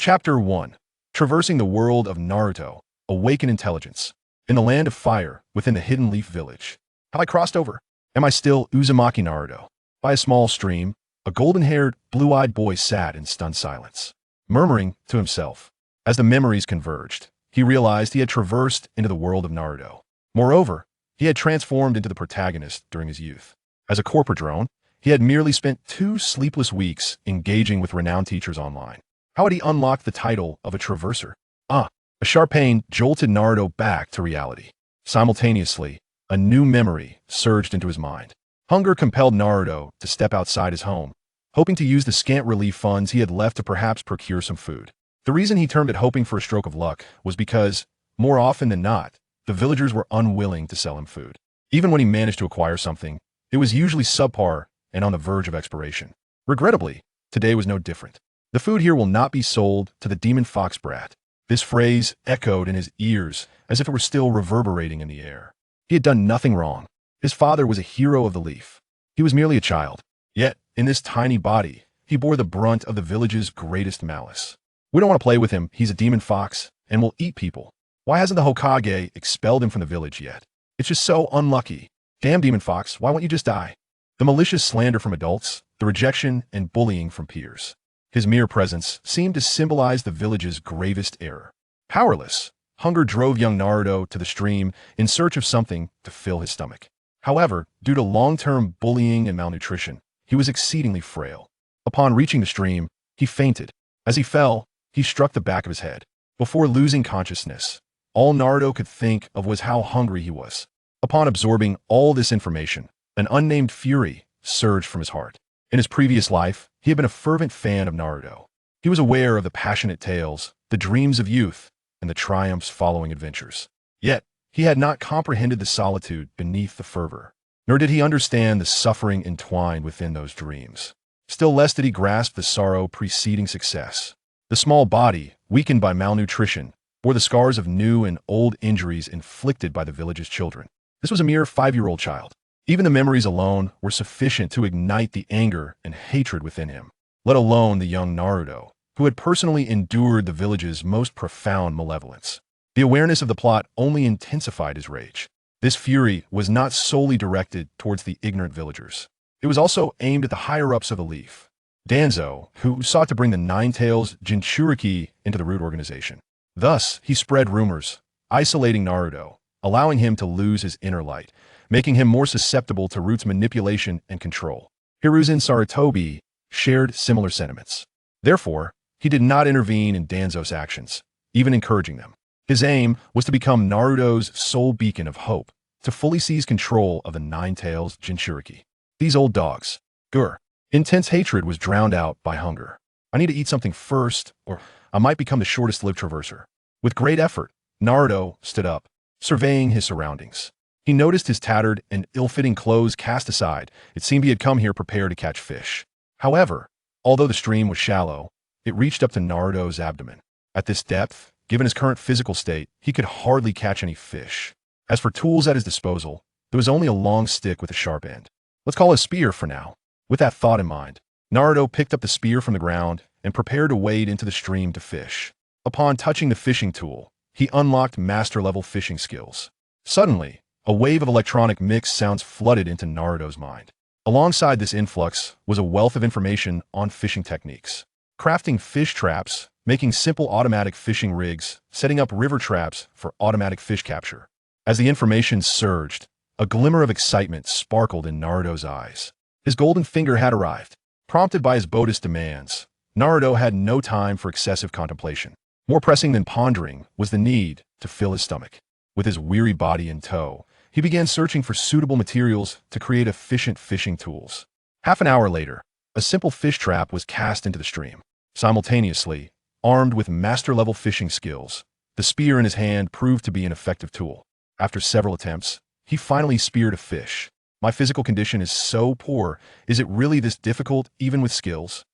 Chapter 1. Traversing the world of Naruto, Awaken Intelligence. In the land of fire, within the hidden leaf village. Have I crossed over? Am I still Uzumaki Naruto? By a small stream, a golden-haired, blue-eyed boy sat in stunned silence, murmuring to himself. As the memories converged, he realized he had traversed into the world of Naruto. Moreover, he had transformed into the protagonist during his youth. As a corporate drone, he had merely spent 2 sleepless weeks engaging with renowned teachers online. How had he unlocked the title of a traverser? A sharp pain jolted Naruto back to reality. Simultaneously, a new memory surged into his mind. Hunger compelled Naruto to step outside his home, hoping to use the scant relief funds he had left to perhaps procure some food. The reason he termed it hoping for a stroke of luck was because, more often than not, the villagers were unwilling to sell him food. Even when he managed to acquire something, it was usually subpar and on the verge of expiration. Regrettably, today was no different. The food here will not be sold to the demon fox brat. This phrase echoed in his ears as if it were still reverberating in the air. He had done nothing wrong. His father was a hero of the leaf. He was merely a child. Yet, in this tiny body, he bore the brunt of the village's greatest malice. We don't want to play with him. He's a demon fox and will eat people. Why hasn't the Hokage expelled him from the village yet? It's just so unlucky. Damn demon fox, why won't you just die? The malicious slander from adults, the rejection and bullying from peers. His mere presence seemed to symbolize the village's gravest error. Powerless, hunger drove young Naruto to the stream in search of something to fill his stomach. However, due to long-term bullying and malnutrition, he was exceedingly frail. Upon reaching the stream, he fainted. As he fell, he struck the back of his head. Before losing consciousness, all Naruto could think of was how hungry he was. Upon absorbing all this information, an unnamed fury surged from his heart. In his previous life, he had been a fervent fan of Naruto. He was aware of the passionate tales, the dreams of youth, and the triumphs following adventures. Yet, he had not comprehended the solitude beneath the fervor, nor did he understand the suffering entwined within those dreams. Still less did he grasp the sorrow preceding success. The small body, weakened by malnutrition, bore the scars of new and old injuries inflicted by the village's children. This was a mere 5-year-old child. Even the memories alone were sufficient to ignite the anger and hatred within him, let alone the young Naruto, who had personally endured the village's most profound malevolence. The awareness of the plot only intensified his rage. This fury was not solely directed towards the ignorant villagers. It was also aimed at the higher-ups of the Leaf. Danzo, who sought to bring the Nine-Tails Jinchuriki into the root organization. Thus, he spread rumors, isolating Naruto, allowing him to lose his inner light, making him more susceptible to Root's manipulation and control. Hiruzen Sarutobi shared similar sentiments. Therefore, he did not intervene in Danzo's actions, even encouraging them. His aim was to become Naruto's sole beacon of hope, to fully seize control of the Nine-Tails Jinchuriki. These old dogs. Grr. Intense hatred was drowned out by hunger. I need to eat something first, or I might become the shortest-lived traverser. With great effort, Naruto stood up, surveying his surroundings. He noticed his tattered and ill-fitting clothes cast aside. It seemed he had come here prepared to catch fish. However, although the stream was shallow, it reached up to Naruto's abdomen. At this depth, given his current physical state, he could hardly catch any fish. As for tools at his disposal, there was only a long stick with a sharp end. Let's call it a spear for now. With that thought in mind, Naruto picked up the spear from the ground and prepared to wade into the stream to fish. Upon touching the fishing tool, he unlocked master-level fishing skills. Suddenly, a wave of electronic mixed sounds flooded into Naruto's mind. Alongside this influx was a wealth of information on fishing techniques. Crafting fish traps, making simple automatic fishing rigs, setting up river traps for automatic fish capture. As the information surged, a glimmer of excitement sparkled in Naruto's eyes. His golden finger had arrived. Prompted by his Buddhist demands, Naruto had no time for excessive contemplation. More pressing than pondering was the need to fill his stomach. With his weary body in tow, he began searching for suitable materials to create efficient fishing tools. Half an hour later, a simple fish trap was cast into the stream. Simultaneously, armed with master-level fishing skills, the spear in his hand proved to be an effective tool. After several attempts, he finally speared a fish. My physical condition is so poor. Is it really this difficult, even with skills?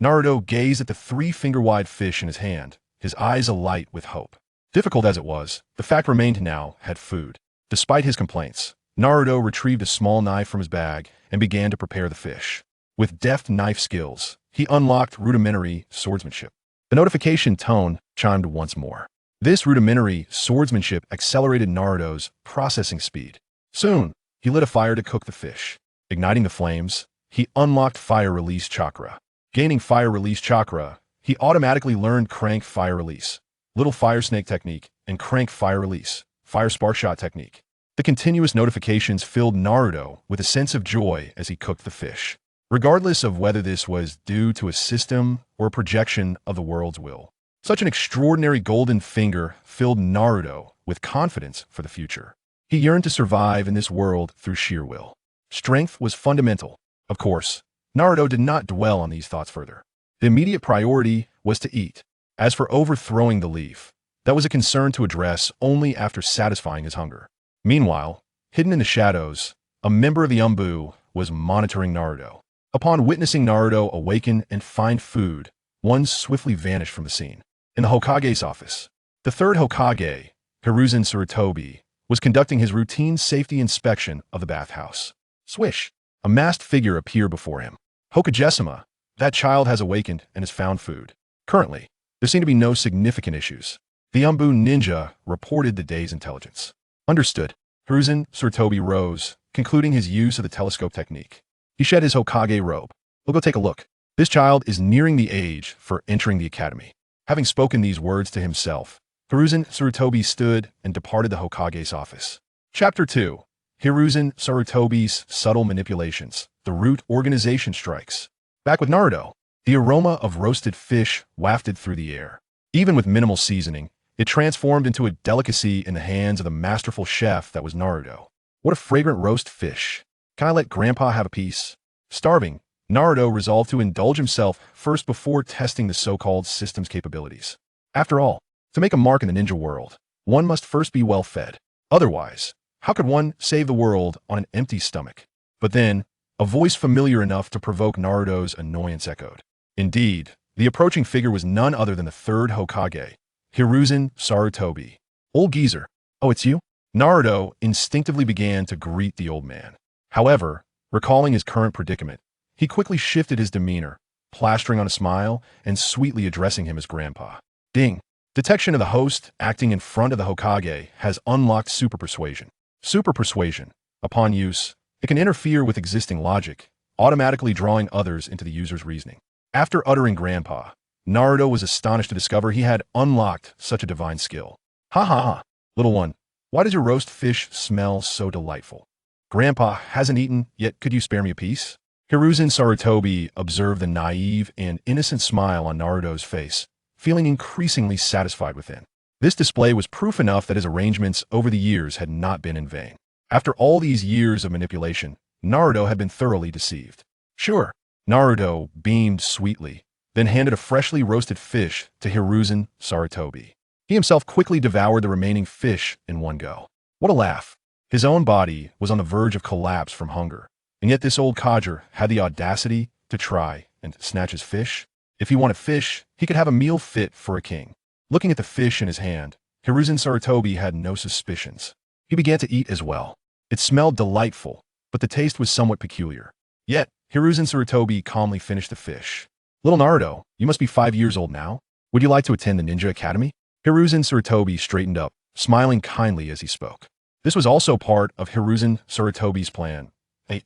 Naruto gazed at the 3-finger-wide fish in his hand, his eyes alight with hope. Difficult as it was, the fact remained now had food. Despite his complaints, Naruto retrieved a small knife from his bag and began to prepare the fish. With deft knife skills, he unlocked rudimentary swordsmanship. The notification tone chimed once more. This rudimentary swordsmanship accelerated Naruto's processing speed. Soon, he lit a fire to cook the fish. Igniting the flames, he unlocked fire release chakra. Gaining fire release chakra, he automatically learned crank fire release, little fire snake technique, and crank fire release, fire spark shot technique. The continuous notifications filled Naruto with a sense of joy as he cooked the fish, regardless of whether this was due to a system or a projection of the world's will. Such an extraordinary golden finger filled Naruto with confidence for the future. He yearned to survive in this world through sheer will. Strength was fundamental. Of course, Naruto did not dwell on these thoughts further. The immediate priority was to eat. As for overthrowing the leaf, that was a concern to address only after satisfying his hunger. Meanwhile, hidden in the shadows, a member of the Umbu was monitoring Naruto. Upon witnessing Naruto awaken and find food, one swiftly vanished from the scene. In the Hokage's office, the third Hokage, Hiruzen Sarutobi, was conducting his routine safety inspection of the bathhouse. Swish! A masked figure appeared before him. Hokage-sama, that child has awakened and has found food. Currently, there seem to be no significant issues. The Umbu ninja reported the day's intelligence. Understood. Hiruzen Sarutobi rose, concluding his use of the telescope technique. He shed his Hokage robe. We'll go take a look. This child is nearing the age for entering the academy. Having spoken these words to himself, Hiruzen Sarutobi stood and departed the Hokage's office. Chapter 2. Hiruzen Sarutobi's Subtle Manipulations. The Root Organization Strikes. Back with Naruto, the aroma of roasted fish wafted through the air. Even with minimal seasoning, it transformed into a delicacy in the hands of the masterful chef that was Naruto. What a fragrant roast fish. Can I let Grandpa have a piece? Starving, Naruto resolved to indulge himself first before testing the so-called system's capabilities. After all, to make a mark in the ninja world, one must first be well fed. Otherwise, how could one save the world on an empty stomach? But then, a voice familiar enough to provoke Naruto's annoyance echoed. Indeed, the approaching figure was none other than the third Hokage, Hiruzen Sarutobi. Old geezer. Oh, it's you? Naruto instinctively began to greet the old man. However, recalling his current predicament, he quickly shifted his demeanor, plastering on a smile and sweetly addressing him as Grandpa. Ding. Detection of the host acting in front of the Hokage has unlocked Super Persuasion. Super Persuasion, upon use, it can interfere with existing logic, automatically drawing others into the user's reasoning. After uttering Grandpa, Naruto was astonished to discover he had unlocked such a divine skill. Ha ha ha, little one, why does your roast fish smell so delightful? Grandpa hasn't eaten, yet could you spare me a piece? Hiruzen Sarutobi observed the naive and innocent smile on Naruto's face, feeling increasingly satisfied within. This display was proof enough that his arrangements over the years had not been in vain. After all these years of manipulation, Naruto had been thoroughly deceived. Sure, Naruto beamed sweetly, then handed a freshly roasted fish to Hiruzen Sarutobi. He himself quickly devoured the remaining fish in one go. What a laugh. His own body was on the verge of collapse from hunger, and yet this old codger had the audacity to try and snatch his fish. If he wanted fish, he could have a meal fit for a king. Looking at the fish in his hand, Hiruzen Sarutobi had no suspicions. He began to eat as well. It smelled delightful, but the taste was somewhat peculiar. Yet, Hiruzen Sarutobi calmly finished the fish. Little Naruto, you must be 5 years old now. Would you like to attend the Ninja Academy? Hiruzen Sarutobi straightened up, smiling kindly as he spoke. This was also part of Hiruzen Sarutobi's plan.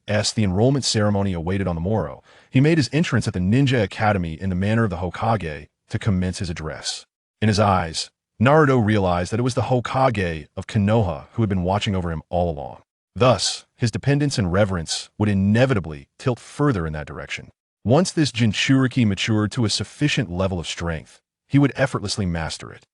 As the enrollment ceremony awaited on the morrow, he made his entrance at the Ninja Academy in the manner of the Hokage to commence his address. In his eyes, Naruto realized that it was the Hokage of Konoha who had been watching over him all along. Thus, his dependence and reverence would inevitably tilt further in that direction. Once this Jinchuriki matured to a sufficient level of strength, he would effortlessly master it.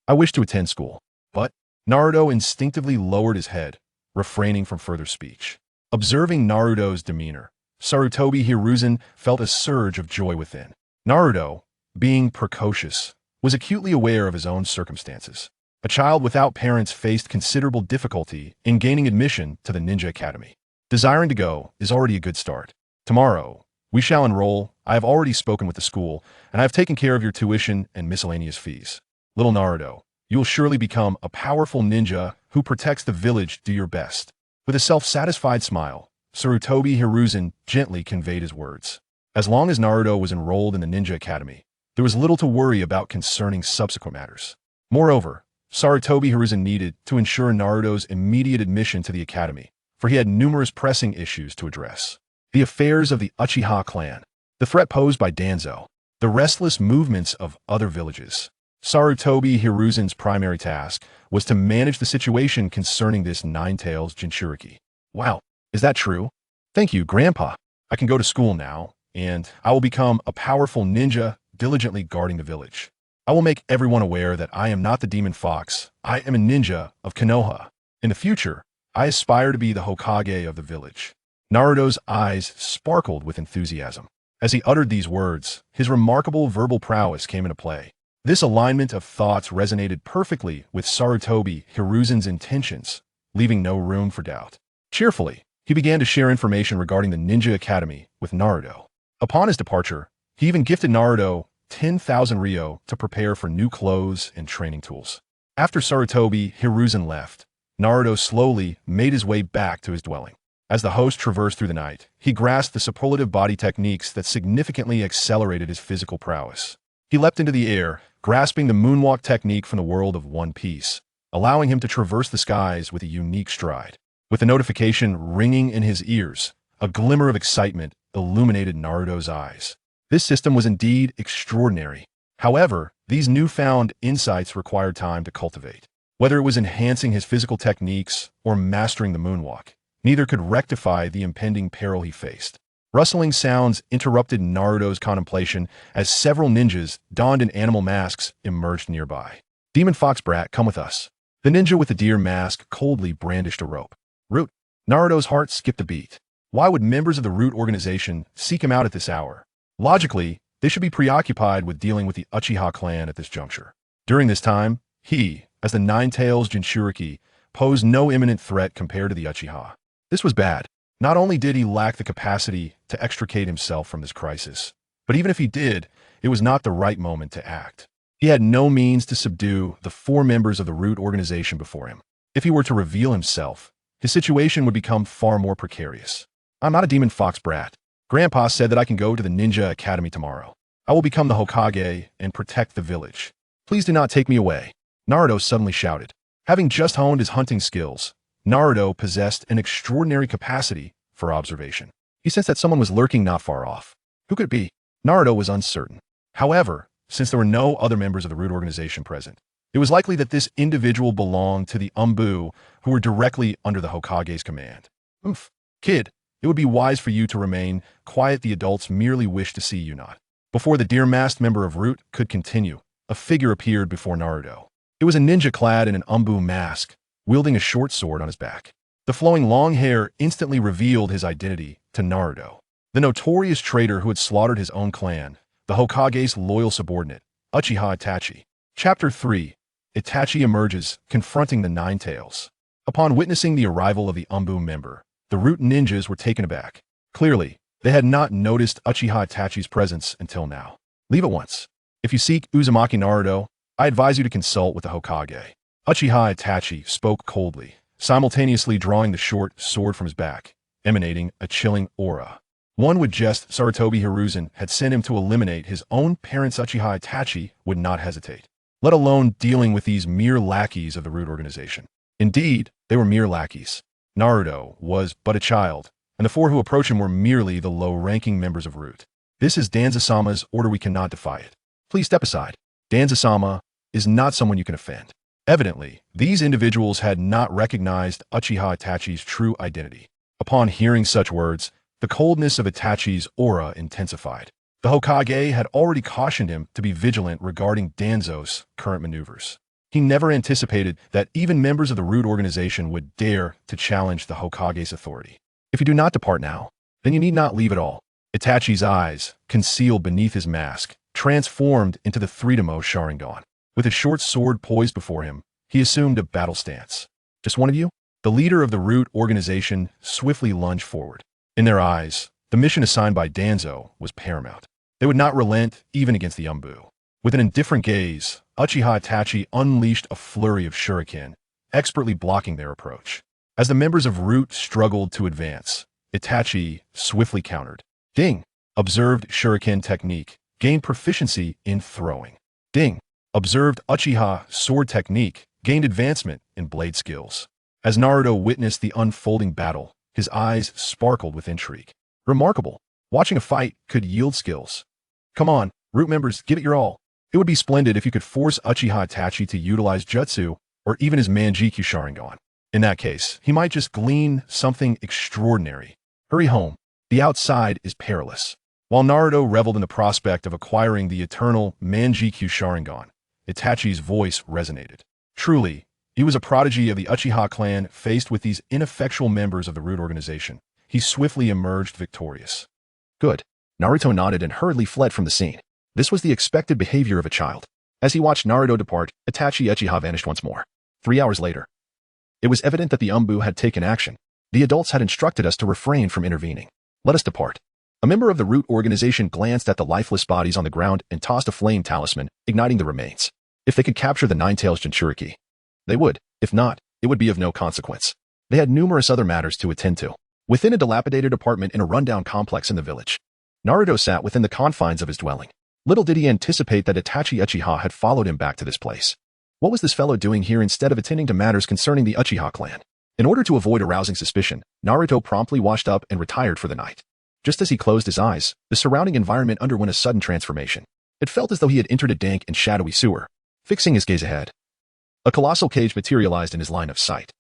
I wish to attend school. But Naruto instinctively lowered his head, refraining from further speech. Observing Naruto's demeanor, Sarutobi Hiruzen felt a surge of joy within. Naruto, being precocious, was acutely aware of his own circumstances. A child without parents faced considerable difficulty in gaining admission to the Ninja Academy. Desiring to go is already a good start. Tomorrow, we shall enroll. I have already spoken with the school, and I have taken care of your tuition and miscellaneous fees. Little Naruto, you will surely become a powerful ninja who protects the village. Do your best. With a self-satisfied smile, Sarutobi Hiruzen gently conveyed his words. As long as Naruto was enrolled in the Ninja Academy, there was little to worry about concerning subsequent matters. Moreover, Sarutobi Hiruzen needed to ensure Naruto's immediate admission to the academy, for he had numerous pressing issues to address. The affairs of the Uchiha clan, the threat posed by Danzo, the restless movements of other villages. Sarutobi Hiruzen's primary task was to manage the situation concerning this Nine-Tails Jinchuriki. Wow, is that true? Thank you, Grandpa. I can go to school now, and I will become a powerful ninja diligently guarding the village. I will make everyone aware that I am not the demon fox. I am a ninja of Konoha. In the future, I aspire to be the Hokage of the village. Naruto's eyes sparkled with enthusiasm. As he uttered these words, his remarkable verbal prowess came into play. This alignment of thoughts resonated perfectly with Sarutobi Hiruzen's intentions, leaving no room for doubt. Cheerfully, he began to share information regarding the Ninja Academy with Naruto. Upon his departure, he even gifted Naruto 10,000 ryo to prepare for new clothes and training tools. After Sarutobi Hiruzen left, Naruto slowly made his way back to his dwelling. As the host traversed through the night, he grasped the superlative body techniques that significantly accelerated his physical prowess. He leapt into the air, grasping the moonwalk technique from the world of One Piece, allowing him to traverse the skies with a unique stride. With the notification ringing in his ears, a glimmer of excitement illuminated Naruto's eyes. This system was indeed extraordinary. However, these newfound insights required time to cultivate. Whether it was enhancing his physical techniques or mastering the moonwalk, neither could rectify the impending peril he faced. Rustling sounds interrupted Naruto's contemplation as several ninjas donned in animal masks emerged nearby. Demon Fox Brat, come with us. The ninja with the deer mask coldly brandished a rope. Root. Naruto's heart skipped a beat. Why would members of the Root organization seek him out at this hour? Logically, they should be preoccupied with dealing with the Uchiha clan at this juncture. During this time, he, as the Nine-Tails Jinchuriki, posed no imminent threat compared to the Uchiha. This was bad. Not only did he lack the capacity to extricate himself from this crisis, but even if he did, it was not the right moment to act. He had no means to subdue the 4 members of the Root organization before him. If he were to reveal himself, his situation would become far more precarious. I'm not a demon fox brat. Grandpa said that I can go to the Ninja Academy tomorrow. I will become the Hokage and protect the village. Please do not take me away. Naruto suddenly shouted. Having just honed his hunting skills, Naruto possessed an extraordinary capacity for observation. He sensed that someone was lurking not far off. Who could it be? Naruto was uncertain. However, since there were no other members of the Root organization present, it was likely that this individual belonged to the Umbu, who were directly under the Hokage's command. Oof. Kid, it would be wise for you to remain quiet. The adults merely wish to see you not. Before the deer-masked member of Root could continue, a figure appeared before Naruto. It was a ninja clad in an Umbu mask, wielding a short sword on his back. The flowing long hair instantly revealed his identity to Naruto. The notorious traitor who had slaughtered his own clan, the Hokage's loyal subordinate, Uchiha Itachi. Chapter 3. Itachi emerges, confronting the Nine-Tails. Upon witnessing the arrival of the Umbu member, the Root ninjas were taken aback. Clearly, they had not noticed Uchiha Itachi's presence until now. Leave at once. If you seek Uzumaki Naruto, I advise you to consult with the Hokage. Uchiha Itachi spoke coldly, simultaneously drawing the short sword from his back, emanating a chilling aura. One would jest Sarutobi Hiruzen had sent him to eliminate his own parents. Uchiha Itachi would not hesitate, let alone dealing with these mere lackeys of the Root organization. Indeed, they were mere lackeys. Naruto was but a child, and the 4 who approached him were merely the low-ranking members of Root. This is Danzo-sama's order. We cannot defy it. Please step aside. Danzo-sama is not someone you can offend. Evidently, these individuals had not recognized Uchiha Itachi's true identity. Upon hearing such words, the coldness of Itachi's aura intensified. The Hokage had already cautioned him to be vigilant regarding Danzo's current maneuvers. He never anticipated that even members of the Root organization would dare to challenge the Hokage's authority. If you do not depart now, then you need not leave at all. Itachi's eyes, concealed beneath his mask, transformed into the Three-Tomo Sharingan. With his short sword poised before him, he assumed a battle stance. Just one of you? The leader of the Root organization swiftly lunged forward. In their eyes, the mission assigned by Danzo was paramount. They would not relent even against the Umbu. With an indifferent gaze, Uchiha Itachi unleashed a flurry of shuriken, expertly blocking their approach. As the members of Root struggled to advance, Itachi swiftly countered. Ding! Observed shuriken technique, gained proficiency in throwing. Ding. Observed Uchiha sword technique, gained advancement in blade skills. As Naruto witnessed the unfolding battle, his eyes sparkled with intrigue. Remarkable. Watching a fight could yield skills. Come on, root members, give it your all. It would be splendid if you could force Uchiha Itachi to utilize jutsu or even his Manjikyu Sharingan. In that case, he might just glean something extraordinary. Hurry home. The outside is perilous. While Naruto reveled in the prospect of acquiring the eternal Manjikyu Sharingan, Itachi's voice resonated. Truly, he was a prodigy of the Uchiha clan. Faced with these ineffectual members of the root organization, he swiftly emerged victorious. Good. Naruto nodded and hurriedly fled from the scene. This was the expected behavior of a child. As he watched Naruto depart, Itachi Uchiha vanished once more. 3 hours later, it was evident that the Umbu had taken action. The adults had instructed us to refrain from intervening. Let us depart. A member of the root organization glanced at the lifeless bodies on the ground and tossed a flame talisman, igniting the remains. If they could capture the Nine-Tails Jinchuriki, they would. If not, it would be of no consequence. They had numerous other matters to attend to. Within a dilapidated apartment in a rundown complex in the village, Naruto sat within the confines of his dwelling. Little did he anticipate that Itachi Uchiha had followed him back to this place. What was this fellow doing here instead of attending to matters concerning the Uchiha clan? In order to avoid arousing suspicion, Naruto promptly washed up and retired for the night. Just as he closed his eyes, the surrounding environment underwent a sudden transformation. It felt as though he had entered a dank and shadowy sewer. Fixing his gaze ahead, a colossal cage materialized in his line of sight.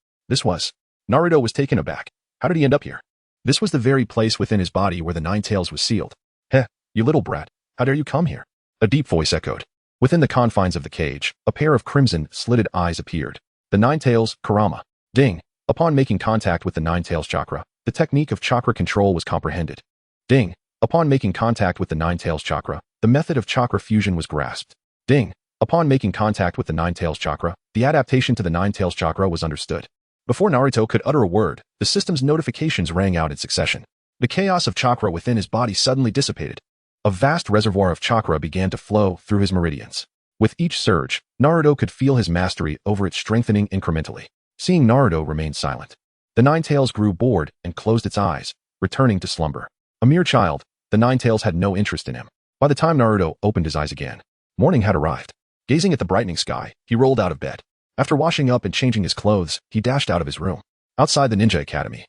Naruto was taken aback. How did he end up here? This was the very place within his body where the Nine-Tails was sealed. Heh, you little brat, how dare you come here? A deep voice echoed. Within the confines of the cage, a pair of crimson, slitted eyes appeared. The Nine-Tails, Kurama. Ding. Upon making contact with the Nine-Tails chakra, the technique of chakra control was comprehended. Ding. Upon making contact with the Nine-Tails chakra, the method of chakra fusion was grasped. Ding. Upon making contact with the Nine-Tails chakra, the adaptation to the Nine-Tails chakra was understood. Before Naruto could utter a word, the system's notifications rang out in succession. The chaos of chakra within his body suddenly dissipated. A vast reservoir of chakra began to flow through his meridians. With each surge, Naruto could feel his mastery over it strengthening incrementally. Seeing Naruto remain silent, the Nine-Tails grew bored and closed its eyes, returning to slumber. A mere child, the Nine-Tails had no interest in him. By the time Naruto opened his eyes again, morning had arrived. Gazing at the brightening sky, he rolled out of bed. After washing up and changing his clothes, he dashed out of his room. Outside the ninja academy,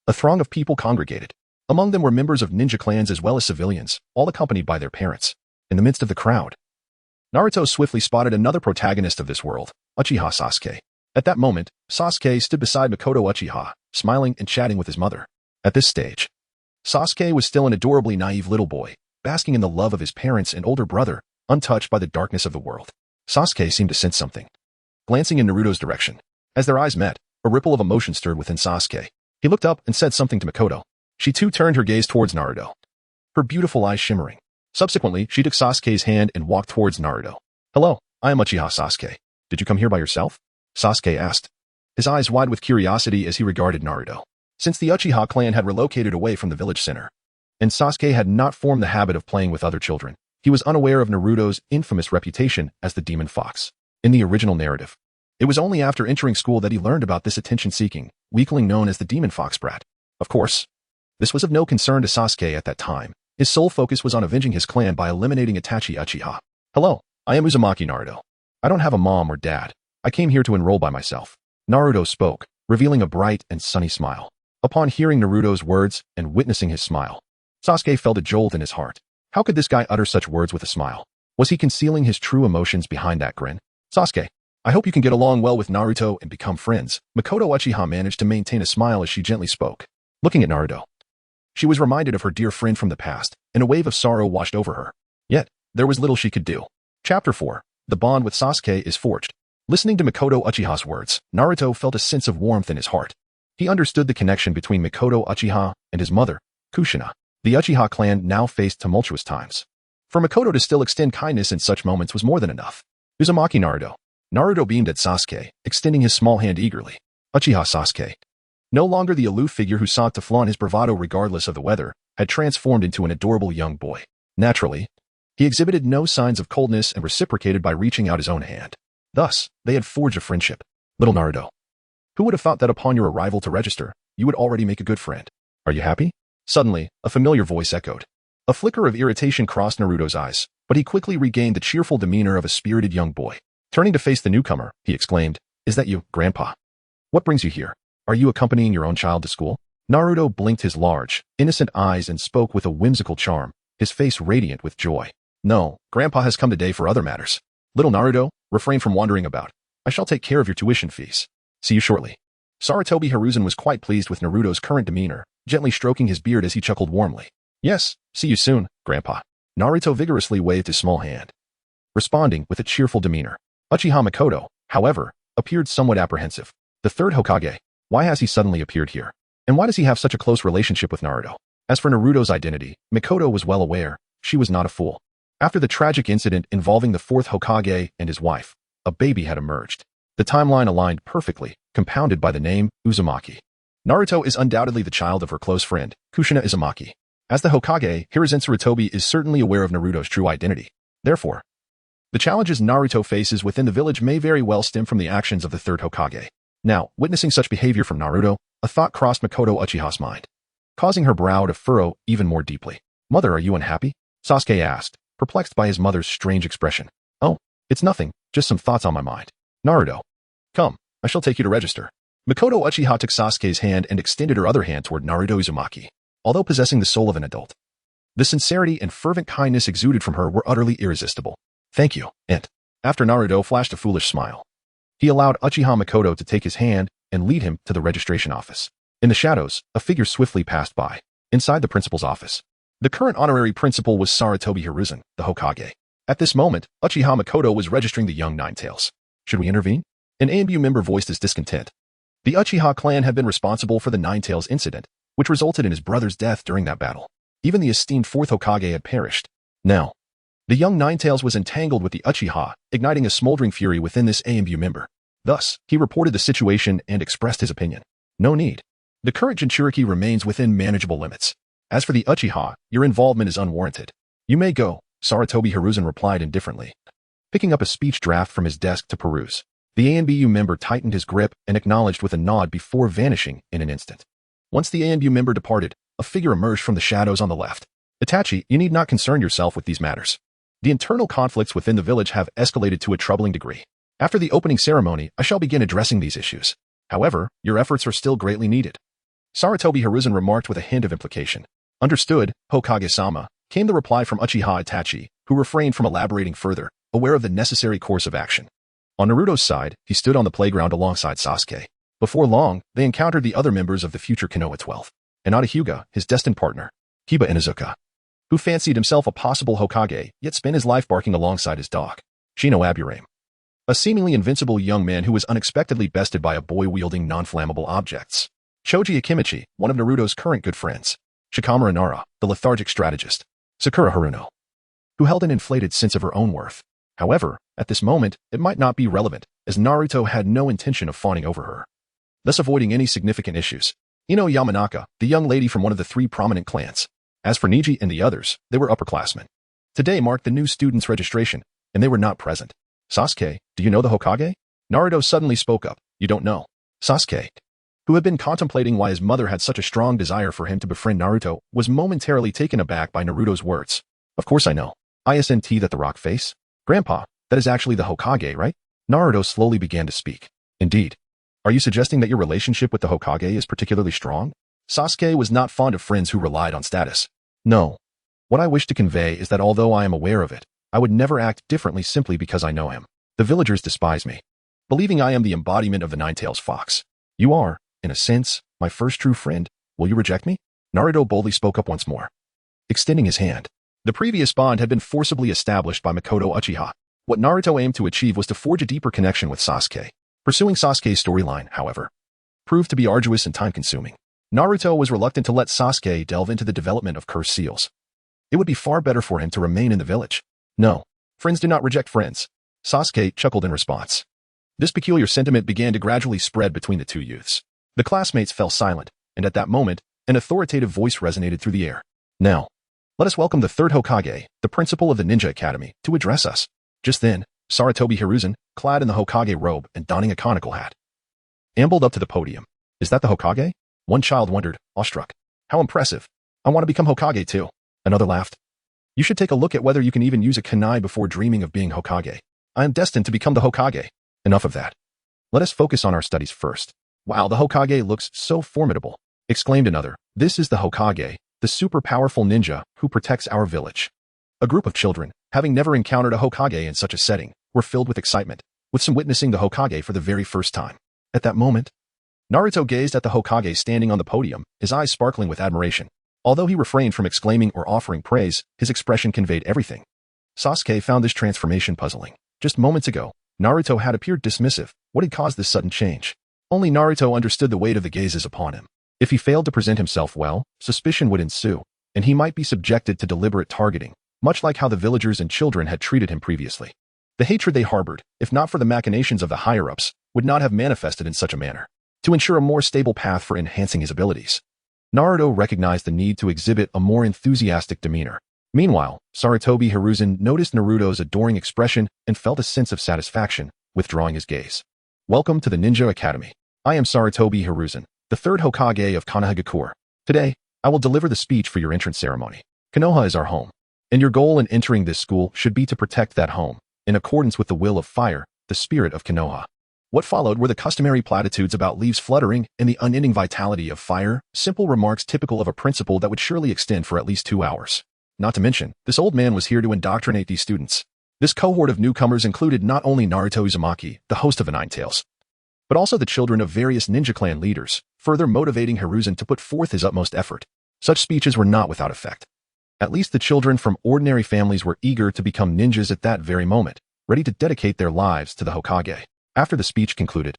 a throng of people congregated. Among them were members of ninja clans as well as civilians, all accompanied by their parents. In the midst of the crowd, Naruto swiftly spotted another protagonist of this world, Uchiha Sasuke. At that moment, Sasuke stood beside Makoto Uchiha, smiling and chatting with his mother. At this stage, Sasuke was still an adorably naive little boy, basking in the love of his parents and older brother, untouched by the darkness of the world. Sasuke seemed to sense something. Glancing in Naruto's direction, as their eyes met, a ripple of emotion stirred within Sasuke. He looked up and said something to Makoto. She too turned her gaze towards Naruto, her beautiful eyes shimmering. Subsequently, she took Sasuke's hand and walked towards Naruto. Hello, I am Uchiha Sasuke. Did you come here by yourself? Sasuke asked, his eyes wide with curiosity as he regarded Naruto. Since the Uchiha clan had relocated away from the village center, and Sasuke had not formed the habit of playing with other children, he was unaware of Naruto's infamous reputation as the Demon Fox. In the original narrative, it was only after entering school that he learned about this attention-seeking weakling known as the Demon Fox brat. Of course, this was of no concern to Sasuke at that time. His sole focus was on avenging his clan by eliminating Itachi Uchiha. Hello, I am Uzumaki Naruto. I don't have a mom or dad. I came here to enroll by myself. Naruto spoke, revealing a bright and sunny smile. Upon hearing Naruto's words and witnessing his smile, Sasuke felt a jolt in his heart. How could this guy utter such words with a smile? Was he concealing his true emotions behind that grin? Sasuke, I hope you can get along well with Naruto and become friends. Makoto Uchiha managed to maintain a smile as she gently spoke. Looking at Naruto, she was reminded of her dear friend from the past, and a wave of sorrow washed over her. Yet, there was little she could do. Chapter 4. The bond with Sasuke is forged. Listening to Makoto Uchiha's words, Naruto felt a sense of warmth in his heart. He understood the connection between Makoto Uchiha and his mother, Kushina. The Uchiha clan now faced tumultuous times. For Makoto to still extend kindness in such moments was more than enough. Uzumaki Naruto. Naruto beamed at Sasuke, extending his small hand eagerly. Uchiha Sasuke, no longer the aloof figure who sought to flaunt his bravado regardless of the weather, had transformed into an adorable young boy. Naturally, he exhibited no signs of coldness and reciprocated by reaching out his own hand. Thus, they had forged a friendship. Little Naruto, who would have thought that upon your arrival to register, you would already make a good friend? Are you happy? Suddenly, a familiar voice echoed. A flicker of irritation crossed Naruto's eyes, but he quickly regained the cheerful demeanor of a spirited young boy. Turning to face the newcomer, he exclaimed, "Is that you, Grandpa? What brings you here? Are you accompanying your own child to school?" Naruto blinked his large, innocent eyes and spoke with a whimsical charm, his face radiant with joy. "No, Grandpa has come today for other matters. Little Naruto, refrain from wandering about. I shall take care of your tuition fees. See you shortly." Sarutobi Hiruzen was quite pleased with Naruto's current demeanor, gently stroking his beard as he chuckled warmly. "Yes, see you soon, Grandpa." Naruto vigorously waved his small hand, responding with a cheerful demeanor. Uchiha Mikoto, however, appeared somewhat apprehensive. The third Hokage, why has he suddenly appeared here? And why does he have such a close relationship with Naruto? As for Naruto's identity, Mikoto was well aware. She was not a fool. After the tragic incident involving the fourth Hokage and his wife, a baby had emerged. The timeline aligned perfectly, compounded by the name Uzumaki. Naruto is undoubtedly the child of her close friend, Kushina Uzumaki. As the Hokage, Hiruzen Sarutobi is certainly aware of Naruto's true identity. Therefore, the challenges Naruto faces within the village may very well stem from the actions of the third Hokage. Now, witnessing such behavior from Naruto, a thought crossed Mikoto Uchiha's mind, causing her brow to furrow even more deeply. "Mother, are you unhappy?" Sasuke asked, perplexed by his mother's strange expression. "Oh, it's nothing, just some thoughts on my mind." "Naruto, come, I shall take you to register." Mikoto Uchiha took Sasuke's hand and extended her other hand toward Naruto Uzumaki. Although possessing the soul of an adult, the sincerity and fervent kindness exuded from her were utterly irresistible. "Thank you, Aunt." After Naruto flashed a foolish smile, he allowed Uchiha Mikoto to take his hand and lead him to the registration office. In the shadows, a figure swiftly passed by. Inside the principal's office, the current honorary principal was Sarutobi Hiruzen, the Hokage. At this moment, Uchiha Mikoto was registering the young Ninetales. "Should we intervene?" An AMBU member voiced his discontent. The Uchiha clan had been responsible for the Ninetales incident, which resulted in his brother's death during that battle. Even the esteemed fourth Hokage had perished. Now, the young Ninetales was entangled with the Uchiha, igniting a smoldering fury within this AMBU member. Thus, he reported the situation and expressed his opinion. "No need. The current Jinchuriki remains within manageable limits. As for the Uchiha, your involvement is unwarranted. You may go," Sarutobi Hiruzen replied indifferently, picking up a speech draft from his desk to peruse. The ANBU member tightened his grip and acknowledged with a nod before vanishing in an instant. Once the ANBU member departed, a figure emerged from the shadows on the left. "Itachi, you need not concern yourself with these matters. The internal conflicts within the village have escalated to a troubling degree. After the opening ceremony, I shall begin addressing these issues. However, your efforts are still greatly needed." Sarutobi Hiruzen remarked with a hint of implication. "Understood, Hokage-sama," came the reply from Uchiha Itachi, who refrained from elaborating further, aware of the necessary course of action. On Naruto's side, he stood on the playground alongside Sasuke. Before long, they encountered the other members of the future Konoha 12, and Hyuga, his destined partner, Kiba Inuzuka, who fancied himself a possible Hokage, yet spent his life barking alongside his dog, Shino Aburame, a seemingly invincible young man who was unexpectedly bested by a boy wielding non-flammable objects. Choji Akimichi, one of Naruto's current good friends, Shikamaru Nara, the lethargic strategist, Sakura Haruno, who held an inflated sense of her own worth. However, at this moment, it might not be relevant, as Naruto had no intention of fawning over her, thus avoiding any significant issues. Ino Yamanaka, the young lady from one of the three prominent clans. As for Niji and the others, they were upperclassmen. Today marked the new students' registration, and they were not present. "Sasuke, do you know the Hokage?" Naruto suddenly spoke up. "You don't know." Sasuke, who had been contemplating why his mother had such a strong desire for him to befriend Naruto, was momentarily taken aback by Naruto's words. "Of course I know. Isn't that the rock face? Grandpa, that is actually the Hokage, right?" Naruto slowly began to speak. "Indeed. Are you suggesting that your relationship with the Hokage is particularly strong?" Sasuke was not fond of friends who relied on status. "No. What I wish to convey is that although I am aware of it, I would never act differently simply because I know him. The villagers despise me, believing I am the embodiment of the Ninetales fox. You are, in a sense, my first true friend. Will you reject me?" Naruto boldly spoke up once more, extending his hand. The previous bond had been forcibly established by Mikoto Uchiha. What Naruto aimed to achieve was to forge a deeper connection with Sasuke. Pursuing Sasuke's storyline, however, proved to be arduous and time-consuming. Naruto was reluctant to let Sasuke delve into the development of cursed seals. It would be far better for him to remain in the village. "No, friends do not reject friends." Sasuke chuckled in response. This peculiar sentiment began to gradually spread between the two youths. The classmates fell silent, and at that moment, an authoritative voice resonated through the air. "Now, let us welcome the third Hokage, the principal of the Ninja Academy, to address us." Just then, Sarutobi Hiruzen, clad in the Hokage robe and donning a conical hat, ambled up to the podium. "Is that the Hokage?" One child wondered, awestruck. "How impressive. I want to become Hokage too." Another laughed. You should take a look at whether you can even use a kunai before dreaming of being Hokage. I am destined to become the Hokage. Enough of that. Let us focus on our studies first. Wow, the Hokage looks so formidable, exclaimed another. This is the Hokage, the super powerful ninja who protects our village. A group of children, having never encountered a Hokage in such a setting, were filled with excitement, with some witnessing the Hokage for the very first time. At that moment, Naruto gazed at the Hokage standing on the podium, his eyes sparkling with admiration. Although he refrained from exclaiming or offering praise, his expression conveyed everything. Sasuke found this transformation puzzling. Just moments ago, Naruto had appeared dismissive. What had caused this sudden change? Only Naruto understood the weight of the gazes upon him. If he failed to present himself well, suspicion would ensue, and he might be subjected to deliberate targeting, much like how the villagers and children had treated him previously. The hatred they harbored, if not for the machinations of the higher-ups, would not have manifested in such a manner. To ensure a more stable path for enhancing his abilities, Naruto recognized the need to exhibit a more enthusiastic demeanor. Meanwhile, Sarutobi Hiruzen noticed Naruto's adoring expression and felt a sense of satisfaction, withdrawing his gaze. Welcome to the Ninja Academy. I am Sarutobi Hiruzen, the third Hokage of Konohagakure. Today, I will deliver the speech for your entrance ceremony. Konoha is our home, and your goal in entering this school should be to protect that home, in accordance with the will of fire, the spirit of Konoha. What followed were the customary platitudes about leaves fluttering and the unending vitality of fire, simple remarks typical of a principle that would surely extend for at least 2 hours. Not to mention, this old man was here to indoctrinate these students. This cohort of newcomers included not only Naruto Uzumaki, the host of the Nine Tails, but also the children of various ninja clan leaders, further motivating Hiruzen to put forth his utmost effort. Such speeches were not without effect. At least the children from ordinary families were eager to become ninjas at that very moment, ready to dedicate their lives to the Hokage. After the speech concluded,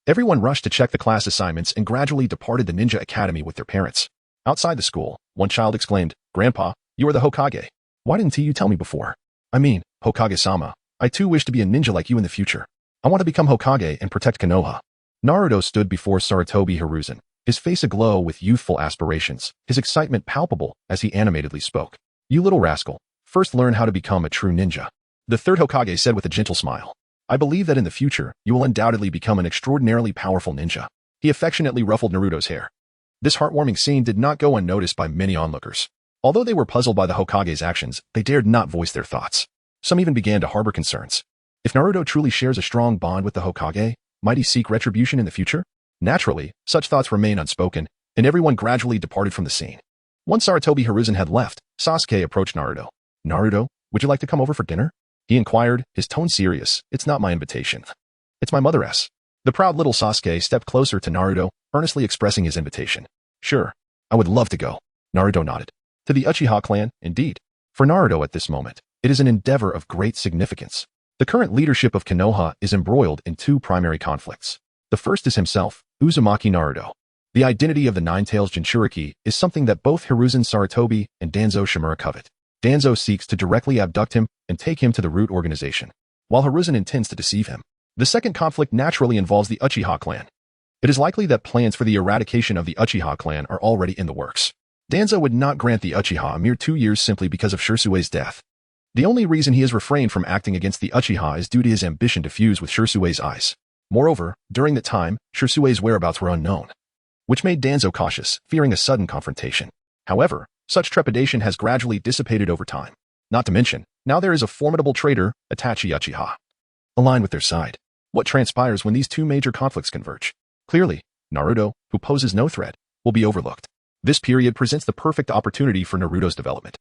everyone rushed to check the class assignments and gradually departed the Ninja Academy with their parents. Outside the school, one child exclaimed, "Grandpa, you are the Hokage. Why didn't you tell me before? I mean, Hokage-sama, I too wish to be a ninja like you in the future. I want to become Hokage and protect Konoha." Naruto stood before Sarutobi Hiruzen, his face aglow with youthful aspirations, his excitement palpable as he animatedly spoke. "You little rascal, first learn how to become a true ninja," the third Hokage said with a gentle smile. "I believe that in the future, you will undoubtedly become an extraordinarily powerful ninja." He affectionately ruffled Naruto's hair. This heartwarming scene did not go unnoticed by many onlookers. Although they were puzzled by the Hokage's actions, they dared not voice their thoughts. Some even began to harbor concerns. If Naruto truly shares a strong bond with the Hokage, might he seek retribution in the future? Naturally, such thoughts remained unspoken, and everyone gradually departed from the scene. Once Sarutobi Hiruzen had left, Sasuke approached Naruto. "Naruto, would you like to come over for dinner?" he inquired, his tone serious. "It's not my invitation. It's my mother's." The proud little Sasuke stepped closer to Naruto, earnestly expressing his invitation. "Sure, I would love to go." Naruto nodded. To the Uchiha clan, indeed. For Naruto at this moment, it is an endeavor of great significance. The current leadership of Konoha is embroiled in 2 primary conflicts. The first is himself, Uzumaki Naruto. The identity of the Nine-Tails Jinchuriki is something that both Hiruzen Sarutobi and Danzo Shimura covet. Danzo seeks to directly abduct him and take him to the root organization, while Hiruzen intends to deceive him. The second conflict naturally involves the Uchiha clan. It is likely that plans for the eradication of the Uchiha clan are already in the works. Danzo would not grant the Uchiha a mere 2 years simply because of Shirsue's death. The only reason he has refrained from acting against the Uchiha is due to his ambition to fuse with Shirsue's eyes. Moreover, during that time, Shirsue's whereabouts were unknown, which made Danzo cautious, fearing a sudden confrontation. However, such trepidation has gradually dissipated over time. Not to mention, now there is a formidable traitor, Itachi Uchiha, aligned with their side. What transpires when these 2 major conflicts converge? Clearly, Naruto, who poses no threat, will be overlooked. This period presents the perfect opportunity for Naruto's development.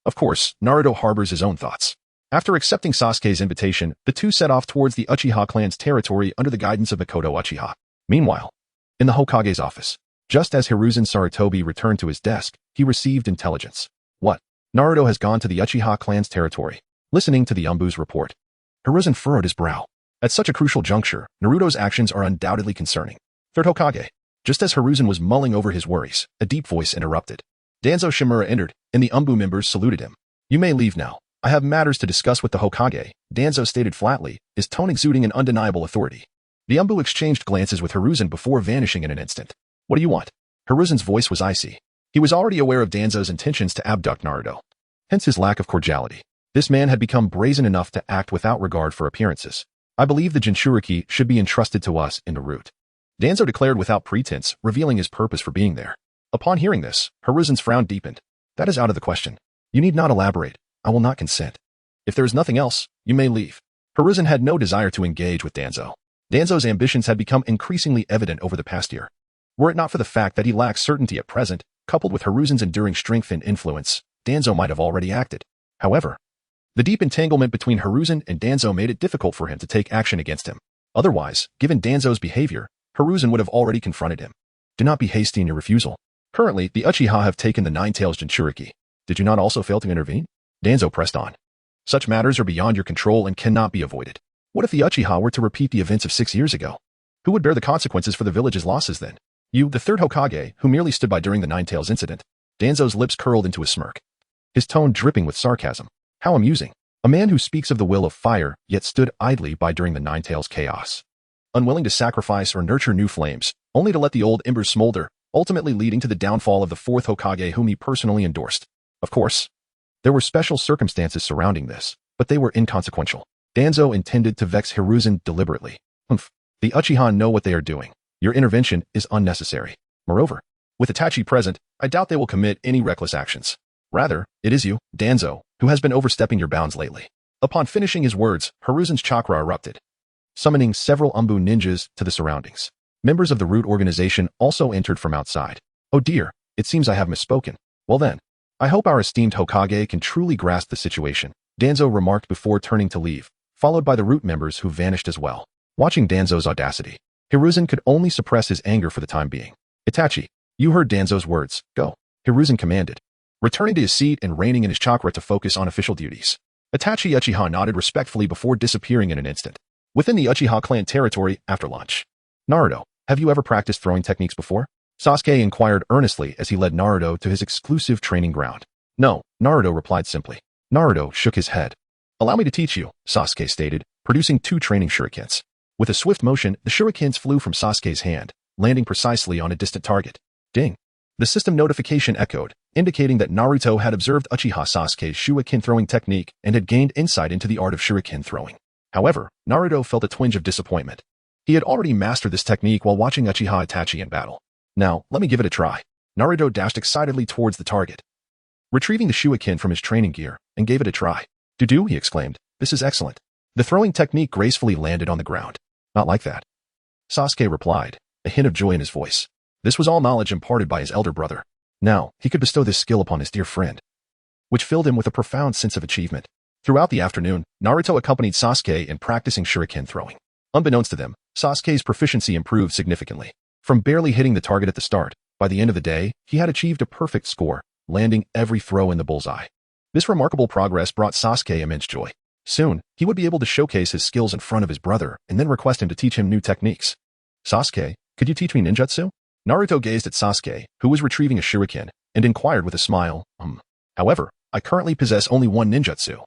Of course, Naruto harbors his own thoughts. After accepting Sasuke's invitation, the two set off towards the Uchiha clan's territory under the guidance of Mikoto Uchiha. Meanwhile, in the Hokage's office, just as Hiruzen Sarutobi returned to his desk, he received intelligence. What? Naruto has gone to the Uchiha clan's territory. Listening to the Umbu's report, Hiruzen furrowed his brow. At such a crucial juncture, Naruto's actions are undoubtedly concerning. Third Hokage. Just as Hiruzen was mulling over his worries, a deep voice interrupted. Danzo Shimura entered, and the Umbu members saluted him. "You may leave now. I have matters to discuss with the Hokage," Danzo stated flatly, his tone exuding an undeniable authority. The Umbu exchanged glances with Hiruzen before vanishing in an instant. "What do you want?" Hiruzen's voice was icy. He was already aware of Danzo's intentions to abduct Naruto, hence his lack of cordiality. This man had become brazen enough to act without regard for appearances. "I believe the Jinchuriki should be entrusted to us in the root," Danzo declared without pretense, revealing his purpose for being there. Upon hearing this, Hiruzen's frown deepened. "That is out of the question. You need not elaborate. I will not consent. If there is nothing else, you may leave. Hiruzen had no desire to engage with Danzo. Danzo's ambitions had become increasingly evident over the past year. Were it not for the fact that he lacked certainty at present, coupled with Hiruzen's enduring strength and influence, Danzo might have already acted. However, the deep entanglement between Hiruzen and Danzo made it difficult for him to take action against him. Otherwise, given Danzo's behavior, Hiruzen would have already confronted him. Do not be hasty in your refusal. Currently, the Uchiha have taken the Nine-Tails Jinchuriki. Did you not also fail to intervene? Danzo pressed on. Such matters are beyond your control and cannot be avoided. What if the Uchiha were to repeat the events of 6 years ago? Who would bear the consequences for the village's losses then? You, the third Hokage, who merely stood by during the Nine-Tails incident. Danzo's lips curled into a smirk, his tone dripping with sarcasm. How amusing. A man who speaks of the will of fire, yet stood idly by during the Nine-Tails chaos. Unwilling to sacrifice or nurture new flames, only to let the old embers smolder, ultimately leading to the downfall of the fourth Hokage whom he personally endorsed. Of course, there were special circumstances surrounding this, but they were inconsequential. Danzo intended to vex Hiruzen deliberately. The Uchiha know what they are doing. Your intervention is unnecessary. Moreover, with Itachi present, I doubt they will commit any reckless actions. Rather, it is you, Danzo, who has been overstepping your bounds lately. Upon finishing his words, Hiruzen's chakra erupted, summoning several Umbu ninjas to the surroundings. Members of the Root organization also entered from outside. Oh dear, it seems I have misspoken. Well then, I hope our esteemed Hokage can truly grasp the situation, Danzo remarked before turning to leave, followed by the Root members who vanished as well. Watching Danzo's audacity, Hiruzen could only suppress his anger for the time being. Itachi, you heard Danzo's words. Go. Hiruzen commanded, returning to his seat and reining in his chakra to focus on official duties. Itachi Uchiha nodded respectfully before disappearing in an instant. Within the Uchiha clan territory after lunch. Naruto, have you ever practiced throwing techniques before? Sasuke inquired earnestly as he led Naruto to his exclusive training ground. No, Naruto replied simply. Naruto shook his head. Allow me to teach you, Sasuke stated, producing 2 training shurikens. With a swift motion, the shurikens flew from Sasuke's hand, landing precisely on a distant target. Ding. The system notification echoed, indicating that Naruto had observed Uchiha Sasuke's shuriken throwing technique and had gained insight into the art of shuriken throwing. However, Naruto felt a twinge of disappointment. He had already mastered this technique while watching Uchiha Itachi in battle. Now, let me give it a try. Naruto dashed excitedly towards the target, retrieving the shuriken from his training gear, and gave it a try. Do, he exclaimed. This is excellent. The throwing technique gracefully landed on the ground. Not like that, Sasuke replied, a hint of joy in his voice. This was all knowledge imparted by his elder brother. Now, he could bestow this skill upon his dear friend, which filled him with a profound sense of achievement. Throughout the afternoon, Naruto accompanied Sasuke in practicing shuriken throwing. Unbeknownst to them, Sasuke's proficiency improved significantly. From barely hitting the target at the start, by the end of the day, he had achieved a perfect score, landing every throw in the bullseye. This remarkable progress brought Sasuke immense joy. Soon, he would be able to showcase his skills in front of his brother and then request him to teach him new techniques. Sasuke, could you teach me ninjutsu? Naruto gazed at Sasuke, who was retrieving a shuriken, and inquired with a smile, However, I currently possess only one ninjutsu,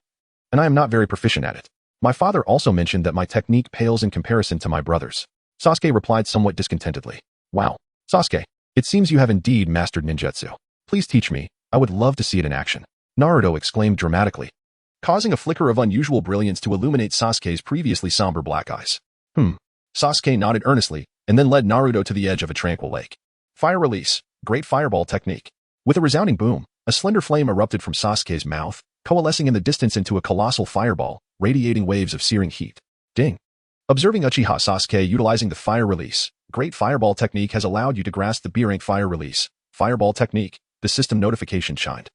and I am not very proficient at it. My father also mentioned that my technique pales in comparison to my brother's. Sasuke replied somewhat discontentedly. Wow, Sasuke, it seems you have indeed mastered ninjutsu. Please teach me, I would love to see it in action. Naruto exclaimed dramatically, causing a flicker of unusual brilliance to illuminate Sasuke's previously somber black eyes. Sasuke nodded earnestly, and then led Naruto to the edge of a tranquil lake. Fire release, great fireball technique. With a resounding boom, a slender flame erupted from Sasuke's mouth, coalescing in the distance into a colossal fireball, radiating waves of searing heat. Ding. Observing Uchiha Sasuke utilizing the fire release, great fireball technique has allowed you to grasp the B-rank fire release, fireball technique, the system notification chimed,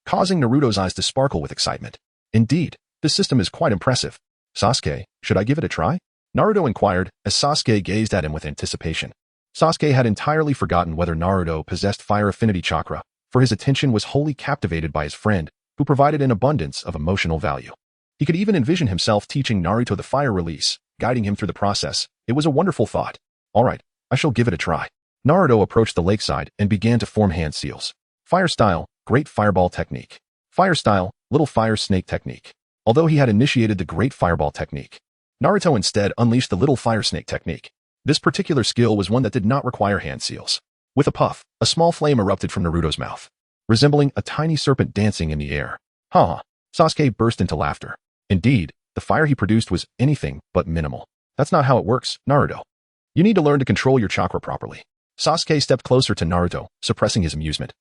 causing Naruto's eyes to sparkle with excitement. Indeed, this system is quite impressive. Sasuke, should I give it a try? Naruto inquired as Sasuke gazed at him with anticipation. Sasuke had entirely forgotten whether Naruto possessed fire affinity chakra, for his attention was wholly captivated by his friend, who provided an abundance of emotional value. He could even envision himself teaching Naruto the fire release, guiding him through the process. It was a wonderful thought. All right, I shall give it a try. Naruto approached the lakeside and began to form hand seals. Fire style, great fireball technique. Fire style, little fire snake technique. Although he had initiated the great fireball technique, Naruto instead unleashed the little fire snake technique. This particular skill was one that did not require hand seals. With a puff, a small flame erupted from Naruto's mouth, resembling a tiny serpent dancing in the air. Sasuke burst into laughter. Indeed, the fire he produced was anything but minimal. That's not how it works, Naruto. You need to learn to control your chakra properly. Sasuke stepped closer to Naruto, suppressing his amusement.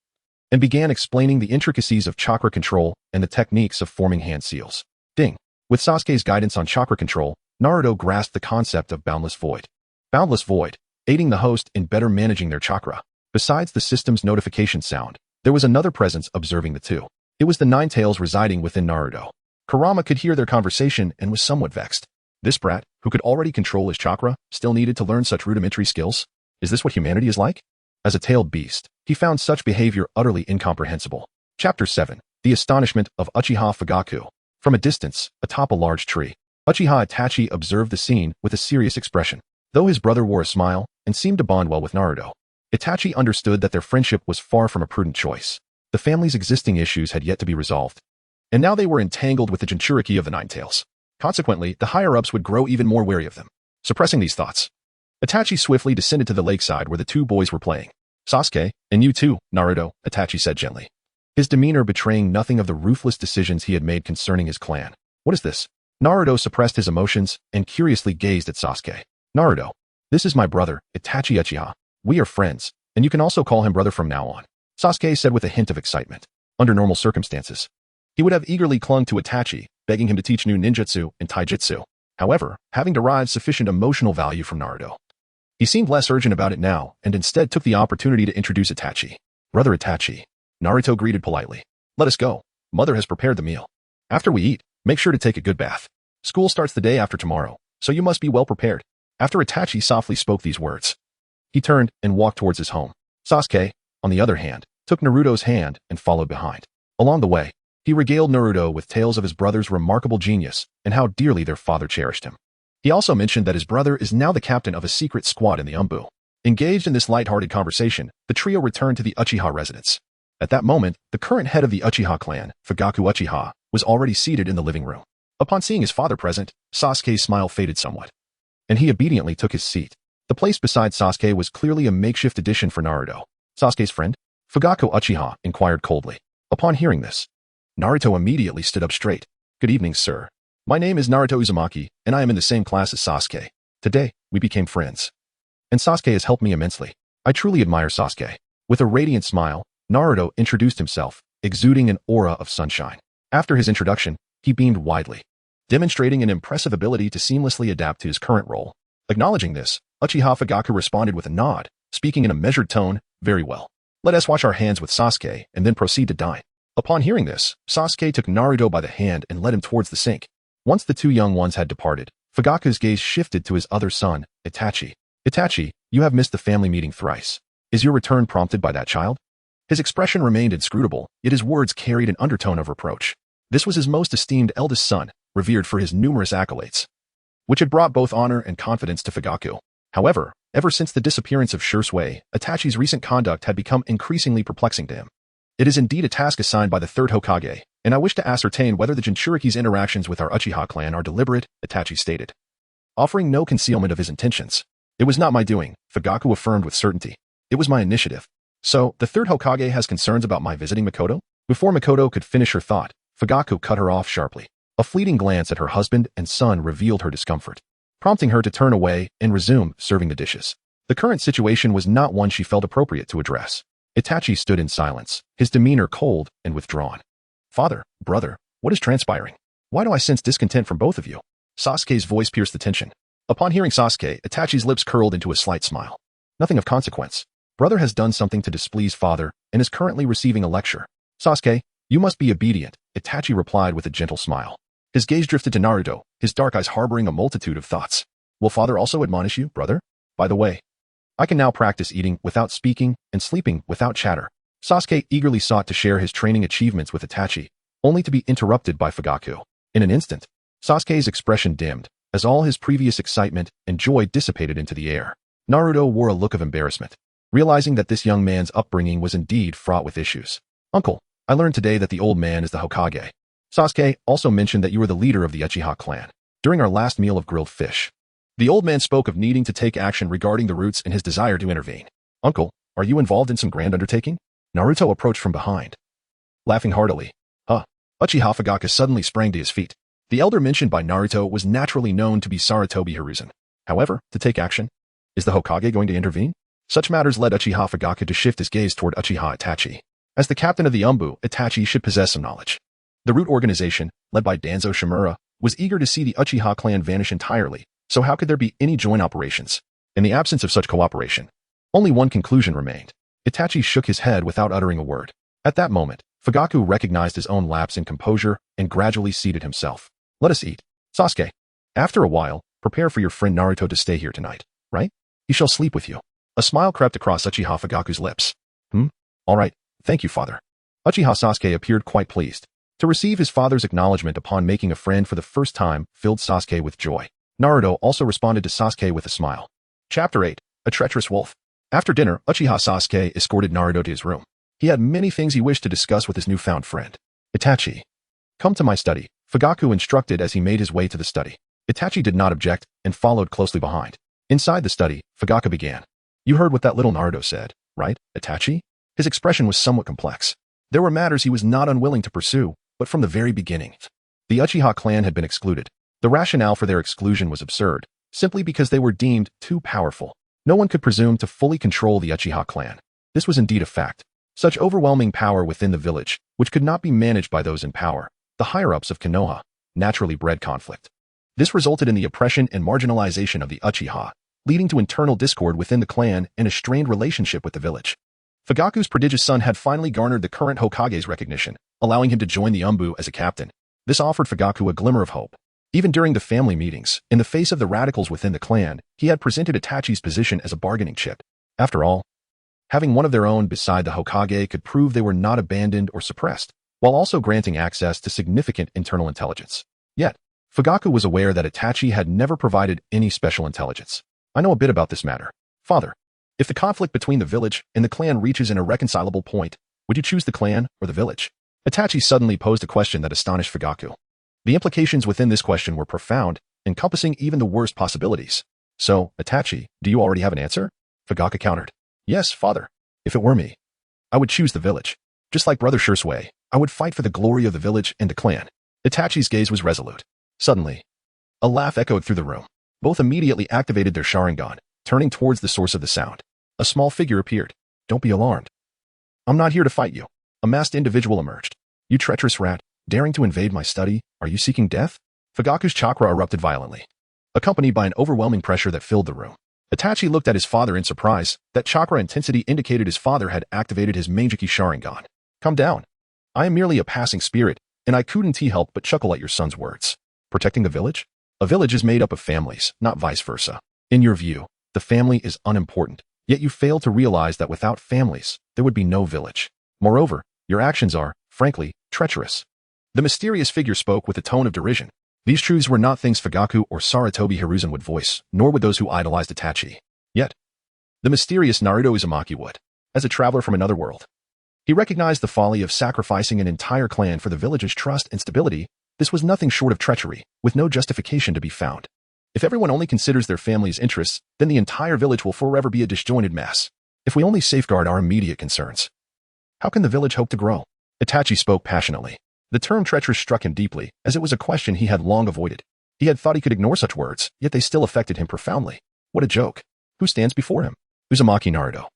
and began explaining the intricacies of chakra control and the techniques of forming hand seals. Ding. With Sasuke's guidance on chakra control, Naruto grasped the concept of boundless void. Boundless void, aiding the host in better managing their chakra. Besides the system's notification sound, there was another presence observing the two. It was the Nine Tails residing within Naruto. Kurama could hear their conversation and was somewhat vexed. This brat, who could already control his chakra, still needed to learn such rudimentary skills? Is this what humanity is like? As a tailed beast, he found such behavior utterly incomprehensible. Chapter 7. The Astonishment of Uchiha Fugaku. From a distance, atop a large tree, Uchiha Itachi observed the scene with a serious expression. Though his brother wore a smile and seemed to bond well with Naruto, Itachi understood that their friendship was far from a prudent choice. The family's existing issues had yet to be resolved, and now they were entangled with the Jinchuriki of the Nine Tails. Consequently, the higher-ups would grow even more wary of them. Suppressing these thoughts, Itachi swiftly descended to the lakeside where the two boys were playing. Sasuke, and you too, Naruto, Itachi said gently, his demeanor betraying nothing of the ruthless decisions he had made concerning his clan. What is this? Naruto suppressed his emotions and curiously gazed at Sasuke. Naruto, this is my brother, Itachi Uchiha. We are friends, and you can also call him brother from now on, Sasuke said with a hint of excitement. Under normal circumstances, he would have eagerly clung to Itachi, begging him to teach new ninjutsu and taijutsu. However, having derived sufficient emotional value from Naruto, he seemed less urgent about it now and instead took the opportunity to introduce Itachi. Brother Itachi, Naruto greeted politely. Let us go. Mother has prepared the meal. After we eat, make sure to take a good bath. School starts the day after tomorrow, so you must be well prepared. After Itachi softly spoke these words, he turned and walked towards his home. Sasuke, on the other hand, took Naruto's hand and followed behind. Along the way, he regaled Naruto with tales of his brother's remarkable genius and how dearly their father cherished him. He also mentioned that his brother is now the captain of a secret squad in the Umbu. Engaged in this light-hearted conversation, the trio returned to the Uchiha residence. At that moment, the current head of the Uchiha clan, Fugaku Uchiha, was already seated in the living room. Upon seeing his father present, Sasuke's smile faded somewhat, and he obediently took his seat. The place beside Sasuke was clearly a makeshift addition for Naruto. Sasuke's friend? Fugaku Uchiha inquired coldly. Upon hearing this, Naruto immediately stood up straight. Good evening, sir. My name is Naruto Uzumaki, and I am in the same class as Sasuke. Today, we became friends, and Sasuke has helped me immensely. I truly admire Sasuke. With a radiant smile, Naruto introduced himself, exuding an aura of sunshine. After his introduction, he beamed widely, demonstrating an impressive ability to seamlessly adapt to his current role. Acknowledging this, Uchiha Fugaku responded with a nod, speaking in a measured tone, very well. Let us wash our hands with Sasuke and then proceed to dine. Upon hearing this, Sasuke took Naruto by the hand and led him towards the sink. Once the two young ones had departed, Fugaku's gaze shifted to his other son, Itachi. Itachi, you have missed the family meeting thrice. Is your return prompted by that child? His expression remained inscrutable, yet his words carried an undertone of reproach. This was his most esteemed eldest son, revered for his numerous accolades, which had brought both honor and confidence to Fugaku. However, ever since the disappearance of Shursui, Itachi's recent conduct had become increasingly perplexing to him. It is indeed a task assigned by the Third Hokage, and I wish to ascertain whether the Jinchuriki's interactions with our Uchiha clan are deliberate, Itachi stated, offering no concealment of his intentions. It was not my doing, Fugaku affirmed with certainty. It was my initiative. So, the Third Hokage has concerns about my visiting Mikoto? Before Mikoto could finish her thought, Fugaku cut her off sharply. A fleeting glance at her husband and son revealed her discomfort, prompting her to turn away and resume serving the dishes. The current situation was not one she felt appropriate to address. Itachi stood in silence, his demeanor cold and withdrawn. Father, brother, what is transpiring? Why do I sense discontent from both of you? Sasuke's voice pierced the tension. Upon hearing Sasuke, Itachi's lips curled into a slight smile. Nothing of consequence. Brother has done something to displease father and is currently receiving a lecture. Sasuke, you must be obedient, Itachi replied with a gentle smile. His gaze drifted to Naruto, his dark eyes harboring a multitude of thoughts. Will father also admonish you, brother? By the way, I can now practice eating without speaking and sleeping without chatter. Sasuke eagerly sought to share his training achievements with Itachi, only to be interrupted by Fugaku. In an instant, Sasuke's expression dimmed, as all his previous excitement and joy dissipated into the air. Naruto wore a look of embarrassment, realizing that this young man's upbringing was indeed fraught with issues. Uncle, I learned today that the old man is the Hokage. Sasuke also mentioned that you were the leader of the Uchiha clan during our last meal of grilled fish. The old man spoke of needing to take action regarding the roots and his desire to intervene. Uncle, are you involved in some grand undertaking? Naruto approached from behind, laughing heartily. Uchiha Fugaku suddenly sprang to his feet. The elder mentioned by Naruto was naturally known to be Sarutobi Hiruzen. However, to take action, is the Hokage going to intervene? Such matters led Uchiha Fugaku to shift his gaze toward Uchiha Itachi. As the captain of the Umbu, Itachi should possess some knowledge. The root organization, led by Danzo Shimura, was eager to see the Uchiha clan vanish entirely, so how could there be any joint operations? In the absence of such cooperation, only one conclusion remained. Itachi shook his head without uttering a word. At that moment, Fugaku recognized his own lapse in composure and gradually seated himself. Let us eat. Sasuke. After a while, prepare for your friend Naruto to stay here tonight, right? He shall sleep with you. A smile crept across Uchiha Fugaku's lips. All right, thank you, father. Uchiha Sasuke appeared quite pleased. To receive his father's acknowledgement upon making a friend for the first time filled Sasuke with joy. Naruto also responded to Sasuke with a smile. Chapter 8. A Treacherous Wolf. After dinner, Uchiha Sasuke escorted Naruto to his room. He had many things he wished to discuss with his newfound friend. Itachi. Come to my study, Fugaku instructed as he made his way to the study. Itachi did not object and followed closely behind. Inside the study, Fugaku began. You heard what that little Naruto said, right, Itachi? His expression was somewhat complex. There were matters he was not unwilling to pursue, but from the very beginning. The Uchiha clan had been excluded. The rationale for their exclusion was absurd, simply because they were deemed too powerful. No one could presume to fully control the Uchiha clan. This was indeed a fact. Such overwhelming power within the village, which could not be managed by those in power, the higher-ups of Konoha, naturally bred conflict. This resulted in the oppression and marginalization of the Uchiha, leading to internal discord within the clan and a strained relationship with the village. Fugaku's prodigious son had finally garnered the current Hokage's recognition, allowing him to join the Umbu as a captain. This offered Fugaku a glimmer of hope. Even during the family meetings, in the face of the radicals within the clan, he had presented Itachi's position as a bargaining chip. After all, having one of their own beside the Hokage could prove they were not abandoned or suppressed, while also granting access to significant internal intelligence. Yet, Fugaku was aware that Itachi had never provided any special intelligence. I know a bit about this matter. Father, if the conflict between the village and the clan reaches an irreconcilable point, would you choose the clan or the village? Itachi suddenly posed a question that astonished Fugaku. The implications within this question were profound, encompassing even the worst possibilities. So, Itachi, do you already have an answer? Fugaku countered. Yes, father. If it were me, I would choose the village. Just like Brother Shursui, I would fight for the glory of the village and the clan. Itachi's gaze was resolute. Suddenly, a laugh echoed through the room. Both immediately activated their Sharingan, turning towards the source of the sound. A small figure appeared. Don't be alarmed. I'm not here to fight you. A masked individual emerged. You treacherous rat, daring to invade my study, are you seeking death? Fugaku's chakra erupted violently, accompanied by an overwhelming pressure that filled the room. Itachi looked at his father in surprise. That chakra intensity indicated his father had activated his Meijiki Sharingan. Calm down. I am merely a passing spirit, and I couldn't help but chuckle at your son's words. Protecting the village? A village is made up of families, not vice versa. In your view, the family is unimportant, yet you fail to realize that without families, there would be no village. Moreover, your actions are, frankly, treacherous. The mysterious figure spoke with a tone of derision. These truths were not things Fugaku or Saratobi Hiruzen would voice, nor would those who idolized Itachi. Yet, the mysterious Naruto Uzumaki would, as a traveler from another world. He recognized the folly of sacrificing an entire clan for the village's trust and stability. This was nothing short of treachery, with no justification to be found. If everyone only considers their family's interests, then the entire village will forever be a disjointed mess. If we only safeguard our immediate concerns, how can the village hope to grow? Itachi spoke passionately. The term treacherous struck him deeply, as it was a question he had long avoided. He had thought he could ignore such words, yet they still affected him profoundly. What a joke. Who stands before him? Uzumaki Naruto.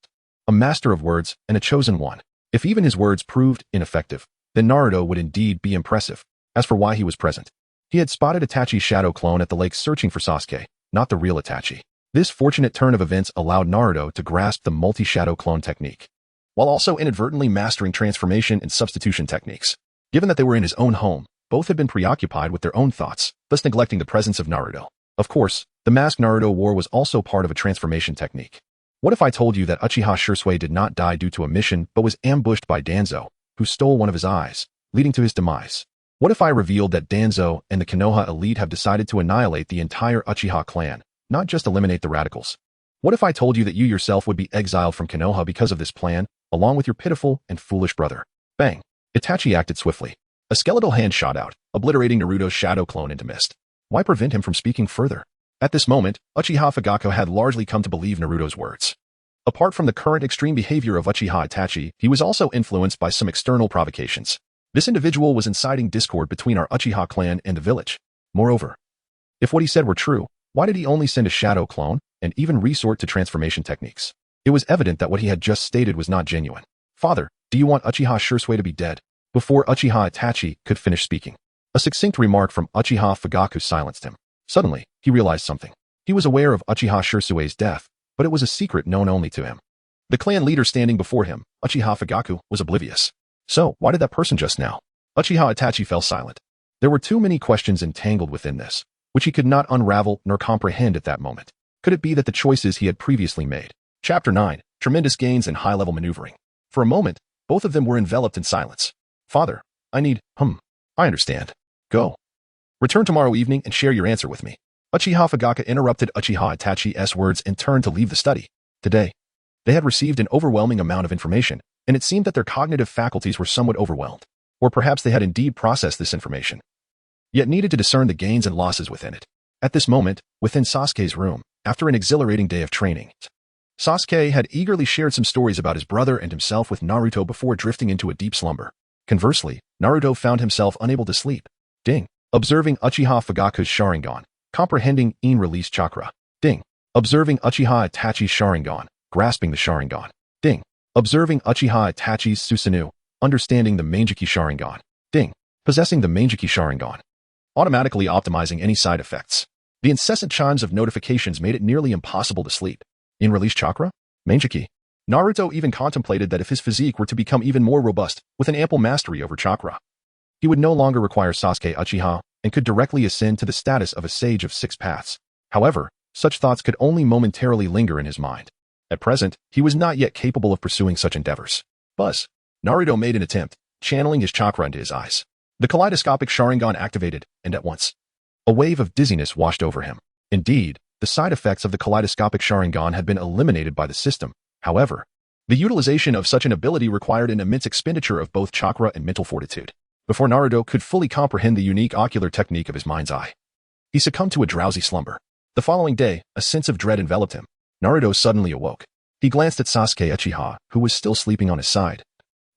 A master of words and a chosen one. If even his words proved ineffective, then Naruto would indeed be impressive. As for why he was present, he had spotted Itachi's shadow clone at the lake searching for Sasuke, not the real Itachi. This fortunate turn of events allowed Naruto to grasp the multi-shadow clone technique, while also inadvertently mastering transformation and substitution techniques. Given that they were in his own home, both had been preoccupied with their own thoughts, thus neglecting the presence of Naruto. Of course, the mask Naruto wore was also part of a transformation technique. What if I told you that Uchiha Shursui did not die due to a mission but was ambushed by Danzo, who stole one of his eyes, leading to his demise? What if I revealed that Danzo and the Konoha elite have decided to annihilate the entire Uchiha clan, not just eliminate the radicals? What if I told you that you yourself would be exiled from Konoha because of this plan, along with your pitiful and foolish brother? Bang! Itachi acted swiftly. A skeletal hand shot out, obliterating Naruto's shadow clone into mist. Why prevent him from speaking further? At this moment, Uchiha Fugaku had largely come to believe Naruto's words. Apart from the current extreme behavior of Uchiha Itachi, he was also influenced by some external provocations. This individual was inciting discord between our Uchiha clan and the village. Moreover, if what he said were true, why did he only send a shadow clone and even resort to transformation techniques? It was evident that what he had just stated was not genuine. Father, Do you want Uchiha Shursui to be dead? Before Uchiha Itachi could finish speaking, a succinct remark from Uchiha Fugaku silenced him. Suddenly, he realized something. He was aware of Uchiha Shursui's death, but it was a secret known only to him. The clan leader standing before him, Uchiha Fugaku, was oblivious. So, why did that person just now? Uchiha Itachi fell silent. There were too many questions entangled within this, which he could not unravel nor comprehend at that moment. Could it be that the choices he had previously made? Chapter 9, Tremendous Gains in High-Level Maneuvering. For a moment, both of them were enveloped in silence. Father, I need, I understand. Go. Return tomorrow evening and share your answer with me. Uchiha Fugaku interrupted Uchiha Itachi's words and turned to leave the study. Today, they had received an overwhelming amount of information, and it seemed that their cognitive faculties were somewhat overwhelmed. Or perhaps they had indeed processed this information, yet needed to discern the gains and losses within it. At this moment, within Sasuke's room, after an exhilarating day of training, Sasuke had eagerly shared some stories about his brother and himself with Naruto before drifting into a deep slumber. Conversely, Naruto found himself unable to sleep. Ding. Observing Uchiha Fugaku's Sharingan, comprehending in-release chakra. Ding. Observing Uchiha Itachi's Sharingan, grasping the Sharingan. Ding. Observing Uchiha Itachi's Susanoo, understanding the Mangekyou Sharingan. Ding. Possessing the Mangekyou Sharingan. Automatically optimizing any side effects. The incessant chimes of notifications made it nearly impossible to sleep. In-release chakra? Mangekyou. Naruto even contemplated that if his physique were to become even more robust, with an ample mastery over chakra, he would no longer require Sasuke Uchiha and could directly ascend to the status of a sage of 6 paths. However, such thoughts could only momentarily linger in his mind. At present, he was not yet capable of pursuing such endeavors. Buzz. Naruto made an attempt, channeling his chakra into his eyes. The kaleidoscopic Sharingan activated, and at once, a wave of dizziness washed over him. Indeed, the side effects of the kaleidoscopic Sharingan had been eliminated by the system. However, the utilization of such an ability required an immense expenditure of both chakra and mental fortitude. Before Naruto could fully comprehend the unique ocular technique of his mind's eye, he succumbed to a drowsy slumber. The following day, a sense of dread enveloped him. Naruto suddenly awoke. He glanced at Sasuke Uchiha, who was still sleeping on his side,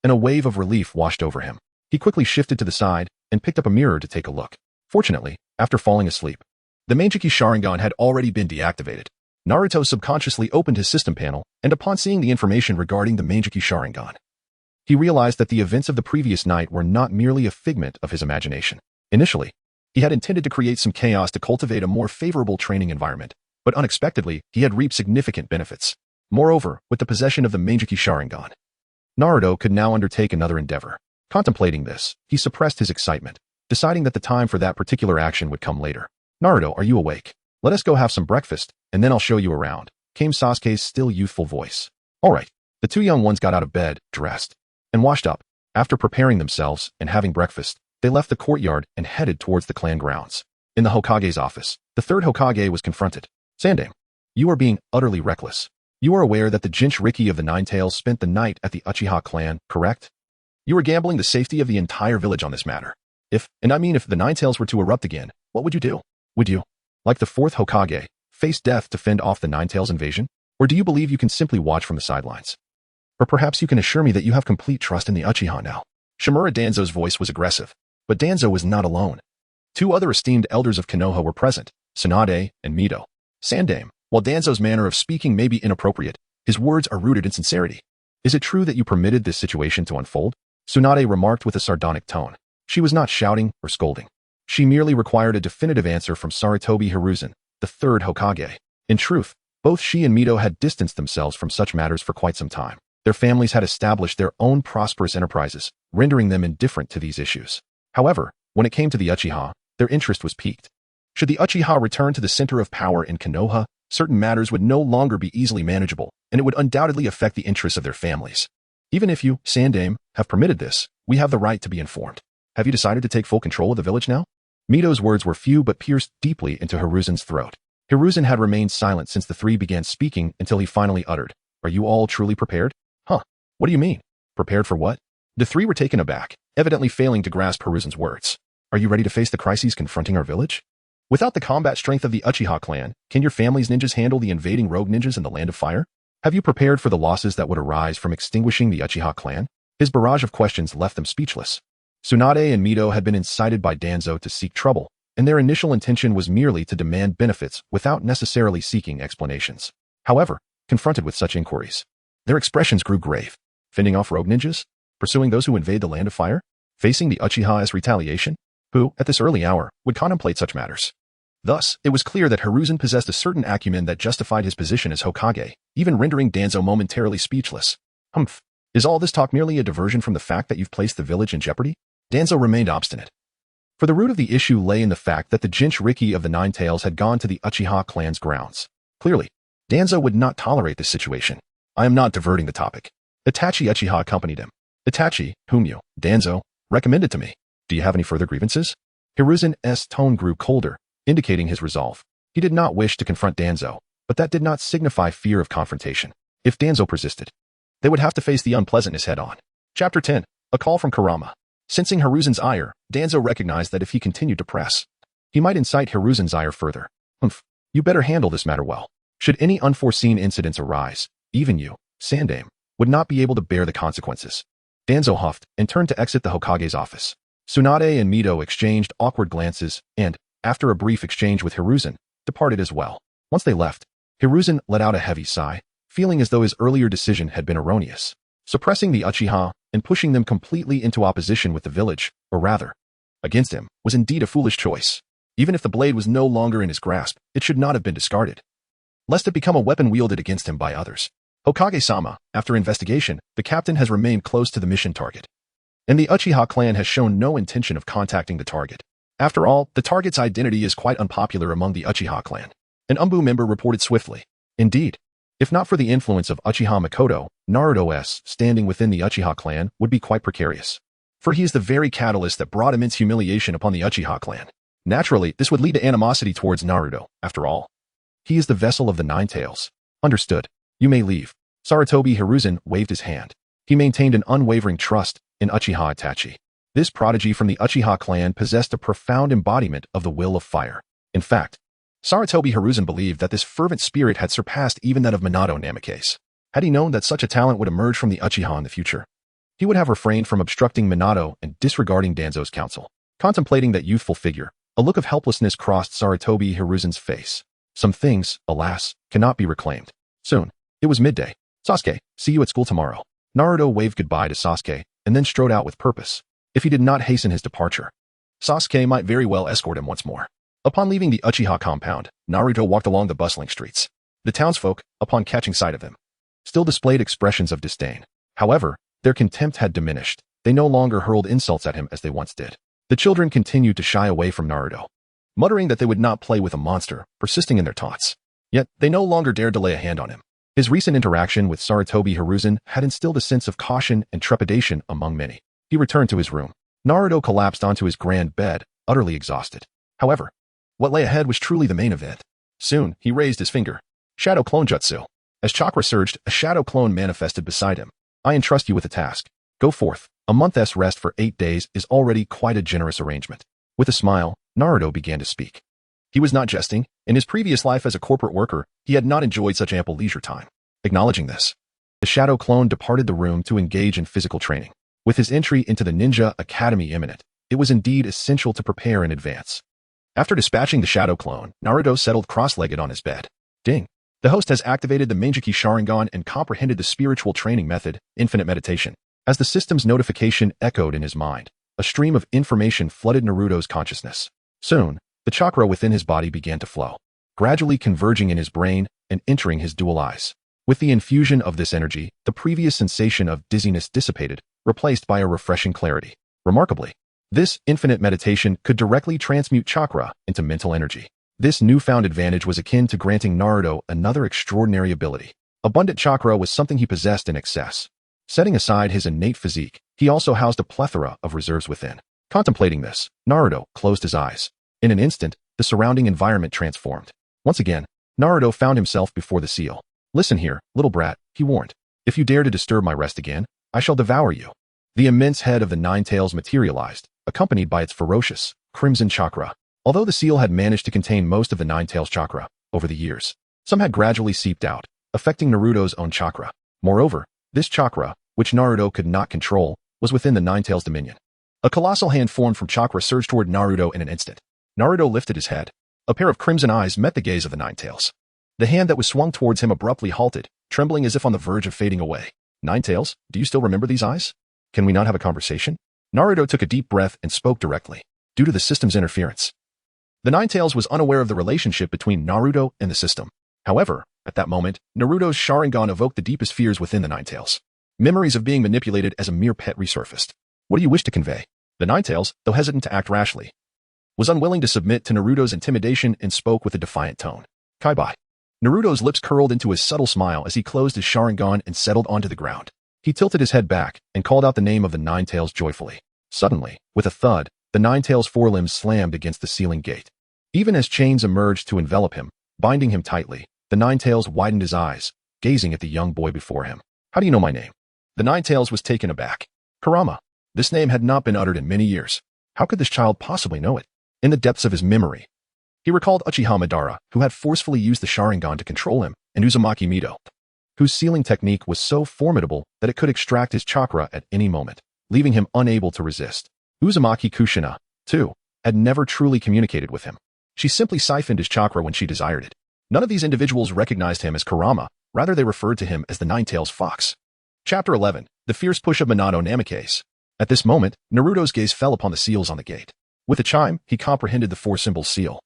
and a wave of relief washed over him. He quickly shifted to the side and picked up a mirror to take a look. Fortunately, after falling asleep, the Mangekyou Sharingan had already been deactivated. Naruto subconsciously opened his system panel, and upon seeing the information regarding the Mangekyou Sharingan, he realized that the events of the previous night were not merely a figment of his imagination. Initially, he had intended to create some chaos to cultivate a more favorable training environment, but unexpectedly, he had reaped significant benefits. Moreover, with the possession of the Mangekyou Sharingan, Naruto could now undertake another endeavor. Contemplating this, he suppressed his excitement, deciding that the time for that particular action would come later. Naruto, are you awake? Let us go have some breakfast, and then I'll show you around, came Sasuke's still youthful voice. All right. The two young ones got out of bed, dressed, and washed up. After preparing themselves and having breakfast, they left the courtyard and headed towards the clan grounds. In the Hokage's office, the third Hokage was confronted. Sandame, you are being utterly reckless. You are aware that the Jinchuriki of the Nine Tails spent the night at the Uchiha clan, correct? You are gambling the safety of the entire village on this matter. If the Nine Tails were to erupt again, what would you do? Would you, like the fourth Hokage, face death to fend off the Nine Tails invasion? Or do you believe you can simply watch from the sidelines? Or perhaps you can assure me that you have complete trust in the Uchiha now. Shimura Danzo's voice was aggressive, but Danzo was not alone. Two other esteemed elders of Konoha were present, Tsunade and Mito. Sandame, while Danzo's manner of speaking may be inappropriate, his words are rooted in sincerity. Is it true that you permitted this situation to unfold? Tsunade remarked with a sardonic tone. She was not shouting or scolding. She merely required a definitive answer from Sarutobi Hiruzen, the third Hokage. In truth, both she and Mito had distanced themselves from such matters for quite some time. Their families had established their own prosperous enterprises, rendering them indifferent to these issues. However, when it came to the Uchiha, their interest was piqued. Should the Uchiha return to the center of power in Konoha, certain matters would no longer be easily manageable, and it would undoubtedly affect the interests of their families. Even if you, Sandame, have permitted this, we have the right to be informed. Have you decided to take full control of the village now? Mito's words were few but pierced deeply into Hiruzen's throat. Hiruzen had remained silent since the three began speaking until he finally uttered, "Are you all truly prepared?" Huh? What do you mean? Prepared for what? The three were taken aback, evidently failing to grasp Hiruzen's words. Are you ready to face the crises confronting our village? Without the combat strength of the Uchiha clan, can your family's ninjas handle the invading rogue ninjas in the Land of Fire? Have you prepared for the losses that would arise from extinguishing the Uchiha clan? His barrage of questions left them speechless. Tsunade and Mito had been incited by Danzo to seek trouble, and their initial intention was merely to demand benefits without necessarily seeking explanations. However, confronted with such inquiries, their expressions grew grave. Fending off rogue ninjas? pursuing those who invade the land of fire? Facing the Uchiha as retaliation? Who, at this early hour, would contemplate such matters? Thus, it was clear that Hiruzen possessed a certain acumen that justified his position as Hokage, even rendering Danzo momentarily speechless. Humph. Is all this talk merely a diversion from the fact that you've placed the village in jeopardy? Danzo remained obstinate. For the root of the issue lay in the fact that the Jinchuriki of the Nine Tails had gone to the Uchiha clan's grounds. Clearly, Danzo would not tolerate this situation. I am not diverting the topic. Itachi Uchiha accompanied him. Itachi, whom you, Danzo, recommended to me. Do you have any further grievances? Hiruzen's tone grew colder, indicating his resolve. He did not wish to confront Danzo, but that did not signify fear of confrontation. If Danzo persisted, they would have to face the unpleasantness head-on. Chapter 10. A Call from Kurama. Sensing Hiruzen's ire, Danzo recognized that if he continued to press, he might incite Hiruzen's ire further. Humph. You better handle this matter well. Should any unforeseen incidents arise, even you, Sandame, would not be able to bear the consequences. Danzo huffed and turned to exit the Hokage's office. Tsunade and Mito exchanged awkward glances and, after a brief exchange with Hiruzen, departed as well. Once they left, Hiruzen let out a heavy sigh, feeling as though his earlier decision had been erroneous. Suppressing the Uchiha and pushing them completely into opposition with the village, or rather, against him, was indeed a foolish choice. Even if the blade was no longer in his grasp, it should not have been discarded, lest it become a weapon wielded against him by others. Hokage-sama, after investigation, the captain has remained close to the mission target, and the Uchiha clan has shown no intention of contacting the target. After all, the target's identity is quite unpopular among the Uchiha clan. An Umbu member reported swiftly. Indeed, if not for the influence of Uchiha Makoto, Naruto's standing within the Uchiha clan would be quite precarious. For he is the very catalyst that brought immense humiliation upon the Uchiha clan. Naturally, this would lead to animosity towards Naruto, after all. He is the vessel of the Nine Tails. Understood. You may leave. Sarutobi Hiruzen waved his hand. He maintained an unwavering trust in Uchiha Itachi. This prodigy from the Uchiha clan possessed a profound embodiment of the will of fire. In fact, Sarutobi Hiruzen believed that this fervent spirit had surpassed even that of Minato Namikaze. Had he known that such a talent would emerge from the Uchiha in the future, he would have refrained from obstructing Minato and disregarding Danzo's counsel. Contemplating that youthful figure, a look of helplessness crossed Sarutobi Hiruzen's face. Some things, alas, cannot be reclaimed. Soon, it was midday. Sasuke, see you at school tomorrow. Naruto waved goodbye to Sasuke and then strode out with purpose. If he did not hasten his departure, Sasuke might very well escort him once more. Upon leaving the Uchiha compound, Naruto walked along the bustling streets. The townsfolk, upon catching sight of him, still displayed expressions of disdain. However, their contempt had diminished. They no longer hurled insults at him as they once did. The children continued to shy away from Naruto, muttering that they would not play with a monster, persisting in their taunts. Yet, they no longer dared to lay a hand on him. His recent interaction with Sarutobi Hiruzen had instilled a sense of caution and trepidation among many. He returned to his room. Naruto collapsed onto his grand bed, utterly exhausted. However, what lay ahead was truly the main event. Soon, he raised his finger. Shadow Clone Jutsu. As chakra surged, a shadow clone manifested beside him. I entrust you with a task. Go forth. A month's rest for 8 days is already quite a generous arrangement. With a smile, Naruto began to speak. He was not jesting. In his previous life as a corporate worker, he had not enjoyed such ample leisure time. Acknowledging this, the shadow clone departed the room to engage in physical training. With his entry into the Ninja Academy imminent, it was indeed essential to prepare in advance. After dispatching the shadow clone, Naruto settled cross-legged on his bed. Ding! The host has activated the Manjiki Sharingan and comprehended the spiritual training method, infinite meditation. As the system's notification echoed in his mind, a stream of information flooded Naruto's consciousness. Soon, the chakra within his body began to flow, gradually converging in his brain and entering his dual eyes. With the infusion of this energy, the previous sensation of dizziness dissipated, replaced by a refreshing clarity. Remarkably, this infinite meditation could directly transmute chakra into mental energy. This newfound advantage was akin to granting Naruto another extraordinary ability. Abundant chakra was something he possessed in excess. Setting aside his innate physique, he also housed a plethora of reserves within. Contemplating this, Naruto closed his eyes. In an instant, the surrounding environment transformed. Once again, Naruto found himself before the seal. Listen here, little brat, he warned. If you dare to disturb my rest again, I shall devour you. The immense head of the Nine Tails materialized, accompanied by its ferocious, crimson chakra. Although the seal had managed to contain most of the Nine Tails chakra over the years, some had gradually seeped out, affecting Naruto's own chakra. Moreover, this chakra, which Naruto could not control, was within the Nine Tails' dominion. A colossal hand formed from chakra surged toward Naruto in an instant. Naruto lifted his head. A pair of crimson eyes met the gaze of the Nine Tails. The hand that was swung towards him abruptly halted, trembling as if on the verge of fading away. Nine Tails, do you still remember these eyes? Can we not have a conversation? Naruto took a deep breath and spoke directly. Due to the system's interference. The Ninetales was unaware of the relationship between Naruto and the system. However, at that moment, Naruto's Sharingan evoked the deepest fears within the Ninetales. Memories of being manipulated as a mere pet resurfaced. What do you wish to convey? The Ninetales, though hesitant to act rashly, was unwilling to submit to Naruto's intimidation and spoke with a defiant tone. Kai-bai. Naruto's lips curled into a subtle smile as he closed his Sharingan and settled onto the ground. He tilted his head back and called out the name of the Ninetales joyfully. Suddenly, with a thud, the Ninetales' forelimbs slammed against the ceiling gate. Even as chains emerged to envelop him, binding him tightly, the Ninetales widened his eyes, gazing at the young boy before him. How do you know my name? The Ninetales was taken aback. Kurama. This name had not been uttered in many years. How could this child possibly know it? In the depths of his memory, he recalled Uchiha Madara, who had forcefully used the Sharingan to control him, and Uzumaki Naruto, whose sealing technique was so formidable that it could extract his chakra at any moment, leaving him unable to resist. Uzumaki Kushina, too, had never truly communicated with him. She simply siphoned his chakra when she desired it. None of these individuals recognized him as Kurama, rather they referred to him as the Ninetales Fox. Chapter 11. The Fierce Push of Minato Namikaze. At this moment, Naruto's gaze fell upon the seals on the gate. With a chime, he comprehended the four-symbol seal.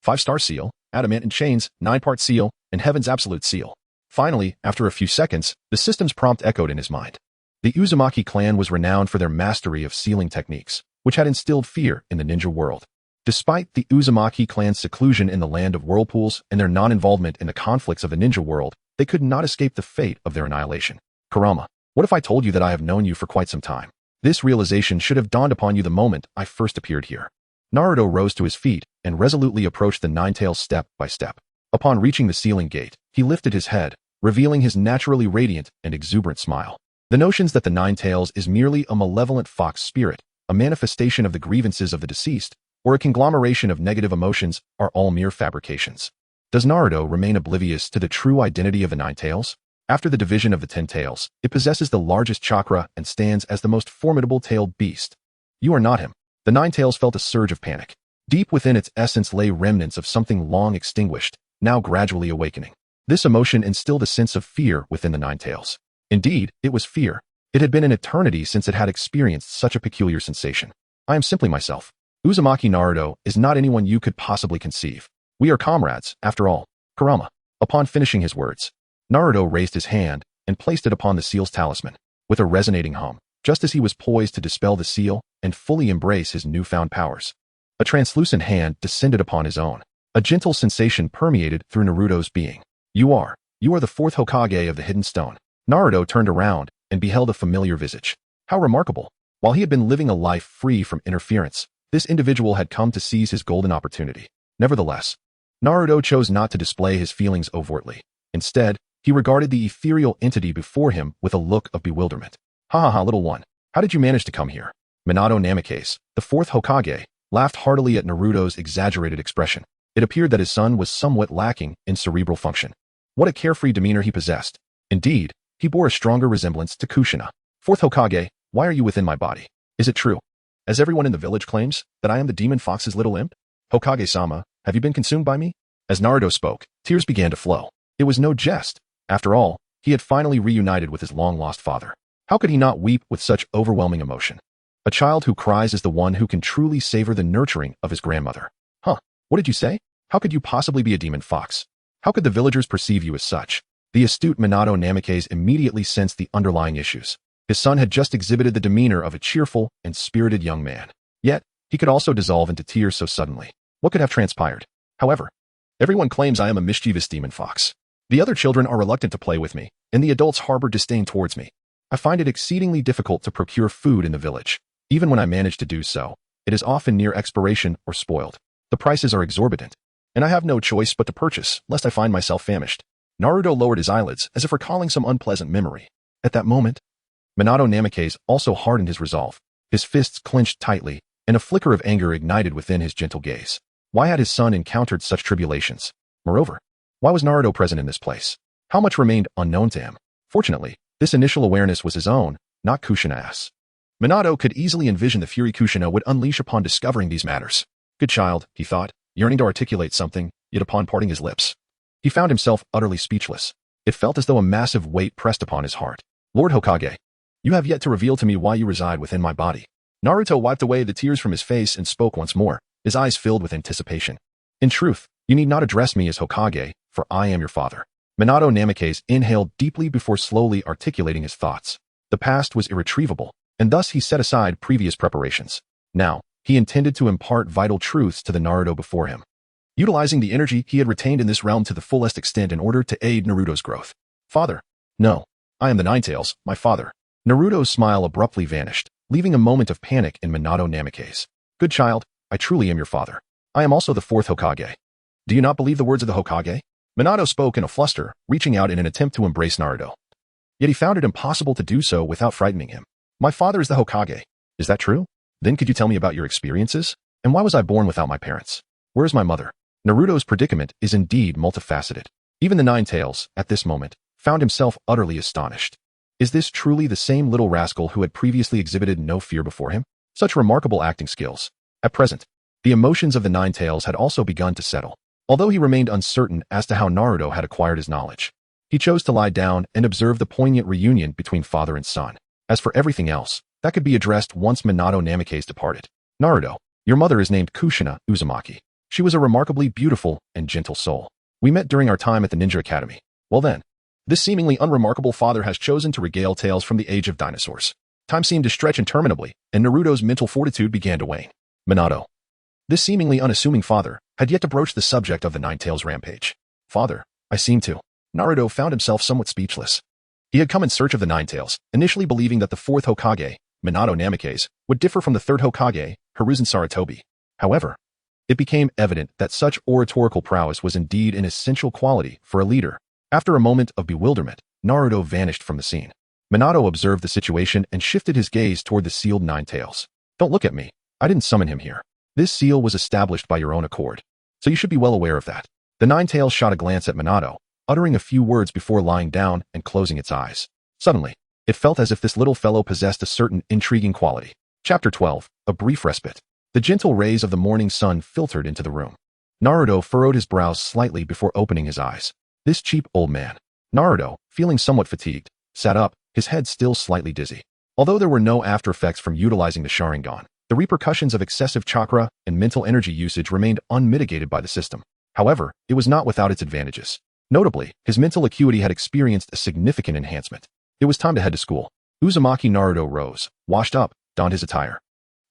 5-star seal, adamant and chains, 9-part seal, and heaven's absolute seal. Finally, after a few seconds, the system's prompt echoed in his mind. The Uzumaki clan was renowned for their mastery of sealing techniques, which had instilled fear in the ninja world. Despite the Uzumaki clan's seclusion in the land of whirlpools and their non-involvement in the conflicts of the ninja world, they could not escape the fate of their annihilation. Kurama, what if I told you that I have known you for quite some time? This realization should have dawned upon you the moment I first appeared here. Naruto rose to his feet and resolutely approached the Ninetales step by step. Upon reaching the ceiling gate, he lifted his head, revealing his naturally radiant and exuberant smile. The notions that the Ninetales is merely a malevolent fox spirit, a manifestation of the grievances of the deceased, or a conglomeration of negative emotions are all mere fabrications. Does Naruto remain oblivious to the true identity of the Ninetales? After the division of the 10 tails, it possesses the largest chakra and stands as the most formidable tailed beast. You are not him. The Ninetales felt a surge of panic. Deep within its essence lay remnants of something long extinguished, now gradually awakening. This emotion instilled a sense of fear within the Ninetales. Indeed, it was fear. It had been an eternity since it had experienced such a peculiar sensation. I am simply myself. Uzumaki Naruto is not anyone you could possibly conceive. We are comrades, after all. Kurama. Upon finishing his words, Naruto raised his hand and placed it upon the seal's talisman, with a resonating hum, just as he was poised to dispel the seal and fully embrace his newfound powers. A translucent hand descended upon his own. A gentle sensation permeated through Naruto's being. You are the fourth Hokage of the Hidden Stone. Naruto turned around and beheld a familiar visage. How remarkable! While he had been living a life free from interference, this individual had come to seize his golden opportunity. Nevertheless, Naruto chose not to display his feelings overtly. Instead, he regarded the ethereal entity before him with a look of bewilderment. Ha ha ha, little one. How did you manage to come here? Minato Namikaze, the fourth Hokage, laughed heartily at Naruto's exaggerated expression. It appeared that his son was somewhat lacking in cerebral function. What a carefree demeanor he possessed. Indeed, he bore a stronger resemblance to Kushina. Fourth Hokage, why are you within my body? Is it true, as everyone in the village claims, that I am the demon fox's little imp? Hokage-sama, have you been consumed by me? As Naruto spoke, tears began to flow. It was no jest. After all, he had finally reunited with his long-lost father. How could he not weep with such overwhelming emotion? A child who cries is the one who can truly savor the nurturing of his grandmother. Huh, what did you say? How could you possibly be a demon fox? How could the villagers perceive you as such? The astute Minato Namikaze immediately sensed the underlying issues. His son had just exhibited the demeanor of a cheerful and spirited young man. Yet, he could also dissolve into tears so suddenly. What could have transpired? However, everyone claims I am a mischievous demon fox. The other children are reluctant to play with me, and the adults harbor disdain towards me. I find it exceedingly difficult to procure food in the village. Even when I manage to do so, it is often near expiration or spoiled. The prices are exorbitant, and I have no choice but to purchase, lest I find myself famished. Naruto lowered his eyelids as if recalling some unpleasant memory. At that moment, Minato Namikaze also hardened his resolve. His fists clenched tightly, and a flicker of anger ignited within his gentle gaze. Why had his son encountered such tribulations? Moreover, why was Naruto present in this place? How much remained unknown to him? Fortunately, this initial awareness was his own, not Kushina's. Minato could easily envision the fury Kushina would unleash upon discovering these matters. Good child, he thought, yearning to articulate something, yet upon parting his lips, he found himself utterly speechless. It felt as though a massive weight pressed upon his heart. Lord Hokage. You have yet to reveal to me why you reside within my body. Naruto wiped away the tears from his face and spoke once more, his eyes filled with anticipation. In truth, you need not address me as Hokage, for I am your father. Minato Namikaze inhaled deeply before slowly articulating his thoughts. The past was irretrievable, and thus he set aside previous preparations. Now, he intended to impart vital truths to the Naruto before him, utilizing the energy he had retained in this realm to the fullest extent in order to aid Naruto's growth. Father. No. I am the Ninetales, my father. Naruto's smile abruptly vanished, leaving a moment of panic in Minato Namikaze. Good child, I truly am your father. I am also the fourth Hokage. Do you not believe the words of the Hokage? Minato spoke in a fluster, reaching out in an attempt to embrace Naruto. Yet he found it impossible to do so without frightening him. My father is the Hokage. Is that true? Then could you tell me about your experiences? And why was I born without my parents? Where is my mother? Naruto's predicament is indeed multifaceted. Even the Ninetales, at this moment, found himself utterly astonished. Is this truly the same little rascal who had previously exhibited no fear before him? Such remarkable acting skills. At present, the emotions of the Ninetales had also begun to settle. Although he remained uncertain as to how Naruto had acquired his knowledge, he chose to lie down and observe the poignant reunion between father and son. As for everything else, that could be addressed once Minato Namikaze departed. Naruto, your mother is named Kushina Uzumaki. She was a remarkably beautiful and gentle soul. We met during our time at the Ninja Academy. Well then, this seemingly unremarkable father has chosen to regale tales from the age of dinosaurs. Time seemed to stretch interminably, and Naruto's mental fortitude began to wane. Minato. This seemingly unassuming father had yet to broach the subject of the Ninetales rampage. Father, I seem to. Naruto found himself somewhat speechless. He had come in search of the Ninetales, initially believing that the fourth Hokage, Minato Namikaze, would differ from the third Hokage, Hiruzen Sarutobi. However, it became evident that such oratorical prowess was indeed an essential quality for a leader. After a moment of bewilderment, Naruto vanished from the scene. Minato observed the situation and shifted his gaze toward the sealed Ninetales. Don't look at me. I didn't summon him here. This seal was established by your own accord, so you should be well aware of that. The Ninetales shot a glance at Minato, uttering a few words before lying down and closing its eyes. Suddenly, it felt as if this little fellow possessed a certain intriguing quality. Chapter 12, A Brief Respite. The gentle rays of the morning sun filtered into the room. Naruto furrowed his brows slightly before opening his eyes. This cheap old man. Naruto, feeling somewhat fatigued, sat up, his head still slightly dizzy. Although there were no after effects from utilizing the Sharingan, the repercussions of excessive chakra and mental energy usage remained unmitigated by the system. However, it was not without its advantages. Notably, his mental acuity had experienced a significant enhancement. It was time to head to school. Uzumaki Naruto rose, washed up, donned his attire,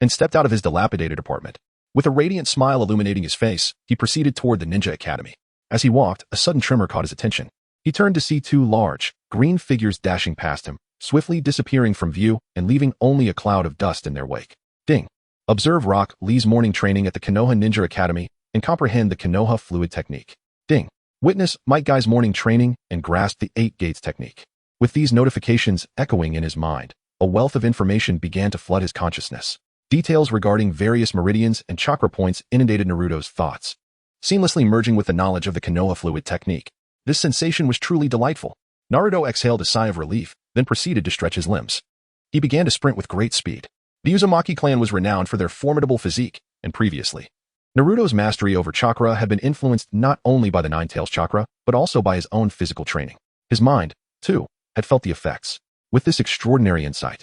and stepped out of his dilapidated apartment. With a radiant smile illuminating his face, he proceeded toward the Ninja Academy. As he walked, a sudden tremor caught his attention. He turned to see two large, green figures dashing past him, swiftly disappearing from view and leaving only a cloud of dust in their wake. Ding. Observe Rock Lee's morning training at the Konoha Ninja Academy and comprehend the Konoha fluid technique. Ding. Witness Might Guy's morning training and grasp the 8 gates technique. With these notifications echoing in his mind, a wealth of information began to flood his consciousness. Details regarding various meridians and chakra points inundated Naruto's thoughts, seamlessly merging with the knowledge of the Konoha fluid technique. This sensation was truly delightful. Naruto exhaled a sigh of relief, then proceeded to stretch his limbs. He began to sprint with great speed. The Uzumaki clan was renowned for their formidable physique, and previously, Naruto's mastery over chakra had been influenced not only by the Ninetales chakra, but also by his own physical training. His mind, too, had felt the effects. With this extraordinary insight,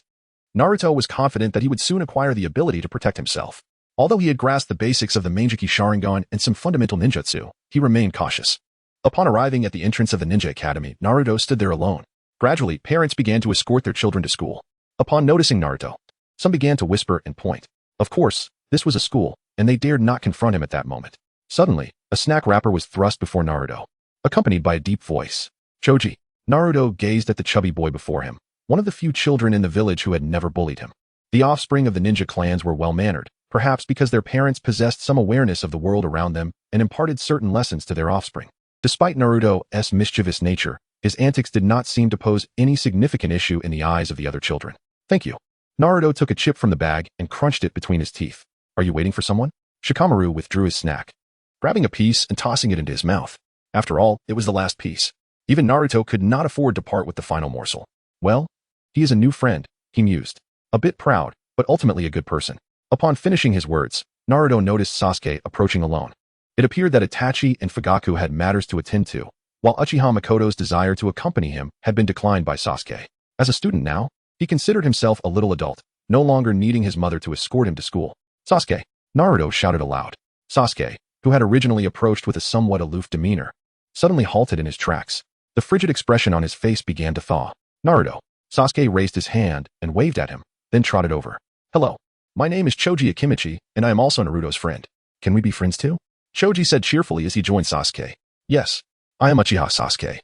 Naruto was confident that he would soon acquire the ability to protect himself. Although he had grasped the basics of the Manjiki Sharingan and some fundamental ninjutsu, he remained cautious. Upon arriving at the entrance of the Ninja Academy, Naruto stood there alone. Gradually, parents began to escort their children to school. Upon noticing Naruto, some began to whisper and point. Of course, this was a school, and they dared not confront him at that moment. Suddenly, a snack wrapper was thrust before Naruto, accompanied by a deep voice. Choji. Naruto gazed at the chubby boy before him, one of the few children in the village who had never bullied him. The offspring of the ninja clans were well-mannered, perhaps because their parents possessed some awareness of the world around them and imparted certain lessons to their offspring. Despite Naruto's mischievous nature, his antics did not seem to pose any significant issue in the eyes of the other children. Thank you. Naruto took a chip from the bag and crunched it between his teeth. Are you waiting for someone? Shikamaru withdrew his snack, grabbing a piece and tossing it into his mouth. After all, it was the last piece. Even Naruto could not afford to part with the final morsel. Well, he is a new friend, he mused. A bit proud, but ultimately a good person. Upon finishing his words, Naruto noticed Sasuke approaching alone. It appeared that Itachi and Fugaku had matters to attend to, while Uchiha Makoto's desire to accompany him had been declined by Sasuke. As a student now, He considered himself a little adult, no longer needing his mother to escort him to school. Sasuke! Naruto shouted aloud. Sasuke, who had originally approached with a somewhat aloof demeanor, suddenly halted in his tracks. The frigid expression on his face began to thaw. Naruto. Sasuke raised his hand and waved at him, then trotted over. Hello. My name is Choji Akimichi, and I am also Naruto's friend. Can we be friends too? Choji said cheerfully as he joined Sasuke. Yes, I am Uchiha Sasuke.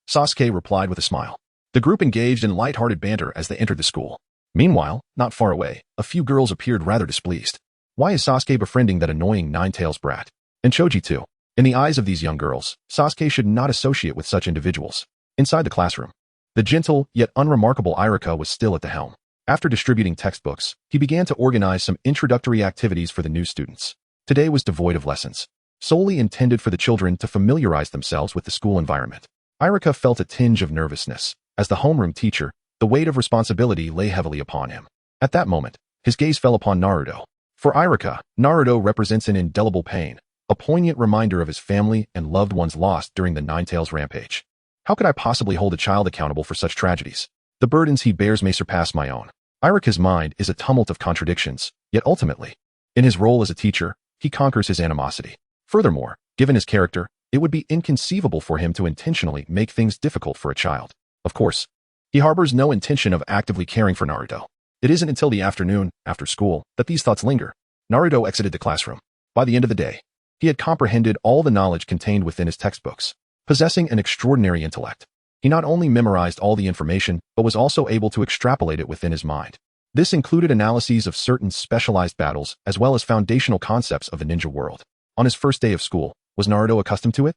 Sasuke replied with a smile. The group engaged in light-hearted banter as they entered the school. Meanwhile, not far away, a few girls appeared rather displeased. Why is Sasuke befriending that annoying nine-tails brat? And Choji too. In the eyes of these young girls, Sasuke should not associate with such individuals. Inside the classroom, the gentle yet unremarkable Irika was still at the helm. After distributing textbooks, he began to organize some introductory activities for the new students. Today was devoid of lessons, solely intended for the children to familiarize themselves with the school environment. Irika felt a tinge of nervousness. As the homeroom teacher, the weight of responsibility lay heavily upon him. At that moment, his gaze fell upon Naruto. For Irika, Naruto represents an indelible pain, a poignant reminder of his family and loved ones lost during the Nine-Tails rampage. How could I possibly hold a child accountable for such tragedies? The burdens he bears may surpass my own. Irika's mind is a tumult of contradictions, yet ultimately, in his role as a teacher, he conquers his animosity. Furthermore, given his character, it would be inconceivable for him to intentionally make things difficult for a child. Of course, he harbors no intention of actively caring for Naruto. It isn't until the afternoon, after school, that these thoughts linger. Naruto exited the classroom. By the end of the day, he had comprehended all the knowledge contained within his textbooks. Possessing an extraordinary intellect, he not only memorized all the information, but was also able to extrapolate it within his mind. This included analyses of certain specialized battles, as well as foundational concepts of the ninja world. On his first day of school, was Naruto accustomed to it?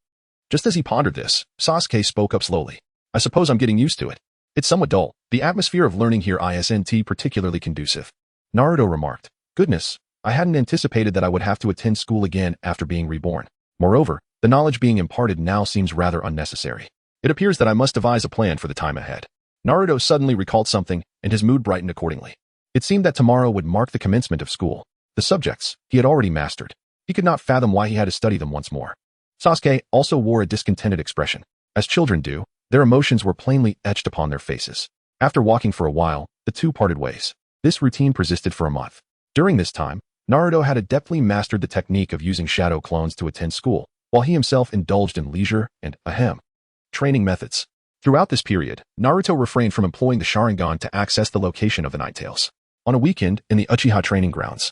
Just as he pondered this, Sasuke spoke up slowly. I suppose I'm getting used to it. It's somewhat dull. The atmosphere of learning here isn't particularly conducive. Naruto remarked. Goodness, I hadn't anticipated that I would have to attend school again after being reborn. Moreover, the knowledge being imparted now seems rather unnecessary. It appears that I must devise a plan for the time ahead. Naruto suddenly recalled something, and his mood brightened accordingly. It seemed that tomorrow would mark the commencement of school. The subjects he had already mastered. He could not fathom why he had to study them once more. Sasuke also wore a discontented expression. As children do, their emotions were plainly etched upon their faces. After walking for a while, the two parted ways. This routine persisted for a month. During this time, Naruto had adeptly mastered the technique of using shadow clones to attend school, while he himself indulged in leisure and, training methods. Throughout this period, Naruto refrained from employing the Sharingan to access the location of the Nine-Tails. On a weekend, in the Uchiha training grounds,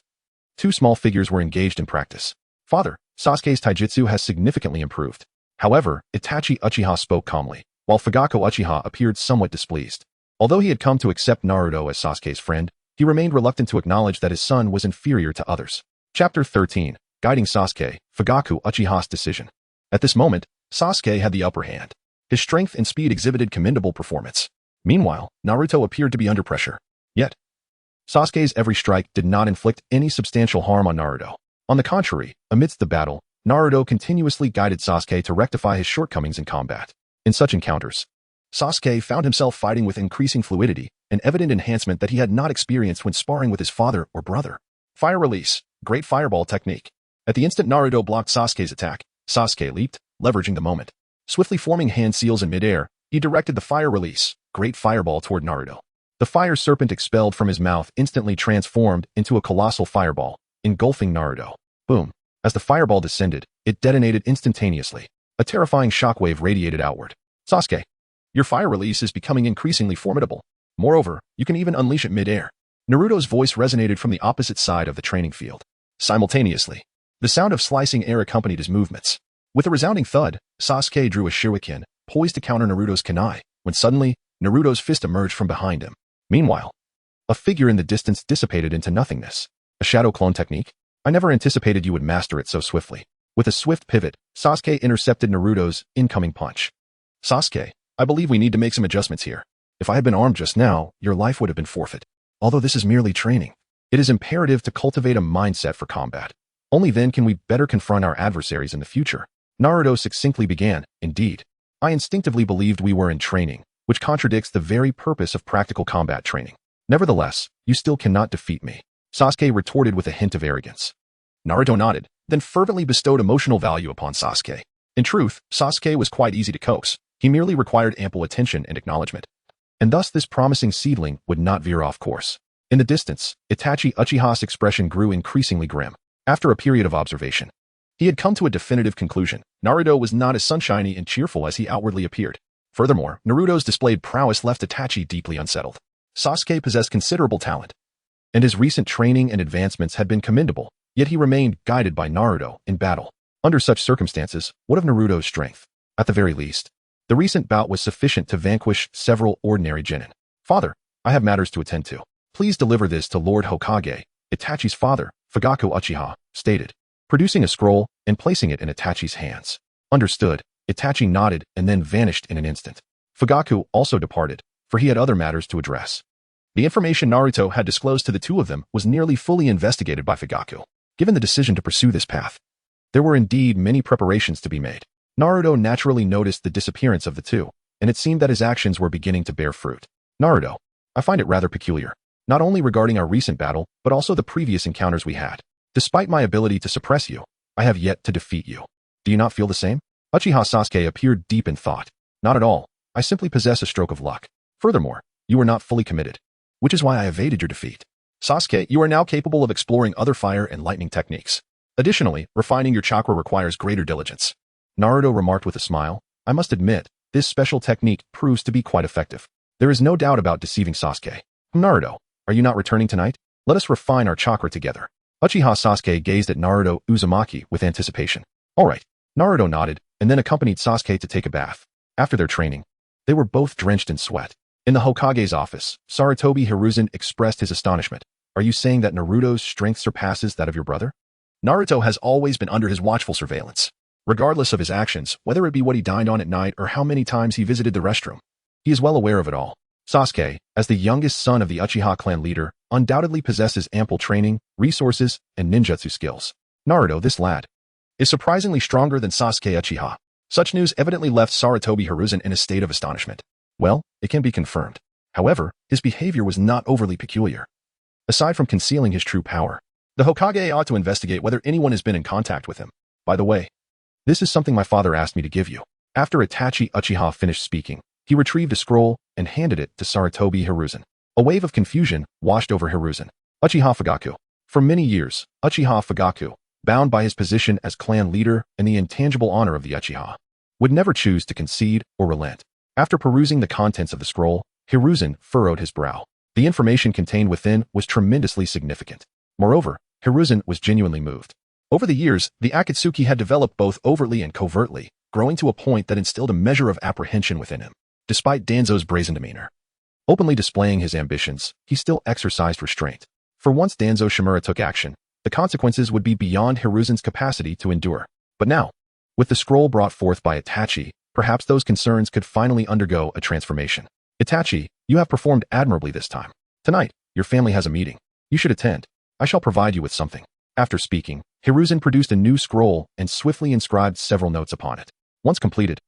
two small figures were engaged in practice. Father, Sasuke's taijutsu has significantly improved. However, Itachi Uchiha spoke calmly, while Fugaku Uchiha appeared somewhat displeased. Although he had come to accept Naruto as Sasuke's friend, he remained reluctant to acknowledge that his son was inferior to others. Chapter 13. Guiding Sasuke, Fugaku Uchiha's decision. At this moment, Sasuke had the upper hand. His strength and speed exhibited commendable performance. Meanwhile, Naruto appeared to be under pressure. Yet, Sasuke's every strike did not inflict any substantial harm on Naruto. On the contrary, amidst the battle, Naruto continuously guided Sasuke to rectify his shortcomings in combat. In such encounters, Sasuke found himself fighting with increasing fluidity, an evident enhancement that he had not experienced when sparring with his father or brother. Fire release, great fireball technique. At the instant Naruto blocked Sasuke's attack, Sasuke leaped, leveraging the moment. Swiftly forming hand seals in midair, he directed the fire release, great fireball toward Naruto. The fire serpent expelled from his mouth instantly transformed into a colossal fireball, engulfing Naruto. Boom. As the fireball descended, it detonated instantaneously. A terrifying shockwave radiated outward. Sasuke, your fire release is becoming increasingly formidable. Moreover, you can even unleash it mid-air. Naruto's voice resonated from the opposite side of the training field. Simultaneously, the sound of slicing air accompanied his movements. With a resounding thud, Sasuke drew a shuriken, poised to counter Naruto's kunai, when suddenly, Naruto's fist emerged from behind him. Meanwhile, a figure in the distance dissipated into nothingness. A shadow clone technique? I never anticipated you would master it so swiftly. With a swift pivot, Sasuke intercepted Naruto's incoming punch. Sasuke, I believe we need to make some adjustments here. If I had been armed just now, your life would have been forfeit. Although this is merely training, it is imperative to cultivate a mindset for combat. Only then can we better confront our adversaries in the future. Naruto succinctly began, indeed. I instinctively believed we were in training, which contradicts the very purpose of practical combat training. Nevertheless, you still cannot defeat me. Sasuke retorted with a hint of arrogance. Naruto nodded, then fervently bestowed emotional value upon Sasuke. In truth, Sasuke was quite easy to coax. He merely required ample attention and acknowledgement. and thus this promising seedling would not veer off course. In the distance, Itachi Uchiha's expression grew increasingly grim. After a period of observation, he had come to a definitive conclusion. Naruto was not as sunshiny and cheerful as he outwardly appeared. Furthermore, Naruto's displayed prowess left Itachi deeply unsettled. Sasuke possessed considerable talent, and his recent training and advancements had been commendable, yet he remained guided by Naruto in battle. Under such circumstances, what of Naruto's strength? At the very least, the recent bout was sufficient to vanquish several ordinary genin. Father, I have matters to attend to. Please deliver this to Lord Hokage, Itachi's father, Fugaku Uchiha, stated, producing a scroll and placing it in Itachi's hands. Understood, Itachi nodded and then vanished in an instant. Fugaku also departed, for he had other matters to address. The information Naruto had disclosed to the two of them was nearly fully investigated by Fugaku. Given the decision to pursue this path, there were indeed many preparations to be made. Naruto naturally noticed the disappearance of the two, and it seemed that his actions were beginning to bear fruit. Naruto, I find it rather peculiar, not only regarding our recent battle, but also the previous encounters we had. Despite my ability to suppress you, I have yet to defeat you. Do you not feel the same? Uchiha Sasuke appeared deep in thought. Not at all. I simply possess a stroke of luck. Furthermore, you are not fully committed, which is why I evaded your defeat. Sasuke, you are now capable of exploring other fire and lightning techniques. Additionally, refining your chakra requires greater diligence. Naruto remarked with a smile. I must admit, this special technique proves to be quite effective. There is no doubt about deceiving Sasuke. Naruto, are you not returning tonight? Let us refine our chakra together. Uchiha Sasuke gazed at Naruto Uzumaki with anticipation. All right. Naruto nodded and then accompanied Sasuke to take a bath. After their training, they were both drenched in sweat. In the Hokage's office, Sarutobi Hiruzen expressed his astonishment. Are you saying that Naruto's strength surpasses that of your brother? Naruto has always been under his watchful surveillance. Regardless of his actions, whether it be what he dined on at night or how many times he visited the restroom, he is well aware of it all. Sasuke, as the youngest son of the Uchiha clan leader, undoubtedly possesses ample training, resources, and ninjutsu skills. Naruto, this lad, is surprisingly stronger than Sasuke Uchiha. Such news evidently left Sarutobi Hiruzen in a state of astonishment. Well, it can be confirmed. However, his behavior was not overly peculiar. Aside from concealing his true power, the Hokage ought to investigate whether anyone has been in contact with him. By the way, this is something my father asked me to give you. After Itachi Uchiha finished speaking, he retrieved a scroll and handed it to Sarutobi Hiruzen. A wave of confusion washed over Hiruzen. Uchiha Fugaku. For many years, Uchiha Fugaku, bound by his position as clan leader and the intangible honor of the Uchiha, would never choose to concede or relent. After perusing the contents of the scroll, Hiruzen furrowed his brow. The information contained within was tremendously significant. Moreover, Hiruzen was genuinely moved. Over the years, the Akatsuki had developed both overtly and covertly, growing to a point that instilled a measure of apprehension within him. Despite Danzo's brazen demeanor, openly displaying his ambitions, he still exercised restraint. For once Danzo Shimura took action, the consequences would be beyond Hiruzen's capacity to endure. But now, with the scroll brought forth by Itachi, perhaps those concerns could finally undergo a transformation. Itachi, you have performed admirably this time. Tonight, your family has a meeting. You should attend. I shall provide you with something. After speaking, Hiruzen produced a new scroll and swiftly inscribed several notes upon it. Once completed,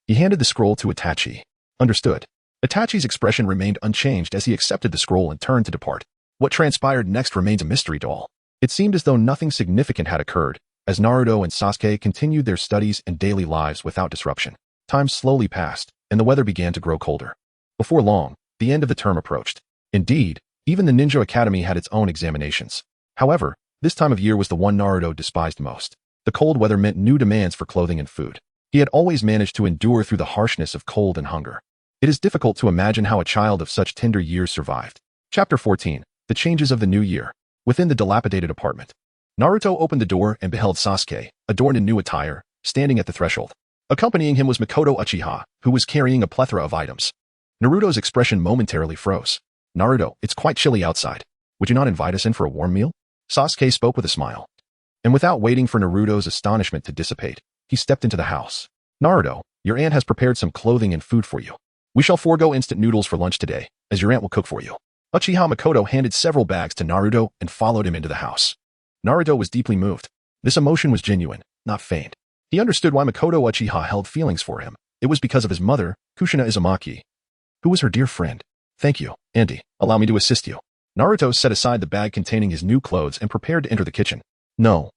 he handed the scroll to Itachi. Understood. Itachi's expression remained unchanged as he accepted the scroll and turned to depart. What transpired next remains a mystery to all. It seemed as though nothing significant had occurred, as Naruto and Sasuke continued their studies and daily lives without disruption. Time slowly passed, and the weather began to grow colder. Before long, the end of the term approached. Indeed, even the Ninja Academy had its own examinations. However, this time of year was the one Naruto despised most. The cold weather meant new demands for clothing and food. He had always managed to endure through the harshness of cold and hunger. It is difficult to imagine how a child of such tender years survived. Chapter 14. The Changes of the New Year. Within the dilapidated apartment, Naruto opened the door and beheld Sasuke, adorned in new attire, standing at the threshold. Accompanying him was Mikoto Uchiha, who was carrying a plethora of items. Naruto's expression momentarily froze. Naruto, it's quite chilly outside. Would you not invite us in for a warm meal? Sasuke spoke with a smile. And without waiting for Naruto's astonishment to dissipate, he stepped into the house. Naruto, your aunt has prepared some clothing and food for you. We shall forego instant noodles for lunch today, as your aunt will cook for you. Uchiha Mikoto handed several bags to Naruto and followed him into the house. Naruto was deeply moved. This emotion was genuine, not feigned. He understood why Mikoto Uchiha held feelings for him. It was because of his mother, Kushina Uzumaki, who was her dear friend. Thank you, Auntie. Allow me to assist you. Naruto set aside the bag containing his new clothes and prepared to enter the kitchen. No.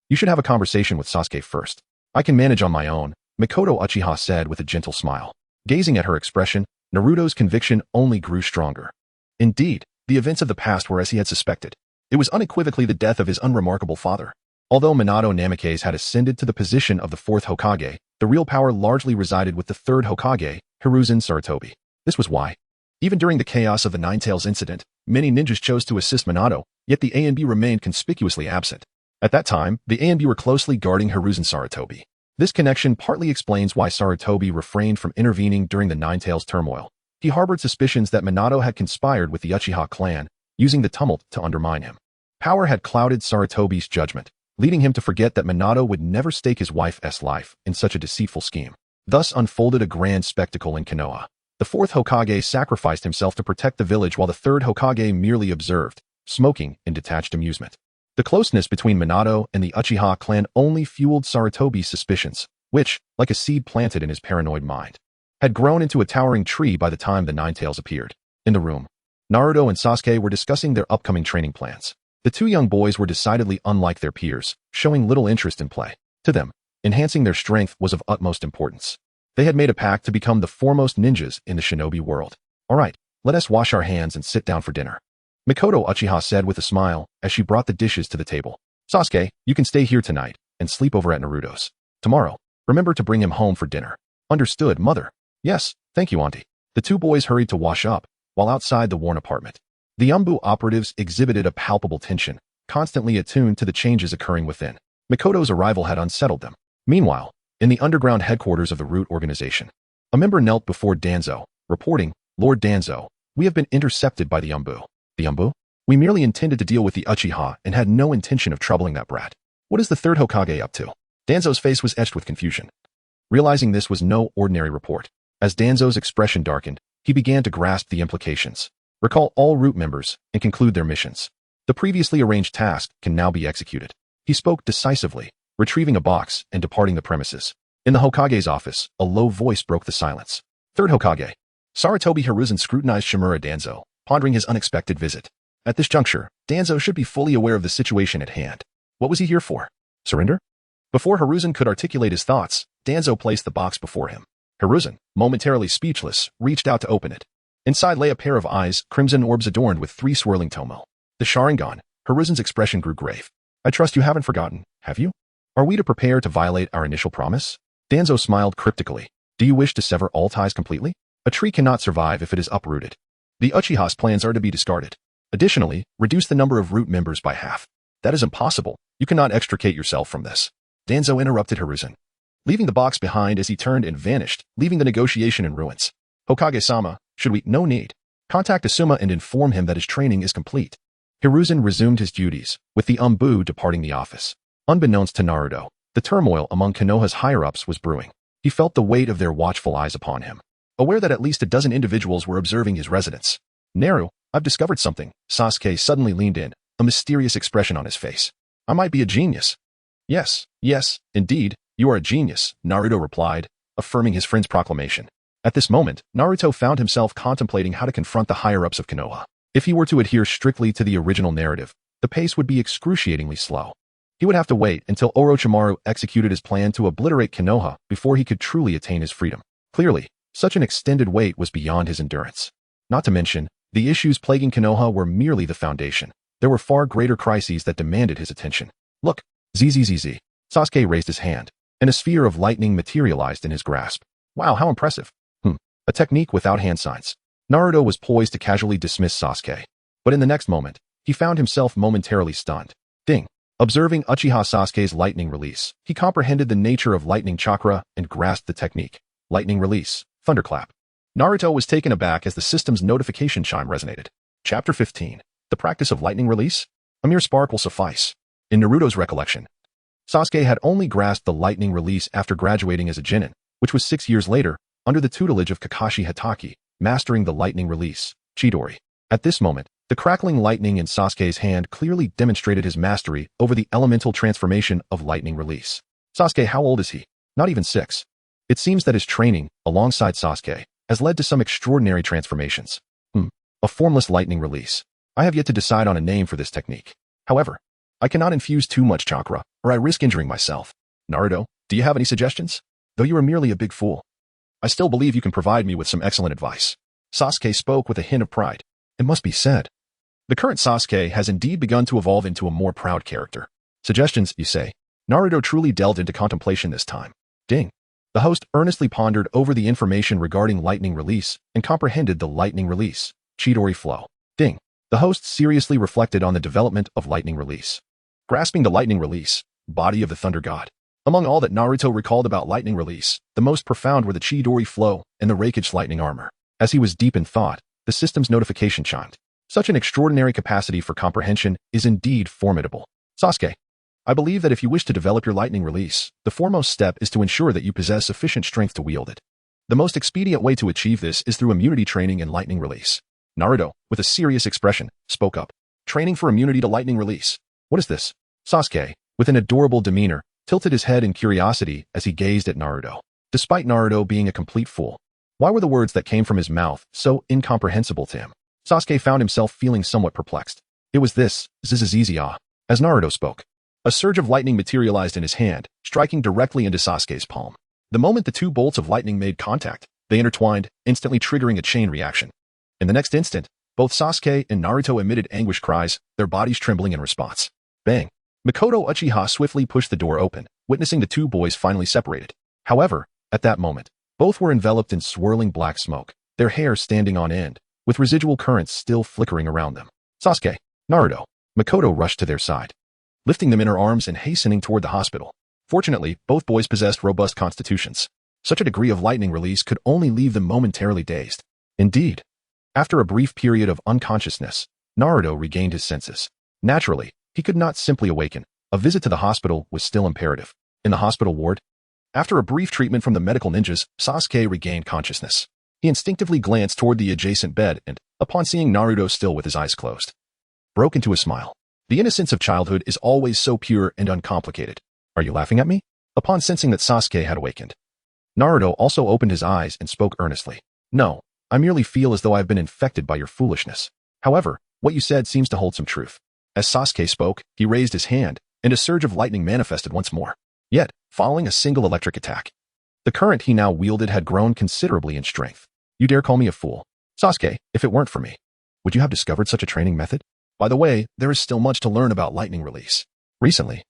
You should have a conversation with Sasuke first. I can manage on my own, Mikoto Uchiha said with a gentle smile. Gazing at her expression, Naruto's conviction only grew stronger. Indeed, the events of the past were as he had suspected. It was unequivocally the death of his unremarkable father. Although Minato Namikaze had ascended to the position of the fourth Hokage, the real power largely resided with the third Hokage, Hiruzen Sarutobi. This was why. Even during the chaos of the Ninetales incident, many ninjas chose to assist Minato, yet the A and B remained conspicuously absent. At that time, the A and B were closely guarding Hiruzen Sarutobi. This connection partly explains why Sarutobi refrained from intervening during the Ninetales turmoil. He harbored suspicions that Minato had conspired with the Uchiha clan, using the tumult to undermine him. Power had clouded Sarutobi's judgment, leading him to forget that Minato would never stake his wife's life in such a deceitful scheme. Thus unfolded a grand spectacle in Konoha. The fourth Hokage sacrificed himself to protect the village while the third Hokage merely observed, smoking in detached amusement. The closeness between Minato and the Uchiha clan only fueled Sarutobi's suspicions, which, like a seed planted in his paranoid mind, had grown into a towering tree by the time the Ninetales appeared. In the room, Naruto and Sasuke were discussing their upcoming training plans. The two young boys were decidedly unlike their peers, showing little interest in play. To them, enhancing their strength was of utmost importance. They had made a pact to become the foremost ninjas in the shinobi world. All right, let us wash our hands and sit down for dinner, Mikoto Uchiha said with a smile as she brought the dishes to the table. Sasuke, you can stay here tonight and sleep over at Naruto's. Tomorrow, remember to bring him home for dinner. Understood, mother. Yes, thank you, auntie. The two boys hurried to wash up, while outside the worn apartment. The Umbu operatives exhibited a palpable tension, constantly attuned to the changes occurring within. Mikoto's arrival had unsettled them. Meanwhile, in the underground headquarters of the Root organization, a member knelt before Danzo, reporting, Lord Danzo, we have been intercepted by the Umbu. The Umbu? We merely intended to deal with the Uchiha and had no intention of troubling that brat. What is the third Hokage up to? Danzo's face was etched with confusion. Realizing this was no ordinary report, as Danzo's expression darkened, he began to grasp the implications. Recall all Root members and conclude their missions. The previously arranged task can now be executed. He spoke decisively, retrieving a box and departing the premises. In the Hokage's office, a low voice broke the silence. Third Hokage. Sarutobi Hiruzen scrutinized Shimura Danzo, pondering his unexpected visit. At this juncture, Danzo should be fully aware of the situation at hand. What was he here for? Surrender? Before Hiruzen could articulate his thoughts, Danzo placed the box before him. Hiruzen, momentarily speechless, reached out to open it. Inside lay a pair of eyes, crimson orbs adorned with 3 swirling tomo. The Sharingan, Hiruzen's expression grew grave. I trust you haven't forgotten, have you? Are we to prepare to violate our initial promise? Danzo smiled cryptically. Do you wish to sever all ties completely? A tree cannot survive if it is uprooted. The Uchiha's plans are to be discarded. Additionally, reduce the number of Root members by half. That is impossible. You cannot extricate yourself from this. Danzo interrupted Hiruzen, leaving the box behind as he turned and vanished, leaving the negotiation in ruins. Hokage-sama, should we? No need. Contact Asuma and inform him that his training is complete. Hiruzen resumed his duties, with the Umbu departing the office. Unbeknownst to Naruto, the turmoil among Konoha's higher-ups was brewing. He felt the weight of their watchful eyes upon him, aware that at least a dozen individuals were observing his residence. Naru, I've discovered something. Sasuke suddenly leaned in, a mysterious expression on his face. I might be a genius. Yes, indeed, you are a genius, Naruto replied, affirming his friend's proclamation. At this moment, Naruto found himself contemplating how to confront the higher-ups of Konoha. If he were to adhere strictly to the original narrative, the pace would be excruciatingly slow. He would have to wait until Orochimaru executed his plan to obliterate Konoha before he could truly attain his freedom. Clearly, such an extended wait was beyond his endurance. Not to mention, the issues plaguing Konoha were merely the foundation. There were far greater crises that demanded his attention. Look, ZZZZ. Sasuke raised his hand, and a sphere of lightning materialized in his grasp. Wow, how impressive. A technique without hand signs. Naruto was poised to casually dismiss Sasuke, but in the next moment, he found himself momentarily stunned. Ding. Observing Uchiha Sasuke's lightning release, he comprehended the nature of lightning chakra and grasped the technique. Lightning release. Thunderclap. Naruto was taken aback as the system's notification chime resonated. Chapter 15. The practice of lightning release? A mere spark will suffice. In Naruto's recollection, Sasuke had only grasped the lightning release after graduating as a genin, which was 6 years later, under the tutelage of Kakashi Hatake, mastering the lightning release, Chidori. At this moment, the crackling lightning in Sasuke's hand clearly demonstrated his mastery over the elemental transformation of lightning release. Sasuke, how old is he? Not even 6. It seems that his training, alongside Sasuke, has led to some extraordinary transformations. A formless lightning release. I have yet to decide on a name for this technique. However, I cannot infuse too much chakra, or I risk injuring myself. Naruto, do you have any suggestions? Though you are merely a big fool, I still believe you can provide me with some excellent advice. Sasuke spoke with a hint of pride. It must be said. The current Sasuke has indeed begun to evolve into a more proud character. Suggestions, you say? Naruto truly delved into contemplation this time. Ding. The host earnestly pondered over the information regarding lightning release and comprehended the lightning release, Chidori flow. Ding. The host seriously reflected on the development of lightning release. Grasping the lightning release, body of the thunder god. Among all that Naruto recalled about lightning release, the most profound were the Chidori flow and the Raikage lightning armor. As he was deep in thought, the system's notification chimed. Such an extraordinary capacity for comprehension is indeed formidable. Sasuke, I believe that if you wish to develop your lightning release, the foremost step is to ensure that you possess sufficient strength to wield it. The most expedient way to achieve this is through immunity training and lightning release. Naruto, with a serious expression, spoke up. Training for immunity to lightning release. What is this? Sasuke, with an adorable demeanor, tilted his head in curiosity as he gazed at Naruto. Despite Naruto being a complete fool, why were the words that came from his mouth so incomprehensible to him? Sasuke found himself feeling somewhat perplexed. It was this, Zizazizia. As Naruto spoke, a surge of lightning materialized in his hand, striking directly into Sasuke's palm. The moment the two bolts of lightning made contact, they intertwined, instantly triggering a chain reaction. In the next instant, both Sasuke and Naruto emitted anguish cries, their bodies trembling in response. Bang! Mikoto Uchiha swiftly pushed the door open, witnessing the two boys finally separated. However, at that moment, both were enveloped in swirling black smoke, their hair standing on end, with residual currents still flickering around them. Sasuke, Naruto, Mikoto rushed to their side, lifting them in her arms and hastening toward the hospital. Fortunately, both boys possessed robust constitutions. Such a degree of lightning release could only leave them momentarily dazed. Indeed, after a brief period of unconsciousness, Naruto regained his senses. Naturally, he could not simply awaken. A visit to the hospital was still imperative. In the hospital ward, after a brief treatment from the medical ninjas, Sasuke regained consciousness. He instinctively glanced toward the adjacent bed and, upon seeing Naruto still with his eyes closed, broke into a smile. The innocence of childhood is always so pure and uncomplicated. Are you laughing at me? Upon sensing that Sasuke had awakened, Naruto also opened his eyes and spoke earnestly. No, I merely feel as though I have been infected by your foolishness. However, what you said seems to hold some truth. As Sasuke spoke, he raised his hand, and a surge of lightning manifested once more. Yet, following a single electric attack, the current he now wielded had grown considerably in strength. You dare call me a fool? Sasuke, if it weren't for me, would you have discovered such a training method? By the way, there is still much to learn about lightning release. Recently,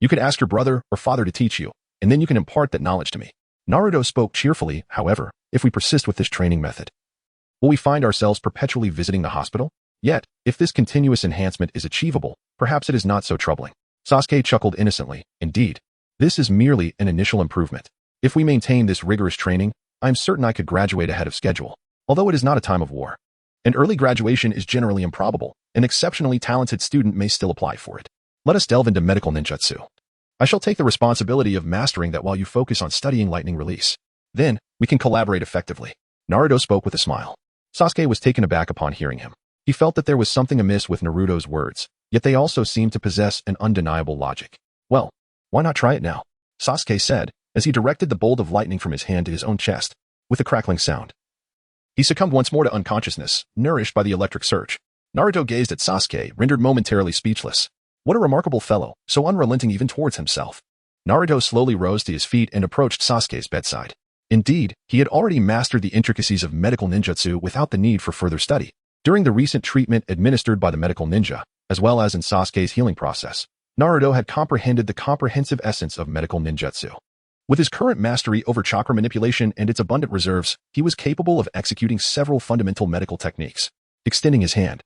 you could ask your brother or father to teach you, and then you can impart that knowledge to me. Naruto spoke cheerfully. However, if we persist with this training method, will we find ourselves perpetually visiting the hospital? Yet, if this continuous enhancement is achievable, perhaps it is not so troubling. Sasuke chuckled innocently. Indeed, this is merely an initial improvement. If we maintain this rigorous training, I am certain I could graduate ahead of schedule. Although it is not a time of war, and early graduation is generally improbable, an exceptionally talented student may still apply for it. Let us delve into medical ninjutsu. I shall take the responsibility of mastering that while you focus on studying lightning release. Then, we can collaborate effectively. Naruto spoke with a smile. Sasuke was taken aback upon hearing him. He felt that there was something amiss with Naruto's words, yet they also seemed to possess an undeniable logic. Well, why not try it now? Sasuke said, as he directed the bolt of lightning from his hand to his own chest, with a crackling sound. He succumbed once more to unconsciousness, nourished by the electric surge. Naruto gazed at Sasuke, rendered momentarily speechless. What a remarkable fellow, so unrelenting even towards himself. Naruto slowly rose to his feet and approached Sasuke's bedside. Indeed, he had already mastered the intricacies of medical ninjutsu without the need for further study. During the recent treatment administered by the medical ninja, as well as in Sasuke's healing process, Naruto had comprehended the comprehensive essence of medical ninjutsu. With his current mastery over chakra manipulation and its abundant reserves, he was capable of executing several fundamental medical techniques. Extending his hand,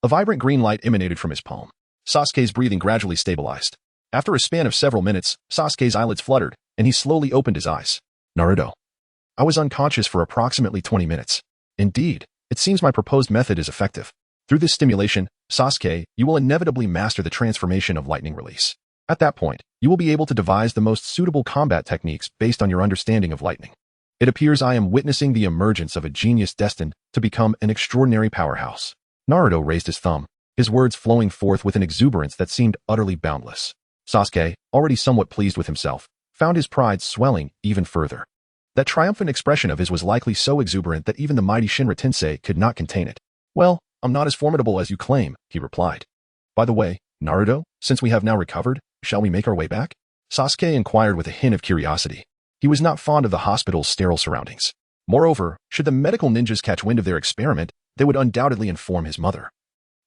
a vibrant green light emanated from his palm. Sasuke's breathing gradually stabilized. After a span of several minutes, Sasuke's eyelids fluttered, and he slowly opened his eyes. Naruto, I was unconscious for approximately 20 minutes. Indeed, it seems my proposed method is effective. Through this stimulation, Sasuke, you will inevitably master the transformation of lightning release. At that point, you will be able to devise the most suitable combat techniques based on your understanding of lightning. It appears I am witnessing the emergence of a genius destined to become an extraordinary powerhouse. Naruto raised his thumb, his words flowing forth with an exuberance that seemed utterly boundless. Sasuke, already somewhat pleased with himself, found his pride swelling even further. That triumphant expression of his was likely so exuberant that even the mighty Shinra Tensei could not contain it. Well, I'm not as formidable as you claim, he replied. By the way, Naruto, since we have now recovered, shall we make our way back? Sasuke inquired with a hint of curiosity. He was not fond of the hospital's sterile surroundings. Moreover, should the medical ninjas catch wind of their experiment, they would undoubtedly inform his mother.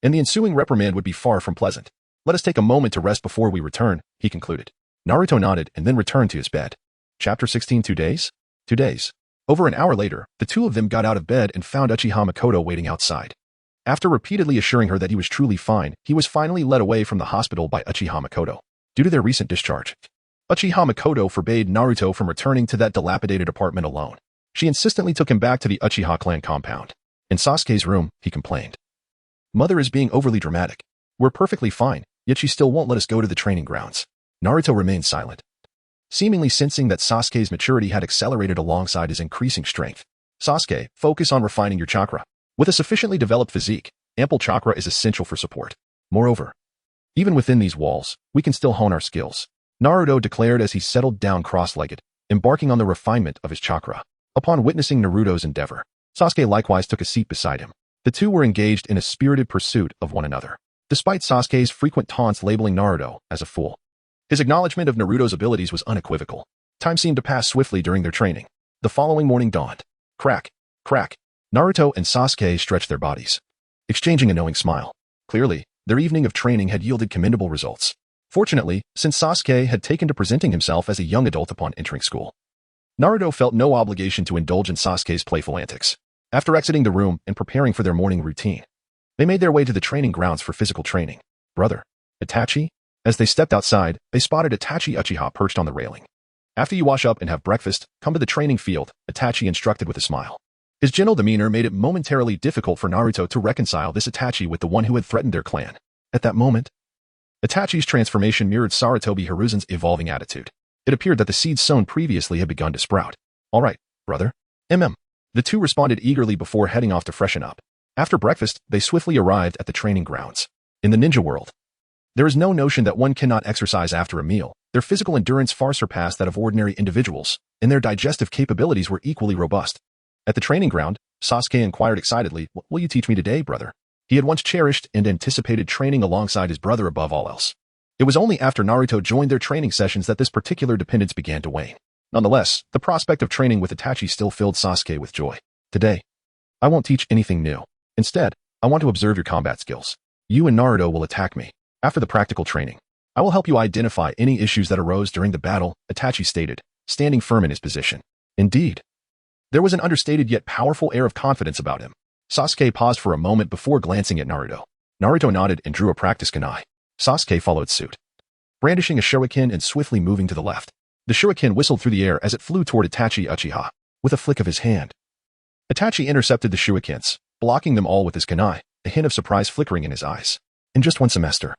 And the ensuing reprimand would be far from pleasant. Let us take a moment to rest before we return, he concluded. Naruto nodded and then returned to his bed. Chapter 16. 2 days? 2 days. Over an hour later, the two of them got out of bed and found Uchiha Makoto waiting outside. After repeatedly assuring her that he was truly fine, he was finally led away from the hospital by Uchiha Makoto. Due to their recent discharge, Uchiha Makoto forbade Naruto from returning to that dilapidated apartment alone. She insistently took him back to the Uchiha clan compound. In Sasuke's room, he complained. Mother is being overly dramatic. We're perfectly fine, yet she still won't let us go to the training grounds. Naruto remained silent, seemingly sensing that Sasuke's maturity had accelerated alongside his increasing strength. Sasuke, focus on refining your chakra. With a sufficiently developed physique, ample chakra is essential for support. Moreover, even within these walls, we can still hone our skills, Naruto declared as he settled down cross-legged, embarking on the refinement of his chakra. Upon witnessing Naruto's endeavor, Sasuke likewise took a seat beside him. The two were engaged in a spirited pursuit of one another. Despite Sasuke's frequent taunts labeling Naruto as a fool, his acknowledgement of Naruto's abilities was unequivocal. Time seemed to pass swiftly during their training. The following morning dawned. Crack, crack. Naruto and Sasuke stretched their bodies, exchanging a knowing smile. Clearly, their evening of training had yielded commendable results. Fortunately, since Sasuke had taken to presenting himself as a young adult upon entering school, Naruto felt no obligation to indulge in Sasuke's playful antics. After exiting the room and preparing for their morning routine, they made their way to the training grounds for physical training. Brother, Itachi? As they stepped outside, they spotted Itachi Uchiha perched on the railing. After you wash up and have breakfast, come to the training field, Itachi instructed with a smile. His gentle demeanor made it momentarily difficult for Naruto to reconcile this Itachi with the one who had threatened their clan. At that moment, Itachi's transformation mirrored Sarutobi Hiruzen's evolving attitude. It appeared that the seeds sown previously had begun to sprout. All right, brother. The two responded eagerly before heading off to freshen up. After breakfast, they swiftly arrived at the training grounds. In the ninja world, there is no notion that one cannot exercise after a meal. Their physical endurance far surpassed that of ordinary individuals, and their digestive capabilities were equally robust. At the training ground, Sasuke inquired excitedly, "What will you teach me today, brother?" He had once cherished and anticipated training alongside his brother above all else. It was only after Naruto joined their training sessions that this particular dependence began to wane. Nonetheless, the prospect of training with Itachi still filled Sasuke with joy. Today, I won't teach anything new. Instead, I want to observe your combat skills. You and Naruto will attack me. After the practical training, I will help you identify any issues that arose during the battle, Itachi stated, standing firm in his position. Indeed, there was an understated yet powerful air of confidence about him. Sasuke paused for a moment before glancing at Naruto. Naruto nodded and drew a practice kunai. Sasuke followed suit, brandishing a shuriken and swiftly moving to the left. The shuriken whistled through the air as it flew toward Itachi Uchiha. With a flick of his hand, Itachi intercepted the shurikens, blocking them all with his kunai, a hint of surprise flickering in his eyes. In just one semester,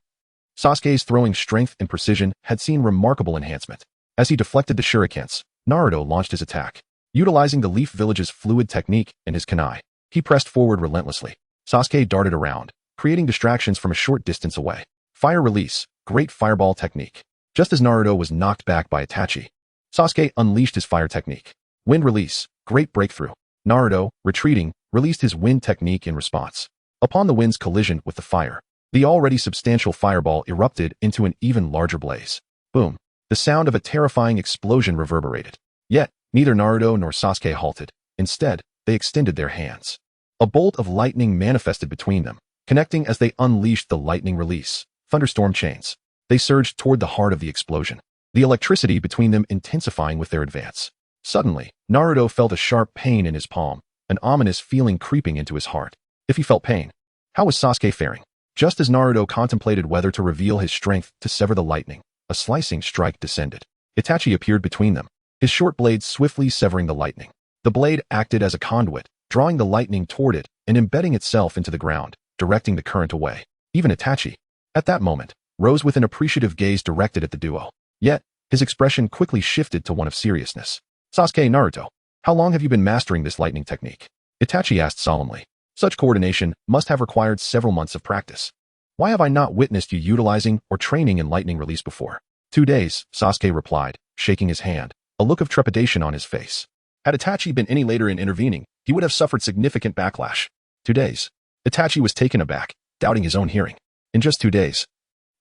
Sasuke's throwing strength and precision had seen remarkable enhancement. As he deflected the shurikens, Naruto launched his attack. Utilizing the Leaf Village's fluid technique and his kunai, he pressed forward relentlessly. Sasuke darted around, creating distractions from a short distance away. Fire release, great fireball technique. Just as Naruto was knocked back by Itachi, Sasuke unleashed his fire technique. Wind release, great breakthrough. Naruto, retreating, released his wind technique in response. Upon the wind's collision with the fire, the already substantial fireball erupted into an even larger blaze. Boom. The sound of a terrifying explosion reverberated. Yet, neither Naruto nor Sasuke halted. Instead, they extended their hands. A bolt of lightning manifested between them, connecting as they unleashed the lightning release, thunderstorm chains. They surged toward the heart of the explosion, the electricity between them intensifying with their advance. Suddenly, Naruto felt a sharp pain in his palm, an ominous feeling creeping into his heart. If he felt pain, how was Sasuke faring? Just as Naruto contemplated whether to reveal his strength to sever the lightning, a slicing strike descended. Itachi appeared between them, his short blade swiftly severing the lightning. The blade acted as a conduit, drawing the lightning toward it and embedding itself into the ground, directing the current away. Even Itachi, at that moment, rose with an appreciative gaze directed at the duo. Yet, his expression quickly shifted to one of seriousness. Sasuke, Naruto, how long have you been mastering this lightning technique? Itachi asked solemnly. Such coordination must have required several months of practice. Why have I not witnessed you utilizing or training in lightning release before? 2 days, Sasuke replied, shaking his hand, a look of trepidation on his face. Had Itachi been any later in intervening, he would have suffered significant backlash. 2 days. Itachi was taken aback, doubting his own hearing. In just 2 days,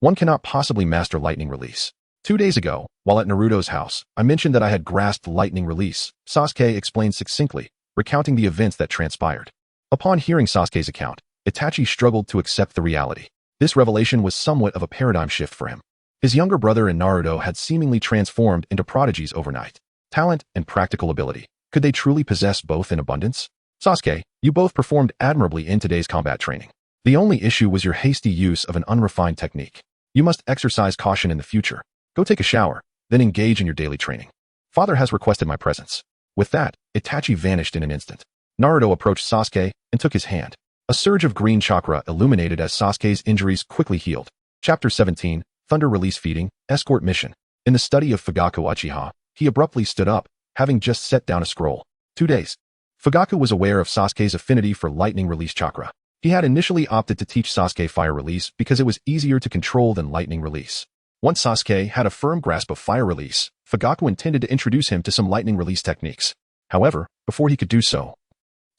one cannot possibly master lightning release. 2 days ago, while at Naruto's house, I mentioned that I had grasped lightning release, Sasuke explained succinctly, recounting the events that transpired. Upon hearing Sasuke's account, Itachi struggled to accept the reality. This revelation was somewhat of a paradigm shift for him. His younger brother and Naruto had seemingly transformed into prodigies overnight. Talent and practical ability. Could they truly possess both in abundance? Sasuke, you both performed admirably in today's combat training. The only issue was your hasty use of an unrefined technique. You must exercise caution in the future. Go take a shower, then engage in your daily training. Father has requested my presence. With that, Itachi vanished in an instant. Naruto approached Sasuke and took his hand. A surge of green chakra illuminated as Sasuke's injuries quickly healed. Chapter 17, Thunder Release Feeding, Escort Mission. In the study of Fugaku Uchiha, he abruptly stood up, having just set down a scroll. 2 days. Fugaku was aware of Sasuke's affinity for lightning release chakra. He had initially opted to teach Sasuke fire release because it was easier to control than lightning release. Once Sasuke had a firm grasp of fire release, Fugaku intended to introduce him to some lightning release techniques. However, before he could do so,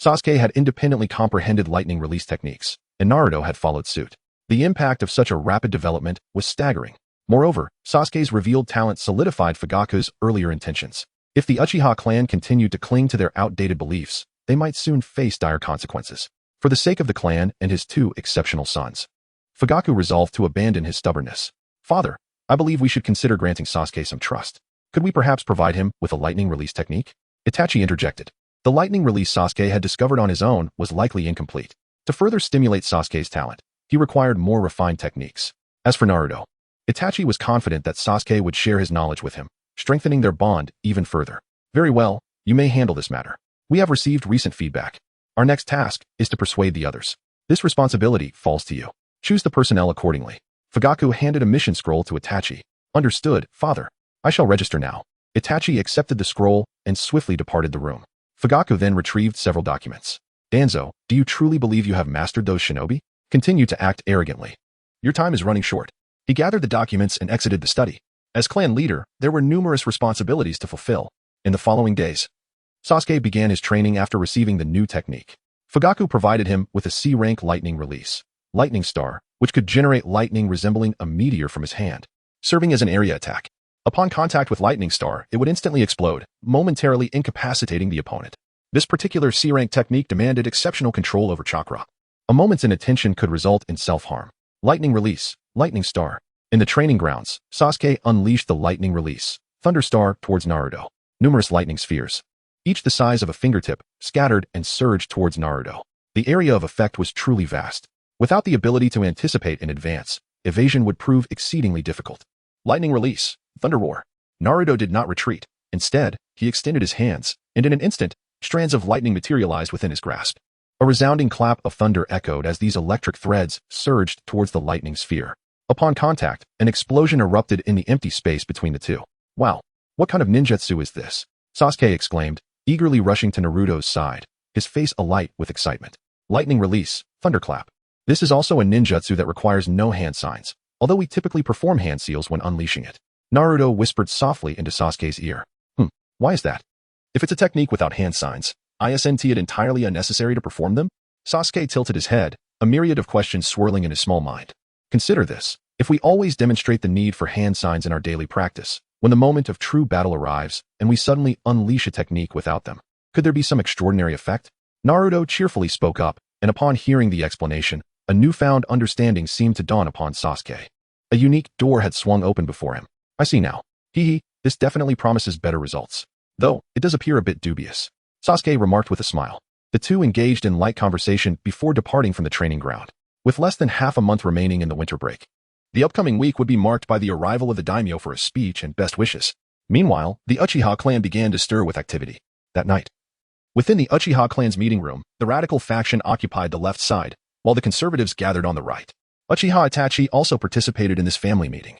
Sasuke had independently comprehended lightning release techniques, and Naruto had followed suit. The impact of such a rapid development was staggering. Moreover, Sasuke's revealed talent solidified Fugaku's earlier intentions. If the Uchiha clan continued to cling to their outdated beliefs, they might soon face dire consequences. For the sake of the clan and his 2 exceptional sons, Fugaku resolved to abandon his stubbornness. Father, I believe we should consider granting Sasuke some trust. Could we perhaps provide him with a lightning release technique? Itachi interjected. The lightning release Sasuke had discovered on his own was likely incomplete. To further stimulate Sasuke's talent, he required more refined techniques. As for Naruto, Itachi was confident that Sasuke would share his knowledge with him, strengthening their bond even further. Very well, you may handle this matter. We have received recent feedback. Our next task is to persuade the others. This responsibility falls to you. Choose the personnel accordingly. Fugaku handed a mission scroll to Itachi. Understood, father. I shall register now. Itachi accepted the scroll and swiftly departed the room. Fugaku then retrieved several documents. Danzo, do you truly believe you have mastered those shinobi? Continue to act arrogantly. Your time is running short. He gathered the documents and exited the study. As clan leader, there were numerous responsibilities to fulfill. In the following days, Sasuke began his training after receiving the new technique. Fugaku provided him with a C-rank lightning release, Lightning Star, which could generate lightning resembling a meteor from his hand, serving as an area attack. Upon contact with Lightning Star, it would instantly explode, momentarily incapacitating the opponent. This particular C-rank technique demanded exceptional control over chakra. A moment's inattention could result in self-harm. Lightning Release, Lightning Star. In the training grounds, Sasuke unleashed the Lightning Release, Thunder Star, towards Naruto. Numerous lightning spheres, each the size of a fingertip, scattered and surged towards Naruto. The area of effect was truly vast. Without the ability to anticipate in advance, evasion would prove exceedingly difficult. Lightning Release, Thunder Roar. Naruto did not retreat. Instead, he extended his hands, and in an instant, strands of lightning materialized within his grasp. A resounding clap of thunder echoed as these electric threads surged towards the lightning sphere. Upon contact, an explosion erupted in the empty space between the two. Wow, what kind of ninjutsu is this? Sasuke exclaimed, eagerly rushing to Naruto's side, his face alight with excitement. Lightning Release, Thunderclap. This is also a ninjutsu that requires no hand signs, although we typically perform hand seals when unleashing it. Naruto whispered softly into Sasuke's ear. Why is that? If it's a technique without hand signs, isn't it entirely unnecessary to perform them? Sasuke tilted his head, a myriad of questions swirling in his small mind. Consider this. If we always demonstrate the need for hand signs in our daily practice, when the moment of true battle arrives, and we suddenly unleash a technique without them, could there be some extraordinary effect? Naruto cheerfully spoke up, and upon hearing the explanation, a newfound understanding seemed to dawn upon Sasuke. A unique door had swung open before him. I see now. This definitely promises better results. Though, it does appear a bit dubious. Sasuke remarked with a smile. The two engaged in light conversation before departing from the training ground. With less than half a month remaining in the winter break, the upcoming week would be marked by the arrival of the daimyo for a speech and best wishes. Meanwhile, the Uchiha clan began to stir with activity. That night, within the Uchiha clan's meeting room, the radical faction occupied the left side, while the conservatives gathered on the right. Uchiha Itachi also participated in this family meeting,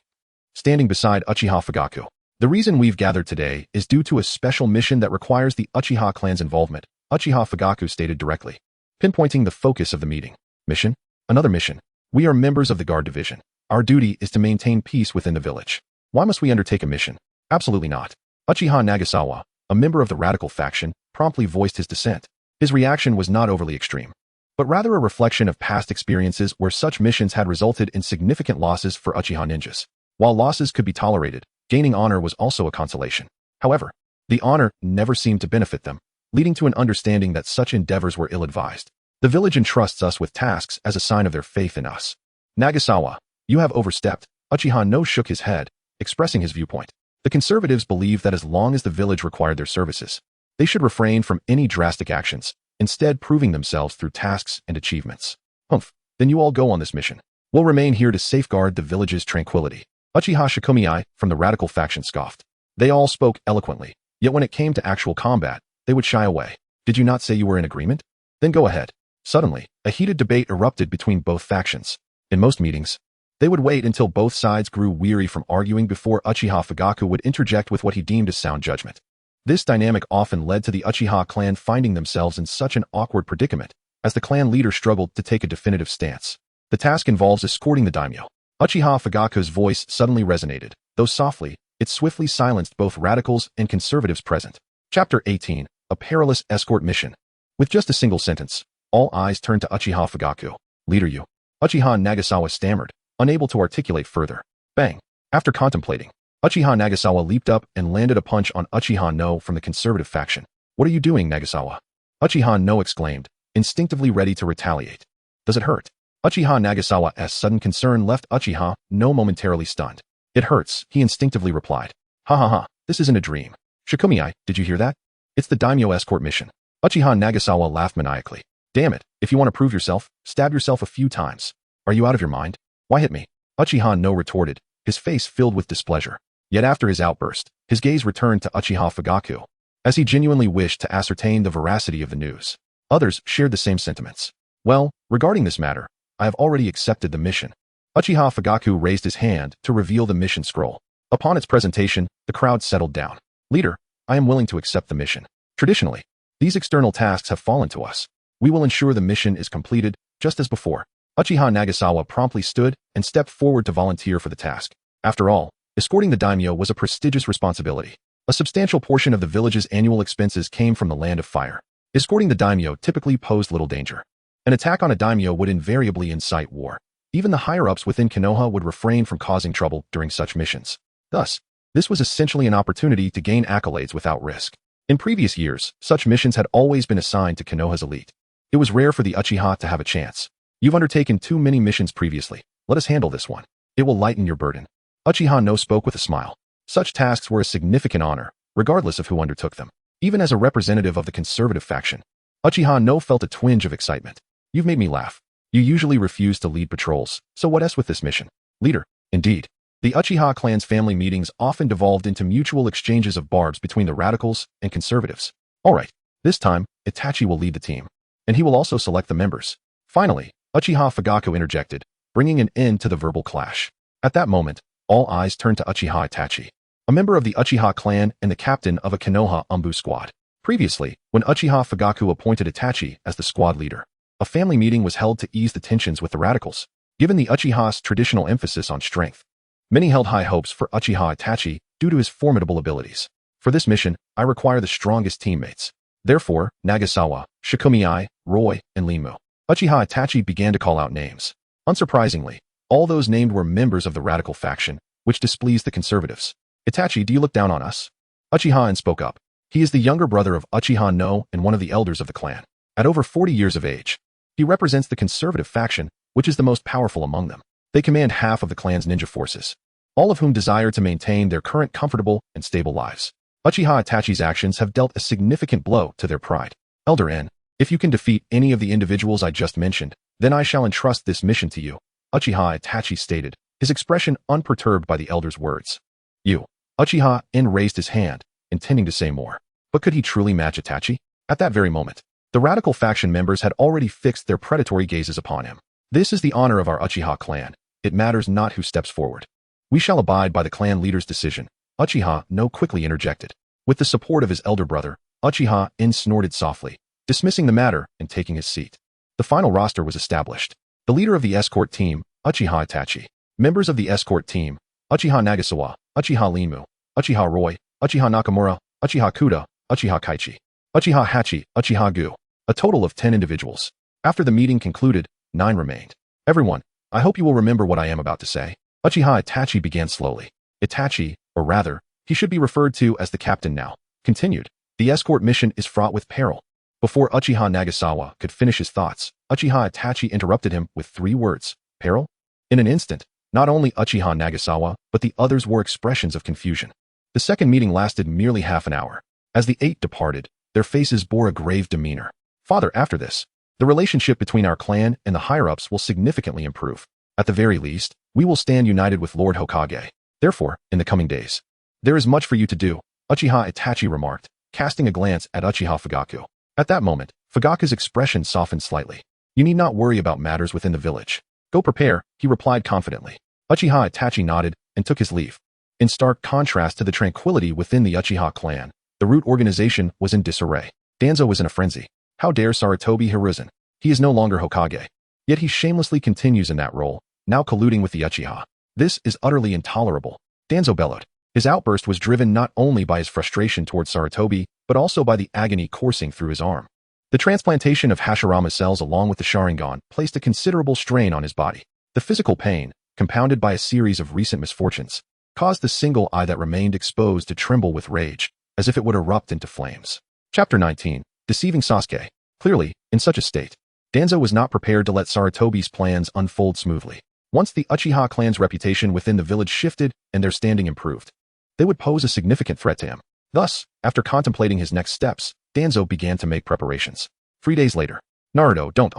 standing beside Uchiha Fugaku. The reason we've gathered today is due to a special mission that requires the Uchiha clan's involvement, Uchiha Fugaku stated directly, pinpointing the focus of the meeting. Mission? Another mission. We are members of the guard division. Our duty is to maintain peace within the village. Why must we undertake a mission? Absolutely not. Uchiha Nagasawa, a member of the radical faction, promptly voiced his dissent. His reaction was not overly extreme, but rather a reflection of past experiences where such missions had resulted in significant losses for Uchiha ninjas. While losses could be tolerated, gaining honor was also a consolation. However, the honor never seemed to benefit them, leading to an understanding that such endeavors were ill-advised. The village entrusts us with tasks as a sign of their faith in us. Nagasawa, you have overstepped. Uchiha no shook his head, expressing his viewpoint. The conservatives believe that as long as the village required their services, they should refrain from any drastic actions, instead proving themselves through tasks and achievements. Humph, then you all go on this mission. We'll remain here to safeguard the village's tranquility. Uchiha Shikumiai from the radical faction scoffed. They all spoke eloquently, yet when it came to actual combat, they would shy away. Did you not say you were in agreement? Then go ahead. Suddenly, a heated debate erupted between both factions. In most meetings, they would wait until both sides grew weary from arguing before Uchiha Fugaku would interject with what he deemed as sound judgment. This dynamic often led to the Uchiha clan finding themselves in such an awkward predicament, as the clan leader struggled to take a definitive stance. The task involves escorting the daimyo. Uchiha Fugaku's voice suddenly resonated, though softly, it swiftly silenced both radicals and conservatives present. Chapter 18, A Perilous Escort Mission. With just a single sentence, all eyes turned to Uchiha Fugaku. Leader you. Uchiha Nagasawa stammered, unable to articulate further. Bang. After contemplating, Uchiha Nagasawa leaped up and landed a punch on Uchiha No from the conservative faction. What are you doing, Nagasawa? Uchiha No exclaimed, instinctively ready to retaliate. Does it hurt? Uchiha Nagasawa's sudden concern left Uchiha No momentarily stunned. It hurts, he instinctively replied. Ha ha ha, this isn't a dream. Shikumiai, did you hear that? It's the daimyo escort mission. Uchiha Nagasawa laughed maniacally. Damn it, if you want to prove yourself, stab yourself a few times. Are you out of your mind? Why hit me? Uchiha No retorted, his face filled with displeasure. Yet after his outburst, his gaze returned to Uchiha Fugaku, as he genuinely wished to ascertain the veracity of the news. Others shared the same sentiments. Well, regarding this matter, I have already accepted the mission. Uchiha Fugaku raised his hand to reveal the mission scroll. Upon its presentation, the crowd settled down. Leader, I am willing to accept the mission. Traditionally, these external tasks have fallen to us. We will ensure the mission is completed, just as before. Uchiha Nagasawa promptly stood and stepped forward to volunteer for the task. After all, escorting the daimyo was a prestigious responsibility. A substantial portion of the village's annual expenses came from the Land of Fire. Escorting the daimyo typically posed little danger. An attack on a daimyo would invariably incite war. Even the higher-ups within Konoha would refrain from causing trouble during such missions. Thus, this was essentially an opportunity to gain accolades without risk. In previous years, such missions had always been assigned to Konoha's elite. It was rare for the Uchiha to have a chance. You've undertaken too many missions previously. Let us handle this one. It will lighten your burden. Uchiha No spoke with a smile. Such tasks were a significant honor, regardless of who undertook them. Even as a representative of the conservative faction, Uchiha No felt a twinge of excitement. You've made me laugh. You usually refuse to lead patrols, so what else with this mission? Leader, indeed. The Uchiha clan's family meetings often devolved into mutual exchanges of barbs between the radicals and conservatives. All right, this time, Itachi will lead the team, and he will also select the members. Finally, Uchiha Fugaku interjected, bringing an end to the verbal clash. At that moment, all eyes turned to Uchiha Itachi, a member of the Uchiha clan and the captain of a Konoha Umbu squad. Previously, when Uchiha Fugaku appointed Itachi as the squad leader, a family meeting was held to ease the tensions with the radicals. Given the Uchiha's traditional emphasis on strength, many held high hopes for Uchiha Itachi due to his formidable abilities. For this mission, I require the strongest teammates. Therefore, Nagasawa, Shikumiai, Roy, and Limu. Uchiha Itachi began to call out names. Unsurprisingly, all those named were members of the radical faction, which displeased the conservatives. Itachi, do you look down on us? Uchiha spoke up. He is the younger brother of Uchiha No and one of the elders of the clan. At over 40 years of age, he represents the conservative faction, which is the most powerful among them. They command half of the clan's ninja forces, all of whom desire to maintain their current comfortable and stable lives. Uchiha Itachi's actions have dealt a significant blow to their pride. Elder N, if you can defeat any of the individuals I just mentioned, then I shall entrust this mission to you, Uchiha Itachi stated, his expression unperturbed by the elder's words. You. Uchiha N raised his hand, intending to say more. But could he truly match Itachi? At that very moment, the radical faction members had already fixed their predatory gazes upon him. This is the honor of our Uchiha clan. It matters not who steps forward. We shall abide by the clan leader's decision, Uchiha No quickly interjected. With the support of his elder brother, Uchiha N snorted softly, dismissing the matter and taking his seat. The final roster was established. The leader of the escort team, Uchiha Itachi. Members of the escort team, Uchiha Nagasawa, Uchiha Limu, Uchiha Roy, Uchiha Nakamura, Uchiha Kuda, Uchiha Kaichi, Uchiha Hachi, Uchiha Gu. A total of 10 individuals. After the meeting concluded, 9 remained. Everyone, I hope you will remember what I am about to say. Uchiha Itachi began slowly. Itachi, or rather, he should be referred to as the captain now, continued. The escort mission is fraught with peril. Before Uchiha Nagasawa could finish his thoughts, Uchiha Itachi interrupted him with 3 words, peril? In an instant, not only Uchiha Nagasawa, but the others wore expressions of confusion. The second meeting lasted merely half an hour. As the 8 departed, their faces bore a grave demeanor. Father, after this, the relationship between our clan and the higher-ups will significantly improve. At the very least, we will stand united with Lord Hokage. Therefore, in the coming days, there is much for you to do, Uchiha Itachi remarked, casting a glance at Uchiha Fugaku. At that moment, Fugaku's expression softened slightly. You need not worry about matters within the village. Go prepare, he replied confidently. Uchiha Itachi nodded and took his leave. In stark contrast to the tranquility within the Uchiha clan, the root organization was in disarray. Danzo was in a frenzy. How dare Sarutobi Hiruzen? He is no longer Hokage. Yet he shamelessly continues in that role, now colluding with the Uchiha. This is utterly intolerable. Danzo bellowed. His outburst was driven not only by his frustration towards Sarutobi, but also by the agony coursing through his arm. The transplantation of Hashirama cells along with the Sharingan placed a considerable strain on his body. The physical pain, compounded by a series of recent misfortunes, caused the single eye that remained exposed to tremble with rage, as if it would erupt into flames. Chapter 19. Deceiving Sasuke. Clearly, in such a state, Danzo was not prepared to let Sarutobi's plans unfold smoothly. Once the Uchiha clan's reputation within the village shifted and their standing improved, they would pose a significant threat to him. Thus, after contemplating his next steps, Danzo began to make preparations. 3 days later, Naruto, don't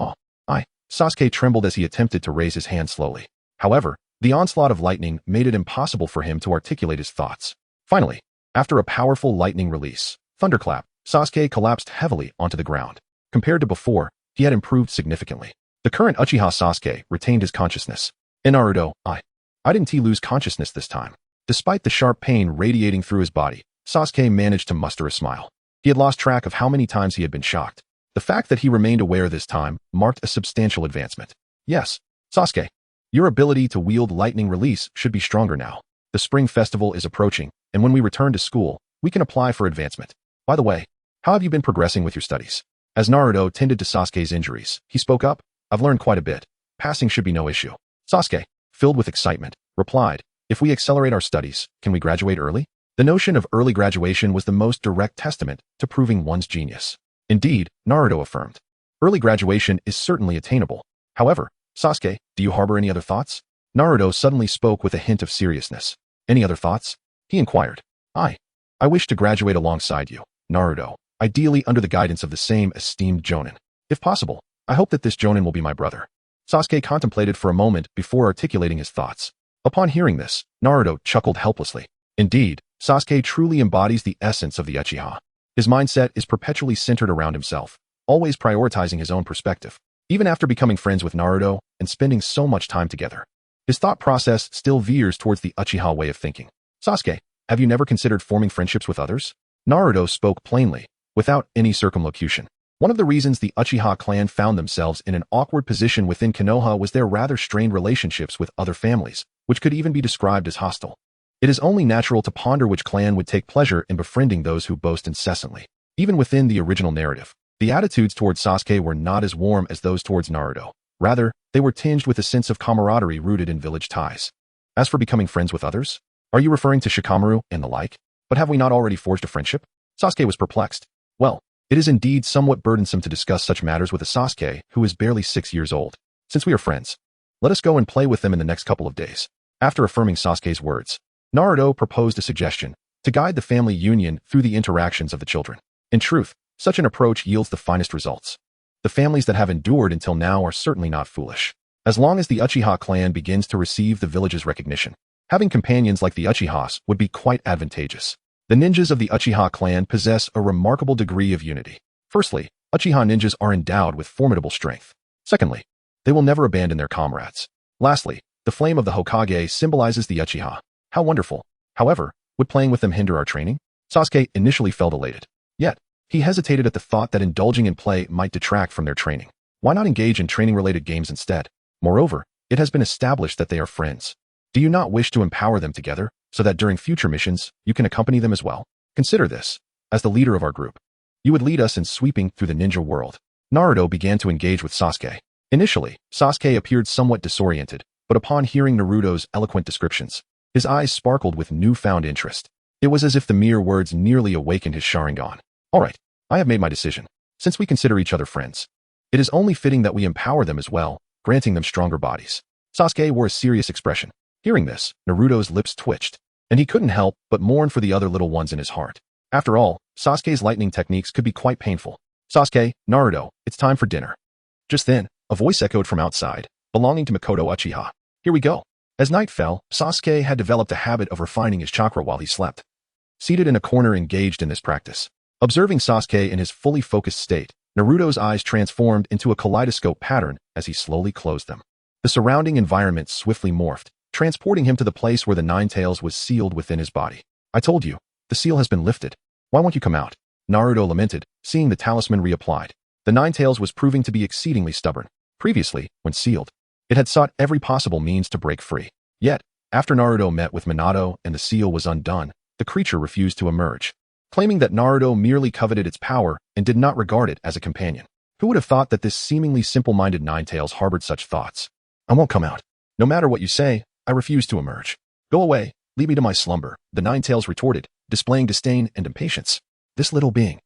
Sasuke trembled as he attempted to raise his hand slowly. However, the onslaught of lightning made it impossible for him to articulate his thoughts. Finally, after a powerful lightning release, thunderclap, Sasuke collapsed heavily onto the ground. Compared to before, he had improved significantly. The current Uchiha Sasuke retained his consciousness. In Naruto, I didn't lose consciousness this time. Despite the sharp pain radiating through his body, Sasuke managed to muster a smile. He had lost track of how many times he had been shocked. The fact that he remained aware this time marked a substantial advancement. Yes, Sasuke, your ability to wield lightning release should be stronger now. The spring festival is approaching, and when we return to school, we can apply for advancement. By the way, how have you been progressing with your studies? As Naruto tended to Sasuke's injuries, he spoke up. I've learned quite a bit. Passing should be no issue. Sasuke, filled with excitement, replied, if we accelerate our studies, can we graduate early? The notion of early graduation was the most direct testament to proving one's genius. Indeed, Naruto affirmed, early graduation is certainly attainable. However, Sasuke, do you harbor any other thoughts? Naruto suddenly spoke with a hint of seriousness. Any other thoughts? He inquired. I wish to graduate alongside you, Naruto, ideally under the guidance of the same esteemed Jonin. If possible, I hope that this Jonin will be my brother. Sasuke contemplated for a moment before articulating his thoughts. Upon hearing this, Naruto chuckled helplessly. Indeed, Sasuke truly embodies the essence of the Uchiha. His mindset is perpetually centered around himself, always prioritizing his own perspective. Even after becoming friends with Naruto and spending so much time together, his thought process still veers towards the Uchiha way of thinking. Sasuke, have you never considered forming friendships with others? Naruto spoke plainly, without any circumlocution. One of the reasons the Uchiha clan found themselves in an awkward position within Konoha was their rather strained relationships with other families, which could even be described as hostile. It is only natural to ponder which clan would take pleasure in befriending those who boast incessantly. Even within the original narrative, the attitudes towards Sasuke were not as warm as those towards Naruto. Rather, they were tinged with a sense of camaraderie rooted in village ties. As for becoming friends with others, are you referring to Shikamaru and the like? But have we not already forged a friendship? Sasuke was perplexed. Well, it is indeed somewhat burdensome to discuss such matters with a Sasuke who is barely 6 years old. Since we are friends, let us go and play with them in the next couple of days. After affirming Sasuke's words, Naruto proposed a suggestion to guide the family union through the interactions of the children. In truth, such an approach yields the finest results. The families that have endured until now are certainly not foolish. As long as the Uchiha clan begins to receive the village's recognition, having companions like the Uchihas would be quite advantageous. The ninjas of the Uchiha clan possess a remarkable degree of unity. Firstly, Uchiha ninjas are endowed with formidable strength. Secondly, they will never abandon their comrades. Lastly, the flame of the Hokage symbolizes the Uchiha. How wonderful. However, would playing with them hinder our training? Sasuke initially felt elated. Yet, he hesitated at the thought that indulging in play might detract from their training. Why not engage in training-related games instead? Moreover, it has been established that they are friends. Do you not wish to empower them together, so that during future missions, you can accompany them as well? Consider this. As the leader of our group, you would lead us in sweeping through the ninja world. Naruto began to engage with Sasuke. Initially, Sasuke appeared somewhat disoriented, but upon hearing Naruto's eloquent descriptions, his eyes sparkled with newfound interest. It was as if the mere words nearly awakened his Sharingan. All right, I have made my decision. Since we consider each other friends, it is only fitting that we empower them as well, granting them stronger bodies. Sasuke wore a serious expression. Hearing this, Naruto's lips twitched, and he couldn't help but mourn for the other little ones in his heart. After all, Sasuke's lightning techniques could be quite painful. Sasuke, Naruto, it's time for dinner. Just then, a voice echoed from outside, belonging to Makoto Uchiha. Here we go. As night fell, Sasuke had developed a habit of refining his chakra while he slept. Seated in a corner engaged in this practice, observing Sasuke in his fully focused state, Naruto's eyes transformed into a kaleidoscope pattern as he slowly closed them. The surrounding environment swiftly morphed, transporting him to the place where the Nine Tails was sealed within his body. I told you, the seal has been lifted. Why won't you come out? Naruto lamented, seeing the talisman reapplied. The Nine Tails was proving to be exceedingly stubborn. Previously, when sealed, it had sought every possible means to break free. Yet, after Naruto met with Minato and the seal was undone, the creature refused to emerge, claiming that Naruto merely coveted its power and did not regard it as a companion. Who would have thought that this seemingly simple-minded Nine Tails harbored such thoughts? I won't come out. No matter what you say, I refuse to emerge. Go away, leave me to my slumber, the Nine Tails retorted, displaying disdain and impatience. This little being,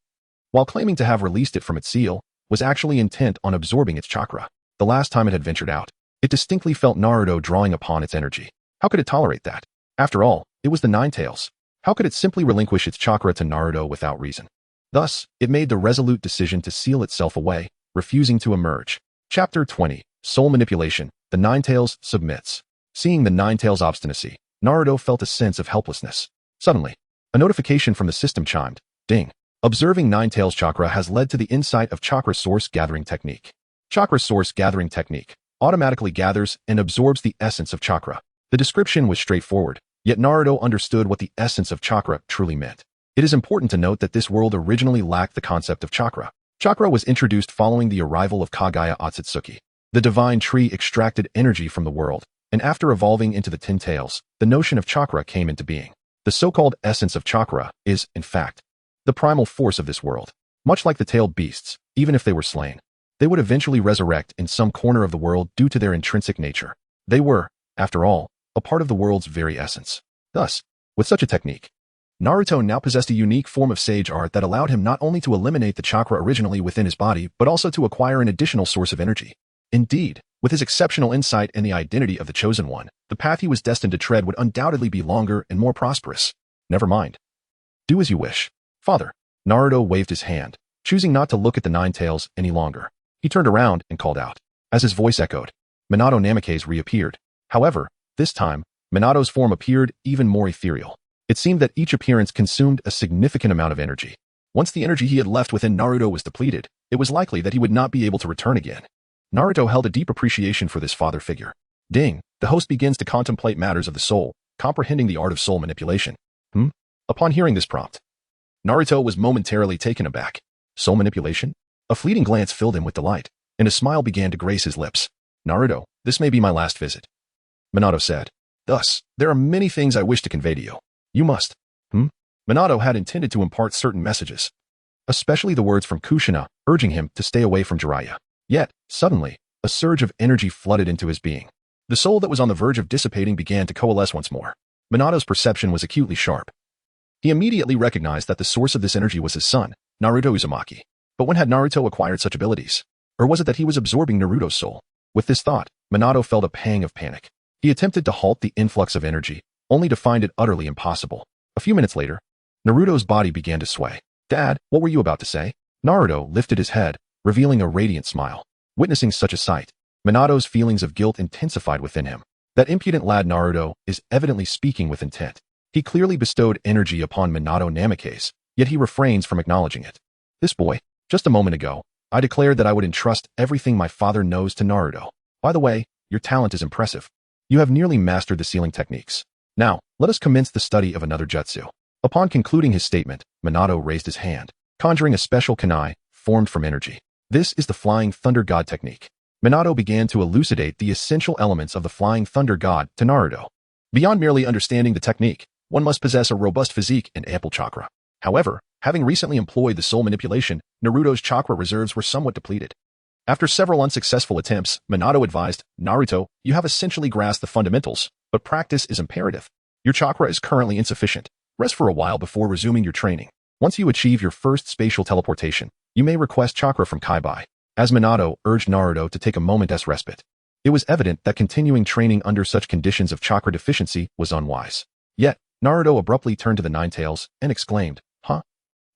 while claiming to have released it from its seal, was actually intent on absorbing its chakra. The last time it had ventured out, it distinctly felt Naruto drawing upon its energy. How could it tolerate that? After all, it was the Nine Tails. How could it simply relinquish its chakra to Naruto without reason? Thus, it made the resolute decision to seal itself away, refusing to emerge. Chapter 20. Soul Manipulation. The Nine Tails submits. Seeing the Nine Tails' obstinacy, Naruto felt a sense of helplessness. Suddenly, a notification from the system chimed. Ding. Observing Nine Tails chakra has led to the insight of Chakra Source Gathering Technique. Chakra Source Gathering Technique automatically gathers and absorbs the essence of chakra. The description was straightforward, yet Naruto understood what the essence of chakra truly meant. It is important to note that this world originally lacked the concept of chakra. Chakra was introduced following the arrival of Kaguya Otsutsuki. The divine tree extracted energy from the world, and after evolving into the Ten Tails, the notion of chakra came into being. The so-called essence of chakra is, in fact, the primal force of this world. Much like the tailed beasts, even if they were slain, they would eventually resurrect in some corner of the world due to their intrinsic nature. They were, after all, a part of the world's very essence. Thus, with such a technique, Naruto now possessed a unique form of sage art that allowed him not only to eliminate the chakra originally within his body, but also to acquire an additional source of energy. Indeed, with his exceptional insight and the identity of the Chosen One, the path he was destined to tread would undoubtedly be longer and more prosperous. Never mind. Do as you wish. Father. Naruto waved his hand, choosing not to look at the Nine Tails any longer. He turned around and called out. As his voice echoed, Minato Namikaze reappeared. However, this time, Minato's form appeared even more ethereal. It seemed that each appearance consumed a significant amount of energy. Once the energy he had left within Naruto was depleted, it was likely that he would not be able to return again. Naruto held a deep appreciation for this father figure. Ding, the host begins to contemplate matters of the soul, comprehending the art of soul manipulation. Upon hearing this prompt, Naruto was momentarily taken aback. Soul manipulation? A fleeting glance filled him with delight, and a smile began to grace his lips. Naruto, this may be my last visit. Minato said. Thus, there are many things I wish to convey to you. You must. Minato had intended to impart certain messages, especially the words from Kushina, urging him to stay away from Jiraiya. Yet, suddenly, a surge of energy flooded into his being. The soul that was on the verge of dissipating began to coalesce once more. Minato's perception was acutely sharp. He immediately recognized that the source of this energy was his son, Naruto Uzumaki. But when had Naruto acquired such abilities? Or was it that he was absorbing Naruto's soul? With this thought, Minato felt a pang of panic. He attempted to halt the influx of energy, only to find it utterly impossible. A few minutes later, Naruto's body began to sway. Dad, what were you about to say? Naruto lifted his head, revealing a radiant smile. Witnessing such a sight, Minato's feelings of guilt intensified within him. That impudent lad Naruto is evidently speaking with intent. He clearly bestowed energy upon Minato Namikaze, yet he refrains from acknowledging it. This boy, just a moment ago, I declared that I would entrust everything my father knows to Naruto. By the way, your talent is impressive. You have nearly mastered the sealing techniques. Now, let us commence the study of another jutsu. Upon concluding his statement, Minato raised his hand, conjuring a special kunai, formed from energy. This is the Flying Thunder God technique. Minato began to elucidate the essential elements of the Flying Thunder God to Naruto. Beyond merely understanding the technique, one must possess a robust physique and ample chakra. However, having recently employed the soul manipulation, Naruto's chakra reserves were somewhat depleted. After several unsuccessful attempts, Minato advised, Naruto, you have essentially grasped the fundamentals, but practice is imperative. Your chakra is currently insufficient. Rest for a while before resuming your training. Once you achieve your first spatial teleportation, you may request chakra from Kaibai. As Minato urged Naruto to take a moment's respite. It was evident that continuing training under such conditions of chakra deficiency was unwise. Yet, Naruto abruptly turned to the Nine Tails and exclaimed, "Huh?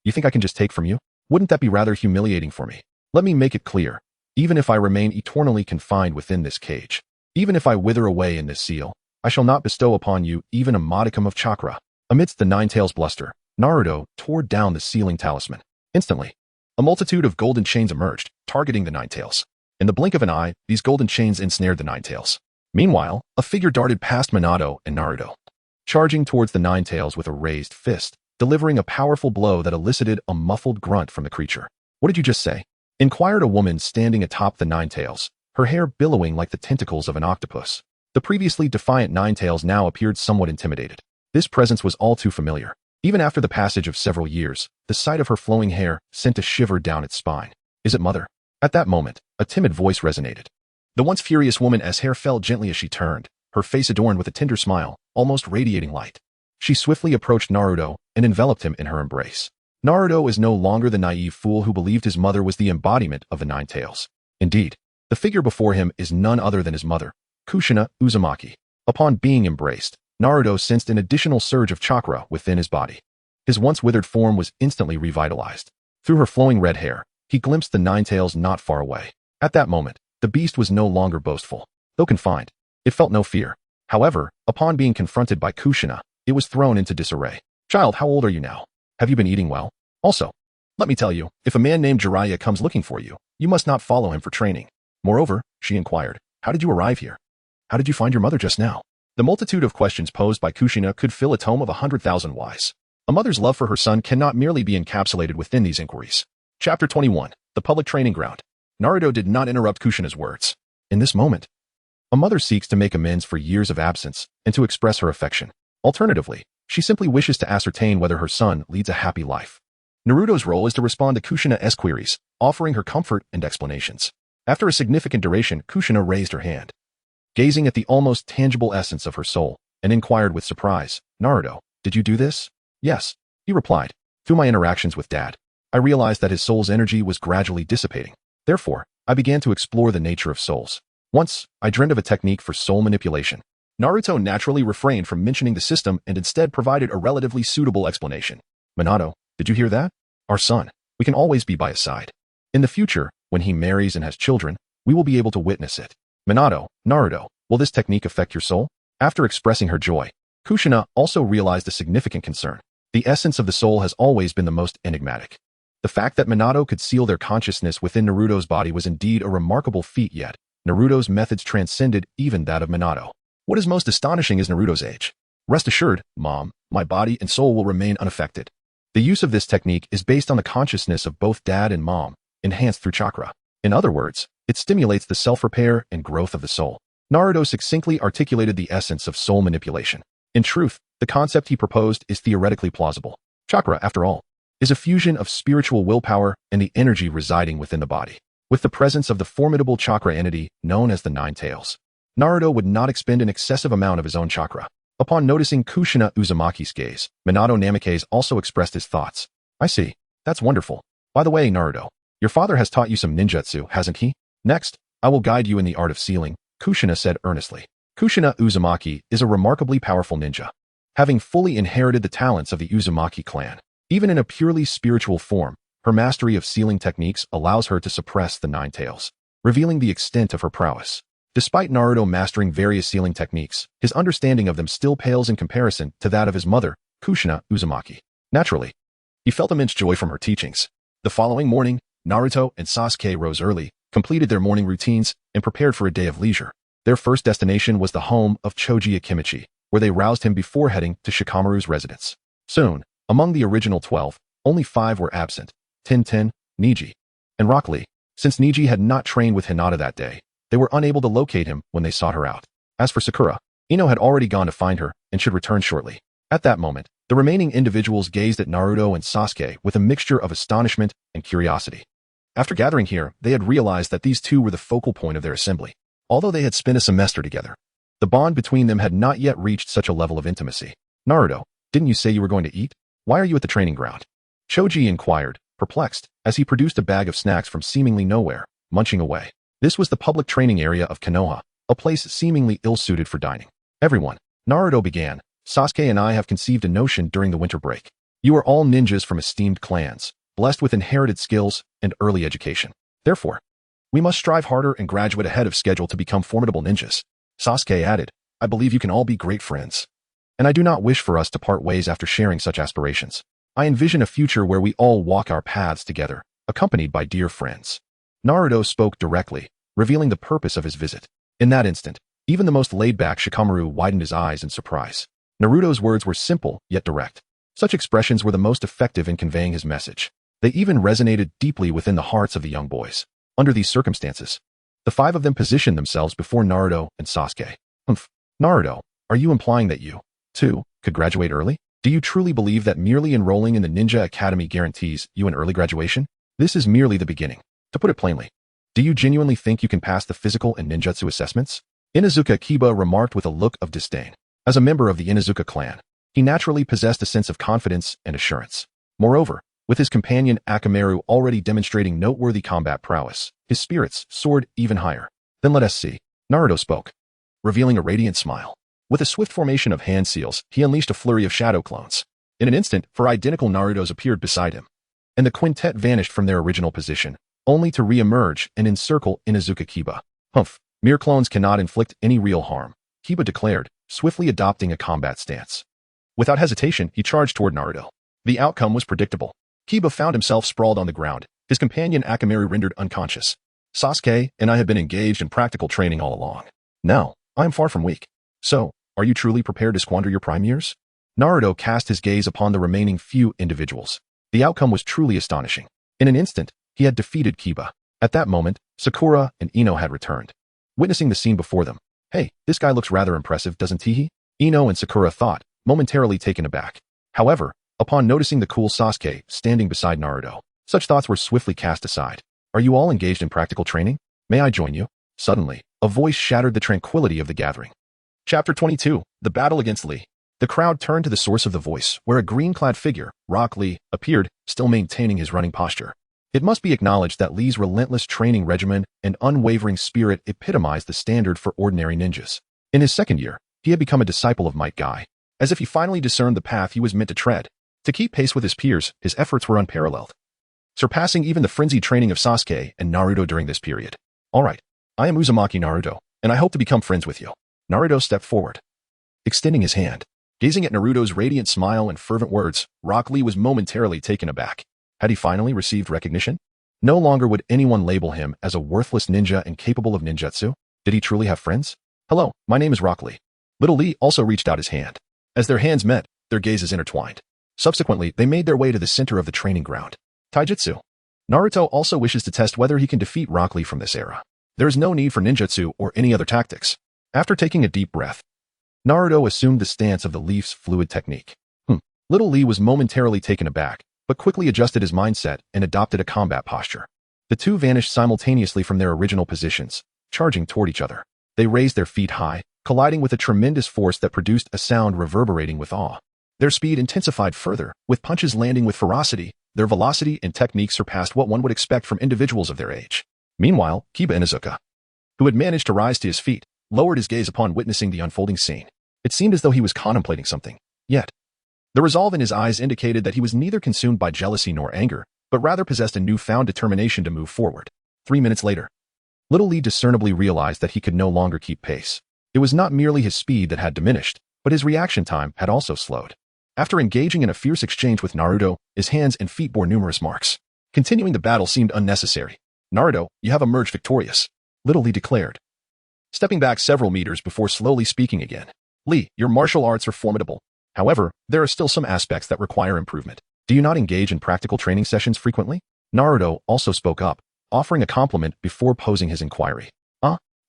You think I can just take from you? Wouldn't that be rather humiliating for me? Let me make it clear. Even if I remain eternally confined within this cage, even if I wither away in this seal, I shall not bestow upon you even a modicum of chakra." Amidst the Nine Tails' bluster, Naruto tore down the sealing talisman. Instantly, a multitude of golden chains emerged, targeting the Nine Tails. In the blink of an eye, these golden chains ensnared the Nine Tails. Meanwhile, a figure darted past Minato and Naruto, charging towards the Nine Tails with a raised fist, delivering a powerful blow that elicited a muffled grunt from the creature. "What did you just say?" inquired a woman standing atop the Nine Tails, her hair billowing like the tentacles of an octopus. The previously defiant Nine Tails now appeared somewhat intimidated. This presence was all too familiar. Even after the passage of several years, the sight of her flowing hair sent a shiver down its spine. "Is it mother?" At that moment, a timid voice resonated. The once furious woman's hair fell gently as she turned, her face adorned with a tender smile, almost radiating light. She swiftly approached Naruto and enveloped him in her embrace. Naruto is no longer the naive fool who believed his mother was the embodiment of the Nine Tails. Indeed, the figure before him is none other than his mother, Kushina Uzumaki. Upon being embraced, Naruto sensed an additional surge of chakra within his body. His once withered form was instantly revitalized. Through her flowing red hair, he glimpsed the Nine Tails not far away. At that moment, the beast was no longer boastful. Though confined, it felt no fear. However, upon being confronted by Kushina, it was thrown into disarray. "Child, how old are you now? Have you been eating well? Also, let me tell you, if a man named Jiraiya comes looking for you, you must not follow him for training." Moreover, she inquired, "How did you arrive here? How did you find your mother just now?" The multitude of questions posed by Kushina could fill a tome of 100,000 whys. A mother's love for her son cannot merely be encapsulated within these inquiries. Chapter 21, The Public Training Ground. Naruto did not interrupt Kushina's words. In this moment, a mother seeks to make amends for years of absence and to express her affection. Alternatively, she simply wishes to ascertain whether her son leads a happy life. Naruto's role is to respond to Kushina's queries, offering her comfort and explanations. After a significant duration, Kushina raised her hand, gazing at the almost tangible essence of her soul, and inquired with surprise, "Naruto, did you do this?" "Yes," he replied. "Through my interactions with Dad, I realized that his soul's energy was gradually dissipating. Therefore, I began to explore the nature of souls. Once, I dreamed of a technique for soul manipulation." Naruto naturally refrained from mentioning the system and instead provided a relatively suitable explanation. "Minato, did you hear that? Our son. We can always be by his side. In the future, when he marries and has children, we will be able to witness it. Minato, Naruto, will this technique affect your soul?" After expressing her joy, Kushina also realized a significant concern. The essence of the soul has always been the most enigmatic. The fact that Minato could seal their consciousness within Naruto's body was indeed a remarkable feat, yet Naruto's methods transcended even that of Minato. What is most astonishing is Naruto's age. "Rest assured, Mom, my body and soul will remain unaffected. The use of this technique is based on the consciousness of both Dad and Mom, enhanced through chakra. In other words, it stimulates the self-repair and growth of the soul." Naruto succinctly articulated the essence of soul manipulation. In truth, the concept he proposed is theoretically plausible. Chakra, after all, is a fusion of spiritual willpower and the energy residing within the body. With the presence of the formidable chakra entity known as the Nine Tails, Naruto would not expend an excessive amount of his own chakra. Upon noticing Kushina Uzumaki's gaze, Minato Namikaze also expressed his thoughts. "I see. That's wonderful. By the way, Naruto, your father has taught you some ninjutsu, hasn't he? Next, I will guide you in the art of sealing," Kushina said earnestly. Kushina Uzumaki is a remarkably powerful ninja, having fully inherited the talents of the Uzumaki clan. Even in a purely spiritual form, her mastery of sealing techniques allows her to suppress the Nine Tails, revealing the extent of her prowess. Despite Naruto mastering various sealing techniques, his understanding of them still pales in comparison to that of his mother, Kushina Uzumaki. Naturally, he felt immense joy from her teachings. The following morning, Naruto and Sasuke rose early, completed their morning routines, and prepared for a day of leisure. Their first destination was the home of Choji Akimichi, where they roused him before heading to Shikamaru's residence. Soon, among the original 12, only 5 were absent: Tintin, Neji, and Rock Lee. Since Neji had not trained with Hinata that day, they were unable to locate him when they sought her out. As for Sakura, Ino had already gone to find her and should return shortly. At that moment, the remaining individuals gazed at Naruto and Sasuke with a mixture of astonishment and curiosity. After gathering here, they had realized that these two were the focal point of their assembly. Although they had spent a semester together, the bond between them had not yet reached such a level of intimacy. "Naruto, didn't you say you were going to eat? Why are you at the training ground?" Choji inquired, perplexed, as he produced a bag of snacks from seemingly nowhere, munching away. This was the public training area of Konoha, a place seemingly ill-suited for dining. Everyone, Naruto began, Sasuke and I have conceived a notion during the winter break. You are all ninjas from esteemed clans, blessed with inherited skills and early education. Therefore, we must strive harder and graduate ahead of schedule to become formidable ninjas. Sasuke added, I believe you can all be great friends. And I do not wish for us to part ways after sharing such aspirations. I envision a future where we all walk our paths together, accompanied by dear friends. Naruto spoke directly, revealing the purpose of his visit. In that instant, even the most laid-back Shikamaru widened his eyes in surprise. Naruto's words were simple, yet direct. Such expressions were the most effective in conveying his message. They even resonated deeply within the hearts of the young boys. Under these circumstances, the five of them positioned themselves before Naruto and Sasuke. Naruto, are you implying that you, too, could graduate early? Do you truly believe that merely enrolling in the Ninja Academy guarantees you an early graduation? This is merely the beginning. To put it plainly, do you genuinely think you can pass the physical and ninjutsu assessments? Inuzuka Kiba remarked with a look of disdain. As a member of the Inuzuka clan, he naturally possessed a sense of confidence and assurance. Moreover, with his companion Akamaru already demonstrating noteworthy combat prowess, his spirits soared even higher. Then let us see. Naruto spoke, revealing a radiant smile. With a swift formation of hand seals, he unleashed a flurry of shadow clones. In an instant, 4 identical Narutos appeared beside him, and the quintet vanished from their original position, only to re-emerge and encircle Inuzuka Kiba. Mere clones cannot inflict any real harm, Kiba declared, swiftly adopting a combat stance. Without hesitation, he charged toward Naruto. The outcome was predictable. Kiba found himself sprawled on the ground, his companion Akamaru rendered unconscious. Sasuke and I have been engaged in practical training all along. Now, I am far from weak. So, are you truly prepared to squander your prime years? Naruto cast his gaze upon the remaining few individuals. The outcome was truly astonishing. In an instant, he had defeated Kiba. At that moment, Sakura and Ino had returned. Witnessing the scene before them, hey, this guy looks rather impressive, doesn't he? Ino and Sakura thought, momentarily taken aback. However, upon noticing the cool Sasuke standing beside Naruto, such thoughts were swiftly cast aside. Are you all engaged in practical training? May I join you? Suddenly, a voice shattered the tranquility of the gathering. Chapter 22, The Battle Against Lee. The crowd turned to the source of the voice, where a green-clad figure, Rock Lee, appeared, still maintaining his running posture. It must be acknowledged that Lee's relentless training regimen and unwavering spirit epitomized the standard for ordinary ninjas. In his second year, he had become a disciple of Might Guy. As if he finally discerned the path he was meant to tread. To keep pace with his peers, his efforts were unparalleled, surpassing even the frenzied training of Sasuke and Naruto during this period. All right, I am Uzumaki Naruto, and I hope to become friends with you. Naruto stepped forward, extending his hand. Gazing at Naruto's radiant smile and fervent words, Rock Lee was momentarily taken aback. Had he finally received recognition? No longer would anyone label him as a worthless ninja incapable of ninjutsu. Did he truly have friends? Hello, my name is Rock Lee. Little Lee also reached out his hand. As their hands met, their gazes intertwined. Subsequently, they made their way to the center of the training ground. Taijutsu. Naruto also wishes to test whether he can defeat Rock Lee from this era. There is no need for ninjutsu or any other tactics. After taking a deep breath, Naruto assumed the stance of the leaf's fluid technique. Little Lee was momentarily taken aback, but quickly adjusted his mindset and adopted a combat posture. The two vanished simultaneously from their original positions, charging toward each other. They raised their feet high, colliding with a tremendous force that produced a sound reverberating with awe. Their speed intensified further, with punches landing with ferocity. Their velocity and technique surpassed what one would expect from individuals of their age. Meanwhile, Kiba Inuzuka, who had managed to rise to his feet, lowered his gaze upon witnessing the unfolding scene. It seemed as though he was contemplating something. Yet, the resolve in his eyes indicated that he was neither consumed by jealousy nor anger, but rather possessed a newfound determination to move forward. 3 minutes later, Little Lee discernibly realized that he could no longer keep pace. It was not merely his speed that had diminished, but his reaction time had also slowed. After engaging in a fierce exchange with Naruto, his hands and feet bore numerous marks. Continuing the battle seemed unnecessary. Naruto, you have emerged victorious, Little Lee declared, stepping back several meters before slowly speaking again. Lee, your martial arts are formidable. However, there are still some aspects that require improvement. Do you not engage in practical training sessions frequently? Naruto also spoke up, offering a compliment before posing his inquiry.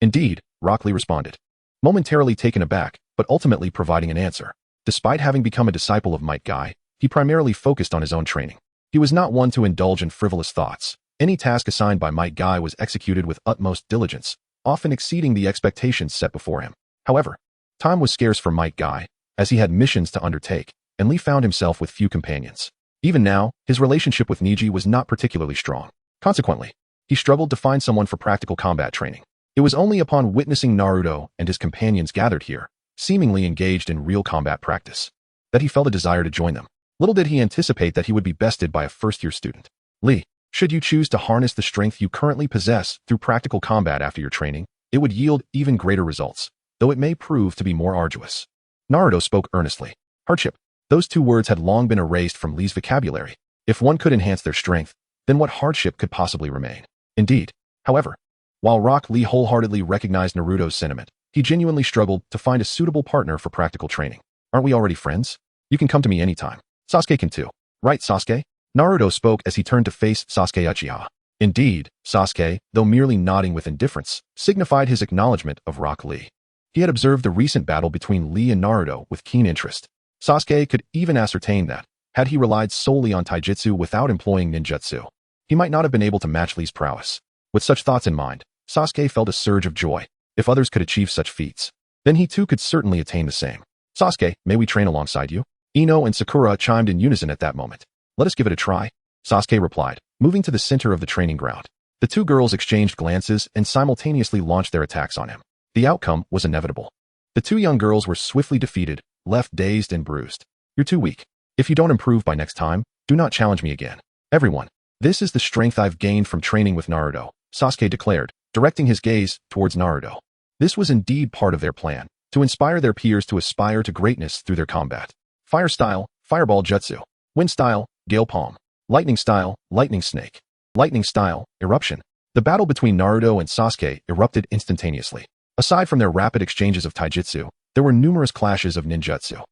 Indeed, Rock Lee responded, momentarily taken aback, but ultimately providing an answer. Despite having become a disciple of Might Guy, he primarily focused on his own training. He was not one to indulge in frivolous thoughts. Any task assigned by Might Guy was executed with utmost diligence, often exceeding the expectations set before him. However, time was scarce for Might Guy, as he had missions to undertake, and Lee found himself with few companions. Even now, his relationship with Neji was not particularly strong. Consequently, he struggled to find someone for practical combat training. It was only upon witnessing Naruto and his companions gathered here, seemingly engaged in real combat practice, that he felt a desire to join them. Little did he anticipate that he would be bested by a first-year student. Lee, should you choose to harness the strength you currently possess through practical combat after your training, it would yield even greater results, though it may prove to be more arduous. Naruto spoke earnestly. Hardship. Those two words had long been erased from Lee's vocabulary. If one could enhance their strength, then what hardship could possibly remain? Indeed, however, while Rock Lee wholeheartedly recognized Naruto's sentiment, he genuinely struggled to find a suitable partner for practical training. Aren't we already friends? You can come to me anytime. Sasuke can too. Right, Sasuke? Naruto spoke as he turned to face Sasuke Uchiha. Indeed, Sasuke, though merely nodding with indifference, signified his acknowledgement of Rock Lee. He had observed the recent battle between Lee and Naruto with keen interest. Sasuke could even ascertain that, had he relied solely on taijutsu without employing ninjutsu, he might not have been able to match Lee's prowess. With such thoughts in mind, Sasuke felt a surge of joy. If others could achieve such feats, then he too could certainly attain the same. Sasuke, may we train alongside you? Ino and Sakura chimed in unison at that moment. Let us give it a try, Sasuke replied, moving to the center of the training ground. The two girls exchanged glances and simultaneously launched their attacks on him. The outcome was inevitable. The two young girls were swiftly defeated, left dazed and bruised. You're too weak. If you don't improve by next time, do not challenge me again. Everyone, this is the strength I've gained from training with Naruto, Sasuke declared, directing his gaze towards Naruto. This was indeed part of their plan, to inspire their peers to aspire to greatness through their combat. Fire style, Fireball Jutsu. Wind style, Gale Palm. Lightning style, Lightning Snake. Lightning style, Eruption. The battle between Naruto and Sasuke erupted instantaneously. Aside from their rapid exchanges of taijutsu, there were numerous clashes of ninjutsu.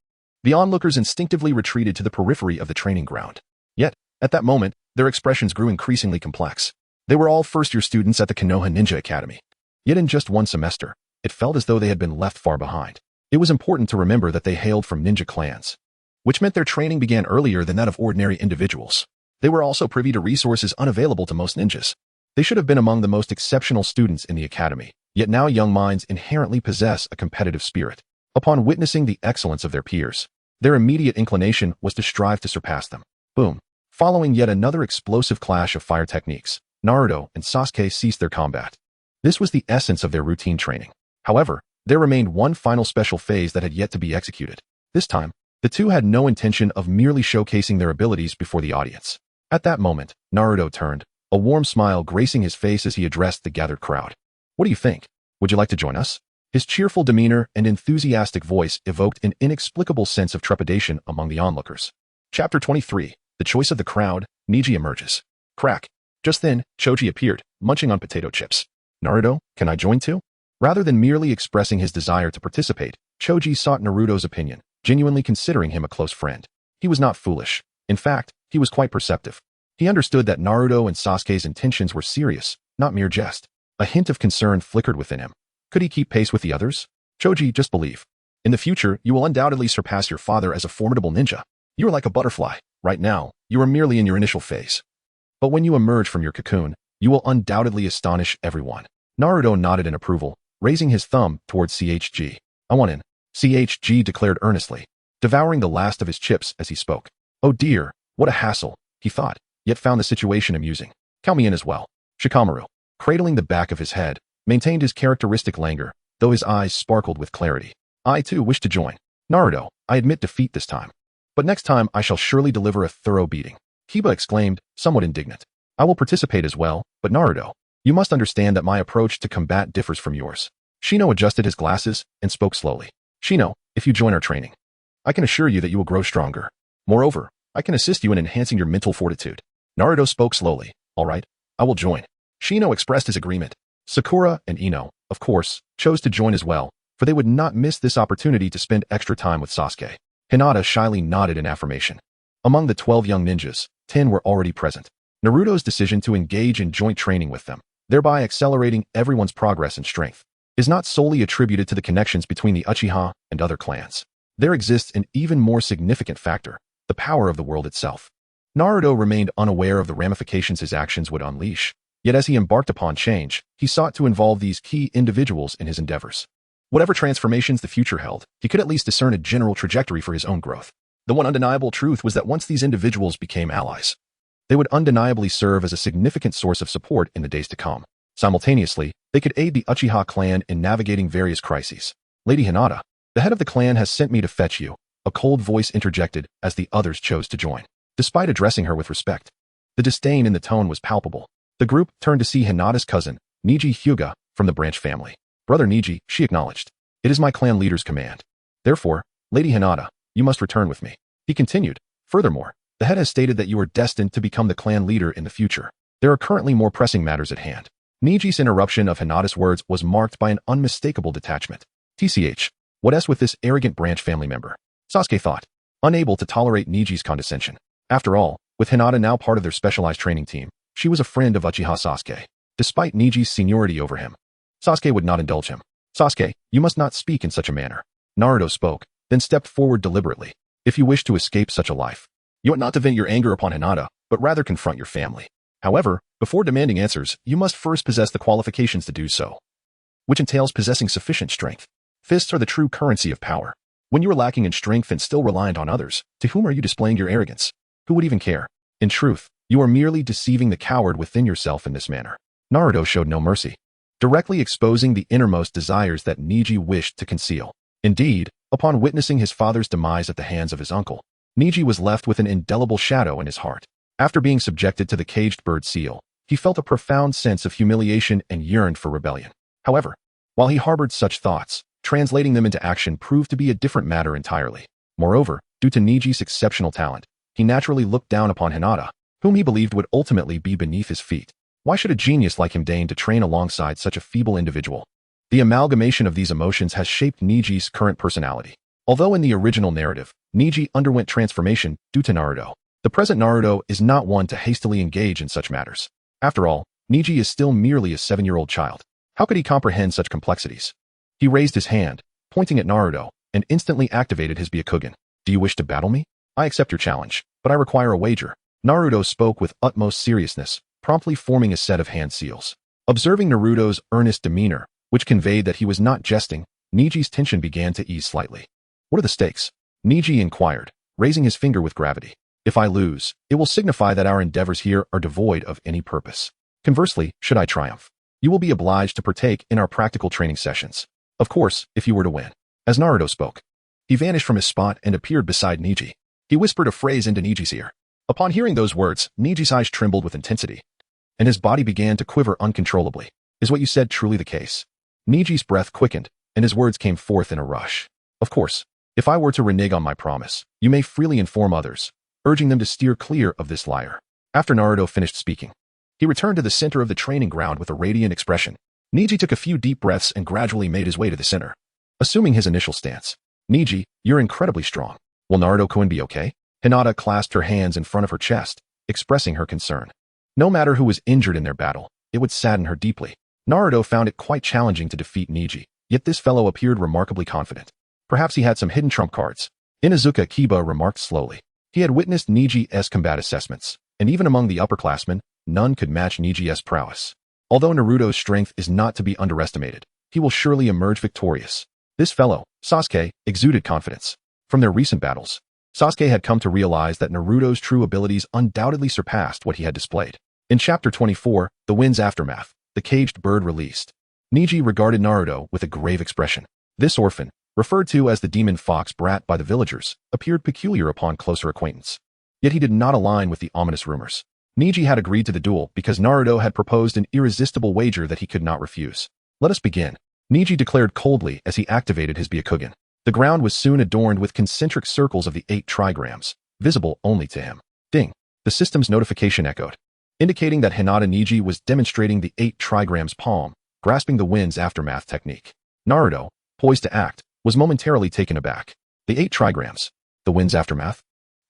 The onlookers instinctively retreated to the periphery of the training ground. Yet, at that moment, their expressions grew increasingly complex. They were all first-year students at the Konoha Ninja Academy. Yet in just one semester, it felt as though they had been left far behind. It was important to remember that they hailed from ninja clans, which meant their training began earlier than that of ordinary individuals. They were also privy to resources unavailable to most ninjas. They should have been among the most exceptional students in the academy, yet now young minds inherently possess a competitive spirit. Upon witnessing the excellence of their peers, their immediate inclination was to strive to surpass them. Boom. Following yet another explosive clash of fire techniques, Naruto and Sasuke ceased their combat. This was the essence of their routine training. However, there remained one final special phase that had yet to be executed. This time, the two had no intention of merely showcasing their abilities before the audience. At that moment, Naruto turned, a warm smile gracing his face as he addressed the gathered crowd. What do you think? Would you like to join us? His cheerful demeanor and enthusiastic voice evoked an inexplicable sense of trepidation among the onlookers. Chapter 23. The Choice of the Crowd. Neji emerges. Crack. Just then, Choji appeared, munching on potato chips. Naruto, can I join too? Rather than merely expressing his desire to participate, Choji sought Naruto's opinion, genuinely considering him a close friend. He was not foolish. In fact, he was quite perceptive. He understood that Naruto and Sasuke's intentions were serious, not mere jest. A hint of concern flickered within him. Could he keep pace with the others? Choji, just believe. In the future, you will undoubtedly surpass your father as a formidable ninja. You are like a butterfly. Right now, you are merely in your initial phase. But when you emerge from your cocoon, you will undoubtedly astonish everyone. Naruto nodded in approval, raising his thumb towards CHG. I want in. CHG declared earnestly, devouring the last of his chips as he spoke. Oh dear, what a hassle, he thought, yet found the situation amusing. Count me in as well. Shikamaru, cradling the back of his head, maintained his characteristic languor, though his eyes sparkled with clarity. I too wish to join. Naruto, I admit defeat this time. But next time I shall surely deliver a thorough beating. Kiba exclaimed, somewhat indignant. I will participate as well, but Naruto, you must understand that my approach to combat differs from yours. Shino adjusted his glasses and spoke slowly. Shino, if you join our training, I can assure you that you will grow stronger. Moreover, I can assist you in enhancing your mental fortitude. Naruto spoke slowly. All right, I will join. Shino expressed his agreement. Sakura and Ino, of course, chose to join as well, for they would not miss this opportunity to spend extra time with Sasuke. Hinata shyly nodded in affirmation. Among the 12 young ninjas, 10 were already present. Naruto's decision to engage in joint training with them, thereby accelerating everyone's progress and strength, is not solely attributed to the connections between the Uchiha and other clans. There exists an even more significant factor, the power of the world itself. Naruto remained unaware of the ramifications his actions would unleash, yet as he embarked upon change, he sought to involve these key individuals in his endeavors. Whatever transformations the future held, he could at least discern a general trajectory for his own growth. The one undeniable truth was that once these individuals became allies, they would undeniably serve as a significant source of support in the days to come. Simultaneously, they could aid the Uchiha clan in navigating various crises. Lady Hinata, the head of the clan has sent me to fetch you, a cold voice interjected as the others chose to join. Despite addressing her with respect, the disdain in the tone was palpable. The group turned to see Hinata's cousin, Niji Hyuga, from the branch family. Brother Niji, she acknowledged. It is my clan leader's command. Therefore, Lady Hinata, you must return with me. He continued. Furthermore, the head has stated that you are destined to become the clan leader in the future. There are currently more pressing matters at hand. Niji's interruption of Hinata's words was marked by an unmistakable detachment. TCH, what else with this arrogant branch family member? Sasuke thought, unable to tolerate Niji's condescension. After all, with Hinata now part of their specialized training team, she was a friend of Uchiha Sasuke. Despite Niji's seniority over him, Sasuke would not indulge him. Sasuke, you must not speak in such a manner. Naruto spoke, then stepped forward deliberately. If you wish to escape such a life, you ought not to vent your anger upon Hinata, but rather confront your family. However, before demanding answers, you must first possess the qualifications to do so, which entails possessing sufficient strength. Fists are the true currency of power. When you are lacking in strength and still reliant on others, to whom are you displaying your arrogance? Who would even care? In truth, you are merely deceiving the coward within yourself in this manner. Naruto showed no mercy, directly exposing the innermost desires that Niji wished to conceal. Indeed, upon witnessing his father's demise at the hands of his uncle, Niji was left with an indelible shadow in his heart. After being subjected to the caged bird seal, he felt a profound sense of humiliation and yearned for rebellion. However, while he harbored such thoughts, translating them into action proved to be a different matter entirely. Moreover, due to Niji's exceptional talent, he naturally looked down upon Hinata, whom he believed would ultimately be beneath his feet. Why should a genius like him deign to train alongside such a feeble individual? The amalgamation of these emotions has shaped Niji's current personality. Although in the original narrative, Niji underwent transformation due to Naruto, the present Naruto is not one to hastily engage in such matters. After all, Niji is still merely a 7-year-old child. How could he comprehend such complexities? He raised his hand, pointing at Naruto, and instantly activated his Byakugan. Do you wish to battle me? I accept your challenge, but I require a wager. Naruto spoke with utmost seriousness, promptly forming a set of hand seals. Observing Naruto's earnest demeanor, which conveyed that he was not jesting, Niji's tension began to ease slightly. What are the stakes? Niji inquired, raising his finger with gravity. If I lose, it will signify that our endeavors here are devoid of any purpose. Conversely, should I triumph, you will be obliged to partake in our practical training sessions. Of course, if you were to win. As Naruto spoke, he vanished from his spot and appeared beside Niji. He whispered a phrase into Niji's ear. Upon hearing those words, Niji's eyes trembled with intensity, and his body began to quiver uncontrollably. Is what you said truly the case? Niji's breath quickened, and his words came forth in a rush. Of course, if I were to renege on my promise, you may freely inform others, urging them to steer clear of this liar. After Naruto finished speaking, he returned to the center of the training ground with a radiant expression. Niji took a few deep breaths and gradually made his way to the center. Assuming his initial stance, Niji, you're incredibly strong. Will Naruto-kun be okay? Hinata clasped her hands in front of her chest, expressing her concern. No matter who was injured in their battle, it would sadden her deeply. Naruto found it quite challenging to defeat Niji, yet this fellow appeared remarkably confident. Perhaps he had some hidden trump cards. Inuzuka Kiba remarked slowly. He had witnessed Niji's combat assessments, and even among the upperclassmen, none could match Niji's prowess. Although Naruto's strength is not to be underestimated, he will surely emerge victorious. This fellow, Sasuke, exuded confidence. From their recent battles, Sasuke had come to realize that Naruto's true abilities undoubtedly surpassed what he had displayed. In Chapter 24, The Wind's Aftermath, the caged bird released. Niji regarded Naruto with a grave expression. This orphan, referred to as the demon fox brat by the villagers, appeared peculiar upon closer acquaintance. Yet he did not align with the ominous rumors. Niji had agreed to the duel because Naruto had proposed an irresistible wager that he could not refuse. Let us begin, Niji declared coldly as he activated his Byakugan. The ground was soon adorned with concentric circles of the 8 trigrams, visible only to him. Ding! The system's notification echoed, indicating that Hinata Niji was demonstrating the 8 trigrams palm, grasping the wind's aftermath technique. Naruto, poised to act, was momentarily taken aback. The 8 trigrams, the wind's aftermath?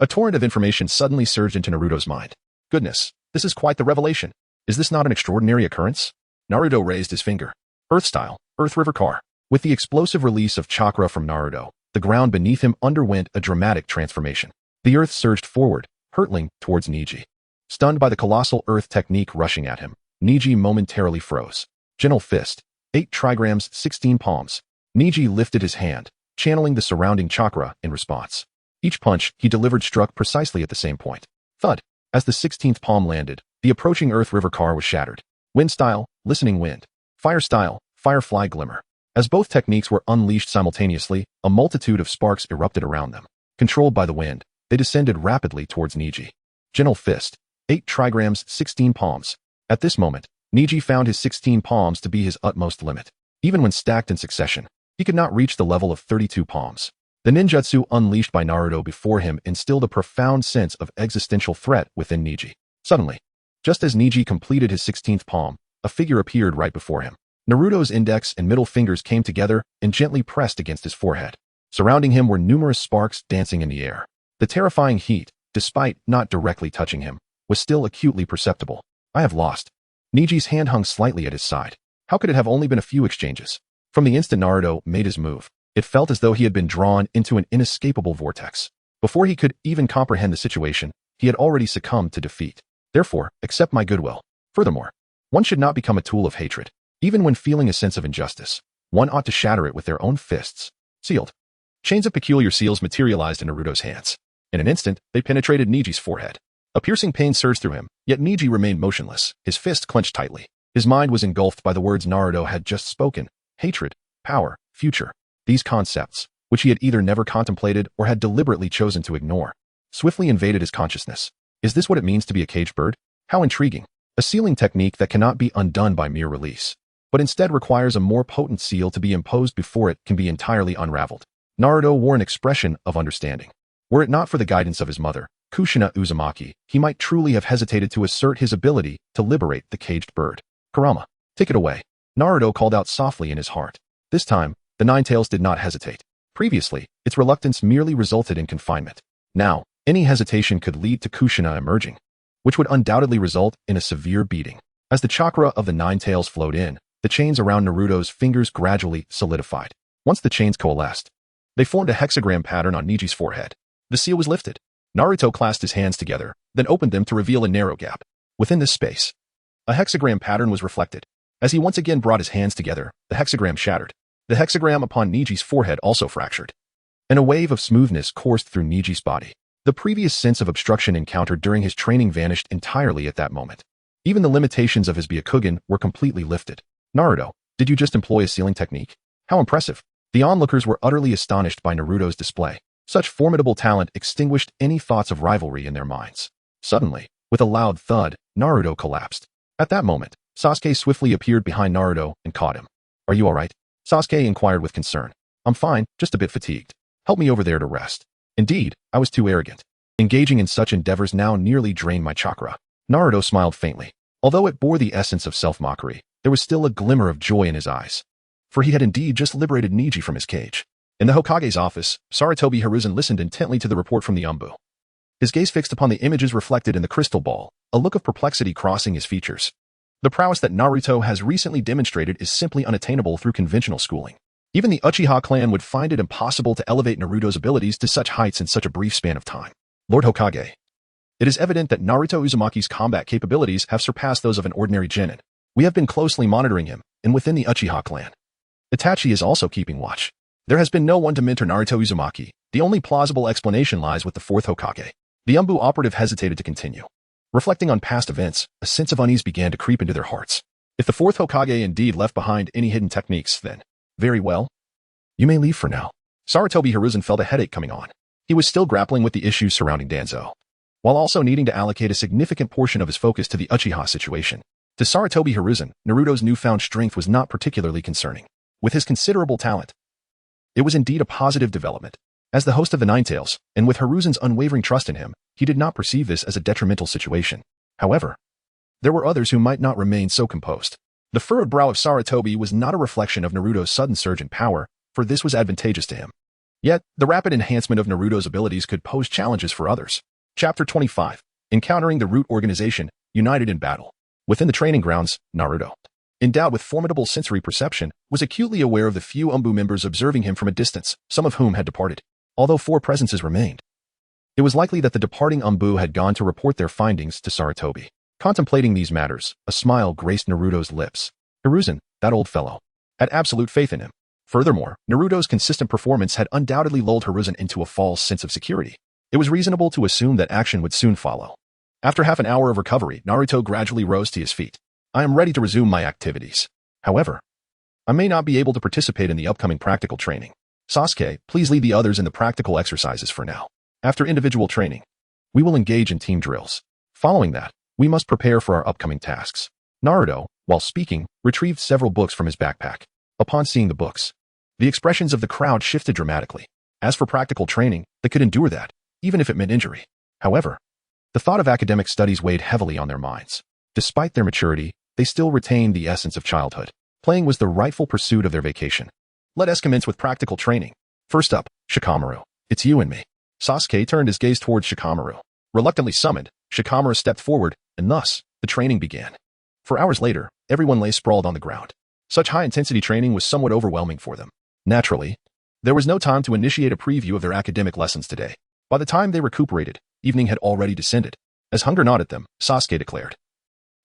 A torrent of information suddenly surged into Naruto's mind. Goodness, this is quite the revelation. Is this not an extraordinary occurrence? Naruto raised his finger. Earth-style, Earth River Car. With the explosive release of chakra from Naruto, the ground beneath him underwent a dramatic transformation. The earth surged forward, hurtling towards Niji. Stunned by the colossal earth technique rushing at him, Niji momentarily froze. Gentle fist, 8 trigrams, 16 palms. Niji lifted his hand, channeling the surrounding chakra in response. Each punch he delivered struck precisely at the same point. Thud. As the 16th palm landed, the approaching Earth River car was shattered. Wind style, listening wind. Fire style, firefly glimmer. As both techniques were unleashed simultaneously, a multitude of sparks erupted around them. Controlled by the wind, they descended rapidly towards Niji. Gentle fist. 8 trigrams, 16 palms. At this moment, Niji found his 16 palms to be his utmost limit. Even when stacked in succession, he could not reach the level of 32 palms. The ninjutsu unleashed by Naruto before him instilled a profound sense of existential threat within Niji. Suddenly, just as Niji completed his 16th palm, a figure appeared right before him. Naruto's index and middle fingers came together and gently pressed against his forehead. Surrounding him were numerous sparks dancing in the air. The terrifying heat, despite not directly touching him, was still acutely perceptible. I have lost. Niji's hand hung slightly at his side. How could it have only been a few exchanges? From the instant Naruto made his move, it felt as though he had been drawn into an inescapable vortex. Before he could even comprehend the situation, he had already succumbed to defeat. Therefore, accept my goodwill. Furthermore, one should not become a tool of hatred. Even when feeling a sense of injustice, one ought to shatter it with their own fists. Sealed. Chains of peculiar seals materialized in Naruto's hands. In an instant, they penetrated Niji's forehead. A piercing pain surged through him, yet Niji remained motionless, his fist clenched tightly. His mind was engulfed by the words Naruto had just spoken: hatred, power, future. These concepts, which he had either never contemplated or had deliberately chosen to ignore, swiftly invaded his consciousness. Is this what it means to be a caged bird? How intriguing. A sealing technique that cannot be undone by mere release, but instead requires a more potent seal to be imposed before it can be entirely unraveled. Naruto wore an expression of understanding. Were it not for the guidance of his mother, Kushina Uzumaki, he might truly have hesitated to assert his ability to liberate the caged bird. Kurama, take it away. Naruto called out softly in his heart. This time, the Ninetales did not hesitate. Previously, its reluctance merely resulted in confinement. Now, any hesitation could lead to Kushina emerging, which would undoubtedly result in a severe beating. As the chakra of the Ninetales flowed in, the chains around Naruto's fingers gradually solidified. Once the chains coalesced, they formed a hexagram pattern on Niji's forehead. The seal was lifted. Naruto clasped his hands together, then opened them to reveal a narrow gap. Within this space, a hexagram pattern was reflected. As he once again brought his hands together, the hexagram shattered. The hexagram upon Niji's forehead also fractured, and a wave of smoothness coursed through Niji's body. The previous sense of obstruction encountered during his training vanished entirely at that moment. Even the limitations of his Byakugan were completely lifted. Naruto, did you just employ a sealing technique? How impressive. The onlookers were utterly astonished by Naruto's display. Such formidable talent extinguished any thoughts of rivalry in their minds. Suddenly, with a loud thud, Naruto collapsed. At that moment, Sasuke swiftly appeared behind Naruto and caught him. Are you all right? Sasuke inquired with concern. I'm fine, just a bit fatigued. Help me over there to rest. Indeed, I was too arrogant. Engaging in such endeavors now nearly drained my chakra. Naruto smiled faintly. Although it bore the essence of self-mockery, there was still a glimmer of joy in his eyes. For he had indeed just liberated Niji from his cage. In the Hokage's office, Sarutobi Hiruzen listened intently to the report from the Umbu. His gaze fixed upon the images reflected in the crystal ball, a look of perplexity crossing his features. The prowess that Naruto has recently demonstrated is simply unattainable through conventional schooling. Even the Uchiha clan would find it impossible to elevate Naruto's abilities to such heights in such a brief span of time. Lord Hokage. It is evident that Naruto Uzumaki's combat capabilities have surpassed those of an ordinary genin. We have been closely monitoring him, and within the Uchiha clan, Itachi is also keeping watch. There has been no one to mentor Naruto Uzumaki. The only plausible explanation lies with the fourth Hokage. The Umbu operative hesitated to continue. Reflecting on past events, a sense of unease began to creep into their hearts. If the fourth Hokage indeed left behind any hidden techniques, then, very well. You may leave for now. Sarutobi Hiruzen felt a headache coming on. He was still grappling with the issues surrounding Danzo, while also needing to allocate a significant portion of his focus to the Uchiha situation. To Sarutobi Hiruzen, Naruto's newfound strength was not particularly concerning. With his considerable talent, it was indeed a positive development. As the host of the Ninetales, and with Hiruzen's unwavering trust in him, he did not perceive this as a detrimental situation. However, there were others who might not remain so composed. The furrowed brow of Sarutobi was not a reflection of Naruto's sudden surge in power, for this was advantageous to him. Yet, the rapid enhancement of Naruto's abilities could pose challenges for others. Chapter 25. Encountering the Root Organization, United in Battle. Within the training grounds, Naruto, endowed with formidable sensory perception, was acutely aware of the few Umbu members observing him from a distance, some of whom had departed. Although 4 presences remained, it was likely that the departing Umbu had gone to report their findings to Sarutobi. Contemplating these matters, a smile graced Naruto's lips. Hiruzen, that old fellow, had absolute faith in him. Furthermore, Naruto's consistent performance had undoubtedly lulled Hiruzen into a false sense of security. It was reasonable to assume that action would soon follow. After half an hour of recovery, Naruto gradually rose to his feet. I am ready to resume my activities. However, I may not be able to participate in the upcoming practical training. Sasuke, please lead the others in the practical exercises for now. After individual training, we will engage in team drills. Following that, we must prepare for our upcoming tasks. Naruto, while speaking, retrieved several books from his backpack. Upon seeing the books, the expressions of the crowd shifted dramatically. As for practical training, they could endure that, even if it meant injury. However, the thought of academic studies weighed heavily on their minds. Despite their maturity, they still retained the essence of childhood. Playing was the rightful pursuit of their vacation. Let us commence with practical training. First up, Shikamaru. It's you and me. Sasuke turned his gaze towards Shikamaru. Reluctantly summoned, Shikamaru stepped forward, and thus, the training began. For hours later, everyone lay sprawled on the ground. Such high-intensity training was somewhat overwhelming for them. Naturally, there was no time to initiate a preview of their academic lessons today. By the time they recuperated, evening had already descended. As hunger gnawed at them, Sasuke declared,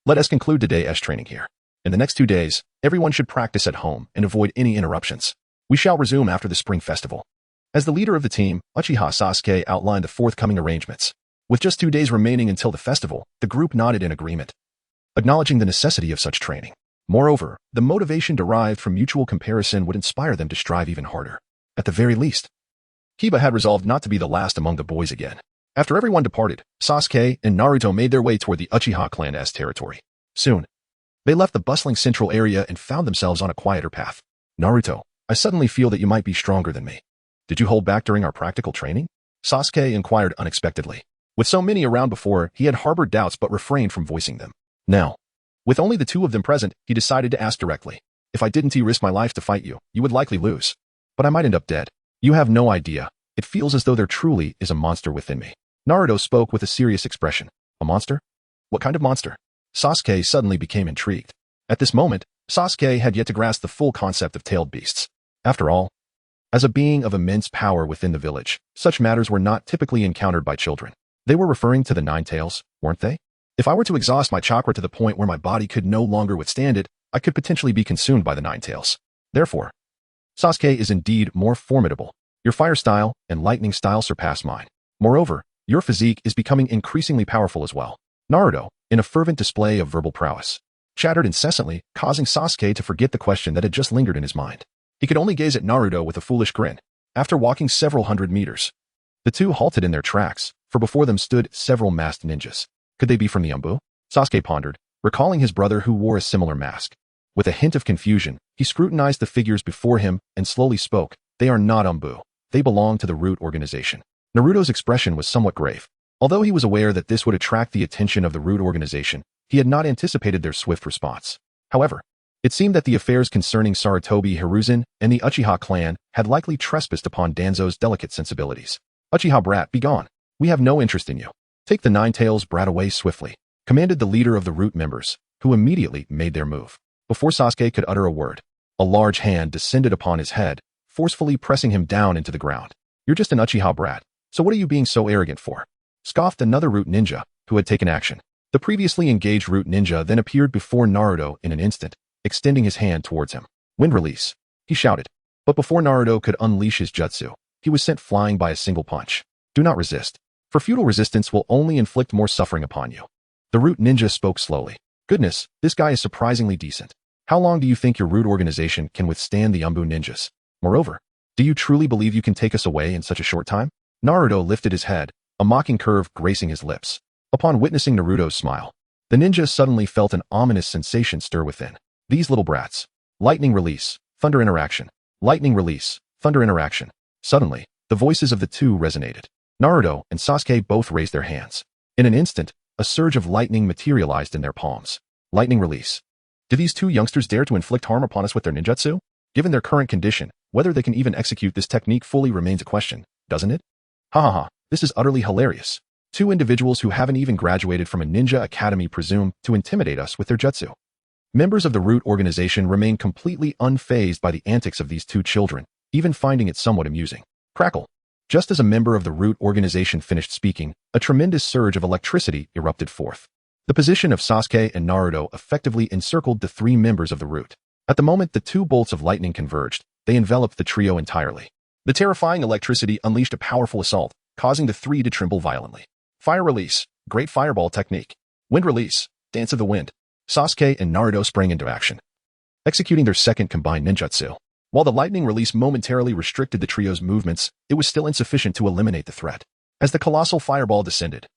"Let us conclude today's training here. In the next 2 days, everyone should practice at home and avoid any interruptions. We shall resume after the spring festival." As the leader of the team, Uchiha Sasuke outlined the forthcoming arrangements. With just 2 days remaining until the festival, the group nodded in agreement, acknowledging the necessity of such training. Moreover, the motivation derived from mutual comparison would inspire them to strive even harder. At the very least, Kiba had resolved not to be the last among the boys again. After everyone departed, Sasuke and Naruto made their way toward the Uchiha clan's territory. Soon, they left the bustling central area and found themselves on a quieter path. "Naruto, I suddenly feel that you might be stronger than me. Did you hold back during our practical training?" Sasuke inquired unexpectedly. With so many around before, he had harbored doubts but refrained from voicing them. Now, with only the two of them present, he decided to ask directly. "If I didn't risk my life to fight you, you would likely lose. But I might end up dead. You have no idea. It feels as though there truly is a monster within me." Naruto spoke with a serious expression. "A monster? What kind of monster?" Sasuke suddenly became intrigued. At this moment, Sasuke had yet to grasp the full concept of tailed beasts. After all, as a being of immense power within the village, such matters were not typically encountered by children. They were referring to the nine tails, weren't they? If I were to exhaust my chakra to the point where my body could no longer withstand it, I could potentially be consumed by the nine tails. Therefore, Sasuke is indeed more formidable. Your fire style and lightning style surpass mine. Moreover, your physique is becoming increasingly powerful as well. Naruto, in a fervent display of verbal prowess, chattered incessantly, causing Sasuke to forget the question that had just lingered in his mind. He could only gaze at Naruto with a foolish grin. After walking several hundred meters, the two halted in their tracks, for before them stood several masked ninjas. Could they be from the Umbu? Sasuke pondered, recalling his brother who wore a similar mask. With a hint of confusion, he scrutinized the figures before him and slowly spoke. "They are not Umbu. They belong to the Root Organization." Naruto's expression was somewhat grave. Although he was aware that this would attract the attention of the Root Organization, he had not anticipated their swift response. However, it seemed that the affairs concerning Sarutobi Hiruzen and the Uchiha clan had likely trespassed upon Danzo's delicate sensibilities. "Uchiha brat, be gone. We have no interest in you. Take the nine tails brat away swiftly," commanded the leader of the Root members, who immediately made their move. Before Sasuke could utter a word, a large hand descended upon his head, forcefully pressing him down into the ground. "You're just an Uchiha brat, so what are you being so arrogant for?" scoffed another Root ninja, who had taken action. The previously engaged Root ninja then appeared before Naruto in an instant, extending his hand towards him. "Wind release," he shouted. But before Naruto could unleash his jutsu, he was sent flying by a single punch. "Do not resist, for futile resistance will only inflict more suffering upon you." The Root ninja spoke slowly. "Goodness, this guy is surprisingly decent. How long do you think your Root organization can withstand the Umbu ninjas? Moreover, do you truly believe you can take us away in such a short time?" Naruto lifted his head, a mocking curve gracing his lips. Upon witnessing Naruto's smile, the ninja suddenly felt an ominous sensation stir within. These little brats. Lightning release, thunder interaction. Lightning release, thunder interaction. Suddenly, the voices of the two resonated. Naruto and Sasuke both raised their hands. In an instant, a surge of lightning materialized in their palms. Lightning release. Do these two youngsters dare to inflict harm upon us with their ninjutsu? Given their current condition, whether they can even execute this technique fully remains a question, doesn't it? Ha ha ha, this is utterly hilarious. Two individuals who haven't even graduated from a ninja academy presume to intimidate us with their jutsu. Members of the Root organization remain completely unfazed by the antics of these two children, even finding it somewhat amusing. Crackle. Just as a member of the Root organization finished speaking, a tremendous surge of electricity erupted forth. The position of Sasuke and Naruto effectively encircled the three members of the Root. At the moment the two bolts of lightning converged, they enveloped the trio entirely. The terrifying electricity unleashed a powerful assault, causing the three to tremble violently. Fire release, great fireball technique. Wind release, dance of the wind. Sasuke and Naruto sprang into action, executing their second combined ninjutsu. While the lightning release momentarily restricted the trio's movements, it was still insufficient to eliminate the threat. As the colossal fireball descended,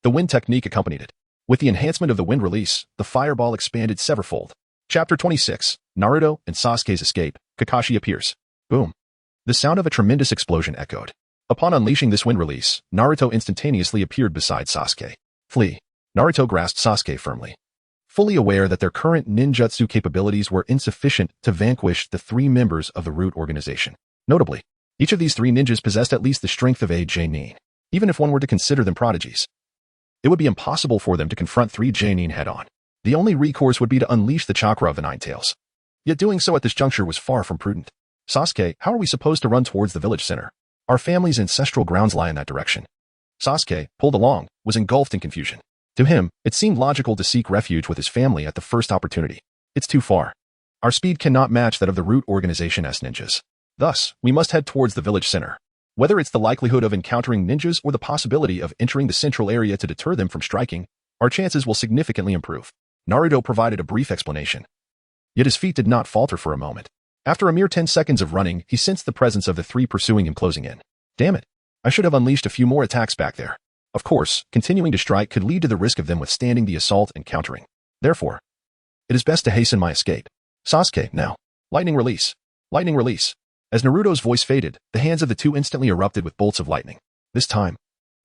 the wind technique accompanied it. With the enhancement of the wind release, the fireball expanded severfold. Chapter 26, Naruto and Sasuke's escape. Kakashi appears. Boom. The sound of a tremendous explosion echoed. Upon unleashing this wind release, Naruto instantaneously appeared beside Sasuke. Flee. Naruto grasped Sasuke firmly, fully aware that their current ninjutsu capabilities were insufficient to vanquish the three members of the Root organization. Notably, each of these three ninjas possessed at least the strength of a Genin. Even if one were to consider them prodigies, it would be impossible for them to confront three Genin head-on. The only recourse would be to unleash the chakra of the Nine Tails. Yet doing so at this juncture was far from prudent. Sasuke, how are we supposed to run towards the village center? Our family's ancestral grounds lie in that direction. Sasuke, pulled along, was engulfed in confusion. To him, it seemed logical to seek refuge with his family at the first opportunity. It's too far. Our speed cannot match that of the Root organization as ninjas. Thus, we must head towards the village center. Whether it's the likelihood of encountering ninjas or the possibility of entering the central area to deter them from striking, our chances will significantly improve. Naruto provided a brief explanation. Yet his feet did not falter for a moment. After a mere 10 seconds of running, he sensed the presence of the three pursuing him closing in. Damn it. I should have unleashed a few more attacks back there. Of course, continuing to strike could lead to the risk of them withstanding the assault and countering. Therefore, it is best to hasten my escape. Sasuke, now. Lightning release. Lightning release. As Naruto's voice faded, the hands of the two instantly erupted with bolts of lightning. This time,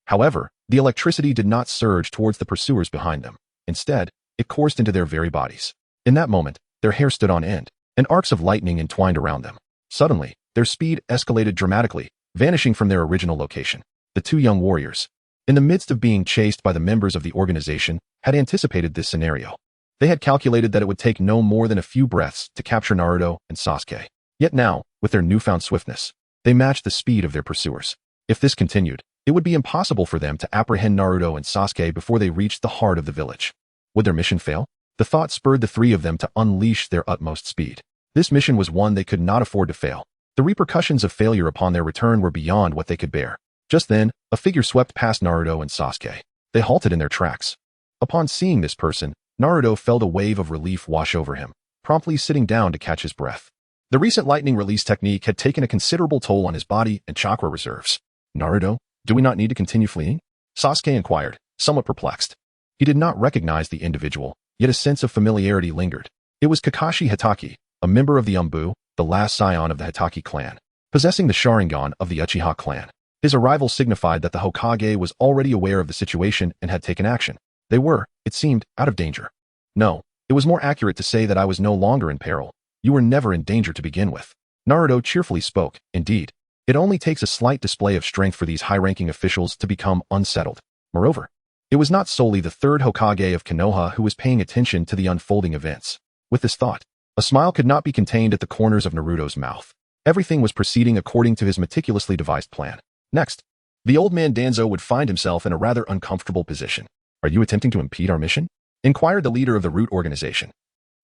however, the electricity did not surge towards the pursuers behind them. Instead, it coursed into their very bodies. In that moment, their hair stood on end, and arcs of lightning entwined around them. Suddenly, their speed escalated dramatically, vanishing from their original location. The two young warriors, in the midst of being chased by the members of the organization, had anticipated this scenario. They had calculated that it would take no more than a few breaths to capture Naruto and Sasuke. Yet now, with their newfound swiftness, they matched the speed of their pursuers. If this continued, it would be impossible for them to apprehend Naruto and Sasuke before they reached the heart of the village. Would their mission fail? The thought spurred the three of them to unleash their utmost speed. This mission was one they could not afford to fail. The repercussions of failure upon their return were beyond what they could bear. Just then, a figure swept past Naruto and Sasuke. They halted in their tracks. Upon seeing this person, Naruto felt a wave of relief wash over him, promptly sitting down to catch his breath. The recent lightning release technique had taken a considerable toll on his body and chakra reserves. Naruto, do we not need to continue fleeing? Sasuke inquired, somewhat perplexed. He did not recognize the individual, yet a sense of familiarity lingered. It was Kakashi Hatake, a member of the Umbu, the last scion of the Hatake clan, possessing the Sharingan of the Uchiha clan. His arrival signified that the Hokage was already aware of the situation and had taken action. They were, it seemed, out of danger. No, it was more accurate to say that I was no longer in peril. You were never in danger to begin with. Naruto cheerfully spoke. Indeed, it only takes a slight display of strength for these high-ranking officials to become unsettled. Moreover, it was not solely the third Hokage of Konoha who was paying attention to the unfolding events. With this thought, a smile could not be contained at the corners of Naruto's mouth. Everything was proceeding according to his meticulously devised plan. Next, the old man Danzo would find himself in a rather uncomfortable position. Are you attempting to impede our mission? Inquired the leader of the Root organization,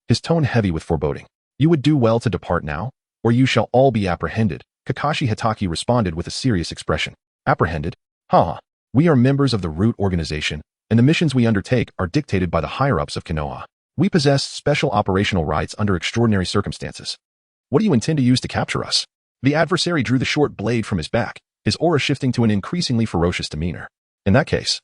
his tone heavy with foreboding. You would do well to depart now, or you shall all be apprehended. Kakashi Hatake responded with a serious expression. Apprehended? Ha! We are members of the Root organization, and the missions we undertake are dictated by the higher-ups of Konoha. We possess special operational rights under extraordinary circumstances. What do you intend to use to capture us? The adversary drew the short blade from his back, his aura shifting to an increasingly ferocious demeanor. In that case,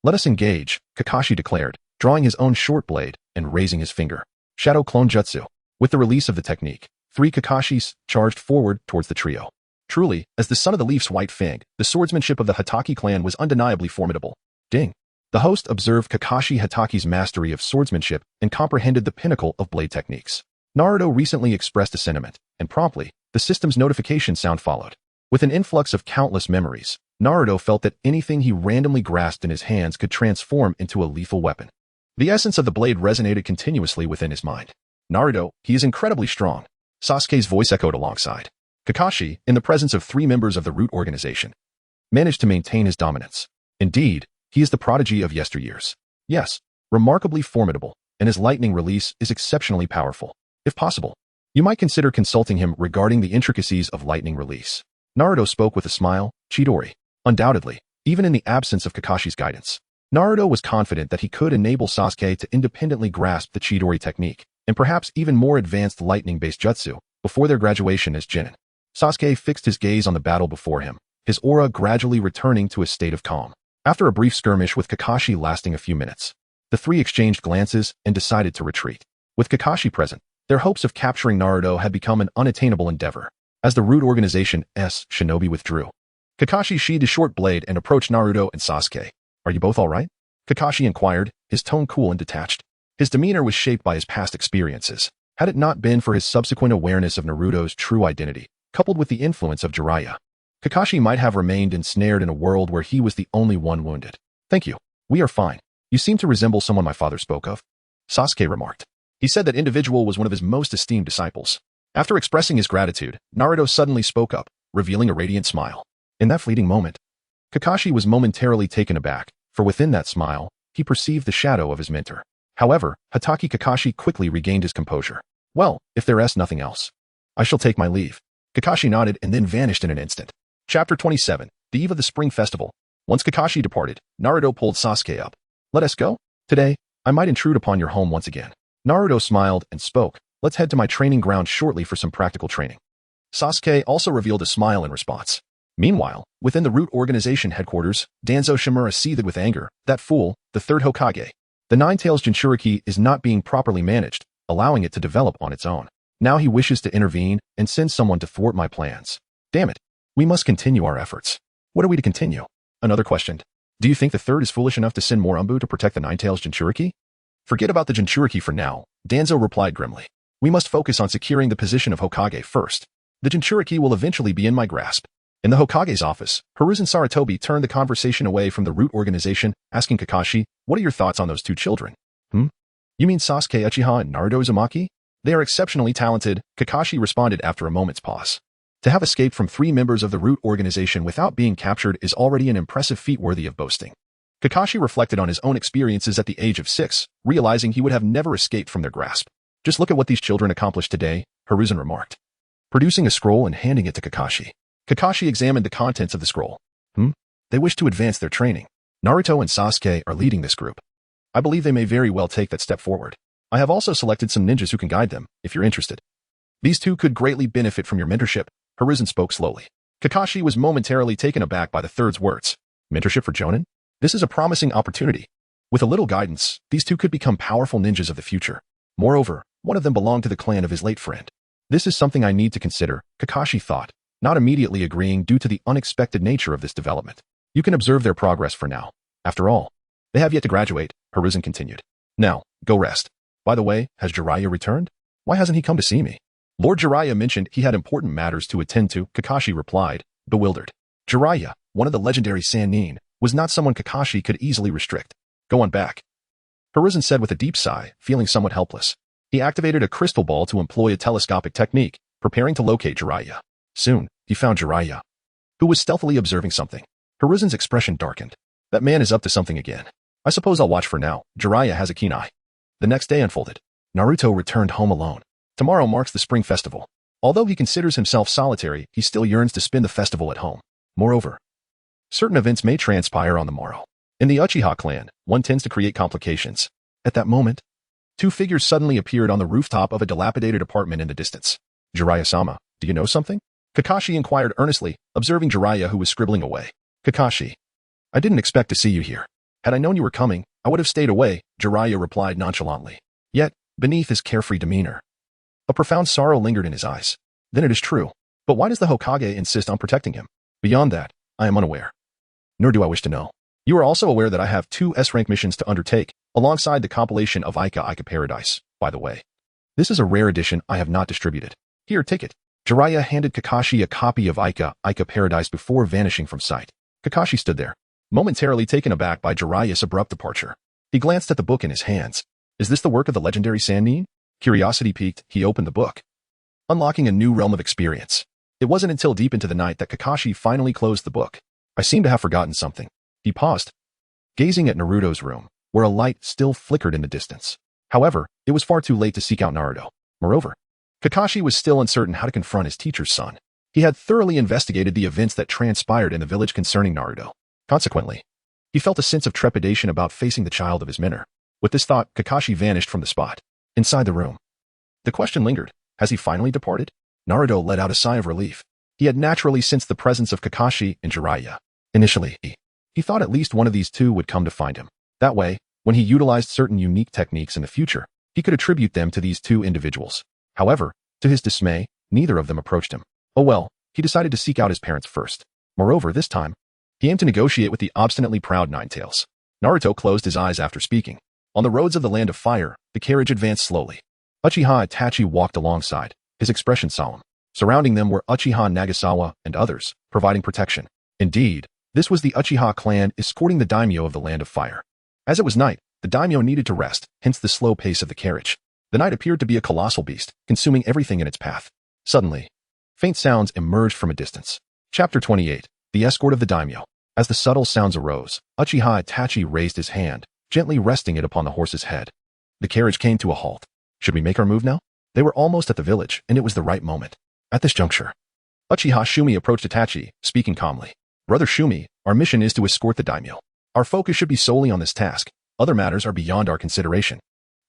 let us engage, Kakashi declared, drawing his own short blade and raising his finger. Shadow Clone Jutsu. With the release of the technique, three Kakashis charged forward towards the trio. Truly, as the son of the Leaf's White Fang, the swordsmanship of the Hatake clan was undeniably formidable. Ding! The host observed Kakashi Hatake's mastery of swordsmanship and comprehended the pinnacle of blade techniques. Naruto recently expressed a sentiment, and promptly, the system's notification sound followed. With an influx of countless memories, Naruto felt that anything he randomly grasped in his hands could transform into a lethal weapon. The essence of the blade resonated continuously within his mind. Naruto, he is incredibly strong. Sasuke's voice echoed alongside. Kakashi, in the presence of three members of the Root organization, managed to maintain his dominance. Indeed, he is the prodigy of yesteryears. Yes, remarkably formidable, and his lightning release is exceptionally powerful. If possible, You might consider consulting him regarding the intricacies of lightning release. Naruto spoke with a smile. Chidori. Undoubtedly, even in the absence of Kakashi's guidance, Naruto was confident that he could enable Sasuke to independently grasp the Chidori technique, and perhaps even more advanced lightning-based jutsu, before their graduation as Genin. Sasuke fixed his gaze on the battle before him, his aura gradually returning to a state of calm. After a brief skirmish with Kakashi lasting a few minutes, the three exchanged glances and decided to retreat. With Kakashi present, their hopes of capturing Naruto had become an unattainable endeavor. As the root organization's shinobi withdrew, Kakashi sheathed his short blade and approached Naruto and Sasuke. Are you both all right? Kakashi inquired, his tone cool and detached. His demeanor was shaped by his past experiences. Had it not been for his subsequent awareness of Naruto's true identity, coupled with the influence of Jiraiya, Kakashi might have remained ensnared in a world where he was the only one wounded. Thank you. We are fine. You seem to resemble someone my father spoke of, Sasuke remarked. He said that individual was one of his most esteemed disciples. After expressing his gratitude, Naruto suddenly spoke up, revealing a radiant smile. In that fleeting moment, Kakashi was momentarily taken aback, for within that smile, he perceived the shadow of his mentor. However, Hatake Kakashi quickly regained his composure. Well, if there's nothing else, I shall take my leave. Kakashi nodded and then vanished in an instant. Chapter 27, the eve of the spring festival. Once Kakashi departed, Naruto pulled Sasuke up. Let us go? Today, I might intrude upon your home once again. Naruto smiled and spoke. Let's head to my training ground shortly for some practical training. Sasuke also revealed a smile in response. Meanwhile, within the root organization headquarters, Danzo Shimura seethed with anger. That fool, the third Hokage. The Nine-Tails Jinchuriki is not being properly managed, allowing it to develop on its own. Now he wishes to intervene and send someone to thwart my plans. Damn it. We must continue our efforts. What are we to continue? Another questioned. Do you think the third is foolish enough to send more Umbu to protect the Nine-Tails Jinchuriki? Forget about the Jinchuriki for now, Danzo replied grimly. We must focus on securing the position of Hokage first. The Jinchuriki will eventually be in my grasp. In the Hokage's office, Hiruzen Sarutobi turned the conversation away from the root organization, asking Kakashi, what are your thoughts on those two children? You mean Sasuke Uchiha and Naruto Uzumaki? They are exceptionally talented, Kakashi responded after a moment's pause. To have escaped from 3 members of the root organization without being captured is already an impressive feat worthy of boasting. Kakashi reflected on his own experiences at the age of 6, realizing he would have never escaped from their grasp. Just look at what these children accomplished today, Hiruzen remarked. Producing a scroll and handing it to Kakashi. Kakashi examined the contents of the scroll. They wish to advance their training. Naruto and Sasuke are leading this group. I believe they may very well take that step forward. I have also selected some ninjas who can guide them, if you're interested. These two could greatly benefit from your mentorship, Hiruzen spoke slowly. Kakashi was momentarily taken aback by the third's words. Mentorship for Jonin? This is a promising opportunity. With a little guidance, these two could become powerful ninjas of the future. Moreover, one of them belonged to the clan of his late friend. This is something I need to consider, Kakashi thought, not immediately agreeing due to the unexpected nature of this development. You can observe their progress for now. After all, they have yet to graduate, Hiruzen continued. Now, go rest. By the way, has Jiraiya returned? Why hasn't he come to see me? Lord Jiraiya mentioned he had important matters to attend to, Kakashi replied, bewildered. Jiraiya, one of the legendary Sannin, was not someone Kakashi could easily restrict. Go on back. Hiruzen said with a deep sigh, feeling somewhat helpless. He activated a crystal ball to employ a telescopic technique, preparing to locate Jiraiya. Soon, he found Jiraiya, who was stealthily observing something. Hiruzen's expression darkened. That man is up to something again. I suppose I'll watch for now. Jiraiya has a keen eye. The next day unfolded. Naruto returned home alone. Tomorrow marks the spring festival. Although he considers himself solitary, he still yearns to spend the festival at home. Moreover, certain events may transpire on the morrow. In the Uchiha clan, one tends to create complications. At that moment, 2 figures suddenly appeared on the rooftop of a dilapidated apartment in the distance. Jiraiya-sama, do you know something? Kakashi inquired earnestly, observing Jiraiya who was scribbling away. Kakashi, I didn't expect to see you here. Had I known you were coming, I would have stayed away, Jiraiya replied nonchalantly. Yet, beneath his carefree demeanor, a profound sorrow lingered in his eyes. Then it is true. But why does the Hokage insist on protecting him? Beyond that, I am unaware. Nor do I wish to know. You are also aware that I have 2 S-rank missions to undertake, alongside the compilation of Ica Paradise, by the way. This is a rare edition I have not distributed. Here, take it. Jiraiya handed Kakashi a copy of Ica Paradise before vanishing from sight. Kakashi stood there, momentarily taken aback by Jiraiya's abrupt departure. He glanced at the book in his hands. Is this the work of the legendary Sannin? Curiosity piqued, he opened the book, unlocking a new realm of experience. It wasn't until deep into the night that Kakashi finally closed the book. I seem to have forgotten something. He paused, gazing at Naruto's room, where a light still flickered in the distance. However, it was far too late to seek out Naruto. Moreover, Kakashi was still uncertain how to confront his teacher's son. He had thoroughly investigated the events that transpired in the village concerning Naruto. Consequently, he felt a sense of trepidation about facing the child of his mentor. With this thought, Kakashi vanished from the spot. Inside the room, the question lingered. Has he finally departed? Naruto let out a sigh of relief. He had naturally sensed the presence of Kakashi and Jiraiya. Initially, he thought at least one of these two would come to find him. That way, when he utilized certain unique techniques in the future, he could attribute them to these two individuals. However, to his dismay, neither of them approached him. Oh well, he decided to seek out his parents first. Moreover, this time, he aimed to negotiate with the obstinately proud Ninetales. Naruto closed his eyes after speaking. On the roads of the Land of Fire, the carriage advanced slowly. Uchiha Itachi walked alongside, his expression solemn. Surrounding them were Uchiha Nagasawa and others, providing protection. Indeed, this was the Uchiha clan escorting the daimyo of the Land of Fire. As it was night, the daimyo needed to rest, hence the slow pace of the carriage. The night appeared to be a colossal beast, consuming everything in its path. Suddenly, faint sounds emerged from a distance. Chapter 28. The Escort of the Daimyo. As the subtle sounds arose, Uchiha Itachi raised his hand, gently resting it upon the horse's head. The carriage came to a halt. Should we make our move now? They were almost at the village, and it was the right moment. At this juncture, Uchiha Shumi approached Itachi, speaking calmly. Brother Shumi, our mission is to escort the daimyo. Our focus should be solely on this task. Other matters are beyond our consideration.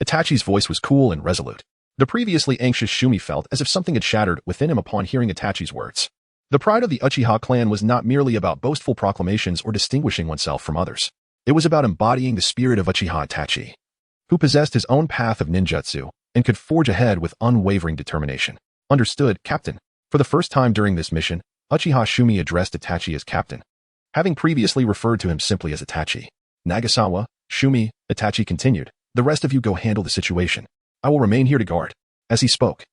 Itachi's voice was cool and resolute. The previously anxious Shumi felt as if something had shattered within him upon hearing Itachi's words. The pride of the Uchiha clan was not merely about boastful proclamations or distinguishing oneself from others. It was about embodying the spirit of Uchiha Itachi, who possessed his own path of ninjutsu and could forge ahead with unwavering determination. Understood, Captain. For the first time during this mission, Uchiha Shumi addressed Itachi as Captain, having previously referred to him simply as Itachi. Nagasawa, Shumi, Itachi continued. The rest of you go handle the situation. I will remain here to guard. As he spoke,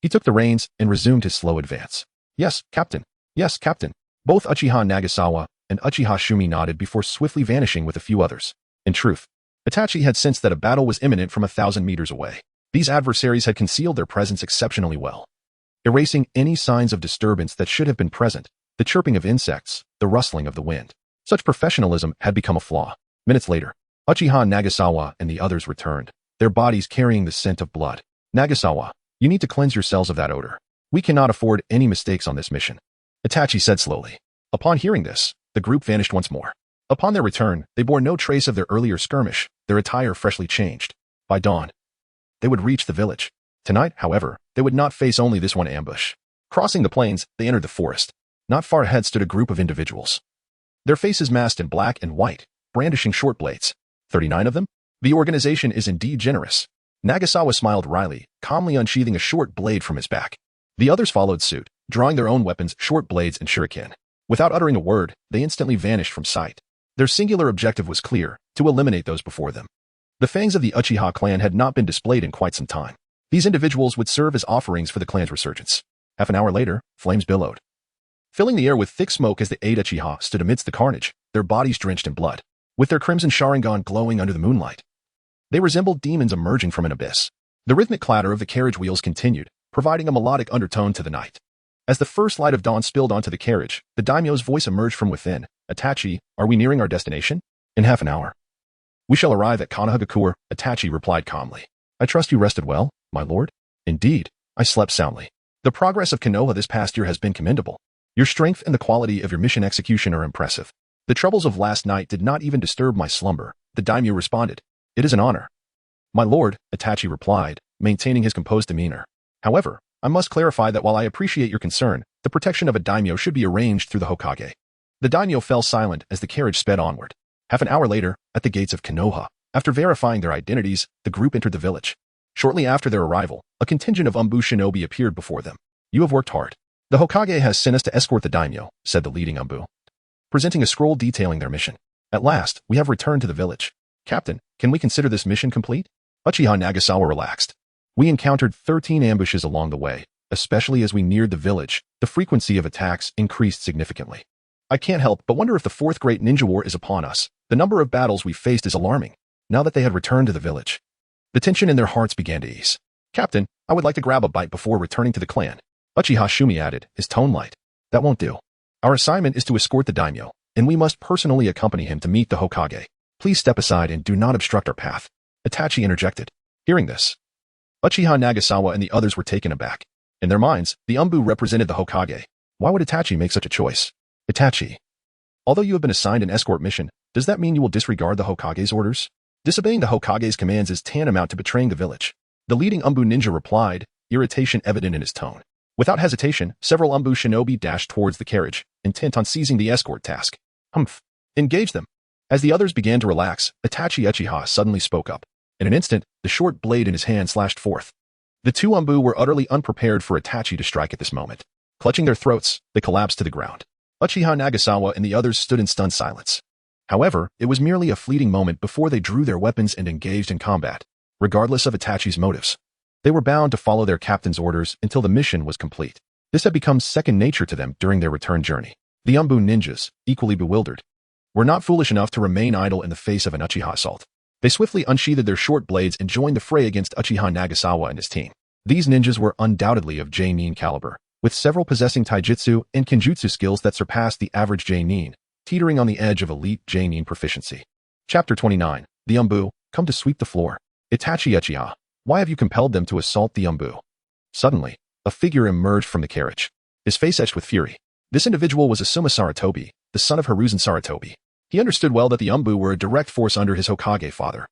he took the reins and resumed his slow advance. Yes, Captain. Yes, Captain. Both Uchiha Nagasawa and Uchiha Shumi nodded before swiftly vanishing with a few others. In truth, Itachi had sensed that a battle was imminent from 1,000 meters away. These adversaries had concealed their presence exceptionally well, erasing any signs of disturbance that should have been present, the chirping of insects, the rustling of the wind. Such professionalism had become a flaw. Minutes later, Uchiha Nagasawa and the others returned, their bodies carrying the scent of blood. Nagasawa, you need to cleanse yourselves of that odor. We cannot afford any mistakes on this mission, Itachi said slowly. Upon hearing this, the group vanished once more. Upon their return, they bore no trace of their earlier skirmish, their attire freshly changed. By dawn, they would reach the village. Tonight, however, they would not face only this one ambush. Crossing the plains, they entered the forest. Not far ahead stood a group of individuals, their faces masked in black and white, brandishing short blades. 39 of them? The organization is indeed generous. Nagasawa smiled wryly, calmly unsheathing a short blade from his back. The others followed suit, drawing their own weapons, short blades and shuriken. Without uttering a word, they instantly vanished from sight. Their singular objective was clear, to eliminate those before them. The fangs of the Uchiha clan had not been displayed in quite some time. These individuals would serve as offerings for the clan's resurgence. Half an hour later, flames billowed, filling the air with thick smoke as the 8 Uchiha stood amidst the carnage, their bodies drenched in blood, with their crimson Sharingan glowing under the moonlight. They resembled demons emerging from an abyss. The rhythmic clatter of the carriage wheels continued, providing a melodic undertone to the night. As the first light of dawn spilled onto the carriage, the daimyo's voice emerged from within. Itachi, are we nearing our destination? In half an hour, we shall arrive at Konohagakure, Itachi replied calmly. I trust you rested well, my lord? Indeed, I slept soundly. The progress of Konoha this past year has been commendable. Your strength and the quality of your mission execution are impressive. The troubles of last night did not even disturb my slumber, the daimyo responded. It is an honor. My lord, Itachi replied, maintaining his composed demeanor. However, I must clarify that while I appreciate your concern, the protection of a daimyo should be arranged through the Hokage. The daimyo fell silent as the carriage sped onward. Half an hour later, at the gates of Konoha, after verifying their identities, the group entered the village. Shortly after their arrival, a contingent of Umbu shinobi appeared before them. You have worked hard. The Hokage has sent us to escort the daimyo, said the leading Umbu, presenting a scroll detailing their mission. At last, we have returned to the village. Captain, can we consider this mission complete? Uchiha Nagasawa relaxed. We encountered 13 ambushes along the way, especially as we neared the village. The frequency of attacks increased significantly. I can't help but wonder if the fourth great ninja war is upon us. The number of battles we faced is alarming. Now that they had returned to the village, the tension in their hearts began to ease. Captain, I would like to grab a bite before returning to the clan, Uchiha Shumi added, his tone light. That won't do. Our assignment is to escort the daimyo, and we must personally accompany him to meet the Hokage. Please step aside and do not obstruct our path, Itachi interjected. Hearing this, Uchiha Nagasawa and the others were taken aback. In their minds, the Umbu represented the Hokage. Why would Itachi make such a choice? Itachi. Although you have been assigned an escort mission, does that mean you will disregard the Hokage's orders? Disobeying the Hokage's commands is tantamount to betraying the village. The leading Umbu ninja replied, irritation evident in his tone. Without hesitation, several Umbu shinobi dashed towards the carriage, intent on seizing the escort task. Humph. Engage them. As the others began to relax, Itachi Uchiha suddenly spoke up. In an instant, the short blade in his hand slashed forth. The two Umbu were utterly unprepared for Itachi to strike at this moment. Clutching their throats, they collapsed to the ground. Uchiha Nagasawa and the others stood in stunned silence. However, it was merely a fleeting moment before they drew their weapons and engaged in combat. Regardless of Itachi's motives, they were bound to follow their captain's orders until the mission was complete. This had become second nature to them during their return journey. The Umbu ninjas, equally bewildered, were not foolish enough to remain idle in the face of an Uchiha assault. They swiftly unsheathed their short blades and joined the fray against Uchiha Nagasawa and his team. These ninjas were undoubtedly of J-nin caliber, with several possessing taijutsu and kenjutsu skills that surpassed the average J-nin, teetering on the edge of elite J-nin proficiency. Chapter 29. The Umbu, come to sweep the floor. Itachi Uchiha, why have you compelled them to assault the Umbu? Suddenly, a figure emerged from the carriage, his face etched with fury. This individual was Asuma Saratobi, the son of Hiruzen Saratobi. He understood well that the Umbu were a direct force under his Hokage father.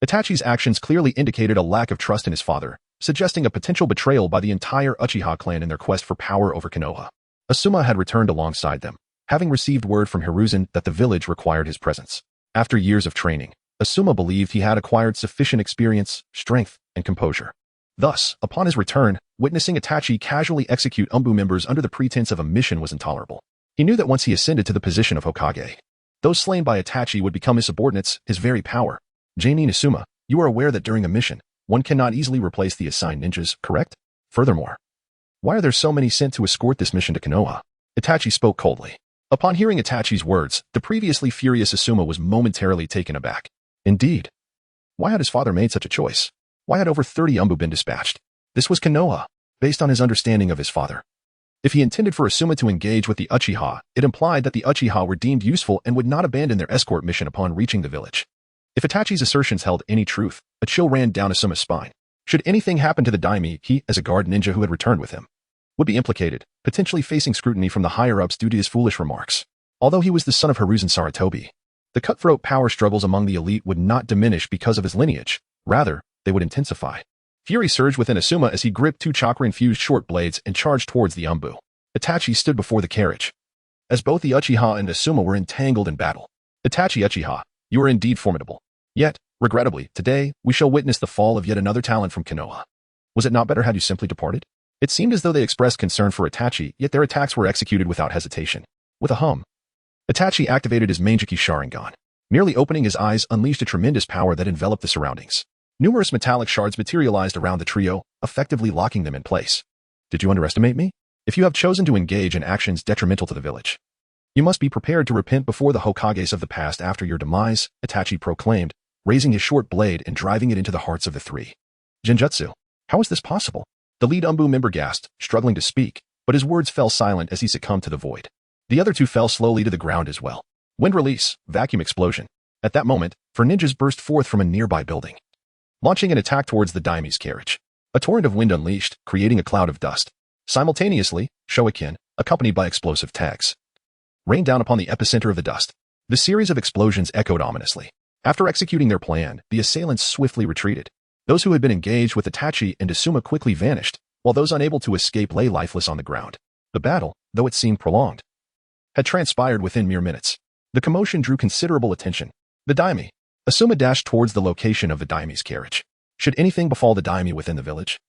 Itachi's actions clearly indicated a lack of trust in his father, suggesting a potential betrayal by the entire Uchiha clan in their quest for power over Konoha. Asuma had returned alongside them, having received word from Hiruzen that the village required his presence. After years of training, Asuma believed he had acquired sufficient experience, strength, and composure. Thus, upon his return, witnessing Itachi casually execute Umbu members under the pretense of a mission was intolerable. He knew that once he ascended to the position of Hokage, those slain by Itachi would become his subordinates, his very power. J-nin Asuma, you are aware that during a mission, one cannot easily replace the assigned ninjas, correct? Furthermore, why are there so many sent to escort this mission to Konoha? Itachi spoke coldly. Upon hearing Itachi's words, the previously furious Asuma was momentarily taken aback. Indeed. Why had his father made such a choice? Why had over 30 Umbu been dispatched? This was Konoha, based on his understanding of his father. If he intended for Asuma to engage with the Uchiha, it implied that the Uchiha were deemed useful and would not abandon their escort mission upon reaching the village. If Itachi's assertions held any truth, a chill ran down Asuma's spine. Should anything happen to the daimyo, he, as a guard ninja who had returned with him, would be implicated, potentially facing scrutiny from the higher-ups due to his foolish remarks. Although he was the son of Hiruzen Saratobi, the cutthroat power struggles among the elite would not diminish because of his lineage. Rather, they would intensify. Fury surged within Asuma as he gripped two chakra-infused short blades and charged towards the Umbu. Itachi stood before the carriage, as both the Uchiha and Asuma were entangled in battle. Itachi Uchiha, you are indeed formidable. Yet, regrettably, today, we shall witness the fall of yet another talent from Konoha. Was it not better had you simply departed? It seemed as though they expressed concern for Itachi, yet their attacks were executed without hesitation. With a hum, Itachi activated his Manjiki Sharingan. Merely opening his eyes unleashed a tremendous power that enveloped the surroundings. Numerous metallic shards materialized around the trio, effectively locking them in place. Did you underestimate me? If you have chosen to engage in actions detrimental to the village, you must be prepared to repent before the Hokages of the past after your demise, Itachi proclaimed, raising his short blade and driving it into the hearts of the three. Genjutsu. How is this possible? The lead Umbu member gasped, struggling to speak, but his words fell silent as he succumbed to the void. The other two fell slowly to the ground as well. Wind release, vacuum explosion. At that moment, four ninjas burst forth from a nearby building, launching an attack towards the daimyo's carriage. A torrent of wind unleashed, creating a cloud of dust. Simultaneously, shoryuken, accompanied by explosive tags, rained down upon the epicenter of the dust. The series of explosions echoed ominously. After executing their plan, the assailants swiftly retreated. Those who had been engaged with Itachi and Asuma quickly vanished, while those unable to escape lay lifeless on the ground. The battle, though it seemed prolonged, had transpired within mere minutes. The commotion drew considerable attention. The daimyo. Asuma dashed towards the location of the daimyo's carriage. Should anything befall the daimyo within the village,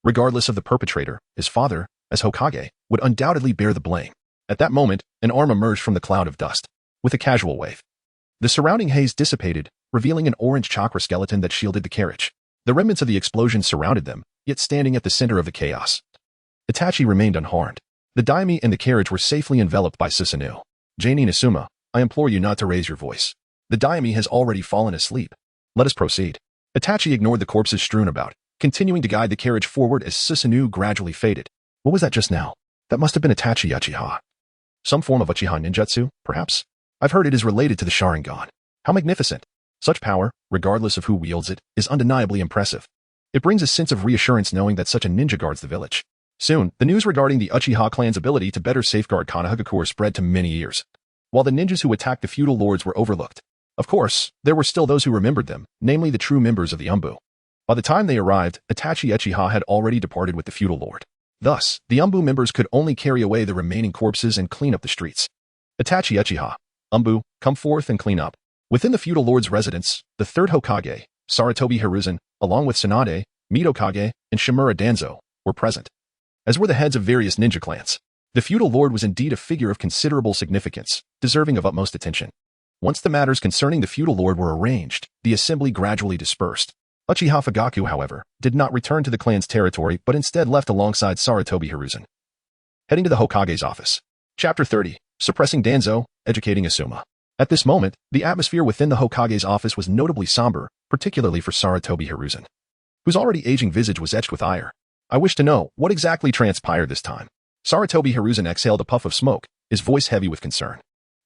regardless of the perpetrator, his father, as Hokage, would undoubtedly bear the blame. At that moment, an arm emerged from the cloud of dust. With a casual wave, the surrounding haze dissipated, revealing an orange chakra skeleton that shielded the carriage. The remnants of the explosion surrounded them, yet standing at the center of the chaos, Itachi remained unharmed. The daimyo and the carriage were safely enveloped by Susanoo. J-nin Asuma, I implore you not to raise your voice. The daimyo has already fallen asleep. Let us proceed. Itachi ignored the corpses strewn about, continuing to guide the carriage forward as Susanoo gradually faded. What was that just now? That must have been Itachi Uchiha. Some form of Uchiha ninjutsu, perhaps? I've heard it is related to the Sharingan. How magnificent. Such power, regardless of who wields it, is undeniably impressive. It brings a sense of reassurance knowing that such a ninja guards the village. Soon, the news regarding the Uchiha clan's ability to better safeguard Konohagakure spread to many ears. While the ninjas who attacked the feudal lords were overlooked, of course, there were still those who remembered them, namely the true members of the Umbu. By the time they arrived, Itachi Uchiha had already departed with the feudal lord. Thus, the Umbu members could only carry away the remaining corpses and clean up the streets. Itachi Uchiha, Umbu, come forth and clean up. Within the feudal lord's residence, the third Hokage, Sarutobi Hiruzen, along with Tsunade, Mitokage, and Shimura Danzo, were present, as were the heads of various ninja clans. The feudal lord was indeed a figure of considerable significance, deserving of utmost attention. Once the matters concerning the feudal lord were arranged, the assembly gradually dispersed. Uchiha Fugaku, however, did not return to the clan's territory but instead left alongside Sarutobi Hiruzen. Heading to the Hokage's office. Chapter 30. Suppressing Danzo, Educating Asuma. At this moment, the atmosphere within the Hokage's office was notably somber, particularly for Sarutobi Hiruzen, whose already aging visage was etched with ire. I wish to know what exactly transpired this time. Sarutobi Hiruzen exhaled a puff of smoke, his voice heavy with concern.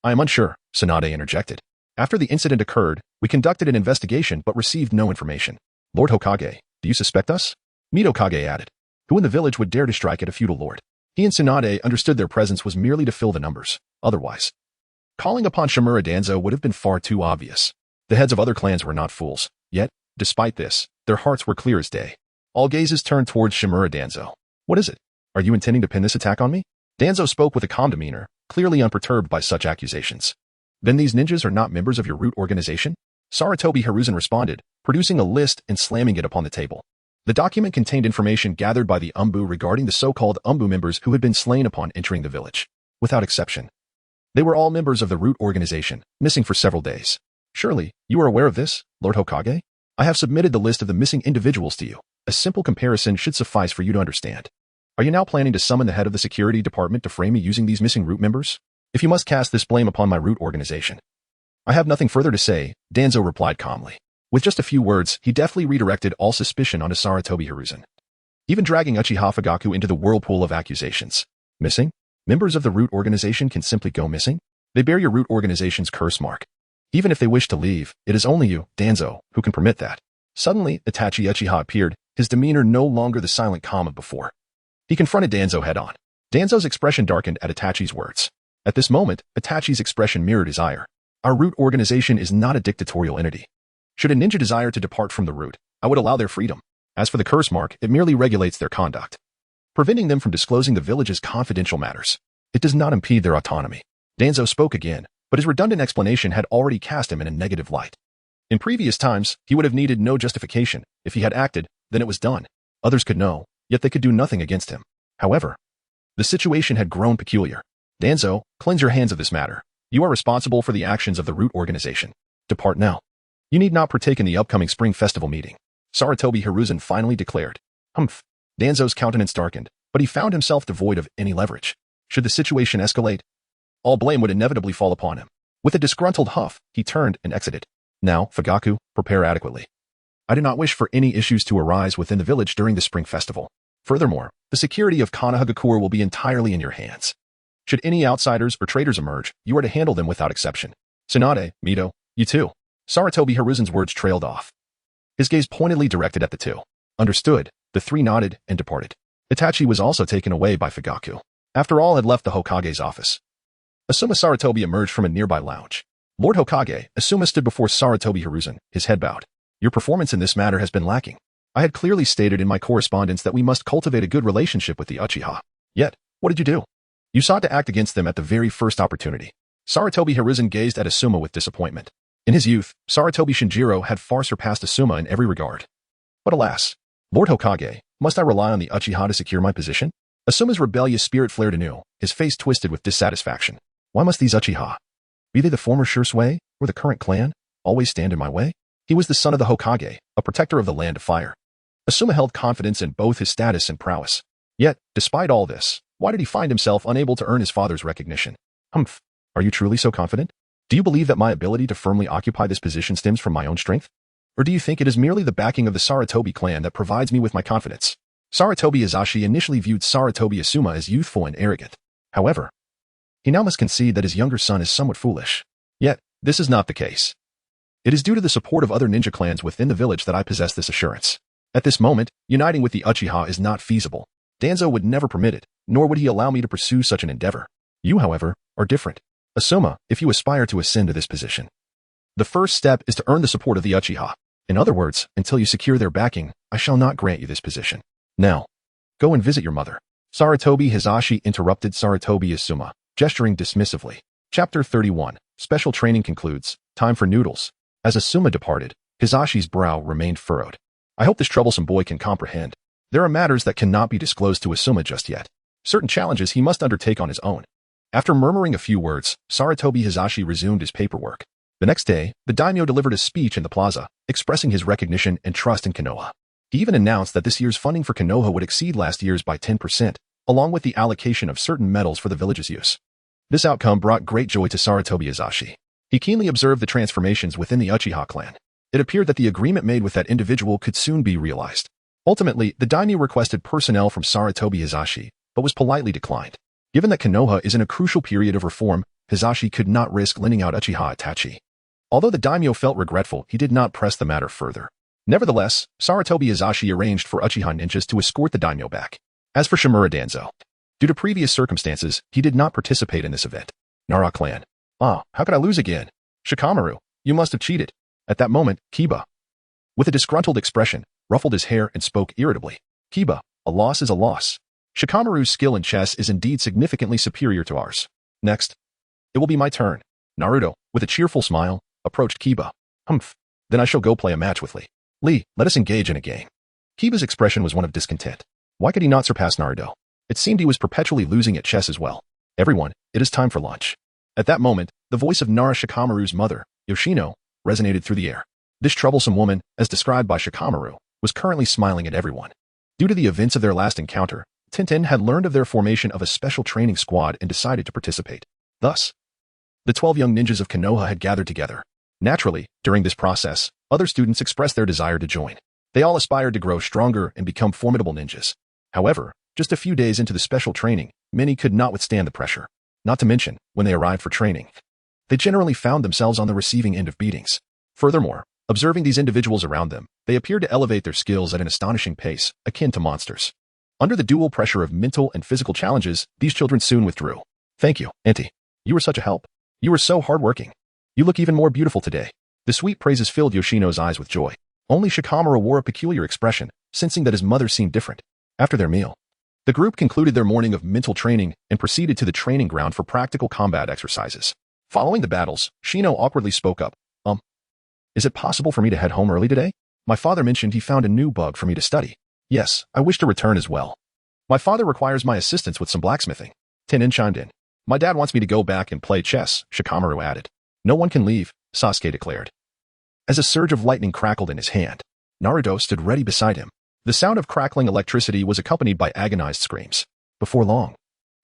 I am unsure, Tsunade interjected. After the incident occurred, we conducted an investigation but received no information. Lord Hokage, do you suspect us? Mitokage added. Who in the village would dare to strike at a feudal lord? He and Tsunade understood their presence was merely to fill the numbers. Otherwise, calling upon Shimura Danzo would have been far too obvious. The heads of other clans were not fools. Yet, despite this, their hearts were clear as day. All gazes turned towards Shimura Danzo. What is it? Are you intending to pin this attack on me? Danzo spoke with a calm demeanor, clearly unperturbed by such accusations. Then these ninjas are not members of your root organization? Sarutobi Hiruzen responded, producing a list and slamming it upon the table. The document contained information gathered by the Umbu regarding the so-called Umbu members who had been slain upon entering the village. Without exception, they were all members of the root organization, missing for several days. Surely, you are aware of this, Lord Hokage? I have submitted the list of the missing individuals to you. A simple comparison should suffice for you to understand. Are you now planning to summon the head of the security department to frame me using these missing root members? If you must cast this blame upon my root organization. I have nothing further to say, Danzo replied calmly. With just a few words, he deftly redirected all suspicion onto Sarutobi Hiruzen, even dragging Uchiha Fugaku into the whirlpool of accusations. Missing? Members of the root organization can simply go missing? They bear your root organization's curse mark. Even if they wish to leave, it is only you, Danzo, who can permit that. Suddenly, Itachi Uchiha appeared, his demeanor no longer the silent calm of before. He confronted Danzo head-on. Danzo's expression darkened at Itachi's words. At this moment, Itachi's expression mirrored his ire. Our root organization is not a dictatorial entity. Should a ninja desire to depart from the root, I would allow their freedom. As for the curse mark, it merely regulates their conduct, preventing them from disclosing the village's confidential matters. It does not impede their autonomy. Danzo spoke again, but his redundant explanation had already cast him in a negative light. In previous times, he would have needed no justification. If he had acted, then it was done. Others could know, yet they could do nothing against him. However, the situation had grown peculiar. Danzo, cleanse your hands of this matter. You are responsible for the actions of the root organization. Depart now. You need not partake in the upcoming spring festival meeting. Sarutobi Hiruzen finally declared. Humph. Danzo's countenance darkened, but he found himself devoid of any leverage. Should the situation escalate, all blame would inevitably fall upon him. With a disgruntled huff, he turned and exited. Now, Fugaku, prepare adequately. I do not wish for any issues to arise within the village during the spring festival. Furthermore, the security of Konohagakure will be entirely in your hands. Should any outsiders or traitors emerge, you are to handle them without exception. Tsunade, Mito, you too. Sarutobi Hiruzen's words trailed off, his gaze pointedly directed at the two. Understood, the three nodded and departed. Itachi was also taken away by Fugaku. After all had left the Hokage's office, Asuma Sarutobi emerged from a nearby lounge. Lord Hokage, Asuma stood before Sarutobi Hiruzen, his head bowed. Your performance in this matter has been lacking. I had clearly stated in my correspondence that we must cultivate a good relationship with the Uchiha. Yet, what did you do? You sought to act against them at the very first opportunity. Sarutobi Hiruzen gazed at Asuma with disappointment. In his youth, Sarutobi Shinjiro had far surpassed Asuma in every regard. But alas, Lord Hokage, must I rely on the Uchiha to secure my position? Asuma's rebellious spirit flared anew, his face twisted with dissatisfaction. Why must these Uchiha, be they the former Shursui or the current clan, always stand in my way? He was the son of the Hokage, a protector of the land of fire. Asuma held confidence in both his status and prowess. Yet, despite all this, why did he find himself unable to earn his father's recognition? Humph, are you truly so confident? Do you believe that my ability to firmly occupy this position stems from my own strength? Or do you think it is merely the backing of the Sarutobi clan that provides me with my confidence? Sarutobi Izashi initially viewed Sarutobi Asuma as youthful and arrogant. However, he now must concede that his younger son is somewhat foolish. Yet, this is not the case. It is due to the support of other ninja clans within the village that I possess this assurance. At this moment, uniting with the Uchiha is not feasible. Danzo would never permit it, nor would he allow me to pursue such an endeavor. You, however, are different. Asuma, if you aspire to ascend to this position, the first step is to earn the support of the Uchiha. In other words, until you secure their backing, I shall not grant you this position. Now, go and visit your mother. Sarutobi Hizashi interrupted Sarutobi Asuma, gesturing dismissively. Chapter 31. Special training concludes. Time for noodles. As Asuma departed, Hizashi's brow remained furrowed. I hope this troublesome boy can comprehend. There are matters that cannot be disclosed to Asuma just yet. Certain challenges he must undertake on his own. After murmuring a few words, Sarutobi Hizashi resumed his paperwork. The next day, the daimyo delivered a speech in the plaza, expressing his recognition and trust in Konoha. He even announced that this year's funding for Konoha would exceed last year's by 10%, along with the allocation of certain metals for the village's use. This outcome brought great joy to Sarutobi Hizashi. He keenly observed the transformations within the Uchiha clan. It appeared that the agreement made with that individual could soon be realized. Ultimately, the daimyo requested personnel from Sarutobi Hizashi, but was politely declined. Given that Konoha is in a crucial period of reform, Hizashi could not risk lending out Uchiha Itachi. Although the daimyo felt regretful, he did not press the matter further. Nevertheless, Sarutobi Hizashi arranged for Uchiha ninjas to escort the daimyo back. As for Shimura Danzo, due to previous circumstances, he did not participate in this event. Nara clan. How could I lose again? Shikamaru, you must have cheated. At that moment, Kiba, with a disgruntled expression, ruffled his hair and spoke irritably. Kiba, a loss is a loss. Shikamaru's skill in chess is indeed significantly superior to ours. Next, it will be my turn. Naruto, with a cheerful smile, approached Kiba. Humph. Then I shall go play a match with Lee. Lee, let us engage in a game. Kiba's expression was one of discontent. Why could he not surpass Naruto? It seemed he was perpetually losing at chess as well. Everyone, it is time for lunch. At that moment, the voice of Nara Shikamaru's mother, Yoshino, resonated through the air. This troublesome woman, as described by Shikamaru, was currently smiling at everyone. Due to the events of their last encounter, Tintin had learned of their formation of a special training squad and decided to participate. Thus, the 12 young ninjas of Konoha had gathered together. Naturally, during this process, other students expressed their desire to join. They all aspired to grow stronger and become formidable ninjas. However, just a few days into the special training, many could not withstand the pressure. Not to mention, when they arrived for training, they generally found themselves on the receiving end of beatings. Furthermore, observing these individuals around them, they appeared to elevate their skills at an astonishing pace, akin to monsters. Under the dual pressure of mental and physical challenges, these children soon withdrew. Thank you, Auntie. You were such a help. You were so hardworking. You look even more beautiful today. The sweet praises filled Yoshino's eyes with joy. Only Shikamaru wore a peculiar expression, sensing that his mother seemed different. After their meal, the group concluded their morning of mental training and proceeded to the training ground for practical combat exercises. Following the battles, Shino awkwardly spoke up. Is it possible for me to head home early today? My father mentioned he found a new bug for me to study. Yes, I wish to return as well. My father requires my assistance with some blacksmithing. Tenin chimed in. My dad wants me to go back and play chess, Shikamaru added. No one can leave, Sasuke declared. As a surge of lightning crackled in his hand, Naruto stood ready beside him. The sound of crackling electricity was accompanied by agonized screams. Before long,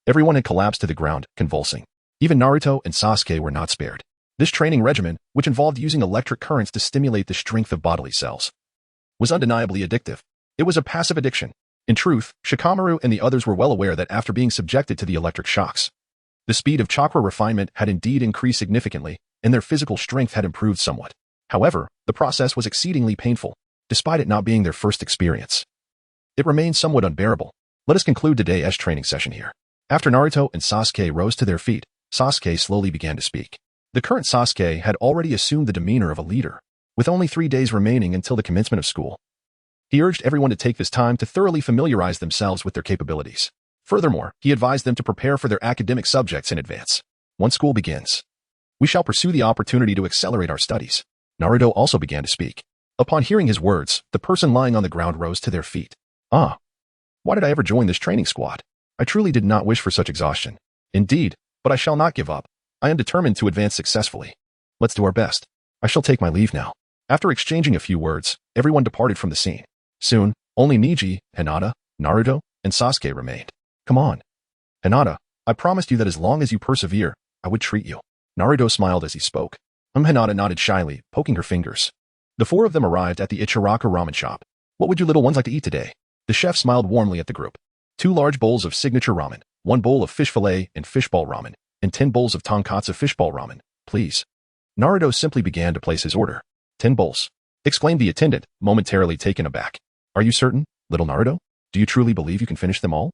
everyone had collapsed to the ground, convulsing. Even Naruto and Sasuke were not spared. This training regimen, which involved using electric currents to stimulate the strength of bodily cells, was undeniably addictive. It was a passive addiction. In truth, Shikamaru and the others were well aware that after being subjected to the electric shocks, the speed of chakra refinement had indeed increased significantly, and their physical strength had improved somewhat. However, the process was exceedingly painful, despite it not being their first experience. It remained somewhat unbearable. Let us conclude today's training session here. After Naruto and Sasuke rose to their feet, Sasuke slowly began to speak. The current Sasuke had already assumed the demeanor of a leader, with only 3 days remaining until the commencement of school. He urged everyone to take this time to thoroughly familiarize themselves with their capabilities. Furthermore, he advised them to prepare for their academic subjects in advance. Once school begins, we shall pursue the opportunity to accelerate our studies. Naruto also began to speak. Upon hearing his words, the person lying on the ground rose to their feet. Why did I ever join this training squad? I truly did not wish for such exhaustion. Indeed, but I shall not give up. I am determined to advance successfully. Let's do our best. I shall take my leave now. After exchanging a few words, everyone departed from the scene. Soon, only Neji, Hinata, Naruto, and Sasuke remained. Come on. Hinata, I promised you that as long as you persevere, I would treat you. Naruto smiled as he spoke. Hinata nodded shyly, poking her fingers. The 4 of them arrived at the Ichiraka ramen shop. What would you little ones like to eat today? The chef smiled warmly at the group. 2 large bowls of signature ramen, 1 bowl of fish fillet and fishball ramen, and 10 bowls of tonkatsu fishball ramen, please. Naruto simply began to place his order. 10 bowls, exclaimed the attendant, momentarily taken aback. Are you certain, little Naruto? Do you truly believe you can finish them all?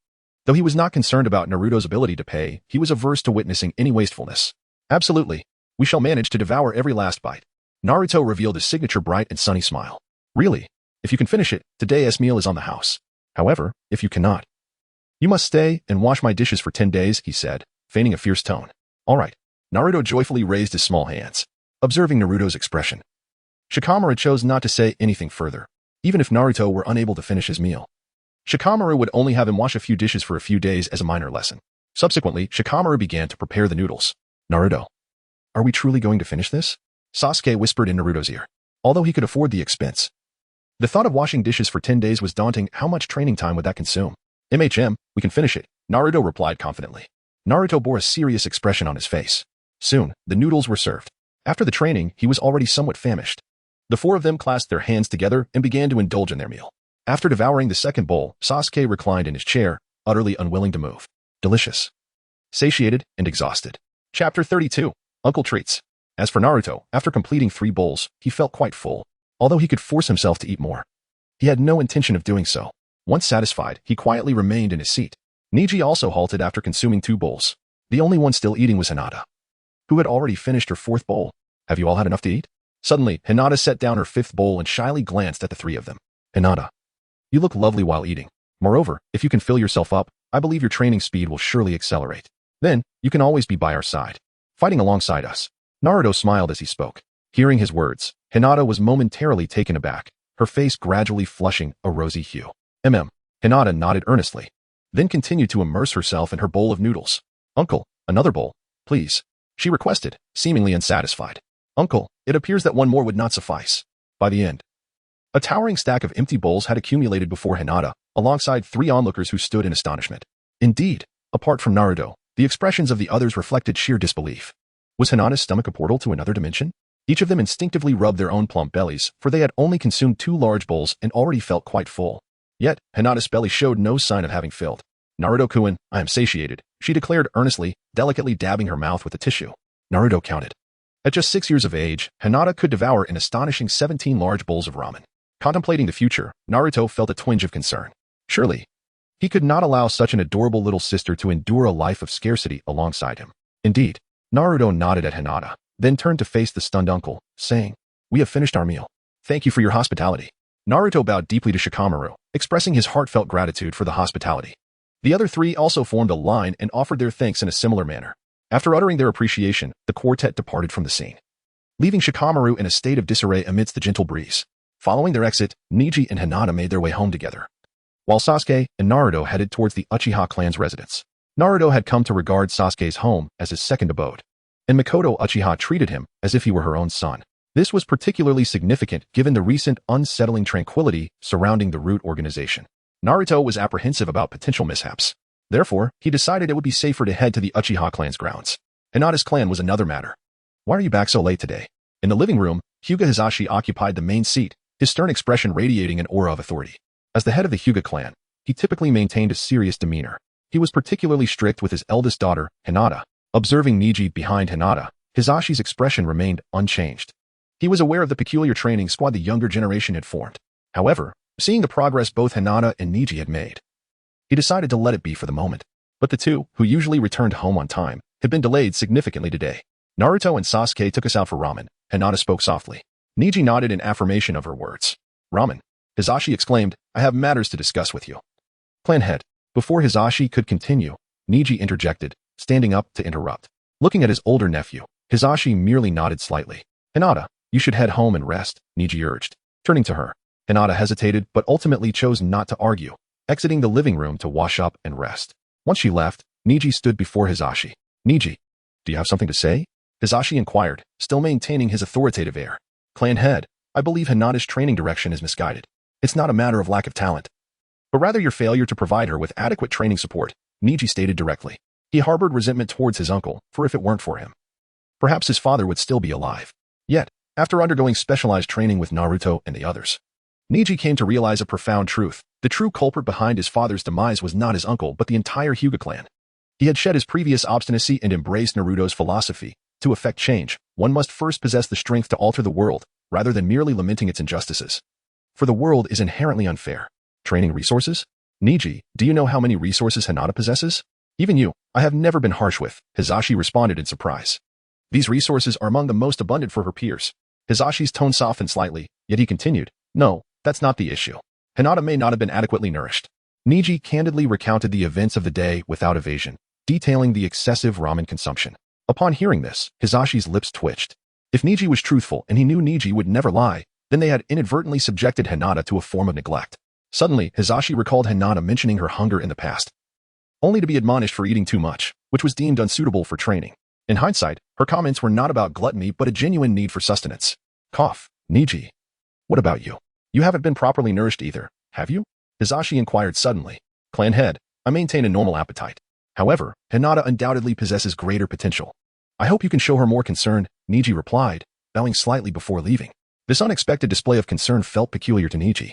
Though he was not concerned about Naruto's ability to pay, he was averse to witnessing any wastefulness. Absolutely. We shall manage to devour every last bite. Naruto revealed his signature bright and sunny smile. Really? If you can finish it, today's meal is on the house. However, if you cannot, you must stay and wash my dishes for 10 days, he said, feigning a fierce tone. All right. Naruto joyfully raised his small hands, observing Naruto's expression. Shikamaru chose not to say anything further, even if Naruto were unable to finish his meal. Shikamaru would only have him wash a few dishes for a few days as a minor lesson. Subsequently, Shikamaru began to prepare the noodles. Naruto, are we truly going to finish this? Sasuke whispered in Naruto's ear, although he could afford the expense. The thought of washing dishes for 10 days was daunting. How much training time would that consume? We can finish it, Naruto replied confidently. Naruto bore a serious expression on his face. Soon, the noodles were served. After the training, he was already somewhat famished. The four of them clasped their hands together and began to indulge in their meal. After devouring the second bowl, Sasuke reclined in his chair, utterly unwilling to move. Delicious. Satiated and exhausted. Chapter 32. Uncle Treats. As for Naruto, after completing 3 bowls, he felt quite full, although he could force himself to eat more. He had no intention of doing so. Once satisfied, he quietly remained in his seat. Neji also halted after consuming 2 bowls. The only one still eating was Hinata, who had already finished her 4th bowl. Have you all had enough to eat? Suddenly, Hinata set down her 5th bowl and shyly glanced at the 3 of them. Hinata, you look lovely while eating. Moreover, if you can fill yourself up, I believe your training speed will surely accelerate. Then, you can always be by our side, fighting alongside us. Naruto smiled as he spoke. Hearing his words, Hinata was momentarily taken aback, her face gradually flushing a rosy hue. Hinata nodded earnestly, then continued to immerse herself in her bowl of noodles. Uncle, another bowl, please, she requested, seemingly unsatisfied. Uncle, it appears that one more would not suffice. By the end, a towering stack of empty bowls had accumulated before Hinata, alongside 3 onlookers who stood in astonishment. Indeed, apart from Naruto, the expressions of the others reflected sheer disbelief. Was Hinata's stomach a portal to another dimension? Each of them instinctively rubbed their own plump bellies, for they had only consumed 2 large bowls and already felt quite full. Yet, Hinata's belly showed no sign of having filled. Naruto-kun, I am satiated, she declared earnestly, delicately dabbing her mouth with a tissue. Naruto counted. At just 6 years of age, Hinata could devour an astonishing 17 large bowls of ramen. Contemplating the future, Naruto felt a twinge of concern. Surely, he could not allow such an adorable little sister to endure a life of scarcity alongside him. Indeed, Naruto nodded at Hinata, then turned to face the stunned uncle, saying, We have finished our meal. Thank you for your hospitality. Naruto bowed deeply to Shikamaru, expressing his heartfelt gratitude for the hospitality. The other 3 also formed a line and offered their thanks in a similar manner. After uttering their appreciation, the quartet departed from the scene, leaving Shikamaru in a state of disarray amidst the gentle breeze. Following their exit, Neji and Hinata made their way home together, while Sasuke and Naruto headed towards the Uchiha clan's residence. Naruto had come to regard Sasuke's home as his second abode, and Mikoto Uchiha treated him as if he were her own son. This was particularly significant given the recent unsettling tranquility surrounding the Root organization. Naruto was apprehensive about potential mishaps. Therefore, he decided it would be safer to head to the Uchiha clan's grounds. Hinata's clan was another matter. Why are you back so late today? In the living room, Hyuga Hisashi occupied the main seat, his stern expression radiating an aura of authority. As the head of the Hyuga clan, he typically maintained a serious demeanor. He was particularly strict with his eldest daughter, Hinata. Observing Neji behind Hinata, Hisashi's expression remained unchanged. He was aware of the peculiar training squad the younger generation had formed. However, seeing the progress both Hinata and Neji had made, he decided to let it be for the moment. But the 2, who usually returned home on time, had been delayed significantly today. Naruto and Sasuke took us out for ramen, Hinata spoke softly. Neji nodded in affirmation of her words. Ramen, Hisashi exclaimed, I have matters to discuss with you. Clan head. Before Hisashi could continue, Neji interjected, standing up to interrupt. Looking at his older nephew, Hisashi merely nodded slightly. Hinata, you should head home and rest, Neji urged. Turning to her, Hinata hesitated but ultimately chose not to argue, exiting the living room to wash up and rest. Once she left, Neji stood before Hisashi. Neji, do you have something to say? Hisashi inquired, still maintaining his authoritative air. Clan head, I believe Hinata's training direction is misguided. It's not a matter of lack of talent, but rather your failure to provide her with adequate training support, Neji stated directly. He harbored resentment towards his uncle, for if it weren't for him, perhaps his father would still be alive. Yet, after undergoing specialized training with Naruto and the others, Neji came to realize a profound truth. The true culprit behind his father's demise was not his uncle but the entire Hyuga clan. He had shed his previous obstinacy and embraced Naruto's philosophy. To effect change, one must first possess the strength to alter the world, rather than merely lamenting its injustices. for the world is inherently unfair. Training resources? Niji, do you know how many resources Hinata possesses? Even you, I have never been harsh with, Hizashi responded in surprise. These resources are among the most abundant for her peers. Hizashi's tone softened slightly, yet he continued, no, that's not the issue. Hinata may not have been adequately nourished. Niji candidly recounted the events of the day without evasion, detailing the excessive ramen consumption. Upon hearing this, Hizashi's lips twitched. If Niji was truthful and he knew Niji would never lie, then they had inadvertently subjected Hinata to a form of neglect. Suddenly, Hizashi recalled Hinata mentioning her hunger in the past, only to be admonished for eating too much, which was deemed unsuitable for training. In hindsight, her comments were not about gluttony but a genuine need for sustenance. Cough. Niji. What about you? You haven't been properly nourished either, have you? Hizashi inquired suddenly. Clan head, I maintain a normal appetite. However, Hinata undoubtedly possesses greater potential. I hope you can show her more concern, Niji replied, bowing slightly before leaving. This unexpected display of concern felt peculiar to Niji.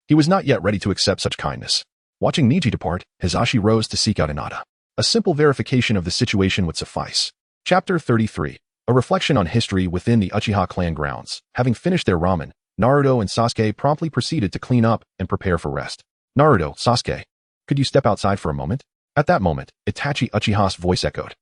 He was not yet ready to accept such kindness. Watching Niji depart, Hizashi rose to seek out Hinata. A simple verification of the situation would suffice. Chapter 33. A reflection on history within the Uchiha clan grounds. Having finished their ramen, Naruto and Sasuke promptly proceeded to clean up and prepare for rest. Naruto, Sasuke, could you step outside for a moment? At that moment, Itachi Uchiha's voice echoed.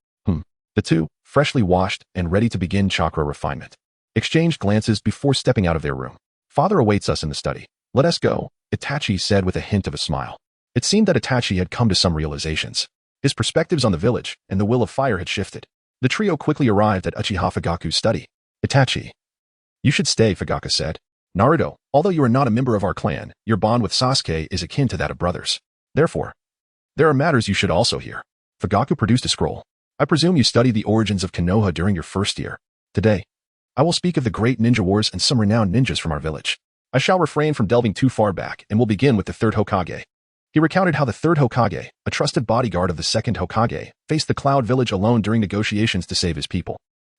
The two, freshly washed and ready to begin chakra refinement, exchanged glances before stepping out of their room. Father awaits us in the study. Let us go, Itachi said with a hint of a smile. It seemed that Itachi had come to some realizations. His perspectives on the village and the will of fire had shifted. The trio quickly arrived at Uchiha Fugaku's study. Itachi. You should stay, Fugaku said. Naruto, although you are not a member of our clan, your bond with Sasuke is akin to that of brothers. Therefore, there are matters you should also hear. Fugaku produced a scroll. I presume you studied the origins of Konoha during your first year. Today, I will speak of the great ninja wars and some renowned ninjas from our village. I shall refrain from delving too far back and will begin with the Third Hokage. He recounted how the Third Hokage, a trusted bodyguard of the Second Hokage, faced the Cloud Village alone during negotiations to save his people.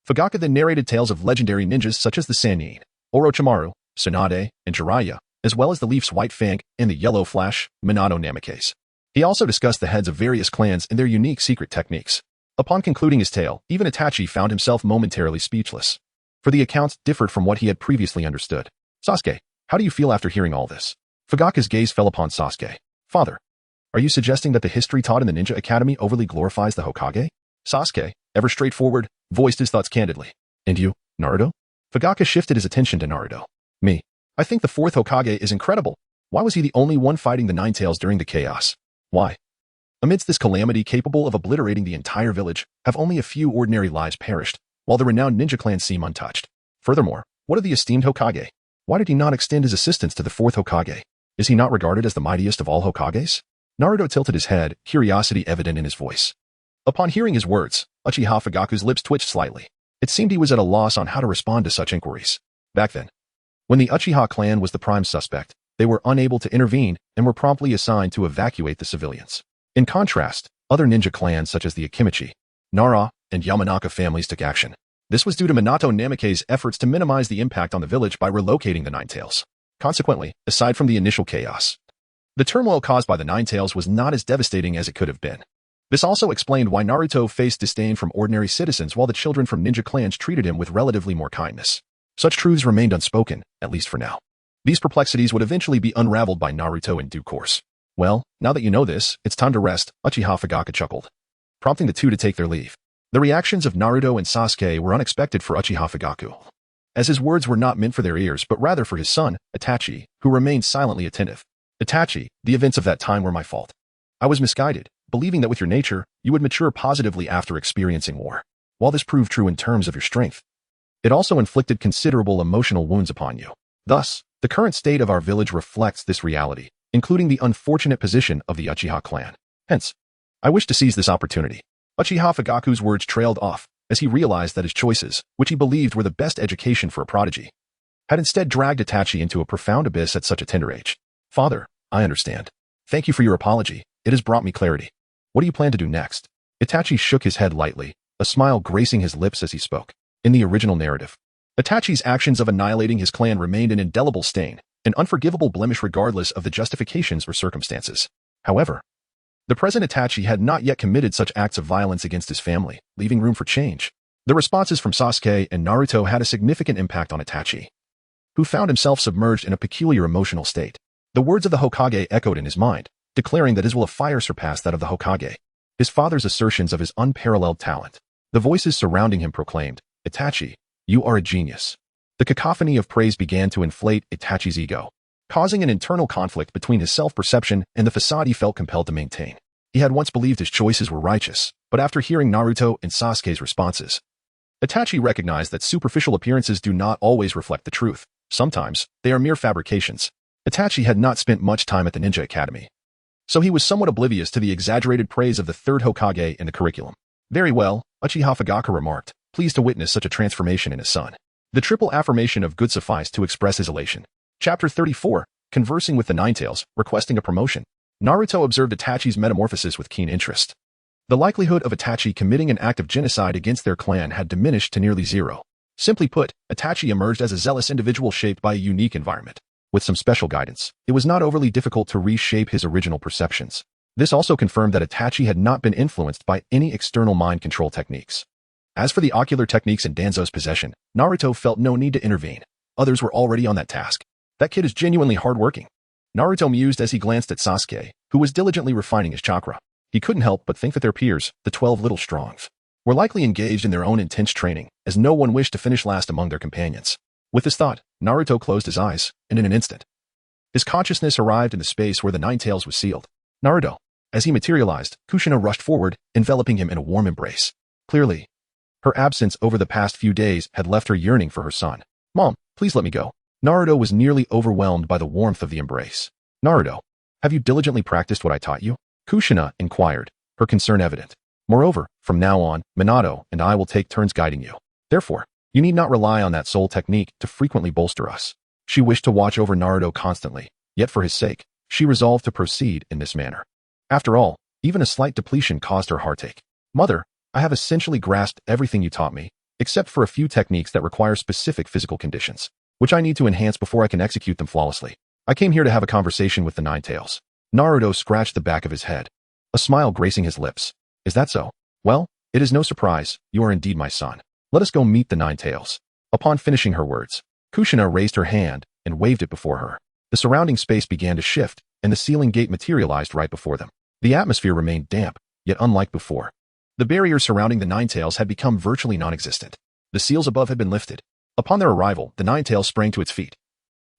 Fugaku then narrated tales of legendary ninjas such as the Sannin, Orochimaru, Tsunade, and Jiraiya, as well as the Leaf's White Fang and the Yellow Flash, Minato Namikaze. He also discussed the heads of various clans and their unique secret techniques. Upon concluding his tale, even Itachi found himself momentarily speechless, for the accounts differed from what he had previously understood. Sasuke, how do you feel after hearing all this? Fugaku's gaze fell upon Sasuke. Father, are you suggesting that the history taught in the Ninja Academy overly glorifies the Hokage? Sasuke, ever straightforward, voiced his thoughts candidly. And you, Naruto? Fugaku shifted his attention to Naruto. Me. I think the fourth Hokage is incredible. Why was he the only one fighting the Nine Tails during the chaos? Why? Amidst this calamity capable of obliterating the entire village, have only a few ordinary lives perished, while the renowned ninja clans seem untouched. Furthermore, what of the esteemed Hokage? Why did he not extend his assistance to the fourth Hokage? Is he not regarded as the mightiest of all Hokages? Naruto tilted his head, curiosity evident in his voice. Upon hearing his words, Uchiha Fugaku's lips twitched slightly. It seemed he was at a loss on how to respond to such inquiries. Back then, when the Uchiha clan was the prime suspect, they were unable to intervene and were promptly assigned to evacuate the civilians. In contrast, other ninja clans such as the Akimichi, Nara, and Yamanaka families took action. This was due to Minato Namikaze's efforts to minimize the impact on the village by relocating the Nine Tails. Consequently, aside from the initial chaos, the turmoil caused by the Nine Tails was not as devastating as it could have been. This also explained why Naruto faced disdain from ordinary citizens while the children from ninja clans treated him with relatively more kindness. Such truths remained unspoken, at least for now. These perplexities would eventually be unraveled by Naruto in due course. Well, now that you know this, it's time to rest, Uchiha Fugaku chuckled, prompting the two to take their leave. The reactions of Naruto and Sasuke were unexpected for Uchiha Fugaku, as his words were not meant for their ears but rather for his son, Itachi, who remained silently attentive. Itachi, the events of that time were my fault. I was misguided, believing that with your nature, you would mature positively after experiencing war. While this proved true in terms of your strength, it also inflicted considerable emotional wounds upon you. Thus, the current state of our village reflects this reality, including the unfortunate position of the Uchiha clan. Hence, I wish to seize this opportunity. Uchiha Fugaku's words trailed off, as he realized that his choices, which he believed were the best education for a prodigy, had instead dragged Itachi into a profound abyss at such a tender age. Father, I understand. Thank you for your apology. It has brought me clarity. What do you plan to do next? Itachi shook his head lightly, a smile gracing his lips as he spoke. In the original narrative, Itachi's actions of annihilating his clan remained an indelible stain, an unforgivable blemish regardless of the justifications or circumstances. However, the present Itachi had not yet committed such acts of violence against his family, leaving room for change. The responses from Sasuke and Naruto had a significant impact on Itachi. who found himself submerged in a peculiar emotional state. The words of the Hokage echoed in his mind, declaring that his will of fire surpassed that of the Hokage. His father's assertions of his unparalleled talent. The voices surrounding him proclaimed, "Itachi, you are a genius." The cacophony of praise began to inflate Itachi's ego, causing an internal conflict between his self-perception and the facade he felt compelled to maintain. He had once believed his choices were righteous, but after hearing Naruto and Sasuke's responses, Itachi recognized that superficial appearances do not always reflect the truth. Sometimes, they are mere fabrications. Itachi had not spent much time at the Ninja Academy, so he was somewhat oblivious to the exaggerated praise of the Third Hokage in the curriculum. "Very well," Uchiha Fugaka remarked, pleased to witness such a transformation in his son. The triple affirmation of good sufficed to express his elation. Chapter 34, Conversing with the Ninetales, Requesting a Promotion. Naruto observed Itachi's metamorphosis with keen interest. The likelihood of Itachi committing an act of genocide against their clan had diminished to nearly zero. Simply put, Itachi emerged as a zealous individual shaped by a unique environment. With some special guidance, it was not overly difficult to reshape his original perceptions. This also confirmed that Itachi had not been influenced by any external mind control techniques. As for the ocular techniques in Danzo's possession, Naruto felt no need to intervene. Others were already on that task. That kid is genuinely hardworking. Naruto mused as he glanced at Sasuke, who was diligently refining his chakra. He couldn't help but think that their peers, the 12 Little Strongs, were likely engaged in their own intense training, as no one wished to finish last among their companions. With this thought, Naruto closed his eyes, and in an instant, his consciousness arrived in the space where the Ninetales was sealed. Naruto. As he materialized, Kushina rushed forward, enveloping him in a warm embrace. Clearly, her absence over the past few days had left her yearning for her son. "Mom, please let me go." Naruto was nearly overwhelmed by the warmth of the embrace. "Naruto, have you diligently practiced what I taught you?" Kushina inquired, her concern evident. "Moreover, from now on, Minato and I will take turns guiding you. Therefore, you need not rely on that soul technique to frequently bolster us." She wished to watch over Naruto constantly, yet for his sake, she resolved to proceed in this manner. After all, even a slight depletion caused her heartache. "Mother, I have essentially grasped everything you taught me, except for a few techniques that require specific physical conditions, which I need to enhance before I can execute them flawlessly. I came here to have a conversation with the Ninetales." Naruto scratched the back of his head, a smile gracing his lips. "Is that so? Well, it is no surprise, you are indeed my son. Let us go meet the Ninetales." Upon finishing her words, Kushina raised her hand and waved it before her. The surrounding space began to shift, and the sealing gate materialized right before them. The atmosphere remained damp, yet unlike before. The barrier surrounding the Ninetales had become virtually non-existent. The seals above had been lifted. Upon their arrival, the Ninetales sprang to its feet,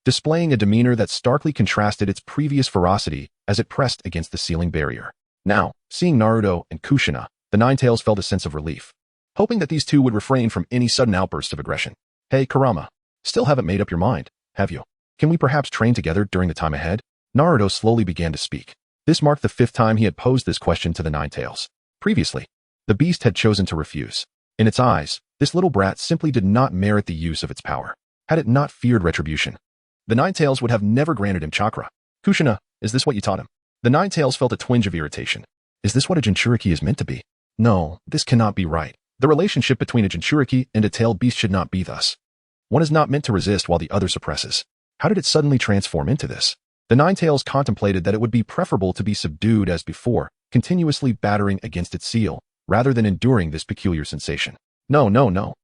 displaying a demeanor that starkly contrasted its previous ferocity as it pressed against the sealing barrier. Now, seeing Naruto and Kushina, the Ninetales felt a sense of relief, hoping that these two would refrain from any sudden outbursts of aggression. "Hey, Kurama, still haven't made up your mind, have you? Can we perhaps train together during the time ahead?" Naruto slowly began to speak. This marked the 5th time he had posed this question to the Ninetales. Previously, the beast had chosen to refuse. In its eyes, this little brat simply did not merit the use of its power. Had it not feared retribution, the Ninetales would have never granted him chakra. "Kushina, is this what you taught him?" The Ninetales felt a twinge of irritation. Is this what a Jinchuriki is meant to be? No, this cannot be right. The relationship between a Jinchuriki and a tailed beast should not be thus. One is not meant to resist while the other suppresses. How did it suddenly transform into this? The Ninetales contemplated that it would be preferable to be subdued as before, continuously battering against its seal, rather than enduring this peculiar sensation. No.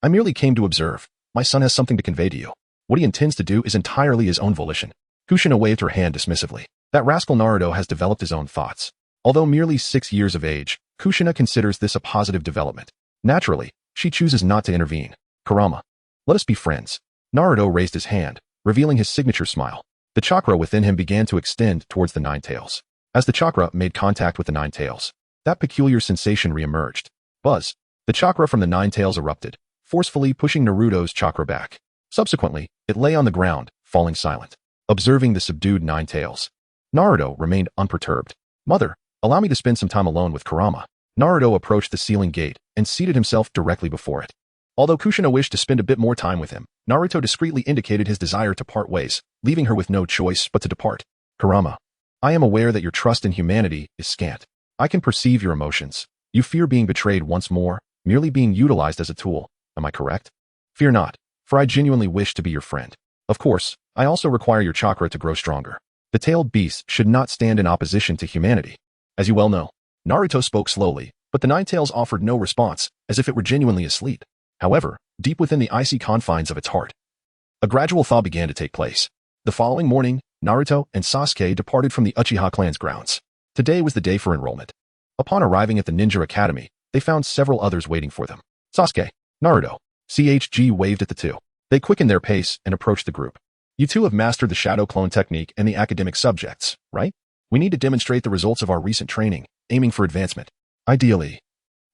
I merely came to observe. My son has something to convey to you. What he intends to do is entirely his own volition." Kushina waved her hand dismissively. That rascal Naruto has developed his own thoughts. Although merely 6 years of age, Kushina considers this a positive development. Naturally, she chooses not to intervene. "Kurama, let us be friends." Naruto raised his hand, revealing his signature smile. The chakra within him began to extend towards the Ninetales. As the chakra made contact with the Ninetales, that peculiar sensation re-emerged. Buzz. The chakra from the Ninetales erupted, forcefully pushing Naruto's chakra back. Subsequently, it lay on the ground, falling silent. Observing the subdued Ninetales, Naruto remained unperturbed. "Mother, allow me to spend some time alone with Kurama." Naruto approached the sealing gate and seated himself directly before it. Although Kushina wished to spend a bit more time with him, Naruto discreetly indicated his desire to part ways, leaving her with no choice but to depart. "Kurama, I am aware that your trust in humanity is scant. I can perceive your emotions. You fear being betrayed once more, merely being utilized as a tool. Am I correct? Fear not, for I genuinely wish to be your friend. Of course, I also require your chakra to grow stronger. The tailed beast should not stand in opposition to humanity. As you well know." Naruto spoke slowly, but the Ninetales offered no response, as if it were genuinely asleep. However, deep within the icy confines of its heart, A gradual thaw began to take place. The following morning, Naruto and Sasuke departed from the Uchiha clan's grounds. Today was the day for enrollment. Upon arriving at the Ninja Academy, they found several others waiting for them. Sasuke, Naruto, CHG waved at the two. They quickened their pace and approached the group. You two have mastered the shadow clone technique and the academic subjects, right? We need to demonstrate the results of our recent training, aiming for advancement. Ideally,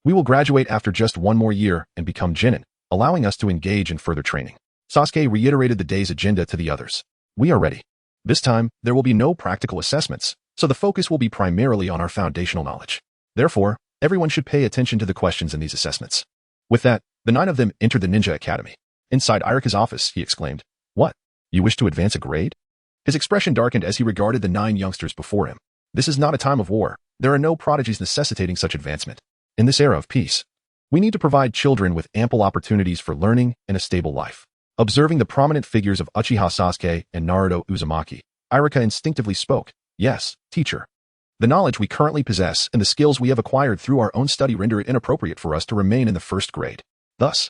we will graduate after just one more year and become Genin, allowing us to engage in further training. Sasuke reiterated the day's agenda to the others. We are ready. This time, there will be no practical assessments, so the focus will be primarily on our foundational knowledge. Therefore, everyone should pay attention to the questions in these assessments. With that, the 9 of them entered the Ninja Academy. Inside Irika's office, he exclaimed, "What? You wish to advance a grade?" His expression darkened as he regarded the 9 youngsters before him. This is not a time of war. There are no prodigies necessitating such advancement. In this era of peace, we need to provide children with ample opportunities for learning and a stable life. Observing the prominent figures of Uchiha Sasuke and Naruto Uzumaki, Irika instinctively spoke, "Yes, teacher. The knowledge we currently possess and the skills we have acquired through our own study render it inappropriate for us to remain in the first grade. Thus,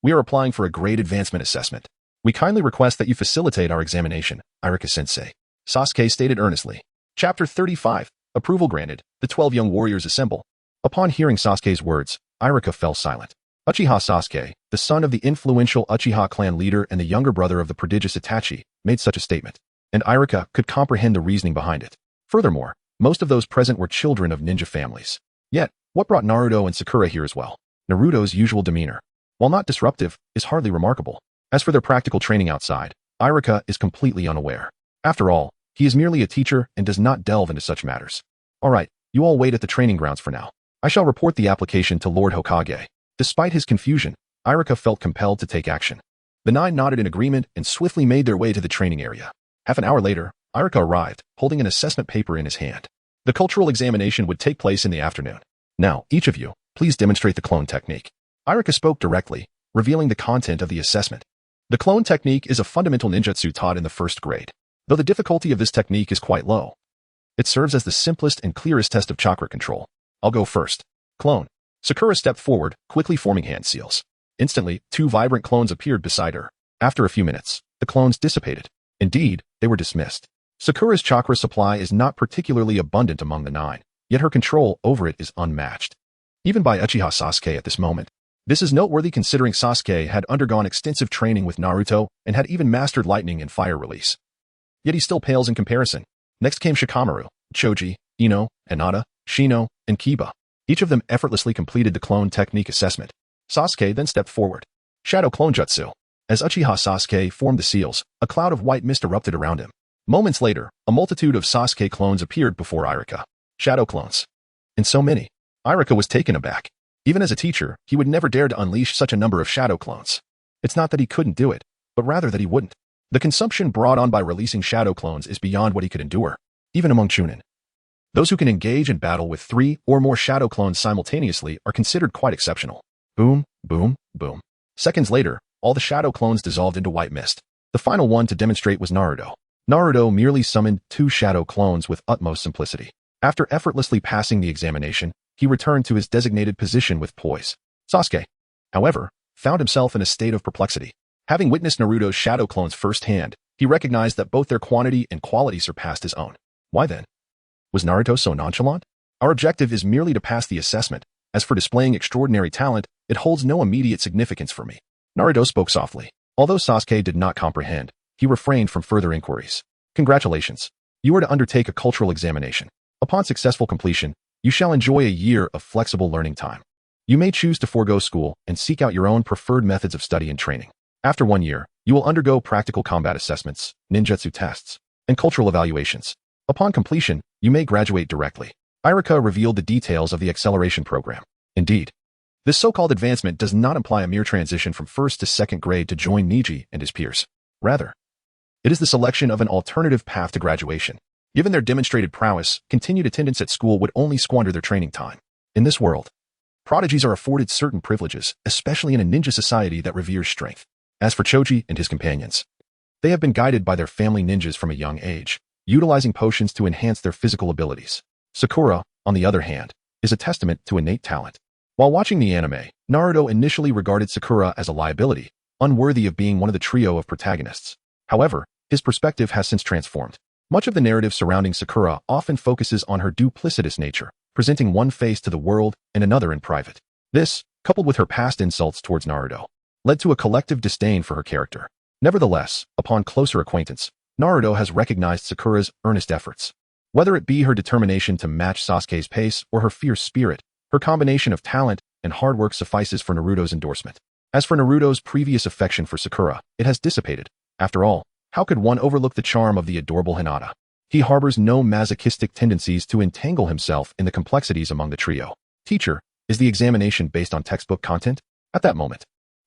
we are applying for a grade advancement assessment. We kindly request that you facilitate our examination, Irika-sensei," Sasuke stated earnestly. Chapter 35, Approval Granted, the 12 young warriors assemble. Upon hearing Sasuke's words, Irika fell silent. Uchiha Sasuke, the son of the influential Uchiha clan leader and the younger brother of the prodigious Itachi, made such a statement, and Irika could comprehend the reasoning behind it. Furthermore, most of those present were children of ninja families. Yet, what brought Naruto and Sakura here as well? Naruto's usual demeanor, while not disruptive, is hardly remarkable. As for their practical training outside, Irika is completely unaware. After all, he is merely a teacher and does not delve into such matters. All right, you all wait at the training grounds for now. I shall report the application to Lord Hokage. Despite his confusion, Irika felt compelled to take action. The 9 nodded in agreement and swiftly made their way to the training area. Half an hour later, Irika arrived, holding an assessment paper in his hand. The cultural examination would take place in the afternoon. Now, each of you, please demonstrate the clone technique. Irika spoke directly, revealing the content of the assessment. The clone technique is a fundamental ninjutsu taught in the first grade. Though the difficulty of this technique is quite low, it serves as the simplest and clearest test of chakra control. I'll go first. Clone. Sakura stepped forward, quickly forming hand seals. Instantly, 2 vibrant clones appeared beside her. After a few minutes, the clones dissipated. Indeed, they were dismissed. Sakura's chakra supply is not particularly abundant among the 9, yet her control over it is unmatched. Even by Uchiha Sasuke at this moment. This is noteworthy considering Sasuke had undergone extensive training with Naruto and had even mastered lightning and fire release. Yet he still pales in comparison. Next came Shikamaru, Choji, Ino, Hinata, Shino, and Kiba. Each of them effortlessly completed the clone technique assessment. Sasuke then stepped forward. Shadow Clone Jutsu. As Uchiha Sasuke formed the seals, a cloud of white mist erupted around him. Moments later, a multitude of Sasuke clones appeared before Irika. Shadow clones. And so many. Irika was taken aback. Even as a teacher, he would never dare to unleash such a number of shadow clones. It's not that he couldn't do it, but rather that he wouldn't. The consumption brought on by releasing shadow clones is beyond what he could endure, even among Chunin. Those who can engage in battle with 3 or more shadow clones simultaneously are considered quite exceptional. Boom, boom, boom. Seconds later, all the shadow clones dissolved into white mist. The final one to demonstrate was Naruto. Naruto merely summoned 2 shadow clones with utmost simplicity. After effortlessly passing the examination, he returned to his designated position with poise. Sasuke, however, found himself in a state of perplexity. Having witnessed Naruto's shadow clones firsthand, he recognized that both their quantity and quality surpassed his own. Why then? Was Naruto so nonchalant? Our objective is merely to pass the assessment. As for displaying extraordinary talent, it holds no immediate significance for me. Naruto spoke softly. Although Sasuke did not comprehend, he refrained from further inquiries. Congratulations. You are to undertake a cultural examination. Upon successful completion, you shall enjoy a year of flexible learning time. You may choose to forego school and seek out your own preferred methods of study and training. After 1 year, you will undergo practical combat assessments, ninjutsu tests, and cultural evaluations. Upon completion, you may graduate directly. Irika revealed the details of the acceleration program. Indeed, this so-called advancement does not imply a mere transition from first to second grade to join Niji and his peers. Rather, it is the selection of an alternative path to graduation. Given their demonstrated prowess, continued attendance at school would only squander their training time. In this world, prodigies are afforded certain privileges, especially in a ninja society that reveres strength. As for Choji and his companions, they have been guided by their family ninjas from a young age, utilizing potions to enhance their physical abilities. Sakura, on the other hand, is a testament to innate talent. While watching the anime, Naruto initially regarded Sakura as a liability, unworthy of being one of the trio of protagonists. However, his perspective has since transformed. Much of the narrative surrounding Sakura often focuses on her duplicitous nature, presenting one face to the world and another in private. This, coupled with her past insults towards Naruto, led to a collective disdain for her character. Nevertheless, upon closer acquaintance, Naruto has recognized Sakura's earnest efforts. Whether it be her determination to match Sasuke's pace or her fierce spirit, her combination of talent and hard work suffices for Naruto's endorsement. As for Naruto's previous affection for Sakura, it has dissipated. After all, how could one overlook the charm of the adorable Hinata? He harbors no masochistic tendencies to entangle himself in the complexities among the trio. Teacher, is the examination based on textbook content? At that moment,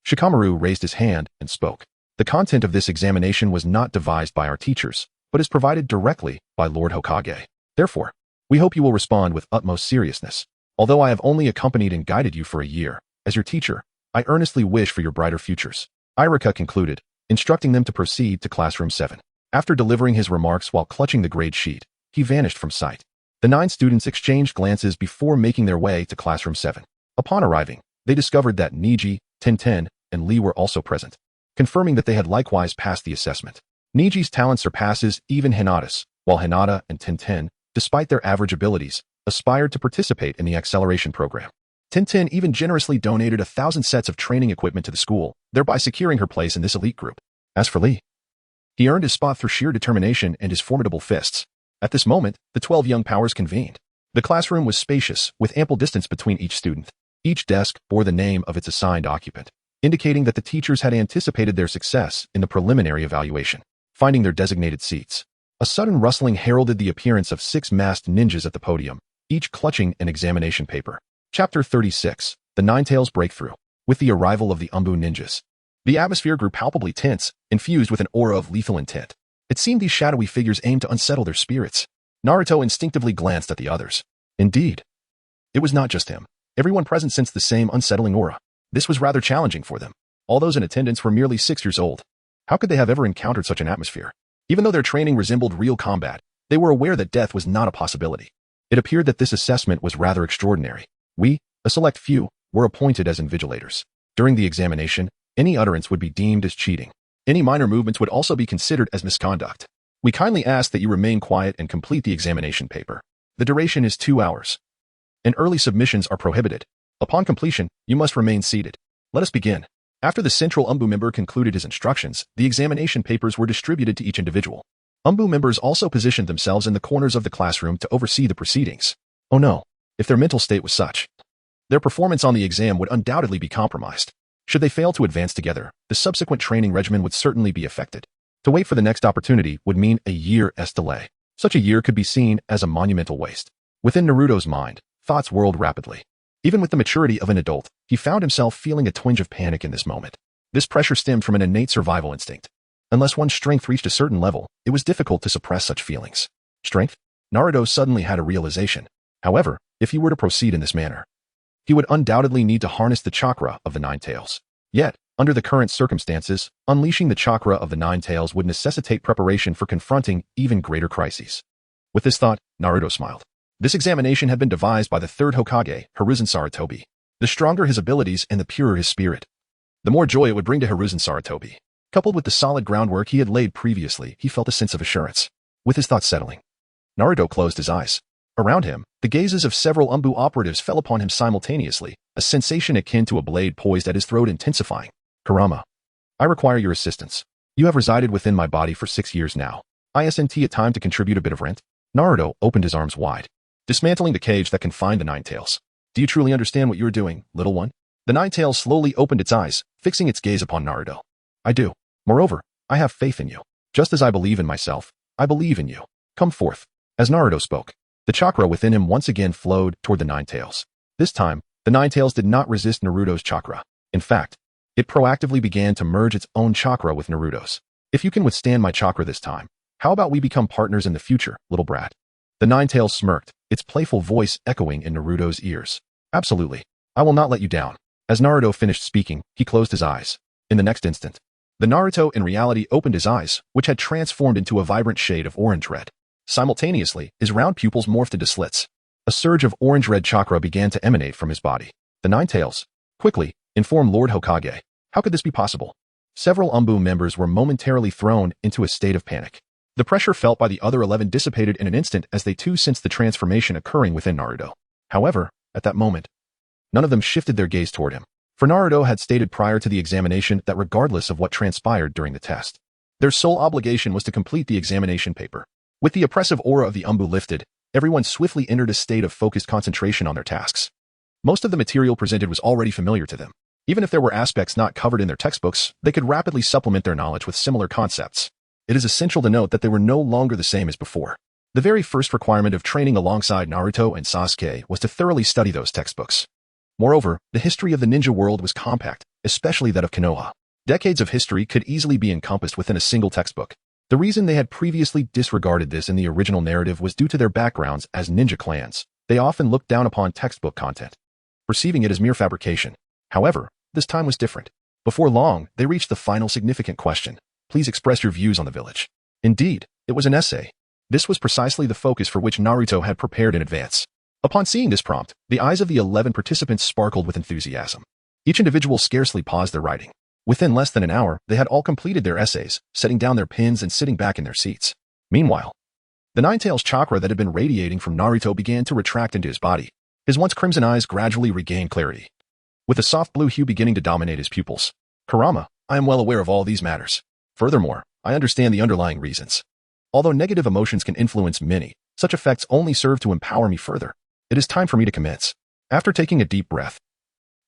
Shikamaru raised his hand and spoke. The content of this examination was not devised by our teachers, but is provided directly by Lord Hokage. Therefore, we hope you will respond with utmost seriousness. Although I have only accompanied and guided you for a year, as your teacher, I earnestly wish for your brighter futures. Irika concluded, instructing them to proceed to classroom 7. After delivering his remarks while clutching the grade sheet, he vanished from sight. The 9 students exchanged glances before making their way to classroom 7. Upon arriving, they discovered that Niji, Tenten, and Lee were also present, confirming that they had likewise passed the assessment. Niji's talent surpasses even Hinata's, while Hinata and Tenten, despite their average abilities, aspired to participate in the acceleration program. Tenten even generously donated 1,000 sets of training equipment to the school, thereby securing her place in this elite group. As for Lee, he earned his spot through sheer determination and his formidable fists. At this moment, the 12 young powers convened. The classroom was spacious, with ample distance between each student. Each desk bore the name of its assigned occupant, indicating that the teachers had anticipated their success in the preliminary evaluation. Finding their designated seats, a sudden rustling heralded the appearance of 6 masked ninjas at the podium, each clutching an examination paper. Chapter 36, The Ninetales Breakthrough. With the arrival of the Umbu ninjas, the atmosphere grew palpably tense, infused with an aura of lethal intent. It seemed these shadowy figures aimed to unsettle their spirits. Naruto instinctively glanced at the others. Indeed, it was not just him. Everyone present sensed the same unsettling aura. This was rather challenging for them. All those in attendance were merely 6 years old. How could they have ever encountered such an atmosphere? Even though their training resembled real combat, they were aware that death was not a possibility. It appeared that this assessment was rather extraordinary. We, a select few, were appointed as invigilators. During the examination, any utterance would be deemed as cheating. Any minor movements would also be considered as misconduct. We kindly ask that you remain quiet and complete the examination paper. The duration is 2 hours, and early submissions are prohibited. Upon completion, you must remain seated. Let us begin. After the central Umbu member concluded his instructions, the examination papers were distributed to each individual. Umbu members also positioned themselves in the corners of the classroom to oversee the proceedings. Oh no, if their mental state was such, their performance on the exam would undoubtedly be compromised. Should they fail to advance together, the subsequent training regimen would certainly be affected. To wait for the next opportunity would mean a year's delay. Such a year could be seen as a monumental waste. Within Naruto's mind, thoughts whirled rapidly. Even with the maturity of an adult, he found himself feeling a twinge of panic in this moment. This pressure stemmed from an innate survival instinct. Unless one's strength reached a certain level, it was difficult to suppress such feelings. Strength? Naruto suddenly had a realization. However, if he were to proceed in this manner, he would undoubtedly need to harness the chakra of the Nine Tails. Yet, under the current circumstances, unleashing the chakra of the Nine Tails would necessitate preparation for confronting even greater crises. With this thought, Naruto smiled. This examination had been devised by the Third Hokage, Hiruzen Sarutobi. The stronger his abilities and the purer his spirit, the more joy it would bring to Hiruzen Sarutobi. Coupled with the solid groundwork he had laid previously, he felt a sense of assurance. With his thoughts settling, Naruto closed his eyes. Around him, the gazes of several Umbu operatives fell upon him simultaneously, a sensation akin to a blade poised at his throat intensifying. Kurama, I require your assistance. You have resided within my body for 6 years now. Isn't it time to contribute a bit of rent? Naruto opened his arms wide, dismantling the cage that confined the Nine Tails. Do you truly understand what you are doing, little one? The Nine Tails slowly opened its eyes, fixing its gaze upon Naruto. I do. Moreover, I have faith in you. Just as I believe in myself, I believe in you. Come forth. As Naruto spoke, the chakra within him once again flowed toward the Nine Tails. This time, the Nine Tails did not resist Naruto's chakra. In fact, it proactively began to merge its own chakra with Naruto's. If you can withstand my chakra this time, how about we become partners in the future, little brat? The Nine Tails smirked, its playful voice echoing in Naruto's ears. Absolutely. I will not let you down. As Naruto finished speaking, he closed his eyes. In the next instant, the Naruto in reality opened his eyes, which had transformed into a vibrant shade of orange red. Simultaneously, his round pupils morphed into slits. A surge of orange-red chakra began to emanate from his body. The Nine Tails, quickly, informed Lord Hokage. How could this be possible? Several Umbu members were momentarily thrown into a state of panic. The pressure felt by the other 11 dissipated in an instant as they too sensed the transformation occurring within Naruto. However, at that moment, none of them shifted their gaze toward him. For Naruto had stated prior to the examination that regardless of what transpired during the test, their sole obligation was to complete the examination paper. With the oppressive aura of the Umbu lifted, everyone swiftly entered a state of focused concentration on their tasks. Most of the material presented was already familiar to them. Even if there were aspects not covered in their textbooks, they could rapidly supplement their knowledge with similar concepts. It is essential to note that they were no longer the same as before. The very first requirement of training alongside Naruto and Sasuke was to thoroughly study those textbooks. Moreover, the history of the ninja world was compact, especially that of Konoha. Decades of history could easily be encompassed within a single textbook. The reason they had previously disregarded this in the original narrative was due to their backgrounds as ninja clans. They often looked down upon textbook content, perceiving it as mere fabrication. However, this time was different. Before long, they reached the final significant question. Please express your views on the village. Indeed, it was an essay. This was precisely the focus for which Naruto had prepared in advance. Upon seeing this prompt, the eyes of the 11 participants sparkled with enthusiasm. Each individual scarcely paused their writing. Within less than an hour, they had all completed their essays, setting down their pens and sitting back in their seats. Meanwhile, the Ninetales chakra that had been radiating from Naruto began to retract into his body. His once crimson eyes gradually regained clarity, with a soft blue hue beginning to dominate his pupils. Kurama, I am well aware of all these matters. Furthermore, I understand the underlying reasons. Although negative emotions can influence many, such effects only serve to empower me further. It is time for me to commence. After taking a deep breath,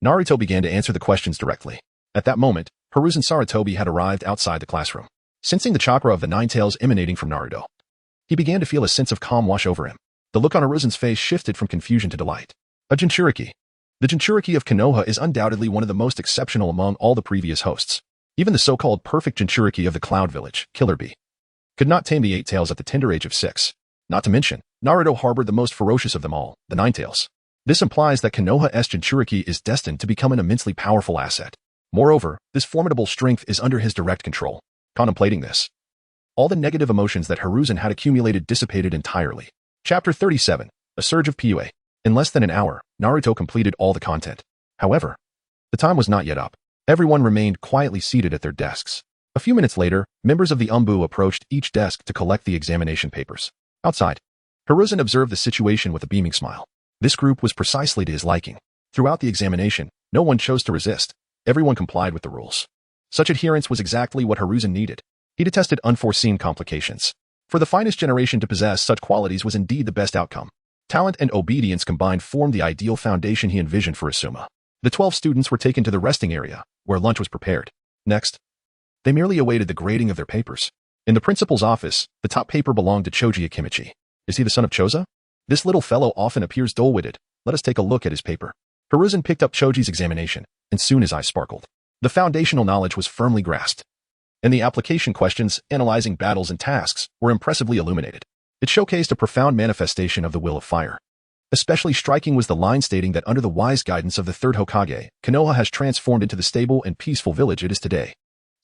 Naruto began to answer the questions directly. At that moment, Hiruzen Sarutobi had arrived outside the classroom. Sensing the chakra of the Ninetales emanating from Naruto, he began to feel a sense of calm wash over him. The look on Hiruzen's face shifted from confusion to delight. A Jinchuriki. The Jinchuriki of Konoha is undoubtedly one of the most exceptional among all the previous hosts. Even the so-called perfect Jinchuriki of the Cloud Village, Killer Bee, could not tame the Eight Tails at the tender age of 6. Not to mention, Naruto harbored the most ferocious of them all, the Ninetales. This implies that Konoha's Jinchuriki is destined to become an immensely powerful asset. Moreover, this formidable strength is under his direct control. Contemplating this, all the negative emotions that Hiruzen had accumulated dissipated entirely. Chapter 37, A Surge of PUA. In less than an hour, Naruto completed all the content. However, the time was not yet up. Everyone remained quietly seated at their desks. A few minutes later, members of the Umbu approached each desk to collect the examination papers. Outside, Hiruzen observed the situation with a beaming smile. This group was precisely to his liking. Throughout the examination, no one chose to resist. Everyone complied with the rules. Such adherence was exactly what Hiruzen needed. He detested unforeseen complications. For the finest generation to possess such qualities was indeed the best outcome. Talent and obedience combined formed the ideal foundation he envisioned for Asuma. The 12 students were taken to the resting area, where lunch was prepared. Next, they merely awaited the grading of their papers. In the principal's office, the top paper belonged to Choji Akimichi. Is he the son of Choza? This little fellow often appears dull-witted. Let us take a look at his paper. Hiruzen picked up Choji's examination, and soon his eyes sparkled. The foundational knowledge was firmly grasped, and the application questions analyzing battles and tasks were impressively illuminated. It showcased a profound manifestation of the will of fire. Especially striking was the line stating that under the wise guidance of the Third Hokage, Konoha has transformed into the stable and peaceful village it is today.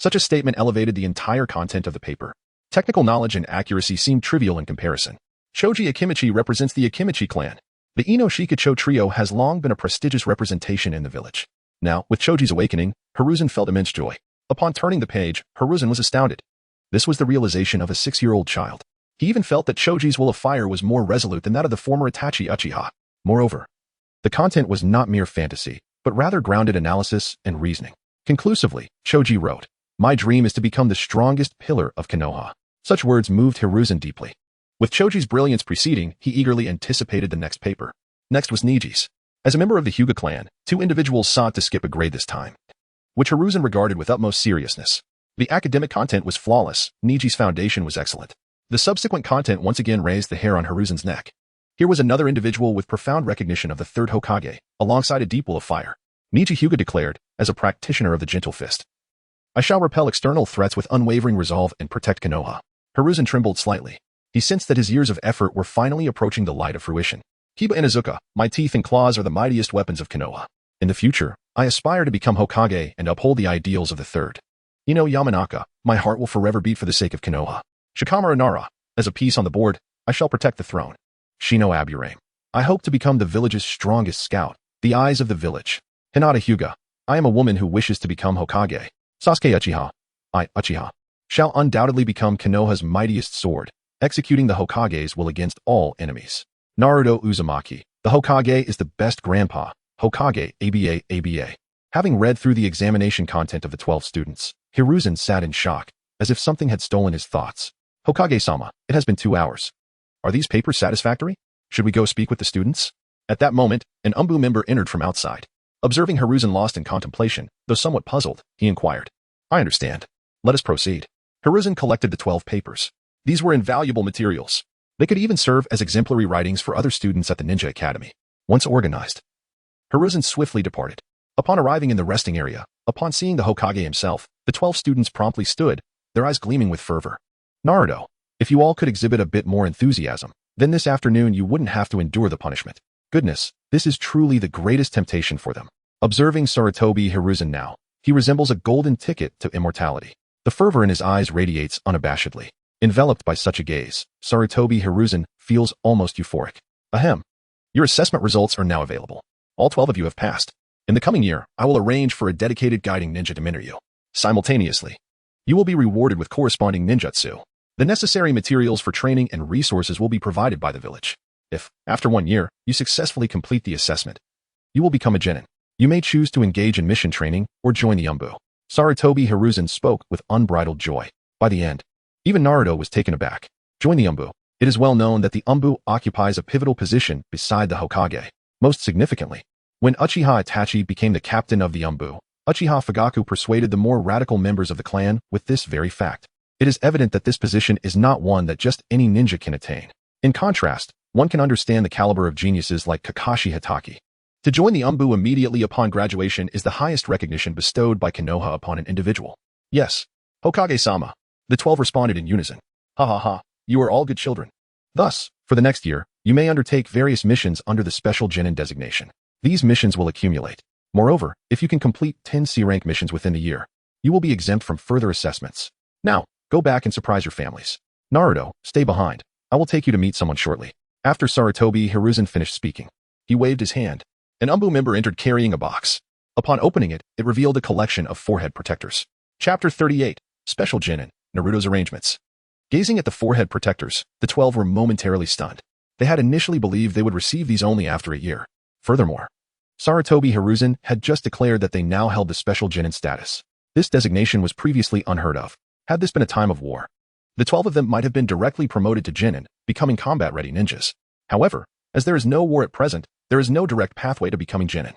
Such a statement elevated the entire content of the paper. Technical knowledge and accuracy seemed trivial in comparison. Choji Akimichi represents the Akimichi clan. The Ino Shikacho trio has long been a prestigious representation in the village. Now, with Choji's awakening, Hiruzen felt immense joy. Upon turning the page, Hiruzen was astounded. This was the realization of a 6-year-old child. He even felt that Choji's will of fire was more resolute than that of the former Itachi Uchiha. Moreover, the content was not mere fantasy, but rather grounded analysis and reasoning. Conclusively, Choji wrote, "My dream is to become the strongest pillar of Konoha." Such words moved Hiruzen deeply. With Choji's brilliance preceding, he eagerly anticipated the next paper. Next was Niji's. As a member of the Hyuga clan, 2 individuals sought to skip a grade this time, which Hiruzen regarded with utmost seriousness. The academic content was flawless. Niji's foundation was excellent. The subsequent content once again raised the hair on Hiruzen's neck. Here was another individual with profound recognition of the Third Hokage, alongside a deep will of fire. Niji Hyuga declared, as a practitioner of the gentle fist, "I shall repel external threats with unwavering resolve and protect Konoha." Hiruzen trembled slightly. He sensed that his years of effort were finally approaching the light of fruition. Kiba Inuzuka, my teeth and claws are the mightiest weapons of Konoha. In the future, I aspire to become Hokage and uphold the ideals of the Third. Ino Yamanaka, my heart will forever beat for the sake of Konoha. Shikamaru Nara, as a piece on the board, I shall protect the throne. Shino Aburame, I hope to become the village's strongest scout, the eyes of the village. Hinata Hyuga, I am a woman who wishes to become Hokage. Sasuke Uchiha, shall undoubtedly become Konoha's mightiest sword, executing the Hokage's will against all enemies. Naruto Uzumaki, the Hokage is the best grandpa, Hokage, ABA. Having read through the examination content of the 12 students, Hiruzen sat in shock, as if something had stolen his thoughts. Hokage-sama, it has been 2 hours. Are these papers satisfactory? Should we go speak with the students? At that moment, an Umbu member entered from outside. Observing Hiruzen lost in contemplation, though somewhat puzzled, he inquired. I understand. Let us proceed. Hiruzen collected the 12 papers. These were invaluable materials. They could even serve as exemplary writings for other students at the Ninja Academy. Once organized, Hiruzen swiftly departed. Upon arriving in the resting area, upon seeing the Hokage himself, the 12 students promptly stood, their eyes gleaming with fervor. Naruto, if you all could exhibit a bit more enthusiasm, then this afternoon you wouldn't have to endure the punishment. Goodness, this is truly the greatest temptation for them. Observing Sarutobi Hiruzen now, he resembles a golden ticket to immortality. The fervor in his eyes radiates unabashedly. Enveloped by such a gaze, Sarutobi Hiruzen feels almost euphoric. Ahem. Your assessment results are now available. All 12 of you have passed. In the coming year, I will arrange for a dedicated guiding ninja to mentor you. Simultaneously, you will be rewarded with corresponding ninjutsu. The necessary materials for training and resources will be provided by the village. If, after 1 year, you successfully complete the assessment, you will become a genin. You may choose to engage in mission training or join the Umbu. Sarutobi Hiruzen spoke with unbridled joy. By the end, even Naruto was taken aback. Join the Umbu. It is well known that the Umbu occupies a pivotal position beside the Hokage. Most significantly, when Uchiha Itachi became the captain of the Umbu, Uchiha Fugaku persuaded the more radical members of the clan with this very fact. It is evident that this position is not one that just any ninja can attain. In contrast, one can understand the caliber of geniuses like Kakashi Hatake. To join the Umbu immediately upon graduation is the highest recognition bestowed by Konoha upon an individual. Yes, Hokage-sama. The 12 responded in unison. Ha ha ha, you are all good children. Thus, for the next year, you may undertake various missions under the special genin designation. These missions will accumulate. Moreover, if you can complete 10 C-rank missions within the year, you will be exempt from further assessments. Now, go back and surprise your families. Naruto, stay behind. I will take you to meet someone shortly. After Sarutobi Hiruzen finished speaking, he waved his hand. An Umbu member entered carrying a box. Upon opening it, it revealed a collection of forehead protectors. Chapter 38, Special Genin, Naruto's Arrangements. Gazing at the forehead protectors, the 12 were momentarily stunned. They had initially believed they would receive these only after a year. Furthermore, Sarutobi Hiruzen had just declared that they now held the special genin status. This designation was previously unheard of. Had this been a time of war, the 12 of them might have been directly promoted to genin, becoming combat-ready ninjas. However, as there is no war at present, there is no direct pathway to becoming genin.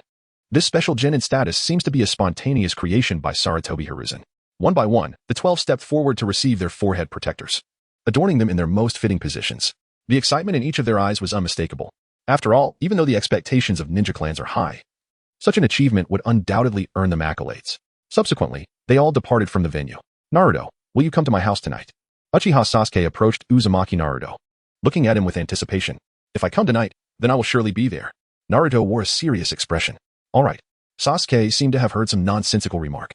This special genin status seems to be a spontaneous creation by Sarutobi Hiruzen. One by one, the 12 stepped forward to receive their forehead protectors, adorning them in their most fitting positions. The excitement in each of their eyes was unmistakable. After all, even though the expectations of ninja clans are high, such an achievement would undoubtedly earn them accolades. Subsequently, they all departed from the venue. Naruto, will you come to my house tonight? Uchiha Sasuke approached Uzumaki Naruto, looking at him with anticipation. If I come tonight, then I will surely be there. Naruto wore a serious expression. All right. Sasuke seemed to have heard some nonsensical remark.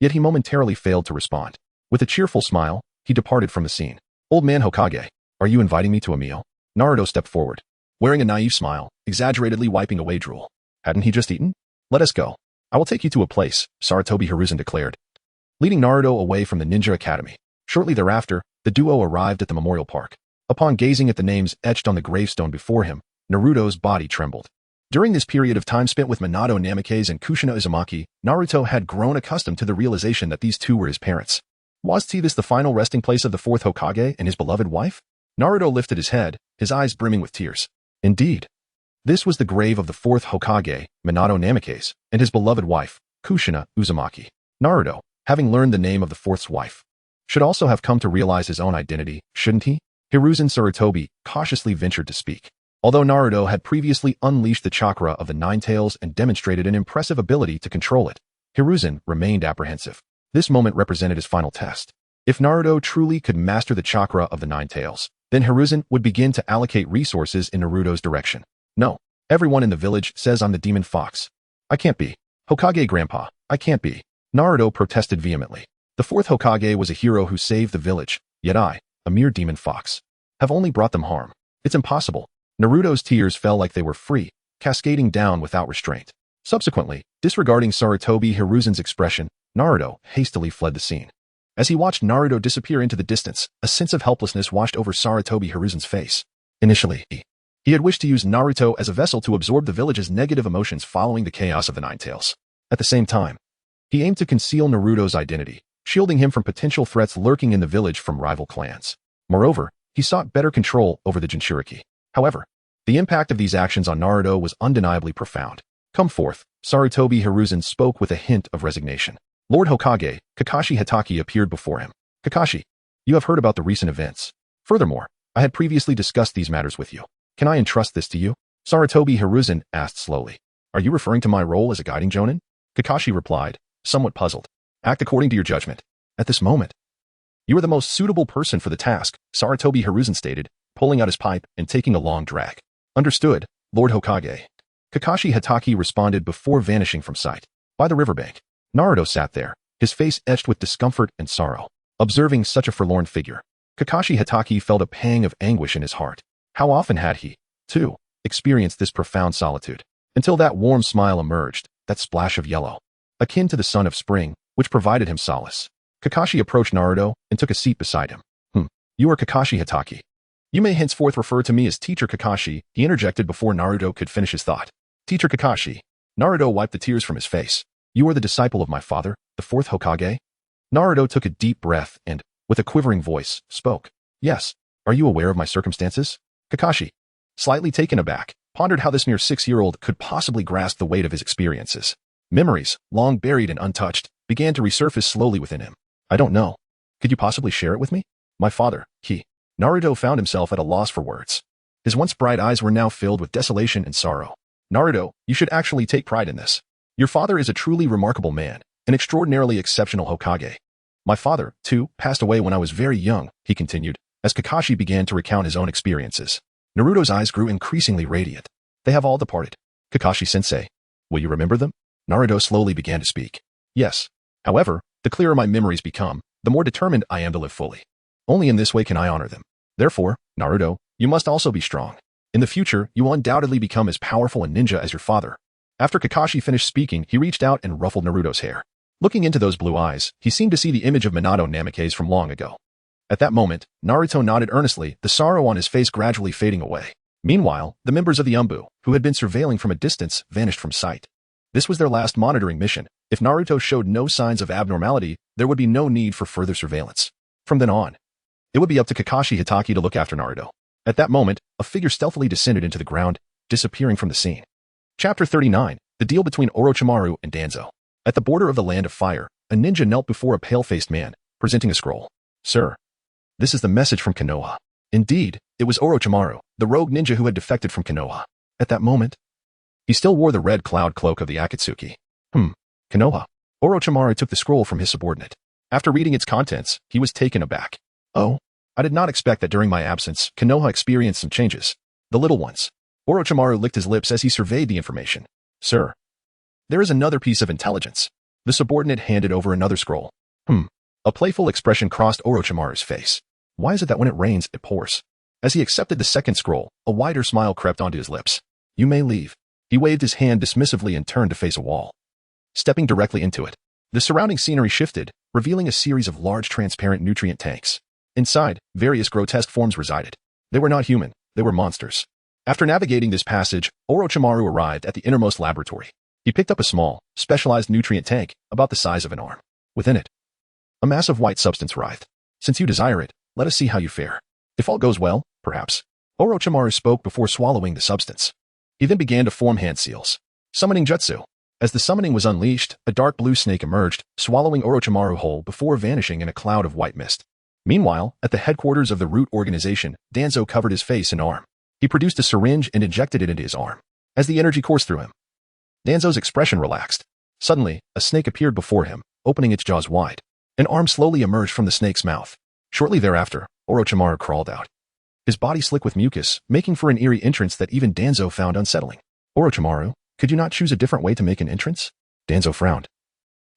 Yet he momentarily failed to respond. With a cheerful smile, he departed from the scene. Old man Hokage, are you inviting me to a meal? Naruto stepped forward, wearing a naive smile, exaggeratedly wiping away drool. Hadn't he just eaten? Let us go. I will take you to a place, Sarutobi Hiruzen declared, leading Naruto away from the Ninja Academy. Shortly thereafter, the duo arrived at the memorial park. Upon gazing at the names etched on the gravestone before him, Naruto's body trembled. During this period of time spent with Minato Namikaze and Kushina Uzumaki, Naruto had grown accustomed to the realization that these two were his parents. Was this the final resting place of the fourth Hokage and his beloved wife? Naruto lifted his head, his eyes brimming with tears. Indeed, this was the grave of the fourth Hokage, Minato Namikaze, and his beloved wife, Kushina Uzumaki. Naruto, having learned the name of the fourth's wife, should also have come to realize his own identity, shouldn't he? Hiruzen Sarutobi cautiously ventured to speak. Although Naruto had previously unleashed the chakra of the Nine Tails and demonstrated an impressive ability to control it, Hiruzen remained apprehensive. This moment represented his final test. If Naruto truly could master the chakra of the Nine Tails, then Hiruzen would begin to allocate resources in Naruto's direction. No, everyone in the village says I'm the demon fox. I can't be. Hokage Grandpa, I can't be. Naruto protested vehemently. The fourth Hokage was a hero who saved the village, yet I, a mere demon fox, have only brought them harm. It's impossible. Naruto's tears fell like they were free, cascading down without restraint. Subsequently, disregarding Sarutobi Hiruzen's expression, Naruto hastily fled the scene. As he watched Naruto disappear into the distance, a sense of helplessness washed over Sarutobi Hiruzen's face. Initially, he had wished to use Naruto as a vessel to absorb the village's negative emotions following the chaos of the Nine Tails. At the same time, he aimed to conceal Naruto's identity, shielding him from potential threats lurking in the village from rival clans. Moreover, he sought better control over the Jinchuriki. However, the impact of these actions on Naruto was undeniably profound. Come forth, Sarutobi Hiruzen spoke with a hint of resignation. Lord Hokage, Kakashi Hatake appeared before him. Kakashi, you have heard about the recent events. Furthermore, I had previously discussed these matters with you. Can I entrust this to you? Sarutobi Hiruzen asked slowly. Are you referring to my role as a guiding jonin? Kakashi replied, somewhat puzzled. Act according to your judgment. At this moment, you are the most suitable person for the task, Sarutobi Hiruzen stated, pulling out his pipe and taking a long drag. Understood, Lord Hokage. Kakashi Hatake responded before vanishing from sight. By the riverbank, Naruto sat there, his face etched with discomfort and sorrow. Observing such a forlorn figure, Kakashi Hatake felt a pang of anguish in his heart. How often had he, too, experienced this profound solitude? Until that warm smile emerged, that splash of yellow, akin to the sun of spring, which provided him solace. Kakashi approached Naruto and took a seat beside him. You are Kakashi Hatake. You may henceforth refer to me as Teacher Kakashi, he interjected before Naruto could finish his thought. Teacher Kakashi. Naruto wiped the tears from his face. You are the disciple of my father, the fourth Hokage? Naruto took a deep breath and, with a quivering voice, spoke. Yes. Are you aware of my circumstances? Kakashi, slightly taken aback, pondered how this mere 6-year-old could possibly grasp the weight of his experiences. Memories, long buried and untouched, began to resurface slowly within him. I don't know. Could you possibly share it with me? My father, Naruto found himself at a loss for words. His once bright eyes were now filled with desolation and sorrow. Naruto, you should actually take pride in this. Your father is a truly remarkable man, an extraordinarily exceptional Hokage. My father, too, passed away when I was very young, he continued, as Kakashi began to recount his own experiences. Naruto's eyes grew increasingly radiant. They have all departed. Kakashi-sensei, will you remember them? Naruto slowly began to speak. Yes. However, the clearer my memories become, the more determined I am to live fully. Only in this way can I honor them. Therefore, Naruto, you must also be strong. In the future, you will undoubtedly become as powerful a ninja as your father. After Kakashi finished speaking, he reached out and ruffled Naruto's hair. Looking into those blue eyes, he seemed to see the image of Minato Namikaze from long ago. At that moment, Naruto nodded earnestly, the sorrow on his face gradually fading away. Meanwhile, the members of the Umbu, who had been surveilling from a distance, vanished from sight. This was their last monitoring mission. If Naruto showed no signs of abnormality, there would be no need for further surveillance. From then on, it would be up to Kakashi Hatake to look after Naruto. At that moment, a figure stealthily descended into the ground, disappearing from the scene. Chapter 39, The Deal Between Orochimaru and Danzo. At the border of the Land of Fire, a ninja knelt before a pale-faced man, presenting a scroll. Sir, this is the message from Konoha. Indeed, it was Orochimaru, the rogue ninja who had defected from Konoha. At that moment, he still wore the red cloud cloak of the Akatsuki. Konoha. Orochimaru took the scroll from his subordinate. After reading its contents, he was taken aback. Oh, I did not expect that during my absence, Konoha experienced some changes. The little ones. Orochimaru licked his lips as he surveyed the information. Sir, there is another piece of intelligence. The subordinate handed over another scroll. A playful expression crossed Orochimaru's face. Why is it that when it rains, it pours? As he accepted the second scroll, a wider smile crept onto his lips. You may leave. He waved his hand dismissively and turned to face a wall. Stepping directly into it, the surrounding scenery shifted, revealing a series of large transparent nutrient tanks. Inside, various grotesque forms resided. They were not human, they were monsters. After navigating this passage, Orochimaru arrived at the innermost laboratory. He picked up a small, specialized nutrient tank, about the size of an arm. Within it, a mass of white substance writhed. Since you desire it, let us see how you fare. If all goes well, perhaps. Orochimaru spoke before swallowing the substance. He then began to form hand seals. Summoning jutsu. As the summoning was unleashed, a dark blue snake emerged, swallowing Orochimaru whole before vanishing in a cloud of white mist. Meanwhile, at the headquarters of the Root organization, Danzo covered his face and arm. He produced a syringe and injected it into his arm. As the energy coursed through him, Danzo's expression relaxed. Suddenly, a snake appeared before him, opening its jaws wide. An arm slowly emerged from the snake's mouth. Shortly thereafter, Orochimaru crawled out. His body slick with mucus, making for an eerie entrance that even Danzo found unsettling. Orochimaru, could you not choose a different way to make an entrance? Danzo frowned,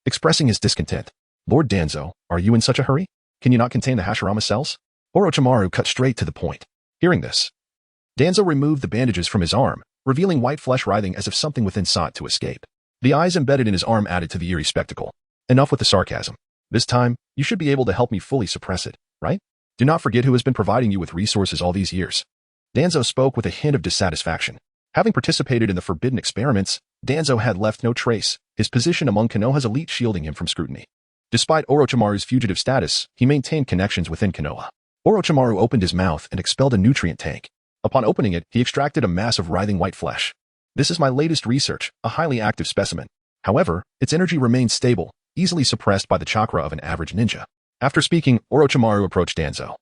expressing his discontent. Lord Danzo, are you in such a hurry? Can you not contain the Hashirama cells? Orochimaru cut straight to the point. Hearing this, Danzo removed the bandages from his arm, revealing white flesh writhing as if something within sought to escape. The eyes embedded in his arm added to the eerie spectacle. Enough with the sarcasm. This time, you should be able to help me fully suppress it, right? Do not forget who has been providing you with resources all these years. Danzo spoke with a hint of dissatisfaction. Having participated in the forbidden experiments, Danzo had left no trace, his position among Konoha's elite shielding him from scrutiny. Despite Orochimaru's fugitive status, he maintained connections within Konoha. Orochimaru opened his mouth and expelled a nutrient tank. Upon opening it, he extracted a mass of writhing white flesh. This is my latest research, a highly active specimen. However, its energy remains stable, easily suppressed by the chakra of an average ninja. After speaking, Orochimaru approached Danzo,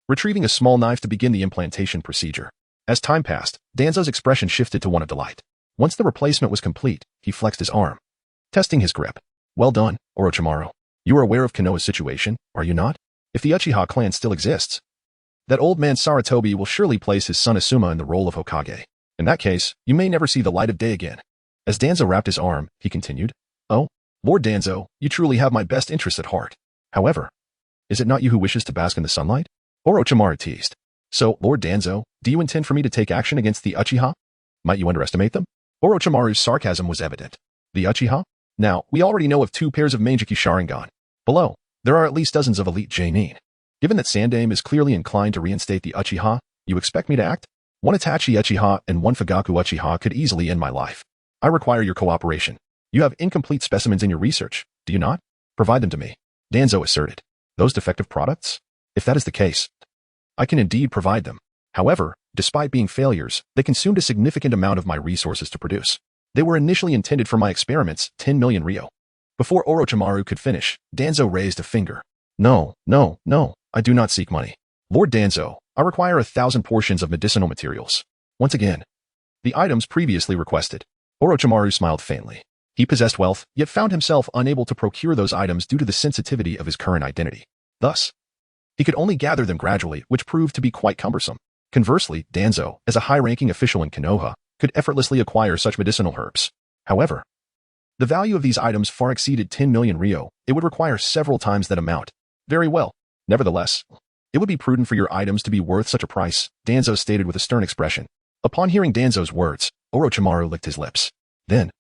retrieving a small knife to begin the implantation procedure. As time passed, Danzo's expression shifted to one of delight. Once the replacement was complete, he flexed his arm, testing his grip. Well done, Orochimaru. You are aware of Konoha's situation, are you not? If the Uchiha clan still exists, that old man Sarutobi will surely place his son Asuma in the role of Hokage. In that case, you may never see the light of day again. As Danzo wrapped his arm, he continued, Oh, Lord Danzo, you truly have my best interests at heart. However, is it not you who wishes to bask in the sunlight? Orochimaru teased. So, Lord Danzo, do you intend for me to take action against the Uchiha? Might you underestimate them? Orochimaru's sarcasm was evident. The Uchiha? Now, we already know of 2 pairs of Manjiki Sharingan. Below, there are at least dozens of elite Genin. Given that Sandaime is clearly inclined to reinstate the Uchiha, you expect me to act? 1 Itachi Uchiha and 1 Fugaku Uchiha could easily end my life. I require your cooperation. You have incomplete specimens in your research, do you not? Provide them to me. Danzo asserted. Those defective products? If that is the case, I can indeed provide them. However, despite being failures, they consumed a significant amount of my resources to produce. They were initially intended for my experiments, 10 million ryo. Before Orochimaru could finish, Danzo raised a finger. No, I do not seek money. Lord Danzo, I require 1,000 portions of medicinal materials. Once again, the items previously requested. Orochimaru smiled faintly. He possessed wealth, yet found himself unable to procure those items due to the sensitivity of his current identity. Thus, he could only gather them gradually, which proved to be quite cumbersome. Conversely, Danzo, as a high-ranking official in Konoha, could effortlessly acquire such medicinal herbs. However, the value of these items far exceeded 10 million ryo. It would require several times that amount. Very well. Nevertheless, it would be prudent for your items to be worth such a price, Danzo stated with a stern expression. Upon hearing Danzo's words, Orochimaru licked his lips. Then,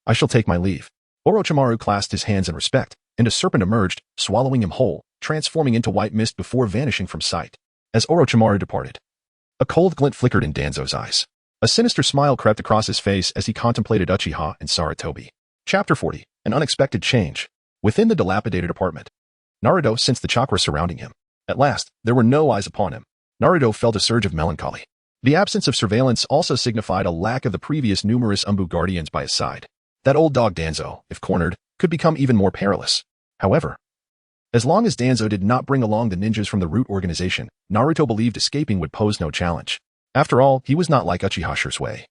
I shall take my leave. Orochimaru clasped his hands in respect, and a serpent emerged, swallowing him whole, transforming into white mist before vanishing from sight. As Orochimaru departed, a cold glint flickered in Danzo's eyes. A sinister smile crept across his face as he contemplated Uchiha and Sarutobi. Chapter 40. An unexpected change. Within the dilapidated apartment, Naruto sensed the chakra surrounding him. At last, there were no eyes upon him. Naruto felt a surge of melancholy. The absence of surveillance also signified a lack of the previous numerous Umbu guardians by his side. That old dog Danzo, if cornered, could become even more perilous. However, as long as Danzo did not bring along the ninjas from the root organization, Naruto believed escaping would pose no challenge. After all, he was not like Uchiha Shisui,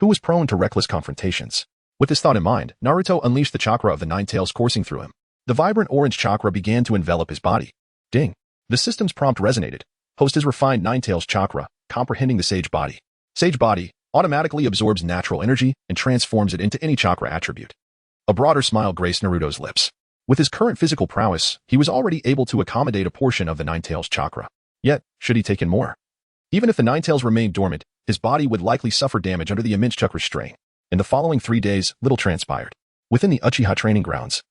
who was prone to reckless confrontations. With this thought in mind, Naruto unleashed the chakra of the Nine Tails coursing through him. The vibrant orange chakra began to envelop his body. Ding! The system's prompt resonated. Host his refined Nine Tails chakra, comprehending the Sage Body. Sage Body automatically absorbs natural energy and transforms it into any chakra attribute. A broader smile graced Naruto's lips. With his current physical prowess, he was already able to accommodate a portion of the Nine Tails chakra. Yet, should he take in more? Even if the Nine Tails remained dormant, his body would likely suffer damage under the immense chakra strain. In the following 3 days, little transpired. Within the Uchiha training grounds,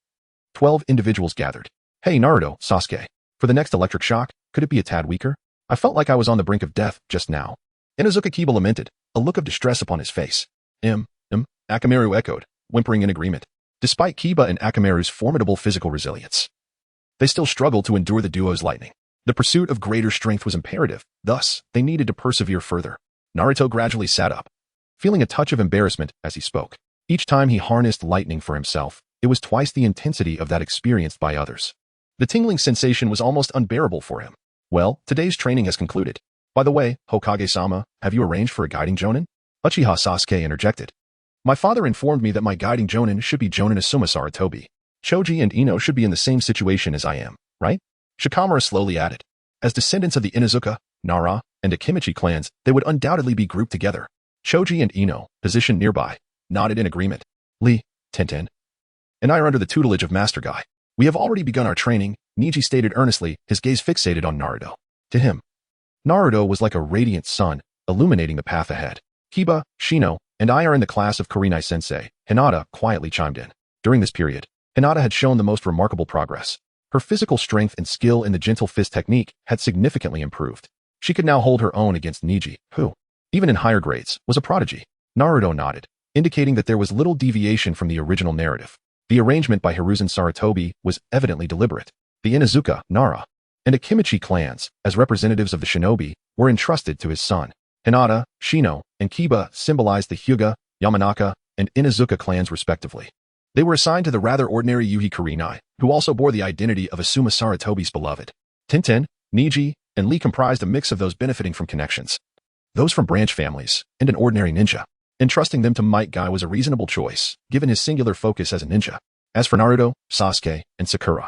12 individuals gathered. Hey Naruto, Sasuke. For the next electric shock, could it be a tad weaker? I felt like I was on the brink of death just now. Inuzuka Kiba lamented, a look of distress upon his face. Akamaru echoed, whimpering in agreement. Despite Kiba and Akamaru's formidable physical resilience, they still struggled to endure the duo's lightning. The pursuit of greater strength was imperative, thus, they needed to persevere further. Naruto gradually sat up, feeling a touch of embarrassment as he spoke. Each time he harnessed lightning for himself, it was twice the intensity of that experienced by others. The tingling sensation was almost unbearable for him. Well, today's training has concluded. By the way, Hokage-sama, have you arranged for a guiding jonin? Uchiha Sasuke interjected. My father informed me that my guiding jonin should be Jonin Asuma Sarutobi. Choji and Ino should be in the same situation as I am, right? Shikamaru slowly added. As descendants of the Inuzuka, Nara, and Akimichi clans, they would undoubtedly be grouped together. Choji and Ino, positioned nearby, nodded in agreement. Lee, Tenten, and I are under the tutelage of Master Guy. We have already begun our training, Niji stated earnestly, his gaze fixated on Naruto. To him, Naruto was like a radiant sun, illuminating the path ahead. Kiba, Shino, and I are in the class of Kurenai-sensei, Hinata quietly chimed in. During this period, Hinata had shown the most remarkable progress. Her physical strength and skill in the gentle fist technique had significantly improved. She could now hold her own against Niji, who, even in higher grades, was a prodigy. Naruto nodded, indicating that there was little deviation from the original narrative. The arrangement by Hiruzen Sarutobi was evidently deliberate. The Inuzuka, Nara, and Akimichi clans, as representatives of the shinobi, were entrusted to his son. Hinata, Shino, and Kiba symbolized the Hyuga, Yamanaka, and Inuzuka clans respectively. They were assigned to the rather ordinary Yuhi Kurenai, who also bore the identity of Asuma Sarutobi's beloved. Tenten, Niji, and Lee comprised a mix of those benefiting from connections, those from branch families, and an ordinary ninja. Entrusting them to Might Guy was a reasonable choice, given his singular focus as a ninja. As for Naruto, Sasuke, and Sakura,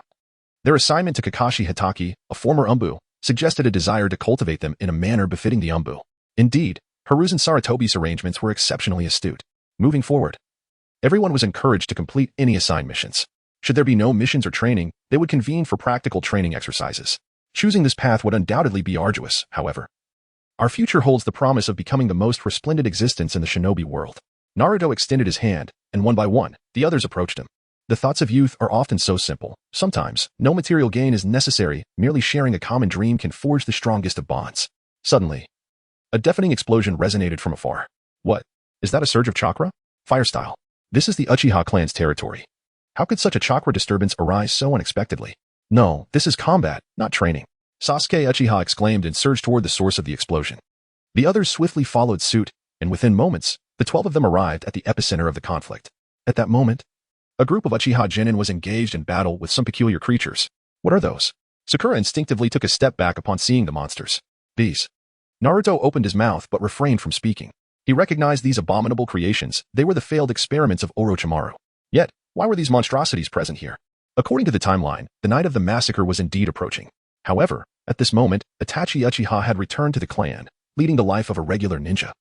their assignment to Kakashi Hatake, a former Umbu, suggested a desire to cultivate them in a manner befitting the Umbu. Indeed, Hiruzen Sarutobi's arrangements were exceptionally astute. Moving forward, everyone was encouraged to complete any assigned missions. Should there be no missions or training, they would convene for practical training exercises. Choosing this path would undoubtedly be arduous, however. Our future holds the promise of becoming the most resplendent existence in the shinobi world. Naruto extended his hand, and one by one, the others approached him. The thoughts of youth are often so simple. Sometimes, no material gain is necessary, merely sharing a common dream can forge the strongest of bonds. Suddenly, a deafening explosion resonated from afar. What? Is that a surge of chakra? Fire style. This is the Uchiha clan's territory. How could such a chakra disturbance arise so unexpectedly? No, this is combat, not training. Sasuke Uchiha exclaimed and surged toward the source of the explosion. The others swiftly followed suit, and within moments, the 12 of them arrived at the epicenter of the conflict. At that moment, a group of Uchiha genin was engaged in battle with some peculiar creatures. What are those? Sakura instinctively took a step back upon seeing the monsters. These. Naruto opened his mouth but refrained from speaking. He recognized these abominable creations. They were the failed experiments of Orochimaru. Yet, why were these monstrosities present here? According to the timeline, the night of the massacre was indeed approaching. However, at this moment, Itachi Uchiha had returned to the clan, leading the life of a regular ninja.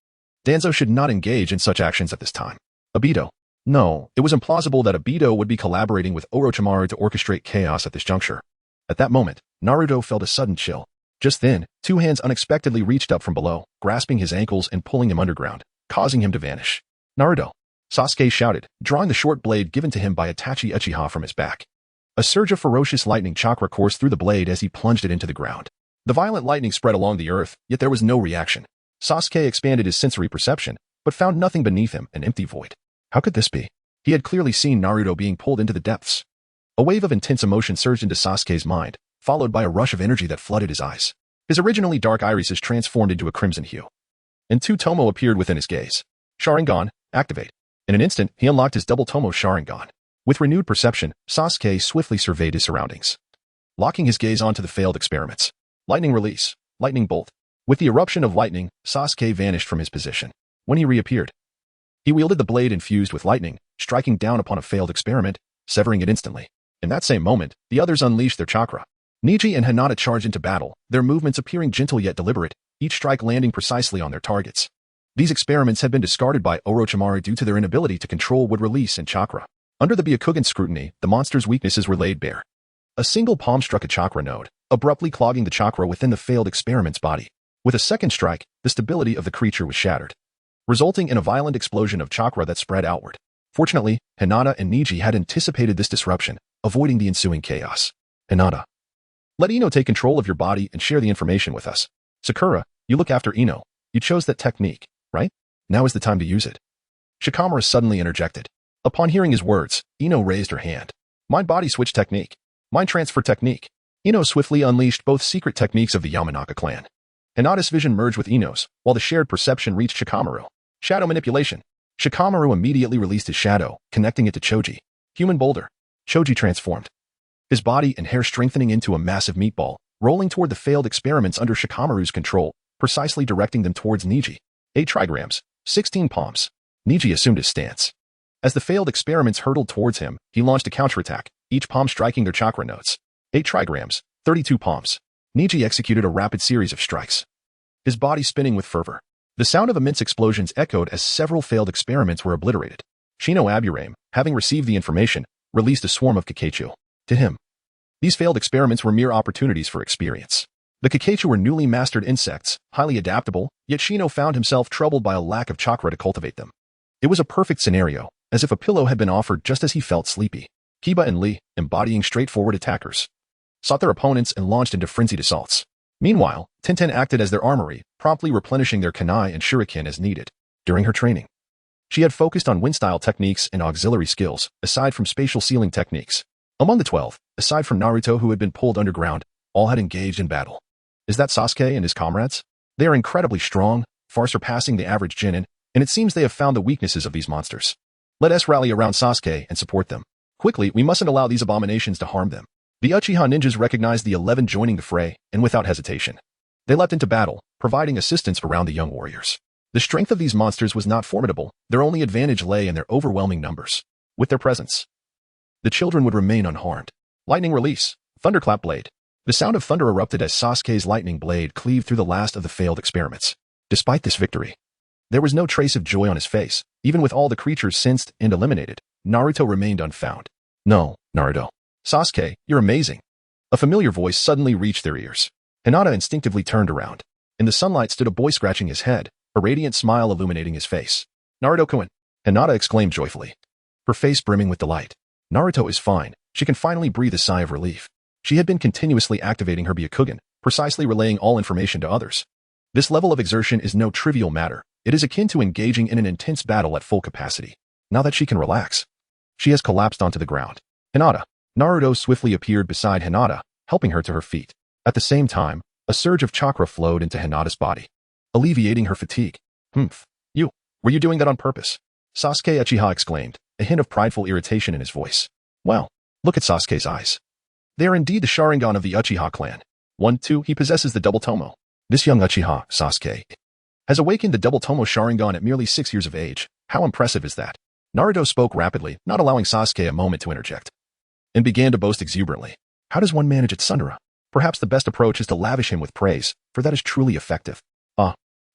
Danzo should not engage in such actions at this time. Obito. No, it was implausible that Obito would be collaborating with Orochimaru to orchestrate chaos at this juncture. At that moment, Naruto felt a sudden chill. Just then, two hands unexpectedly reached up from below, grasping his ankles and pulling him underground, causing him to vanish. Naruto! Sasuke shouted, drawing the short blade given to him by Itachi Uchiha from his back. A surge of ferocious lightning chakra coursed through the blade as he plunged it into the ground. The violent lightning spread along the earth, yet there was no reaction. Sasuke expanded his sensory perception, but found nothing beneath him, an empty void. How could this be? He had clearly seen Naruto being pulled into the depths. A wave of intense emotion surged into Sasuke's mind, followed by a rush of energy that flooded his eyes. His originally dark irises transformed into a crimson hue. And two Tomo appeared within his gaze. Sharingan, activate. In an instant, he unlocked his double Tomo Sharingan. With renewed perception, Sasuke swiftly surveyed his surroundings, locking his gaze onto the failed experiments. Lightning release. Lightning bolt. With the eruption of lightning, Sasuke vanished from his position. When he reappeared, he wielded the blade infused with lightning, striking down upon a failed experiment, severing it instantly. In that same moment, the others unleashed their chakra. Niji and Hinata charged into battle, their movements appearing gentle yet deliberate, each strike landing precisely on their targets. These experiments had been discarded by Orochimaru due to their inability to control wood release and chakra. Under the Byakugan scrutiny, the monster's weaknesses were laid bare. A single palm struck a chakra node, abruptly clogging the chakra within the failed experiment's body. With a second strike, the stability of the creature was shattered, resulting in a violent explosion of chakra that spread outward. Fortunately, Hinata and Niji had anticipated this disruption, avoiding the ensuing chaos. Hinata. Let Ino take control of your body and share the information with us. Sakura, you look after Ino. You chose that technique, right? Now is the time to use it. Shikamaru suddenly interjected. Upon hearing his words, Ino raised her hand. Mind-body switch technique. Mind transfer technique. Ino swiftly unleashed both secret techniques of the Yamanaka clan. Hinata's vision merged with Ino's, while the shared perception reached Shikamaru. Shadow manipulation. Shikamaru immediately released his shadow, connecting it to Choji. Human boulder. Choji transformed, his body and hair strengthening into a massive meatball, rolling toward the failed experiments under Shikamaru's control, precisely directing them towards Niji. 8 trigrams, 16 palms. Niji assumed his stance. As the failed experiments hurtled towards him, he launched a counterattack, each palm striking their chakra nodes. 8 trigrams, 32 palms. Niji executed a rapid series of strikes, his body spinning with fervor. The sound of immense explosions echoed as several failed experiments were obliterated. Shino Aburame, having received the information, released a swarm of Kakachu. To him, these failed experiments were mere opportunities for experience. The Kakachu were newly mastered insects, highly adaptable, yet Shino found himself troubled by a lack of chakra to cultivate them. It was a perfect scenario, as if a pillow had been offered just as he felt sleepy. Kiba and Lee, embodying straightforward attackers, sought their opponents and launched into frenzied assaults. Meanwhile, Tenten acted as their armory, promptly replenishing their kunai and shuriken as needed. During her training, she had focused on wind-style techniques and auxiliary skills, aside from spatial sealing techniques. Among the 12, aside from Naruto who had been pulled underground, all had engaged in battle. Is that Sasuke and his comrades? They are incredibly strong, far surpassing the average genin, and it seems they have found the weaknesses of these monsters. Let us rally around Sasuke and support them. Quickly, we mustn't allow these abominations to harm them. The Uchiha ninjas recognized the 11 joining the fray, and without hesitation, they leapt into battle, providing assistance around the young warriors. The strength of these monsters was not formidable, their only advantage lay in their overwhelming numbers. With their presence, the children would remain unharmed. Lightning release, thunderclap blade. The sound of thunder erupted as Sasuke's lightning blade cleaved through the last of the failed experiments. Despite this victory, there was no trace of joy on his face. Even with all the creatures sensed and eliminated, Naruto remained unfound. No, Naruto. Sasuke, you're amazing. A familiar voice suddenly reached their ears. Hinata instinctively turned around. In the sunlight stood a boy scratching his head, a radiant smile illuminating his face. Naruto-kun, Hinata exclaimed joyfully, her face brimming with delight. Naruto is fine. She can finally breathe a sigh of relief. She had been continuously activating her Byakugan, precisely relaying all information to others. This level of exertion is no trivial matter. It is akin to engaging in an intense battle at full capacity. Now that she can relax, she has collapsed onto the ground. Hinata. Naruto swiftly appeared beside Hinata, helping her to her feet. At the same time, a surge of chakra flowed into Hinata's body, alleviating her fatigue. Were you doing that on purpose? Sasuke Uchiha exclaimed, a hint of prideful irritation in his voice. Well, look at Sasuke's eyes. They are indeed the Sharingan of the Uchiha clan. He possesses the double tomo. This young Uchiha, Sasuke, has awakened the double tomo Sharingan at merely 6 years of age. How impressive is that? Naruto spoke rapidly, not allowing Sasuke a moment to interject, and began to boast exuberantly. How does one manage at Sundara? Perhaps the best approach is to lavish him with praise, for that is truly effective.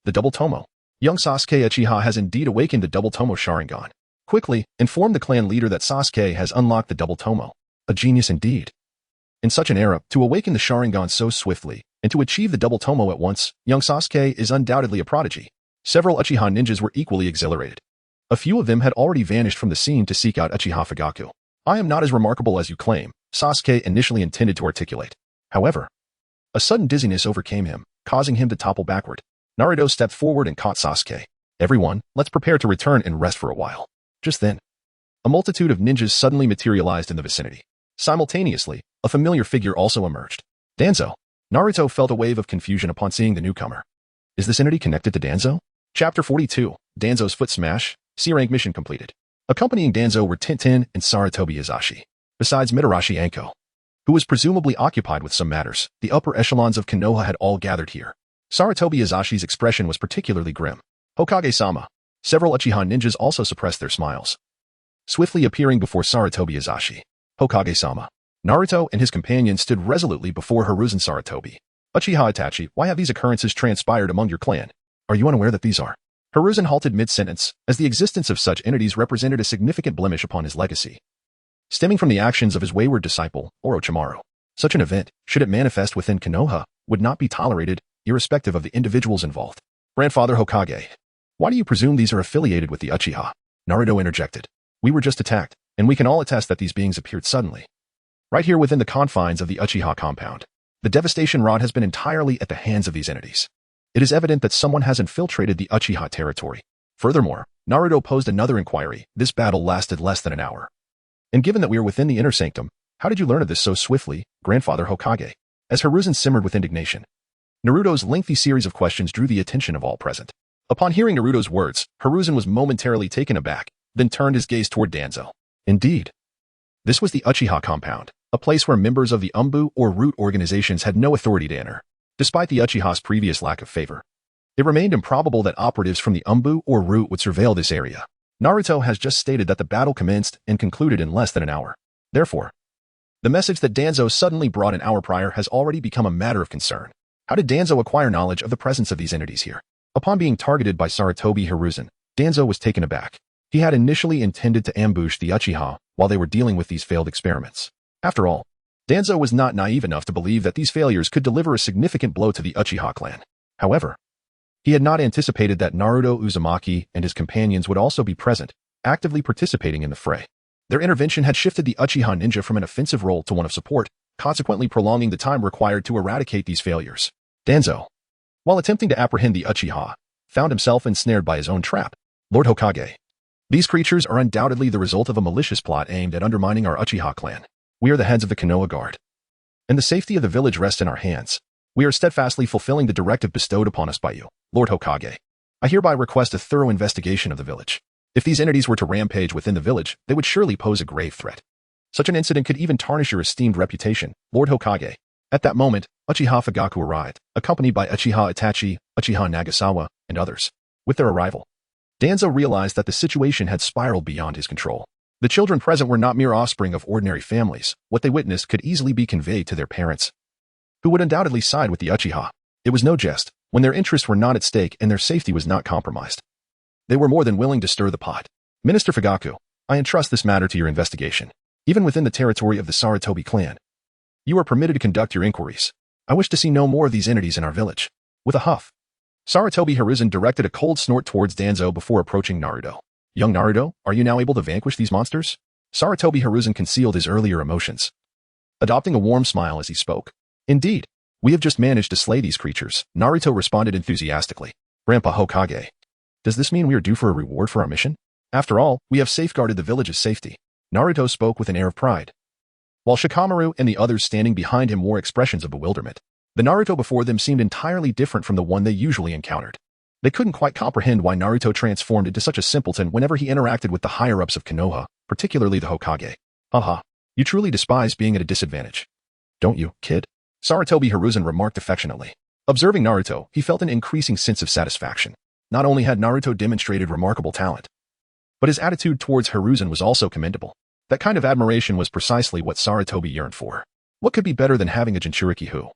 The double tomo. Young Sasuke Uchiha has indeed awakened the double tomo Sharingan. Quickly, inform the clan leader that Sasuke has unlocked the double tomo. A genius indeed. In such an era, to awaken the Sharingan so swiftly, and to achieve the double tomo at once, young Sasuke is undoubtedly a prodigy. Several Uchiha ninjas were equally exhilarated. A few of them had already vanished from the scene to seek out Uchiha Fugaku. I am not as remarkable as you claim, Sasuke initially intended to articulate. However, a sudden dizziness overcame him, causing him to topple backward. Naruto stepped forward and caught Sasuke. Everyone, let's prepare to return and rest for a while. Just then, a multitude of ninjas suddenly materialized in the vicinity. Simultaneously, a familiar figure also emerged. Danzo. Naruto felt a wave of confusion upon seeing the newcomer. Is this entity connected to Danzo? Chapter 42, Danzo's Foot Smash, C-Rank mission completed. Accompanying Danzo were Tenten and Sarutobi Izashi. Besides Mitarashi Anko, who was presumably occupied with some matters, the upper echelons of Konoha had all gathered here. Sarutobi Izashi's expression was particularly grim. Hokage-sama. Several Uchiha ninjas also suppressed their smiles, swiftly appearing before Sarutobi Izashi. Hokage-sama. Naruto and his companion stood resolutely before Hiruzen Sarutobi. Uchiha Itachi, why have these occurrences transpired among your clan? Are you unaware that these are? Hiruzen halted mid-sentence, as the existence of such entities represented a significant blemish upon his legacy, stemming from the actions of his wayward disciple, Orochimaru. Such an event, should it manifest within Konoha, would not be tolerated, irrespective of the individuals involved. Grandfather Hokage. Why do you presume these are affiliated with the Uchiha? Naruto interjected. We were just attacked, and we can all attest that these beings appeared suddenly, right here within the confines of the Uchiha compound. The devastation wrought has been entirely at the hands of these entities. It is evident that someone has infiltrated the Uchiha territory. Furthermore, Naruto posed another inquiry. This battle lasted less than an hour. And given that we are within the inner sanctum, how did you learn of this so swiftly, Grandfather Hokage? As Hiruzen simmered with indignation, Naruto's lengthy series of questions drew the attention of all present. Upon hearing Naruto's words, Hiruzen was momentarily taken aback, then turned his gaze toward Danzo. Indeed, this was the Uchiha compound, a place where members of the Umbu or root organizations had no authority to enter. Despite the Uchiha's previous lack of favor, it remained improbable that operatives from the Umbu or root would surveil this area. Naruto has just stated that the battle commenced and concluded in less than an hour. Therefore, the message that Danzo suddenly brought an hour prior has already become a matter of concern. How did Danzo acquire knowledge of the presence of these entities here? Upon being targeted by Sarutobi Hiruzen, Danzo was taken aback. He had initially intended to ambush the Uchiha while they were dealing with these failed experiments. After all, Danzo was not naive enough to believe that these failures could deliver a significant blow to the Uchiha clan. However, he had not anticipated that Naruto Uzumaki and his companions would also be present, actively participating in the fray. Their intervention had shifted the Uchiha ninja from an offensive role to one of support, consequently prolonging the time required to eradicate these failures. Danzo, while attempting to apprehend the Uchiha, found himself ensnared by his own trap. Lord Hokage. These creatures are undoubtedly the result of a malicious plot aimed at undermining our Uchiha clan. We are the heads of the Konoha Guard, and the safety of the village rests in our hands. We are steadfastly fulfilling the directive bestowed upon us by you, Lord Hokage. I hereby request a thorough investigation of the village. If these entities were to rampage within the village, they would surely pose a grave threat. Such an incident could even tarnish your esteemed reputation, Lord Hokage. At that moment, Uchiha Fugaku arrived, accompanied by Uchiha Itachi, Uchiha Nagasawa, and others. With their arrival, Danzo realized that the situation had spiraled beyond his control. The children present were not mere offspring of ordinary families. What they witnessed could easily be conveyed to their parents, who would undoubtedly side with the Uchiha. It was no jest, when their interests were not at stake and their safety was not compromised. They were more than willing to stir the pot. Minister Fugaku, I entrust this matter to your investigation. Even within the territory of the Sarutobi clan, you are permitted to conduct your inquiries. I wish to see no more of these entities in our village. With a huff, Sarutobi Hiruzen directed a cold snort towards Danzo before approaching Naruto. Young Naruto, are you now able to vanquish these monsters? Sarutobi Hiruzen concealed his earlier emotions, adopting a warm smile as he spoke. Indeed, we have just managed to slay these creatures, Naruto responded enthusiastically. Grandpa Hokage, does this mean we are due for a reward for our mission? After all, we have safeguarded the village's safety. Naruto spoke with an air of pride, while Shikamaru and the others standing behind him wore expressions of bewilderment. The Naruto before them seemed entirely different from the one they usually encountered. They couldn't quite comprehend why Naruto transformed into such a simpleton whenever he interacted with the higher-ups of Konoha, particularly the Hokage. Haha, you truly despise being at a disadvantage. Don't you, kid? Sarutobi Hiruzen remarked affectionately. Observing Naruto, he felt an increasing sense of satisfaction. Not only had Naruto demonstrated remarkable talent, but his attitude towards Hiruzen was also commendable. That kind of admiration was precisely what Sarutobi yearned for. What could be better than having a Jinchuriki who,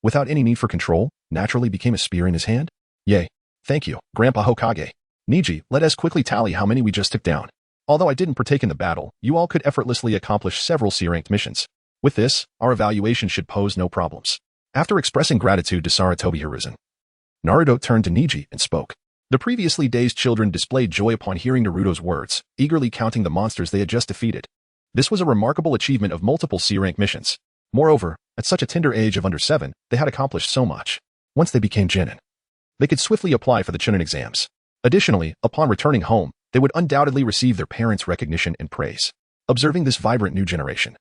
without any need for control, naturally became a spear in his hand? Yay. Thank you, Grandpa Hokage. Niji, let us quickly tally how many we just took down. Although I didn't partake in the battle, you all could effortlessly accomplish several C-ranked missions. With this, our evaluation should pose no problems. After expressing gratitude to Sarutobi Hiruzen, Naruto turned to Niji and spoke. The previously dazed children displayed joy upon hearing Naruto's words, eagerly counting the monsters they had just defeated. This was a remarkable achievement of multiple C-rank missions. Moreover, at such a tender age of under 7, they had accomplished so much. Once they became Genin, they could swiftly apply for the Chunin exams. Additionally, upon returning home, they would undoubtedly receive their parents' recognition and praise. Observing this vibrant new generation,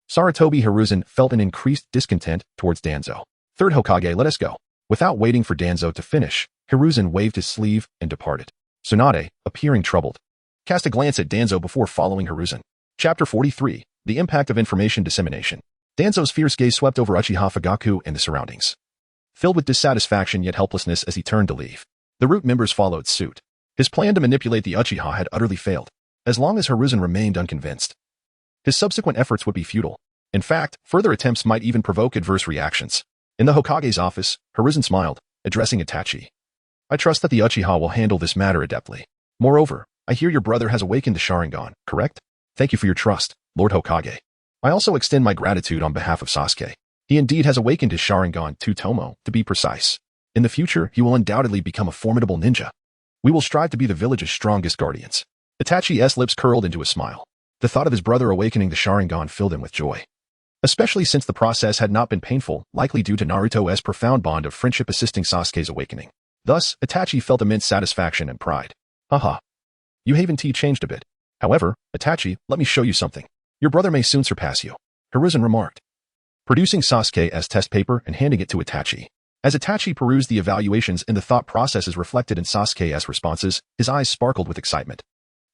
Sarutobi Hiruzen felt an increased discontent towards Danzo. Third Hokage, let us go. Without waiting for Danzo to finish, Hiruzen waved his sleeve and departed. Tsunade, appearing troubled, cast a glance at Danzo before following Hiruzen. Chapter 43, The Impact of Information Dissemination. Danzo's fierce gaze swept over Uchiha Fugaku and the surroundings, filled with dissatisfaction yet helplessness as he turned to leave. The root members followed suit. His plan to manipulate the Uchiha had utterly failed. As long as Hiruzen remained unconvinced, his subsequent efforts would be futile. In fact, further attempts might even provoke adverse reactions. In the Hokage's office, Hiruzen smiled, addressing Itachi. I trust that the Uchiha will handle this matter adeptly. Moreover, I hear your brother has awakened the Sharingan, correct? Thank you for your trust, Lord Hokage. I also extend my gratitude on behalf of Sasuke. He indeed has awakened his Sharingan Tsutomu, to be precise. In the future, he will undoubtedly become a formidable ninja. We will strive to be the village's strongest guardians. Itachi's lips curled into a smile. The thought of his brother awakening the Sharingan filled him with joy, especially since the process had not been painful, likely due to Naruto's profound bond of friendship assisting Sasuke's awakening. Thus, Itachi felt immense satisfaction and pride. Haha. You Haven-T changed a bit. However, Itachi, let me show you something. Your brother may soon surpass you, Hiruzen remarked, producing Sasuke's test paper and handing it to Itachi. As Itachi perused the evaluations and the thought processes reflected in Sasuke's responses, his eyes sparkled with excitement.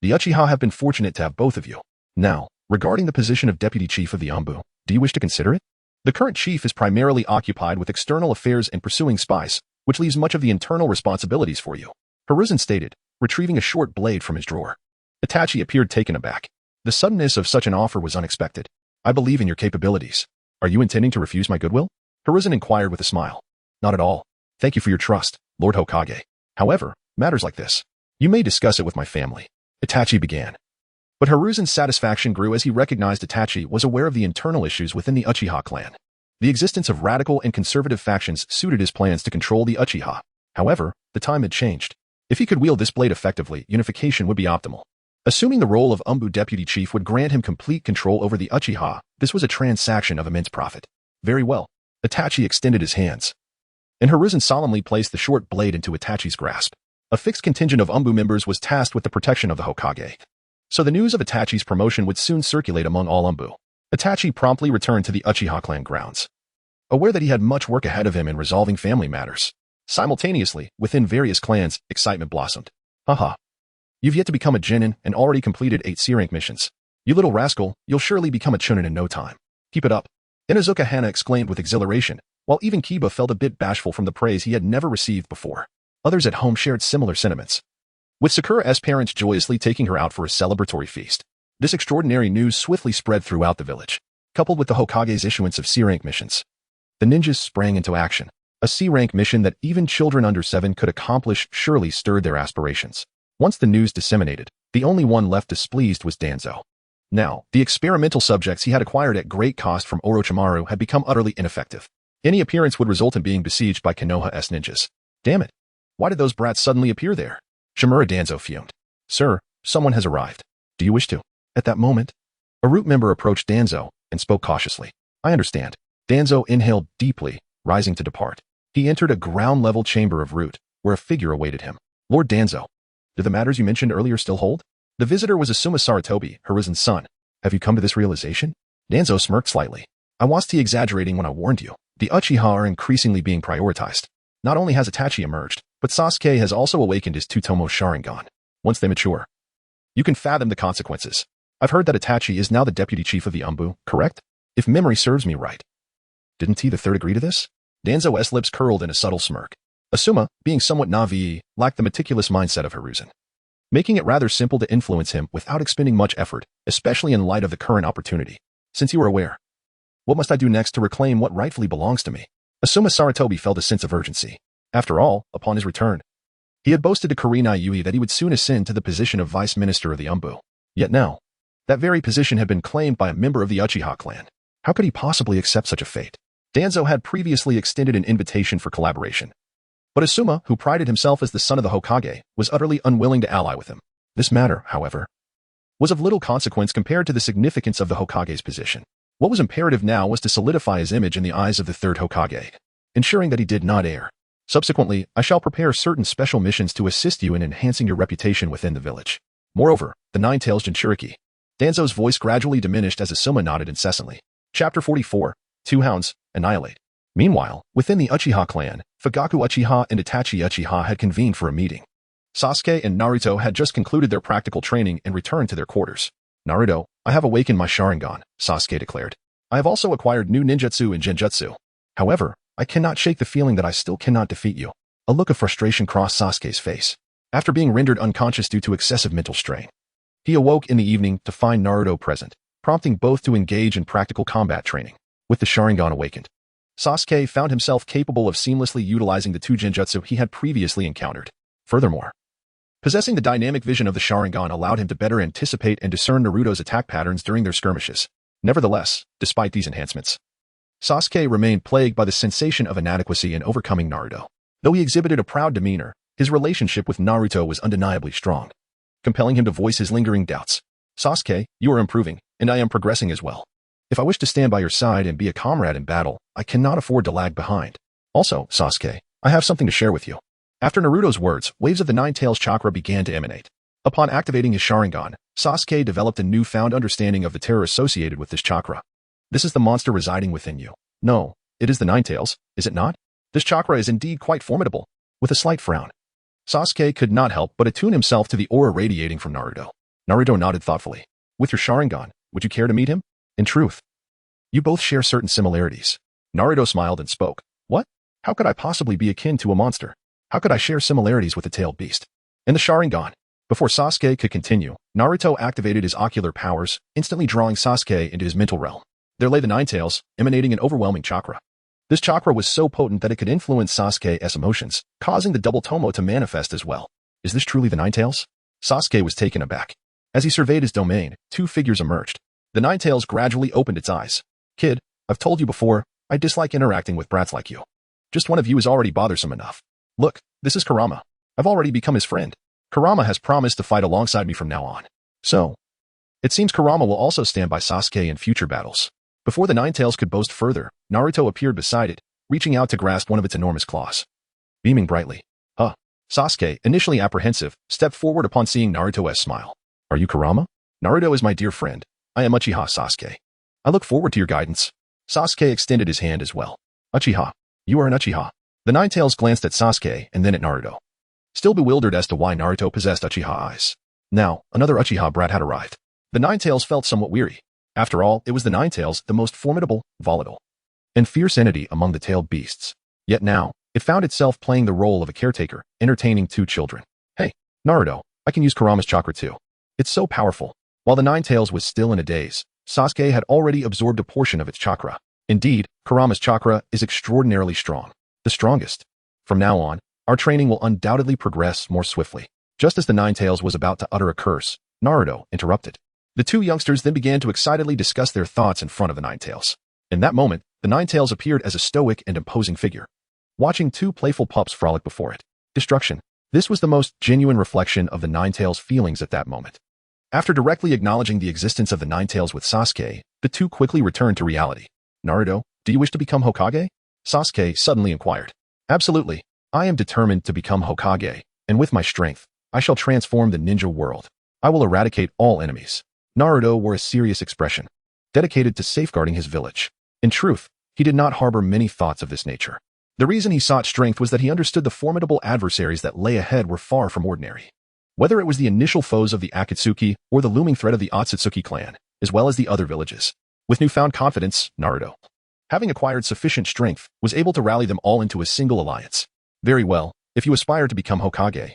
The Uchiha have been fortunate to have both of you. Now, regarding the position of Deputy Chief of the Anbu, do you wish to consider it? The current chief is primarily occupied with external affairs and pursuing spies, which leaves much of the internal responsibilities for you, Hiruzen stated, retrieving a short blade from his drawer. Itachi appeared taken aback. The suddenness of such an offer was unexpected. I believe in your capabilities. Are you intending to refuse my goodwill? Hiruzen inquired with a smile. Not at all. Thank you for your trust, Lord Hokage. However, matters like this, you may discuss it with my family. Itachi began. But Hiruzen's satisfaction grew as he recognized Itachi was aware of the internal issues within the Uchiha clan. The existence of radical and conservative factions suited his plans to control the Uchiha. However, the time had changed. If he could wield this blade effectively, unification would be optimal. Assuming the role of Umbu deputy chief would grant him complete control over the Uchiha, this was a transaction of immense profit. Very well. Itachi extended his hands, and Hiruzen solemnly placed the short blade into Itachi's grasp. A fixed contingent of Umbu members was tasked with the protection of the Hokage, so the news of Itachi's promotion would soon circulate among all Umbu. Itachi promptly returned to the Uchiha clan grounds, aware that he had much work ahead of him in resolving family matters. Simultaneously, within various clans, excitement blossomed. Haha. You've yet to become a Genin and already completed 8 C-rank missions. You little rascal, you'll surely become a Chunin in no time. Keep it up. Inuzuka Hana exclaimed with exhilaration, while even Kiba felt a bit bashful from the praise he had never received before. Others at home shared similar sentiments, with Sakura's parents joyously taking her out for a celebratory feast. This extraordinary news swiftly spread throughout the village. Coupled with the Hokage's issuance of C-rank missions, the ninjas sprang into action. A C-rank mission that even children under 7 could accomplish surely stirred their aspirations. Once the news disseminated, the only one left displeased was Danzo. Now, the experimental subjects he had acquired at great cost from Orochimaru had become utterly ineffective. Any appearance would result in being besieged by Konoha's ninjas. Damn it. Why did those brats suddenly appear there? Shimura Danzo fumed. Sir, someone has arrived. Do you wish to? At that moment, a root member approached Danzo and spoke cautiously. I understand. Danzo inhaled deeply, rising to depart. He entered a ground-level chamber of root, where a figure awaited him. Lord Danzo, do the matters you mentioned earlier still hold? The visitor was Asuma Saratobi, Hiruzen's son. Have you come to this realization? Danzo smirked slightly. I wasn't exaggerating when I warned you. The Uchiha are increasingly being prioritized. Not only has Itachi emerged, but Sasuke has also awakened his Tutomo Sharingan. Once they mature, you can fathom the consequences. I've heard that Itachi is now the deputy chief of the Umbu, correct? If memory serves me right. Didn't he the third agree to this? Danzo's lips curled in a subtle smirk. Asuma, being somewhat naive, lacked the meticulous mindset of Hiruzen, making it rather simple to influence him without expending much effort, especially in light of the current opportunity. Since you are aware, what must I do next to reclaim what rightfully belongs to me? Asuma Saratobi felt a sense of urgency. After all, upon his return, he had boasted to Kurenai Yui that he would soon ascend to the position of vice minister of the Umbu. Yet now, that very position had been claimed by a member of the Uchiha clan. How could he possibly accept such a fate? Danzo had previously extended an invitation for collaboration, but Asuma, who prided himself as the son of the Hokage, was utterly unwilling to ally with him. This matter, however, was of little consequence compared to the significance of the Hokage's position. What was imperative now was to solidify his image in the eyes of the Third Hokage, ensuring that he did not err. Subsequently, I shall prepare certain special missions to assist you in enhancing your reputation within the village. Moreover, the Nine-Tails Jinchuriki. Danzo's voice gradually diminished as Asuma nodded incessantly. Chapter 44. 2 Hounds, Annihilate. Meanwhile, within the Uchiha clan, Fugaku Uchiha and Itachi Uchiha had convened for a meeting. Sasuke and Naruto had just concluded their practical training and returned to their quarters. Naruto, I have awakened my Sharingan, Sasuke declared. I have also acquired new ninjutsu and genjutsu. However, I cannot shake the feeling that I still cannot defeat you. A look of frustration crossed Sasuke's face. After being rendered unconscious due to excessive mental strain, he awoke in the evening to find Naruto present, prompting both to engage in practical combat training. With the Sharingan awakened, Sasuke found himself capable of seamlessly utilizing the 2 genjutsu he had previously encountered. Furthermore, possessing the dynamic vision of the Sharingan allowed him to better anticipate and discern Naruto's attack patterns during their skirmishes. Nevertheless, despite these enhancements, Sasuke remained plagued by the sensation of inadequacy in overcoming Naruto. Though he exhibited a proud demeanor, his relationship with Naruto was undeniably strong, compelling him to voice his lingering doubts. Sasuke, you are improving, and I am progressing as well. If I wish to stand by your side and be a comrade in battle, I cannot afford to lag behind. Also, Sasuke, I have something to share with you. After Naruto's words, waves of the Nine-Tails chakra began to emanate. Upon activating his Sharingan, Sasuke developed a newfound understanding of the terror associated with this chakra. This is the monster residing within you. No, it is the Nine-Tails, is it not? This chakra is indeed quite formidable. With a slight frown, Sasuke could not help but attune himself to the aura radiating from Naruto. Naruto nodded thoughtfully. With your Sharingan, would you care to meet him? In truth, you both share certain similarities. Naruto smiled and spoke. What? How could I possibly be akin to a monster? How could I share similarities with a tailed beast? In the Sharingan. Before Sasuke could continue, Naruto activated his ocular powers, instantly drawing Sasuke into his mental realm. There lay the Nine-Tails, emanating an overwhelming chakra. This chakra was so potent that it could influence Sasuke's emotions, causing the double tomo to manifest as well. Is this truly the Nine-Tails? Sasuke was taken aback. As he surveyed his domain, 2 figures emerged. The Nine-Tails gradually opened its eyes. Kid, I've told you before, I dislike interacting with brats like you. Just one of you is already bothersome enough. Look, this is Kurama. I've already become his friend. Kurama has promised to fight alongside me from now on. So, it seems Kurama will also stand by Sasuke in future battles. Before the Ninetales could boast further, Naruto appeared beside it, reaching out to grasp one of its enormous claws. Beaming brightly. Huh. Sasuke, initially apprehensive, stepped forward upon seeing Naruto's smile. Are you Kurama? Naruto is my dear friend. I am Uchiha Sasuke. I look forward to your guidance. Sasuke extended his hand as well. Uchiha. You are an Uchiha. The Ninetales glanced at Sasuke and then at Naruto, still bewildered as to why Naruto possessed Uchiha eyes. Now, another Uchiha brat had arrived. The Ninetales felt somewhat weary. After all, it was the Ninetales, the most formidable, volatile, and fierce entity among the tailed beasts. Yet now, it found itself playing the role of a caretaker, entertaining two children. Hey, Naruto, I can use Kurama's chakra too. It's so powerful. While the Ninetales was still in a daze, Sasuke had already absorbed a portion of its chakra. Indeed, Kurama's chakra is extraordinarily strong. The strongest. From now on, our training will undoubtedly progress more swiftly. Just as the Ninetales was about to utter a curse, Naruto interrupted. The two youngsters then began to excitedly discuss their thoughts in front of the Ninetales. In that moment, the Ninetales appeared as a stoic and imposing figure, watching two playful pups frolic before it. Destruction. This was the most genuine reflection of the Ninetales' feelings at that moment. After directly acknowledging the existence of the Ninetales with Sasuke, the two quickly returned to reality. Naruto, do you wish to become Hokage? Sasuke suddenly inquired. Absolutely. I am determined to become Hokage, and with my strength, I shall transform the ninja world. I will eradicate all enemies. Naruto wore a serious expression, dedicated to safeguarding his village. In truth, he did not harbor many thoughts of this nature. The reason he sought strength was that he understood the formidable adversaries that lay ahead were far from ordinary. Whether it was the initial foes of the Akatsuki or the looming threat of the Otsutsuki clan, as well as the other villages. With newfound confidence, Naruto, having acquired sufficient strength, was able to rally them all into a single alliance. Very well, if you aspire to become Hokage,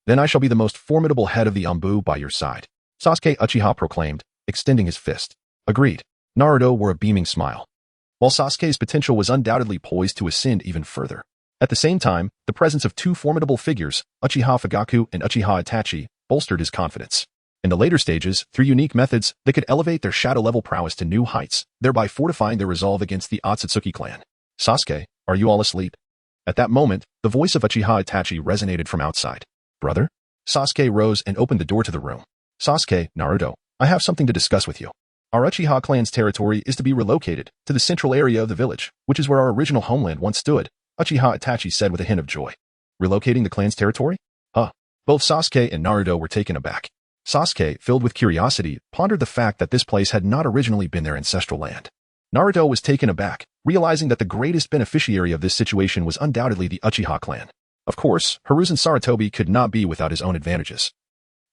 then I shall be the most formidable head of the Anbu by your side. Sasuke Uchiha proclaimed, extending his fist. Agreed. Naruto wore a beaming smile. While Sasuke's potential was undoubtedly poised to ascend even further. At the same time, the presence of two formidable figures, Uchiha Fugaku and Uchiha Itachi, bolstered his confidence. In the later stages, through unique methods, they could elevate their shadow-level prowess to new heights, thereby fortifying their resolve against the Otsutsuki clan. Sasuke, are you all asleep? At that moment, the voice of Uchiha Itachi resonated from outside. Brother? Sasuke rose and opened the door to the room. Sasuke, Naruto, I have something to discuss with you. Our Uchiha clan's territory is to be relocated to the central area of the village, which is where our original homeland once stood, Uchiha Itachi said with a hint of joy. Relocating the clan's territory? Huh. Both Sasuke and Naruto were taken aback. Sasuke, filled with curiosity, pondered the fact that this place had not originally been their ancestral land. Naruto was taken aback, realizing that the greatest beneficiary of this situation was undoubtedly the Uchiha clan. Of course, Hiruzen Sarutobi could not be without his own advantages.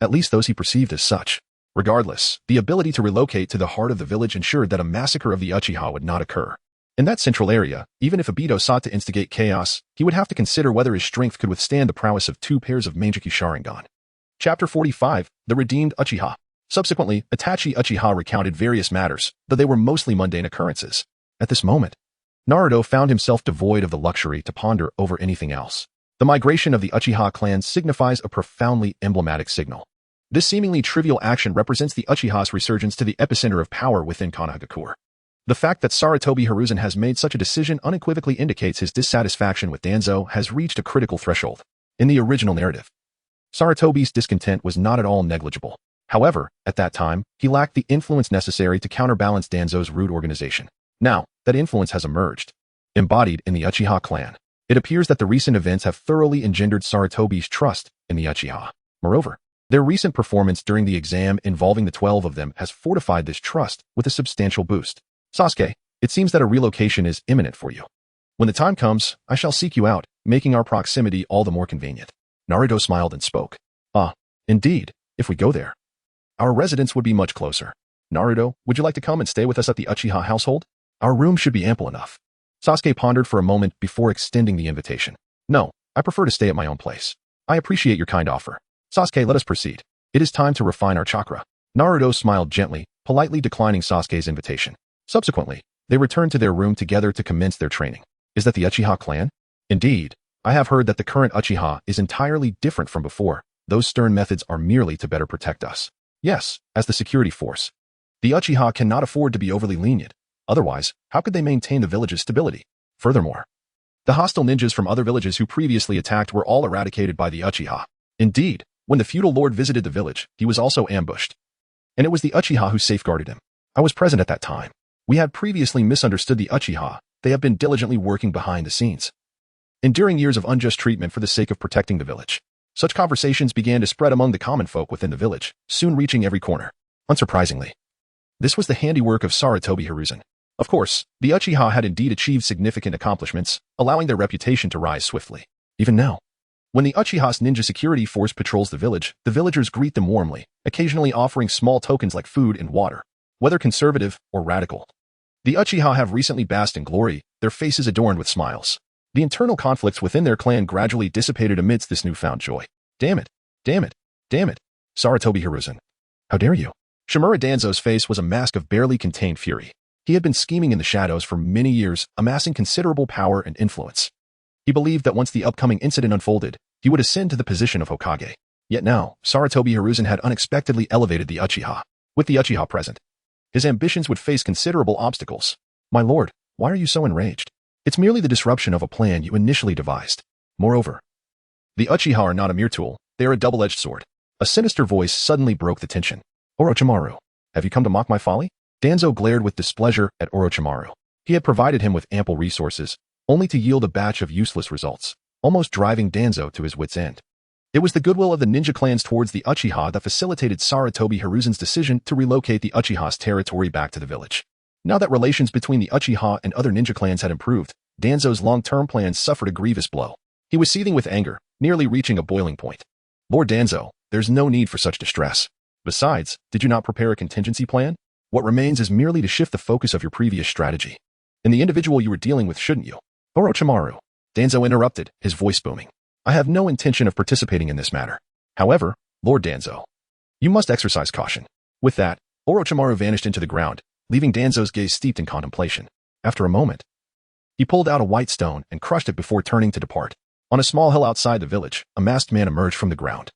At least those he perceived as such. Regardless, the ability to relocate to the heart of the village ensured that a massacre of the Uchiha would not occur. In that central area, even if Obito sought to instigate chaos, he would have to consider whether his strength could withstand the prowess of two pairs of Mangekyou Sharingan. Chapter 45, The Redeemed Uchiha. Subsequently, Itachi Uchiha recounted various matters, though they were mostly mundane occurrences. At this moment, Naruto found himself devoid of the luxury to ponder over anything else. The migration of the Uchiha clan signifies a profoundly emblematic signal. This seemingly trivial action represents the Uchiha's resurgence to the epicenter of power within Konohagakure. The fact that Sarutobi Hiruzen has made such a decision unequivocally indicates his dissatisfaction with Danzo has reached a critical threshold. In the original narrative, Sarutobi's discontent was not at all negligible. However, at that time, he lacked the influence necessary to counterbalance Danzo's rude organization. Now, that influence has emerged, embodied in the Uchiha clan. It appears that the recent events have thoroughly engendered Sarutobi's trust in the Uchiha. Moreover, their recent performance during the exam involving the 12 of them has fortified this trust with a substantial boost. Sasuke, it seems that a relocation is imminent for you. When the time comes, I shall seek you out, making our proximity all the more convenient. Naruto smiled and spoke. Ah, indeed, if we go there, our residence would be much closer. Naruto, would you like to come and stay with us at the Uchiha household? Our room should be ample enough. Sasuke pondered for a moment before extending the invitation. No, I prefer to stay at my own place. I appreciate your kind offer. Sasuke, let us proceed. It is time to refine our chakra. Naruto smiled gently, politely declining Sasuke's invitation. Subsequently, they returned to their room together to commence their training. Is that the Uchiha clan? Indeed, I have heard that the current Uchiha is entirely different from before. Those stern methods are merely to better protect us. Yes, as the security force. The Uchiha cannot afford to be overly lenient. Otherwise, how could they maintain the village's stability? Furthermore, the hostile ninjas from other villages who previously attacked were all eradicated by the Uchiha. Indeed, when the feudal lord visited the village, he was also ambushed. and it was the Uchiha who safeguarded him. I was present at that time. We had previously misunderstood the Uchiha. They have been diligently working behind the scenes, enduring years of unjust treatment for the sake of protecting the village. Such conversations began to spread among the common folk within the village, soon reaching every corner. Unsurprisingly, this was the handiwork of Sarutobi Hiruzen. Of course, the Uchiha had indeed achieved significant accomplishments, allowing their reputation to rise swiftly. Even now, when the Uchiha's ninja security force patrols the villagers greet them warmly, occasionally offering small tokens like food and water, whether conservative or radical. The Uchiha have recently basked in glory, their faces adorned with smiles. The internal conflicts within their clan gradually dissipated amidst this newfound joy. Damn it! Damn it! Damn it! Sarutobi Hiruzen. How dare you? Shimura Danzo's face was a mask of barely contained fury. He had been scheming in the shadows for many years, amassing considerable power and influence. He believed that once the upcoming incident unfolded, he would ascend to the position of Hokage. Yet now, Sarutobi Hiruzen had unexpectedly elevated the Uchiha. With the Uchiha present, his ambitions would face considerable obstacles. My lord, why are you so enraged? It's merely the disruption of a plan you initially devised. Moreover, the Uchiha are not a mere tool, they are a double-edged sword. A sinister voice suddenly broke the tension. Orochimaru, have you come to mock my folly? Danzo glared with displeasure at Orochimaru. He had provided him with ample resources, only to yield a batch of useless results, almost driving Danzo to his wit's end. It was the goodwill of the ninja clans towards the Uchiha that facilitated Sarutobi Hiruzen's decision to relocate the Uchiha's territory back to the village. Now that relations between the Uchiha and other ninja clans had improved, Danzo's long-term plans suffered a grievous blow. He was seething with anger, nearly reaching a boiling point. Lord Danzo, there's no need for such distress. Besides, did you not prepare a contingency plan? What remains is merely to shift the focus of your previous strategy. In the individual you were dealing with, shouldn't you? Orochimaru. Danzo interrupted, his voice booming. I have no intention of participating in this matter. However, Lord Danzo, you must exercise caution. With that, Orochimaru vanished into the ground, leaving Danzo's gaze steeped in contemplation. After a moment, he pulled out a white stone and crushed it before turning to depart. On a small hill outside the village, a masked man emerged from the ground.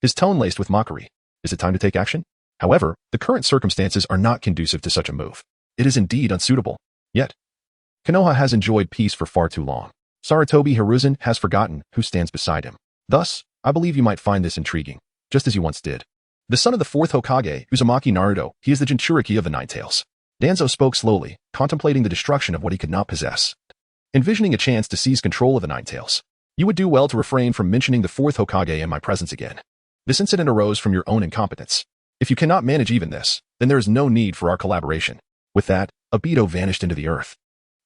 His tone laced with mockery. Is it time to take action? However, the current circumstances are not conducive to such a move. It is indeed unsuitable. Yet, Konoha has enjoyed peace for far too long. Sarutobi Hiruzen has forgotten who stands beside him. Thus, I believe you might find this intriguing, just as you once did. The son of the fourth Hokage, Uzumaki Naruto, he is the Jinchuriki of the Nine Tails. Danzo spoke slowly, contemplating the destruction of what he could not possess. Envisioning a chance to seize control of the Nine Tails. You would do well to refrain from mentioning the fourth Hokage in my presence again. This incident arose from your own incompetence. If you cannot manage even this, then there is no need for our collaboration. With that, Obito vanished into the earth.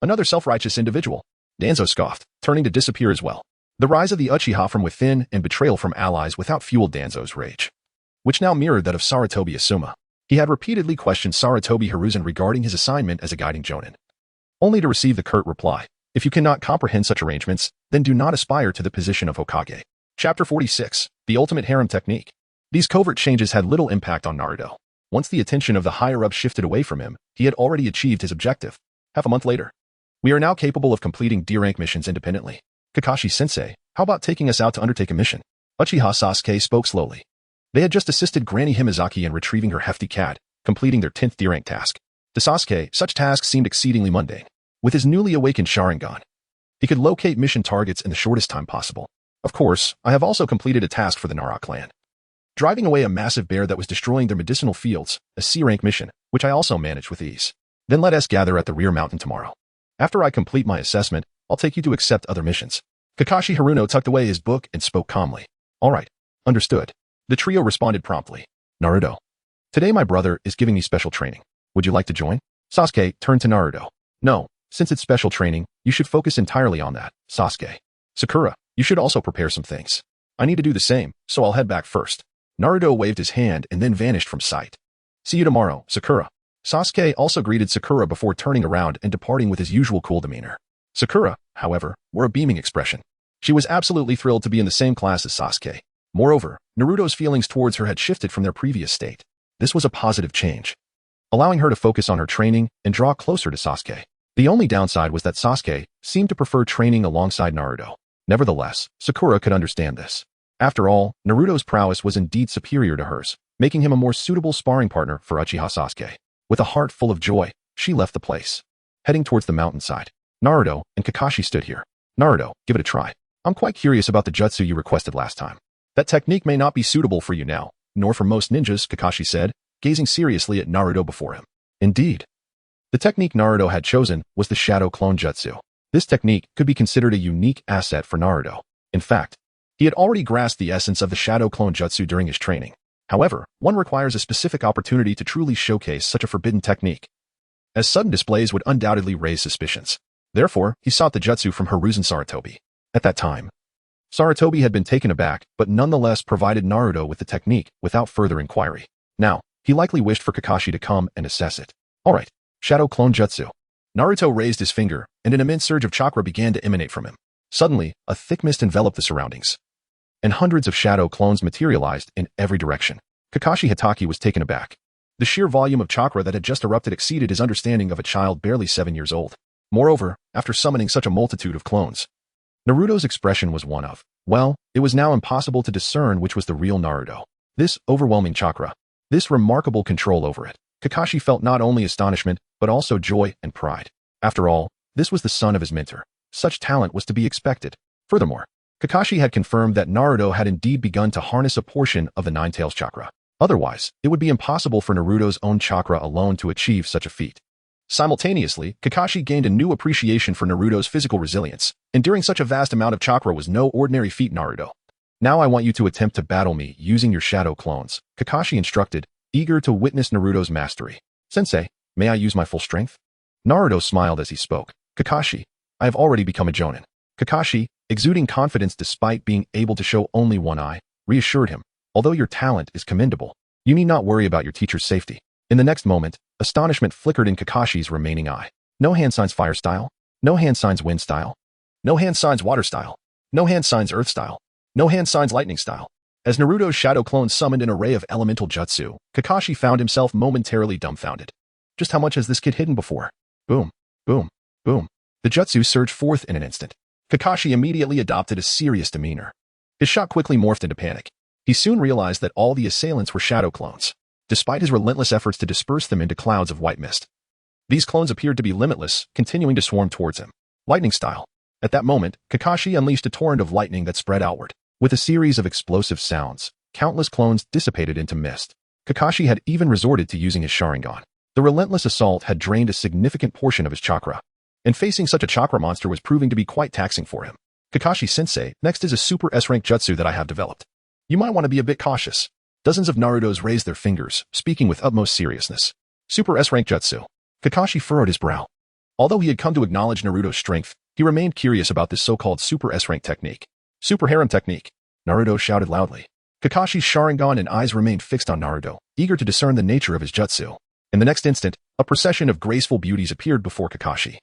Another self-righteous individual. Danzo scoffed, turning to disappear as well. The rise of the Uchiha from within and betrayal from allies without fueled Danzo's rage, which now mirrored that of Sarutobi Asuma. He had repeatedly questioned Sarutobi Hiruzen regarding his assignment as a guiding jonin, only to receive the curt reply, if you cannot comprehend such arrangements, then do not aspire to the position of Hokage. Chapter 46, The Ultimate Harem Technique. These covert changes had little impact on Naruto. Once the attention of the higher-ups shifted away from him, he had already achieved his objective. Half a month later, we are now capable of completing D-rank missions independently. Kakashi-sensei, how about taking us out to undertake a mission? Uchiha Sasuke spoke slowly. They had just assisted Granny Himazaki in retrieving her hefty cat, completing their 10th D-rank task. To Sasuke, such tasks seemed exceedingly mundane. With his newly awakened Sharingan, he could locate mission targets in the shortest time possible. Of course, I have also completed a task for the Nara clan, driving away a massive bear that was destroying their medicinal fields, a C-rank mission, which I also managed with ease. Then let us gather at the rear mountain tomorrow. After I complete my assessment, I'll take you to accept other missions. Kakashi Haruno tucked away his book and spoke calmly. All right, understood. The trio responded promptly. Naruto, today my brother is giving me special training. Would you like to join? Sasuke turned to Naruto. No, since it's special training, you should focus entirely on that, Sasuke. Sakura, you should also prepare some things. I need to do the same, so I'll head back first. Naruto waved his hand and then vanished from sight. See you tomorrow, Sakura. Sasuke also greeted Sakura before turning around and departing with his usual cool demeanor. Sakura, however, wore a beaming expression. She was absolutely thrilled to be in the same class as Sasuke. Moreover, Naruto's feelings towards her had shifted from their previous state. This was a positive change, allowing her to focus on her training and draw closer to Sasuke. The only downside was that Sasuke seemed to prefer training alongside Naruto. Nevertheless, Sakura could understand this. After all, Naruto's prowess was indeed superior to hers, making him a more suitable sparring partner for Uchiha Sasuke. With a heart full of joy, she left the place, heading towards the mountainside. Naruto and Kakashi stood here. Naruto, give it a try. I'm quite curious about the jutsu you requested last time. That technique may not be suitable for you now, nor for most ninjas, Kakashi said. gazing seriously at Naruto before him. Indeed, the technique Naruto had chosen was the shadow clone jutsu. This technique could be considered a unique asset for Naruto. In fact, he had already grasped the essence of the shadow clone jutsu during his training. However, one requires a specific opportunity to truly showcase such a forbidden technique, as sudden displays would undoubtedly raise suspicions. Therefore, he sought the jutsu from Hiruzen Sarutobi. At that time, Sarutobi had been taken aback, but nonetheless provided Naruto with the technique without further inquiry. Now, he likely wished for Kakashi to come and assess it. Alright, shadow clone jutsu. Naruto raised his finger, and an immense surge of chakra began to emanate from him. Suddenly, a thick mist enveloped the surroundings, and hundreds of shadow clones materialized in every direction. Kakashi Hatake was taken aback. The sheer volume of chakra that had just erupted exceeded his understanding of a child barely 7 years old. Moreover, after summoning such a multitude of clones, Naruto's expression was one of, well, it was now impossible to discern which was the real Naruto. This overwhelming chakra, this remarkable control over it. Kakashi felt not only astonishment, but also joy and pride. After all, this was the son of his mentor. Such talent was to be expected. Furthermore, Kakashi had confirmed that Naruto had indeed begun to harness a portion of the Nine-Tails chakra. Otherwise, it would be impossible for Naruto's own chakra alone to achieve such a feat. Simultaneously, Kakashi gained a new appreciation for Naruto's physical resilience. Enduring such a vast amount of chakra was no ordinary feat, Naruto. Now I want you to attempt to battle me using your shadow clones, Kakashi instructed, eager to witness Naruto's mastery. Sensei, may I use my full strength? Naruto smiled as he spoke. Kakashi, I have already become a Jonin. Kakashi, exuding confidence despite being able to show only one eye, reassured him, although your talent is commendable, you need not worry about your teacher's safety. In the next moment, astonishment flickered in Kakashi's remaining eye. No hand signs fire style. No hand signs wind style. No hand signs water style. No hand signs earth style. No hand signs lightning style. As Naruto's shadow clone summoned an array of elemental jutsu, Kakashi found himself momentarily dumbfounded. Just how much has this kid hidden before? Boom, boom, boom. The jutsu surged forth in an instant. Kakashi immediately adopted a serious demeanor. His shock quickly morphed into panic. He soon realized that all the assailants were shadow clones, despite his relentless efforts to disperse them into clouds of white mist. These clones appeared to be limitless, continuing to swarm towards him. Lightning style. At that moment, Kakashi unleashed a torrent of lightning that spread outward. With a series of explosive sounds, countless clones dissipated into mist. Kakashi had even resorted to using his Sharingan. The relentless assault had drained a significant portion of his chakra, and facing such a chakra monster was proving to be quite taxing for him. Kakashi-sensei, next is a super S-rank jutsu that I have developed. You might want to be a bit cautious. Dozens of Narutos raised their fingers, speaking with utmost seriousness. Super S-rank jutsu. Kakashi furrowed his brow. Although he had come to acknowledge Naruto's strength, he remained curious about this so-called super S-rank technique. Super harem technique. Naruto shouted loudly. Kakashi's Sharingan and eyes remained fixed on Naruto, eager to discern the nature of his jutsu. In the next instant, a procession of graceful beauties appeared before Kakashi.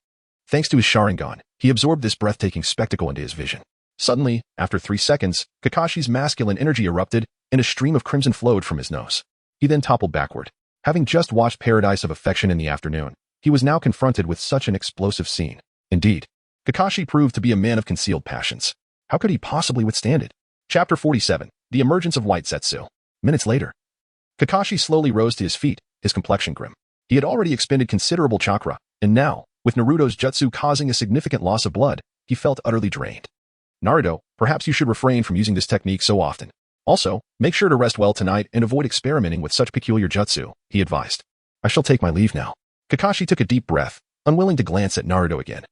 Thanks to his Sharingan, he absorbed this breathtaking spectacle into his vision. Suddenly, after 3 seconds, Kakashi's masculine energy erupted, and a stream of crimson flowed from his nose. He then toppled backward. Having just watched Paradise of Affection in the afternoon, he was now confronted with such an explosive scene. Indeed, Kakashi proved to be a man of concealed passions. How could he possibly withstand it? Chapter 47. The Emergence of White Zetsu. Minutes later, Kakashi slowly rose to his feet, his complexion grim. He had already expended considerable chakra, and now, with Naruto's jutsu causing a significant loss of blood, he felt utterly drained. Naruto, perhaps you should refrain from using this technique so often. Also, make sure to rest well tonight and avoid experimenting with such peculiar jutsu, he advised. I shall take my leave now. Kakashi took a deep breath, unwilling to glance at Naruto again,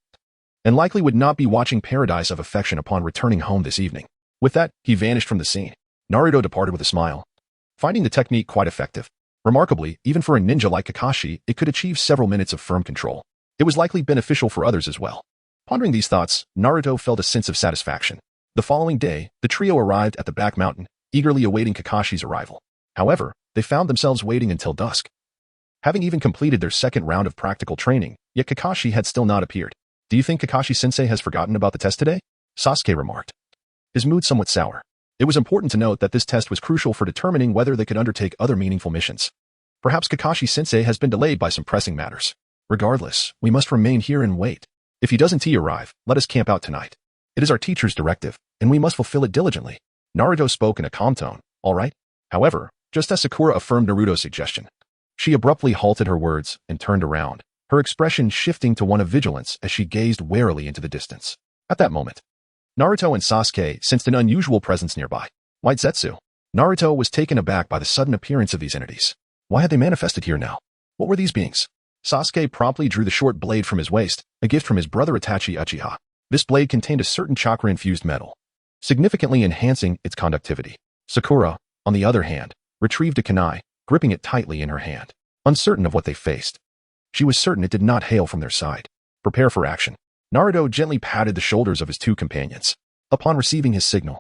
and likely would not be watching Paradise of Affection upon returning home this evening. With that, he vanished from the scene. Naruto departed with a smile, finding the technique quite effective. Remarkably, even for a ninja like Kakashi, it could achieve several minutes of firm control. It was likely beneficial for others as well. Pondering these thoughts, Naruto felt a sense of satisfaction. The following day, the trio arrived at the back mountain, eagerly awaiting Kakashi's arrival. However, they found themselves waiting until dusk, having even completed their second round of practical training, yet Kakashi had still not appeared. Do you think Kakashi-sensei has forgotten about the test today? Sasuke remarked, his mood somewhat sour. It was important to note that this test was crucial for determining whether they could undertake other meaningful missions. Perhaps Kakashi-sensei has been delayed by some pressing matters. Regardless, we must remain here and wait. If he doesn't arrive, let us camp out tonight. It is our teacher's directive, and we must fulfill it diligently. Naruto spoke in a calm tone. All right. However, just as Sakura affirmed Naruto's suggestion, she abruptly halted her words and turned around, her expression shifting to one of vigilance as she gazed warily into the distance. At that moment, Naruto and Sasuke sensed an unusual presence nearby. White Zetsu. Naruto was taken aback by the sudden appearance of these entities. Why had they manifested here now? What were these beings? Sasuke promptly drew the short blade from his waist, a gift from his brother Itachi Uchiha. This blade contained a certain chakra-infused metal, significantly enhancing its conductivity. Sakura, on the other hand, retrieved a kunai, gripping it tightly in her hand. Uncertain of what they faced, she was certain it did not hail from their side. Prepare for action. Naruto gently patted the shoulders of his two companions. Upon receiving his signal,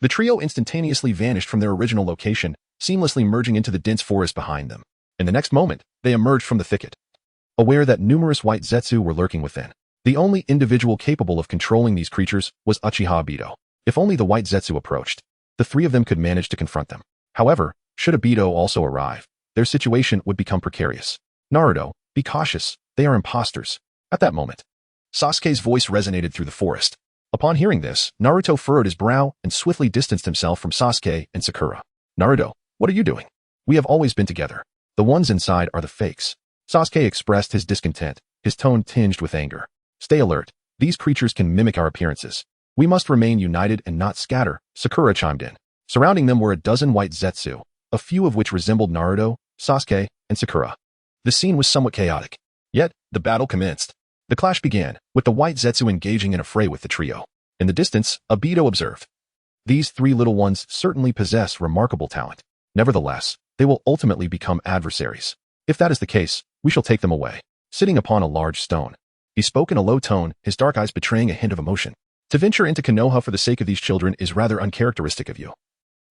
the trio instantaneously vanished from their original location, seamlessly merging into the dense forest behind them. In the next moment, they emerged from the thicket, aware that numerous white zetsu were lurking within. The only individual capable of controlling these creatures was Uchiha Obito. If only the white zetsu approached, the three of them could manage to confront them. However, should Obito also arrive, their situation would become precarious. Naruto, be cautious, they are imposters. At that moment, Sasuke's voice resonated through the forest. Upon hearing this, Naruto furrowed his brow and swiftly distanced himself from Sasuke and Sakura. Naruto, what are you doing? We have always been together. The ones inside are the fakes. Sasuke expressed his discontent, his tone tinged with anger. Stay alert. These creatures can mimic our appearances. We must remain united and not scatter, Sakura chimed in. Surrounding them were a dozen white zetsu, a few of which resembled Naruto, Sasuke, and Sakura. The scene was somewhat chaotic. Yet, the battle commenced. The clash began, with the white zetsu engaging in a fray with the trio. In the distance, Obito observed. These three little ones certainly possess remarkable talent. Nevertheless, they will ultimately become adversaries. If that is the case, we shall take them away. Sitting upon a large stone, he spoke in a low tone, his dark eyes betraying a hint of emotion. To venture into Konoha for the sake of these children is rather uncharacteristic of you.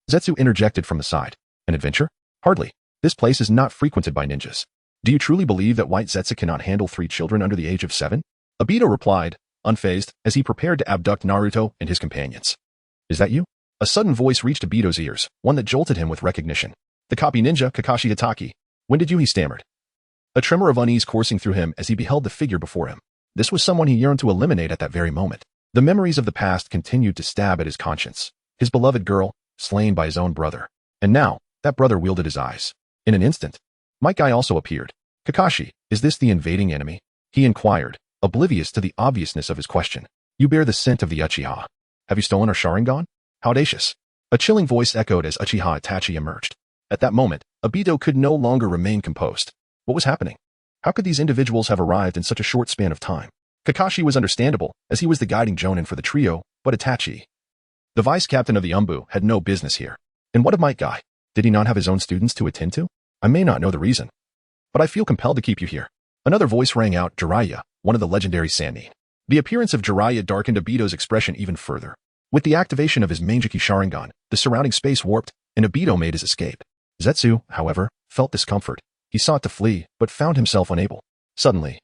Zetsu interjected from the side. An adventure? Hardly. This place is not frequented by ninjas. Do you truly believe that white zetsu cannot handle 3 children under the age of 7? Obito replied, unfazed, as he prepared to abduct Naruto and his companions. Is that you? A sudden voice reached Obito's ears, one that jolted him with recognition. The copy ninja, Kakashi Hatake. When did you? He stammered. A tremor of unease coursing through him as he beheld the figure before him. This was someone he yearned to eliminate at that very moment. The memories of the past continued to stab at his conscience. His beloved girl, slain by his own brother. And now, that brother wielded his eyes. In an instant, Might Guy also appeared. Kakashi, is this the invading enemy? He inquired, oblivious to the obviousness of his question. You bear the scent of the Uchiha. Have you stolen our Sharingan? How audacious. A chilling voice echoed as Uchiha Itachi emerged. At that moment, Obito could no longer remain composed. What was happening? How could these individuals have arrived in such a short span of time? Kakashi was understandable, as he was the guiding jonin for the trio, but Itachi, the vice captain of the Umbu, had no business here. And what of Might Guy? Did he not have his own students to attend to? I may not know the reason, but I feel compelled to keep you here. Another voice rang out, Jiraiya, one of the legendary Sannin. The appearance of Jiraiya darkened Obito's expression even further. With the activation of his Manjiki Sharingan, the surrounding space warped, and Obito made his escape. Zetsu, however, felt discomfort. He sought to flee, but found himself unable. Suddenly,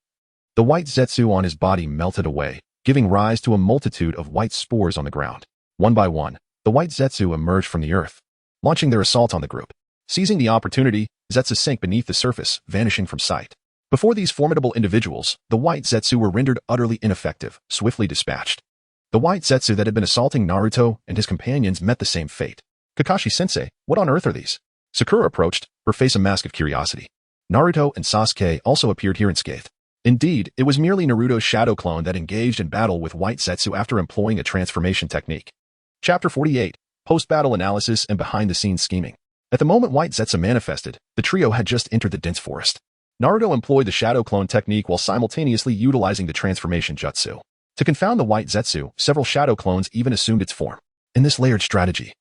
the white zetsu on his body melted away, giving rise to a multitude of white spores on the ground. One by one, the white zetsu emerged from the earth, launching their assault on the group. Seizing the opportunity, zetsu sank beneath the surface, vanishing from sight. Before these formidable individuals, the white zetsu were rendered utterly ineffective, swiftly dispatched. The white zetsu that had been assaulting Naruto and his companions met the same fate. Kakashi-sensei, what on earth are these? Sakura approached, her face a mask of curiosity. Naruto and Sasuke also appeared here unscathed. Indeed, it was merely Naruto's shadow clone that engaged in battle with white zetsu after employing a transformation technique. Chapter 48, Post-Battle Analysis and Behind-the-Scenes Scheming. At the moment white zetsu manifested, the trio had just entered the dense forest. Naruto employed the shadow clone technique while simultaneously utilizing the transformation jutsu. To confound the white zetsu, several shadow clones even assumed its form. In this layered strategy,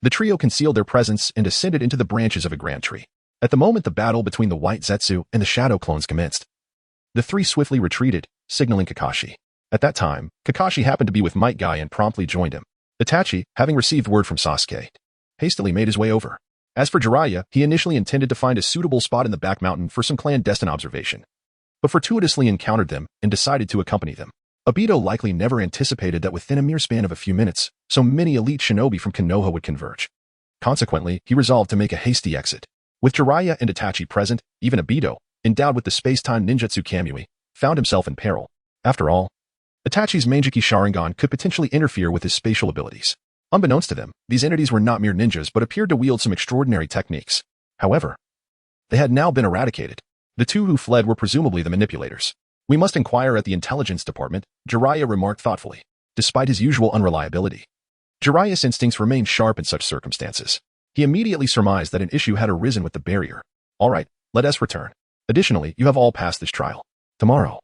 the trio concealed their presence and ascended into the branches of a grand tree. At the moment the battle between the white zetsu and the shadow clones commenced, the three swiftly retreated, signaling Kakashi. At that time, Kakashi happened to be with Might Guy and promptly joined him. Itachi, having received word from Sasuke, hastily made his way over. As for Jiraiya, he initially intended to find a suitable spot in the back mountain for some clandestine observation, but fortuitously encountered them and decided to accompany them. Obito likely never anticipated that within a mere span of a few minutes, so many elite shinobi from Konoha would converge. Consequently, he resolved to make a hasty exit. With Jiraiya and Itachi present, even Obito, endowed with the space-time ninjutsu Kamui, found himself in peril. After all, Itachi's Manjiki Sharingan could potentially interfere with his spatial abilities. Unbeknownst to them, these entities were not mere ninjas but appeared to wield some extraordinary techniques. However, they had now been eradicated. The two who fled were presumably the manipulators. We must inquire at the intelligence department, Jiraiya remarked thoughtfully. Despite his usual unreliability, Jiraiya's instincts remained sharp in such circumstances. He immediately surmised that an issue had arisen with the barrier. All right, let us return. Additionally, you have all passed this trial. Tomorrow,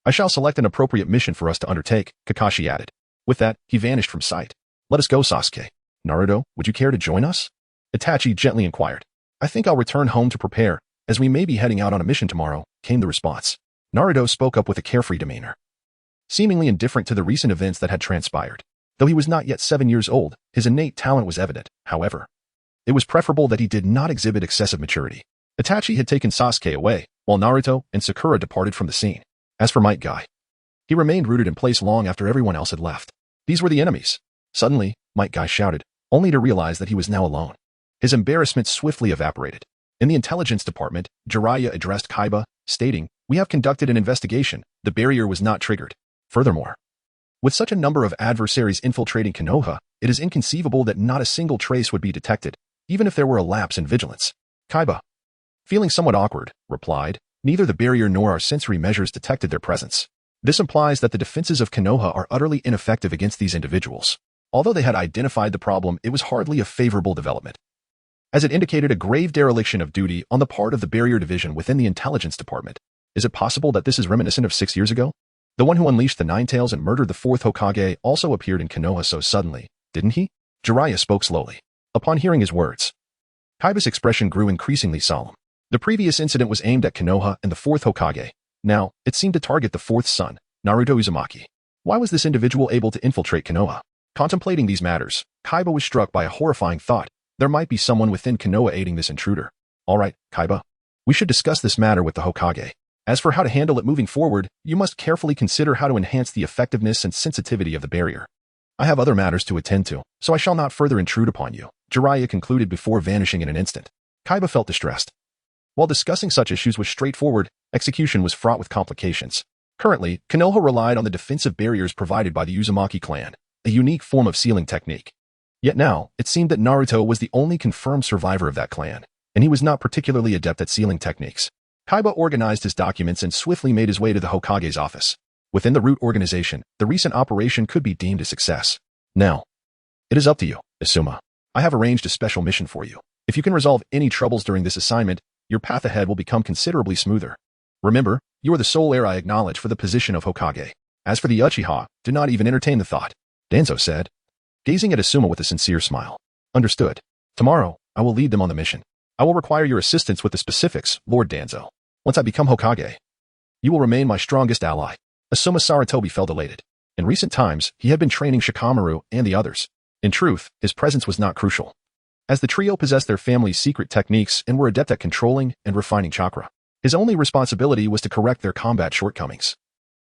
I shall select an appropriate mission for us to undertake, Kakashi added. With that, he vanished from sight. Let us go, Sasuke. Naruto, would you care to join us? Itachi gently inquired. I think I'll return home to prepare, as we may be heading out on a mission tomorrow, came the response. Naruto spoke up with a carefree demeanor, seemingly indifferent to the recent events that had transpired. Though he was not yet 7 years old, his innate talent was evident. However, it was preferable that he did not exhibit excessive maturity. Itachi had taken Sasuke away, while Naruto and Sakura departed from the scene. As for Might Guy, he remained rooted in place long after everyone else had left. These were the enemies. Suddenly, Might Guy shouted, only to realize that he was now alone. His embarrassment swiftly evaporated. In the intelligence department, Jiraiya addressed Kaiba, stating, we have conducted an investigation. The barrier was not triggered. Furthermore, with such a number of adversaries infiltrating Konoha, it is inconceivable that not a single trace would be detected, even if there were a lapse in vigilance. Kaiba, feeling somewhat awkward, replied, neither the barrier nor our sensory measures detected their presence. This implies that the defenses of Konoha are utterly ineffective against these individuals. Although they had identified the problem, it was hardly a favorable development, as it indicated a grave dereliction of duty on the part of the barrier division within the intelligence department. Is it possible that this is reminiscent of 6 years ago? The one who unleashed the Nine Tails and murdered the fourth Hokage also appeared in Konoha so suddenly, didn't he? Jiraiya spoke slowly. Upon hearing his words, Kaiba's expression grew increasingly solemn. The previous incident was aimed at Konoha and the fourth Hokage. Now, it seemed to target the fourth son, Naruto Uzumaki. Why was this individual able to infiltrate Konoha? Contemplating these matters, Kaiba was struck by a horrifying thought. There might be someone within Konoha aiding this intruder. All right, Kaiba. We should discuss this matter with the Hokage. As for how to handle it moving forward, you must carefully consider how to enhance the effectiveness and sensitivity of the barrier. I have other matters to attend to, so I shall not further intrude upon you, Jiraiya concluded before vanishing in an instant. Kaiba felt distressed. While discussing such issues was straightforward, execution was fraught with complications. Currently, Konoha relied on the defensive barriers provided by the Uzumaki clan, a unique form of sealing technique. Yet now, it seemed that Naruto was the only confirmed survivor of that clan, and he was not particularly adept at sealing techniques. Kaiba organized his documents and swiftly made his way to the Hokage's office. Within the root organization, the recent operation could be deemed a success. Now, it is up to you, Asuma. I have arranged a special mission for you. If you can resolve any troubles during this assignment, your path ahead will become considerably smoother. Remember, you are the sole heir I acknowledge for the position of Hokage. As for the Uchiha, do not even entertain the thought, Danzo said, gazing at Asuma with a sincere smile. Understood. Tomorrow, I will lead them on the mission. I will require your assistance with the specifics, Lord Danzo. Once I become Hokage, you will remain my strongest ally. Asuma Sarutobi felt elated. In recent times, he had been training Shikamaru and the others. In truth, his presence was not crucial, as the trio possessed their family's secret techniques and were adept at controlling and refining chakra. His only responsibility was to correct their combat shortcomings,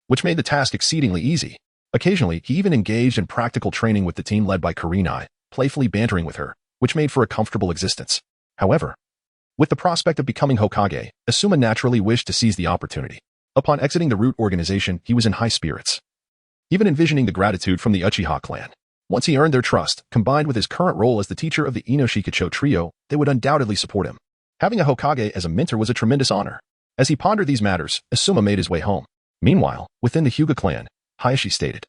which made the task exceedingly easy. Occasionally, he even engaged in practical training with the team led by Kurenai, playfully bantering with her, which made for a comfortable existence. However, with the prospect of becoming Hokage, Asuma naturally wished to seize the opportunity. Upon exiting the root organization, he was in high spirits, even envisioning the gratitude from the Uchiha clan. Once he earned their trust, combined with his current role as the teacher of the Inoshikacho trio, they would undoubtedly support him. Having a Hokage as a mentor was a tremendous honor. As he pondered these matters, Asuma made his way home. Meanwhile, within the Hyuga clan, Hayashi stated,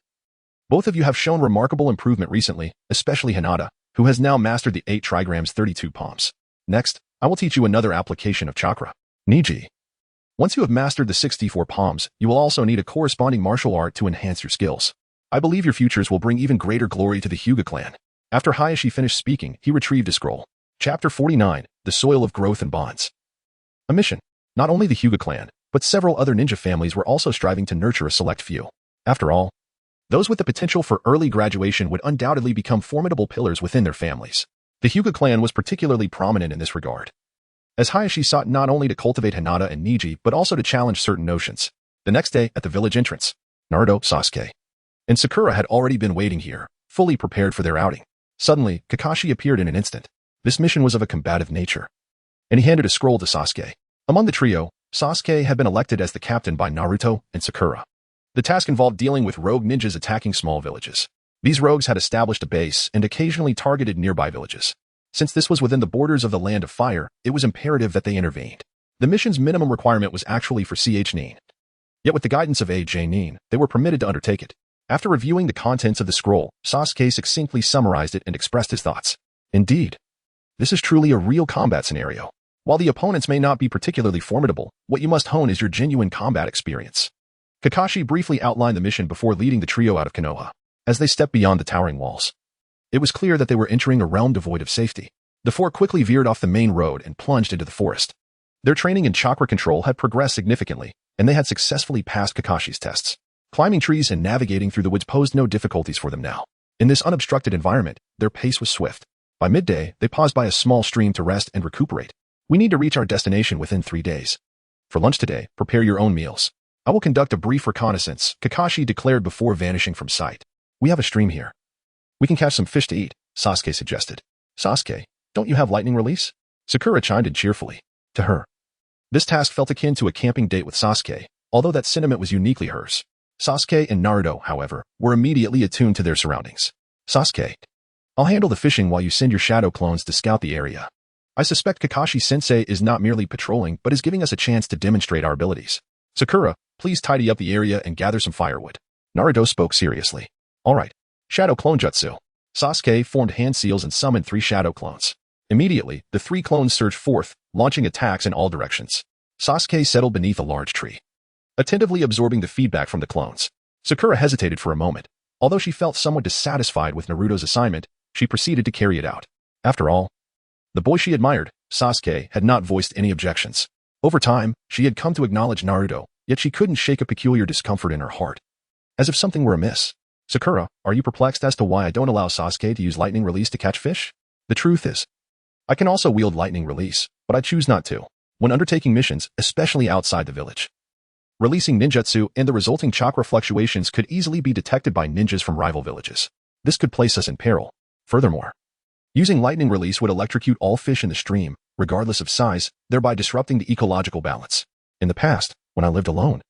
both of you have shown remarkable improvement recently, especially Hinata, who has now mastered the 8 trigrams 32 palms. Next, I will teach you another application of chakra, Niji. Once you have mastered the 64 palms, you will also need a corresponding martial art to enhance your skills. I believe your futures will bring even greater glory to the Hyuga clan. After Hayashi finished speaking, he retrieved a scroll. Chapter 49, The Soil of Growth and Bonds. A mission. Not only the Hyuga clan, but several other ninja families were also striving to nurture a select few. After all, those with the potential for early graduation would undoubtedly become formidable pillars within their families. The Hyuga clan was particularly prominent in this regard, as Hayashi sought not only to cultivate Hinata and Niji, but also to challenge certain notions. The next day, at the village entrance, Naruto, Sasuke, and Sakura had already been waiting here, fully prepared for their outing. Suddenly, Kakashi appeared in an instant. This mission was of a combative nature, and he handed a scroll to Sasuke. Among the trio, Sasuke had been elected as the captain by Naruto and Sakura. The task involved dealing with rogue ninjas attacking small villages. These rogues had established a base and occasionally targeted nearby villages. Since this was within the borders of the Land of Fire, it was imperative that they intervened. The mission's minimum requirement was actually for Ch. Nin. Yet with the guidance of A.J. Nin, they were permitted to undertake it. After reviewing the contents of the scroll, Sasuke succinctly summarized it and expressed his thoughts. Indeed, this is truly a real combat scenario. While the opponents may not be particularly formidable, what you must hone is your genuine combat experience. Kakashi briefly outlined the mission before leading the trio out of Konoha. As they stepped beyond the towering walls, it was clear that they were entering a realm devoid of safety. The four quickly veered off the main road and plunged into the forest. Their training in chakra control had progressed significantly, and they had successfully passed Kakashi's tests. Climbing trees and navigating through the woods posed no difficulties for them now. In this unobstructed environment, their pace was swift. By midday, they paused by a small stream to rest and recuperate. We need to reach our destination within 3 days. For lunch today, prepare your own meals. I will conduct a brief reconnaissance, Kakashi declared before vanishing from sight. We have a stream here. We can catch some fish to eat, Sasuke suggested. Sasuke, don't you have lightning release? Sakura chimed in cheerfully. To her, this task felt akin to a camping date with Sasuke, although that sentiment was uniquely hers. Sasuke and Naruto, however, were immediately attuned to their surroundings. Sasuke, I'll handle the fishing while you send your shadow clones to scout the area. I suspect Kakashi-sensei is not merely patrolling but is giving us a chance to demonstrate our abilities. Sakura, please tidy up the area and gather some firewood. Naruto spoke seriously. All right. Shadow clone jutsu. Sasuke formed hand seals and summoned 3 shadow clones. Immediately, the 3 clones surged forth, launching attacks in all directions. Sasuke settled beneath a large tree, attentively absorbing the feedback from the clones. Sakura hesitated for a moment. Although she felt somewhat dissatisfied with Naruto's assignment, she proceeded to carry it out. After all, the boy she admired, Sasuke, had not voiced any objections. Over time, she had come to acknowledge Naruto, yet she couldn't shake a peculiar discomfort in her heart. As if something were amiss. Sakura, are you perplexed as to why I don't allow Sasuke to use lightning release to catch fish? The truth is, I can also wield lightning release, but I choose not to. When undertaking missions, especially outside the village, releasing ninjutsu and the resulting chakra fluctuations could easily be detected by ninjas from rival villages. This could place us in peril. Furthermore, using lightning release would electrocute all fish in the stream, regardless of size, thereby disrupting the ecological balance. In the past, when I lived alone,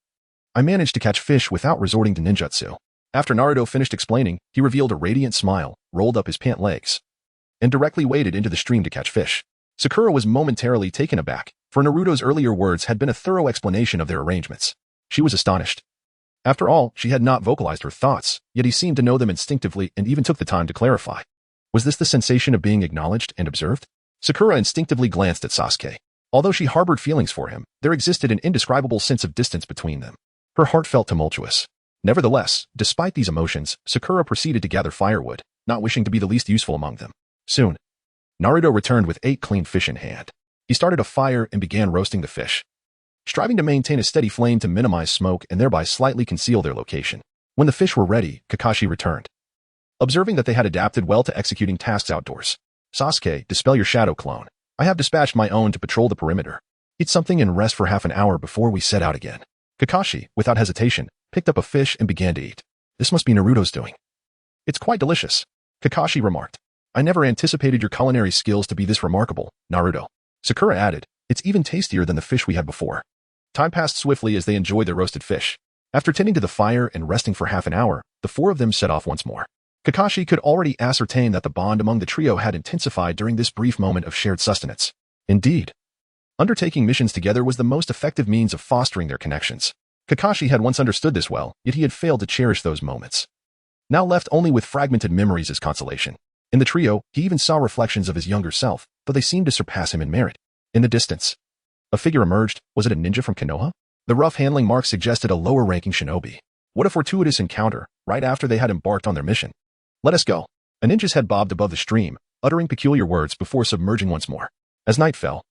I managed to catch fish without resorting to ninjutsu. After Naruto finished explaining, he revealed a radiant smile, rolled up his pant legs, and directly waded into the stream to catch fish. Sakura was momentarily taken aback, for Naruto's earlier words had been a thorough explanation of their arrangements. She was astonished. After all, she had not vocalized her thoughts, yet he seemed to know them instinctively and even took the time to clarify. Was this the sensation of being acknowledged and observed? Sakura instinctively glanced at Sasuke. Although she harbored feelings for him, there existed an indescribable sense of distance between them. Her heart felt tumultuous. Nevertheless, despite these emotions, Sakura proceeded to gather firewood, not wishing to be the least useful among them. Soon, Naruto returned with 8 clean fish in hand. He started a fire and began roasting the fish, striving to maintain a steady flame to minimize smoke and thereby slightly conceal their location. When the fish were ready, Kakashi returned, observing that they had adapted well to executing tasks outdoors. Sasuke, dispel your shadow clone. I have dispatched my own to patrol the perimeter. Eat something and rest for half an hour before we set out again. Kakashi, without hesitation, picked up a fish and began to eat. This must be Naruto's doing. It's quite delicious, Kakashi remarked. I never anticipated your culinary skills to be this remarkable, Naruto. Sakura added, it's even tastier than the fish we had before. Time passed swiftly as they enjoyed their roasted fish. After tending to the fire and resting for half an hour, the 4 of them set off once more. Kakashi could already ascertain that the bond among the trio had intensified during this brief moment of shared sustenance. Indeed, undertaking missions together was the most effective means of fostering their connections. Kakashi had once understood this well, yet he had failed to cherish those moments. Now left only with fragmented memories as consolation. In the trio, he even saw reflections of his younger self, though they seemed to surpass him in merit. In the distance, a figure emerged. Was it a ninja from Konoha? The rough handling marks suggested a lower-ranking shinobi. What a fortuitous encounter, right after they had embarked on their mission. Let us go. A ninja's head bobbed above the stream, uttering peculiar words before submerging once more. As night fell,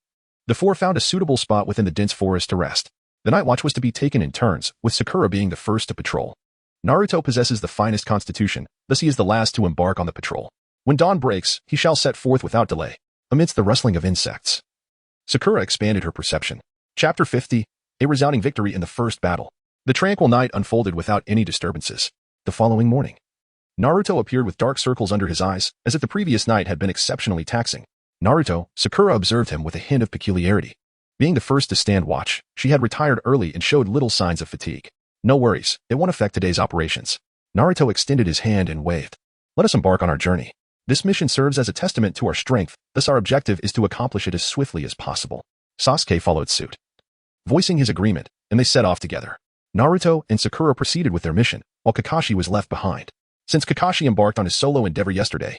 the 4 found a suitable spot within the dense forest to rest. The night watch was to be taken in turns, with Sakura being the first to patrol. Naruto possesses the finest constitution, thus he is the last to embark on the patrol. When dawn breaks, he shall set forth without delay, amidst the rustling of insects. Sakura expanded her perception. Chapter 50, A Resounding Victory in the First Battle. The tranquil night unfolded without any disturbances. The following morning, Naruto appeared with dark circles under his eyes, as if the previous night had been exceptionally taxing. Naruto, Sakura observed him with a hint of peculiarity. Being the first to stand watch, she had retired early and showed little signs of fatigue. No worries, it won't affect today's operations. Naruto extended his hand and waved. Let us embark on our journey. This mission serves as a testament to our strength, thus our objective is to accomplish it as swiftly as possible. Sasuke followed suit, voicing his agreement, and they set off together. Naruto and Sakura proceeded with their mission, while Kakashi was left behind. Since Kakashi embarked on his solo endeavor yesterday,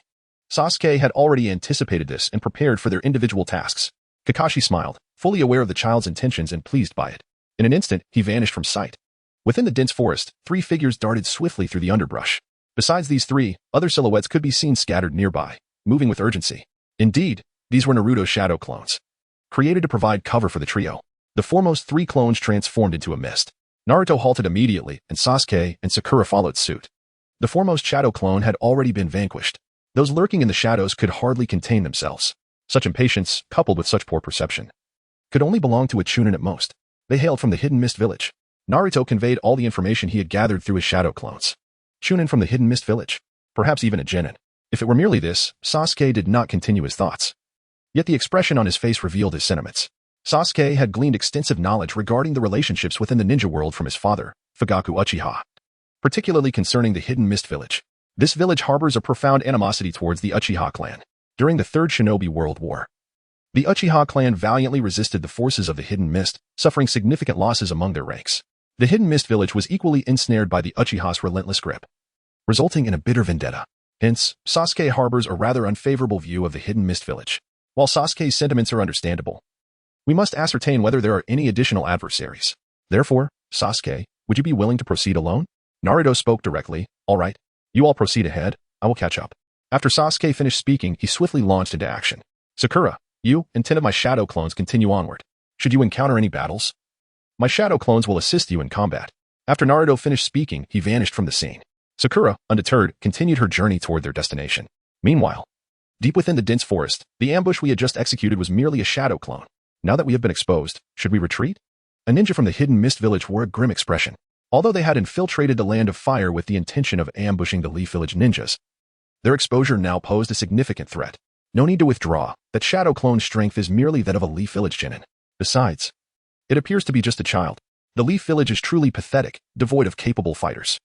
Sasuke had already anticipated this and prepared for their individual tasks. Kakashi smiled, fully aware of the child's intentions and pleased by it. In an instant, he vanished from sight. Within the dense forest, 3 figures darted swiftly through the underbrush. Besides these 3, other silhouettes could be seen scattered nearby, moving with urgency. Indeed, these were Naruto's shadow clones. Created to provide cover for the trio, the foremost 3 clones transformed into a mist. Naruto halted immediately, and Sasuke and Sakura followed suit. The foremost shadow clone had already been vanquished. Those lurking in the shadows could hardly contain themselves. Such impatience, coupled with such poor perception, could only belong to a Chunin at most. They hailed from the Hidden Mist Village. Naruto conveyed all the information he had gathered through his shadow clones. Chunin from the Hidden Mist Village. Perhaps even a genin. If it were merely this, Sasuke did not continue his thoughts. Yet the expression on his face revealed his sentiments. Sasuke had gleaned extensive knowledge regarding the relationships within the ninja world from his father, Fugaku Uchiha, particularly concerning the Hidden Mist Village. This village harbors a profound animosity towards the Uchiha clan. During the Third Shinobi World War, the Uchiha clan valiantly resisted the forces of the Hidden Mist, suffering significant losses among their ranks. The Hidden Mist Village was equally ensnared by the Uchiha's relentless grip, resulting in a bitter vendetta. Hence, Sasuke harbors a rather unfavorable view of the Hidden Mist Village. While Sasuke's sentiments are understandable, we must ascertain whether there are any additional adversaries. Therefore, Sasuke, would you be willing to proceed alone? Naruto spoke directly. All right. You all proceed ahead. I will catch up. After Sasuke finished speaking, he swiftly launched into action. Sakura, you and 10 of my shadow clones continue onward. Should you encounter any battles, my shadow clones will assist you in combat. After Naruto finished speaking, he vanished from the scene. Sakura, undeterred, continued her journey toward their destination. Meanwhile, deep within the dense forest, the ambush we had just executed was merely a shadow clone. Now that we have been exposed, should we retreat? A ninja from the Hidden Mist Village wore a grim expression. Although they had infiltrated the Land of Fire with the intention of ambushing the Leaf Village ninjas, their exposure now posed a significant threat. No need to withdraw. That shadow clone's strength is merely that of a Leaf Village genin. Besides, it appears to be just a child. The Leaf Village is truly pathetic, devoid of capable fighters.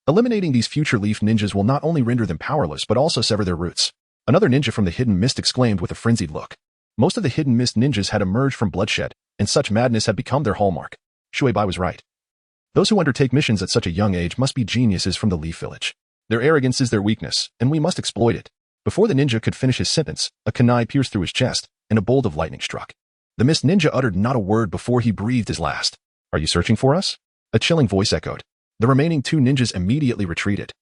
Eliminating these future Leaf ninjas will not only render them powerless but also sever their roots. Another ninja from the Hidden Mist exclaimed with a frenzied look. Most of the Hidden Mist ninjas had emerged from bloodshed, and such madness had become their hallmark. Shueibai was right. Those who undertake missions at such a young age must be geniuses from the Leaf Village. Their arrogance is their weakness, and we must exploit it. Before the ninja could finish his sentence, a kunai pierced through his chest, and a bolt of lightning struck. The Mist ninja uttered not a word before he breathed his last. Are you searching for us? A chilling voice echoed. The remaining 2 ninjas immediately retreated,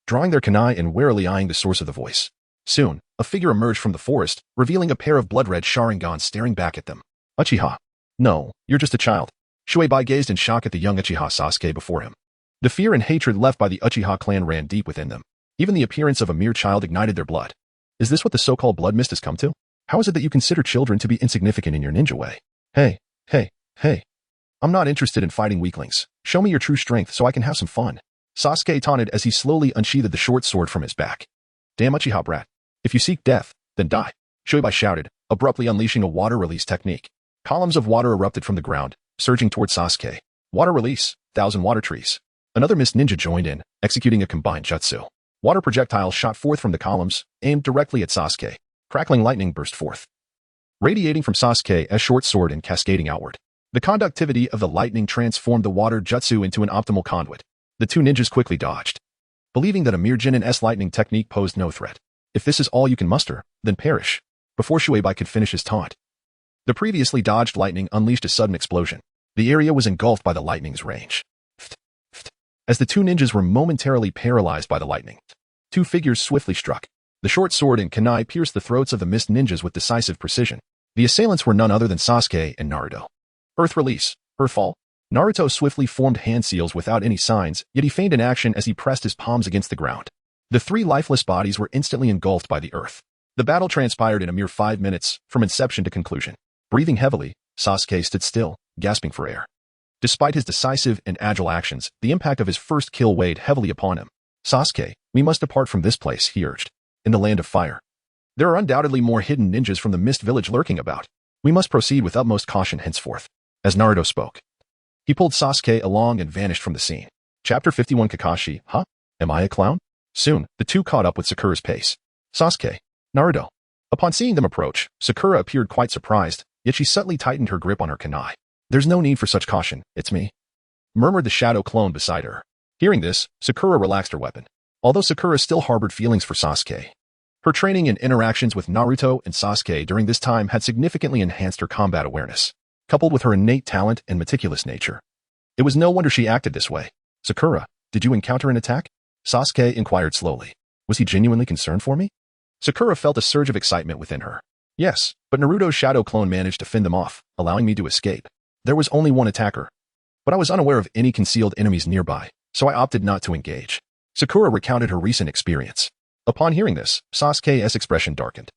drawing their kunai and warily eyeing the source of the voice. Soon, a figure emerged from the forest, revealing a pair of blood-red Sharingans staring back at them. Uchiha. No, you're just a child. Shueibai gazed in shock at the young Uchiha Sasuke before him. The fear and hatred left by the Uchiha clan ran deep within them. Even the appearance of a mere child ignited their blood. Is this what the so-called blood mist has come to? How is it that you consider children to be insignificant in your ninja way? Hey. I'm not interested in fighting weaklings. Show me your true strength so I can have some fun. Sasuke taunted as he slowly unsheathed the short sword from his back. Damn Uchiha brat. If you seek death, then die. Shueibai shouted, abruptly unleashing a water release technique. Columns of water erupted from the ground, surging towards Sasuke. Water release, 1,000 water trees. Another Mist ninja joined in, executing a combined jutsu. Water projectiles shot forth from the columns, aimed directly at Sasuke. Crackling lightning burst forth, radiating from Sasuke as short sword and cascading outward. The conductivity of the lightning transformed the water jutsu into an optimal conduit. The 2 ninjas quickly dodged, believing that a mere Genin-S lightning technique posed no threat. If this is all you can muster, then perish. Before Shueibai could finish his taunt, the previously dodged lightning unleashed a sudden explosion. The area was engulfed by the lightning's range. As the 2 ninjas were momentarily paralyzed by the lightning, 2 figures swiftly struck. The short sword and kunai pierced the throats of the Mist ninjas with decisive precision. The assailants were none other than Sasuke and Naruto. Earth release, earth fall. Naruto swiftly formed hand seals without any signs, yet he feigned an action as he pressed his palms against the ground. The 3 lifeless bodies were instantly engulfed by the earth. The battle transpired in a mere 5 minutes, from inception to conclusion. Breathing heavily, Sasuke stood still, gasping for air. Despite his decisive and agile actions, the impact of his first kill weighed heavily upon him. Sasuke, we must depart from this place, he urged. In the Land of Fire, there are undoubtedly more hidden ninjas from the Mist Village lurking about. We must proceed with utmost caution henceforth. As Naruto spoke, he pulled Sasuke along and vanished from the scene. Chapter 51 Kakashi, huh? Am I a clown? Soon, the 2 caught up with Sakura's pace. Sasuke, Naruto. Upon seeing them approach, Sakura appeared quite surprised, yet she subtly tightened her grip on her kunai. There's no need for such caution, it's me, murmured the shadow clone beside her. Hearing this, Sakura relaxed her weapon. Although Sakura still harbored feelings for Sasuke, Her training and interactions with Naruto and Sasuke during this time had significantly enhanced her combat awareness, coupled with her innate talent and meticulous nature. It was no wonder she acted this way. "Sakura, did you encounter an attack?" Sasuke inquired slowly. Was he genuinely concerned for me? Sakura felt a surge of excitement within her. Yes, but Naruto's shadow clone managed to fend them off, allowing me to escape. There was only one attacker. But I was unaware of any concealed enemies nearby, so I opted not to engage. Sakura recounted her recent experience. Upon hearing this, Sasuke's expression darkened.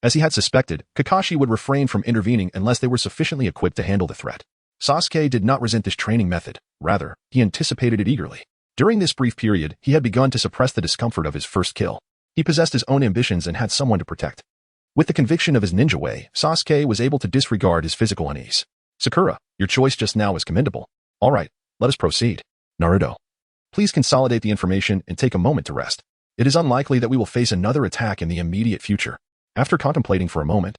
As he had suspected, Kakashi would refrain from intervening unless they were sufficiently equipped to handle the threat. Sasuke did not resent this training method. Rather, he anticipated it eagerly. During this brief period, he had begun to suppress the discomfort of his first kill. He possessed his own ambitions and had someone to protect. With the conviction of his ninja way, Sasuke was able to disregard his physical unease. "Sakura, your choice just now is commendable. All right, let us proceed. Naruto, please consolidate the information and take a moment to rest. It is unlikely that we will face another attack in the immediate future." After contemplating for a moment,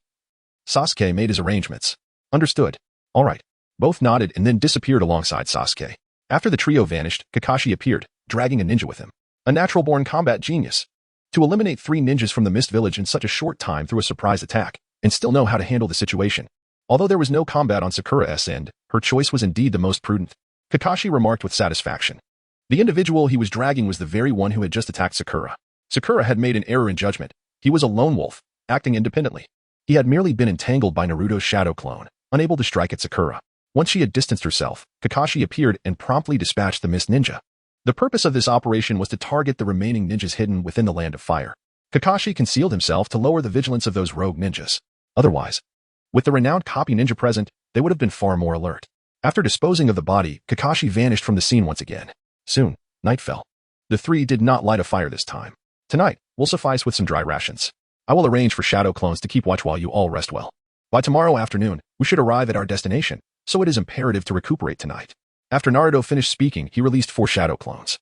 Sasuke made his arrangements. Understood. All right. Both nodded and then disappeared alongside Sasuke. After the trio vanished, Kakashi appeared, dragging a ninja with him. A natural-born combat genius. To eliminate 3 ninjas from the Mist Village in such a short time through a surprise attack, and still know how to handle the situation. Although there was no combat on Sakura's end, her choice was indeed the most prudent. Kakashi remarked with satisfaction. The individual he was dragging was the very one who had just attacked Sakura. Sakura had made an error in judgment. He was a lone wolf, acting independently. He had merely been entangled by Naruto's shadow clone, unable to strike at Sakura. Once she had distanced herself, Kakashi appeared and promptly dispatched the Mist Ninja. The purpose of this operation was to target the remaining ninjas hidden within the Land of Fire. Kakashi concealed himself to lower the vigilance of those rogue ninjas. Otherwise, with the renowned copy ninja present, they would have been far more alert. After disposing of the body, Kakashi vanished from the scene once again. Soon, night fell. The 3 did not light a fire this time. Tonight will suffice with some dry rations. I will arrange for shadow clones to keep watch while you all rest well. By tomorrow afternoon, we should arrive at our destination, so it is imperative to recuperate tonight. After Naruto finished speaking, he released 4 shadow clones,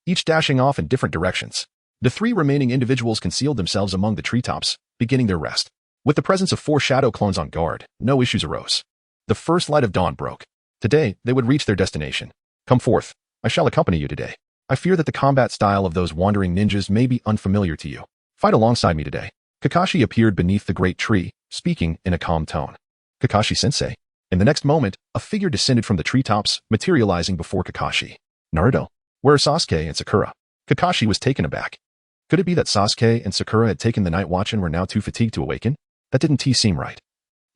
each dashing off in different directions. The 3 remaining individuals concealed themselves among the treetops, beginning their rest. With the presence of 4 shadow clones on guard, no issues arose. The first light of dawn broke. Today, they would reach their destination. Come forth. I shall accompany you today. I fear that the combat style of those wandering ninjas may be unfamiliar to you. Fight alongside me today. Kakashi appeared beneath the great tree, speaking in a calm tone. Kakashi-sensei. In the next moment, a figure descended from the treetops, materializing before Kakashi. Naruto, where are Sasuke and Sakura? Kakashi was taken aback. Could it be that Sasuke and Sakura had taken the night watch and were now too fatigued to awaken? That didn't seem right.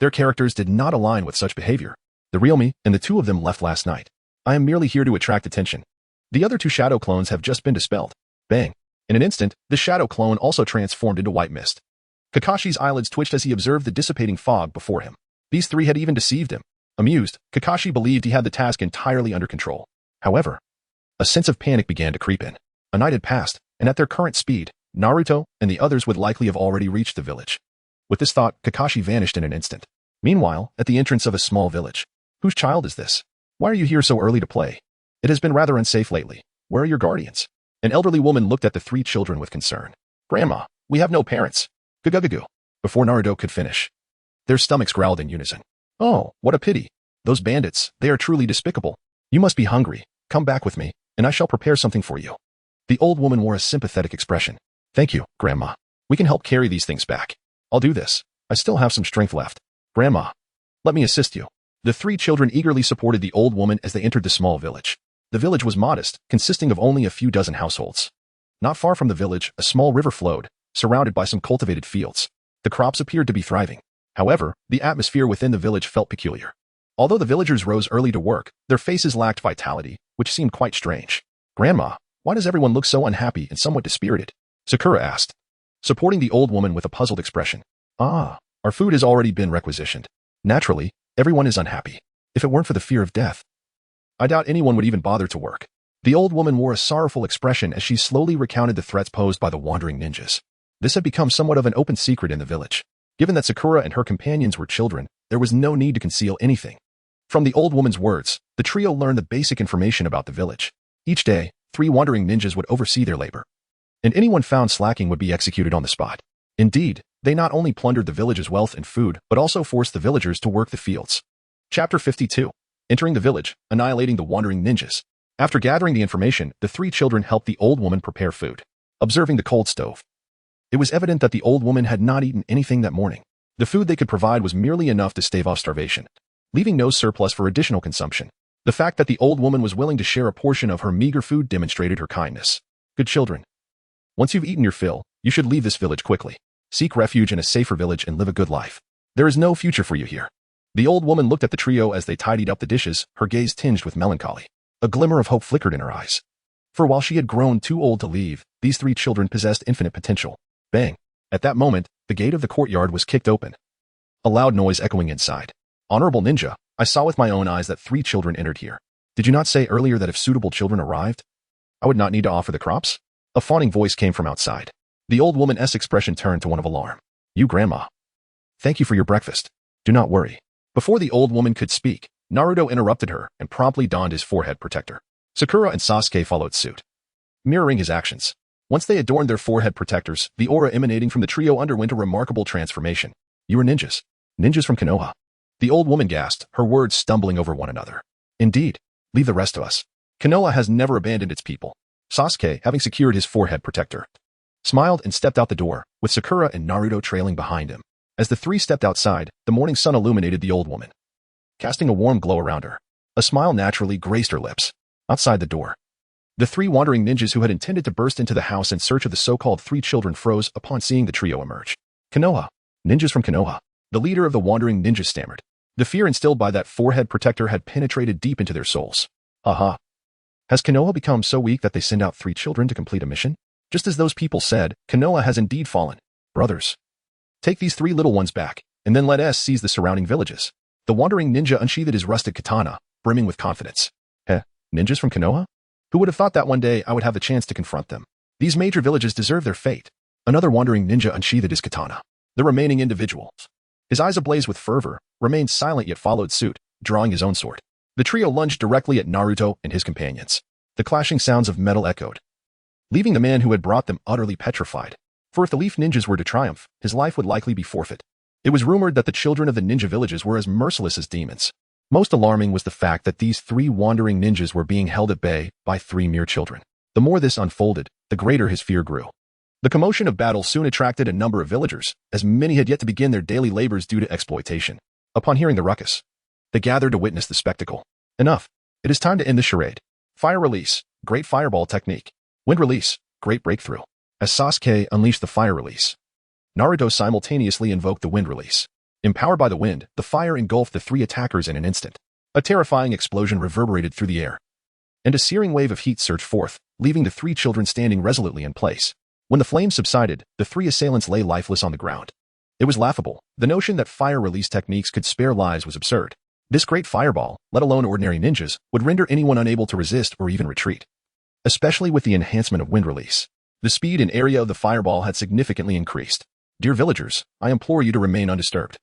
Their characters did not align with such behavior. The real me and the 2 of them left last night. I am merely here to attract attention. The other 2 shadow clones have just been dispelled. Bang. In an instant, the shadow clone also transformed into white mist. Kakashi's eyelids twitched as he observed the dissipating fog before him. These 3 had even deceived him. Amused, Kakashi believed he had the task entirely under control. However, a sense of panic began to creep in. A night had passed, and at their current speed, Naruto and the others would likely have already reached the village. With this thought, Kakashi vanished in an instant. Meanwhile, at the entrance of a small village. Whose child is this? Why are you here so early to play? It has been rather unsafe lately. Where are your guardians? An elderly woman looked at the 3 children with concern. Grandma, we have no parents. Gugugugu. Before Naruto could finish, their stomachs growled in unison. Oh, what a pity. Those bandits, they are truly despicable. You must be hungry. Come back with me, and I shall prepare something for you. The old woman wore a sympathetic expression. Thank you, Grandma. We can help carry these things back. I'll do this. I still have some strength left. Grandma, let me assist you. The 3 children eagerly supported the old woman as they entered the small village. The village was modest, consisting of only a few dozen households. Not far from the village, a small river flowed, surrounded by some cultivated fields. The crops appeared to be thriving. However, the atmosphere within the village felt peculiar. Although the villagers rose early to work, their faces lacked vitality, which seemed quite strange. Grandma, why does everyone look so unhappy and somewhat dispirited? Sakura asked, supporting the old woman with a puzzled expression. Our food has already been requisitioned. Naturally, everyone is unhappy. If it weren't for the fear of death, I doubt anyone would even bother to work. The old woman wore a sorrowful expression as she slowly recounted the threats posed by the wandering ninjas. This had become somewhat of an open secret in the village. Given that Sakura and her companions were children, there was no need to conceal anything. From the old woman's words, the trio learned the basic information about the village. Each day, 3 wandering ninjas would oversee their labor, and anyone found slacking would be executed on the spot. Indeed, they not only plundered the village's wealth and food, but also forced the villagers to work the fields. Chapter 52. Entering the village, annihilating the wandering ninjas. After gathering the information, the 3 children helped the old woman prepare food. Observing the cold stove, It was evident that the old woman had not eaten anything that morning. The food they could provide was merely enough to stave off starvation, leaving no surplus for additional consumption. The fact that the old woman was willing to share a portion of her meager food demonstrated her kindness. Good children. Once you've eaten your fill, you should leave this village quickly. Seek refuge in a safer village and live a good life. There is no future for you here. The old woman looked at the trio as they tidied up the dishes, her gaze tinged with melancholy. A glimmer of hope flickered in her eyes. For while she had grown too old to leave, these 3 children possessed infinite potential. Bang! At that moment, the gate of the courtyard was kicked open. A loud noise echoing inside. Honorable ninja, I saw with my own eyes that 3 children entered here. Did you not say earlier that if suitable children arrived, I would not need to offer the crops? A fawning voice came from outside. The old woman's expression turned to one of alarm. You, Grandma. Thank you for your breakfast. Do not worry. Before the old woman could speak, Naruto interrupted her and promptly donned his forehead protector. Sakura and Sasuke followed suit, mirroring his actions. Once they adorned their forehead protectors, the aura emanating from the trio underwent a remarkable transformation. You are ninjas. Ninjas from Konoha. The old woman gasped, her words stumbling over one another. Indeed. Leave the rest to us. Konoha has never abandoned its people. Sasuke, having secured his forehead protector, smiled and stepped out the door, with Sakura and Naruto trailing behind him. As the 3 stepped outside, the morning sun illuminated the old woman, casting a warm glow around her. A smile naturally graced her lips. Outside the door, the 3 wandering ninjas who had intended to burst into the house in search of the so-called 3 children froze upon seeing the trio emerge. Konoha. Ninjas from Konoha. The leader of the wandering ninjas stammered. The fear instilled by that forehead protector had penetrated deep into their souls. Aha. Has Konoha become so weak that they send out 3 children to complete a mission? Just as those people said, Konoha has indeed fallen. Brothers, take these 3 little ones back, and then let us seize the surrounding villages. The wandering ninja unsheathed his rusted katana, brimming with confidence. Ninjas from Konoha? Who would have thought that one day I would have the chance to confront them? These major villages deserve their fate. Another wandering ninja unsheathed his katana. The remaining individuals, his eyes ablaze with fervor, remained silent yet followed suit, drawing his own sword. The trio lunged directly at Naruto and his companions. The clashing sounds of metal echoed, leaving the man who had brought them utterly petrified. For if the Leaf Ninjas were to triumph, his life would likely be forfeit. It was rumored that the children of the ninja villages were as merciless as demons. Most alarming was the fact that these 3 wandering ninjas were being held at bay by 3 mere children. The more this unfolded, the greater his fear grew. The commotion of battle soon attracted a number of villagers, as many had yet to begin their daily labors due to exploitation. Upon hearing the ruckus, they gathered to witness the spectacle. Enough. It is time to end the charade. Fire release, great fireball technique. Wind release, great breakthrough. As Sasuke unleashed the fire release, Naruto simultaneously invoked the wind release. Empowered by the wind, the fire engulfed the 3 attackers in an instant. A terrifying explosion reverberated through the air, and a searing wave of heat surged forth, leaving the 3 children standing resolutely in place. When the flames subsided, the 3 assailants lay lifeless on the ground. It was laughable. The notion that fire release techniques could spare lives was absurd. This great fireball, let alone ordinary ninjas, would render anyone unable to resist or even retreat. Especially with the enhancement of wind release. The speed and area of the fireball had significantly increased. Dear villagers, I implore you to remain undisturbed.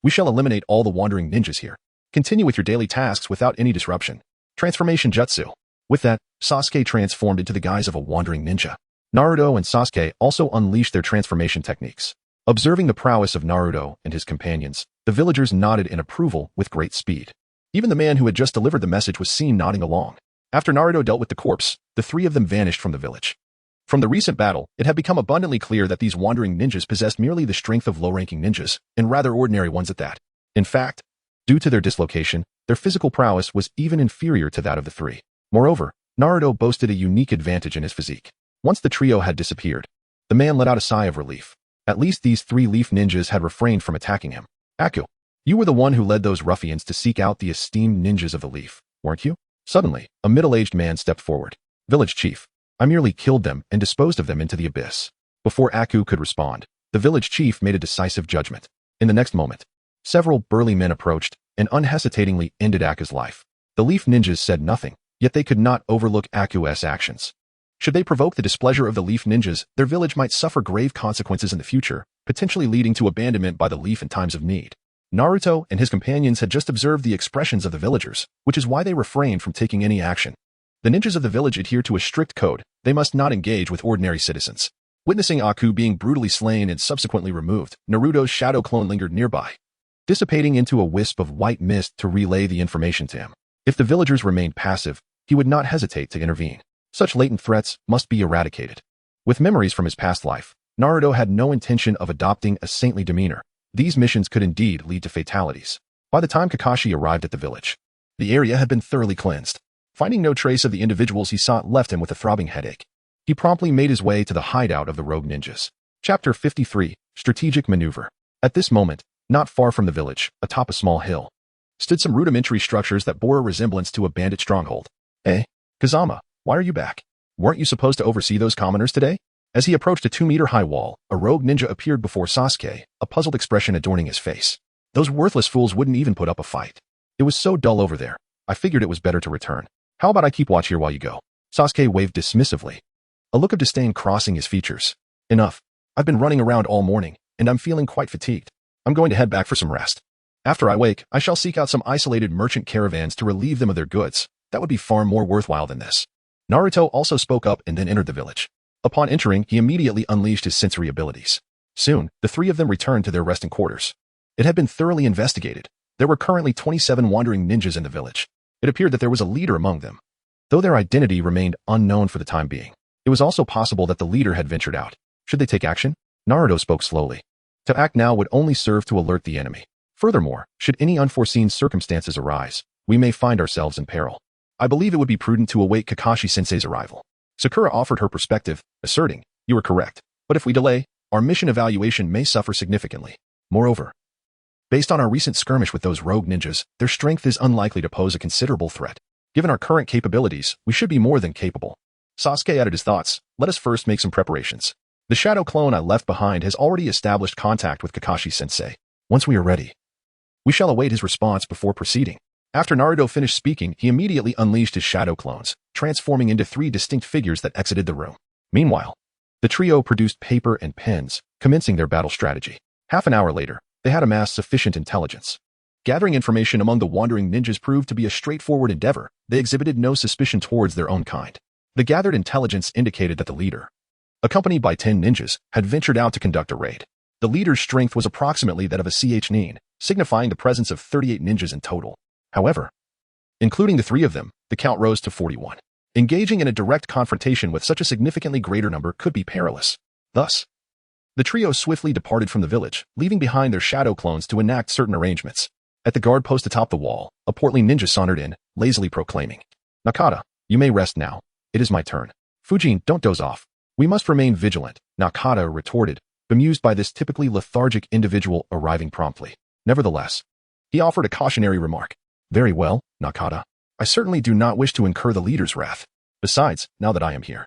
We shall eliminate all the wandering ninjas here. Continue with your daily tasks without any disruption. Transformation jutsu. With that, Sasuke transformed into the guise of a wandering ninja. Naruto and Sasuke also unleashed their transformation techniques. Observing the prowess of Naruto and his companions, the villagers nodded in approval with great speed. Even the man who had just delivered the message was seen nodding along. After Naruto dealt with the corpse, the 3 of them vanished from the village. From the recent battle, it had become abundantly clear that these wandering ninjas possessed merely the strength of low-ranking ninjas, and rather ordinary ones at that. In fact, due to their dislocation, their physical prowess was even inferior to that of the 3. Moreover, Naruto boasted a unique advantage in his physique. Once the trio had disappeared, the man let out a sigh of relief. At least these 3 leaf ninjas had refrained from attacking him. Aku, you were the one who led those ruffians to seek out the esteemed ninjas of the leaf, weren't you? Suddenly, a middle-aged man stepped forward. Village chief, I merely killed them and disposed of them into the abyss. Before Aku could respond, the village chief made a decisive judgment. In the next moment, several burly men approached and unhesitatingly ended Aku's life. The leaf ninjas said nothing, yet they could not overlook Aku's actions. Should they provoke the displeasure of the leaf ninjas, their village might suffer grave consequences in the future, potentially leading to abandonment by the leaf in times of need. Naruto and his companions had just observed the expressions of the villagers, which is why they refrained from taking any action. The ninjas of the village adhere to a strict code. They must not engage with ordinary citizens. Witnessing Aku being brutally slain and subsequently removed, Naruto's shadow clone lingered nearby, dissipating into a wisp of white mist to relay the information to him. If the villagers remained passive, he would not hesitate to intervene. Such latent threats must be eradicated. With memories from his past life, Naruto had no intention of adopting a saintly demeanor. These missions could indeed lead to fatalities. By the time Kakashi arrived at the village, the area had been thoroughly cleansed. Finding no trace of the individuals he sought left him with a throbbing headache. He promptly made his way to the hideout of the rogue ninjas. Chapter 53, Strategic Maneuver. At this moment, not far from the village, atop a small hill, stood some rudimentary structures that bore a resemblance to a bandit stronghold. "Eh? Kazama, why are you back? Weren't you supposed to oversee those commoners today?" As he approached a 2-meter-high wall, a rogue ninja appeared before Sasuke, a puzzled expression adorning his face. "Those worthless fools wouldn't even put up a fight. It was so dull over there. I figured it was better to return. How about I keep watch here while you go?" Sasuke waved dismissively, a look of disdain crossing his features. "Enough. I've been running around all morning, and I'm feeling quite fatigued. I'm going to head back for some rest. After I wake, I shall seek out some isolated merchant caravans to relieve them of their goods. That would be far more worthwhile than this." Naruto also spoke up and then entered the village. Upon entering, he immediately unleashed his sensory abilities. Soon, the three of them returned to their resting quarters. It had been thoroughly investigated. There were currently 27 wandering ninjas in the village. It appeared that there was a leader among them, though their identity remained unknown for the time being. It was also possible that the leader had ventured out. Should they take action? Naruto spoke slowly. To act now would only serve to alert the enemy. Furthermore, should any unforeseen circumstances arise, we may find ourselves in peril. I believe it would be prudent to await Kakashi-sensei's arrival. Sakura offered her perspective, asserting, "You are correct, but if we delay, our mission evaluation may suffer significantly. Moreover, based on our recent skirmish with those rogue ninjas, their strength is unlikely to pose a considerable threat. Given our current capabilities, we should be more than capable." Sasuke added his thoughts. "Let us first make some preparations. The shadow clone I left behind has already established contact with Kakashi-sensei. Once we are ready, we shall await his response before proceeding." After Naruto finished speaking, he immediately unleashed his shadow clones, transforming into 3 distinct figures that exited the room. Meanwhile, the trio produced paper and pens, commencing their battle strategy. Half an hour later, they had amassed sufficient intelligence. Gathering information among the wandering ninjas proved to be a straightforward endeavor. They exhibited no suspicion towards their own kind. The gathered intelligence indicated that the leader, accompanied by 10 ninjas, had ventured out to conduct a raid. The leader's strength was approximately that of a ch-nin, signifying the presence of 38 ninjas in total. However, including the 3 of them, the count rose to 41. Engaging in a direct confrontation with such a significantly greater number could be perilous. Thus, the trio swiftly departed from the village, leaving behind their shadow clones to enact certain arrangements. At the guard post atop the wall, a portly ninja sauntered in, lazily proclaiming, "Nakata, you may rest now. It is my turn." "Fujin, don't doze off. We must remain vigilant," Nakata retorted, bemused by this typically lethargic individual arriving promptly. Nevertheless, he offered a cautionary remark. "Very well, Nakata. I certainly do not wish to incur the leader's wrath. Besides, now that I am here,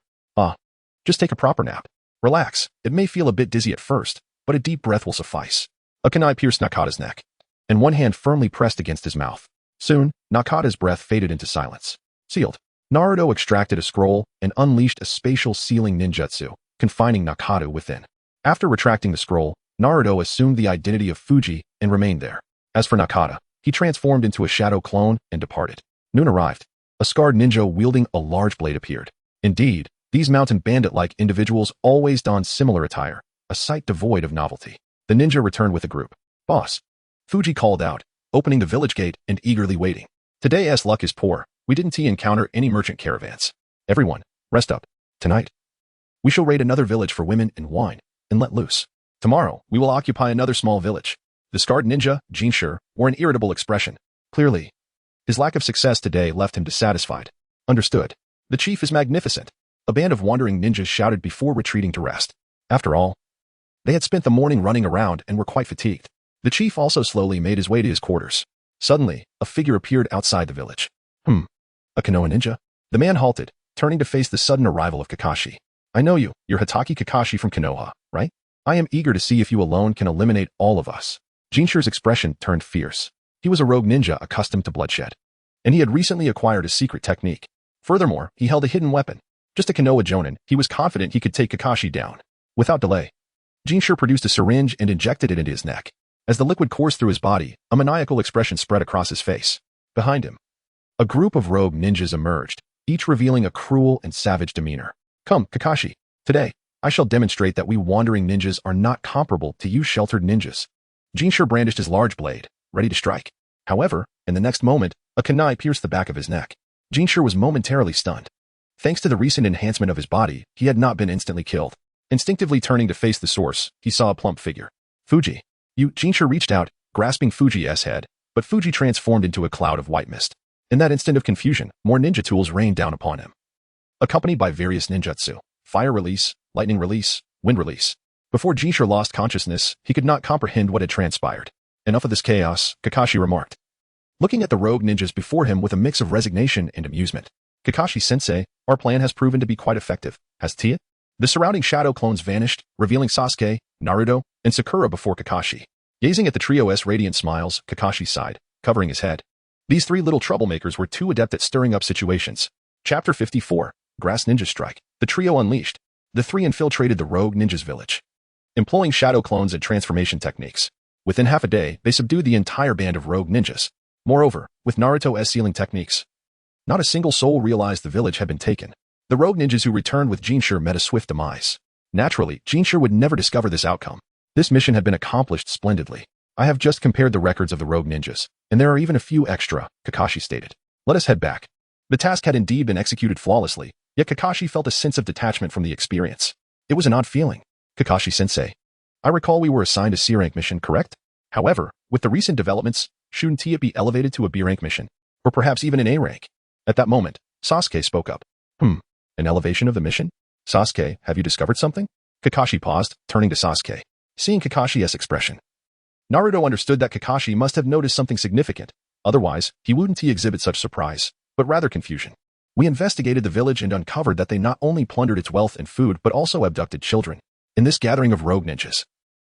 just take a proper nap. Relax. It may feel a bit dizzy at first, but a deep breath will suffice." A kunai pierced Nakata's neck, and one hand firmly pressed against his mouth. Soon, Nakata's breath faded into silence. Sealed. Naruto extracted a scroll and unleashed a spatial sealing ninjutsu, confining Nakata within. After retracting the scroll, Naruto assumed the identity of Fuji and remained there. As for Nakata, he transformed into a shadow clone and departed. Noon arrived. A scarred ninja wielding a large blade appeared. Indeed, these mountain bandit-like individuals always donned similar attire, a sight devoid of novelty. The ninja returned with a group. "Boss," Fuji called out, opening the village gate and eagerly waiting. "Today's luck is poor. We didn't encounter any merchant caravans. Everyone, rest up. Tonight, we shall raid another village for women and wine, and let loose. Tomorrow, we will occupy another small village." The scarred ninja, Jinshur, wore an irritable expression. Clearly, his lack of success today left him dissatisfied. "Understood. The chief is magnificent," a band of wandering ninjas shouted before retreating to rest. After all, they had spent the morning running around and were quite fatigued. The chief also slowly made his way to his quarters. Suddenly, a figure appeared outside the village. A Konoha ninja? The man halted, turning to face the sudden arrival of Kakashi. "I know you. You're Hatake Kakashi from Konoha, right? I am eager to see if you alone can eliminate all of us." Jinshur's expression turned fierce. He was a rogue ninja accustomed to bloodshed, and he had recently acquired a secret technique. Furthermore, he held a hidden weapon. Just a Konoha jonin, he was confident he could take Kakashi down. Without delay, Jinshur produced a syringe and injected it into his neck. As the liquid coursed through his body, a maniacal expression spread across his face. Behind him, a group of rogue ninjas emerged, each revealing a cruel and savage demeanor. "Come, Kakashi. Today, I shall demonstrate that we wandering ninjas are not comparable to you sheltered ninjas." Jinshur brandished his large blade, ready to strike. However, in the next moment, a kunai pierced the back of his neck. Jinshur was momentarily stunned. Thanks to the recent enhancement of his body, he had not been instantly killed. Instinctively turning to face the source, he saw a plump figure. Fuji. Jinshi reached out, grasping Fuji's head, but Fuji transformed into a cloud of white mist. In that instant of confusion, more ninja tools rained down upon him, accompanied by various ninjutsu: fire release, lightning release, wind release. Before Jinshi lost consciousness, he could not comprehend what had transpired. Enough of this chaos, Kakashi remarked, looking at the rogue ninjas before him with a mix of resignation and amusement. Kakashi-sensei, our plan has proven to be quite effective, hasn't it? The surrounding shadow clones vanished, revealing Sasuke, Naruto, and Sakura before Kakashi. Gazing at the trio's radiant smiles, Kakashi sighed, covering his head. These three little troublemakers were too adept at stirring up situations. Chapter 54, Grass Ninja Strike. The trio unleashed. The three infiltrated the rogue ninjas' village, employing shadow clones and transformation techniques. Within half a day, they subdued the entire band of rogue ninjas. Moreover, with Naruto's sealing techniques, not a single soul realized the village had been taken. The rogue ninjas who returned with Jinshi met a swift demise. Naturally, Jinshi would never discover this outcome. This mission had been accomplished splendidly. I have just compared the records of the rogue ninjas, and there are even a few extra, Kakashi stated. Let us head back. The task had indeed been executed flawlessly, yet Kakashi felt a sense of detachment from the experience. It was an odd feeling. Kakashi-sensei, I recall we were assigned a C-rank mission, correct? However, with the recent developments, shouldn't it be elevated to a B-rank mission? Or perhaps even an A-rank? At that moment, Sasuke spoke up. An elevation of the mission? Sasuke, have you discovered something? Kakashi paused, turning to Sasuke. Seeing Kakashi's expression, Naruto understood that Kakashi must have noticed something significant. Otherwise, he wouldn't exhibit such surprise, but rather confusion. We investigated the village and uncovered that they not only plundered its wealth and food but also abducted children. In this gathering of rogue ninjas,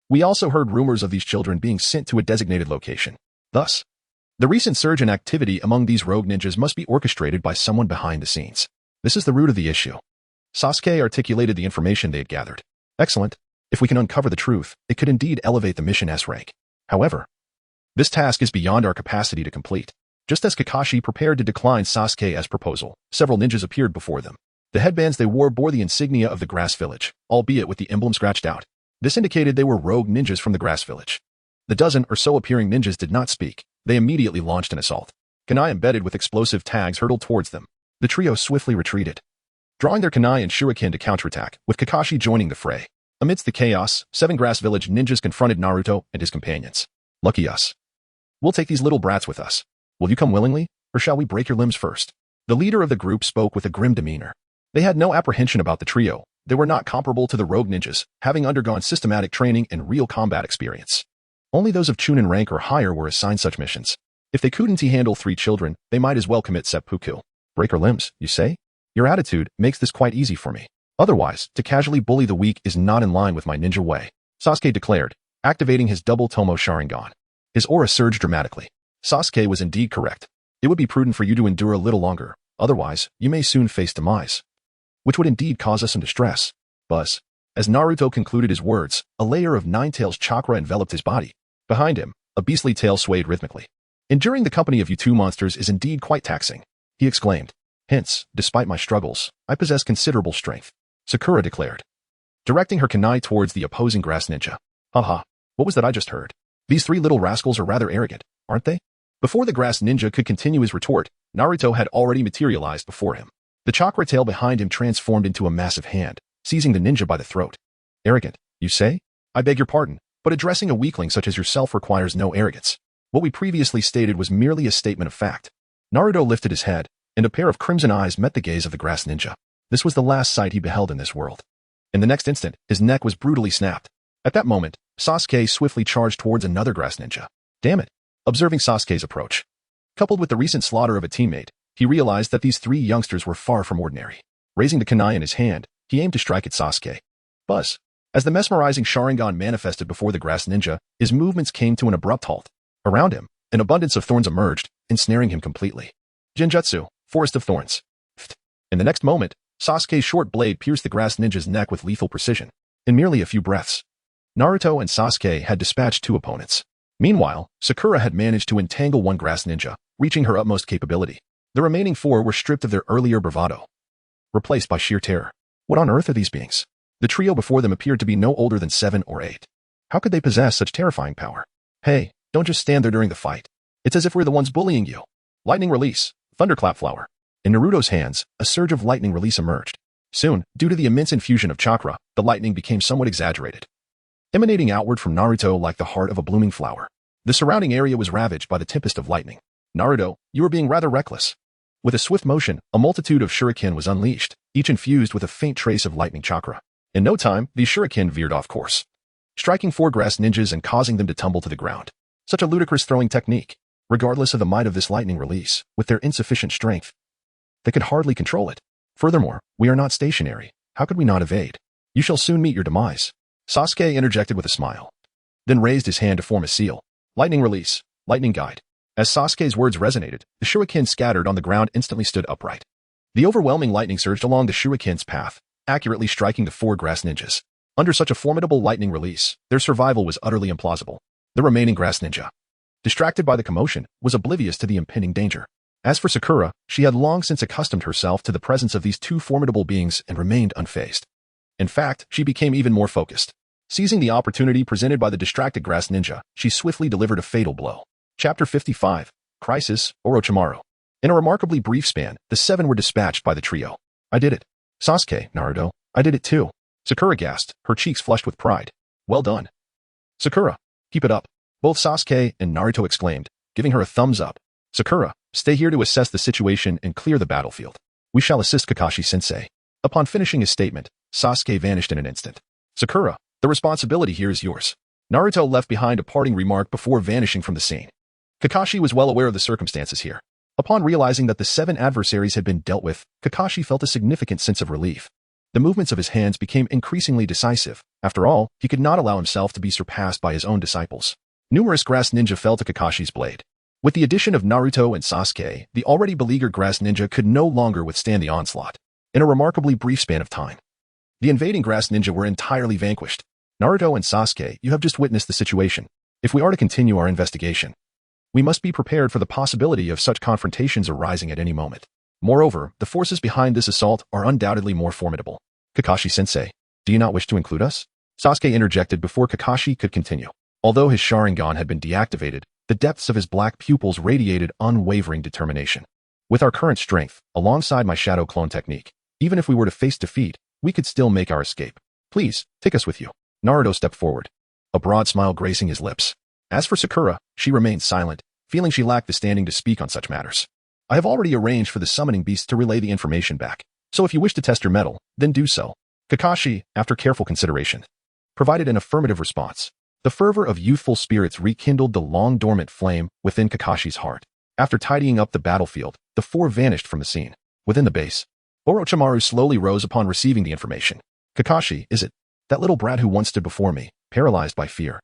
we also heard rumors of these children being sent to a designated location. Thus, the recent surge in activity among these rogue ninjas must be orchestrated by someone behind the scenes. This is the root of the issue. Sasuke articulated the information they had gathered. Excellent. If we can uncover the truth, it could indeed elevate the mission S rank. However, this task is beyond our capacity to complete. Just as Kakashi prepared to decline Sasuke's proposal, several ninjas appeared before them. The headbands they wore bore the insignia of the Grass Village, albeit with the emblem scratched out. This indicated they were rogue ninjas from the Grass Village. The dozen or so appearing ninjas did not speak. They immediately launched an assault. Kunai embedded with explosive tags hurtled towards them. The trio swiftly retreated, drawing their kunai and shuriken to counterattack, with Kakashi joining the fray. Amidst the chaos, 7 Grass Village ninjas confronted Naruto and his companions. Lucky us. We'll take these little brats with us. Will you come willingly, or shall we break your limbs first? The leader of the group spoke with a grim demeanor. They had no apprehension about the trio. They were not comparable to the rogue ninjas, having undergone systematic training and real combat experience. Only those of Chunin rank or higher were assigned such missions. If they couldn't handle 3 children, they might as well commit seppuku. Break our limbs, you say? Your attitude makes this quite easy for me. Otherwise, to casually bully the weak is not in line with my ninja way, Sasuke declared, activating his double Tomo Sharingan. His aura surged dramatically. Sasuke was indeed correct. It would be prudent for you to endure a little longer, otherwise, you may soon face demise, which would indeed cause us some distress. Buzz. As Naruto concluded his words, a layer of 9 tails chakra enveloped his body. Behind him, a beastly tail swayed rhythmically. Enduring the company of you 2 monsters is indeed quite taxing, he exclaimed. Hence, despite my struggles, I possess considerable strength, Sakura declared, directing her kunai towards the opposing grass ninja. Haha, what was that I just heard? These 3 little rascals are rather arrogant, aren't they? Before the grass ninja could continue his retort, Naruto had already materialized before him. The chakra tail behind him transformed into a massive hand, seizing the ninja by the throat. Arrogant, you say? I beg your pardon, but addressing a weakling such as yourself requires no arrogance. What we previously stated was merely a statement of fact. Naruto lifted his head, and a pair of crimson eyes met the gaze of the grass ninja. This was the last sight he beheld in this world. In the next instant, his neck was brutally snapped. At that moment, Sasuke swiftly charged towards another grass ninja. Damn it. Observing Sasuke's approach, coupled with the recent slaughter of a teammate, he realized that these 3 youngsters were far from ordinary. Raising the kunai in his hand, he aimed to strike at Sasuke. Buzz. As the mesmerizing Sharingan manifested before the grass ninja, his movements came to an abrupt halt. Around him, an abundance of thorns emerged, ensnaring him completely. Genjutsu, Forest of Thorns. In the next moment, Sasuke's short blade pierced the grass ninja's neck with lethal precision. In merely a few breaths, Naruto and Sasuke had dispatched 2 opponents. Meanwhile, Sakura had managed to entangle 1 grass ninja, reaching her utmost capability. The remaining 4 were stripped of their earlier bravado, replaced by sheer terror. What on earth are these beings? The trio before them appeared to be no older than 7 or 8. How could they possess such terrifying power? Hey, don't just stand there during the fight. It's as if we're the ones bullying you. Lightning release, thunderclap flower. In Naruto's hands, a surge of lightning release emerged. Soon, due to the immense infusion of chakra, the lightning became somewhat exaggerated, emanating outward from Naruto like the heart of a blooming flower. The surrounding area was ravaged by the tempest of lightning. Naruto, you are being rather reckless. With a swift motion, a multitude of shuriken was unleashed, each infused with a faint trace of lightning chakra. In no time, these shuriken veered off course, striking four grass ninjas and causing them to tumble to the ground. Such a ludicrous throwing technique. Regardless of the might of this lightning release, with their insufficient strength, they could hardly control it. Furthermore, we are not stationary. How could we not evade? You shall soon meet your demise. Sasuke interjected with a smile, then raised his hand to form a seal. Lightning release, lightning guide. As Sasuke's words resonated, the shuriken scattered on the ground instantly stood upright. The overwhelming lightning surged along the shuriken's path, accurately striking the four grass ninjas. Under such a formidable lightning release, their survival was utterly implausible. The remaining grass ninja, distracted by the commotion, was oblivious to the impending danger. As for Sakura, she had long since accustomed herself to the presence of these two formidable beings and remained unfazed. In fact, she became even more focused. Seizing the opportunity presented by the distracted grass ninja, she swiftly delivered a fatal blow. Chapter 55. Crisis, Orochimaru. In a remarkably brief span, the seven were dispatched by the trio. I did it. Sasuke, Naruto, I did it too. Sakura gasped, her cheeks flushed with pride. Well done. Sakura, keep it up. Both Sasuke and Naruto exclaimed, giving her a thumbs up. Sakura, stay here to assess the situation and clear the battlefield. We shall assist Kakashi-sensei. Upon finishing his statement, Sasuke vanished in an instant. Sakura, the responsibility here is yours. Naruto left behind a parting remark before vanishing from the scene. Kakashi was well aware of the circumstances here. Upon realizing that the seven adversaries had been dealt with, Kakashi felt a significant sense of relief. The movements of his hands became increasingly decisive. After all, he could not allow himself to be surpassed by his own disciples. Numerous grass ninja fell to Kakashi's blade. With the addition of Naruto and Sasuke, the already beleaguered grass ninja could no longer withstand the onslaught. In a remarkably brief span of time, the invading grass ninja were entirely vanquished. Naruto and Sasuke, you have just witnessed the situation. If we are to continue our investigation, we must be prepared for the possibility of such confrontations arising at any moment. Moreover, the forces behind this assault are undoubtedly more formidable. Kakashi-sensei, do you not wish to include us? Sasuke interjected before Kakashi could continue. Although his Sharingan had been deactivated, the depths of his black pupils radiated unwavering determination. With our current strength, alongside my shadow clone technique, even if we were to face defeat, we could still make our escape. Please, take us with you. Naruto stepped forward, a broad smile gracing his lips. As for Sakura, she remained silent, feeling she lacked the standing to speak on such matters. I have already arranged for the summoning beast to relay the information back, so if you wish to test your mettle, then do so. Kakashi, after careful consideration, provided an affirmative response. The fervor of youthful spirits rekindled the long-dormant flame within Kakashi's heart. After tidying up the battlefield, the four vanished from the scene. Within the base, Orochimaru slowly rose upon receiving the information. Kakashi, is it? That little brat who once stood before me, paralyzed by fear,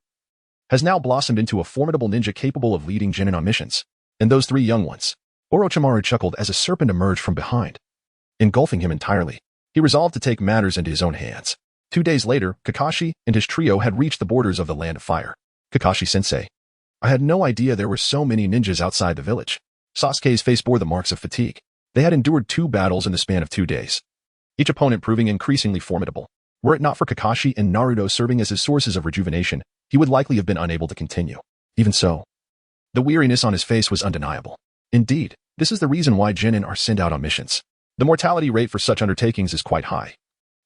has now blossomed into a formidable ninja capable of leading genin on missions. And those three young ones. Orochimaru chuckled as a serpent emerged from behind, engulfing him entirely. He resolved to take matters into his own hands. 2 days later, Kakashi and his trio had reached the borders of the Land of Fire. Kakashi-sensei, I had no idea there were so many ninjas outside the village. Sasuke's face bore the marks of fatigue. They had endured 2 battles in the span of 2 days, each opponent proving increasingly formidable. Were it not for Kakashi and Naruto serving as his sources of rejuvenation, he would likely have been unable to continue. Even so, the weariness on his face was undeniable. Indeed, this is the reason why genin are sent out on missions. The mortality rate for such undertakings is quite high,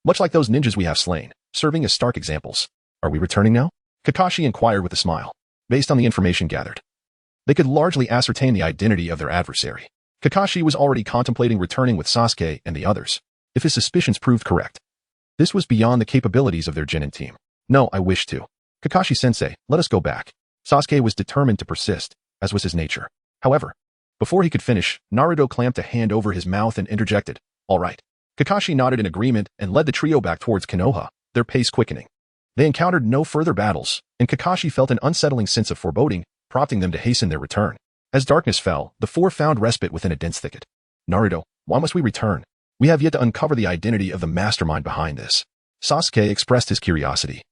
much like those ninjas we have slain, serving as stark examples. Are we returning now? Kakashi inquired with a smile. Based on the information gathered, they could largely ascertain the identity of their adversary. Kakashi was already contemplating returning with Sasuke and the others, if his suspicions proved correct. This was beyond the capabilities of their genin team. No, I wish to. Kakashi-sensei, let us go back. Sasuke was determined to persist, as was his nature. However, before he could finish, Naruto clamped a hand over his mouth and interjected, all right. Kakashi nodded in agreement and led the trio back towards Konoha, their pace quickening. They encountered no further battles, and Kakashi felt an unsettling sense of foreboding, prompting them to hasten their return. As darkness fell, the four found respite within a dense thicket. Naruto, why must we return? We have yet to uncover the identity of the mastermind behind this. Sasuke expressed his curiosity.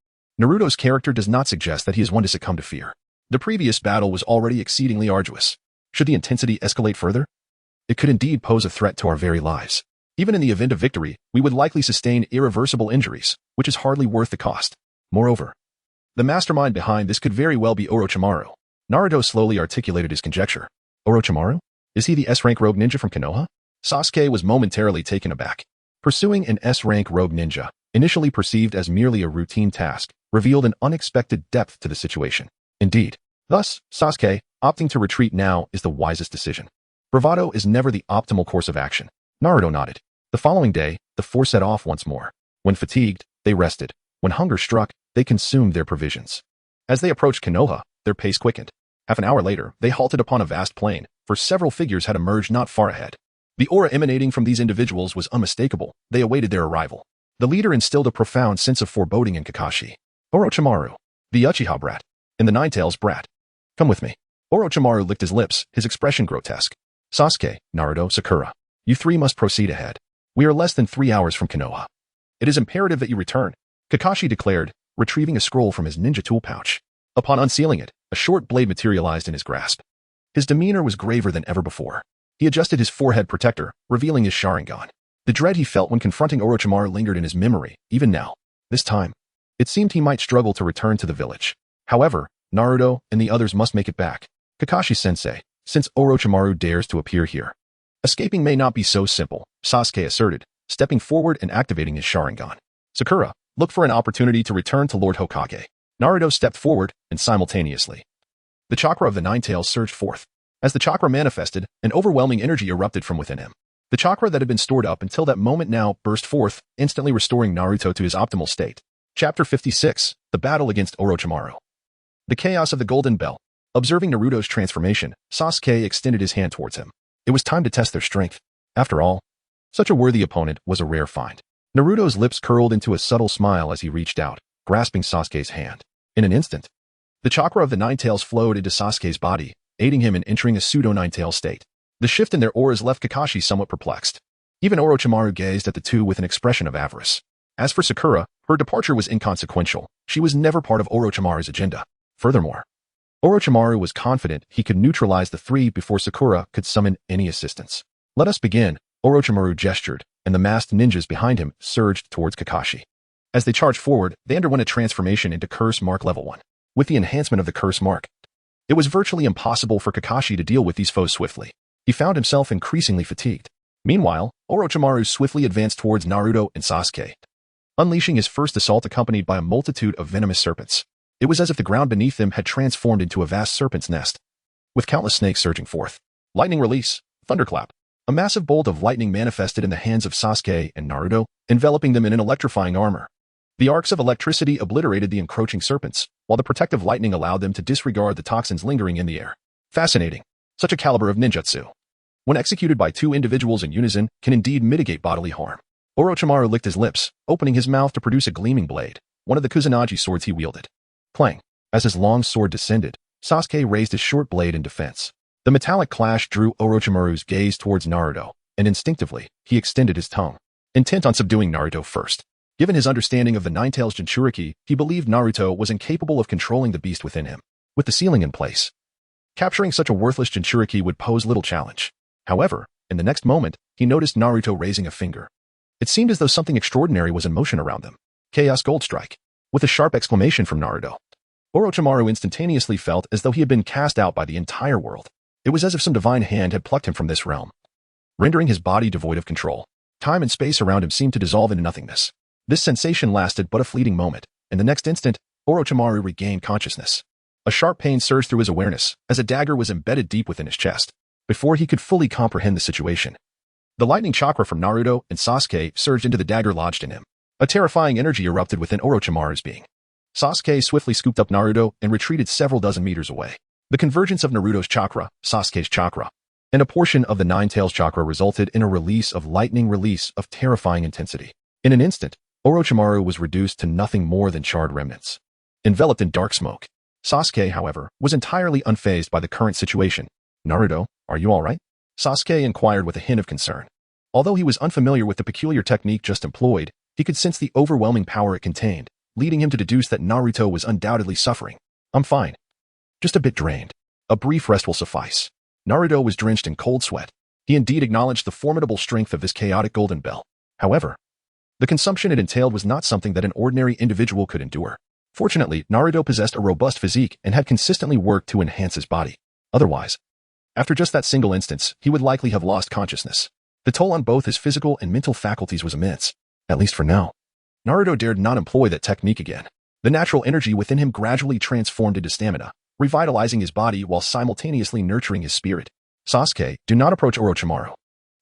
Naruto's character does not suggest that he is one to succumb to fear. The previous battle was already exceedingly arduous. Should the intensity escalate further, it could indeed pose a threat to our very lives. Even in the event of victory, we would likely sustain irreversible injuries, which is hardly worth the cost. Moreover, the mastermind behind this could very well be Orochimaru. Naruto slowly articulated his conjecture. Orochimaru? Is he the S-rank rogue ninja from Konoha? Sasuke was momentarily taken aback. Pursuing an S-rank rogue ninja, initially perceived as merely a routine task, revealed an unexpected depth to the situation. Indeed. Thus, Sasuke, opting to retreat now is the wisest decision. Bravado is never the optimal course of action. Naruto nodded. The following day, the four set off once more. When fatigued, they rested. When hunger struck, they consumed their provisions. As they approached Konoha, their pace quickened. Half an hour later, they halted upon a vast plain, for several figures had emerged not far ahead. The aura emanating from these individuals was unmistakable. They awaited their arrival. The leader instilled a profound sense of foreboding in Kakashi. Orochimaru, the Uchiha brat, and the Ninetales brat. Come with me. Orochimaru licked his lips, his expression grotesque. Sasuke, Naruto, Sakura, you three must proceed ahead. We are less than 3 hours from Konoha. It is imperative that you return, Kakashi declared, retrieving a scroll from his ninja tool pouch. Upon unsealing it, a short blade materialized in his grasp. His demeanor was graver than ever before. He adjusted his forehead protector, revealing his Sharingan. The dread he felt when confronting Orochimaru lingered in his memory, even now. This time, it seemed he might struggle to return to the village. However, Naruto and the others must make it back. Kakashi-sensei, since Orochimaru dares to appear here. Escaping may not be so simple, Sasuke asserted, stepping forward and activating his Sharingan. Sakura, look for an opportunity to return to Lord Hokage. Naruto stepped forward, and simultaneously, the chakra of the Ninetales surged forth. As the chakra manifested, an overwhelming energy erupted from within him. The chakra that had been stored up until that moment now burst forth, instantly restoring Naruto to his optimal state. Chapter 56, The Battle Against Orochimaru. The chaos of the Golden Bell. Observing Naruto's transformation, Sasuke extended his hand towards him. It was time to test their strength. After all, such a worthy opponent was a rare find. Naruto's lips curled into a subtle smile as he reached out, grasping Sasuke's hand. In an instant, the chakra of the Ninetales flowed into Sasuke's body, aiding him in entering a pseudo-Ninetale state. The shift in their auras left Kakashi somewhat perplexed. Even Orochimaru gazed at the two with an expression of avarice. As for Sakura, her departure was inconsequential. She was never part of Orochimaru's agenda. Furthermore, Orochimaru was confident he could neutralize the three before Sakura could summon any assistance. Let us begin, Orochimaru gestured, and the masked ninjas behind him surged towards Kakashi. As they charged forward, they underwent a transformation into Curse Mark Level 1. With the enhancement of the Curse Mark, it was virtually impossible for Kakashi to deal with these foes swiftly. He found himself increasingly fatigued. Meanwhile, Orochimaru swiftly advanced towards Naruto and Sasuke, unleashing his first assault accompanied by a multitude of venomous serpents. It was as if the ground beneath them had transformed into a vast serpent's nest, with countless snakes surging forth. Lightning release, thunderclap. A massive bolt of lightning manifested in the hands of Sasuke and Naruto, enveloping them in an electrifying armor. The arcs of electricity obliterated the encroaching serpents, while the protective lightning allowed them to disregard the toxins lingering in the air. Fascinating. Such a caliber of ninjutsu, when executed by two individuals in unison, can indeed mitigate bodily harm. Orochimaru licked his lips, opening his mouth to produce a gleaming blade, one of the Kusanagi swords he wielded. Clang. As his long sword descended, Sasuke raised his short blade in defense. The metallic clash drew Orochimaru's gaze towards Naruto, and instinctively, he extended his tongue, intent on subduing Naruto first. Given his understanding of the Ninetales Jinchuriki, he believed Naruto was incapable of controlling the beast within him. With the ceiling in place, capturing such a worthless Jinchuriki would pose little challenge. However, in the next moment, he noticed Naruto raising a finger. It seemed as though something extraordinary was in motion around them. Chaos Gold Strike. With a sharp exclamation from Naruto, Orochimaru instantaneously felt as though he had been cast out by the entire world. It was as if some divine hand had plucked him from this realm, rendering his body devoid of control. Time and space around him seemed to dissolve into nothingness. This sensation lasted but a fleeting moment, and the next instant, Orochimaru regained consciousness. A sharp pain surged through his awareness, as a dagger was embedded deep within his chest. Before he could fully comprehend the situation, the lightning chakra from Naruto and Sasuke surged into the dagger lodged in him. A terrifying energy erupted within Orochimaru's being. Sasuke swiftly scooped up Naruto and retreated several dozen meters away. The convergence of Naruto's chakra, Sasuke's chakra, and a portion of the Ninetales chakra resulted in a release of terrifying intensity. In an instant, Orochimaru was reduced to nothing more than charred remnants, enveloped in dark smoke. Sasuke, however, was entirely unfazed by the current situation. Naruto, are you all right? Sasuke inquired with a hint of concern. Although he was unfamiliar with the peculiar technique just employed, he could sense the overwhelming power it contained, leading him to deduce that Naruto was undoubtedly suffering. I'm fine. Just a bit drained. A brief rest will suffice. Naruto was drenched in cold sweat. He indeed acknowledged the formidable strength of this chaotic golden bell. However, the consumption it entailed was not something that an ordinary individual could endure. Fortunately, Naruto possessed a robust physique and had consistently worked to enhance his body. Otherwise, after just that single instance, he would likely have lost consciousness. The toll on both his physical and mental faculties was immense, at least for now. Naruto dared not employ that technique again. The natural energy within him gradually transformed into stamina, revitalizing his body while simultaneously nurturing his spirit. Sasuke, do not approach Orochimaru.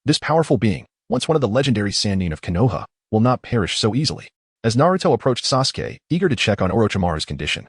This powerful being, once one of the legendary Sannin of Konoha, will not perish so easily. As Naruto approached Sasuke, eager to check on Orochimaru's condition,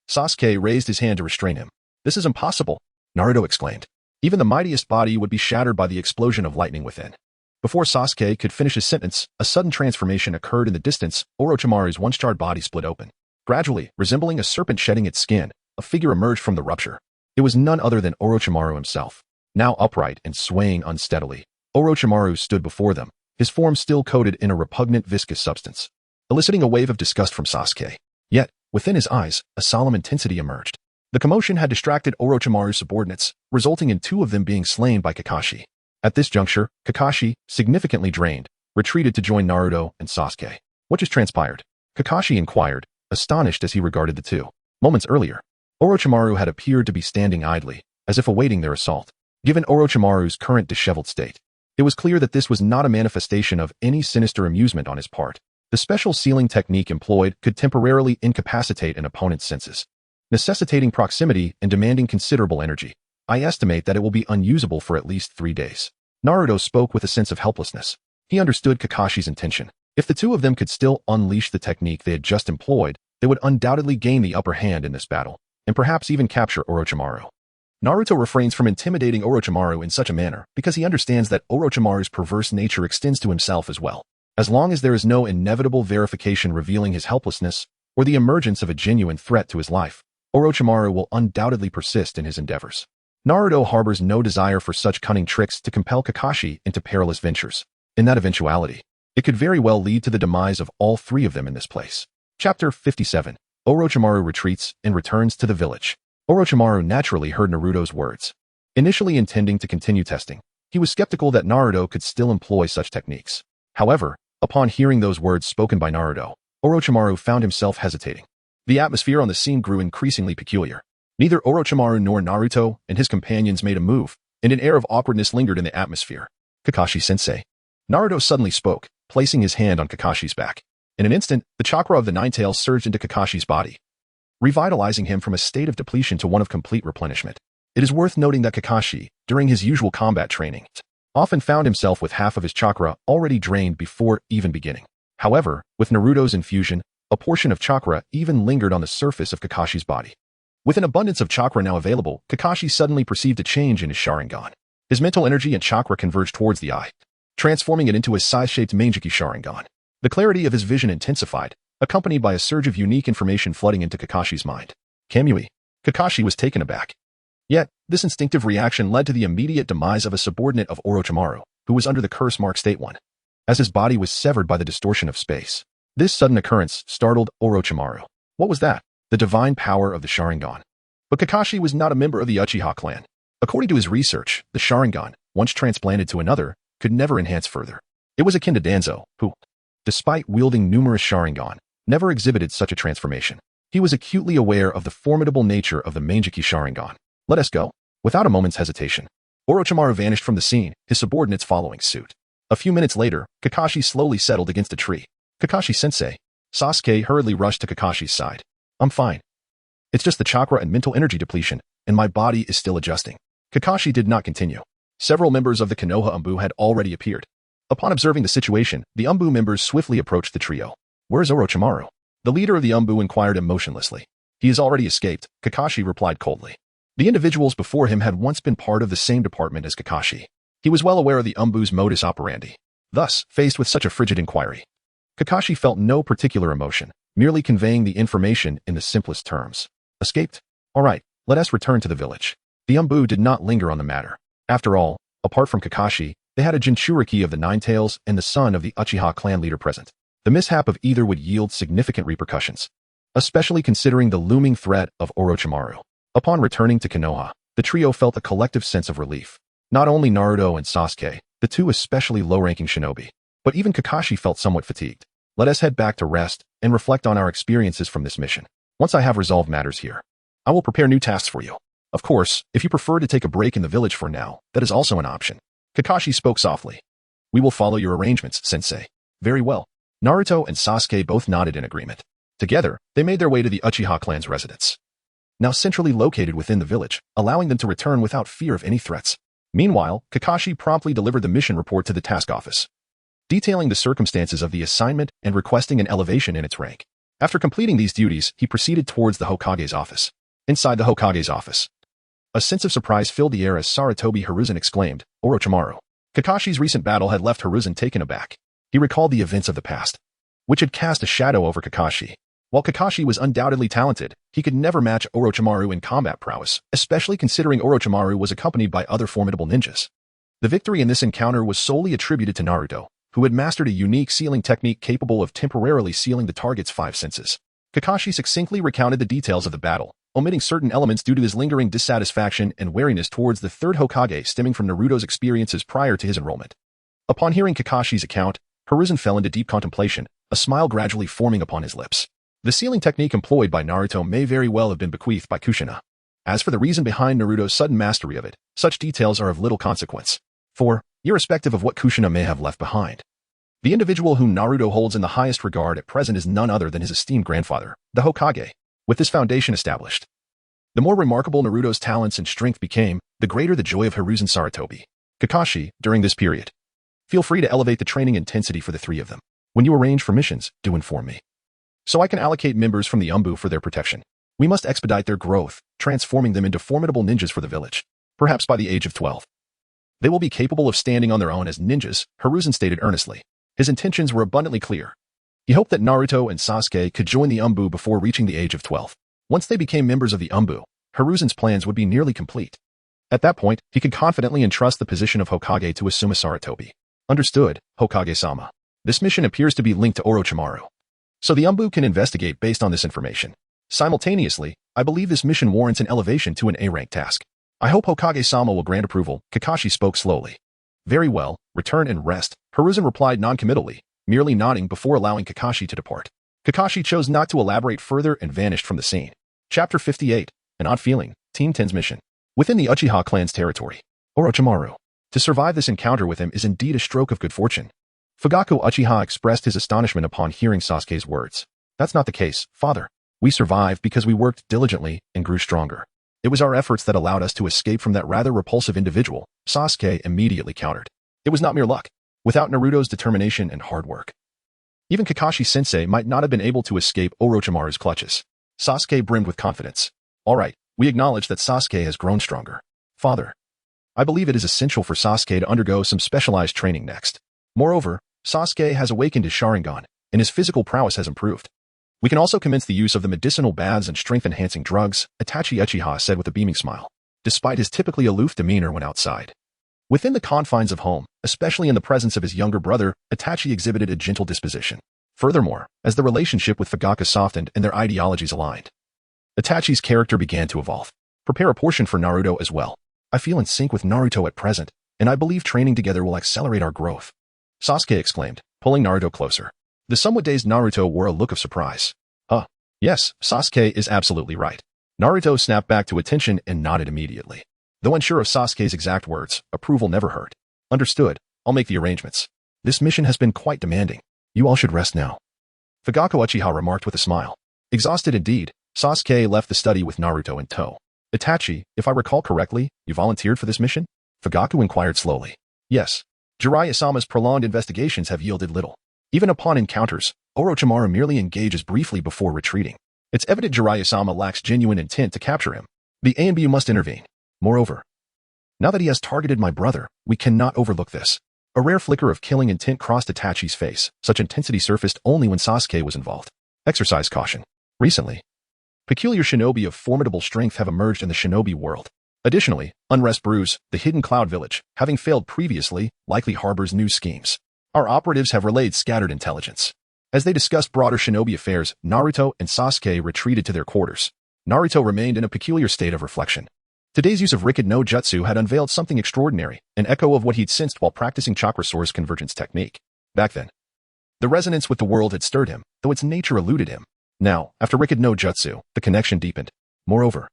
Sasuke raised his hand to restrain him. This is impossible, Naruto exclaimed. Even the mightiest body would be shattered by the explosion of lightning within. Before Sasuke could finish his sentence, a sudden transformation occurred in the distance. Orochimaru's once charred body split open. Gradually, resembling a serpent shedding its skin, a figure emerged from the rupture. It was none other than Orochimaru himself. Now upright and swaying unsteadily, Orochimaru stood before them, his form still coated in a repugnant viscous substance, eliciting a wave of disgust from Sasuke. Yet, within his eyes, a solemn intensity emerged. The commotion had distracted Orochimaru's subordinates, resulting in 2 of them being slain by Kakashi. At this juncture, Kakashi, significantly drained, retreated to join Naruto and Sasuke. What just transpired? Kakashi inquired, astonished as he regarded the 2. Moments earlier, Orochimaru had appeared to be standing idly, as if awaiting their assault. Given Orochimaru's current disheveled state, it was clear that this was not a manifestation of any sinister amusement on his part. The special sealing technique employed could temporarily incapacitate an opponent's senses, necessitating proximity and demanding considerable energy. I estimate that it will be unusable for at least 3 days. Naruto spoke with a sense of helplessness. He understood Kakashi's intention. If the 2 of them could still unleash the technique they had just employed, they would undoubtedly gain the upper hand in this battle, and perhaps even capture Orochimaru. Naruto refrains from intimidating Orochimaru in such a manner because he understands that Orochimaru's perverse nature extends to himself as well. As long as there is no inevitable verification revealing his helplessness or the emergence of a genuine threat to his life, Orochimaru will undoubtedly persist in his endeavors. Naruto harbors no desire for such cunning tricks to compel Kakashi into perilous ventures. In that eventuality, it could very well lead to the demise of all 3 of them in this place. Chapter 57. Orochimaru retreats and returns to the village. Orochimaru naturally heard Naruto's words. Initially intending to continue testing, he was skeptical that Naruto could still employ such techniques. However, upon hearing those words spoken by Naruto, Orochimaru found himself hesitating. The atmosphere on the scene grew increasingly peculiar. Neither Orochimaru nor Naruto and his companions made a move, and an air of awkwardness lingered in the atmosphere. Kakashi-sensei. Naruto suddenly spoke, placing his hand on Kakashi's back. In an instant, the chakra of the Nine Tails surged into Kakashi's body, revitalizing him from a state of depletion to one of complete replenishment. It is worth noting that Kakashi, during his usual combat training, often found himself with half of his chakra already drained before even beginning. However, with Naruto's infusion, a portion of chakra even lingered on the surface of Kakashi's body. With an abundance of chakra now available, Kakashi suddenly perceived a change in his Sharingan. His mental energy and chakra converged towards the eye, transforming it into a size-shaped Manjiki Sharingan. The clarity of his vision intensified, accompanied by a surge of unique information flooding into Kakashi's mind. Kamui. Kakashi was taken aback. Yet, this instinctive reaction led to the immediate demise of a subordinate of Orochimaru, who was under the curse mark State 1, as his body was severed by the distortion of space. This sudden occurrence startled Orochimaru. What was that? The divine power of the Sharingan. But Kakashi was not a member of the Uchiha clan. According to his research, the Sharingan, once transplanted to another, could never enhance further. It was akin to Danzo, who, despite wielding numerous Sharingan, never exhibited such a transformation. He was acutely aware of the formidable nature of the Manjiki Sharingan. Let us go. Without a moment's hesitation, Orochimaru vanished from the scene, his subordinates following suit. A few minutes later, Kakashi slowly settled against a tree. Kakashi-sensei. Sasuke hurriedly rushed to Kakashi's side. I'm fine. It's just the chakra and mental energy depletion, and my body is still adjusting. Kakashi did not continue. Several members of the Konoha Umbu had already appeared. Upon observing the situation, the Umbu members swiftly approached the trio. Where is Orochimaru? The leader of the Umbu inquired emotionlessly. He has already escaped, Kakashi replied coldly. The individuals before him had once been part of the same department as Kakashi. He was well aware of the Umbu's modus operandi. Thus, faced with such a frigid inquiry, Kakashi felt no particular emotion, merely conveying the information in the simplest terms. Escaped? All right, let us return to the village. The Umbu did not linger on the matter. After all, apart from Kakashi, they had a Jinchuriki of the Nine Tails and the son of the Uchiha clan leader present. The mishap of either would yield significant repercussions, especially considering the looming threat of Orochimaru. Upon returning to Konoha, the trio felt a collective sense of relief. Not only Naruto and Sasuke, the 2 especially low-ranking shinobi, but even Kakashi felt somewhat fatigued. Let us head back to rest and reflect on our experiences from this mission. Once I have resolved matters here, I will prepare new tasks for you. Of course, if you prefer to take a break in the village for now, that is also an option. Kakashi spoke softly. We will follow your arrangements, sensei. Very well. Naruto and Sasuke both nodded in agreement. Together, they made their way to the Uchiha clan's residence, now centrally located within the village, allowing them to return without fear of any threats. Meanwhile, Kakashi promptly delivered the mission report to the task office, detailing the circumstances of the assignment and requesting an elevation in its rank. After completing these duties, he proceeded towards the Hokage's office. Inside the Hokage's office, a sense of surprise filled the air as Sarutobi Hiruzen exclaimed, "Orochimaru." Kakashi's recent battle had left Hiruzen taken aback. He recalled the events of the past, which had cast a shadow over Kakashi. While Kakashi was undoubtedly talented, he could never match Orochimaru in combat prowess, especially considering Orochimaru was accompanied by other formidable ninjas. The victory in this encounter was solely attributed to Naruto, who had mastered a unique sealing technique capable of temporarily sealing the target's 5 senses. Kakashi succinctly recounted the details of the battle, omitting certain elements due to his lingering dissatisfaction and wariness towards the Third Hokage stemming from Naruto's experiences prior to his enrollment. Upon hearing Kakashi's account, Hiruzen fell into deep contemplation, a smile gradually forming upon his lips. The sealing technique employed by Naruto may very well have been bequeathed by Kushina. As for the reason behind Naruto's sudden mastery of it, such details are of little consequence. For, irrespective of what Kushina may have left behind, the individual whom Naruto holds in the highest regard at present is none other than his esteemed grandfather, the Hokage. With this foundation established, the more remarkable Naruto's talents and strength became, the greater the joy of Hiruzen Sarutobi. Kakashi, during this period, feel free to elevate the training intensity for the 3 of them. When you arrange for missions, do inform me, so I can allocate members from the Umbu for their protection. We must expedite their growth, transforming them into formidable ninjas for the village. Perhaps by the age of 12, they will be capable of standing on their own as ninjas, Hiruzen stated earnestly. His intentions were abundantly clear. He hoped that Naruto and Sasuke could join the Umbu before reaching the age of 12. Once they became members of the Umbu, Hiruzen's plans would be nearly complete. At that point, he could confidently entrust the position of Hokage to Asuma Sarutobi. Understood, Hokage-sama. This mission appears to be linked to Orochimaru, so the Umbu can investigate based on this information. Simultaneously, I believe this mission warrants an elevation to an A-rank task. I hope Hokage-sama will grant approval, Kakashi spoke slowly. Very well, return and rest, Hiruzen replied non-committally, merely nodding before allowing Kakashi to depart. Kakashi chose not to elaborate further and vanished from the scene. Chapter 58, An Odd Feeling, Team 10's Mission. Within the Uchiha clan's territory, Orochimaru. To survive this encounter with him is indeed a stroke of good fortune. Fugaku Uchiha expressed his astonishment upon hearing Sasuke's words. That's not the case, father. We survived because we worked diligently and grew stronger. It was our efforts that allowed us to escape from that rather repulsive individual, Sasuke immediately countered. It was not mere luck. Without Naruto's determination and hard work, even Kakashi-sensei might not have been able to escape Orochimaru's clutches. Sasuke brimmed with confidence. All right, we acknowledge that Sasuke has grown stronger. Father, I believe it is essential for Sasuke to undergo some specialized training next. Moreover, Sasuke has awakened his Sharingan, and his physical prowess has improved. We can also commence the use of the medicinal baths and strength-enhancing drugs, Itachi Uchiha said with a beaming smile, despite his typically aloof demeanor when outside. Within the confines of home, especially in the presence of his younger brother, Itachi exhibited a gentle disposition. Furthermore, as the relationship with Fugaku softened and their ideologies aligned, Itachi's character began to evolve. Prepare a portion for Naruto as well. I feel in sync with Naruto at present, and I believe training together will accelerate our growth, Sasuke exclaimed, pulling Naruto closer. The somewhat dazed Naruto wore a look of surprise. Yes, Sasuke is absolutely right. Naruto snapped back to attention and nodded immediately. Though unsure of Sasuke's exact words, approval never hurt. Understood, I'll make the arrangements. This mission has been quite demanding. You all should rest now, Fugaku Uchiha remarked with a smile. Exhausted indeed, Sasuke left the study with Naruto in tow. Itachi, if I recall correctly, you volunteered for this mission? Fugaku inquired slowly. Yes. Jiraiya-sama's prolonged investigations have yielded little. Even upon encounters, Orochimaru merely engages briefly before retreating. It's evident Jiraiya-sama lacks genuine intent to capture him. The ANBU must intervene. Moreover, now that he has targeted my brother, we cannot overlook this. A rare flicker of killing intent crossed Itachi's face. Such intensity surfaced only when Sasuke was involved. Exercise caution. Recently, peculiar shinobi of formidable strength have emerged in the shinobi world. Additionally, Unrest brews, the hidden cloud village, having failed previously, likely harbors new schemes. Our operatives have relayed scattered intelligence. As they discussed broader shinobi affairs, Naruto and Sasuke retreated to their quarters. Naruto remained in a peculiar state of reflection. Today's use of Rikid no Jutsu had unveiled something extraordinary, an echo of what he'd sensed while practicing chakra source convergence technique. Back then, the resonance with the world had stirred him, though its nature eluded him. Now, after Rikid no Jutsu, the connection deepened. Moreover,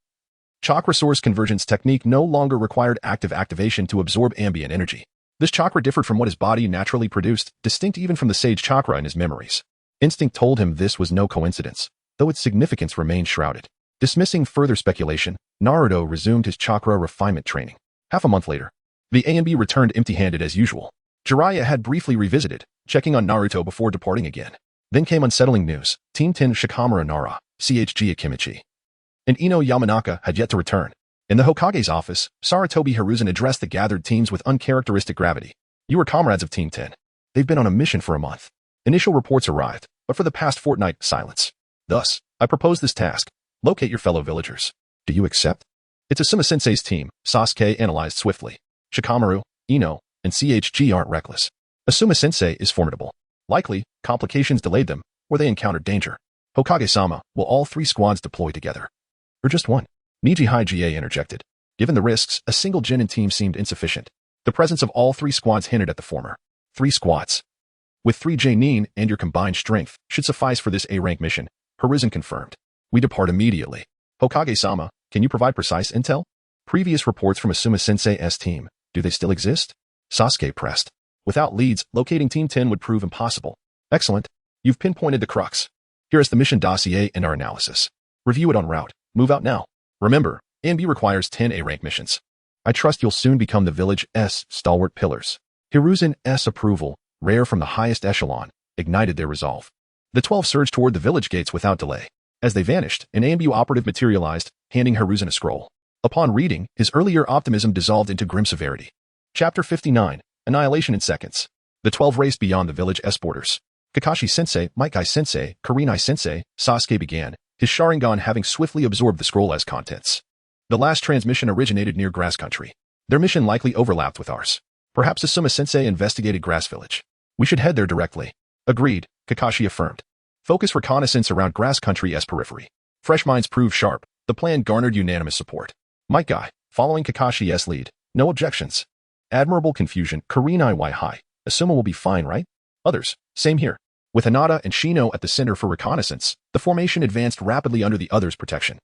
chakra source convergence technique no longer required active activation to absorb ambient energy. This chakra differed from what his body naturally produced, distinct even from the sage chakra in his memories. Instinct told him this was no coincidence, though its significance remained shrouded. Dismissing further speculation, Naruto resumed his chakra refinement training. Half a month later, the A&B returned empty-handed as usual. Jiraiya had briefly revisited, checking on Naruto before departing again. Then came unsettling news. Team 10 Shikamaru Nara, CHG Akimichi, and Ino Yamanaka had yet to return. In the Hokage's office, Sarutobi Hiruzen addressed the gathered teams with uncharacteristic gravity. You are comrades of Team 10. They've been on a mission for a month. Initial reports arrived, but for the past fortnight, silence. Thus, I propose this task. Locate your fellow villagers. Do you accept? It's Asuma-sensei's team, Sasuke analyzed swiftly. Shikamaru, Ino, and CHG aren't reckless. Asuma-sensei is formidable. Likely, complications delayed them, or they encountered danger. Hokage-sama, will all 3 squads deploy together? Or just one? Niji Higa interjected. Given the risks, a single Genin team seemed insufficient. The presence of all 3 squads hinted at the former. 3 squads. With 3 Genin and your combined strength, should suffice for this A-rank mission, Hiruzen confirmed. We depart immediately. Hokage-sama, can you provide precise intel? Previous reports from Asuma-sensei's team, do they still exist? Sasuke pressed. Without leads, locating Team 10 would prove impossible. Excellent. You've pinpointed the crux. Here is the mission dossier and our analysis. Review it en route. Move out now. Remember, A&B requires 10 A-rank missions. I trust you'll soon become the village's stalwart pillars. Hiruzen's approval, rare from the highest echelon, ignited their resolve. The 12 surged toward the village gates without delay. As they vanished, an A&B operative materialized, handing Hiruzen a scroll. Upon reading, his earlier optimism dissolved into grim severity. Chapter 59, Annihilation in Seconds. The 12 raced beyond the village's borders. Kakashi-sensei, Maikai-sensei, Kurenai-sensei, Sasuke began, his Sharingan having swiftly absorbed the scroll's contents. The last transmission originated near Grass Country. Their mission likely overlapped with ours. Perhaps Asuma-sensei investigated Grass Village. We should head there directly. Agreed, Kakashi affirmed. Focus reconnaissance around Grass Country's periphery. Fresh minds proved sharp. The plan garnered unanimous support. Maikai, following Kakashi's lead. No objections. Admirable confusion. Kurenai High. Asuma will be fine, right? Others. Same here. With Hinata and Shino at the center for reconnaissance, the formation advanced rapidly under the others' protection.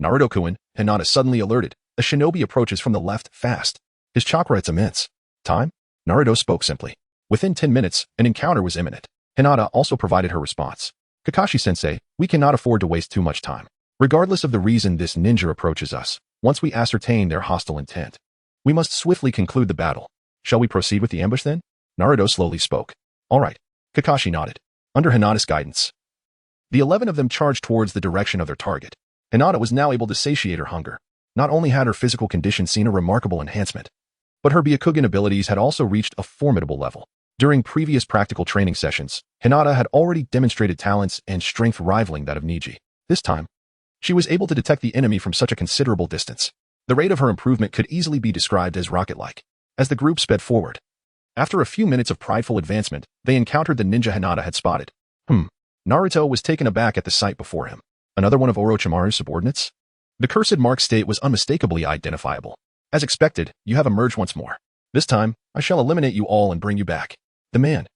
Naruto-kun, Hinata suddenly alerted. A shinobi approaches from the left, fast. His chakra is immense. Time? Naruto spoke simply. Within 10 minutes, an encounter was imminent. Hinata also provided her response. Kakashi-sensei, we cannot afford to waste too much time. Regardless of the reason this ninja approaches us, once we ascertain their hostile intent, we must swiftly conclude the battle. Shall we proceed with the ambush then? Naruto slowly spoke. All right. Kakashi nodded. Under Hinata's guidance, the 11 of them charged towards the direction of their target. Hinata was now able to satiate her hunger. Not only had her physical condition seen a remarkable enhancement, but her Byakugan abilities had also reached a formidable level. During previous practical training sessions, Hinata had already demonstrated talents and strength rivaling that of Niji. This time, she was able to detect the enemy from such a considerable distance. The rate of her improvement could easily be described as rocket-like. As the group sped forward, after a few minutes of prideful advancement, they encountered the ninja Hinata had spotted. Naruto was taken aback at the sight before him. Another one of Orochimaru's subordinates? The cursed mark state was unmistakably identifiable. As expected, you have emerged once more. This time, I shall eliminate you all and bring you back. The man,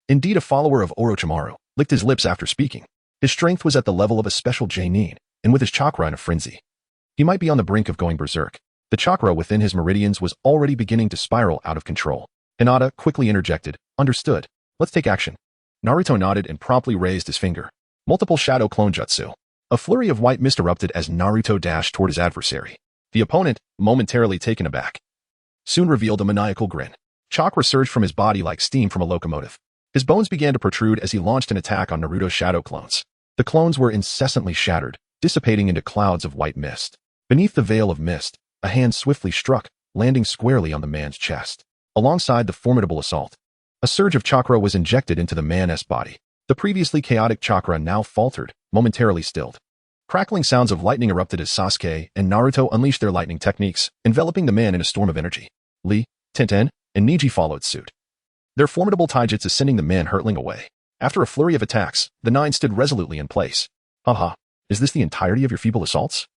indeed a follower of Orochimaru, licked his lips after speaking. His strength was at the level of a special Genin, and with his chakra in a frenzy. He might be on the brink of going berserk. The chakra within his meridians was already beginning to spiral out of control. Hinata quickly interjected. Understood. Let's take action. Naruto nodded and promptly raised his finger. Multiple shadow clone jutsu. A flurry of white mist erupted as Naruto dashed toward his adversary. The opponent, momentarily taken aback, soon revealed a maniacal grin. Chakra surged from his body like steam from a locomotive. His bones began to protrude as he launched an attack on Naruto's shadow clones. The clones were incessantly shattered, dissipating into clouds of white mist. Beneath the veil of mist, a hand swiftly struck, landing squarely on the man's chest. Alongside the formidable assault, a surge of chakra was injected into the man's body. The previously chaotic chakra now faltered, momentarily stilled. Crackling sounds of lightning erupted as Sasuke and Naruto unleashed their lightning techniques, enveloping the man in a storm of energy. Lee, Tenten, and Niji followed suit. Their formidable taijutsu sending the man hurtling away. After a flurry of attacks, the 9 stood resolutely in place. Haha, is this the entirety of your feeble assaults?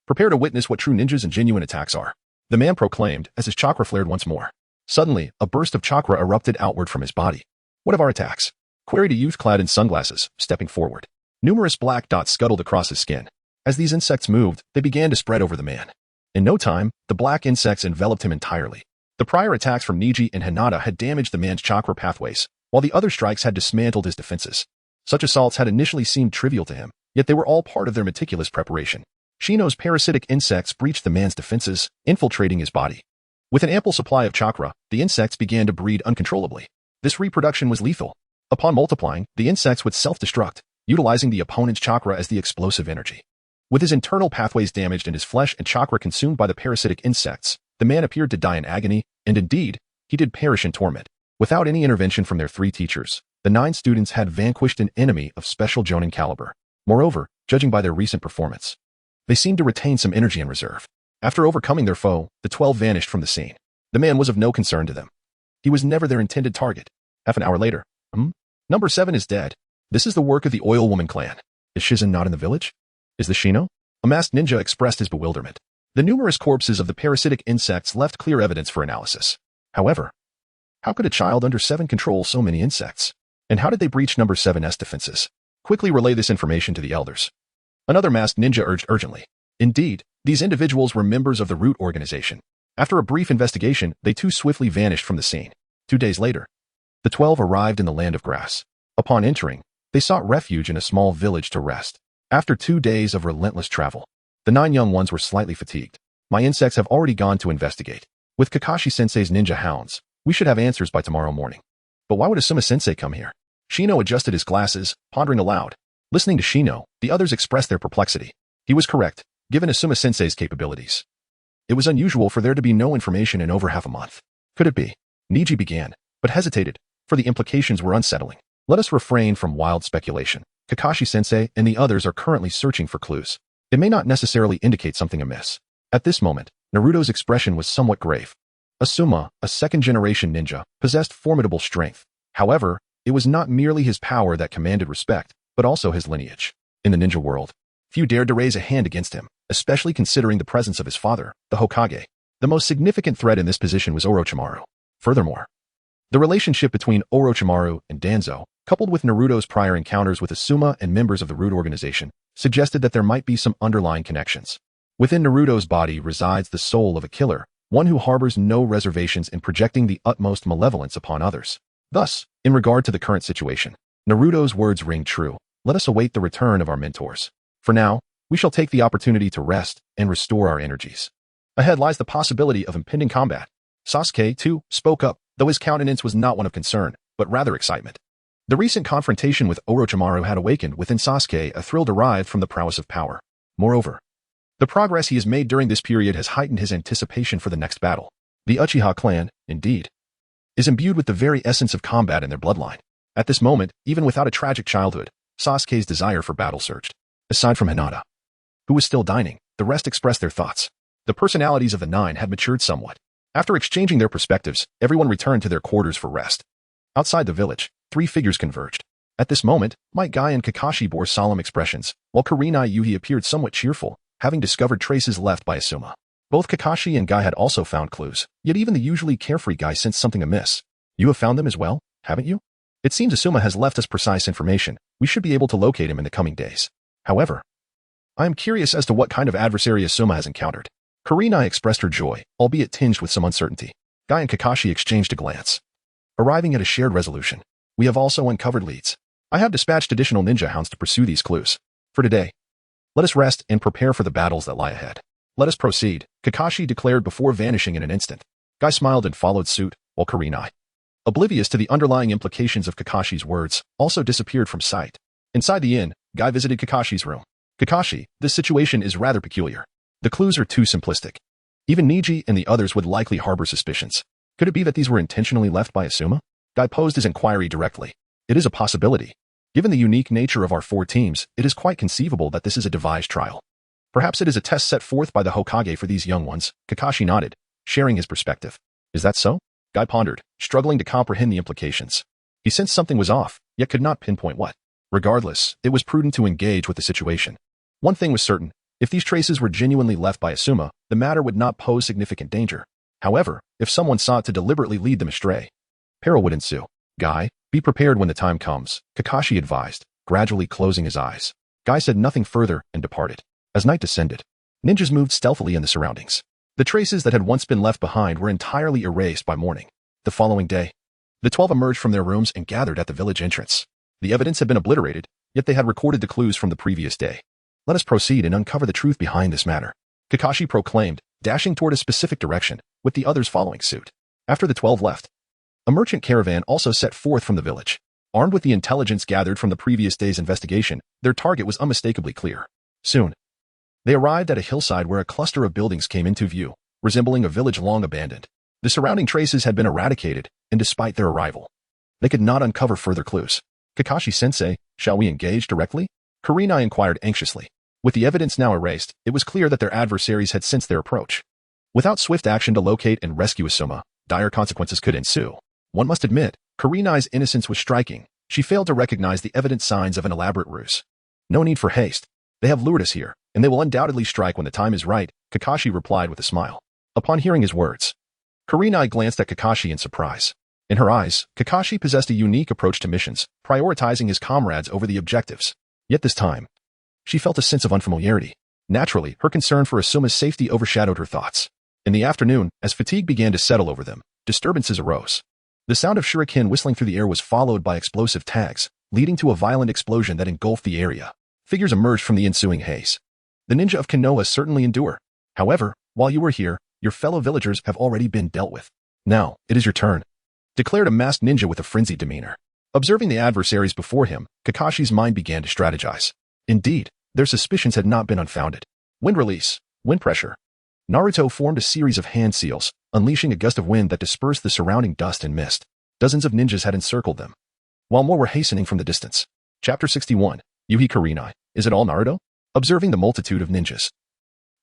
Prepare to witness what true ninjas and genuine attacks are. The man proclaimed as his chakra flared once more. Suddenly, a burst of chakra erupted outward from his body. What of our attacks? Queried a youth clad in sunglasses, stepping forward. Numerous black dots scuttled across his skin. As these insects moved, they began to spread over the man. In no time, the black insects enveloped him entirely. The prior attacks from Niji and Hinata had damaged the man's chakra pathways, while the other strikes had dismantled his defenses. Such assaults had initially seemed trivial to him, yet they were all part of their meticulous preparation. Shino's parasitic insects breached the man's defenses, infiltrating his body. With an ample supply of chakra, the insects began to breed uncontrollably. This reproduction was lethal. Upon multiplying, the insects would self-destruct, utilizing the opponent's chakra as the explosive energy. With his internal pathways damaged and his flesh and chakra consumed by the parasitic insects, the man appeared to die in agony, and indeed, he did perish in torment. Without any intervention from their 3 teachers, the 9 students had vanquished an enemy of special Jonin caliber. Moreover, judging by their recent performance, they seemed to retain some energy in reserve. After overcoming their foe, the 12 vanished from the scene. The man was of no concern to them. He was never their intended target. Half an hour later, Number 7 is dead. This is the work of the Oil Woman clan. Is Shizen not in the village? Is this Shino? A masked ninja expressed his bewilderment. The numerous corpses of the parasitic insects left clear evidence for analysis. However, how could a child under 7 control so many insects? And how did they breach number 7's defenses? Quickly relay this information to the elders. Another masked ninja urged urgently. Indeed, these individuals were members of the Root organization. After a brief investigation, they too swiftly vanished from the scene. 2 days later, the 12 arrived in the land of grass. Upon entering, they sought refuge in a small village to rest. After 2 days of relentless travel, the 9 young ones were slightly fatigued. My insects have already gone to investigate. With Kakashi-sensei's ninja hounds, we should have answers by tomorrow morning. But why would Asuma-sensei come here? Shino adjusted his glasses, pondering aloud. Listening to Shino, the others expressed their perplexity. He was correct, given Asuma-sensei's capabilities. It was unusual for there to be no information in over half a month. Could it be? Niji began, but hesitated, for the implications were unsettling. Let us refrain from wild speculation. Kakashi-sensei and the others are currently searching for clues. It may not necessarily indicate something amiss. At this moment, Naruto's expression was somewhat grave. Asuma, a second-generation ninja, possessed formidable strength. However, it was not merely his power that commanded respect, but also his lineage. In the ninja world, few dared to raise a hand against him, especially considering the presence of his father, the Hokage. The most significant threat in this position was Orochimaru. Furthermore, the relationship between Orochimaru and Danzo, coupled with Naruto's prior encounters with Asuma and members of the Root organization, suggested that there might be some underlying connections. Within Naruto's body resides the soul of a killer, one who harbors no reservations in projecting the utmost malevolence upon others. Thus, in regard to the current situation, Naruto's words ring true. Let us await the return of our mentors. For now, we shall take the opportunity to rest and restore our energies. Ahead lies the possibility of impending combat. Sasuke, too, spoke up, though his countenance was not one of concern, but rather excitement. The recent confrontation with Orochimaru had awakened within Sasuke a thrill derived from the prowess of power. Moreover, the progress he has made during this period has heightened his anticipation for the next battle. The Uchiha clan, indeed, is imbued with the very essence of combat in their bloodline. At this moment, even without a tragic childhood, Sasuke's desire for battle surged. Aside from Hinata, who was still dining, the rest expressed their thoughts. The personalities of the 9 had matured somewhat. After exchanging their perspectives, everyone returned to their quarters for rest. Outside the village, 3 figures converged. At this moment, Might Guy and Kakashi bore solemn expressions, while Kurenai Yuhi appeared somewhat cheerful, having discovered traces left by Asuma. Both Kakashi and Guy had also found clues, yet even the usually carefree Guy sensed something amiss. You have found them as well, haven't you? It seems Asuma has left us precise information. We should be able to locate him in the coming days. However, I am curious as to what kind of adversary Asuma has encountered. Kurenai expressed her joy, albeit tinged with some uncertainty. Guy and Kakashi exchanged a glance. Arriving at a shared resolution, we have also uncovered leads. I have dispatched additional ninja hounds to pursue these clues. For today, let us rest and prepare for the battles that lie ahead. Let us proceed, Kakashi declared before vanishing in an instant. Guy smiled and followed suit, while Kurenai, oblivious to the underlying implications of Kakashi's words, also disappeared from sight. Inside the inn, Guy visited Kakashi's room. Kakashi, this situation is rather peculiar. The clues are too simplistic. Even Niji and the others would likely harbor suspicions. Could it be that these were intentionally left by Asuma? Guy posed his inquiry directly. It is a possibility. Given the unique nature of our 4 teams, it is quite conceivable that this is a devised trial. Perhaps it is a test set forth by the Hokage for these young ones. Kakashi nodded, sharing his perspective. Is that so? Guy pondered, struggling to comprehend the implications. He sensed something was off, yet could not pinpoint what. Regardless, it was prudent to engage with the situation. One thing was certain. If these traces were genuinely left by Asuma, the matter would not pose significant danger. However, if someone sought to deliberately lead them astray, peril would ensue. Guy, be prepared when the time comes, Kakashi advised, gradually closing his eyes. Guy said nothing further and departed. As night descended, ninjas moved stealthily in the surroundings. The traces that had once been left behind were entirely erased by morning. The following day, the 12 emerged from their rooms and gathered at the village entrance. The evidence had been obliterated, yet they had recorded the clues from the previous day. Let us proceed and uncover the truth behind this matter, Kakashi proclaimed, dashing toward a specific direction, with the others following suit. After the 12 left, a merchant caravan also set forth from the village. Armed with the intelligence gathered from the previous day's investigation, their target was unmistakably clear. Soon, they arrived at a hillside where a cluster of buildings came into view, resembling a village long abandoned. The surrounding traces had been eradicated, and despite their arrival, they could not uncover further clues. Kakashi-sensei, shall we engage directly? Kurenai inquired anxiously. With the evidence now erased, it was clear that their adversaries had sensed their approach. Without swift action to locate and rescue Asuma, dire consequences could ensue. One must admit, Kurenai's innocence was striking. She failed to recognize the evident signs of an elaborate ruse. No need for haste. They have lured us here, and they will undoubtedly strike when the time is right, Kakashi replied with a smile. Upon hearing his words, Kurenai glanced at Kakashi in surprise. In her eyes, Kakashi possessed a unique approach to missions, prioritizing his comrades over the objectives. Yet this time, she felt a sense of unfamiliarity. Naturally, her concern for Asuma's safety overshadowed her thoughts. In the afternoon, as fatigue began to settle over them, disturbances arose. The sound of shuriken whistling through the air was followed by explosive tags, leading to a violent explosion that engulfed the area. Figures emerged from the ensuing haze. The ninja of Konoha certainly endure. However, while you were here, your fellow villagers have already been dealt with. Now, it is your turn, declared a masked ninja with a frenzied demeanor. Observing the adversaries before him, Kakashi's mind began to strategize. Indeed, their suspicions had not been unfounded. Wind release, wind pressure. Naruto formed a series of hand seals, unleashing a gust of wind that dispersed the surrounding dust and mist. Dozens of ninjas had encircled them, while more were hastening from the distance. Chapter 61. Yuhi Kurenai. Is it all Naruto? Observing the multitude of ninjas,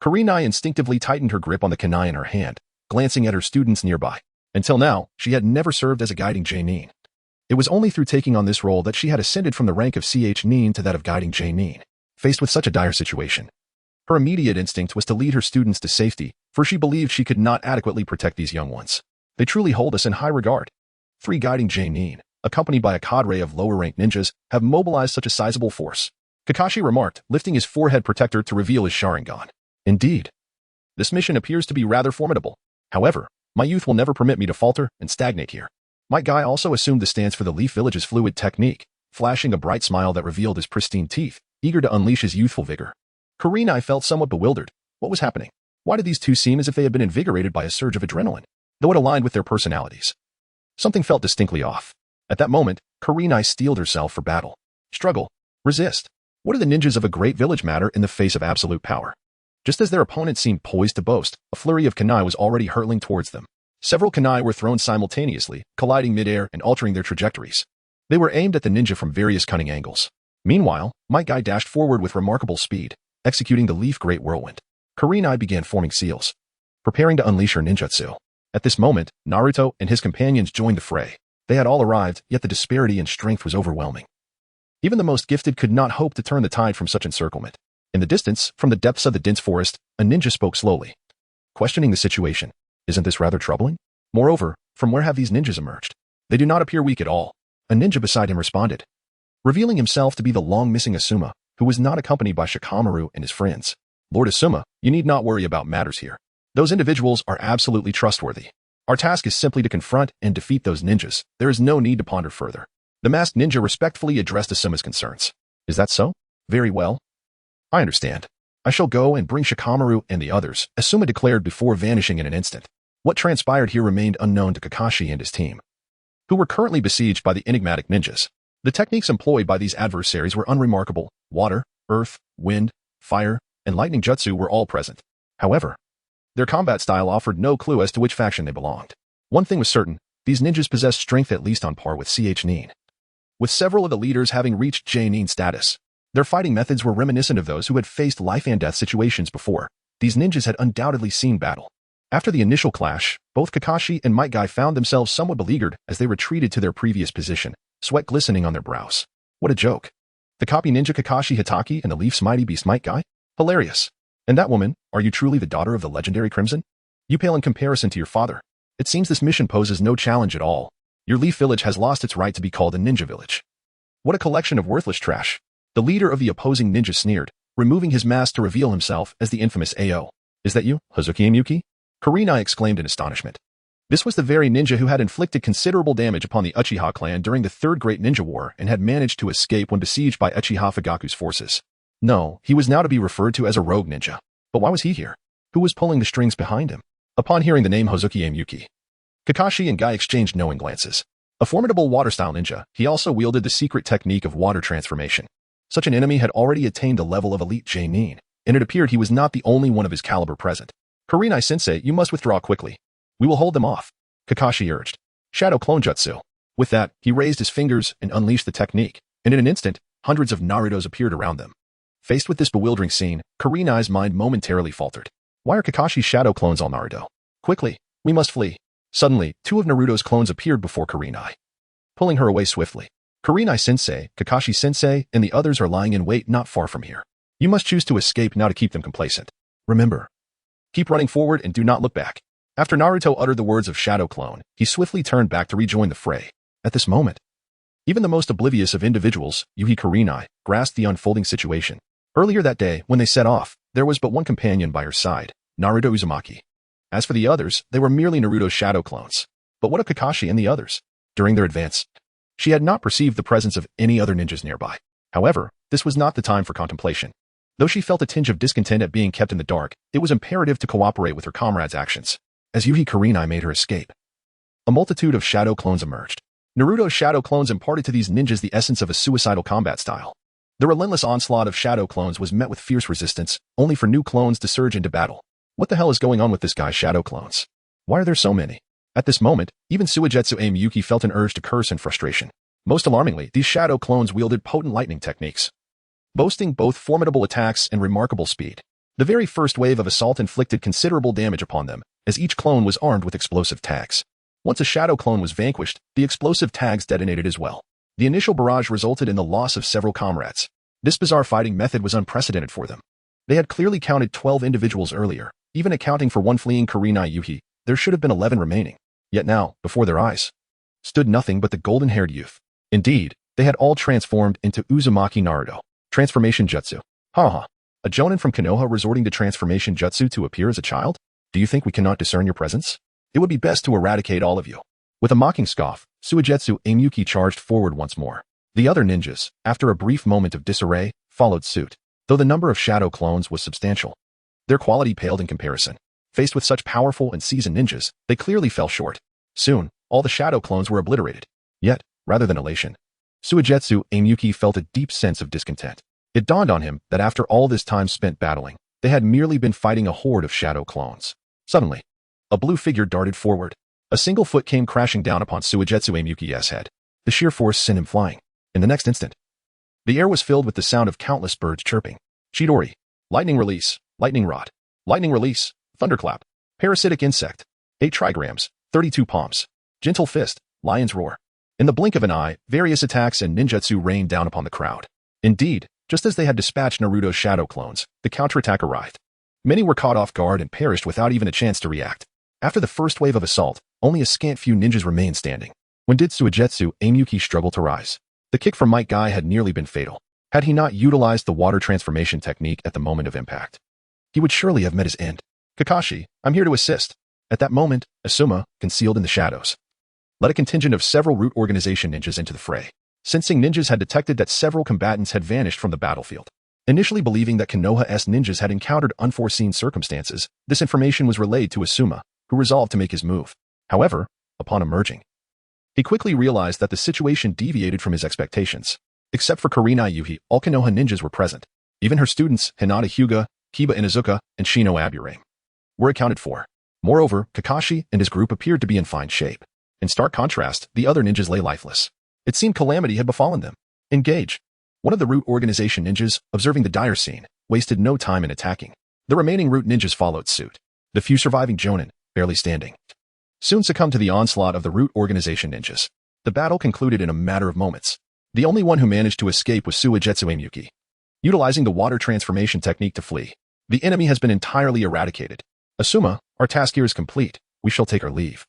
Kurenai instinctively tightened her grip on the kunai in her hand, glancing at her students nearby. Until now, she had never served as a guiding Genin. It was only through taking on this role that she had ascended from the rank of Nin to that of guiding Genin. Faced with such a dire situation, her immediate instinct was to lead her students to safety, for she believed she could not adequately protect these young ones. They truly hold us in high regard. 3 guiding Genin, accompanied by a cadre of lower-ranked ninjas, have mobilized such a sizable force, Kakashi remarked, lifting his forehead protector to reveal his Sharingan. Indeed, this mission appears to be rather formidable. However, my youth will never permit me to falter and stagnate here. Might Guy also assumed the stance for the Leaf Village's fluid technique, flashing a bright smile that revealed his pristine teeth, eager to unleash his youthful vigor. Kurenai felt somewhat bewildered. What was happening? Why did these two seem as if they had been invigorated by a surge of adrenaline, though it aligned with their personalities? Something felt distinctly off. At that moment, Kurenai steeled herself for battle. Struggle. Resist. What do the ninjas of a great village matter in the face of absolute power? Just as their opponents seemed poised to boast, a flurry of kunai was already hurtling towards them. Several kunai were thrown simultaneously, colliding midair and altering their trajectories. They were aimed at the ninja from various cunning angles. Meanwhile, Might Guy dashed forward with remarkable speed, executing the Leaf Great Whirlwind. Kurenai began forming seals, preparing to unleash her ninjutsu. At this moment, Naruto and his companions joined the fray. They had all arrived, yet the disparity in strength was overwhelming. Even the most gifted could not hope to turn the tide from such encirclement. In the distance, from the depths of the dense forest, a ninja spoke slowly, questioning the situation. Isn't this rather troubling? Moreover, from where have these ninjas emerged? They do not appear weak at all. A ninja beside him responded, revealing himself to be the long-missing Asuma, who was not accompanied by Shikamaru and his friends. Lord Asuma, you need not worry about matters here. Those individuals are absolutely trustworthy. Our task is simply to confront and defeat those ninjas. There is no need to ponder further. The masked ninja respectfully addressed Asuma's concerns. Is that so? Very well. I understand. I shall go and bring Shikamaru and the others, Asuma declared before vanishing in an instant. What transpired here remained unknown to Kakashi and his team, who were currently besieged by the enigmatic ninjas. The techniques employed by these adversaries were unremarkable. Water, earth, wind, fire, and lightning jutsu were all present. However, their combat style offered no clue as to which faction they belonged. One thing was certain, these ninjas possessed strength at least on par with Nin. With several of the leaders having reached Nin status, their fighting methods were reminiscent of those who had faced life-and-death situations before. These ninjas had undoubtedly seen battle. After the initial clash, both Kakashi and Might Guy found themselves somewhat beleaguered as they retreated to their previous position, sweat glistening on their brows. What a joke. The copy ninja Kakashi Hitaki and the Leaf's mighty beast Might Guy? Hilarious. And that woman, are you truly the daughter of the legendary Crimson? You pale in comparison to your father. It seems this mission poses no challenge at all. Your Leaf Village has lost its right to be called a ninja village. What a collection of worthless trash. The leader of the opposing ninja sneered, removing his mask to reveal himself as the infamous Ao. Is that you, Hazuki and Yuki? Kurenai exclaimed in astonishment. This was the very ninja who had inflicted considerable damage upon the Uchiha clan during the Third Great Ninja War and had managed to escape when besieged by Uchiha Fugaku's forces. No, he was now to be referred to as a rogue ninja. But why was he here? Who was pulling the strings behind him? Upon hearing the name Hozuki Amyuki, Kakashi and Guy exchanged knowing glances. A formidable water-style ninja, he also wielded the secret technique of water transformation. Such an enemy had already attained a level of elite J-nin, and it appeared he was not the only one of his caliber present. Kurenai-sensei, you must withdraw quickly. We will hold them off, Kakashi urged. Shadow clone jutsu. With that, he raised his fingers and unleashed the technique, and in an instant, hundreds of Narutos appeared around them. Faced with this bewildering scene, Kurenai's mind momentarily faltered. Why are Kakashi's shadow clones all Naruto? Quickly, we must flee. Suddenly, two of Naruto's clones appeared before Kurenai, pulling her away swiftly. Kurenai-sensei, Kakashi-sensei, and the others are lying in wait not far from here. You must choose to escape now to keep them complacent. Remember, keep running forward and do not look back. After Naruto uttered the words of shadow clone, he swiftly turned back to rejoin the fray. At this moment, even the most oblivious of individuals, Yuhi Kurenai, grasped the unfolding situation. Earlier that day, when they set off, there was but one companion by her side, Naruto Uzumaki. As for the others, they were merely Naruto's shadow clones. But what of Kakashi and the others? During their advance, she had not perceived the presence of any other ninjas nearby. However, this was not the time for contemplation. Though she felt a tinge of discontent at being kept in the dark, it was imperative to cooperate with her comrades' actions. As Yuhi Kurenai made her escape, a multitude of shadow clones emerged. Naruto's shadow clones imparted to these ninjas the essence of a suicidal combat style. The relentless onslaught of shadow clones was met with fierce resistance, only for new clones to surge into battle. What the hell is going on with this guy's shadow clones? Why are there so many? At this moment, even Suigetsu Amyuki felt an urge to curse in frustration. Most alarmingly, these shadow clones wielded potent lightning techniques, boasting both formidable attacks and remarkable speed. The very first wave of assault inflicted considerable damage upon them, as each clone was armed with explosive tags. Once a shadow clone was vanquished, the explosive tags detonated as well. The initial barrage resulted in the loss of several comrades. This bizarre fighting method was unprecedented for them. They had clearly counted 12 individuals earlier, even accounting for one fleeing Kurenai Yuhi. There should have been 11 remaining. Yet now, before their eyes, stood nothing but the golden-haired youth. Indeed, they had all transformed into Uzumaki Naruto. Transformation jutsu. Haha. A jonin from Konoha resorting to transformation jutsu to appear as a child? Do you think we cannot discern your presence? It would be best to eradicate all of you. With a mocking scoff, Suigetsu Amyuki charged forward once more. The other ninjas, after a brief moment of disarray, followed suit. Though the number of shadow clones was substantial, their quality paled in comparison. Faced with such powerful and seasoned ninjas, they clearly fell short. Soon, all the shadow clones were obliterated. Yet, rather than elation, Suigetsu Amyuki felt a deep sense of discontent. It dawned on him that after all this time spent battling, they had merely been fighting a horde of shadow clones. Suddenly, a blue figure darted forward. A single foot came crashing down upon Suigetsu Amyuki's head. The sheer force sent him flying. In the next instant, the air was filled with the sound of countless birds chirping. Chidori. Lightning release. Lightning rod. Lightning release. Thunderclap. Parasitic insect. 8 trigrams. 32 palms. Gentle fist. Lion's roar. In the blink of an eye, various attacks and ninjutsu rained down upon the crowd. Indeed, just as they had dispatched Naruto's shadow clones, the counterattack arrived. Many were caught off guard and perished without even a chance to react. After the first wave of assault, only a scant few ninjas remained standing. When did Suigetsu Amyuki struggle to rise? The kick from Might Guy had nearly been fatal. Had he not utilized the water transformation technique at the moment of impact, he would surely have met his end. Kakashi, I'm here to assist. At that moment, Asuma, concealed in the shadows, led a contingent of several root organization ninjas into the fray. Sensing ninjas had detected that several combatants had vanished from the battlefield. Initially believing that Konoha's ninjas had encountered unforeseen circumstances, this information was relayed to Asuma, who resolved to make his move. However, upon emerging, he quickly realized that the situation deviated from his expectations. Except for Kurenai Yuhi, all Konoha ninjas were present. Even her students, Hinata Hyuga, Kiba Inuzuka, and Shino Aburame, were accounted for. Moreover, Kakashi and his group appeared to be in fine shape. In stark contrast, the other ninjas lay lifeless. It seemed calamity had befallen them. Engage. One of the root organization ninjas, observing the dire scene, wasted no time in attacking. The remaining root ninjas followed suit. The few surviving jonin, barely standing, soon succumbed to the onslaught of the root organization ninjas. The battle concluded in a matter of moments. The only one who managed to escape was Suigetsu Amyuki. Utilizing the water transformation technique to flee, the enemy has been entirely eradicated. Asuma, our task here is complete. We shall take our leave,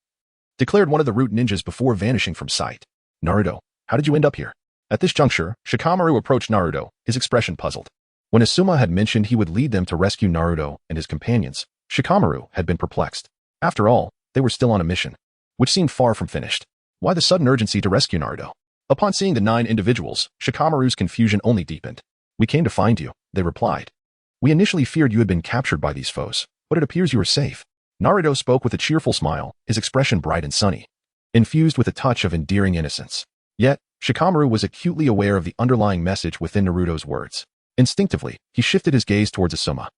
declared one of the root ninjas before vanishing from sight. Naruto, how did you end up here? At this juncture, Shikamaru approached Naruto, his expression puzzled. When Asuma had mentioned he would lead them to rescue Naruto and his companions, Shikamaru had been perplexed. After all, they were still on a mission, which seemed far from finished. Why the sudden urgency to rescue Naruto? Upon seeing the 9 individuals, Shikamaru's confusion only deepened. "We came to find you," they replied. "We initially feared you had been captured by these foes, but it appears you are safe." Naruto spoke with a cheerful smile, his expression bright and sunny, infused with a touch of endearing innocence. Yet, Shikamaru was acutely aware of the underlying message within Naruto's words. Instinctively, he shifted his gaze towards Asuma,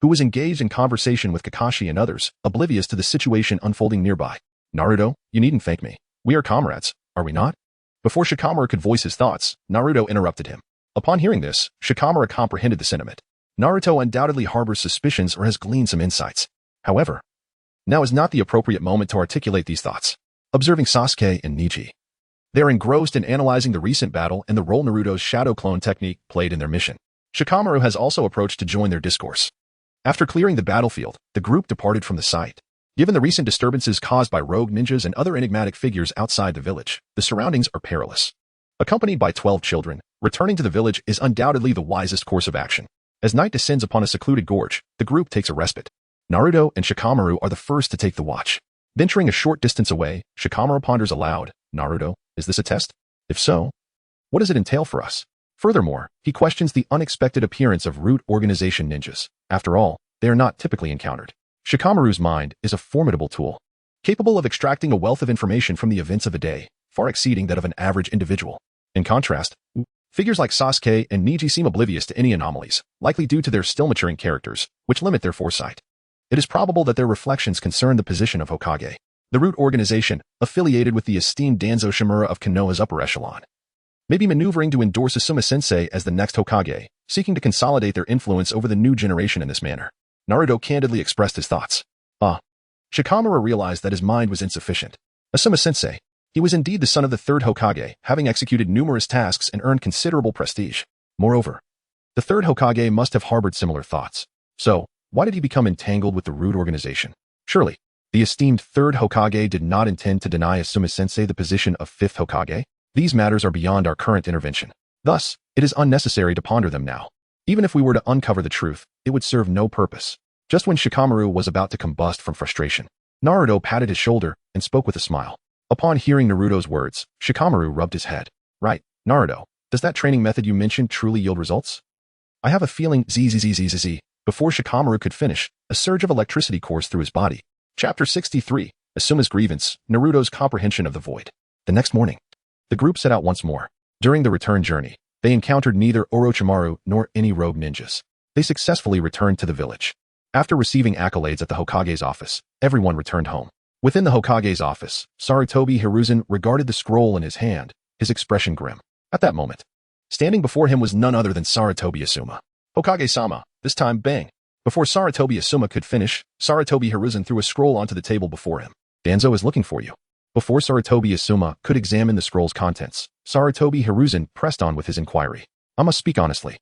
who was engaged in conversation with Kakashi and others, oblivious to the situation unfolding nearby. "Naruto, you needn't thank me. We are comrades, are we not?" Before Shikamaru could voice his thoughts, Naruto interrupted him. Upon hearing this, Shikamaru comprehended the sentiment. Naruto undoubtedly harbors suspicions or has gleaned some insights. However, now is not the appropriate moment to articulate these thoughts. Observing Sasuke and Neji, they are engrossed in analyzing the recent battle and the role Naruto's shadow clone technique played in their mission. Shikamaru has also approached to join their discourse. After clearing the battlefield, the group departed from the site. Given the recent disturbances caused by rogue ninjas and other enigmatic figures outside the village, the surroundings are perilous. Accompanied by 12 children, returning to the village is undoubtedly the wisest course of action. As night descends upon a secluded gorge, the group takes a respite. Naruto and Shikamaru are the first to take the watch. Venturing a short distance away, Shikamaru ponders aloud, "Naruto, is this a test? If so, what does it entail for us?" Furthermore, he questions the unexpected appearance of root organization ninjas. After all, they are not typically encountered. Shikamaru's mind is a formidable tool, capable of extracting a wealth of information from the events of a day, far exceeding that of an average individual. In contrast, figures like Sasuke and Neji seem oblivious to any anomalies, likely due to their still maturing characters, which limit their foresight. It is probable that their reflections concern the position of Hokage, the root organization, affiliated with the esteemed Danzo Shimura of Konoha's upper echelon, may be maneuvering to endorse Asuma-sensei as the next Hokage, seeking to consolidate their influence over the new generation in this manner. Naruto candidly expressed his thoughts. Shikamaru realized that his mind was insufficient. Asuma-sensei, he was indeed the son of the third Hokage, having executed numerous tasks and earned considerable prestige. Moreover, the third Hokage must have harbored similar thoughts. So, why did he become entangled with the root organization? Surely, the esteemed third Hokage did not intend to deny Asuma-sensei the position of fifth Hokage? These matters are beyond our current intervention. Thus, it is unnecessary to ponder them now. Even if we were to uncover the truth, it would serve no purpose. Just when Shikamaru was about to combust from frustration, Naruto patted his shoulder and spoke with a smile. Upon hearing Naruto's words, Shikamaru rubbed his head. "Right, Naruto, does that training method you mentioned truly yield results?" "I have a feeling zzzzz." Before Shikamaru could finish, a surge of electricity coursed through his body. Chapter 63, Asuma's Grievance, Naruto's Comprehension of the Void. The next morning, the group set out once more. During the return journey, they encountered neither Orochimaru nor any rogue ninjas. They successfully returned to the village. After receiving accolades at the Hokage's office, everyone returned home. Within the Hokage's office, Sarutobi Hiruzen regarded the scroll in his hand, his expression grim. At that moment, standing before him was none other than Sarutobi Asuma. "Hokage-sama, this time bang." Before Sarutobi Asuma could finish, Sarutobi Hiruzen threw a scroll onto the table before him. "Danzo is looking for you." Before Sarutobi Asuma could examine the scroll's contents, Sarutobi Hiruzen pressed on with his inquiry. "I must speak honestly."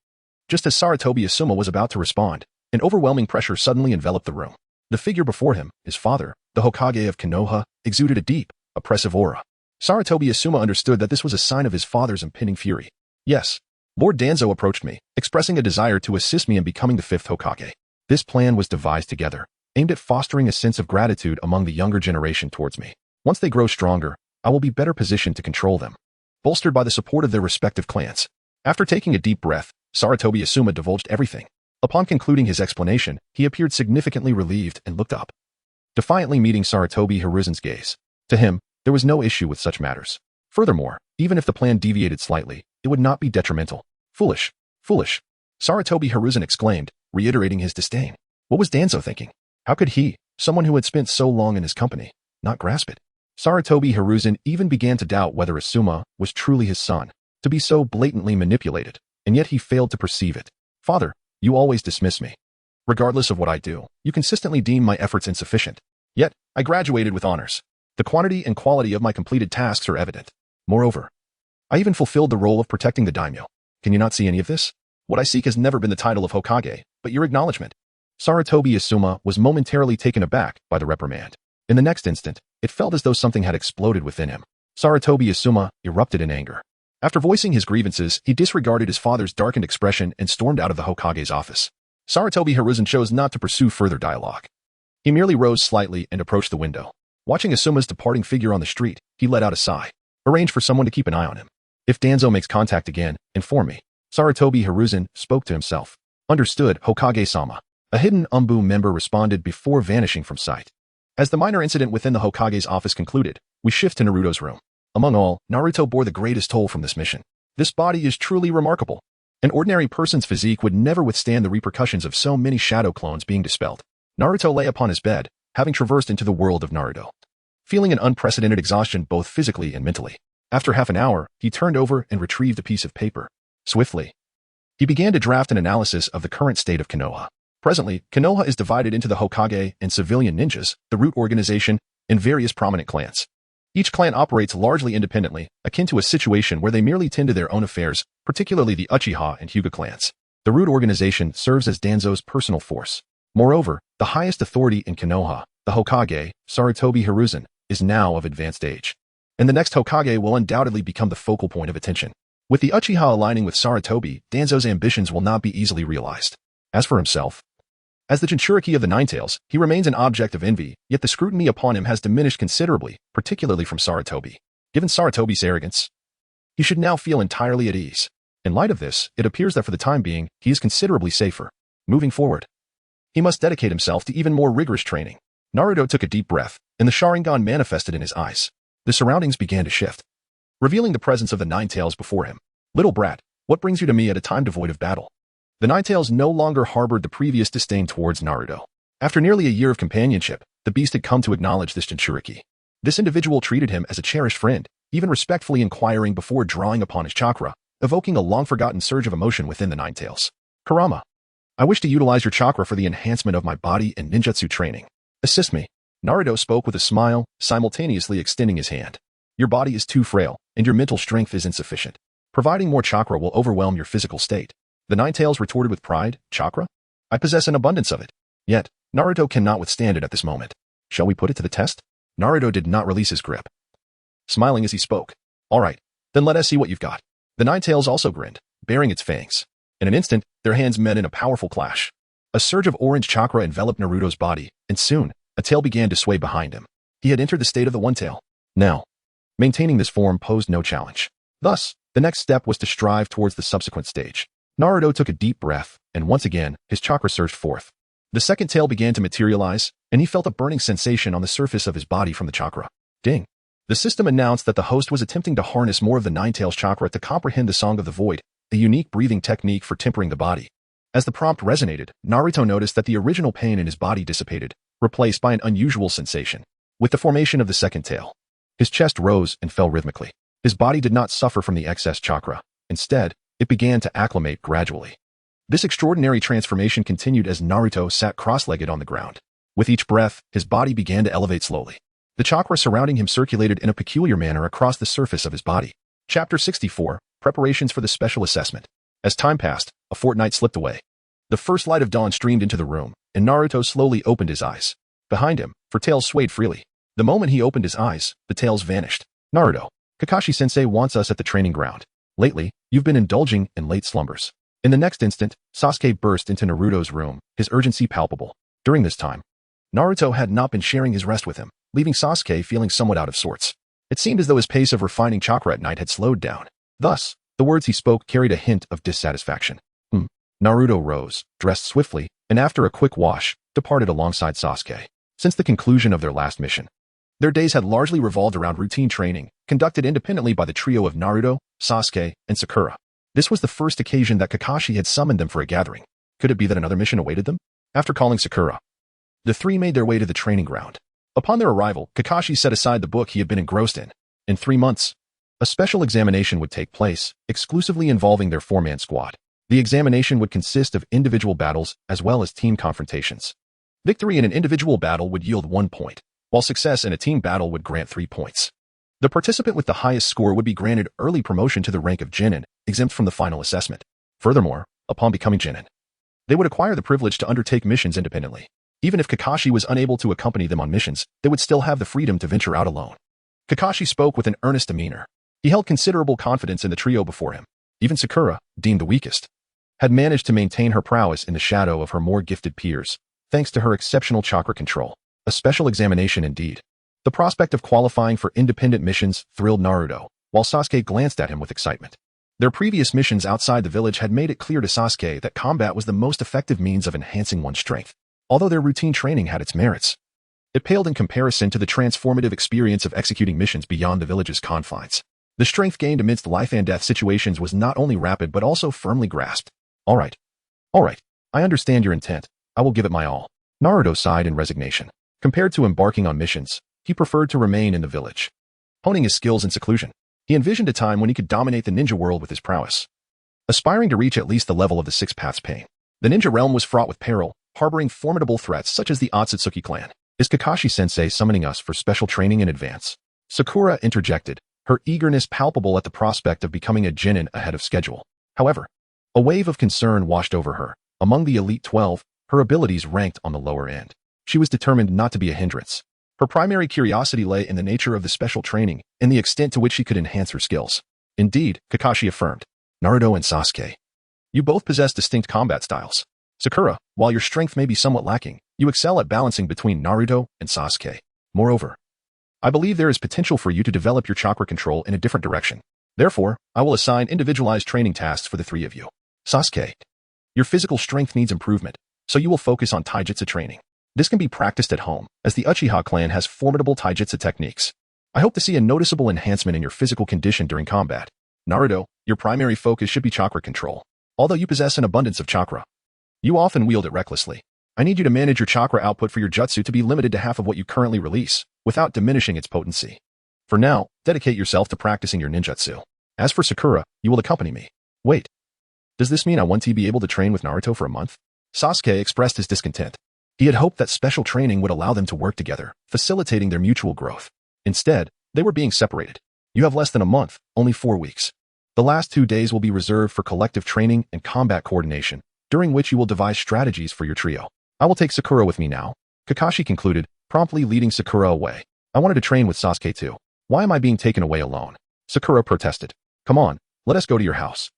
Just as Sarutobi Asuma was about to respond, an overwhelming pressure suddenly enveloped the room. The figure before him, his father, the Hokage of Konoha, exuded a deep, oppressive aura. Sarutobi Asuma understood that this was a sign of his father's impending fury. "Yes, Lord Danzo approached me, expressing a desire to assist me in becoming the fifth Hokage. This plan was devised together, aimed at fostering a sense of gratitude among the younger generation towards me. Once they grow stronger, I will be better positioned to control them." Bolstered by the support of their respective clans. After taking a deep breath, Sarutobi Asuma divulged everything. Upon concluding his explanation, he appeared significantly relieved and looked up, defiantly meeting Sarutobi Hiruzen's gaze. To him, there was no issue with such matters. Furthermore, even if the plan deviated slightly, it would not be detrimental. Foolish, foolish, Sarutobi Hiruzen exclaimed, reiterating his disdain. What was Danzo thinking? How could he, someone who had spent so long in his company, not grasp it? Sarutobi Hiruzen even began to doubt whether Asuma was truly his son, to be so blatantly manipulated, and yet he failed to perceive it. "Father, you always dismiss me. Regardless of what I do, you consistently deem my efforts insufficient. Yet, I graduated with honors. The quantity and quality of my completed tasks are evident. Moreover, I even fulfilled the role of protecting the daimyo. Can you not see any of this? What I seek has never been the title of Hokage, but your acknowledgement." Sarutobi Asuma was momentarily taken aback by the reprimand. In the next instant, it felt as though something had exploded within him. Sarutobi Asuma erupted in anger. After voicing his grievances, he disregarded his father's darkened expression and stormed out of the Hokage's office. Sarutobi Hiruzen chose not to pursue further dialogue. He merely rose slightly and approached the window. Watching Asuma's departing figure on the street, he let out a sigh. Arrange for someone to keep an eye on him. If Danzo makes contact again, inform me. Sarutobi Hiruzen spoke to himself. Understood, Hokage-sama. A hidden Umbu member responded before vanishing from sight. As the minor incident within the Hokage's office concluded, we shift to Naruto's room. Among all, Naruto bore the greatest toll from this mission. This body is truly remarkable. An ordinary person's physique would never withstand the repercussions of so many shadow clones being dispelled. Naruto lay upon his bed, having traversed into the world of Naruto. Feeling an unprecedented exhaustion both physically and mentally. After half an hour, he turned over and retrieved a piece of paper. Swiftly, he began to draft an analysis of the current state of Konoha. Presently, Konoha is divided into the Hokage and civilian ninjas, the root organization, and various prominent clans. Each clan operates largely independently, akin to a situation where they merely tend to their own affairs, particularly the Uchiha and Hyuga clans. The root organization serves as Danzo's personal force. Moreover, the highest authority in Konoha, the Hokage, Sarutobi Hiruzen, is now of advanced age. And the next Hokage will undoubtedly become the focal point of attention. With the Uchiha aligning with Sarutobi, Danzo's ambitions will not be easily realized. As for himself, as the Jinchuriki of the Ninetales, he remains an object of envy, yet the scrutiny upon him has diminished considerably, particularly from Sarutobi. Given Sarutobi's arrogance, he should now feel entirely at ease. In light of this, it appears that for the time being, he is considerably safer. Moving forward, he must dedicate himself to even more rigorous training. Naruto took a deep breath, and the Sharingan manifested in his eyes. The surroundings began to shift, revealing the presence of the Ninetales before him. Little brat, what brings you to me at a time devoid of battle? The Ninetales no longer harbored the previous disdain towards Naruto. After nearly a year of companionship, the beast had come to acknowledge this Jinchuriki. This individual treated him as a cherished friend, even respectfully inquiring before drawing upon his chakra, evoking a long-forgotten surge of emotion within the Ninetales. Kurama, I wish to utilize your chakra for the enhancement of my body and ninjutsu training. Assist me. Naruto spoke with a smile, simultaneously extending his hand. Your body is too frail, and your mental strength is insufficient. Providing more chakra will overwhelm your physical state. The Ninetales retorted with pride, chakra? I possess an abundance of it. Yet, Naruto cannot withstand it at this moment. Shall we put it to the test? Naruto did not release his grip, smiling as he spoke. All right, then let us see what you've got. The Ninetales also grinned, baring its fangs. In an instant, their hands met in a powerful clash. A surge of orange chakra enveloped Naruto's body, and soon, a tail began to sway behind him. He had entered the state of the One Tail. Now, maintaining this form posed no challenge. Thus, the next step was to strive towards the subsequent stage. Naruto took a deep breath, and once again, his chakra surged forth. The second tail began to materialize, and he felt a burning sensation on the surface of his body from the chakra. Ding! The system announced that the host was attempting to harness more of the Ninetales chakra to comprehend the Song of the Void, a unique breathing technique for tempering the body. As the prompt resonated, Naruto noticed that the original pain in his body dissipated, replaced by an unusual sensation. With the formation of the second tail, his chest rose and fell rhythmically. His body did not suffer from the excess chakra. Instead, it began to acclimate gradually. This extraordinary transformation continued as Naruto sat cross-legged on the ground. With each breath, his body began to elevate slowly. The chakra surrounding him circulated in a peculiar manner across the surface of his body. Chapter 64, Preparations for the Special Assessment. As time passed, a fortnight slipped away. The first light of dawn streamed into the room, and Naruto slowly opened his eyes. Behind him, four tails swayed freely. The moment he opened his eyes, the tails vanished. Naruto, Kakashi-sensei wants us at the training ground. Lately, you've been indulging in late slumbers. In the next instant, Sasuke burst into Naruto's room, his urgency palpable. During this time, Naruto had not been sharing his rest with him, leaving Sasuke feeling somewhat out of sorts. It seemed as though his pace of refining chakra at night had slowed down. Thus, the words he spoke carried a hint of dissatisfaction. Naruto rose, dressed swiftly, and after a quick wash, departed alongside Sasuke. Since the conclusion of their last mission, their days had largely revolved around routine training, conducted independently by the trio of Naruto, Sasuke, and Sakura. This was the first occasion that Kakashi had summoned them for a gathering. Could it be that another mission awaited them? After calling Sakura, the three made their way to the training ground. Upon their arrival, Kakashi set aside the book he had been engrossed in. In 3 months, a special examination would take place, exclusively involving their four-man squad. The examination would consist of individual battles as well as team confrontations. Victory in an individual battle would yield 1 point, while success in a team battle would grant 3 points. The participant with the highest score would be granted early promotion to the rank of Genin, exempt from the final assessment. Furthermore, upon becoming Genin, they would acquire the privilege to undertake missions independently. Even if Kakashi was unable to accompany them on missions, they would still have the freedom to venture out alone. Kakashi spoke with an earnest demeanor. He held considerable confidence in the trio before him. Even Sakura, deemed the weakest, had managed to maintain her prowess in the shadow of her more gifted peers. thanks to her exceptional chakra control. A special examination indeed. The prospect of qualifying for independent missions thrilled Naruto, while Sasuke glanced at him with excitement. Their previous missions outside the village had made it clear to Sasuke that combat was the most effective means of enhancing one's strength. Although their routine training had its merits, it paled in comparison to the transformative experience of executing missions beyond the village's confines. The strength gained amidst life and death situations was not only rapid but also firmly grasped. All right. I understand your intent. I will give it my all. Naruto sighed in resignation. Compared to embarking on missions, he preferred to remain in the village, honing his skills in seclusion. He envisioned a time when he could dominate the ninja world with his prowess, aspiring to reach at least the level of the Six Paths Pain. The ninja realm was fraught with peril, harboring formidable threats such as the Otsutsuki clan. Is Kakashi-sensei summoning us for special training in advance? Sakura interjected, her eagerness palpable at the prospect of becoming a genin ahead of schedule. However, a wave of concern washed over her. Among the Elite 12, her abilities ranked on the lower end. She was determined not to be a hindrance. Her primary curiosity lay in the nature of the special training and the extent to which she could enhance her skills. Indeed, Kakashi affirmed, Naruto and Sasuke, you both possess distinct combat styles. Sakura, while your strength may be somewhat lacking, you excel at balancing between Naruto and Sasuke. Moreover, I believe there is potential for you to develop your chakra control in a different direction. Therefore, I will assign individualized training tasks for the three of you. Sasuke, your physical strength needs improvement, so you will focus on taijutsu training. This can be practiced at home, as the Uchiha clan has formidable taijutsu techniques. I hope to see a noticeable enhancement in your physical condition during combat. Naruto, your primary focus should be chakra control. Although you possess an abundance of chakra, you often wield it recklessly. I need you to manage your chakra output for your jutsu to be limited to half of what you currently release, without diminishing its potency. For now, dedicate yourself to practicing your ninjutsu. As for Sakura, you will accompany me. Wait. Does this mean I want to be able to train with Naruto for a month? Sasuke expressed his discontent. He had hoped that special training would allow them to work together, facilitating their mutual growth. Instead, they were being separated. You have less than a month, only 4 weeks. The last 2 days will be reserved for collective training and combat coordination, during which you will devise strategies for your trio. I will take Sakura with me now. Kakashi concluded, promptly leading Sakura away. I wanted to train with Sasuke too. Why am I being taken away alone? Sakura protested. Come on, let us go to your house.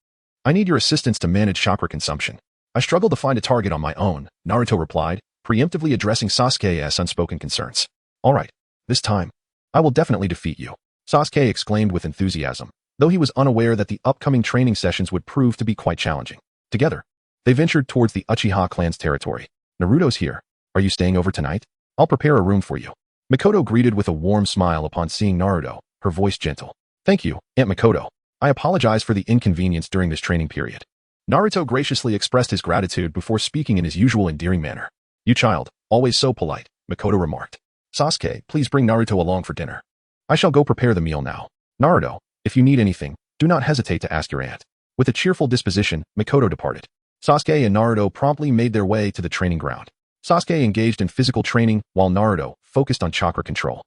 I need your assistance to manage chakra consumption. I struggle to find a target on my own, Naruto replied, preemptively addressing Sasuke's unspoken concerns. All right, this time, I will definitely defeat you, Sasuke exclaimed with enthusiasm, though he was unaware that the upcoming training sessions would prove to be quite challenging. Together, they ventured towards the Uchiha clan's territory. Naruto's here. Are you staying over tonight? I'll prepare a room for you. Mikoto greeted with a warm smile upon seeing Naruto, her voice gentle. Thank you, Aunt Mikoto. I apologize for the inconvenience during this training period. Naruto graciously expressed his gratitude before speaking in his usual endearing manner. You child, always so polite, Mikoto remarked. Sasuke, please bring Naruto along for dinner. I shall go prepare the meal now. Naruto, if you need anything, do not hesitate to ask your aunt. With a cheerful disposition, Mikoto departed. Sasuke and Naruto promptly made their way to the training ground. Sasuke engaged in physical training while Naruto focused on chakra control.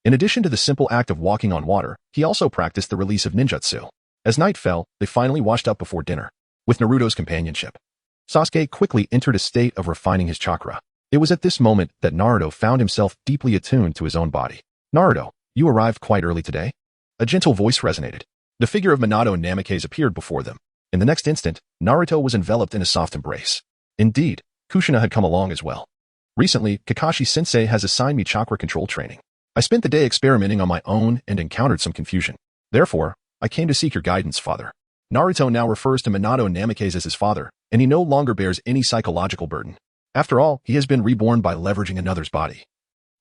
In addition to the simple act of walking on water, he also practiced the release of ninjutsu. As night fell, they finally washed up before dinner. With Naruto's companionship, Sasuke quickly entered a state of refining his chakra. It was at this moment that Naruto found himself deeply attuned to his own body. Naruto, you arrived quite early today? A gentle voice resonated. The figure of Minato Namikaze appeared before them. In the next instant, Naruto was enveloped in a soft embrace. Indeed, Kushina had come along as well. Recently, Kakashi-sensei has assigned me chakra control training. I spent the day experimenting on my own and encountered some confusion. Therefore, I came to seek your guidance, father. Naruto now refers to Minato Namikaze as his father, and he no longer bears any psychological burden. After all, he has been reborn by leveraging another's body.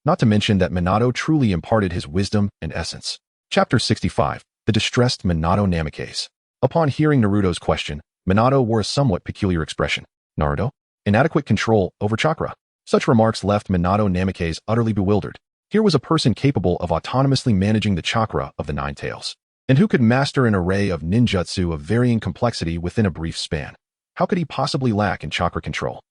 Not to mention that Minato truly imparted his wisdom and essence. Chapter 65, The Distressed Minato Namikaze. Upon hearing Naruto's question, Minato wore a somewhat peculiar expression. Naruto? Inadequate control over chakra. Such remarks left Minato Namikaze utterly bewildered. Here was a person capable of autonomously managing the chakra of the Nine Tails, and who could master an array of ninjutsu of varying complexity within a brief span. How could he possibly lack in chakra control?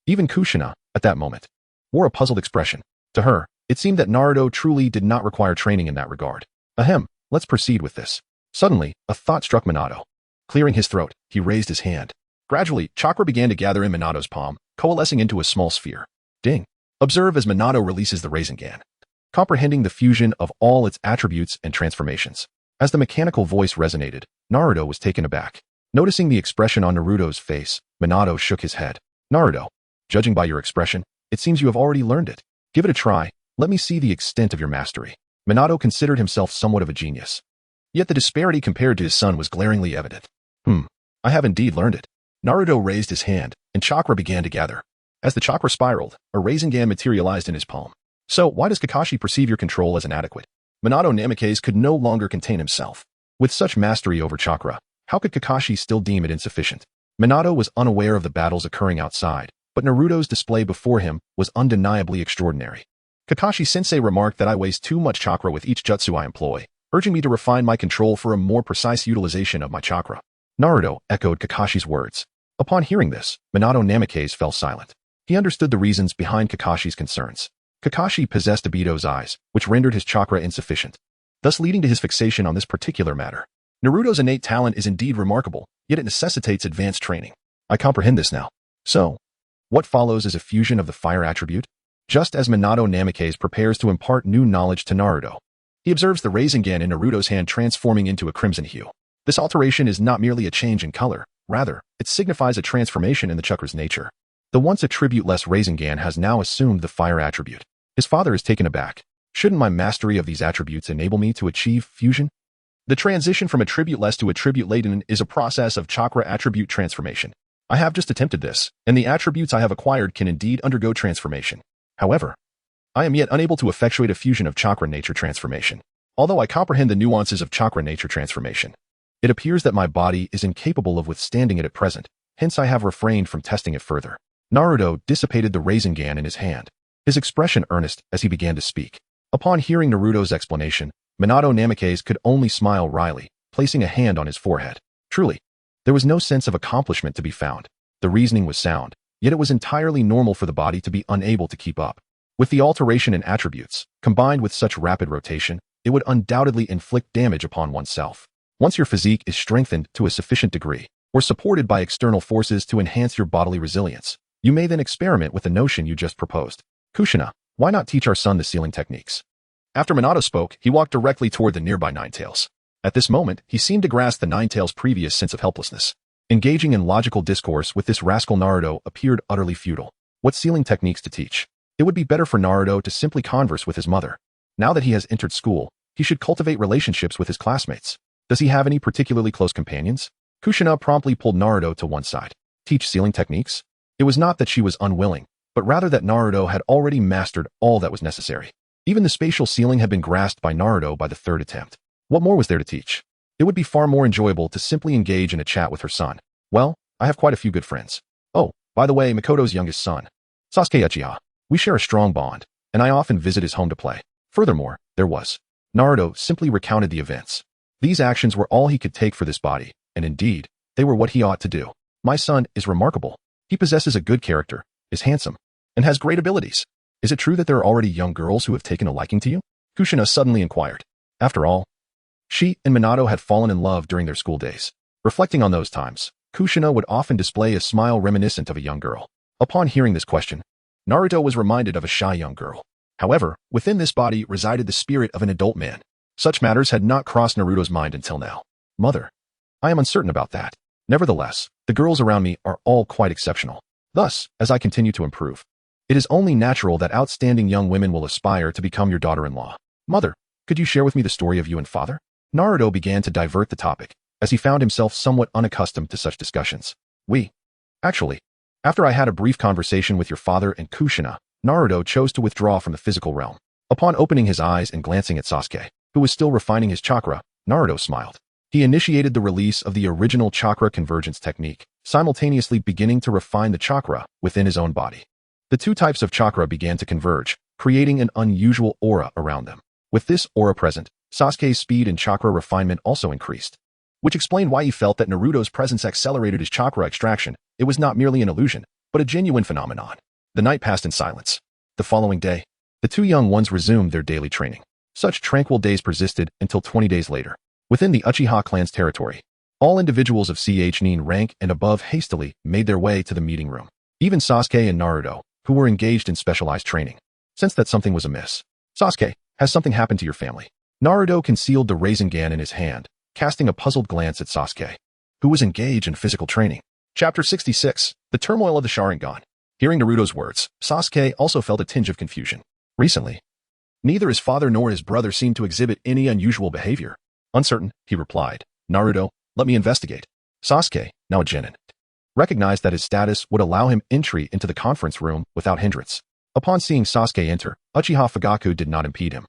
Even Kushina, at that moment, wore a puzzled expression. To her, it seemed that Naruto truly did not require training in that regard. Ahem, let's proceed with this. Suddenly, a thought struck Minato. Clearing his throat, he raised his hand. Gradually, chakra began to gather in Minato's palm, coalescing into a small sphere. Ding. Observe as Minato releases the Rasengan, comprehending the fusion of all its attributes and transformations. As the mechanical voice resonated, Naruto was taken aback. Noticing the expression on Naruto's face, Minato shook his head. Naruto, judging by your expression, It seems you have already learned it. Give it a try. Let me see the extent of your mastery. Minato considered himself somewhat of a genius. Yet the disparity compared to his son was glaringly evident. I have indeed learned it. Naruto raised his hand, and chakra began to gather. As the chakra spiraled, a Rasengan materialized in his palm. So, why does Kakashi perceive your control as inadequate? Minato Namikaze could no longer contain himself. With such mastery over chakra, how could Kakashi still deem it insufficient? Minato was unaware of the battles occurring outside, but Naruto's display before him was undeniably extraordinary. Kakashi-sensei remarked that I waste too much chakra with each jutsu I employ, urging me to refine my control for a more precise utilization of my chakra. Naruto echoed Kakashi's words. Upon hearing this, Minato Namikaze fell silent. He understood the reasons behind Kakashi's concerns. Kakashi possessed Obito's eyes, which rendered his chakra insufficient, thus leading to his fixation on this particular matter. Naruto's innate talent is indeed remarkable, yet it necessitates advanced training. I comprehend this now. So, what follows is a fusion of the fire attribute? Just as Minato Namikaze prepares to impart new knowledge to Naruto, he observes the Rasengan in Naruto's hand transforming into a crimson hue. This alteration is not merely a change in color, rather, it signifies a transformation in the chakra's nature. The once attribute-less Rasengan has now assumed the fire attribute. His father is taken aback. Shouldn't my mastery of these attributes enable me to achieve fusion? The transition from attribute-less to attribute-laden is a process of chakra attribute transformation. I have just attempted this, and the attributes I have acquired can indeed undergo transformation. However, I am yet unable to effectuate a fusion of chakra nature transformation. Although I comprehend the nuances of chakra nature transformation, it appears that my body is incapable of withstanding it at present, hence I have refrained from testing it further. Naruto dissipated the Rasengan in his hand, his expression earnest as he began to speak. Upon hearing Naruto's explanation, Minato Namikaze could only smile wryly, placing a hand on his forehead. Truly, there was no sense of accomplishment to be found. The reasoning was sound, yet it was entirely normal for the body to be unable to keep up. With the alteration in attributes, combined with such rapid rotation, it would undoubtedly inflict damage upon oneself. Once your physique is strengthened to a sufficient degree, or supported by external forces to enhance your bodily resilience, you may then experiment with the notion you just proposed. Kushina, why not teach our son the sealing techniques? After Minato spoke, he walked directly toward the nearby Ninetales. At this moment, he seemed to grasp the Ninetales' previous sense of helplessness. Engaging in logical discourse with this rascal Naruto appeared utterly futile. What sealing techniques to teach? It would be better for Naruto to simply converse with his mother. Now that he has entered school, he should cultivate relationships with his classmates. Does he have any particularly close companions? Kushina promptly pulled Naruto to one side. Teach sealing techniques? It was not that she was unwilling, but rather that Naruto had already mastered all that was necessary. Even the spatial ceiling had been grasped by Naruto by the third attempt. What more was there to teach? It would be far more enjoyable to simply engage in a chat with her son. Well, I have quite a few good friends. Oh, by the way, Makoto's youngest son, Sasuke Uchiha. We share a strong bond, and I often visit his home to play. Furthermore, there was. Naruto simply recounted the events. These actions were all he could take for this body, and indeed, they were what he ought to do. My son is remarkable. He possesses a good character, is handsome, and has great abilities. Is it true that there are already young girls who have taken a liking to you? Kushina suddenly inquired. After all, she and Minato had fallen in love during their school days. Reflecting on those times, Kushina would often display a smile reminiscent of a young girl. Upon hearing this question, Naruto was reminded of a shy young girl. However, within this body resided the spirit of an adult man. Such matters had not crossed Naruto's mind until now. Mother, I am uncertain about that. Nevertheless, the girls around me are all quite exceptional. Thus, as I continue to improve, it is only natural that outstanding young women will aspire to become your daughter-in-law. Mother, could you share with me the story of you and father? Naruto began to divert the topic, as he found himself somewhat unaccustomed to such discussions. Actually, after I had a brief conversation with your father and Kushina, Naruto chose to withdraw from the physical realm. Upon opening his eyes and glancing at Sasuke, who was still refining his chakra, Naruto smiled. He initiated the release of the original chakra convergence technique, simultaneously beginning to refine the chakra within his own body. The two types of chakra began to converge, creating an unusual aura around them. With this aura present, Sasuke's speed and chakra refinement also increased, which explained why he felt that Naruto's presence accelerated his chakra extraction. It was not merely an illusion, but a genuine phenomenon. The night passed in silence. The following day, the two young ones resumed their daily training. Such tranquil days persisted until 20 days later. Within the Uchiha clan's territory, all individuals of nin rank and above hastily made their way to the meeting room. Even Sasuke and Naruto, who were engaged in specialized training, sensed that something was amiss. Sasuke, has something happened to your family? Naruto concealed the Rasengan in his hand, casting a puzzled glance at Sasuke, who was engaged in physical training. Chapter 66, The Turmoil of the Sharingan. Hearing Naruto's words, Sasuke also felt a tinge of confusion. Recently, neither his father nor his brother seemed to exhibit any unusual behavior. Uncertain, he replied, "Naruto, let me investigate." Sasuke, now a genin, recognized that his status would allow him entry into the conference room without hindrance. Upon seeing Sasuke enter, Uchiha Fugaku did not impede him.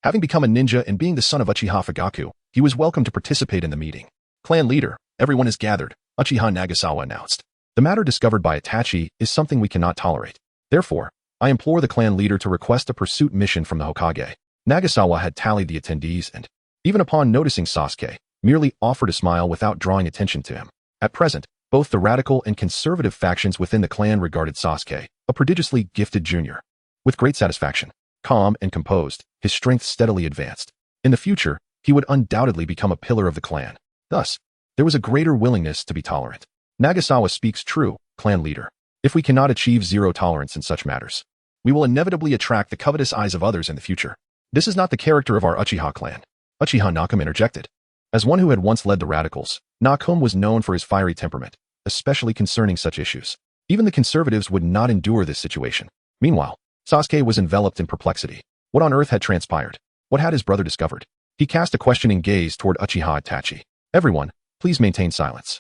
Having become a ninja and being the son of Uchiha Fugaku, he was welcome to participate in the meeting. "Clan leader, everyone is gathered," Uchiha Nagasawa announced. "The matter discovered by Itachi is something we cannot tolerate. Therefore, I implore the clan leader to request a pursuit mission from the Hokage." Nagasawa had tallied the attendees and, even upon noticing Sasuke, merely offered a smile without drawing attention to him. At present, both the radical and conservative factions within the clan regarded Sasuke, a prodigiously gifted junior, with great satisfaction. Calm and composed, his strength steadily advanced. In the future, he would undoubtedly become a pillar of the clan. Thus, there was a greater willingness to be tolerant. "Nagasawa speaks true, clan leader. If we cannot achieve zero tolerance in such matters, we will inevitably attract the covetous eyes of others in the future. This is not the character of our Uchiha clan." Uchiha Nakum interjected. As one who had once led the radicals, Nakum was known for his fiery temperament, especially concerning such issues. Even the conservatives would not endure this situation. Meanwhile, Sasuke was enveloped in perplexity. What on earth had transpired? What had his brother discovered? He cast a questioning gaze toward Uchiha Itachi. "Everyone, please maintain silence.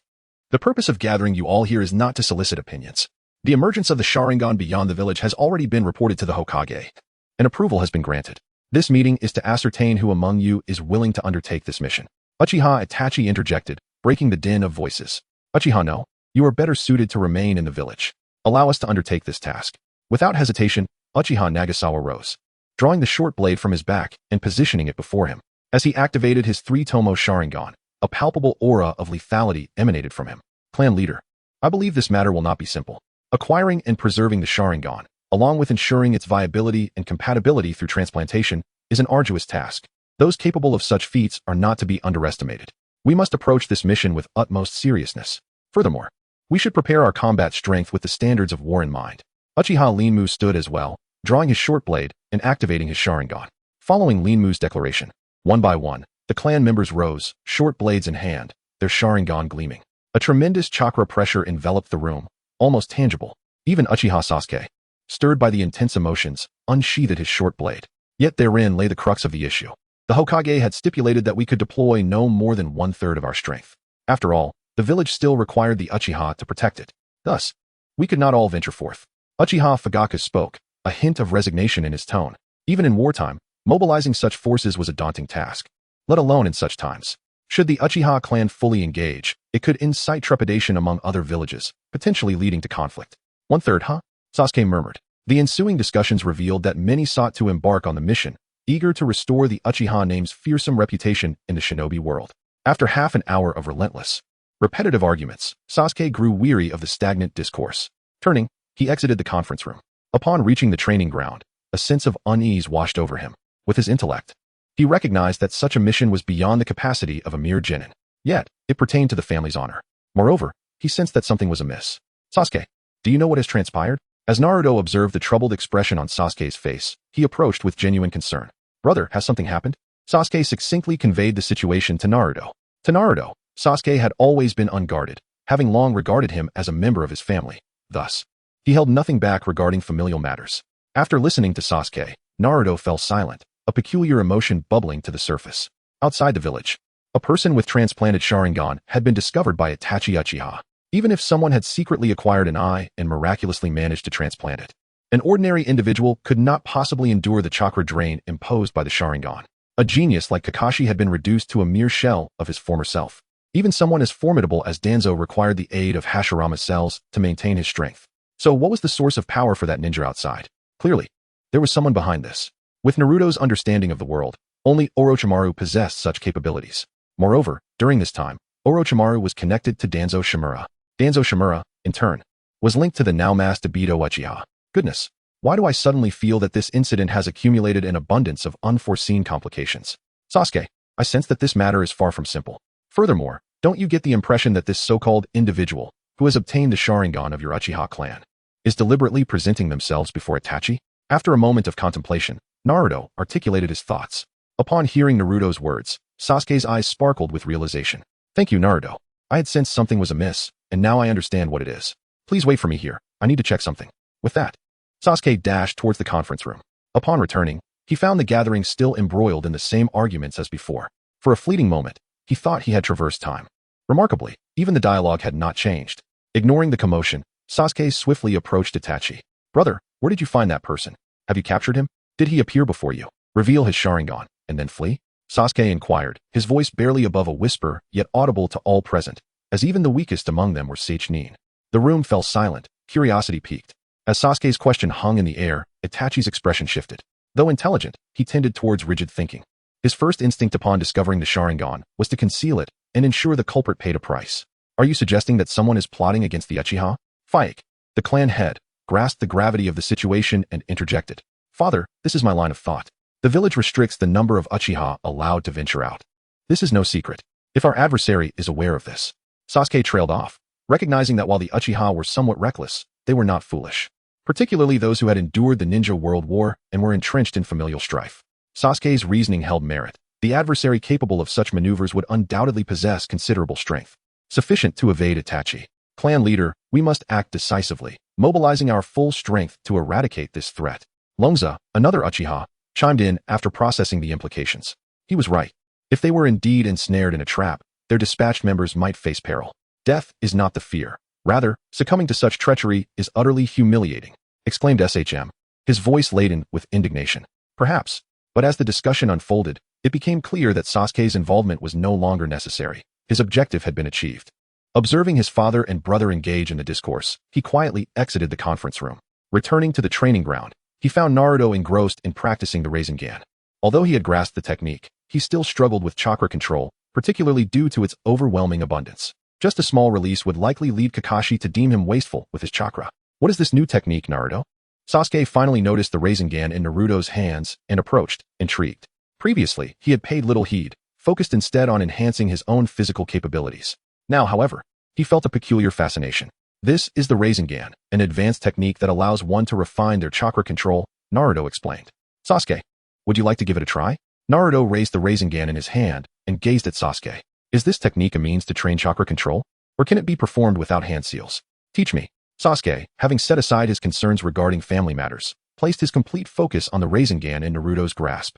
The purpose of gathering you all here is not to solicit opinions. The emergence of the Sharingan beyond the village has already been reported to the Hokage, and approval has been granted. This meeting is to ascertain who among you is willing to undertake this mission." Uchiha Itachi interjected, breaking the din of voices. "Uchiha no, you are better suited to remain in the village. Allow us to undertake this task." Without hesitation, Uchiha Nagasawa rose, drawing the short blade from his back and positioning it before him. As he activated his three-tomo Sharingan, a palpable aura of lethality emanated from him. "Clan leader, I believe this matter will not be simple. Acquiring and preserving the Sharingan, along with ensuring its viability and compatibility through transplantation, is an arduous task. Those capable of such feats are not to be underestimated. We must approach this mission with utmost seriousness. Furthermore, we should prepare our combat strength with the standards of war in mind." Uchiha Linmu stood as well, drawing his short blade and activating his Sharingan. Following Linmu's declaration, one by one, the clan members rose, short blades in hand, their Sharingan gleaming. A tremendous chakra pressure enveloped the room, almost tangible. Even Uchiha Sasuke, stirred by the intense emotions, unsheathed his short blade. Yet therein lay the crux of the issue. The Hokage had stipulated that we could deploy no more than 1/3 of our strength. After all, the village still required the Uchiha to protect it. Thus, we could not all venture forth. Uchiha Fugaku spoke, a hint of resignation in his tone. Even in wartime, mobilizing such forces was a daunting task, let alone in such times. Should the Uchiha clan fully engage, it could incite trepidation among other villages, potentially leading to conflict. 1/3, huh? Sasuke murmured. The ensuing discussions revealed that many sought to embark on the mission, eager to restore the Uchiha name's fearsome reputation in the shinobi world. After half an hour of relentless, repetitive arguments, Sasuke grew weary of the stagnant discourse. Turning, he exited the conference room. Upon reaching the training ground, a sense of unease washed over him. With his intellect, he recognized that such a mission was beyond the capacity of a mere genin. Yet, it pertained to the family's honor. Moreover, he sensed that something was amiss. "Sasuke, do you know what has transpired?" As Naruto observed the troubled expression on Sasuke's face, he approached with genuine concern. "Brother, has something happened?" Sasuke succinctly conveyed the situation to Naruto. To Naruto, Sasuke had always been unguarded, having long regarded him as a member of his family. Thus, he held nothing back regarding familial matters. After listening to Sasuke, Naruto fell silent, a peculiar emotion bubbling to the surface. Outside the village, a person with transplanted Sharingan had been discovered by Itachi Uchiha. Even if someone had secretly acquired an eye and miraculously managed to transplant it, an ordinary individual could not possibly endure the chakra drain imposed by the Sharingan. A genius like Kakashi had been reduced to a mere shell of his former self. Even someone as formidable as Danzo required the aid of Hashirama's cells to maintain his strength. So what was the source of power for that ninja outside? Clearly, there was someone behind this. With Naruto's understanding of the world, only Orochimaru possessed such capabilities. Moreover, during this time, Orochimaru was connected to Danzo Shimura. Danzo Shimura, in turn, was linked to the now-masked Obito Uchiha. Goodness, why do I suddenly feel that this incident has accumulated an abundance of unforeseen complications? Sasuke, I sense that this matter is far from simple. Furthermore, don't you get the impression that this so-called individual, who has obtained the Sharingan of your Uchiha clan, is deliberately presenting themselves before Itachi? After a moment of contemplation, Naruto articulated his thoughts. Upon hearing Naruto's words, Sasuke's eyes sparkled with realization. Thank you, Naruto. I had sensed something was amiss, and now I understand what it is. Please wait for me here. I need to check something. With that, Sasuke dashed towards the conference room. Upon returning, he found the gathering still embroiled in the same arguments as before. For a fleeting moment, he thought he had traversed time. Remarkably, even the dialogue had not changed. Ignoring the commotion, Sasuke swiftly approached Itachi. Brother, where did you find that person? Have you captured him? Did he appear before you, reveal his Sharingan, and then flee? Sasuke inquired, his voice barely above a whisper, yet audible to all present, as even the weakest among them were Seichnin. The room fell silent, curiosity piqued. As Sasuke's question hung in the air, Itachi's expression shifted. Though intelligent, he tended towards rigid thinking. His first instinct upon discovering the Sharingan was to conceal it and ensure the culprit paid a price. Are you suggesting that someone is plotting against the Uchiha? Faik, the clan head, grasped the gravity of the situation and interjected. Father, this is my line of thought. The village restricts the number of Uchiha allowed to venture out. This is no secret. If our adversary is aware of this. Sasuke trailed off, recognizing that while the Uchiha were somewhat reckless, they were not foolish. Particularly those who had endured the Ninja World War and were entrenched in familial strife. Sasuke's reasoning held merit. The adversary capable of such maneuvers would undoubtedly possess considerable strength, sufficient to evade Itachi. Clan leader, we must act decisively, mobilizing our full strength to eradicate this threat. Longza, another Uchiha, chimed in after processing the implications. He was right. If they were indeed ensnared in a trap, their dispatched members might face peril. Death is not the fear. Rather, succumbing to such treachery is utterly humiliating, exclaimed SHM, his voice laden with indignation. Perhaps, but as the discussion unfolded, it became clear that Sasuke's involvement was no longer necessary. His objective had been achieved. Observing his father and brother engage in the discourse, he quietly exited the conference room. Returning to the training ground, he found Naruto engrossed in practicing the Rasengan. Although he had grasped the technique, he still struggled with chakra control, particularly due to its overwhelming abundance. Just a small release would likely lead Kakashi to deem him wasteful with his chakra. What is this new technique, Naruto? Sasuke finally noticed the Rasengan in Naruto's hands and approached, intrigued. Previously, he had paid little heed, focused instead on enhancing his own physical capabilities. Now, however, he felt a peculiar fascination. This is the Rasengan, an advanced technique that allows one to refine their chakra control, Naruto explained. Sasuke, would you like to give it a try? Naruto raised the Rasengan in his hand and gazed at Sasuke. Is this technique a means to train chakra control? Or can it be performed without hand seals? Teach me. Sasuke, having set aside his concerns regarding family matters, placed his complete focus on the Rasengan in Naruto's grasp.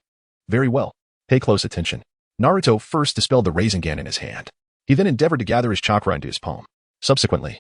Very well. Pay close attention. Naruto first dispelled the Rasengan in his hand. He then endeavored to gather his chakra into his palm. Subsequently,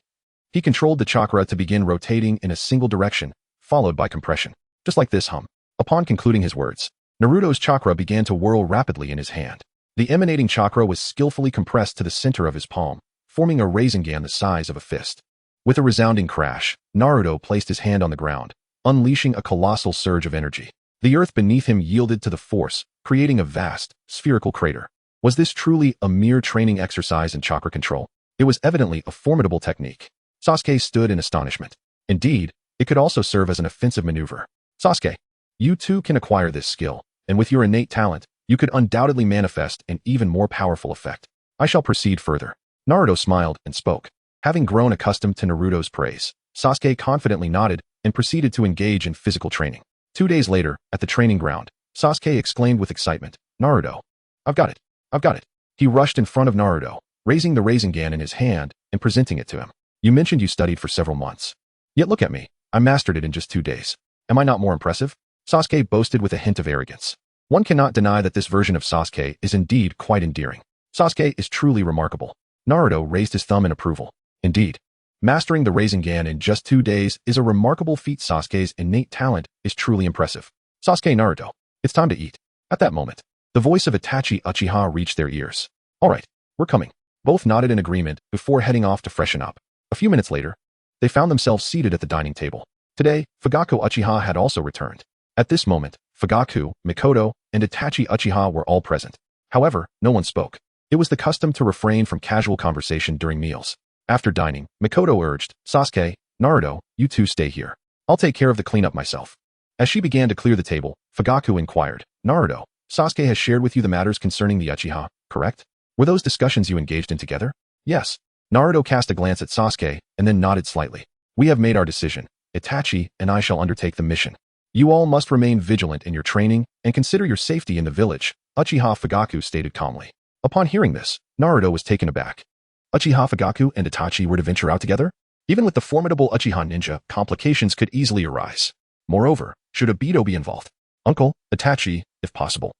he controlled the chakra to begin rotating in a single direction, followed by compression. Just like this hum. Upon concluding his words, Naruto's chakra began to whirl rapidly in his hand. The emanating chakra was skillfully compressed to the center of his palm, forming a Rasengan the size of a fist. With a resounding crash, Naruto placed his hand on the ground, unleashing a colossal surge of energy. The earth beneath him yielded to the force, creating a vast, spherical crater. Was this truly a mere training exercise in chakra control? It was evidently a formidable technique. Sasuke stood in astonishment. Indeed, it could also serve as an offensive maneuver. Sasuke, you too can acquire this skill, and with your innate talent, you could undoubtedly manifest an even more powerful effect. I shall proceed further. Naruto smiled and spoke. Having grown accustomed to Naruto's praise, Sasuke confidently nodded and proceeded to engage in physical training. 2 days later, at the training ground, Sasuke exclaimed with excitement, Naruto, I've got it. I've got it. He rushed in front of Naruto, raising the Rasengan in his hand and presenting it to him. You mentioned you studied for several months. Yet look at me. I mastered it in just 2 days. Am I not more impressive? Sasuke boasted with a hint of arrogance. One cannot deny that this version of Sasuke is indeed quite endearing. Sasuke is truly remarkable. Naruto raised his thumb in approval. Indeed, mastering the Rasengan in just 2 days is a remarkable feat. Sasuke's innate talent is truly impressive. Sasuke, Naruto, it's time to eat. At that moment, the voice of Itachi Uchiha reached their ears. All right, we're coming. Both nodded in agreement before heading off to freshen up. A few minutes later, they found themselves seated at the dining table. Today, Fugaku Uchiha had also returned. At this moment, Fugaku, Mikoto, and Itachi Uchiha were all present. However, no one spoke. It was the custom to refrain from casual conversation during meals. After dining, Mikoto urged, Sasuke, Naruto, you two stay here. I'll take care of the cleanup myself. As she began to clear the table, Fugaku inquired, Naruto, Sasuke has shared with you the matters concerning the Uchiha, correct? Were those discussions you engaged in together? Yes. Naruto cast a glance at Sasuke and then nodded slightly. We have made our decision. Itachi and I shall undertake the mission. You all must remain vigilant in your training and consider your safety in the village, Uchiha Fugaku stated calmly. Upon hearing this, Naruto was taken aback. Uchiha Fugaku and Itachi were to venture out together? Even with the formidable Uchiha ninja, complications could easily arise. Moreover, should Obito be involved? Uncle, Itachi, if possible.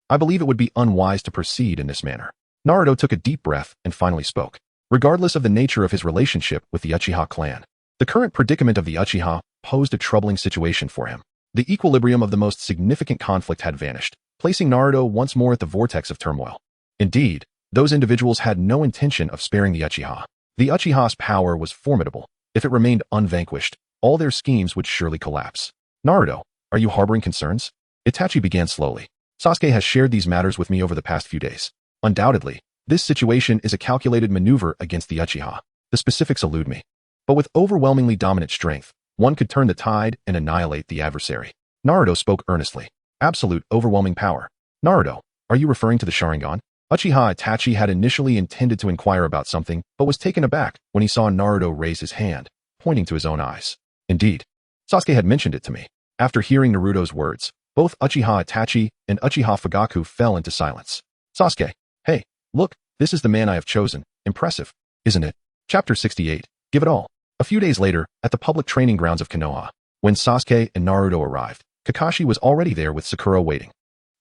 I believe it would be unwise to proceed in this manner. Naruto took a deep breath and finally spoke. Regardless of the nature of his relationship with the Uchiha clan, the current predicament of the Uchiha posed a troubling situation for him. The equilibrium of the most significant conflict had vanished, placing Naruto once more at the vortex of turmoil. Indeed, those individuals had no intention of sparing the Uchiha. The Uchiha's power was formidable. If it remained unvanquished, all their schemes would surely collapse. Naruto, are you harboring concerns? Itachi began slowly. Sasuke has shared these matters with me over the past few days. Undoubtedly, this situation is a calculated maneuver against the Uchiha. The specifics elude me. But with overwhelmingly dominant strength, one could turn the tide and annihilate the adversary. Naruto spoke earnestly. Absolute, overwhelming power. Naruto, are you referring to the Sharingan? Uchiha Itachi had initially intended to inquire about something, but was taken aback when he saw Naruto raise his hand, pointing to his own eyes. Indeed, Sasuke had mentioned it to me. After hearing Naruto's words, both Uchiha Itachi and Uchiha Fugaku fell into silence. Sasuke, hey, look, this is the man I have chosen. Impressive, isn't it? Chapter 68, Give It All. A few days later, at the public training grounds of Konoha, when Sasuke and Naruto arrived, Kakashi was already there with Sakura waiting.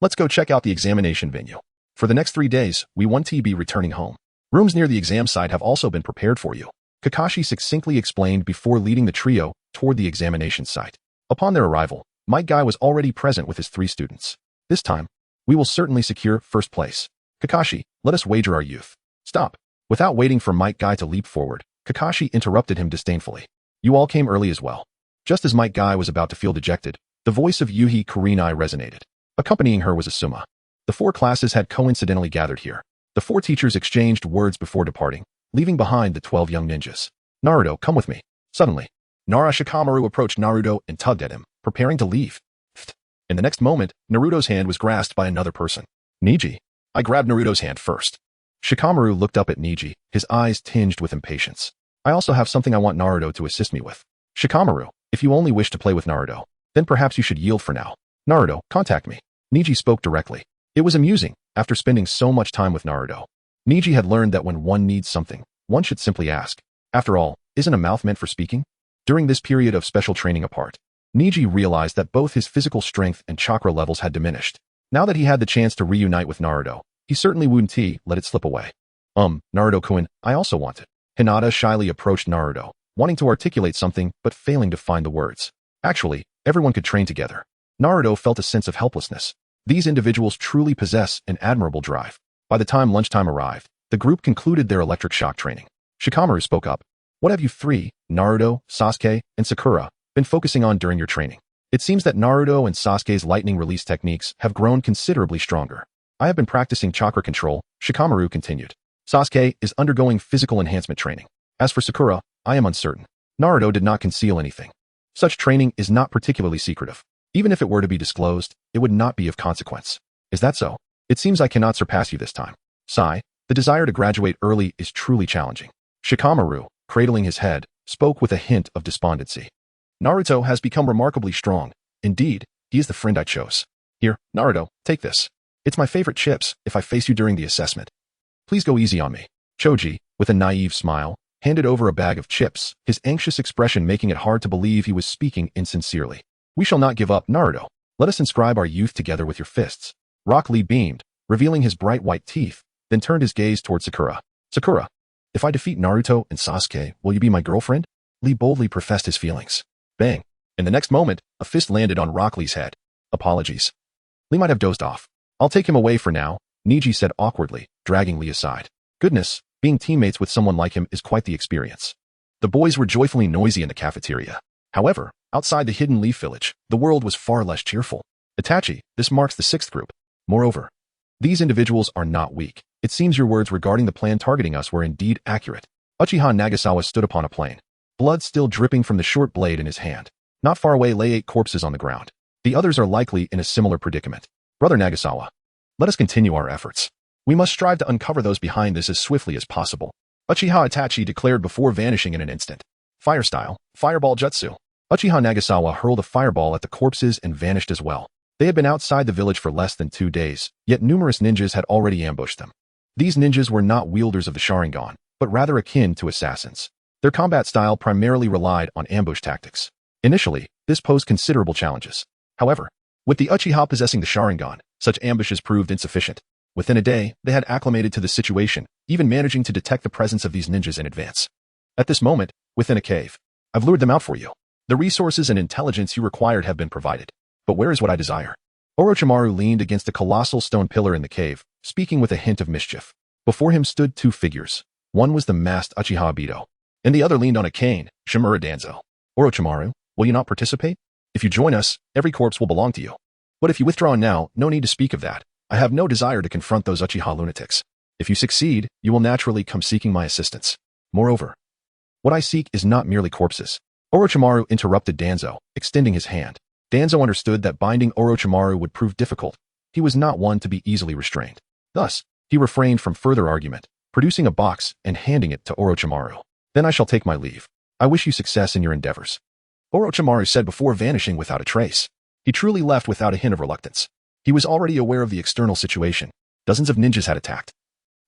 Let's go check out the examination venue. For the next 3 days, we want to be returning home. Rooms near the exam site have also been prepared for you. Kakashi succinctly explained before leading the trio toward the examination site. Upon their arrival, Might Guy was already present with his 3 students. This time, we will certainly secure first place. Kakashi, let us wager our youth. Stop. Without waiting for Might Guy to leap forward, Kakashi interrupted him disdainfully. You all came early as well. Just as Might Guy was about to feel dejected, the voice of Yuhi Kurenai resonated. Accompanying her was Asuma. The 4 classes had coincidentally gathered here. The 4 teachers exchanged words before departing, leaving behind the 12 young ninjas. Naruto, come with me. Suddenly, Nara Shikamaru approached Naruto and tugged at him, preparing to leave. In the next moment, Naruto's hand was grasped by another person. Neji. I grabbed Naruto's hand first. Shikamaru looked up at Neji, his eyes tinged with impatience. I also have something I want Naruto to assist me with. Shikamaru, if you only wish to play with Naruto, then perhaps you should yield for now. Naruto, contact me. Neji spoke directly. It was amusing, after spending so much time with Naruto. Neji had learned that when one needs something, one should simply ask. After all, isn't a mouth meant for speaking? During this period of special training apart, Neji realized that both his physical strength and chakra levels had diminished. Now that he had the chance to reunite with Naruto, he certainly wouldn't let it slip away. Naruto-kun, I also want it. Hinata shyly approached Naruto, wanting to articulate something but failing to find the words. Actually, everyone could train together. Naruto felt a sense of helplessness. These individuals truly possess an admirable drive. By the time lunchtime arrived, the group concluded their electric shock training. Shikamaru spoke up. What have you 3, Naruto, Sasuke, and Sakura, been focusing on during your training? It seems that Naruto and Sasuke's lightning release techniques have grown considerably stronger. I have been practicing chakra control, Shikamaru continued. Sasuke is undergoing physical enhancement training. As for Sakura, I am uncertain. Naruto did not conceal anything. Such training is not particularly secretive. Even if it were to be disclosed, it would not be of consequence. Is that so? It seems I cannot surpass you this time. Sigh, the desire to graduate early is truly challenging. Shikamaru, cradling his head, spoke with a hint of despondency. Naruto has become remarkably strong. Indeed, he is the friend I chose. Here, Naruto, take this. It's my favorite chips if I face you during the assessment. Please go easy on me. Choji, with a naive smile, handed over a bag of chips, his anxious expression making it hard to believe he was speaking insincerely. We shall not give up, Naruto. Let us inscribe our youth together with your fists. Rock Lee beamed, revealing his bright white teeth, then turned his gaze toward Sakura. Sakura, if I defeat Naruto and Sasuke, will you be my girlfriend? Lee boldly professed his feelings. Bang. In the next moment, a fist landed on Rock Lee's head. Apologies. Lee might have dozed off. I'll take him away for now, Neji said awkwardly, dragging Lee aside. Goodness, being teammates with someone like him is quite the experience. The boys were joyfully noisy in the cafeteria. However, outside the hidden leaf village, the world was far less cheerful. Itachi, this marks the 6th group. Moreover, these individuals are not weak. It seems your words regarding the plan targeting us were indeed accurate. Uchiha Nagasawa stood upon a plane, blood still dripping from the short blade in his hand. Not far away lay 8 corpses on the ground. The others are likely in a similar predicament. Brother Nagasawa, let us continue our efforts. We must strive to uncover those behind this as swiftly as possible. Uchiha Itachi declared before vanishing in an instant. Fire style, fireball jutsu. Uchiha Nagasawa hurled a fireball at the corpses and vanished as well. They had been outside the village for less than 2 days, yet numerous ninjas had already ambushed them. These ninjas were not wielders of the Sharingan, but rather akin to assassins. Their combat style primarily relied on ambush tactics. Initially, this posed considerable challenges. However, with the Uchiha possessing the Sharingan, such ambushes proved insufficient. Within a day, they had acclimated to the situation, even managing to detect the presence of these ninjas in advance. At this moment, within a cave, I've lured them out for you. The resources and intelligence you required have been provided. But where is what I desire? Orochimaru leaned against a colossal stone pillar in the cave, speaking with a hint of mischief. Before him stood two figures. One was the masked Uchiha Obito, and the other leaned on a cane, Shimura Danzo. Orochimaru, will you not participate? If you join us, every corpse will belong to you. But if you withdraw now, no need to speak of that. I have no desire to confront those Uchiha lunatics. If you succeed, you will naturally come seeking my assistance. Moreover, what I seek is not merely corpses. Orochimaru interrupted Danzo, extending his hand. Danzo understood that binding Orochimaru would prove difficult. He was not one to be easily restrained. Thus, he refrained from further argument, producing a box and handing it to Orochimaru. Then I shall take my leave. I wish you success in your endeavors. Orochimaru said before vanishing without a trace. He truly left without a hint of reluctance. He was already aware of the external situation. Dozens of ninjas had attacked,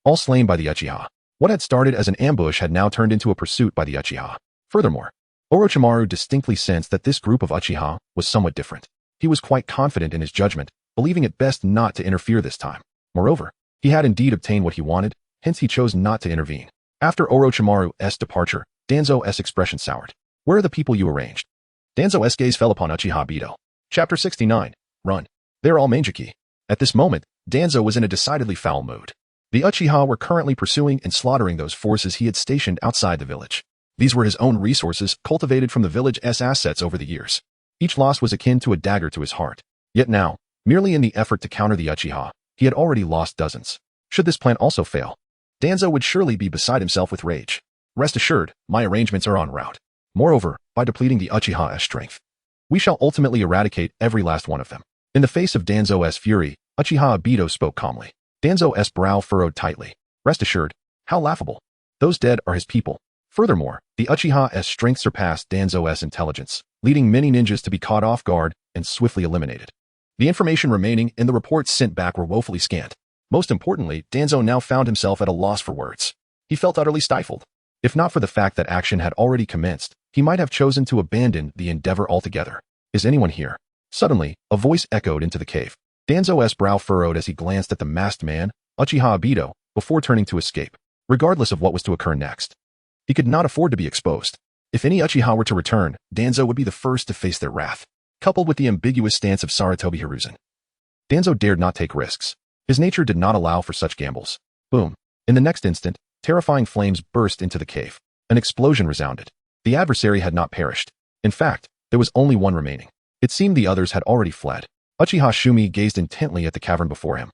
all slain by the Uchiha. What had started as an ambush had now turned into a pursuit by the Uchiha. Furthermore, Orochimaru distinctly sensed that this group of Uchiha was somewhat different. He was quite confident in his judgment, believing it best not to interfere this time. Moreover, he had indeed obtained what he wanted, hence he chose not to intervene. After Orochimaru's departure, Danzo's expression soured. Where are the people you arranged? Danzo's gaze fell upon Uchiha Obito. Chapter 69. Run. They're all Manjiki. At this moment, Danzo was in a decidedly foul mood. The Uchiha were currently pursuing and slaughtering those forces he had stationed outside the village. These were his own resources cultivated from the village's assets over the years. Each loss was akin to a dagger to his heart. Yet now, merely in the effort to counter the Uchiha, he had already lost dozens. Should this plan also fail, Danzo would surely be beside himself with rage. Rest assured, my arrangements are en route. Moreover, by depleting the Uchiha's strength, we shall ultimately eradicate every last one of them. In the face of Danzo's fury, Uchiha Obito spoke calmly. Danzo's brow furrowed tightly. Rest assured, how laughable. Those dead are his people. Furthermore, the Uchiha's strength surpassed Danzo's intelligence, leading many ninjas to be caught off guard and swiftly eliminated. The information remaining in the reports sent back were woefully scant. Most importantly, Danzo now found himself at a loss for words. He felt utterly stifled. If not for the fact that action had already commenced, he might have chosen to abandon the endeavor altogether. Is anyone here? Suddenly, a voice echoed into the cave. Danzo's brow furrowed as he glanced at the masked man, Uchiha Obito, before turning to escape. Regardless of what was to occur next, he could not afford to be exposed. If any Uchiha were to return, Danzo would be the first to face their wrath. Coupled with the ambiguous stance of Sarutobi Hiruzen, Danzo dared not take risks. His nature did not allow for such gambles. Boom. In the next instant, terrifying flames burst into the cave. An explosion resounded. The adversary had not perished. In fact, there was only one remaining. It seemed the others had already fled. Uchiha Shumi gazed intently at the cavern before him.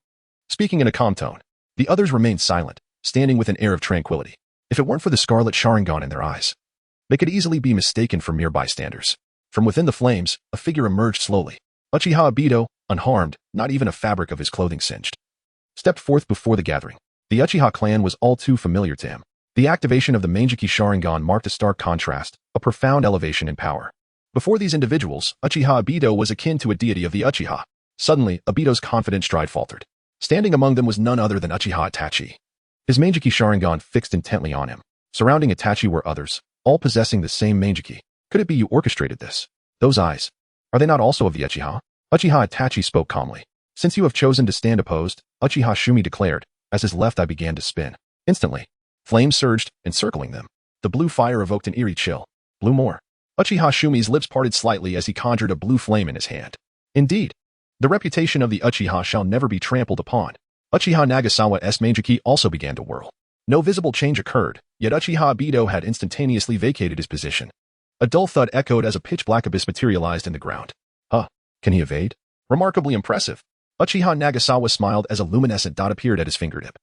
Speaking in a calm tone, the others remained silent, standing with an air of tranquility. If it weren't for the scarlet Sharingan in their eyes, they could easily be mistaken for mere bystanders. From within the flames, a figure emerged slowly. Uchiha Obito, unharmed, not even a fabric of his clothing singed, stepped forth before the gathering. The Uchiha clan was all too familiar to him. The activation of the Manjiki Sharingan marked a stark contrast, a profound elevation in power. Before these individuals, Uchiha Obito was akin to a deity of the Uchiha. Suddenly, Obito's confident stride faltered. Standing among them was none other than Uchiha Itachi. His Manjiki Sharingan fixed intently on him. Surrounding Itachi were others, all possessing the same Manjiki. Could it be you orchestrated this? Those eyes, are they not also of the Uchiha? Uchiha Itachi spoke calmly. Since you have chosen to stand opposed, Uchiha Shumi declared, as his left eye began to spin. Instantly, flames surged, encircling them. The blue fire evoked an eerie chill. Blue more. Uchiha Shumi's lips parted slightly as he conjured a blue flame in his hand. Indeed, the reputation of the Uchiha shall never be trampled upon. Uchiha Nagasawa's Manjiki also began to whirl. No visible change occurred, yet Uchiha Obito had instantaneously vacated his position. A dull thud echoed as a pitch-black abyss materialized in the ground. Huh, can he evade? Remarkably impressive. Uchiha Nagasawa smiled as a luminescent dot appeared at his fingertip.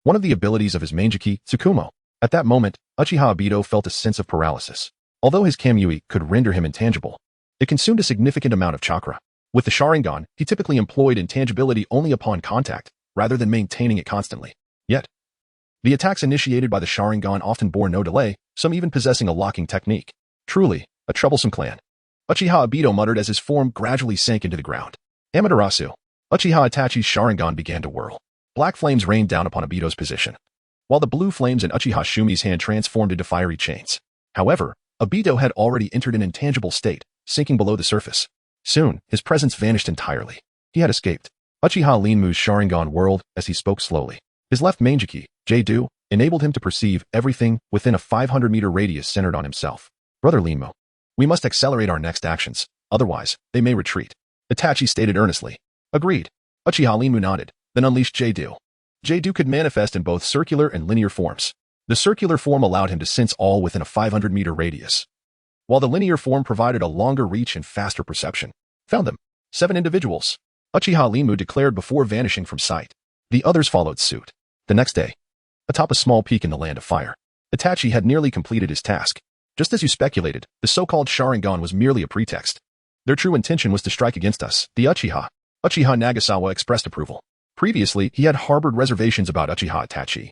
One of the abilities of his Manjiki, Tsukumo. At that moment, Uchiha Obito felt a sense of paralysis. Although his Kamui could render him intangible, it consumed a significant amount of chakra. With the Sharingan, he typically employed intangibility only upon contact, rather than maintaining it constantly. Yet, the attacks initiated by the Sharingan often bore no delay, some even possessing a locking technique. Truly, a troublesome clan. Uchiha Obito muttered as his form gradually sank into the ground. Amaterasu. Uchiha Itachi's Sharingan began to whirl. Black flames rained down upon Obito's position, while the blue flames in Uchiha Shumi's hand transformed into fiery chains. However, Obito had already entered an intangible state, sinking below the surface. Soon, his presence vanished entirely. He had escaped Uchiha Linmu's Sharingan world as he spoke slowly. His left Manjiki, J-Do, enabled him to perceive everything within a 500-meter radius centered on himself. Brother Linmu, we must accelerate our next actions, otherwise, they may retreat. Itachi stated earnestly. Agreed. Uchiha Linmu nodded, then unleashed J-Do. J-Do could manifest in both circular and linear forms. The circular form allowed him to sense all within a 500-meter radius, while the linear form provided a longer reach and faster perception. Found them. 7 individuals. Uchiha Linmu declared before vanishing from sight. The others followed suit. The next day, atop a small peak in the land of fire, Itachi had nearly completed his task. Just as you speculated, the so-called Sharingan was merely a pretext. Their true intention was to strike against us, the Uchiha. Uchiha Nagasawa expressed approval. Previously, he had harbored reservations about Uchiha Itachi,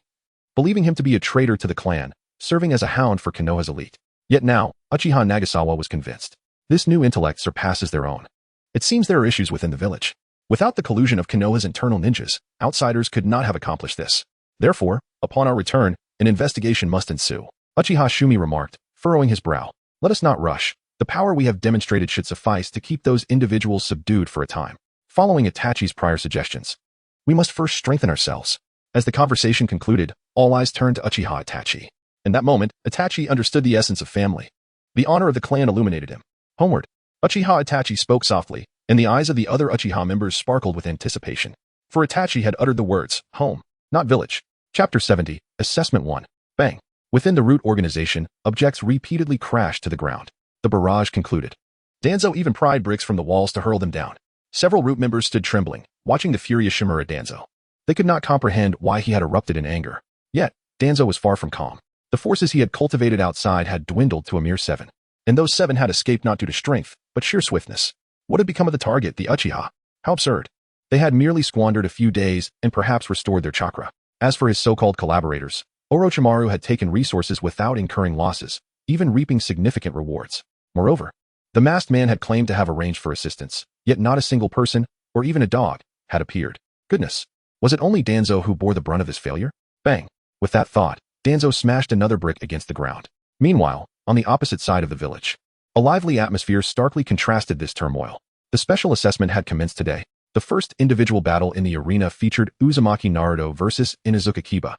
believing him to be a traitor to the clan, serving as a hound for Konoha's elite. Yet now, Uchiha Nagasawa was convinced. This new intellect surpasses their own. It seems there are issues within the village. Without the collusion of Konoha's internal ninjas, outsiders could not have accomplished this. Therefore, upon our return, an investigation must ensue. Uchiha Shumi remarked, furrowing his brow. Let us not rush. The power we have demonstrated should suffice to keep those individuals subdued for a time. Following Itachi's prior suggestions, we must first strengthen ourselves. As the conversation concluded, all eyes turned to Uchiha Itachi. In that moment, Itachi understood the essence of family. The honor of the clan illuminated him. Homeward. Uchiha Itachi spoke softly, and the eyes of the other Uchiha members sparkled with anticipation. For Itachi had uttered the words, home, not village. Chapter 70, Assessment 1. Bang. Within the root organization, objects repeatedly crashed to the ground. The barrage concluded. Danzo even pried bricks from the walls to hurl them down. Several root members stood trembling, watching the furious shimmer at Danzo. They could not comprehend why he had erupted in anger. Yet, Danzo was far from calm. The forces he had cultivated outside had dwindled to a mere 7. And those 7 had escaped not due to strength, but sheer swiftness. What had become of the target, the Uchiha? How absurd. They had merely squandered a few days and perhaps restored their chakra. As for his so-called collaborators, Orochimaru had taken resources without incurring losses, even reaping significant rewards. Moreover, the masked man had claimed to have arranged for assistance, yet not a single person, or even a dog, had appeared. Goodness. Was it only Danzo who bore the brunt of his failure? Bang. With that thought, Danzo smashed another brick against the ground. Meanwhile, on the opposite side of the village, a lively atmosphere starkly contrasted this turmoil. The special assessment had commenced today. The first individual battle in the arena featured Uzumaki Naruto versus Inuzuka Kiba.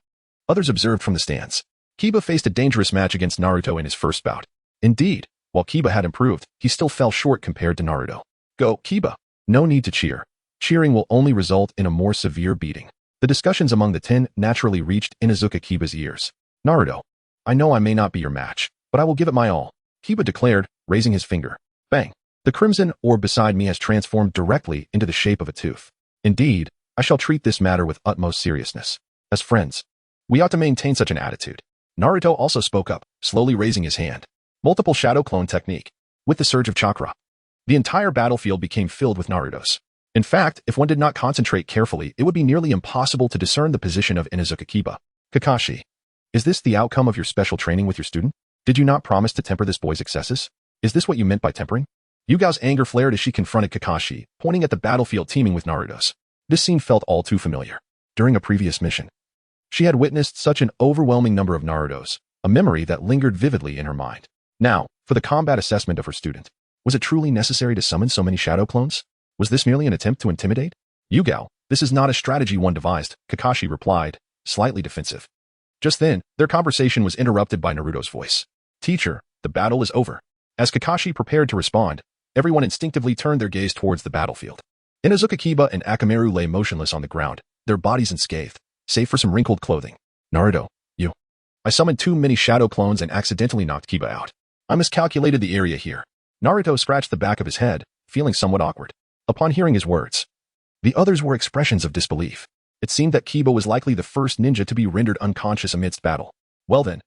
Others observed from the stands. Kiba faced a dangerous match against Naruto in his first bout. Indeed, while Kiba had improved, he still fell short compared to Naruto. Go, Kiba. No need to cheer. Cheering will only result in a more severe beating. The discussions among the 10 naturally reached Inuzuka Kiba's ears. Naruto, I know I may not be your match, but I will give it my all, Kiba declared, raising his finger. Bang. The crimson orb beside me has transformed directly into the shape of a tooth. Indeed, I shall treat this matter with utmost seriousness. As friends, we ought to maintain such an attitude. Naruto also spoke up, slowly raising his hand. Multiple shadow clone technique. With the surge of chakra, the entire battlefield became filled with Narutos. In fact, if one did not concentrate carefully, it would be nearly impossible to discern the position of Inuzuka Kiba. Kakashi, is this the outcome of your special training with your student? Did you not promise to temper this boy's excesses? Is this what you meant by tempering? Yugao's anger flared as she confronted Kakashi, pointing at the battlefield teeming with Narutos. This scene felt all too familiar. During a previous mission, she had witnessed such an overwhelming number of Narutos, a memory that lingered vividly in her mind. Now, for the combat assessment of her student. Was it truly necessary to summon so many shadow clones? Was this merely an attempt to intimidate? Yugao, this is not a strategy one devised, Kakashi replied, slightly defensive. Just then, their conversation was interrupted by Naruto's voice. Teacher, the battle is over. As Kakashi prepared to respond, everyone instinctively turned their gaze towards the battlefield. Inuzuka Kiba and Akamaru lay motionless on the ground, their bodies unscathed, save for some wrinkled clothing. Naruto, you. I summoned too many shadow clones and accidentally knocked Kiba out. I miscalculated the area here. Naruto scratched the back of his head, feeling somewhat awkward. Upon hearing his words, the others were expressions of disbelief. It seemed that Kiba was likely the first ninja to be rendered unconscious amidst battle. Well then,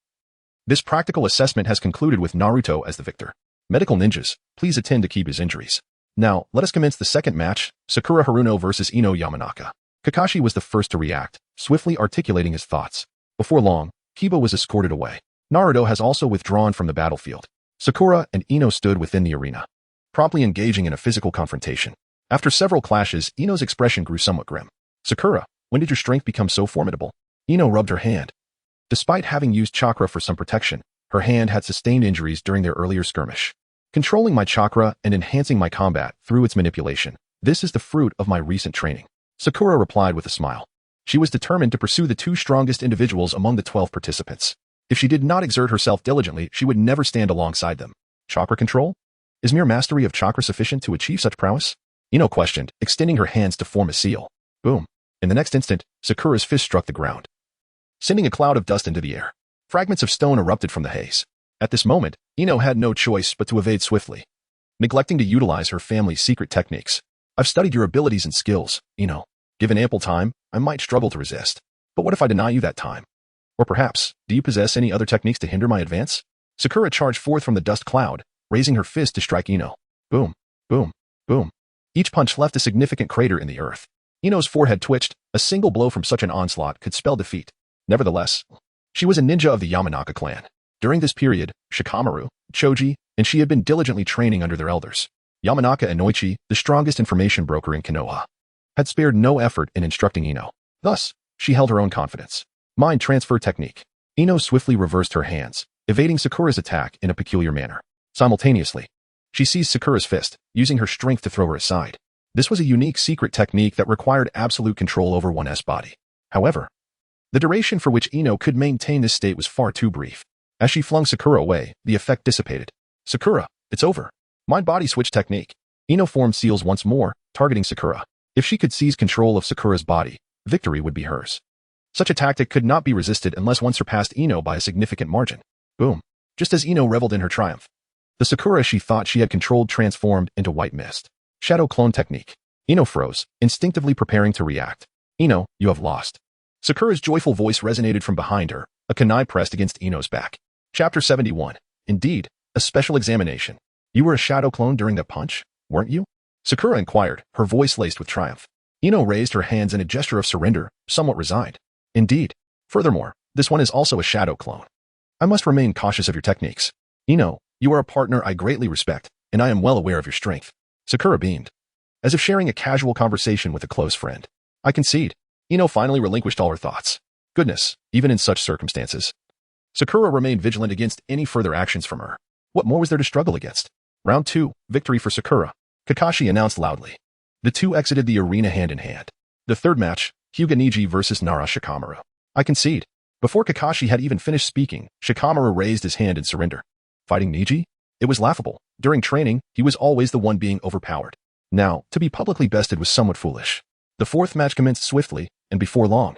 this practical assessment has concluded with Naruto as the victor. Medical ninjas, please attend to Kiba's injuries. Now, let us commence the second match, Sakura Haruno versus Ino Yamanaka. Kakashi was the first to react, swiftly articulating his thoughts. Before long, Kiba was escorted away. Naruto has also withdrawn from the battlefield. Sakura and Ino stood within the arena, promptly engaging in a physical confrontation. After several clashes, Ino's expression grew somewhat grim. Sakura, when did your strength become so formidable? Ino rubbed her hand. Despite having used chakra for some protection, Her hand had sustained injuries during their earlier skirmish. Controlling my chakra and enhancing my combat through its manipulation, this is the fruit of my recent training. Sakura replied with a smile. She was determined to pursue the two strongest individuals among the 12 participants. If she did not exert herself diligently, she would never stand alongside them. Chakra control? Is mere mastery of chakra sufficient to achieve such prowess? Ino questioned, extending her hands to form a seal. Boom. In the next instant, Sakura's fist struck the ground, sending a cloud of dust into the air. Fragments of stone erupted from the haze. At this moment, Ino had no choice but to evade swiftly, neglecting to utilize her family's secret techniques. I've studied your abilities and skills, Ino. Given ample time, I might struggle to resist. But what if I deny you that time? Or perhaps, do you possess any other techniques to hinder my advance? Sakura charged forth from the dust cloud, raising her fist to strike Ino. Boom, boom, boom. Each punch left a significant crater in the earth. Ino's forehead twitched. A single blow from such an onslaught could spell defeat. Nevertheless, she was a ninja of the Yamanaka clan. During this period, Shikamaru, Choji, and she had been diligently training under their elders. Yamanaka and Noichi, the strongest information broker in Konoha, had spared no effort in instructing Ino. Thus, she held her own confidence. Mind transfer technique. Ino swiftly reversed her hands, evading Sakura's attack in a peculiar manner. Simultaneously, she seized Sakura's fist, using her strength to throw her aside. This was a unique secret technique that required absolute control over one's body. However, the duration for which Ino could maintain this state was far too brief. As she flung Sakura away, the effect dissipated. Sakura, it's over. Mind-body switch technique. Ino formed seals once more, targeting Sakura. If she could seize control of Sakura's body, victory would be hers. Such a tactic could not be resisted unless one surpassed Ino by a significant margin. Boom. Just as Ino reveled in her triumph, the Sakura she thought she had controlled transformed into white mist. Shadow clone technique. Ino froze, instinctively preparing to react. Ino, you have lost. Sakura's joyful voice resonated from behind her, a kunai pressed against Ino's back. Chapter 71. Indeed, a special examination. You were a shadow clone during the punch, weren't you? Sakura inquired, her voice laced with triumph. Ino raised her hands in a gesture of surrender, somewhat resigned. Indeed. Furthermore, this one is also a shadow clone. I must remain cautious of your techniques. Ino, you are a partner I greatly respect, and I am well aware of your strength. Sakura beamed, as if sharing a casual conversation with a close friend. I concede. Ino finally relinquished all her thoughts. Goodness, even in such circumstances. Sakura remained vigilant against any further actions from her. What more was there to struggle against? Round 2, victory for Sakura. Kakashi announced loudly. The two exited the arena hand in hand. The third match, Hyuga Neji versus Nara Shikamaru. I concede. Before Kakashi had even finished speaking, Shikamaru raised his hand in surrender. Fighting Neji? It was laughable. During training, he was always the one being overpowered. Now, to be publicly bested was somewhat foolish. The fourth match commenced swiftly, and before long,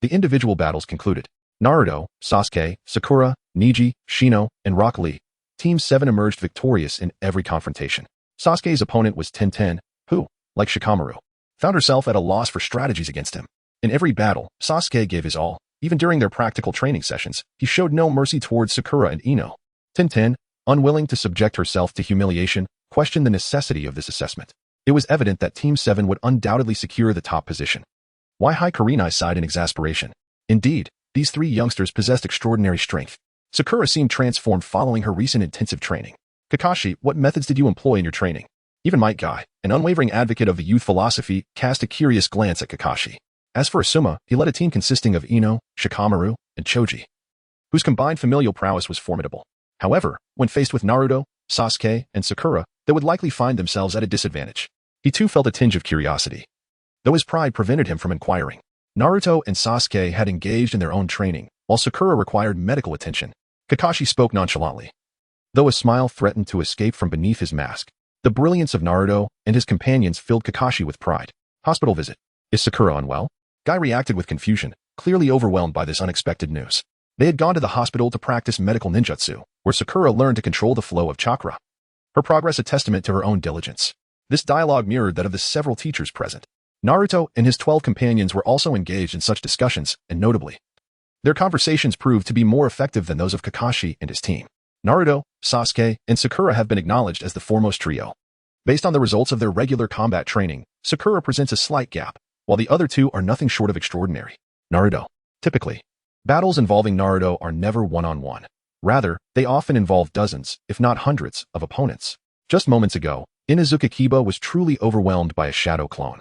the individual battles concluded. Naruto, Sasuke, Sakura, Neji, Shino, and Rock Lee. Team 7 emerged victorious in every confrontation. Sasuke's opponent was Tenten, who, like Shikamaru, found herself at a loss for strategies against him. In every battle, Sasuke gave his all. Even during their practical training sessions, he showed no mercy towards Sakura and Ino. Tenten, unwilling to subject herself to humiliation, questioned the necessity of this assessment. It was evident that Team 7 would undoubtedly secure the top position. Why Hikarinai sighed in exasperation. Indeed, these three youngsters possessed extraordinary strength. Sakura seemed transformed following her recent intensive training. Kakashi, what methods did you employ in your training? Even Might Guy, an unwavering advocate of the youth philosophy, cast a curious glance at Kakashi. As for Asuma, he led a team consisting of Ino, Shikamaru, and Choji, whose combined familial prowess was formidable. However, when faced with Naruto, Sasuke, and Sakura, they would likely find themselves at a disadvantage. He too felt a tinge of curiosity, though his pride prevented him from inquiring. Naruto and Sasuke had engaged in their own training, while Sakura required medical attention. Kakashi spoke nonchalantly, though a smile threatened to escape from beneath his mask. The brilliance of Naruto and his companions filled Kakashi with pride. Hospital visit. Is Sakura unwell? Guy reacted with confusion, clearly overwhelmed by this unexpected news. They had gone to the hospital to practice medical ninjutsu, where Sakura learned to control the flow of chakra. Her progress a testament to her own diligence. This dialogue mirrored that of the several teachers present. Naruto and his 12 companions were also engaged in such discussions, and notably, their conversations proved to be more effective than those of Kakashi and his team. Naruto, Sasuke, and Sakura have been acknowledged as the foremost trio. Based on the results of their regular combat training, Sakura presents a slight gap, while the other two are nothing short of extraordinary. Naruto. Typically, battles involving Naruto are never one-on-one. Rather, they often involve dozens, if not hundreds, of opponents. Just moments ago, Inuzuka Kiba was truly overwhelmed by a shadow clone.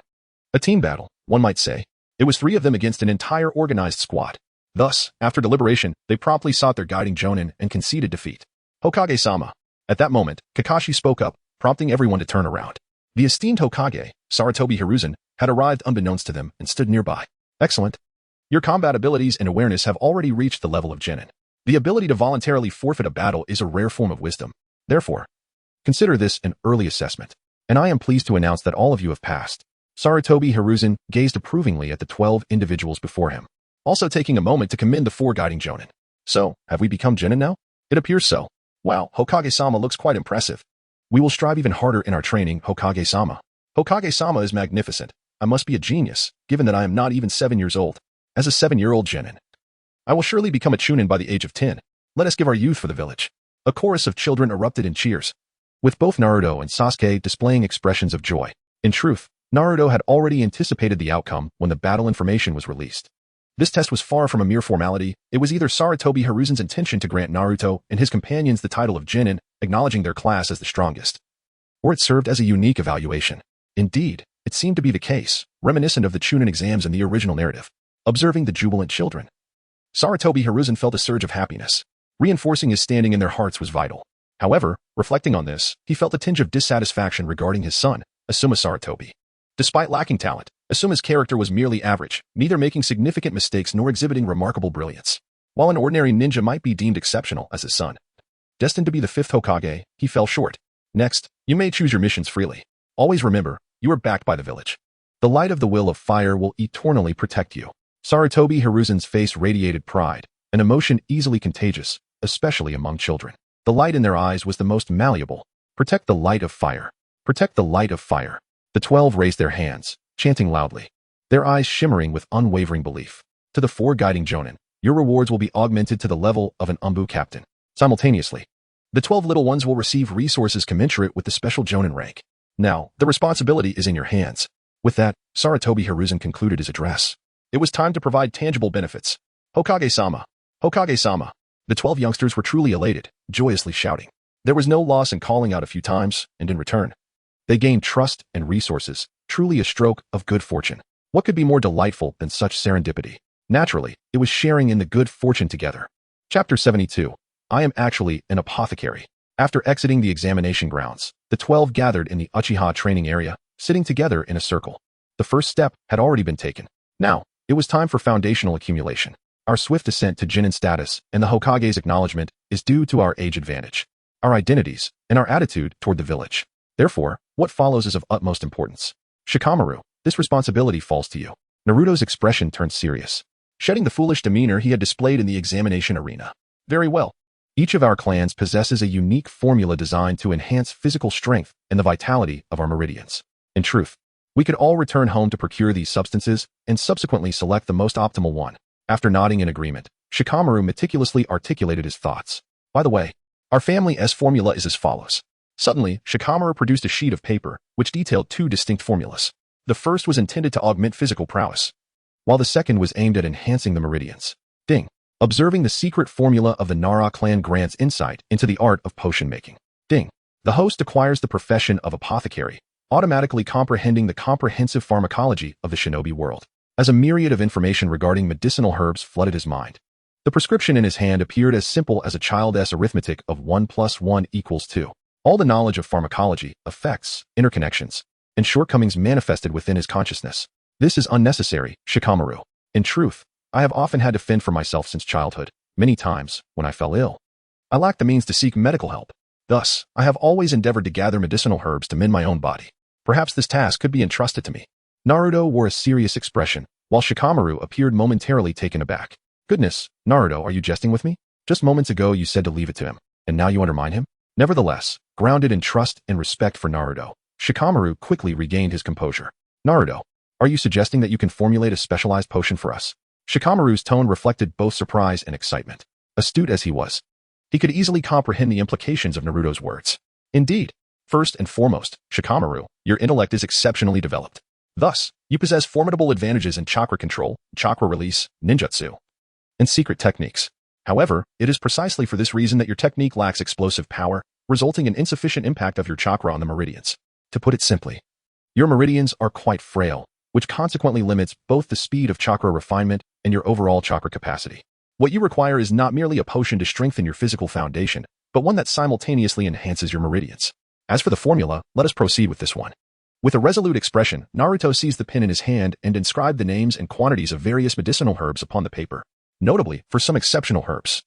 A team battle, one might say. It was 3 of them against an entire organized squad. Thus, after deliberation, they promptly sought their guiding Jonin and conceded defeat. Hokage-sama. At that moment, Kakashi spoke up, prompting everyone to turn around. The esteemed Hokage, Sarutobi Hiruzen, had arrived unbeknownst to them and stood nearby. Excellent. Your combat abilities and awareness have already reached the level of genin. The ability to voluntarily forfeit a battle is a rare form of wisdom. Therefore, consider this an early assessment. And I am pleased to announce that all of you have passed. Sarutobi Hiruzen gazed approvingly at the 12 individuals before him, also taking a moment to commend the 4 guiding Jonin. So, have we become genin now? It appears so. Wow, Hokage-sama looks quite impressive. We will strive even harder in our training, Hokage-sama. Hokage-sama is magnificent. I must be a genius, given that I am not even 7 years old. As a 7-year-old genin, I will surely become a chunin by the age of 10. Let us give our youth for the village. A chorus of children erupted in cheers, with both Naruto and Sasuke displaying expressions of joy. In truth, Naruto had already anticipated the outcome when the battle information was released. This test was far from a mere formality. It was either Sarutobi Hiruzen's intention to grant Naruto and his companions the title of genin, acknowledging their class as the strongest, or it served as a unique evaluation. Indeed, it seemed to be the case, reminiscent of the chunin exams in the original narrative. Observing the jubilant children, Sarutobi Hiruzen felt a surge of happiness. Reinforcing his standing in their hearts was vital. However, reflecting on this, he felt a tinge of dissatisfaction regarding his son, Asuma Sarutobi. Despite lacking talent, Asuma's character was merely average, neither making significant mistakes nor exhibiting remarkable brilliance. While an ordinary ninja might be deemed exceptional as his son, destined to be the 5th Hokage, he fell short. Next, you may choose your missions freely. Always remember, you are backed by the village. The light of the will of fire will eternally protect you. Sarutobi Hiruzen's face radiated pride, an emotion easily contagious, especially among children. The light in their eyes was the most malleable. Protect the light of fire. Protect the light of fire. The 12 raised their hands, chanting loudly, their eyes shimmering with unwavering belief. To the 4 guiding Jonin, your rewards will be augmented to the level of an Umbu captain. Simultaneously, the 12 little ones will receive resources commensurate with the special Jonin rank. Now, the responsibility is in your hands. With that, Sarutobi Hiruzen concluded his address. It was time to provide tangible benefits. Hokage-sama. Hokage-sama. The 12 youngsters were truly elated, joyously shouting. There was no loss in calling out a few times, and in return, they gained trust and resources, truly a stroke of good fortune. What could be more delightful than such serendipity? Naturally, it was sharing in the good fortune together. Chapter 72. I am actually an apothecary. After exiting the examination grounds, the 12 gathered in the Uchiha training area, sitting together in a circle. The first step had already been taken. Now, it was time for foundational accumulation. Our swift ascent to genin status and the Hokage's acknowledgement is due to our age advantage, our identities, and our attitude toward the village. Therefore, what follows is of utmost importance. Shikamaru, this responsibility falls to you. Naruto's expression turned serious, shedding the foolish demeanor he had displayed in the examination arena. Very well. Each of our clans possesses a unique formula designed to enhance physical strength and the vitality of our meridians. In truth, we could all return home to procure these substances and subsequently select the most optimal one. After nodding in agreement, Shikamaru meticulously articulated his thoughts. By the way, our family S formula is as follows. Suddenly, Shikamaru produced a sheet of paper, which detailed 2 distinct formulas. The first was intended to augment physical prowess, while the second was aimed at enhancing the meridians. Ding. Observing the secret formula of the Nara clan grants insight into the art of potion making. Ding. The host acquires the profession of apothecary, automatically comprehending the comprehensive pharmacology of the shinobi world. As a myriad of information regarding medicinal herbs flooded his mind, the prescription in his hand appeared as simple as a child's arithmetic of 1 + 1 = 2. All the knowledge of pharmacology, effects, interconnections, and shortcomings manifested within his consciousness. This is unnecessary, Shikamaru. In truth, I have often had to fend for myself since childhood. Many times, when I fell ill, I lacked the means to seek medical help. Thus, I have always endeavored to gather medicinal herbs to mend my own body. Perhaps this task could be entrusted to me. Naruto wore a serious expression, while Shikamaru appeared momentarily taken aback. Goodness, Naruto, are you jesting with me? Just moments ago you said to leave it to him, and now you undermine him? Nevertheless, grounded in trust and respect for Naruto, Shikamaru quickly regained his composure. Naruto, are you suggesting that you can formulate a specialized potion for us? Shikamaru's tone reflected both surprise and excitement. Astute as he was, he could easily comprehend the implications of Naruto's words. Indeed, first and foremost, Shikamaru, your intellect is exceptionally developed. Thus, you possess formidable advantages in chakra control, chakra release, ninjutsu, and secret techniques. However, it is precisely for this reason that your technique lacks explosive power, resulting in insufficient impact of your chakra on the meridians. To put it simply, your meridians are quite frail, which consequently limits both the speed of chakra refinement and your overall chakra capacity. What you require is not merely a potion to strengthen your physical foundation, but one that simultaneously enhances your meridians. As for the formula, let us proceed with this one. With a resolute expression, Naruto seized the pen in his hand and inscribed the names and quantities of various medicinal herbs upon the paper, notably for some exceptional herbs.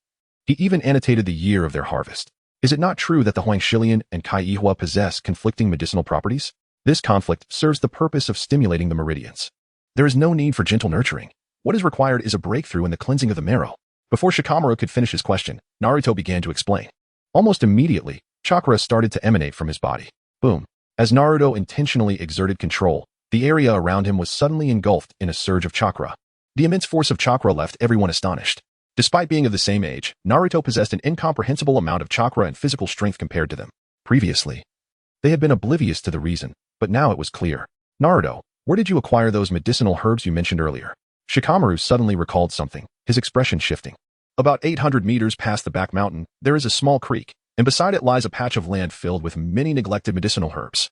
He even annotated the year of their harvest. Is it not true that the Huangshilian and Kaihua possess conflicting medicinal properties? This conflict serves the purpose of stimulating the meridians. There is no need for gentle nurturing. What is required is a breakthrough in the cleansing of the marrow. Before Shikamaru could finish his question, Naruto began to explain. Almost immediately, chakra started to emanate from his body. Boom. As Naruto intentionally exerted control, the area around him was suddenly engulfed in a surge of chakra. The immense force of chakra left everyone astonished. Despite being of the same age, Naruto possessed an incomprehensible amount of chakra and physical strength compared to them. Previously, they had been oblivious to the reason, but now it was clear. Naruto, where did you acquire those medicinal herbs you mentioned earlier? Shikamaru suddenly recalled something, his expression shifting. About 800 meters past the back mountain, there is a small creek, and beside it lies a patch of land filled with many neglected medicinal herbs.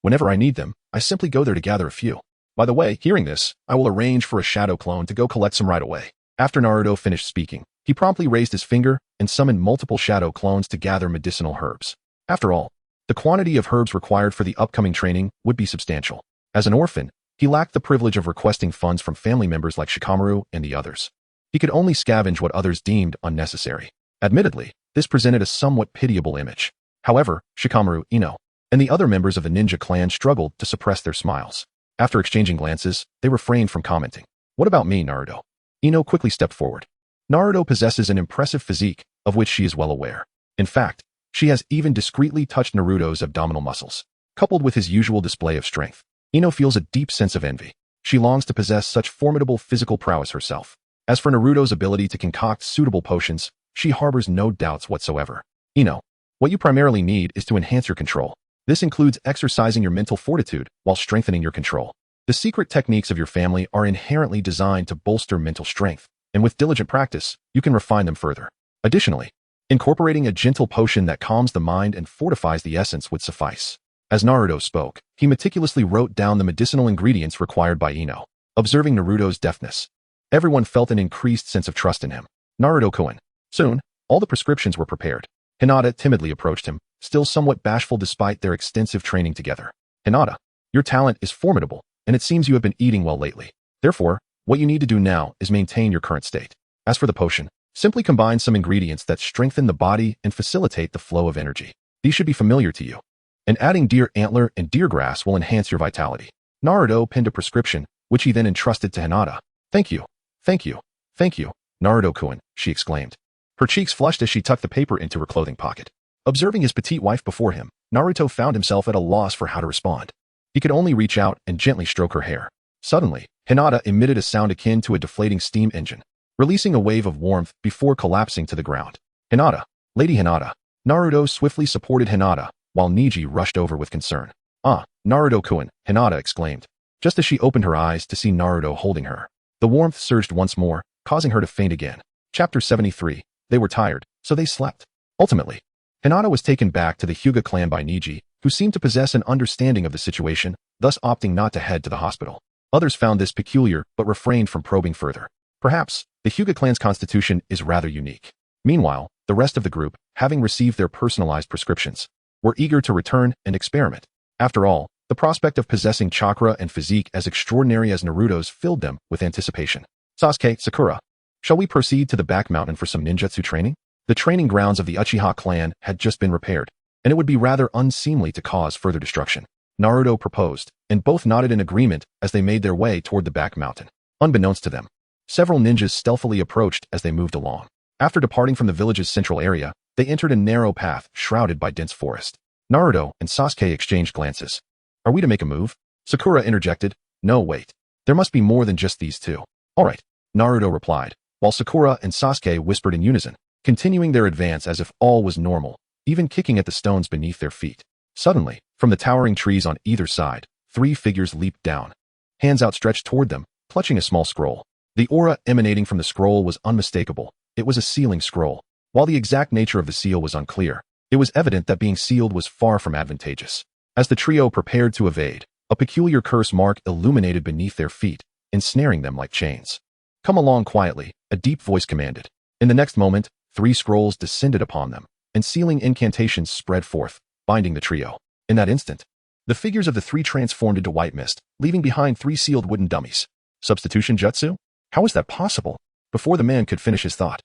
Whenever I need them, I simply go there to gather a few. By the way, hearing this, I will arrange for a shadow clone to go collect some right away. After Naruto finished speaking, he promptly raised his finger and summoned multiple shadow clones to gather medicinal herbs. After all, the quantity of herbs required for the upcoming training would be substantial. As an orphan, he lacked the privilege of requesting funds from family members like Shikamaru and the others. He could only scavenge what others deemed unnecessary. Admittedly, this presented a somewhat pitiable image. However, Shikamaru, Ino, and the other members of the ninja clan struggled to suppress their smiles. After exchanging glances, they refrained from commenting. What about me, Naruto? Ino quickly stepped forward. Naruto possesses an impressive physique, of which she is well aware. In fact, she has even discreetly touched Naruto's abdominal muscles. Coupled with his usual display of strength, Ino feels a deep sense of envy. She longs to possess such formidable physical prowess herself. As for Naruto's ability to concoct suitable potions, she harbors no doubts whatsoever. Ino, what you primarily need is to enhance your control. This includes exercising your mental fortitude while strengthening your control. The secret techniques of your family are inherently designed to bolster mental strength, and with diligent practice, you can refine them further. Additionally, incorporating a gentle potion that calms the mind and fortifies the essence would suffice. As Naruto spoke, he meticulously wrote down the medicinal ingredients required by Ino. Observing Naruto's deftness, everyone felt an increased sense of trust in him. Naruto-kun. Soon, all the prescriptions were prepared. Hinata timidly approached him, still somewhat bashful despite their extensive training together. Hinata, your talent is formidable, and it seems you have been eating well lately. Therefore, what you need to do now is maintain your current state. As for the potion, simply combine some ingredients that strengthen the body and facilitate the flow of energy. These should be familiar to you. And adding deer antler and deer grass will enhance your vitality. Naruto penned a prescription, which he then entrusted to Hinata. Thank you. Thank you. Thank you, Naruto-kun, she exclaimed. Her cheeks flushed as she tucked the paper into her clothing pocket. Observing his petite wife before him, Naruto found himself at a loss for how to respond. He could only reach out and gently stroke her hair. Suddenly, Hinata emitted a sound akin to a deflating steam engine, releasing a wave of warmth before collapsing to the ground. Hinata, Lady Hinata. Naruto swiftly supported Hinata, while Niji rushed over with concern. Ah, Naruto-kun, Hinata exclaimed, just as she opened her eyes to see Naruto holding her. The warmth surged once more, causing her to faint again. Chapter 73. They were tired, so they slept. Ultimately, Hinata was taken back to the Hyuga clan by Niji, who seemed to possess an understanding of the situation, thus opting not to head to the hospital. Others found this peculiar but refrained from probing further. Perhaps, the Hyuga clan's constitution is rather unique. Meanwhile, the rest of the group, having received their personalized prescriptions, were eager to return and experiment. After all, the prospect of possessing chakra and physique as extraordinary as Naruto's filled them with anticipation. Sasuke, Sakura, shall we proceed to the back mountain for some ninjutsu training? The training grounds of the Uchiha clan had just been repaired, and it would be rather unseemly to cause further destruction. Naruto proposed, and both nodded in agreement as they made their way toward the back mountain. Unbeknownst to them, several ninjas stealthily approached as they moved along. After departing from the village's central area, they entered a narrow path shrouded by dense forest. Naruto and Sasuke exchanged glances. Are we to make a move? Sakura interjected. No, wait. There must be more than just these two. All right, Naruto replied, while Sakura and Sasuke whispered in unison, continuing their advance as if all was normal, even kicking at the stones beneath their feet. Suddenly, from the towering trees on either side, 3 figures leaped down, hands outstretched toward them, clutching a small scroll. The aura emanating from the scroll was unmistakable. It was a sealing scroll. While the exact nature of the seal was unclear, it was evident that being sealed was far from advantageous. As the trio prepared to evade, a peculiar curse mark illuminated beneath their feet, ensnaring them like chains. Come along quietly, a deep voice commanded. In the next moment, 3 scrolls descended upon them, and sealing incantations spread forth, binding the trio. In that instant, the figures of the 3 transformed into white mist, leaving behind 3 sealed wooden dummies. Substitution jutsu? How is that possible? Before the man could finish his thought,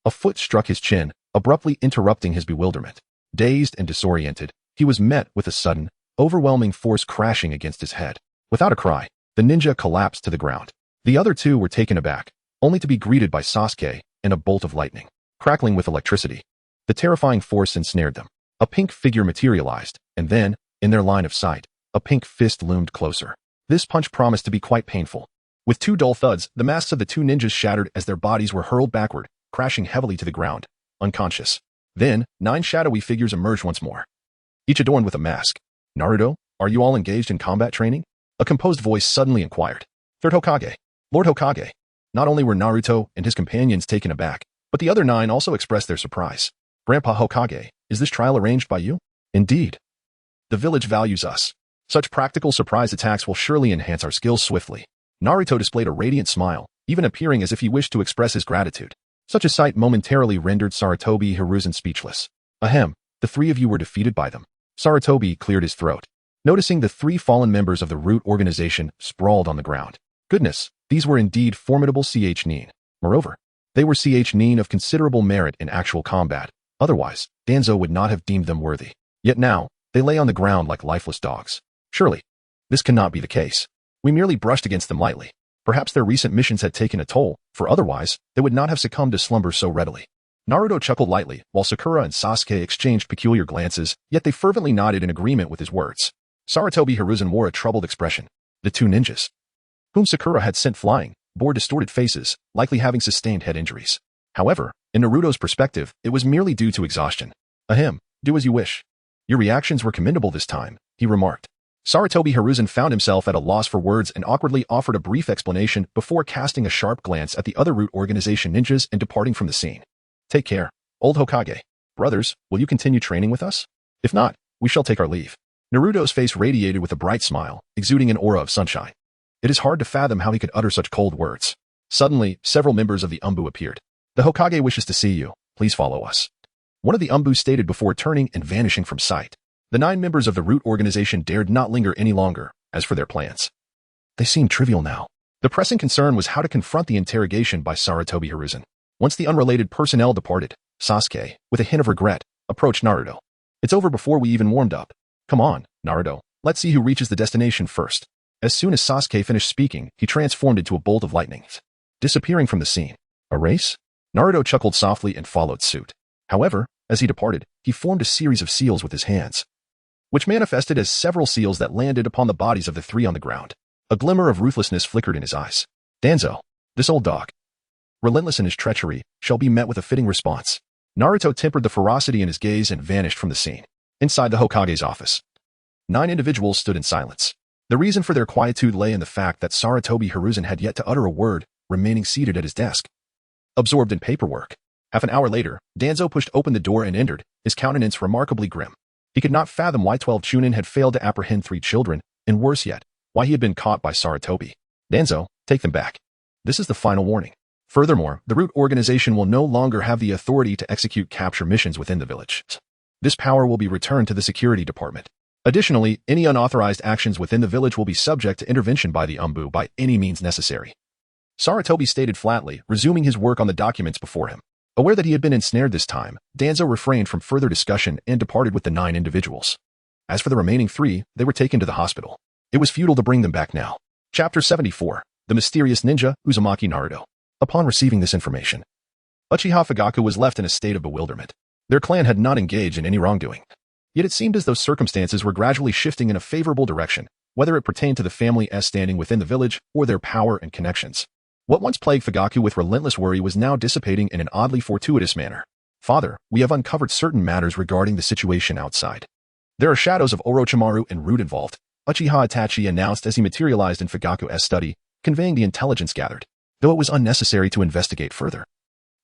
a foot struck his chin, abruptly interrupting his bewilderment. Dazed and disoriented, he was met with a sudden, overwhelming force crashing against his head. Without a cry, the ninja collapsed to the ground. The other 2 were taken aback, only to be greeted by Sasuke and a bolt of lightning, crackling with electricity. The terrifying force ensnared them. A pink figure materialized, and then, in their line of sight, a pink fist loomed closer. This punch promised to be quite painful. With 2 dull thuds, the masks of the 2 ninjas shattered as their bodies were hurled backward, crashing heavily to the ground, unconscious. Then, 9 shadowy figures emerged once more, each adorned with a mask. Naruto, are you all engaged in combat training? A composed voice suddenly inquired. Third Hokage, Lord Hokage. Not only were Naruto and his companions taken aback, but the other 9 also expressed their surprise. Grandpa Hokage, is this trial arranged by you? Indeed. The village values us. Such practical surprise attacks will surely enhance our skills swiftly. Naruto displayed a radiant smile, even appearing as if he wished to express his gratitude. Such a sight momentarily rendered Sarutobi Hiruzen speechless. Ahem, the 3 of you were defeated by them. Sarutobi cleared his throat, noticing the 3 fallen members of the root organization sprawled on the ground. Goodness, these were indeed formidable ch-nin. Moreover, they were ch-nin of considerable merit in actual combat. Otherwise, Danzo would not have deemed them worthy. Yet now, they lay on the ground like lifeless dogs. Surely, this cannot be the case. We merely brushed against them lightly. Perhaps their recent missions had taken a toll, for otherwise, they would not have succumbed to slumber so readily. Naruto chuckled lightly, while Sakura and Sasuke exchanged peculiar glances, yet they fervently nodded in agreement with his words. Sarutobi Hiruzen wore a troubled expression. The 2 ninjas, whom Sakura had sent flying, bore distorted faces, likely having sustained head injuries. However, in Naruto's perspective, it was merely due to exhaustion. Ahem, do as you wish. Your reactions were commendable this time, he remarked. Sarutobi Hiruzen found himself at a loss for words and awkwardly offered a brief explanation before casting a sharp glance at the other root organization ninjas and departing from the scene. Take care, old Hokage. Brothers, will you continue training with us? If not, we shall take our leave. Naruto's face radiated with a bright smile, exuding an aura of sunshine. It is hard to fathom how he could utter such cold words. Suddenly, several members of the Umbu appeared. The Hokage wishes to see you. Please follow us. One of the Umbu stated before turning and vanishing from sight. The 9 members of the root organization dared not linger any longer, as for their plans. They seemed trivial now. The pressing concern was how to confront the interrogation by Sarutobi Hiruzen. Once the unrelated personnel departed, Sasuke, with a hint of regret, approached Naruto. It's over before we even warmed up. Come on, Naruto, let's see who reaches the destination first. As soon as Sasuke finished speaking, he transformed into a bolt of lightning, disappearing from the scene. A race? Naruto chuckled softly and followed suit. However, as he departed, he formed a series of seals with his hands, which manifested as several seals that landed upon the bodies of the 3 on the ground. A glimmer of ruthlessness flickered in his eyes. Danzo, this old dog, relentless in his treachery, shall be met with a fitting response. Naruto tempered the ferocity in his gaze and vanished from the scene. Inside the Hokage's office, 9 individuals stood in silence. The reason for their quietude lay in the fact that Sarutobi Hiruzen had yet to utter a word, remaining seated at his desk, absorbed in paperwork. Half an hour later, Danzo pushed open the door and entered, his countenance remarkably grim. He could not fathom why 12 Chunin had failed to apprehend 3 children, and worse yet, why he had been caught by Sarutobi. Danzo, take them back. This is the final warning. Furthermore, the root organization will no longer have the authority to execute capture missions within the village. This power will be returned to the security department. Additionally, any unauthorized actions within the village will be subject to intervention by the Umbu by any means necessary. Sarutobi stated flatly, resuming his work on the documents before him. Aware that he had been ensnared this time, Danzo refrained from further discussion and departed with the 9 individuals. As for the remaining 3, they were taken to the hospital. It was futile to bring them back now. Chapter 74. The Mysterious Ninja, Uzumaki Naruto. Upon receiving this information, Uchiha Fugaku was left in a state of bewilderment. Their clan had not engaged in any wrongdoing. Yet it seemed as though circumstances were gradually shifting in a favorable direction, whether it pertained to the family's standing within the village or their power and connections. What once plagued Fugaku with relentless worry was now dissipating in an oddly fortuitous manner. Father, we have uncovered certain matters regarding the situation outside. There are shadows of Orochimaru and Root involved, Uchiha Itachi announced as he materialized in Fugaku's study, conveying the intelligence gathered, though it was unnecessary to investigate further.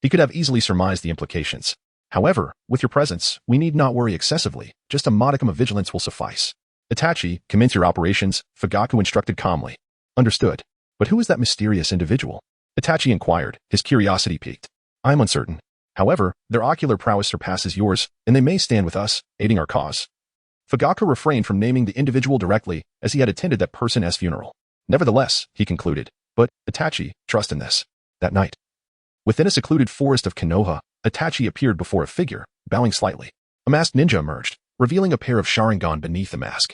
He could have easily surmised the implications. However, with your presence, we need not worry excessively, just a modicum of vigilance will suffice. Itachi, commence your operations, Fugaku instructed calmly. Understood. But who is that mysterious individual? Itachi inquired, his curiosity piqued. I am uncertain. However, their ocular prowess surpasses yours, and they may stand with us, aiding our cause. Fugaku refrained from naming the individual directly, as he had attended that person's funeral. Nevertheless, he concluded, but, Itachi, trust in this. That night, within a secluded forest of Konoha, Itachi appeared before a figure, bowing slightly. A masked ninja emerged, revealing a pair of Sharingan beneath the mask.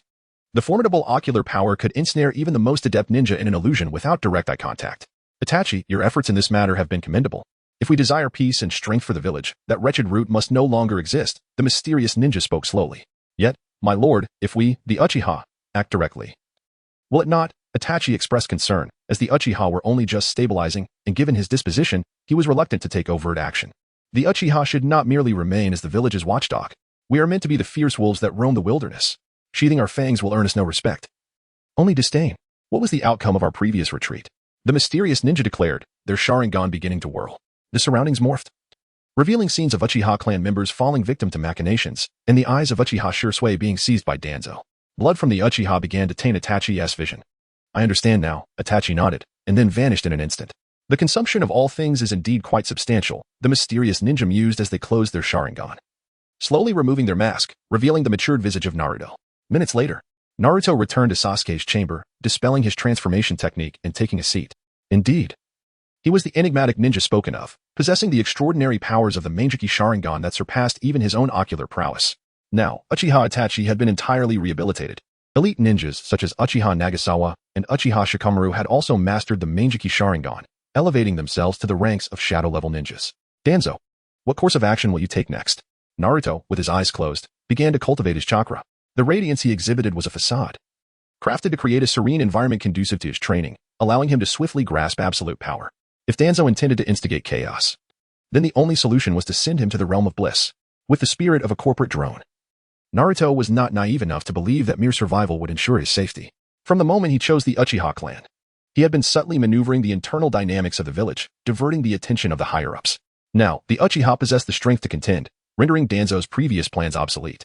The formidable ocular power could ensnare even the most adept ninja in an illusion without direct eye contact. Itachi, your efforts in this matter have been commendable. If we desire peace and strength for the village, that wretched root must no longer exist, the mysterious ninja spoke slowly. Yet, my lord, if we, the Uchiha, act directly, will it not? Itachi expressed concern, as the Uchiha were only just stabilizing, and given his disposition, he was reluctant to take overt action. The Uchiha should not merely remain as the village's watchdog. We are meant to be the fierce wolves that roam the wilderness. Sheathing our fangs will earn us no respect, only disdain. What was the outcome of our previous retreat? The mysterious ninja declared, their Sharingan beginning to whirl. The surroundings morphed, revealing scenes of Uchiha clan members falling victim to machinations, and the eyes of Uchiha Shursui being seized by Danzo. Blood from the Uchiha began to taint Itachi's vision. I understand now, Itachi nodded, and then vanished in an instant. The consumption of all things is indeed quite substantial, the mysterious ninja mused as they closed their Sharingan, slowly removing their mask, revealing the matured visage of Naruto. Minutes later, Naruto returned to Sasuke's chamber, dispelling his transformation technique and taking a seat. Indeed, he was the enigmatic ninja spoken of, possessing the extraordinary powers of the Manjiki Sharingan that surpassed even his own ocular prowess. Now, Uchiha Itachi had been entirely rehabilitated. Elite ninjas such as Uchiha Nagasawa and Uchiha Shikamaru had also mastered the Manjiki Sharingan, elevating themselves to the ranks of shadow-level ninjas. Danzo, what course of action will you take next? Naruto, with his eyes closed, began to cultivate his chakra. The radiance he exhibited was a facade, crafted to create a serene environment conducive to his training, allowing him to swiftly grasp absolute power. If Danzo intended to instigate chaos, then the only solution was to send him to the realm of bliss, with the spirit of a corporate drone. Naruto was not naive enough to believe that mere survival would ensure his safety. From the moment he chose the Uchiha clan, he had been subtly maneuvering the internal dynamics of the village, diverting the attention of the higher-ups. Now, the Uchiha possessed the strength to contend, rendering Danzo's previous plans obsolete.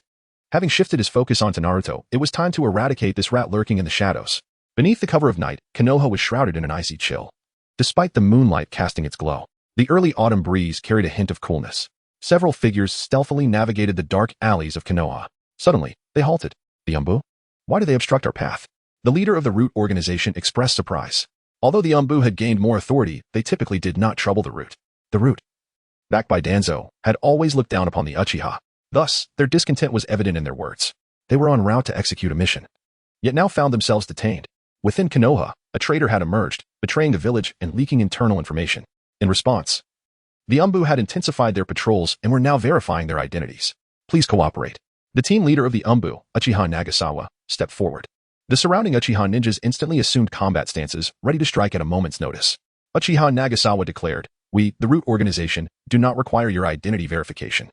Having shifted his focus onto Naruto, it was time to eradicate this rat lurking in the shadows. Beneath the cover of night, Konoha was shrouded in an icy chill. Despite the moonlight casting its glow, the early autumn breeze carried a hint of coolness. Several figures stealthily navigated the dark alleys of Konoha. Suddenly, they halted. The Umbu? Why do they obstruct our path? The leader of the Root organization expressed surprise. Although the Umbu had gained more authority, they typically did not trouble the Root. The Root, backed by Danzo, had always looked down upon the Uchiha. Thus, their discontent was evident in their words. They were en route to execute a mission, yet now found themselves detained. Within Konoha, a traitor had emerged, betraying the village and leaking internal information. In response, the Umbu had intensified their patrols and were now verifying their identities. Please cooperate. The team leader of the Umbu, Uchiha Nagasawa, stepped forward. The surrounding Uchiha ninjas instantly assumed combat stances, ready to strike at a moment's notice. Uchiha Nagasawa declared, we, the Root organization, do not require your identity verification.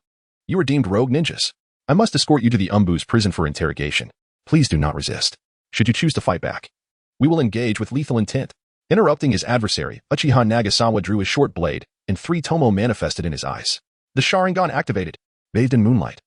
You are deemed rogue ninjas. I must escort you to the Umbu's prison for interrogation. Please do not resist. Should you choose to fight back, we will engage with lethal intent. Interrupting his adversary, Uchiha Nagasawa drew his short blade, and 3 tomo manifested in his eyes. The Sharingan activated, bathed in moonlight.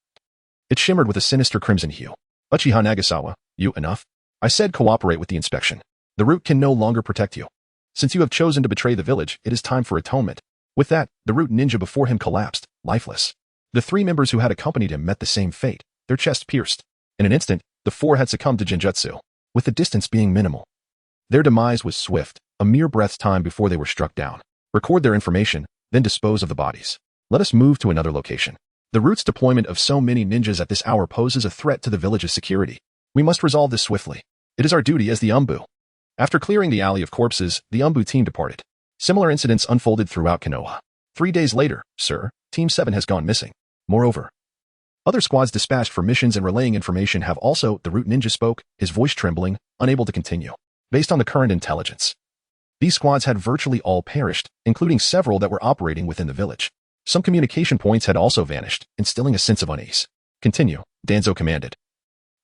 It shimmered with a sinister crimson hue. Uchiha Nagasawa, you enough? I said cooperate with the inspection. The Root can no longer protect you. Since you have chosen to betray the village, it is time for atonement. With that, the Root ninja before him collapsed, lifeless. The 3 members who had accompanied him met the same fate, their chests pierced. In an instant, the 4 had succumbed to genjutsu, with the distance being minimal. Their demise was swift, a mere breath's time before they were struck down. Record their information, then dispose of the bodies. Let us move to another location. The Root's deployment of so many ninjas at this hour poses a threat to the village's security. We must resolve this swiftly. It is our duty as the Umbu. After clearing the alley of corpses, the Umbu team departed. Similar incidents unfolded throughout Konoha. 3 days later, sir, Team 7 has gone missing. Moreover, other squads dispatched for missions and relaying information have also, the Root ninja spoke, his voice trembling, unable to continue. Based on the current intelligence, these squads had virtually all perished, including several that were operating within the village. Some communication points had also vanished, instilling a sense of unease. Continue, Danzo commanded,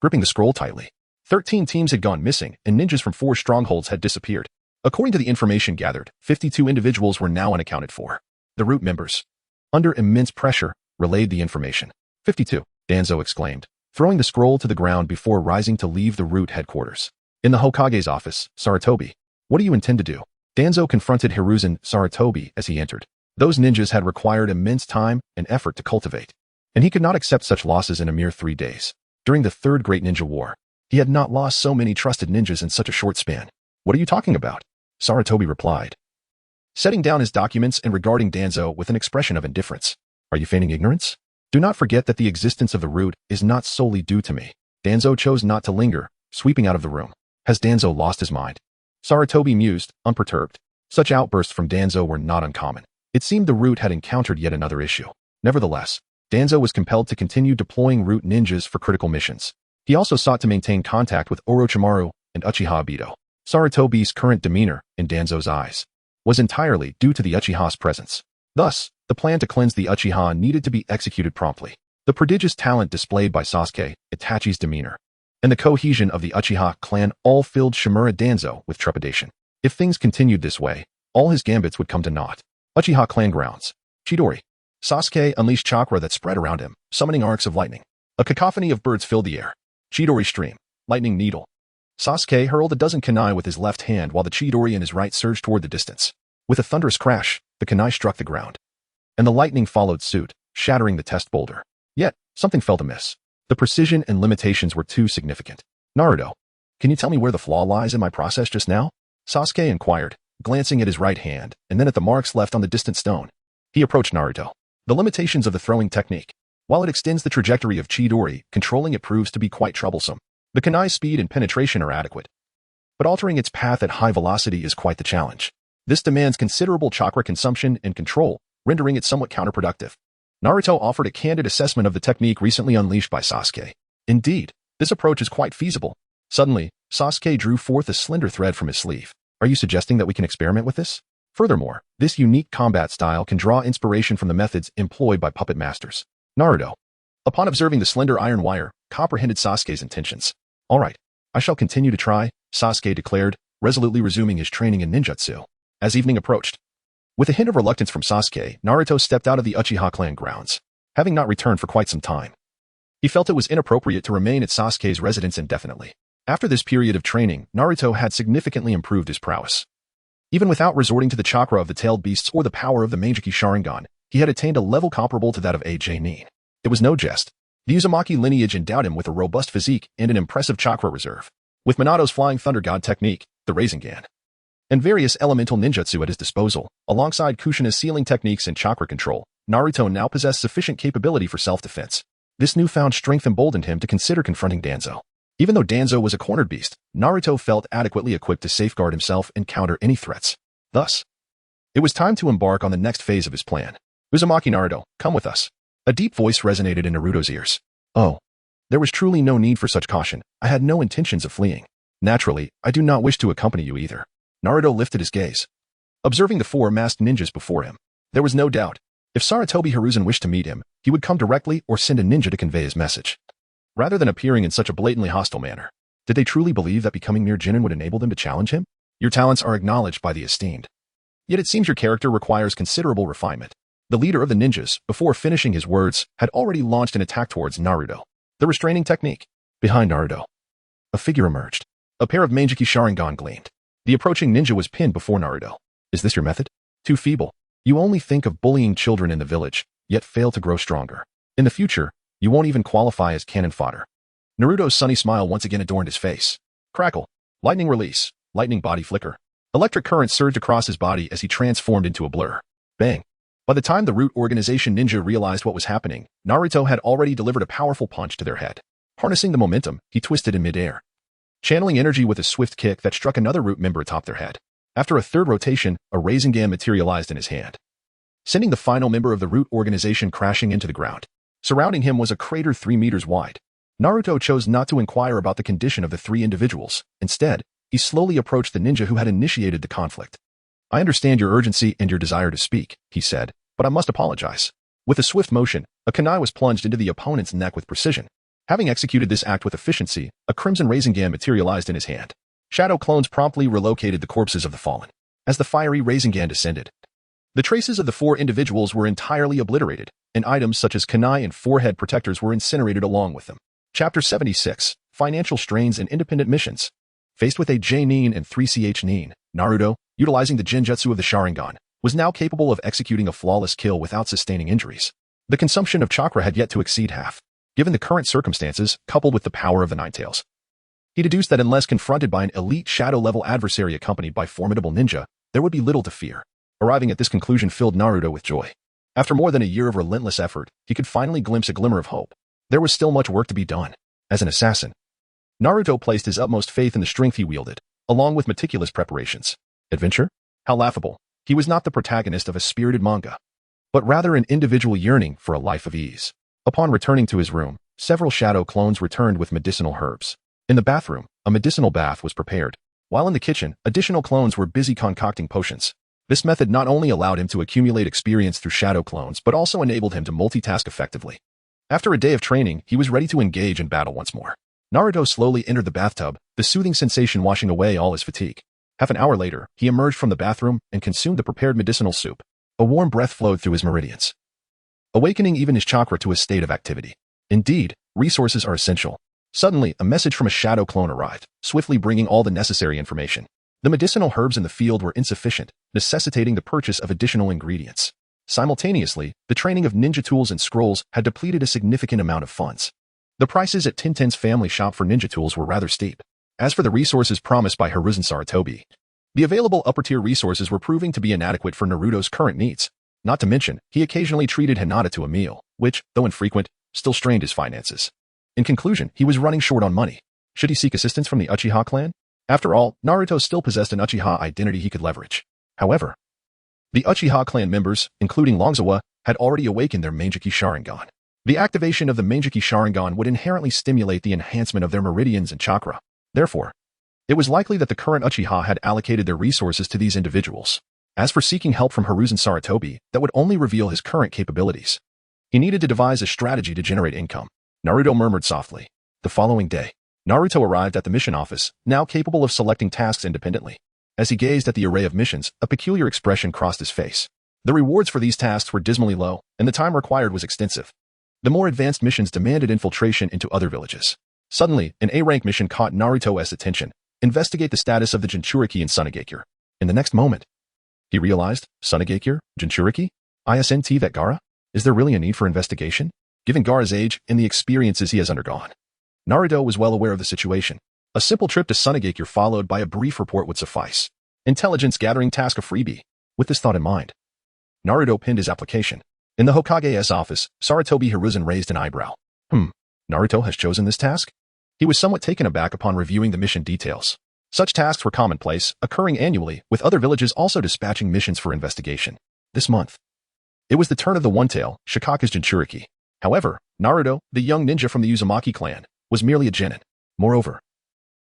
gripping the scroll tightly. 13 teams had gone missing, and ninjas from 4 strongholds had disappeared. According to the information gathered, 52 individuals were now unaccounted for. The Root members, under immense pressure, relayed the information. 52, Danzo exclaimed, throwing the scroll to the ground before rising to leave the Root headquarters. In the Hokage's office, Sarutobi, what do you intend to do? Danzo confronted Hiruzen Sarutobi as he entered. Those ninjas had required immense time and effort to cultivate, and he could not accept such losses in a mere 3 days. During the Third Great Ninja War, he had not lost so many trusted ninjas in such a short span. What are you talking about? Sarutobi replied, setting down his documents and regarding Danzo with an expression of indifference. Are you feigning ignorance? Do not forget that the existence of the root is not solely due to me. Danzo chose not to linger, sweeping out of the room. Has Danzo lost his mind? Sarutobi mused, unperturbed. Such outbursts from Danzo were not uncommon. It seemed the root had encountered yet another issue. Nevertheless, Danzo was compelled to continue deploying root ninjas for critical missions. He also sought to maintain contact with Orochimaru and Uchiha Obito. Sarutobi's current demeanor, in Danzo's eyes, was entirely due to the Uchiha's presence. Thus, the plan to cleanse the Uchiha needed to be executed promptly. The prodigious talent displayed by Sasuke, Itachi's demeanor, and the cohesion of the Uchiha clan all filled Shimura Danzo with trepidation. If things continued this way, all his gambits would come to naught. Uchiha clan grounds. Chidori. Sasuke unleashed chakra that spread around him, summoning arcs of lightning. A cacophony of birds filled the air. Chidori stream. Lightning needle. Sasuke hurled a dozen kunai with his left hand while the Chidori in his right surged toward the distance. With a thunderous crash, the kunai struck the ground, and the lightning followed suit, shattering the test boulder. Yet, something felt amiss. The precision and limitations were too significant. Naruto, can you tell me where the flaw lies in my process just now? Sasuke inquired, glancing at his right hand and then at the marks left on the distant stone. He approached Naruto. The limitations of the throwing technique. While it extends the trajectory of Chidori, controlling it proves to be quite troublesome. The kunai's speed and penetration are adequate, but altering its path at high velocity is quite the challenge. This demands considerable chakra consumption and control, rendering it somewhat counterproductive. Naruto offered a candid assessment of the technique recently unleashed by Sasuke. Indeed, this approach is quite feasible. Suddenly, Sasuke drew forth a slender thread from his sleeve. Are you suggesting that we can experiment with this? Furthermore, this unique combat style can draw inspiration from the methods employed by puppet masters. Naruto, upon observing the slender iron wire, comprehended Sasuke's intentions. All right, I shall continue to try, Sasuke declared, resolutely resuming his training in ninjutsu. As evening approached, with a hint of reluctance from Sasuke, Naruto stepped out of the Uchiha clan grounds, having not returned for quite some time. He felt it was inappropriate to remain at Sasuke's residence indefinitely. After this period of training, Naruto had significantly improved his prowess. Even without resorting to the chakra of the tailed beasts or the power of the Manjiki Sharingan, he had attained a level comparable to that of A.J. Nin. It was no jest. The Uzumaki lineage endowed him with a robust physique and an impressive chakra reserve. With Minato's Flying Thunder God technique, the Rasengan, and various elemental ninjutsu at his disposal, alongside Kushina's sealing techniques and chakra control, Naruto now possessed sufficient capability for self-defense. This newfound strength emboldened him to consider confronting Danzo. Even though Danzo was a cornered beast, Naruto felt adequately equipped to safeguard himself and counter any threats. Thus, it was time to embark on the next phase of his plan. Uzumaki Naruto, come with us. A deep voice resonated in Naruto's ears. Oh, there was truly no need for such caution. I had no intentions of fleeing. Naturally, I do not wish to accompany you either. Naruto lifted his gaze, observing the 4 masked ninjas before him. There was no doubt. If Sarutobi Hiruzen wished to meet him, he would come directly or send a ninja to convey his message, rather than appearing in such a blatantly hostile manner. Did they truly believe that becoming mere Genin would enable them to challenge him? Your talents are acknowledged by the esteemed. Yet it seems your character requires considerable refinement. The leader of the ninjas, before finishing his words, had already launched an attack towards Naruto. The restraining technique. Behind Naruto, a figure emerged. A pair of Manjiki Sharingan gleamed. The approaching ninja was pinned before Naruto. Is this your method? Too feeble. You only think of bullying children in the village, yet fail to grow stronger. In the future, you won't even qualify as cannon fodder. Naruto's sunny smile once again adorned his face. Crackle. Lightning release. Lightning body flicker. Electric current surged across his body as he transformed into a blur. Bang. By the time the root organization ninja realized what was happening, Naruto had already delivered a powerful punch to their head. Harnessing the momentum, he twisted in midair, channeling energy with a swift kick that struck another root member atop their head. After a third rotation, a Rasengan materialized in his hand, sending the final member of the root organization crashing into the ground. Surrounding him was a crater 3 meters wide. Naruto chose not to inquire about the condition of the 3 individuals. Instead, he slowly approached the ninja who had initiated the conflict. I understand your urgency and your desire to speak, he said, but I must apologize. With a swift motion, a kunai was plunged into the opponent's neck with precision. Having executed this act with efficiency, a crimson Rasengan materialized in his hand. Shadow clones promptly relocated the corpses of the fallen. As the fiery Rasengan descended, the traces of the 4 individuals were entirely obliterated, and items such as kunai and forehead protectors were incinerated along with them. Chapter 76, Financial Strains and Independent Missions. Faced with a J Nin and 3CH Nin, Naruto, utilizing the Genjutsu of the Sharingan, was now capable of executing a flawless kill without sustaining injuries. The consumption of chakra had yet to exceed half, given the current circumstances coupled with the power of the Nine Tails. He deduced that unless confronted by an elite shadow-level adversary accompanied by formidable ninja, there would be little to fear. Arriving at this conclusion filled Naruto with joy. After more than a year of relentless effort, he could finally glimpse a glimmer of hope. There was still much work to be done. As an assassin, Naruto placed his utmost faith in the strength he wielded, along with meticulous preparations. Adventure? How laughable. He was not the protagonist of a spirited manga, but rather an individual yearning for a life of ease. Upon returning to his room, several shadow clones returned with medicinal herbs. In the bathroom, a medicinal bath was prepared, while in the kitchen, additional clones were busy concocting potions. This method not only allowed him to accumulate experience through shadow clones, but also enabled him to multitask effectively. After a day of training, he was ready to engage in battle once more. Naruto slowly entered the bathtub, the soothing sensation washing away all his fatigue. Half an hour later, he emerged from the bathroom and consumed the prepared medicinal soup. A warm breath flowed through his meridians, awakening even his chakra to a state of activity. Indeed, resources are essential. Suddenly, a message from a shadow clone arrived, swiftly bringing all the necessary information. The medicinal herbs in the field were insufficient, necessitating the purchase of additional ingredients. Simultaneously, the training of ninja tools and scrolls had depleted a significant amount of funds. The prices at Tintin's family shop for ninja tools were rather steep. As for the resources promised by Hiruzen Sarutobi, the available upper-tier resources were proving to be inadequate for Naruto's current needs. Not to mention, he occasionally treated Hinata to a meal, which, though infrequent, still strained his finances. In conclusion, he was running short on money. Should he seek assistance from the Uchiha clan? After all, Naruto still possessed an Uchiha identity he could leverage. However, the Uchiha clan members, including Longzawa, had already awakened their Manjiki Sharingan. The activation of the Manjiki Sharingan would inherently stimulate the enhancement of their meridians and chakra. Therefore, it was likely that the current Uchiha had allocated their resources to these individuals. As for seeking help from Hiruzen Sarutobi, that would only reveal his current capabilities. He needed to devise a strategy to generate income. Naruto murmured softly. The following day, Naruto arrived at the mission office, now capable of selecting tasks independently. As he gazed at the array of missions, a peculiar expression crossed his face. The rewards for these tasks were dismally low, and the time required was extensive. The more advanced missions demanded infiltration into other villages. Suddenly, an A-rank mission caught Naruto's attention. Investigate the status of the Jinchuriki in Sunagakure. In the next moment, he realized, Sunagakure, Jinchuriki? Isn't that Gaara? Is there really a need for investigation? Given Gaara's age and the experiences he has undergone, Naruto was well aware of the situation. A simple trip to Sunagakure followed by a brief report would suffice. Intelligence gathering task a freebie. With this thought in mind, Naruto pinned his application. In the Hokage's office, Sarutobi Hiruzen raised an eyebrow. Naruto has chosen this task? He was somewhat taken aback upon reviewing the mission details. Such tasks were commonplace, occurring annually, with other villages also dispatching missions for investigation. This month, it was the turn of the One-Tail, Shikaku's Jinchuriki. However, Naruto, the young ninja from the Uzumaki clan, was merely a genin. Moreover,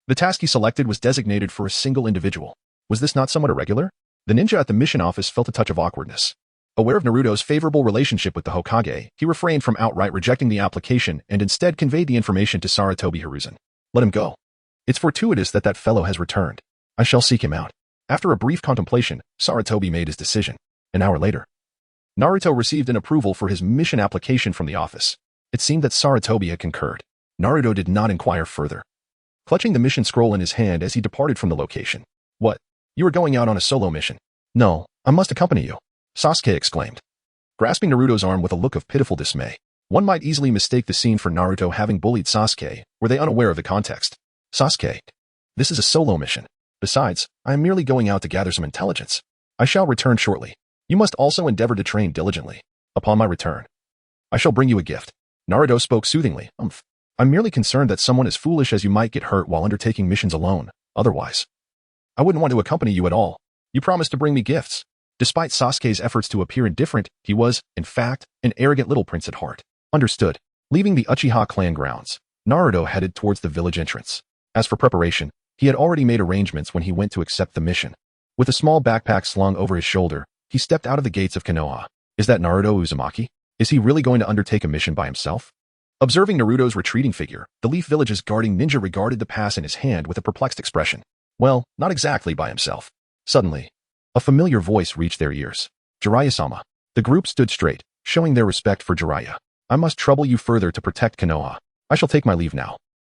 the task he selected was designated for a single individual. Was this not somewhat irregular? The ninja at the mission office felt a touch of awkwardness. Aware of Naruto's favorable relationship with the Hokage, he refrained from outright rejecting the application and instead conveyed the information to Sarutobi Hiruzen. Let him go. It's fortuitous that that fellow has returned. I shall seek him out. After a brief contemplation, Sarutobi made his decision. An hour later, Naruto received an approval for his mission application from the office. It seemed that Sarutobi had concurred. Naruto did not inquire further, clutching the mission scroll in his hand as he departed from the location. What? You are going out on a solo mission? No, I must accompany you, Sasuke exclaimed, grasping Naruto's arm with a look of pitiful dismay. One might easily mistake the scene for Naruto having bullied Sasuke, were they unaware of the context. Sasuke, this is a solo mission. Besides, I am merely going out to gather some intelligence. I shall return shortly. You must also endeavor to train diligently. Upon my return, I shall bring you a gift. Naruto spoke soothingly. I'm merely concerned that someone as foolish as you might get hurt while undertaking missions alone. Otherwise, I wouldn't want to accompany you at all. You promised to bring me gifts. Despite Sasuke's efforts to appear indifferent, he was, in fact, an arrogant little prince at heart. Understood. Leaving the Uchiha clan grounds, Naruto headed towards the village entrance. As for preparation, he had already made arrangements when he went to accept the mission. With a small backpack slung over his shoulder, he stepped out of the gates of Konoha. Is that Naruto Uzumaki? Is he really going to undertake a mission by himself? Observing Naruto's retreating figure, the Leaf Village's guarding ninja regarded the pass in his hand with a perplexed expression. Well, not exactly by himself. Suddenly, a familiar voice reached their ears. Jiraiya-sama. The group stood straight, showing their respect for Jiraiya. I must trouble you further to protect Konoha. I shall take my leave now.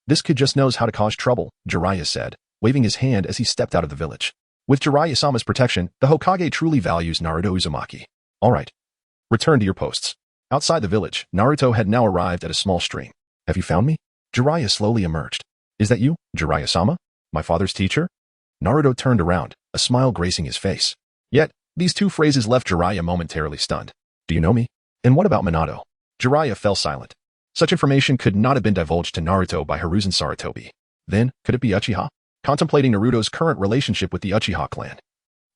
This kid just knows how to cause trouble, Jiraiya said, waving his hand as he stepped out of the village. With Jiraiya-sama's protection, the Hokage truly values Naruto Uzumaki. Alright. Return to your posts. Outside the village, Naruto had now arrived at a small stream. Have you found me? Jiraiya slowly emerged. Is that you, Jiraiya-sama? My father's teacher? Naruto turned around, a smile gracing his face. Yet, these two phrases left Jiraiya momentarily stunned. Do you know me? And what about Minato? Jiraiya fell silent. Such information could not have been divulged to Naruto by Hiruzen Sarutobi. Then, could it be Uchiha? Contemplating Naruto's current relationship with the Uchiha clan,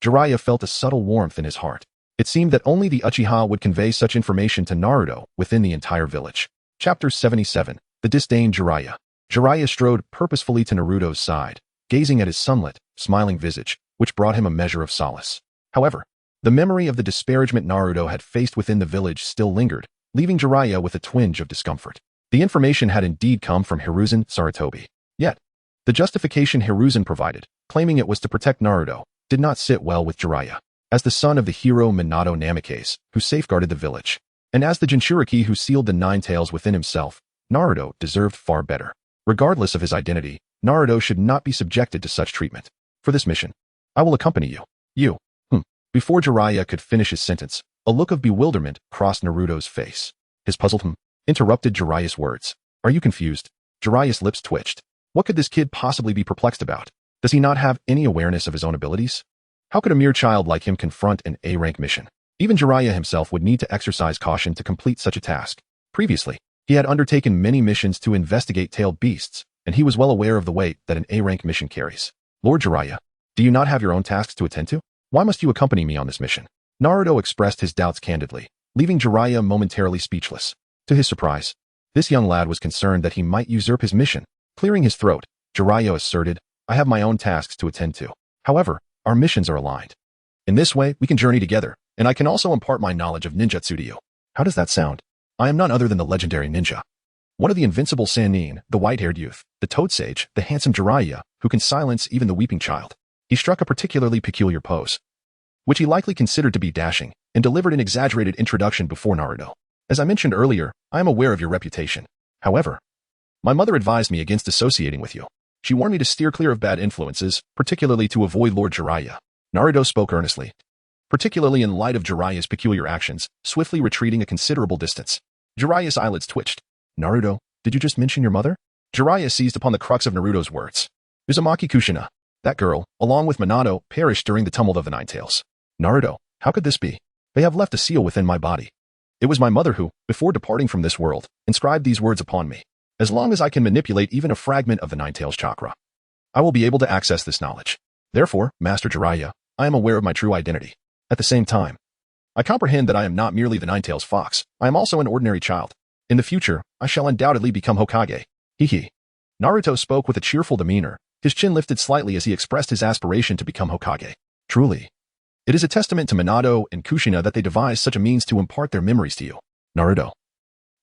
Jiraiya felt a subtle warmth in his heart. It seemed that only the Uchiha would convey such information to Naruto within the entire village. Chapter 77. The Disdain Jiraiya. Jiraiya strode purposefully to Naruto's side, gazing at his sunlit, smiling visage, which brought him a measure of solace. However, the memory of the disparagement Naruto had faced within the village still lingered, leaving Jiraiya with a twinge of discomfort. The information had indeed come from Hiruzen Sarutobi. Yet, the justification Hiruzen provided, claiming it was to protect Naruto, did not sit well with Jiraiya. As the son of the hero Minato Namikaze, who safeguarded the village, and as the Jinchuriki who sealed the Nine Tails within himself, Naruto deserved far better. Regardless of his identity, Naruto should not be subjected to such treatment. For this mission, I will accompany you. You. Before Jiraiya could finish his sentence, a look of bewilderment crossed Naruto's face. His puzzled interrupted Jiraiya's words. Are you confused? Jiraiya's lips twitched. What could this kid possibly be perplexed about? Does he not have any awareness of his own abilities? How could a mere child like him confront an A-rank mission? Even Jiraiya himself would need to exercise caution to complete such a task. Previously, he had undertaken many missions to investigate tailed beasts, and he was well aware of the weight that an A-rank mission carries. Lord Jiraiya, do you not have your own tasks to attend to? Why must you accompany me on this mission? Naruto expressed his doubts candidly, leaving Jiraiya momentarily speechless. To his surprise, this young lad was concerned that he might usurp his mission. Clearing his throat, Jiraiya asserted, I have my own tasks to attend to. However, our missions are aligned. In this way, we can journey together, and I can also impart my knowledge of ninjutsu to you. How does that sound? I am none other than the legendary ninja. One of the invincible Sannin, the white-haired youth, the toad sage, the handsome Jiraiya, who can silence even the weeping child. He struck a particularly peculiar pose, which he likely considered to be dashing, and delivered an exaggerated introduction before Naruto. As I mentioned earlier, I am aware of your reputation. However, my mother advised me against associating with you. She warned me to steer clear of bad influences, particularly to avoid Lord Jiraiya. Naruto spoke earnestly, particularly in light of Jiraiya's peculiar actions, swiftly retreating a considerable distance. Jiraiya's eyelids twitched. Naruto, did you just mention your mother? Jiraiya seized upon the crux of Naruto's words. Uzumaki Kushina, that girl, along with Minato, perished during the tumult of the Nine Tails. Naruto, how could this be? They have left a seal within my body. It was my mother who, before departing from this world, inscribed these words upon me. As long as I can manipulate even a fragment of the Nine Tails chakra, I will be able to access this knowledge. Therefore, Master Jiraiya, I am aware of my true identity. At the same time, I comprehend that I am not merely the Nine Tails fox, I am also an ordinary child. In the future, I shall undoubtedly become Hokage. Hee. Naruto spoke with a cheerful demeanor, his chin lifted slightly as he expressed his aspiration to become Hokage. Truly, it is a testament to Minato and Kushina that they devised such a means to impart their memories to you. Naruto,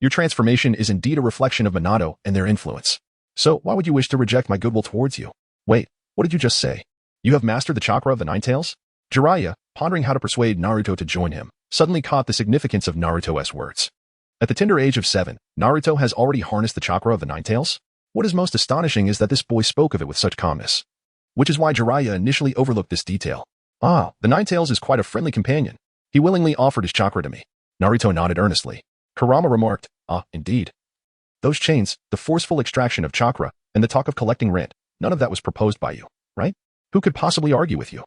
your transformation is indeed a reflection of Minato and their influence. So why would you wish to reject my goodwill towards you? Wait, what did you just say? You have mastered the chakra of the Nine Tails? Jiraiya, pondering how to persuade Naruto to join him, suddenly caught the significance of Naruto's words. At the tender age of 7, Naruto has already harnessed the chakra of the Nine Tails? What is most astonishing is that this boy spoke of it with such calmness. Which is why Jiraiya initially overlooked this detail. Ah, the Nine Tails is quite a friendly companion. He willingly offered his chakra to me. Naruto nodded earnestly. Kurama remarked, indeed. Those chains, the forceful extraction of chakra, and the talk of collecting rent, none of that was proposed by you, right? Who could possibly argue with you?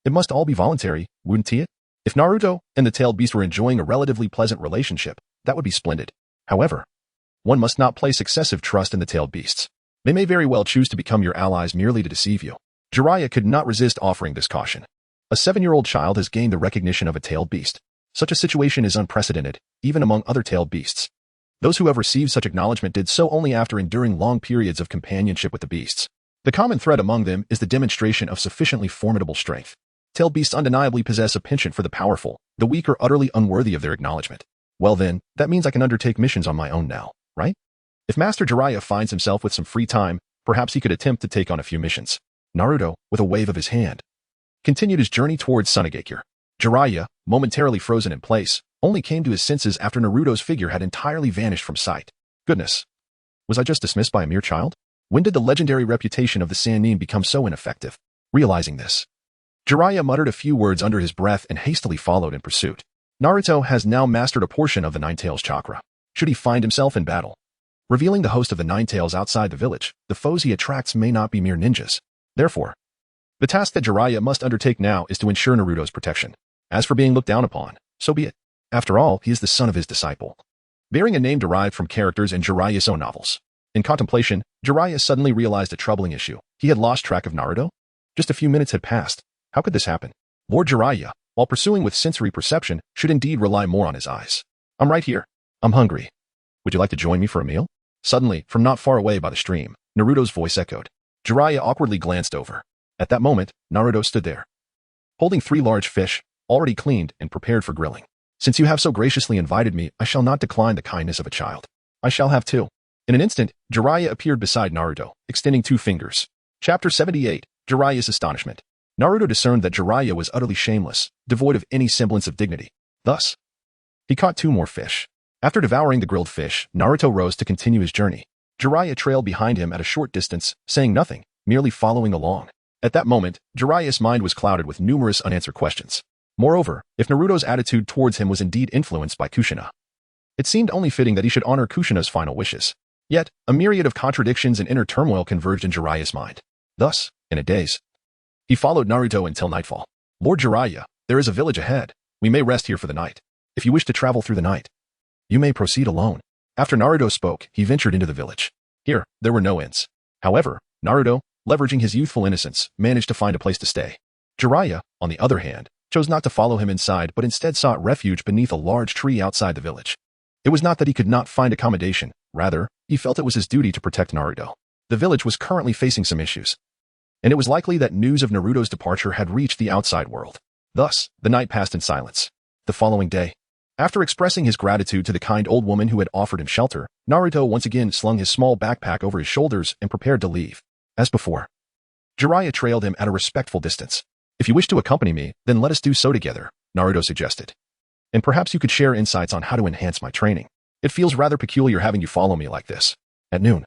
It must all be voluntary, wouldn't it? If Naruto and the tailed beast were enjoying a relatively pleasant relationship, that would be splendid. However, one must not place excessive trust in the tailed beasts. They may very well choose to become your allies merely to deceive you. Jiraiya could not resist offering this caution. A 7-year-old child has gained the recognition of a tailed beast. Such a situation is unprecedented, even among other tailed beasts. Those who have received such acknowledgement did so only after enduring long periods of companionship with the beasts. The common thread among them is the demonstration of sufficiently formidable strength. Tailed beasts undeniably possess a penchant for the powerful, the weak are utterly unworthy of their acknowledgement. Well then, that means I can undertake missions on my own now, right? If Master Jiraiya finds himself with some free time, perhaps he could attempt to take on a few missions. Naruto, with a wave of his hand, continued his journey towards Sunagakure. Jiraiya, momentarily frozen in place, only came to his senses after Naruto's figure had entirely vanished from sight. Goodness. Was I just dismissed by a mere child? When did the legendary reputation of the Sannin become so ineffective? Realizing this, Jiraiya muttered a few words under his breath and hastily followed in pursuit. Naruto has now mastered a portion of the Nine Tails chakra. Should he find himself in battle, revealing the host of the Nine Tails outside the village, the foes he attracts may not be mere ninjas. Therefore, the task that Jiraiya must undertake now is to ensure Naruto's protection. As for being looked down upon, so be it. After all, he is the son of his disciple, bearing a name derived from characters in Jiraiya's own novels. In contemplation, Jiraiya suddenly realized a troubling issue. He had lost track of Naruto. Just a few minutes had passed. How could this happen? Lord Jiraiya, while pursuing with sensory perception, should indeed rely more on his eyes. I'm right here. I'm hungry. Would you like to join me for a meal? Suddenly, from not far away by the stream, Naruto's voice echoed. Jiraiya awkwardly glanced over. At that moment, Naruto stood there, holding 3 large fish, already cleaned and prepared for grilling. Since you have so graciously invited me, I shall not decline the kindness of a child. I shall have 2. In an instant, Jiraiya appeared beside Naruto, extending 2 fingers. Chapter 78, Jiraiya's Astonishment. Naruto discerned that Jiraiya was utterly shameless, devoid of any semblance of dignity. Thus, he caught 2 more fish. After devouring the grilled fish, Naruto rose to continue his journey. Jiraiya trailed behind him at a short distance, saying nothing, merely following along. At that moment, Jiraiya's mind was clouded with numerous unanswered questions. Moreover, if Naruto's attitude towards him was indeed influenced by Kushina, it seemed only fitting that he should honor Kushina's final wishes. Yet, a myriad of contradictions and inner turmoil converged in Jiraiya's mind. Thus, in a daze, he followed Naruto until nightfall. Lord Jiraiya, there is a village ahead. We may rest here for the night. If you wish to travel through the night, you may proceed alone. After Naruto spoke, he ventured into the village. Here, there were no inns. However, Naruto, leveraging his youthful innocence, managed to find a place to stay. Jiraiya, on the other hand, chose not to follow him inside but instead sought refuge beneath a large tree outside the village. It was not that he could not find accommodation, rather, he felt it was his duty to protect Naruto. The village was currently facing some issues, and it was likely that news of Naruto's departure had reached the outside world. Thus, the night passed in silence. The following day, after expressing his gratitude to the kind old woman who had offered him shelter, Naruto once again slung his small backpack over his shoulders and prepared to leave. As before, Jiraiya trailed him at a respectful distance. If you wish to accompany me, then let us do so together, Naruto suggested. And perhaps you could share insights on how to enhance my training. It feels rather peculiar having you follow me like this. At noon,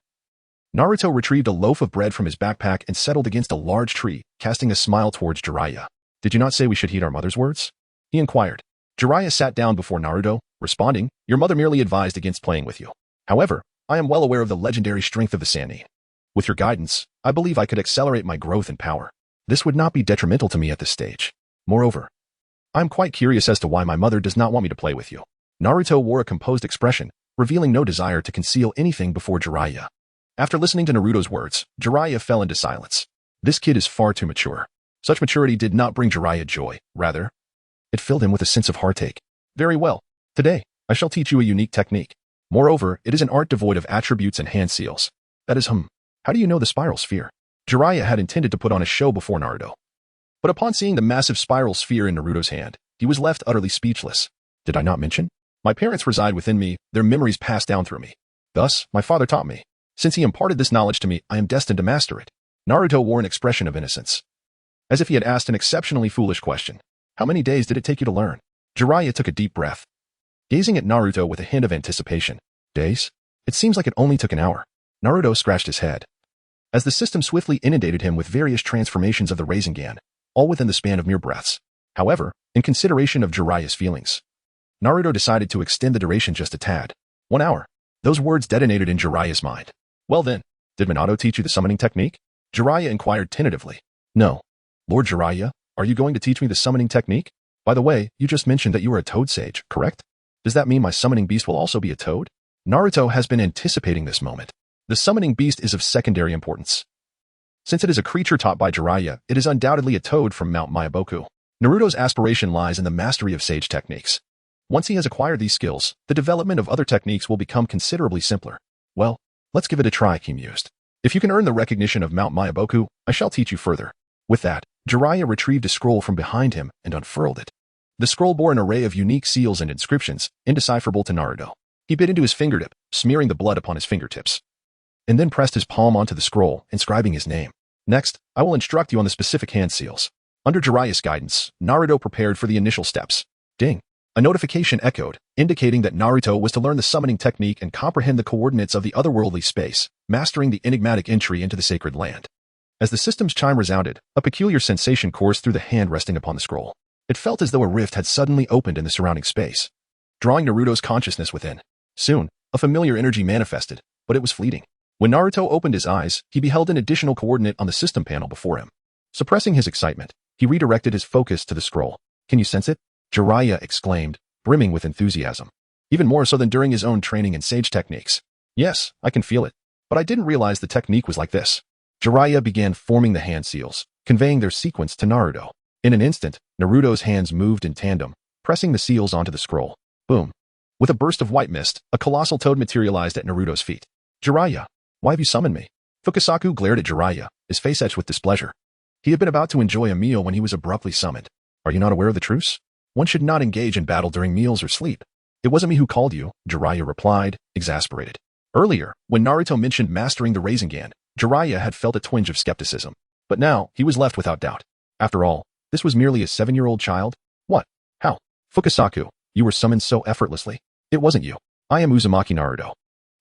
Naruto retrieved a loaf of bread from his backpack and settled against a large tree, casting a smile towards Jiraiya. Did you not say we should heed our mother's words? He inquired. Jiraiya sat down before Naruto, responding, Your mother merely advised against playing with you. However, I am well aware of the legendary strength of the Sannin. With your guidance, I believe I could accelerate my growth and power. This would not be detrimental to me at this stage. Moreover, I am quite curious as to why my mother does not want me to play with you. Naruto wore a composed expression, revealing no desire to conceal anything before Jiraiya. After listening to Naruto's words, Jiraiya fell into silence. This kid is far too mature. Such maturity did not bring Jiraiya joy. Rather, it filled him with a sense of heartache. Very well. Today, I shall teach you a unique technique. Moreover, it is an art devoid of attributes and hand seals. That is, how do you know the spiral sphere? Jiraiya had intended to put on a show before Naruto. But upon seeing the massive spiral sphere in Naruto's hand, he was left utterly speechless. Did I not mention? My parents reside within me, their memories pass down through me. Thus, my father taught me. Since he imparted this knowledge to me, I am destined to master it. Naruto wore an expression of innocence, as if he had asked an exceptionally foolish question. How many days did it take you to learn? Jiraiya took a deep breath, gazing at Naruto with a hint of anticipation. Days? It seems like it only took an hour. Naruto scratched his head, as the system swiftly inundated him with various transformations of the Rasengan, all within the span of mere breaths. However, in consideration of Jiraiya's feelings, Naruto decided to extend the duration just a tad. 1 hour. Those words detonated in Jiraiya's mind. Well then, did Minato teach you the summoning technique? Jiraiya inquired tentatively. No. Lord Jiraiya, are you going to teach me the summoning technique? By the way, you just mentioned that you are a toad sage, correct? Does that mean my summoning beast will also be a toad? Naruto has been anticipating this moment. The summoning beast is of secondary importance. Since it is a creature taught by Jiraiya, it is undoubtedly a toad from Mount Myaboku. Naruto's aspiration lies in the mastery of sage techniques. Once he has acquired these skills, the development of other techniques will become considerably simpler. Well, let's give it a try, he mused. If you can earn the recognition of Mount Myaboku, I shall teach you further. With that, Jiraiya retrieved a scroll from behind him and unfurled it. The scroll bore an array of unique seals and inscriptions, indecipherable to Naruto. He bit into his fingertip, smearing the blood upon his fingertips, and then pressed his palm onto the scroll, inscribing his name. Next, I will instruct you on the specific hand seals. Under Jiraiya's guidance, Naruto prepared for the initial steps. Ding! A notification echoed, indicating that Naruto was to learn the summoning technique and comprehend the coordinates of the otherworldly space, mastering the enigmatic entry into the sacred land. As the system's chime resounded, a peculiar sensation coursed through the hand resting upon the scroll. It felt as though a rift had suddenly opened in the surrounding space, drawing Naruto's consciousness within. Soon, a familiar energy manifested, but it was fleeting. When Naruto opened his eyes, he beheld an additional coordinate on the system panel before him. Suppressing his excitement, he redirected his focus to the scroll. "Can you sense it?" Jiraiya exclaimed, brimming with enthusiasm. Even more so than during his own training in sage techniques. "Yes, I can feel it. But I didn't realize the technique was like this." Jiraiya began forming the hand seals, conveying their sequence to Naruto. In an instant, Naruto's hands moved in tandem, pressing the seals onto the scroll. Boom. With a burst of white mist, a colossal toad materialized at Naruto's feet. "Jiraiya, why have you summoned me?" Fukasaku glared at Jiraiya, his face etched with displeasure. He had been about to enjoy a meal when he was abruptly summoned. "Are you not aware of the truce? One should not engage in battle during meals or sleep." "It wasn't me who called you," Jiraiya replied, exasperated. Earlier, when Naruto mentioned mastering the Rasengan, Jiraiya had felt a twinge of skepticism. But now, he was left without doubt. After all, this was merely a 7-year-old child? What? How? "Fukasaku, you were summoned so effortlessly." "It wasn't you. I am Uzumaki Naruto.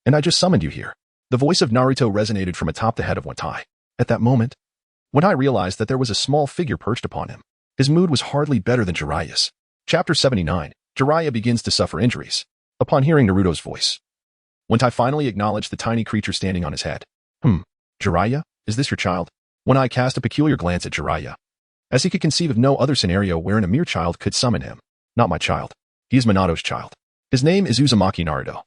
And I just summoned you here." The voice of Naruto resonated from atop the head of Wantai. At that moment, Wantai realized that there was a small figure perched upon him. His mood was hardly better than Jiraiya's. Chapter 79, Jiraiya begins to suffer injuries. Upon hearing Naruto's voice, Wantai finally acknowledged the tiny creature standing on his head. Jiraiya, is this your child?" Wantai cast a peculiar glance at Jiraiya, as he could conceive of no other scenario wherein a mere child could summon him. "Not my child. He is Minato's child. His name is Uzumaki Naruto.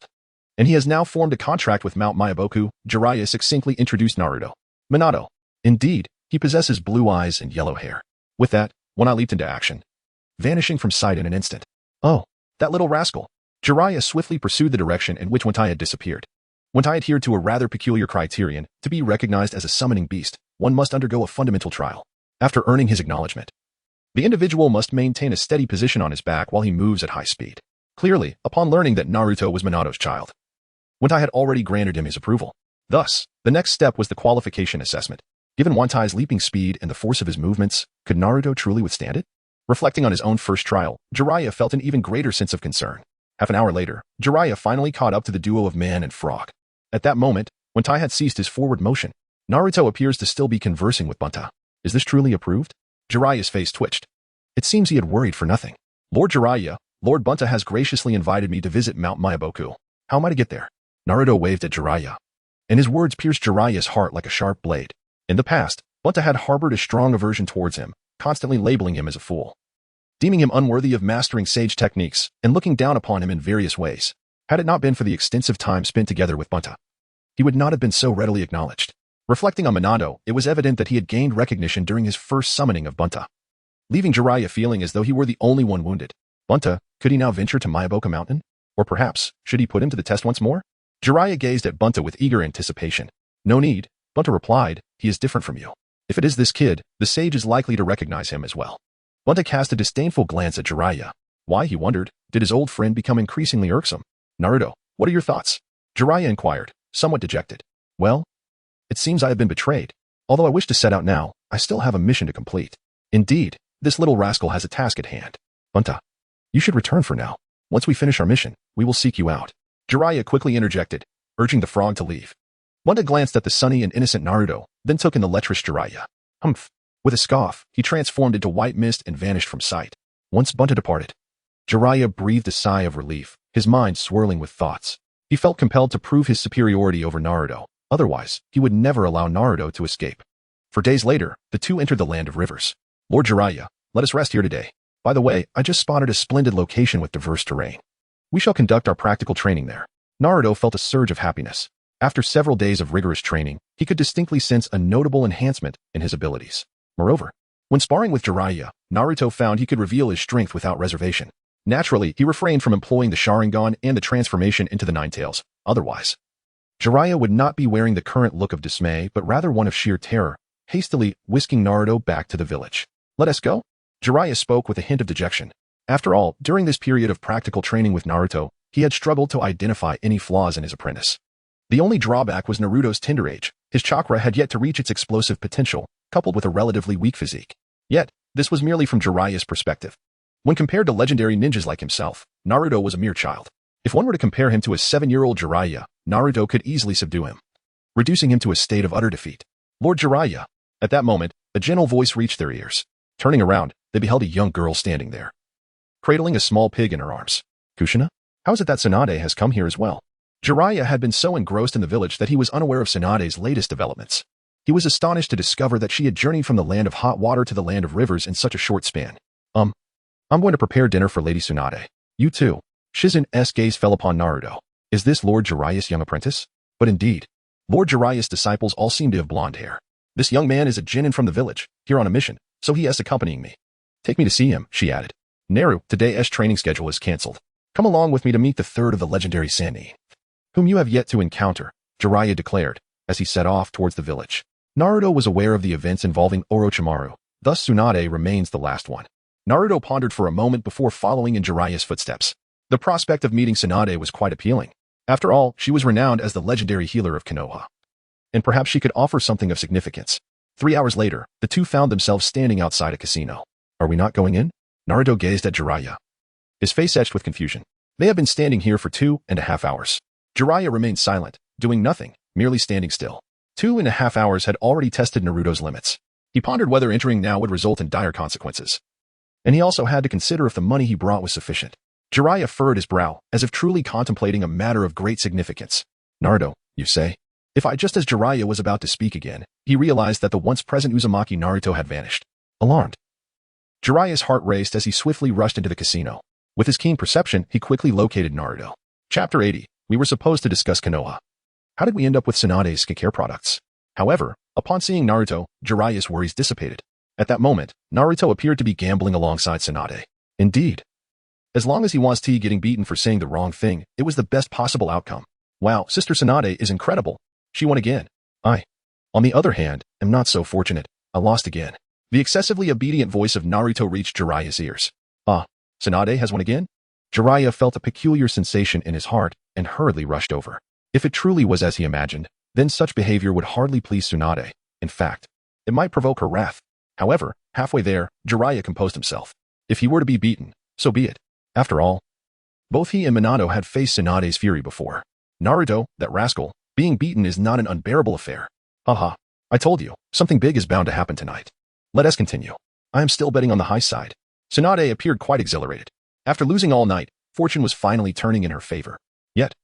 And he has now formed a contract with Mount Myaboku," Jiraiya succinctly introduced Naruto. "Minato. Indeed, he possesses blue eyes and yellow hair." With that, Wantai leaped into action, vanishing from sight in an instant. "Oh, that little rascal." Jiraiya swiftly pursued the direction in which Wantai had disappeared. Wantai adhered to a rather peculiar criterion. To be recognized as a summoning beast, one must undergo a fundamental trial. After earning his acknowledgement, the individual must maintain a steady position on his back while he moves at high speed. Clearly, upon learning that Naruto was Minato's child, Wantai had already granted him his approval. Thus, the next step was the qualification assessment. Given Wantai's leaping speed and the force of his movements, could Naruto truly withstand it? Reflecting on his own first trial, Jiraiya felt an even greater sense of concern. Half an hour later, Jiraiya finally caught up to the duo of man and frog. At that moment, Wantai had ceased his forward motion. Naruto appears to still be conversing with Bunta. Is this truly approved? Jiraiya's face twitched. It seems he had worried for nothing. "Lord Jiraiya, Lord Bunta has graciously invited me to visit Mount Myaboku. How am I to get there?" Naruto waved at Jiraiya, and his words pierced Jiraiya's heart like a sharp blade. In the past, Bunta had harbored a strong aversion towards him, constantly labeling him as a fool, deeming him unworthy of mastering sage techniques, and looking down upon him in various ways. Had it not been for the extensive time spent together with Bunta, he would not have been so readily acknowledged. Reflecting on Minato, it was evident that he had gained recognition during his first summoning of Bunta, leaving Jiraiya feeling as though he were the only one wounded. Bunta, could he now venture to Myaboka Mountain? Or perhaps, should he put him to the test once more? Jiraiya gazed at Bunta with eager anticipation. "No need," Bunta replied, "he is different from you. If it is this kid, the sage is likely to recognize him as well." Bunta cast a disdainful glance at Jiraiya. Why, he wondered, did his old friend become increasingly irksome? "Naruto, what are your thoughts?" Jiraiya inquired, somewhat dejected. "Well, it seems I have been betrayed. Although I wish to set out now, I still have a mission to complete. Indeed, this little rascal has a task at hand. Bunta, you should return for now. Once we finish our mission, we will seek you out." Jiraiya quickly interjected, urging the frog to leave. Bunta glanced at the sunny and innocent Naruto, then took in the lecherous Jiraiya. "Humph." With a scoff, he transformed into white mist and vanished from sight. Once Bunta departed, Jiraiya breathed a sigh of relief, his mind swirling with thoughts. He felt compelled to prove his superiority over Naruto. Otherwise, he would never allow Naruto to escape. For days later, the two entered the land of rivers. "Lord Jiraiya, let us rest here today. By the way, I just spotted a splendid location with diverse terrain. We shall conduct our practical training there." Naruto felt a surge of happiness. After several days of rigorous training, he could distinctly sense a notable enhancement in his abilities. Moreover, when sparring with Jiraiya, Naruto found he could reveal his strength without reservation. Naturally, he refrained from employing the Sharingan and the transformation into the Nine Tails. Otherwise, Jiraiya would not be wearing the current look of dismay, but rather one of sheer terror, hastily whisking Naruto back to the village. "Let us go?" Jiraiya spoke with a hint of dejection. After all, during this period of practical training with Naruto, he had struggled to identify any flaws in his apprentice. The only drawback was Naruto's tender age. His chakra had yet to reach its explosive potential, coupled with a relatively weak physique. Yet, this was merely from Jiraiya's perspective. When compared to legendary ninjas like himself, Naruto was a mere child. If one were to compare him to a 7-year-old Jiraiya, Naruto could easily subdue him, reducing him to a state of utter defeat. "Lord Jiraiya, At that moment, a gentle voice reached their ears. Turning around, they beheld a young girl standing there, cradling a small pig in her arms. Kushina? How is it that Tsunade has come here as well? Jiraiya had been so engrossed in the village that he was unaware of Tsunade's latest developments. He was astonished to discover that she had journeyed from the land of hot water to the land of rivers in such a short span. I'm going to prepare dinner for Lady Tsunade. You too. Shizen's gaze fell upon Naruto. Is this Lord Jiraiya's young apprentice? But indeed, Lord Jiraiya's disciples all seem to have blonde hair. This young man is a genin from the village, here on a mission, so he is accompanying me. Take me to see him, she added. Naru, today's training schedule is cancelled. Come along with me to meet the third of the legendary Sannin, whom you have yet to encounter, Jiraiya declared, as he set off towards the village. Naruto was aware of the events involving Orochimaru, thus Tsunade remains the last one. Naruto pondered for a moment before following in Jiraiya's footsteps. The prospect of meeting Tsunade was quite appealing. After all, she was renowned as the legendary healer of Konoha, and perhaps she could offer something of significance. 3 hours later, the two found themselves standing outside a casino. Are we not going in? Naruto gazed at Jiraiya, his face etched with confusion. They have been standing here for 2.5 hours. Jiraiya remained silent, doing nothing, merely standing still. 2.5 hours had already tested Naruto's limits. He pondered whether entering now would result in dire consequences. And he also had to consider if the money he brought was sufficient. Jiraiya furrowed his brow, as if truly contemplating a matter of great significance. Naruto, you say? Just as Jiraiya was about to speak again, he realized that the once-present Uzumaki Naruto had vanished. Alarmed, Jiraiya's heart raced as he swiftly rushed into the casino. With his keen perception, he quickly located Naruto. Chapter 80. We were supposed to discuss Konoha. How did we end up with Tsunade's skincare products? However, upon seeing Naruto, Jiraiya's worries dissipated. At that moment, Naruto appeared to be gambling alongside Tsunade. Indeed. As long as he wants T getting beaten for saying the wrong thing, it was the best possible outcome. Wow, Sister Tsunade is incredible. She won again. I, on the other hand, am not so fortunate. I lost again. The excessively obedient voice of Naruto reached Jiraiya's ears. Tsunade has won again? Jiraiya felt a peculiar sensation in his heart and hurriedly rushed over. If it truly was as he imagined, then such behavior would hardly please Tsunade. In fact, it might provoke her wrath. However, halfway there, Jiraiya composed himself. If he were to be beaten, so be it. After all, both he and Minato had faced Tsunade's fury before. Naruto, that rascal, being beaten is not an unbearable affair. Haha, I told you, something big is bound to happen tonight. Let us continue. I am still betting on the high side. Tsunade appeared quite exhilarated. After losing all night, fortune was finally turning in her favor. Yet,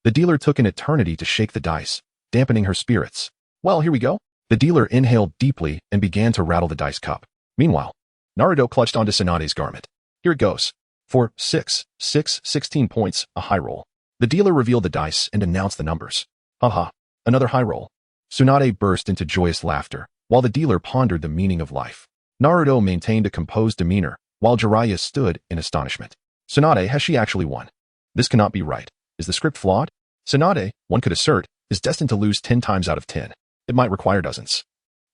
the dealer took an eternity to shake the dice, dampening her spirits. Well, here we go. The dealer inhaled deeply and began to rattle the dice cup. Meanwhile, Naruto clutched onto Tsunade's garment. Here it goes. For 16 points, a high roll. The dealer revealed the dice and announced the numbers. Haha, another high roll. Tsunade burst into joyous laughter, while the dealer pondered the meaning of life. Naruto maintained a composed demeanor, while Jiraiya stood in astonishment. Tsunade, has she actually won? This cannot be right. Is the script flawed? Tsunade, one could assert, is destined to lose 10 times out of 10. It might require dozens,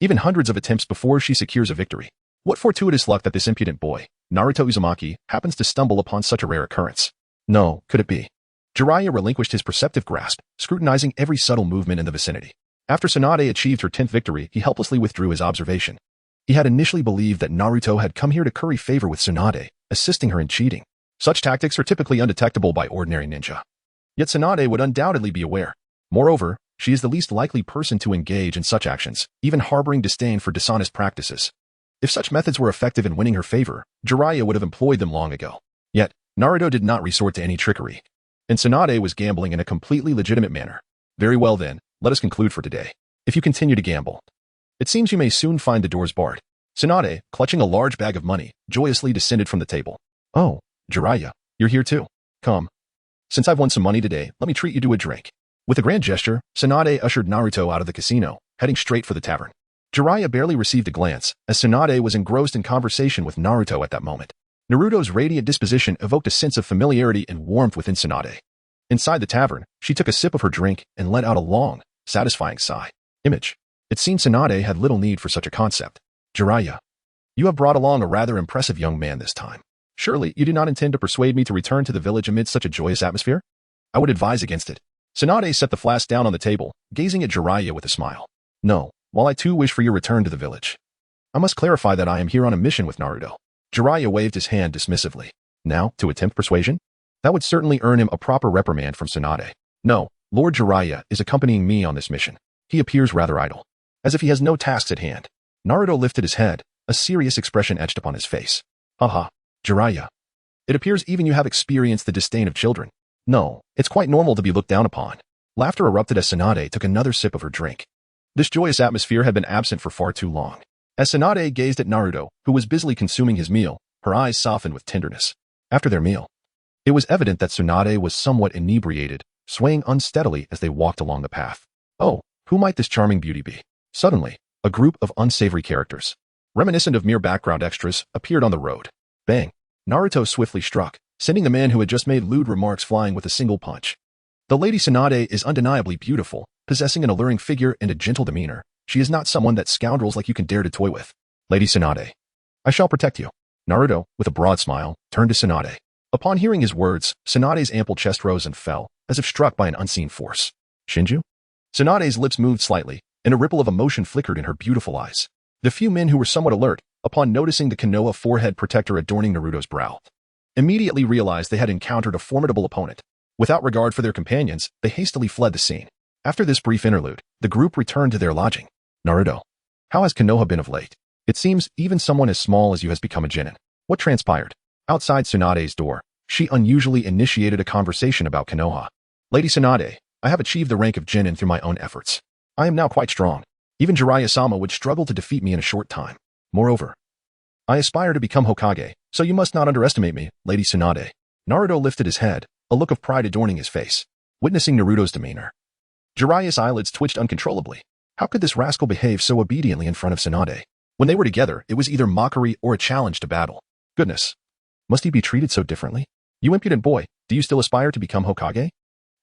even hundreds of attempts before she secures a victory. What fortuitous luck that this impudent boy, Naruto Uzumaki, happens to stumble upon such a rare occurrence. No, could it be? Jiraiya relinquished his perceptive grasp, scrutinizing every subtle movement in the vicinity. After Tsunade achieved her 10th victory, he helplessly withdrew his observation. He had initially believed that Naruto had come here to curry favor with Tsunade, assisting her in cheating. Such tactics are typically undetectable by ordinary ninja. Yet Tsunade would undoubtedly be aware. Moreover, she is the least likely person to engage in such actions, even harboring disdain for dishonest practices. If such methods were effective in winning her favor, Jiraiya would have employed them long ago. Yet, Naruto did not resort to any trickery, and Tsunade was gambling in a completely legitimate manner. Very well then, let us conclude for today. If you continue to gamble, it seems you may soon find the doors barred. Tsunade, clutching a large bag of money, joyously descended from the table. Oh, Jiraiya, you're here too. Come. Since I've won some money today, let me treat you to a drink. With a grand gesture, Tsunade ushered Naruto out of the casino, heading straight for the tavern. Jiraiya barely received a glance, as Tsunade was engrossed in conversation with Naruto at that moment. Naruto's radiant disposition evoked a sense of familiarity and warmth within Tsunade. Inside the tavern, she took a sip of her drink and let out a long, satisfying sigh. Image. It seemed Tsunade had little need for such a concept. Jiraiya, you have brought along a rather impressive young man this time. Surely you do not intend to persuade me to return to the village amid such a joyous atmosphere? I would advise against it. Tsunade set the flask down on the table, gazing at Jiraiya with a smile. No, while I too wish for your return to the village, I must clarify that I am here on a mission with Naruto. Jiraiya waved his hand dismissively. Now, to attempt persuasion? That would certainly earn him a proper reprimand from Tsunade. No, Lord Jiraiya is accompanying me on this mission. He appears rather idle, as if he has no tasks at hand. Naruto lifted his head, a serious expression etched upon his face. Haha, Jiraiya. It appears even you have experienced the disdain of children. No, it's quite normal to be looked down upon. Laughter erupted as Tsunade took another sip of her drink. This joyous atmosphere had been absent for far too long. As Tsunade gazed at Naruto, who was busily consuming his meal, her eyes softened with tenderness. After their meal, it was evident that Tsunade was somewhat inebriated, swaying unsteadily as they walked along the path. Oh, who might this charming beauty be? Suddenly, a group of unsavory characters, reminiscent of mere background extras, appeared on the road. Bang! Naruto swiftly struck, sending the man who had just made lewd remarks flying with a single punch. The Lady Tsunade is undeniably beautiful, possessing an alluring figure and a gentle demeanor. She is not someone that scoundrels like you can dare to toy with. Lady Tsunade, I shall protect you. Naruto, with a broad smile, turned to Tsunade. Upon hearing his words, Tsunade's ample chest rose and fell, as if struck by an unseen force. Shinju? Tsunade's lips moved slightly, and a ripple of emotion flickered in her beautiful eyes. The few men who were somewhat alert, upon noticing the Konoha forehead protector adorning Naruto's brow, immediately realized they had encountered a formidable opponent. Without regard for their companions, they hastily fled the scene. After this brief interlude, the group returned to their lodging. Naruto, how has Konoha been of late? It seems even someone as small as you has become a genin. What transpired? Outside Tsunade's door, she unusually initiated a conversation about Konoha. Lady Tsunade, I have achieved the rank of genin through my own efforts. I am now quite strong. Even Jiraiya-sama would struggle to defeat me in a short time. Moreover, I aspire to become Hokage, so you must not underestimate me, Lady Tsunade. Naruto lifted his head, a look of pride adorning his face. Witnessing Naruto's demeanor, Jiraiya's eyelids twitched uncontrollably. How could this rascal behave so obediently in front of Tsunade? When they were together, it was either mockery or a challenge to battle. Goodness. Must he be treated so differently? You impudent boy, do you still aspire to become Hokage?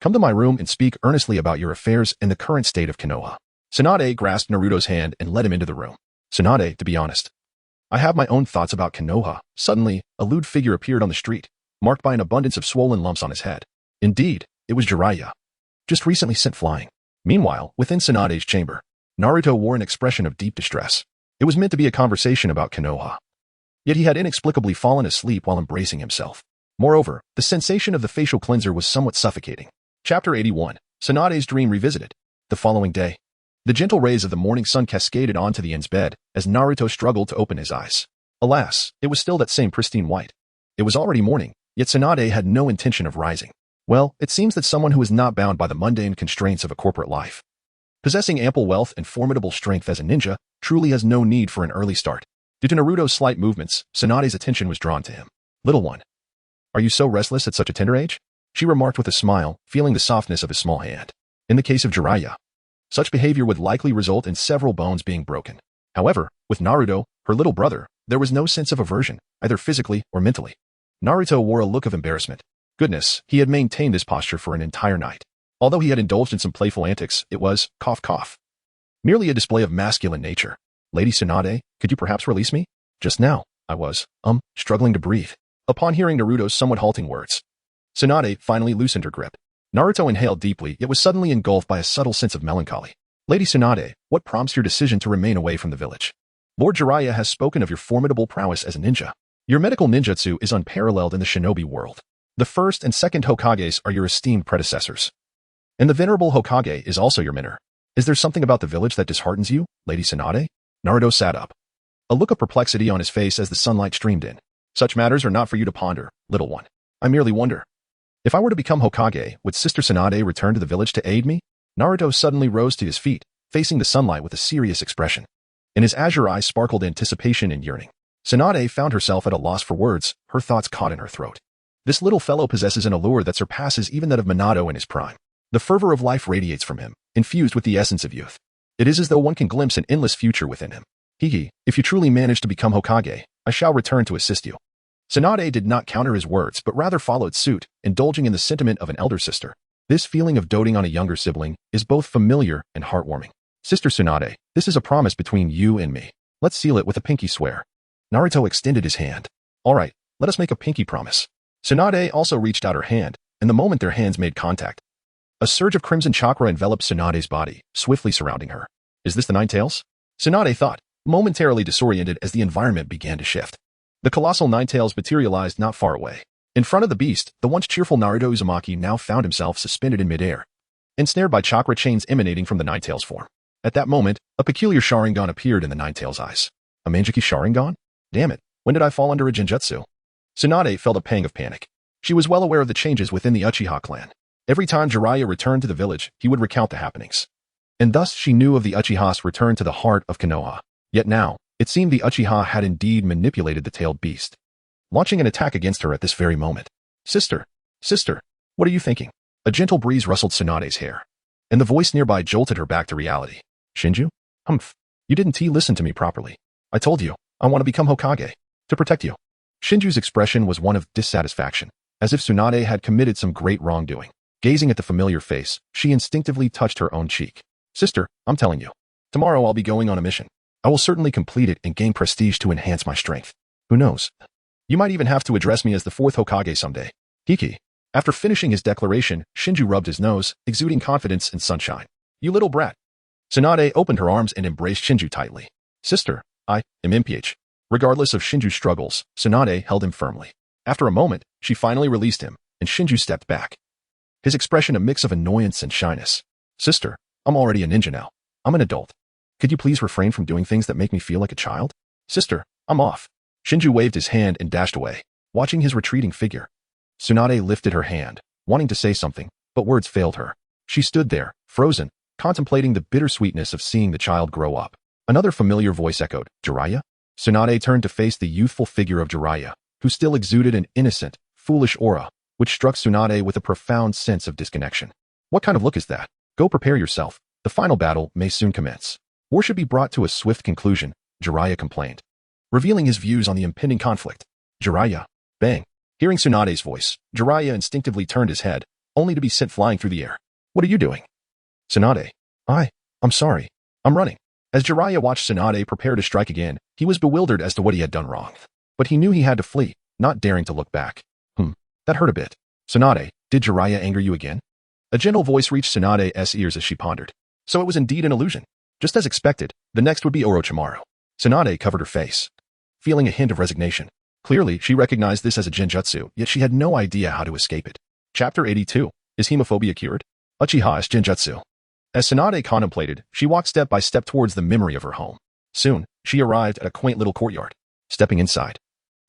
Come to my room and speak earnestly about your affairs and the current state of Konoha. Tsunade grasped Naruto's hand and led him into the room. Tsunade, to be honest, I have my own thoughts about Konoha. Suddenly, a lewd figure appeared on the street, marked by an abundance of swollen lumps on his head. Indeed, it was Jiraiya, just recently sent flying. Meanwhile, within Tsunade's chamber, Naruto wore an expression of deep distress. It was meant to be a conversation about Konoha. Yet he had inexplicably fallen asleep while embracing himself. Moreover, the sensation of the facial cleanser was somewhat suffocating. Chapter 81. Tsunade's Dream Revisited. The following day, the gentle rays of the morning sun cascaded onto the inn's bed as Naruto struggled to open his eyes. Alas, it was still that same pristine white. It was already morning, yet Tsunade had no intention of rising. Well, it seems that someone who is not bound by the mundane constraints of a corporate life, possessing ample wealth and formidable strength as a ninja, truly has no need for an early start. Due to Naruto's slight movements, Tsunade's attention was drawn to him. Little one, are you so restless at such a tender age? She remarked with a smile, feeling the softness of his small hand. In the case of Jiraiya, such behavior would likely result in several bones being broken. However, with Naruto, her little brother, there was no sense of aversion, either physically or mentally. Naruto wore a look of embarrassment. Goodness, he had maintained this posture for an entire night. Although he had indulged in some playful antics, it was, cough cough, merely a display of masculine nature. Lady Tsunade, could you perhaps release me? Just now, I was, struggling to breathe. Upon hearing Naruto's somewhat halting words, Tsunade finally loosened her grip. Naruto inhaled deeply, yet was suddenly engulfed by a subtle sense of melancholy. Lady Tsunade, what prompts your decision to remain away from the village? Lord Jiraiya has spoken of your formidable prowess as a ninja. Your medical ninjutsu is unparalleled in the shinobi world. The first and second Hokages are your esteemed predecessors. And the venerable Hokage is also your mentor. Is there something about the village that disheartens you, Lady Tsunade? Naruto sat up, a look of perplexity on his face as the sunlight streamed in. Such matters are not for you to ponder, little one. I merely wonder, if I were to become Hokage, would Sister Tsunade return to the village to aid me? Naruto suddenly rose to his feet, facing the sunlight with a serious expression. In his azure eyes sparkled anticipation and yearning. Tsunade found herself at a loss for words, her thoughts caught in her throat. This little fellow possesses an allure that surpasses even that of Minato in his prime. The fervor of life radiates from him, infused with the essence of youth. It is as though one can glimpse an endless future within him. Hihi, if you truly manage to become Hokage, I shall return to assist you. Tsunade did not counter his words, but rather followed suit, indulging in the sentiment of an elder sister. This feeling of doting on a younger sibling is both familiar and heartwarming. Sister Tsunade, this is a promise between you and me. Let's seal it with a pinky swear. Naruto extended his hand. All right, let us make a pinky promise. Tsunade also reached out her hand, and the moment their hands made contact, a surge of crimson chakra enveloped Tsunade's body, swiftly surrounding her. Is this the Nine Tails? Tsunade thought, momentarily disoriented as the environment began to shift. The colossal Nine Tails materialized not far away. In front of the beast, the once cheerful Naruto Uzumaki now found himself suspended in midair, ensnared by chakra chains emanating from the Nine Tails form. At that moment, A peculiar Sharingan appeared in the Ninetales' eyes. A Mangeki Sharingan? Damn it, when did I fall under a genjutsu? Tsunade felt a pang of panic. She was well aware of the changes within the Uchiha clan. Every time Jiraiya returned to the village, he would recount the happenings. And thus she knew of the Uchiha's return to the heart of Konoha. Yet now, it seemed the Uchiha had indeed manipulated the tailed beast, launching an attack against her at this very moment. Sister, what are you thinking? A gentle breeze rustled Tsunade's hair, and the voice nearby jolted her back to reality. Shinju? Humph. You didn't listen to me properly. I told you, I want to become Hokage. To protect you. Shinju's expression was one of dissatisfaction, as if Tsunade had committed some great wrongdoing. Gazing at the familiar face, she instinctively touched her own cheek. Sister, I'm telling you. Tomorrow I'll be going on a mission. I will certainly complete it and gain prestige to enhance my strength. Who knows? You might even have to address me as the fourth Hokage someday. Hiki. After finishing his declaration, Shinju rubbed his nose, exuding confidence and sunshine. You little brat. Tsunade opened her arms and embraced Shinju tightly. Sister, I am MPH. Regardless of Shinju's struggles, Tsunade held him firmly. After a moment, she finally released him, and Shinju stepped back, his expression a mix of annoyance and shyness. Sister, I'm already a ninja now. I'm an adult. Could you please refrain from doing things that make me feel like a child? Sister, I'm off. Shinju waved his hand and dashed away, watching his retreating figure. Tsunade lifted her hand, wanting to say something, but words failed her. She stood there, frozen, contemplating the bittersweetness of seeing the child grow up. Another familiar voice echoed, Jiraiya? Tsunade turned to face the youthful figure of Jiraiya, who still exuded an innocent, foolish aura, which struck Tsunade with a profound sense of disconnection. What kind of look is that? Go prepare yourself. The final battle may soon commence. War should be brought to a swift conclusion, Jiraiya complained, revealing his views on the impending conflict. Jiraiya. Bang. Hearing Tsunade's voice, Jiraiya instinctively turned his head, only to be sent flying through the air. What are you doing? Tsunade. I'm sorry. I'm running. As Jiraiya watched Tsunade prepare to strike again, he was bewildered as to what he had done wrong. But he knew he had to flee, not daring to look back. That hurt a bit. Tsunade, did Jiraiya anger you again? A gentle voice reached Tsunade's ears as she pondered. So it was indeed an illusion. Just as expected, the next would be Orochimaru. Tsunade covered her face, feeling a hint of resignation. Clearly, she recognized this as a genjutsu, yet she had no idea how to escape it. Chapter 82. Is Hemophobia cured? Uchiha's Genjutsu. As Tsunade contemplated, she walked step by step towards the memory of her home. Soon, she arrived at a quaint little courtyard. Stepping inside,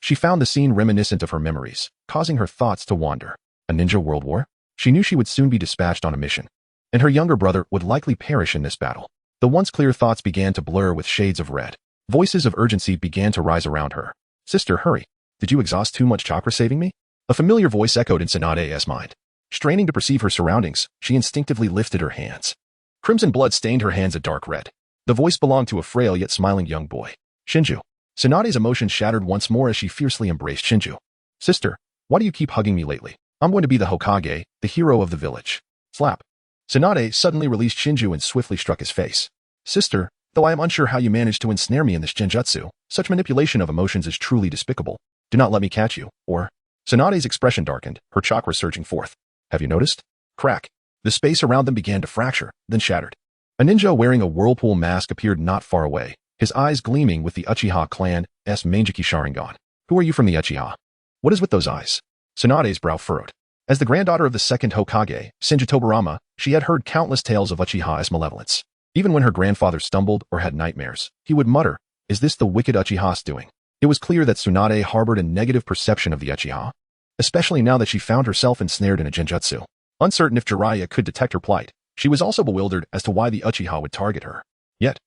she found the scene reminiscent of her memories, causing her thoughts to wander. A ninja world war? She knew she would soon be dispatched on a mission, and her younger brother would likely perish in this battle. The once clear thoughts began to blur with shades of red. Voices of urgency began to rise around her. Sister, hurry. Did you exhaust too much chakra saving me? A familiar voice echoed in Tsunade's mind. Straining to perceive her surroundings, she instinctively lifted her hands. Crimson blood stained her hands a dark red. The voice belonged to a frail yet smiling young boy. Shinju. Tsunade's emotions shattered once more as she fiercely embraced Shinju. Sister, why do you keep hugging me lately? I'm going to be the Hokage, the hero of the village. Slap. Tsunade suddenly released Shinju and swiftly struck his face. Sister, though I am unsure how you managed to ensnare me in this genjutsu, such manipulation of emotions is truly despicable. Do not let me catch you, or... Tsunade's expression darkened, her chakra surging forth. Have you noticed? Crack. The space around them began to fracture, then shattered. A ninja wearing a whirlpool mask appeared not far away, his eyes gleaming with the Uchiha clan's Mangeki Sharingan. Who are you from the Uchiha? What is with those eyes? Tsunade's brow furrowed. As the granddaughter of the second Hokage, Senju, she had heard countless tales of Uchiha's malevolence. Even when her grandfather stumbled or had nightmares, he would mutter, "Is this the wicked Uchiha's doing?" It was clear that Tsunade harbored a negative perception of the Uchiha, especially now that she found herself ensnared in a genjutsu. Uncertain if Jiraiya could detect her plight, she was also bewildered as to why the Uchiha would target her. Yet,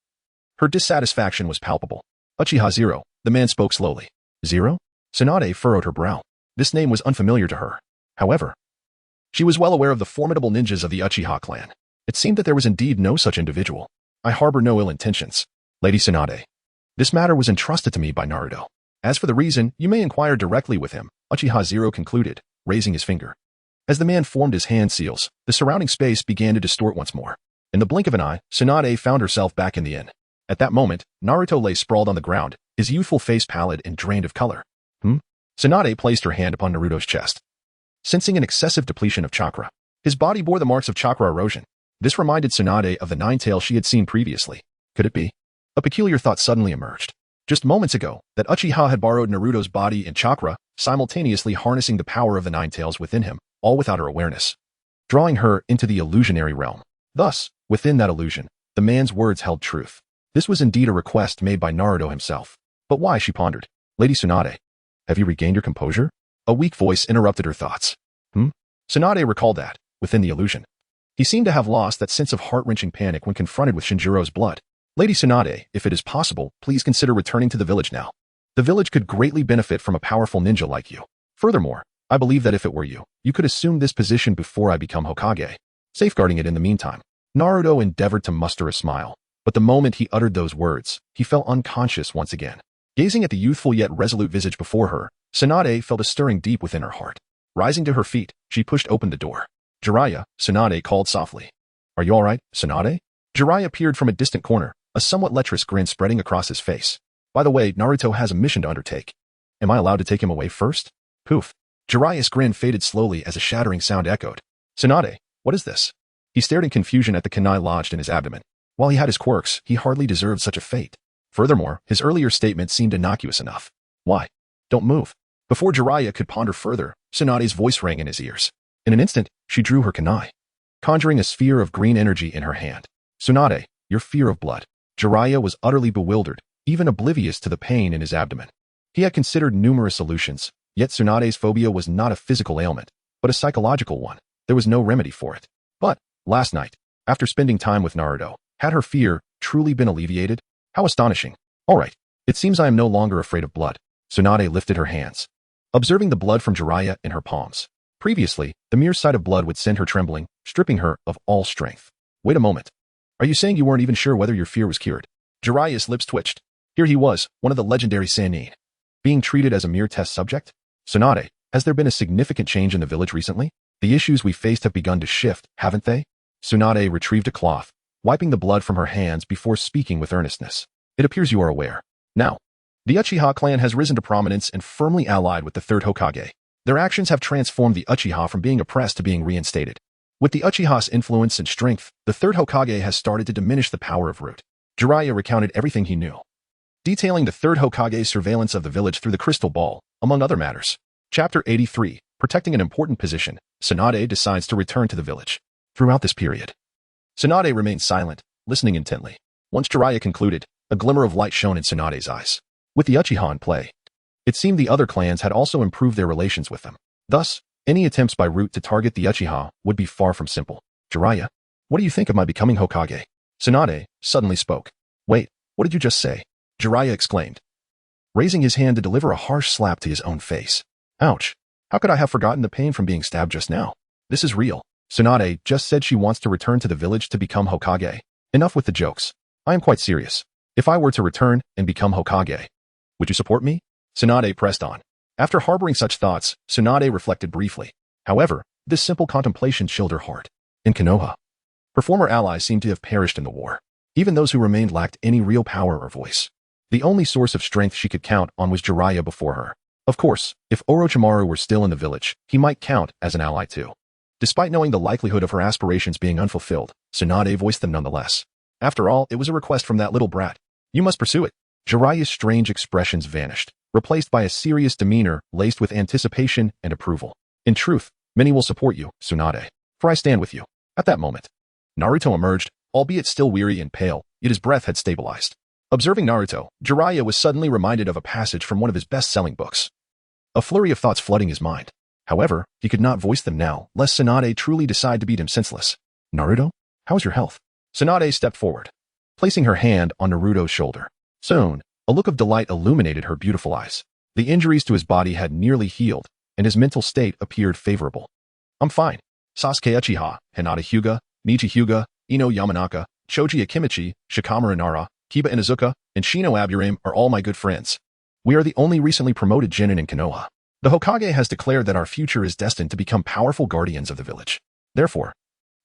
her dissatisfaction was palpable. Uchiha Zero, the man spoke slowly. Zero? Tsunade furrowed her brow. This name was unfamiliar to her. However, she was well aware of the formidable ninjas of the Uchiha clan. It seemed that there was indeed no such individual. I harbor no ill intentions. Lady Tsunade. This matter was entrusted to me by Naruto. As for the reason, you may inquire directly with him, Uchiha Zero concluded, raising his finger. As the man formed his hand seals, the surrounding space began to distort once more. In the blink of an eye, Tsunade found herself back in the inn. At that moment, Naruto lay sprawled on the ground, his youthful face pallid and drained of color. Tsunade placed her hand upon Naruto's chest, sensing an excessive depletion of chakra. His body bore the marks of chakra erosion. This reminded Tsunade of the nine-tail she had seen previously. Could it be? A peculiar thought suddenly emerged. Just moments ago, that Uchiha had borrowed Naruto's body and chakra, simultaneously harnessing the power of the nine-tails within him, all without her awareness, drawing her into the illusionary realm. Thus, within that illusion, the man's words held truth. This was indeed a request made by Naruto himself. But why, she pondered. Lady Tsunade, have you regained your composure? A weak voice interrupted her thoughts. Tsunade recalled that, within the illusion. He seemed to have lost that sense of heart-wrenching panic when confronted with Shinjiro's blood. Lady Tsunade, if it is possible, please consider returning to the village now. The village could greatly benefit from a powerful ninja like you. Furthermore, I believe that if it were you, you could assume this position before I become Hokage, safeguarding it in the meantime. Naruto endeavored to muster a smile, but the moment he uttered those words, he fell unconscious once again. Gazing at the youthful yet resolute visage before her, Tsunade felt a stirring deep within her heart. Rising to her feet, she pushed open the door. Jiraiya, Tsunade called softly. Are you all right, Tsunade? Jiraiya appeared from a distant corner, a somewhat lecherous grin spreading across his face. By the way, Naruto has a mission to undertake. Am I allowed to take him away first? Poof. Jiraiya's grin faded slowly as a shattering sound echoed. Tsunade, what is this? He stared in confusion at the kunai lodged in his abdomen. While he had his quirks, he hardly deserved such a fate. Furthermore, his earlier statement seemed innocuous enough. Why? Don't move. Before Jiraiya could ponder further, Tsunade's voice rang in his ears. In an instant, she drew her kunai, conjuring a sphere of green energy in her hand. Tsunade, your fear of blood. Jiraiya was utterly bewildered, even oblivious to the pain in his abdomen. He had considered numerous solutions, yet Tsunade's phobia was not a physical ailment, but a psychological one. There was no remedy for it. But, last night, after spending time with Naruto, had her fear truly been alleviated? How astonishing. All right, it seems I am no longer afraid of blood. Tsunade lifted her hands, observing the blood from Jiraiya in her palms. Previously, the mere sight of blood would send her trembling, stripping her of all strength. Wait a moment. Are you saying you weren't even sure whether your fear was cured? Jiraiya's lips twitched. Here he was, one of the legendary Sannin, being treated as a mere test subject? Tsunade, has there been a significant change in the village recently? The issues we faced have begun to shift, haven't they? Tsunade retrieved a cloth, wiping the blood from her hands before speaking with earnestness. It appears you are aware. Now, the Uchiha clan has risen to prominence and firmly allied with the Third Hokage. Their actions have transformed the Uchiha from being oppressed to being reinstated. With the Uchiha's influence and strength, the Third Hokage has started to diminish the power of Root. Jiraiya recounted everything he knew, detailing the Third Hokage's surveillance of the village through the crystal ball, among other matters. Chapter 83, Protecting an Important Position, Tsunade decides to return to the village. Throughout this period, Tsunade remained silent, listening intently. Once Jiraiya concluded, a glimmer of light shone in Tsunade's eyes. With the Uchiha in play, it seemed the other clans had also improved their relations with them. Thus, any attempts by Root to target the Uchiha would be far from simple. Jiraiya, what do you think of my becoming Hokage? Tsunade suddenly spoke. Wait, what did you just say? Jiraiya exclaimed, raising his hand to deliver a harsh slap to his own face. Ouch. How could I have forgotten the pain from being stabbed just now? This is real. Tsunade just said she wants to return to the village to become Hokage. Enough with the jokes. I am quite serious. If I were to return and become Hokage, would you support me? Tsunade pressed on. After harboring such thoughts, Tsunade reflected briefly. However, this simple contemplation chilled her heart. In Konoha, her former allies seemed to have perished in the war. Even those who remained lacked any real power or voice. The only source of strength she could count on was Jiraiya before her. Of course, if Orochimaru were still in the village, he might count as an ally too. Despite knowing the likelihood of her aspirations being unfulfilled, Tsunade voiced them nonetheless. After all, it was a request from that little brat. You must pursue it. Jiraiya's strange expressions vanished, replaced by a serious demeanor laced with anticipation and approval. In truth, many will support you, Tsunade, for I stand with you. At that moment, Naruto emerged, albeit still weary and pale, yet his breath had stabilized. Observing Naruto, Jiraiya was suddenly reminded of a passage from one of his best-selling books. A flurry of thoughts flooding his mind. However, he could not voice them now, lest Tsunade truly decide to beat him senseless. Naruto, how is your health? Tsunade stepped forward, placing her hand on Naruto's shoulder. Soon, a look of delight illuminated her beautiful eyes. The injuries to his body had nearly healed, and his mental state appeared favorable. I'm fine. Sasuke Uchiha, Hinata Hyuga, Miji Hyuga, Ino Yamanaka, Choji Akimichi, Shikamaru Nara, Kiba Inuzuka, and Shino Aburame are all my good friends. We are the only recently promoted genin in Konoha. The Hokage has declared that our future is destined to become powerful guardians of the village. Therefore,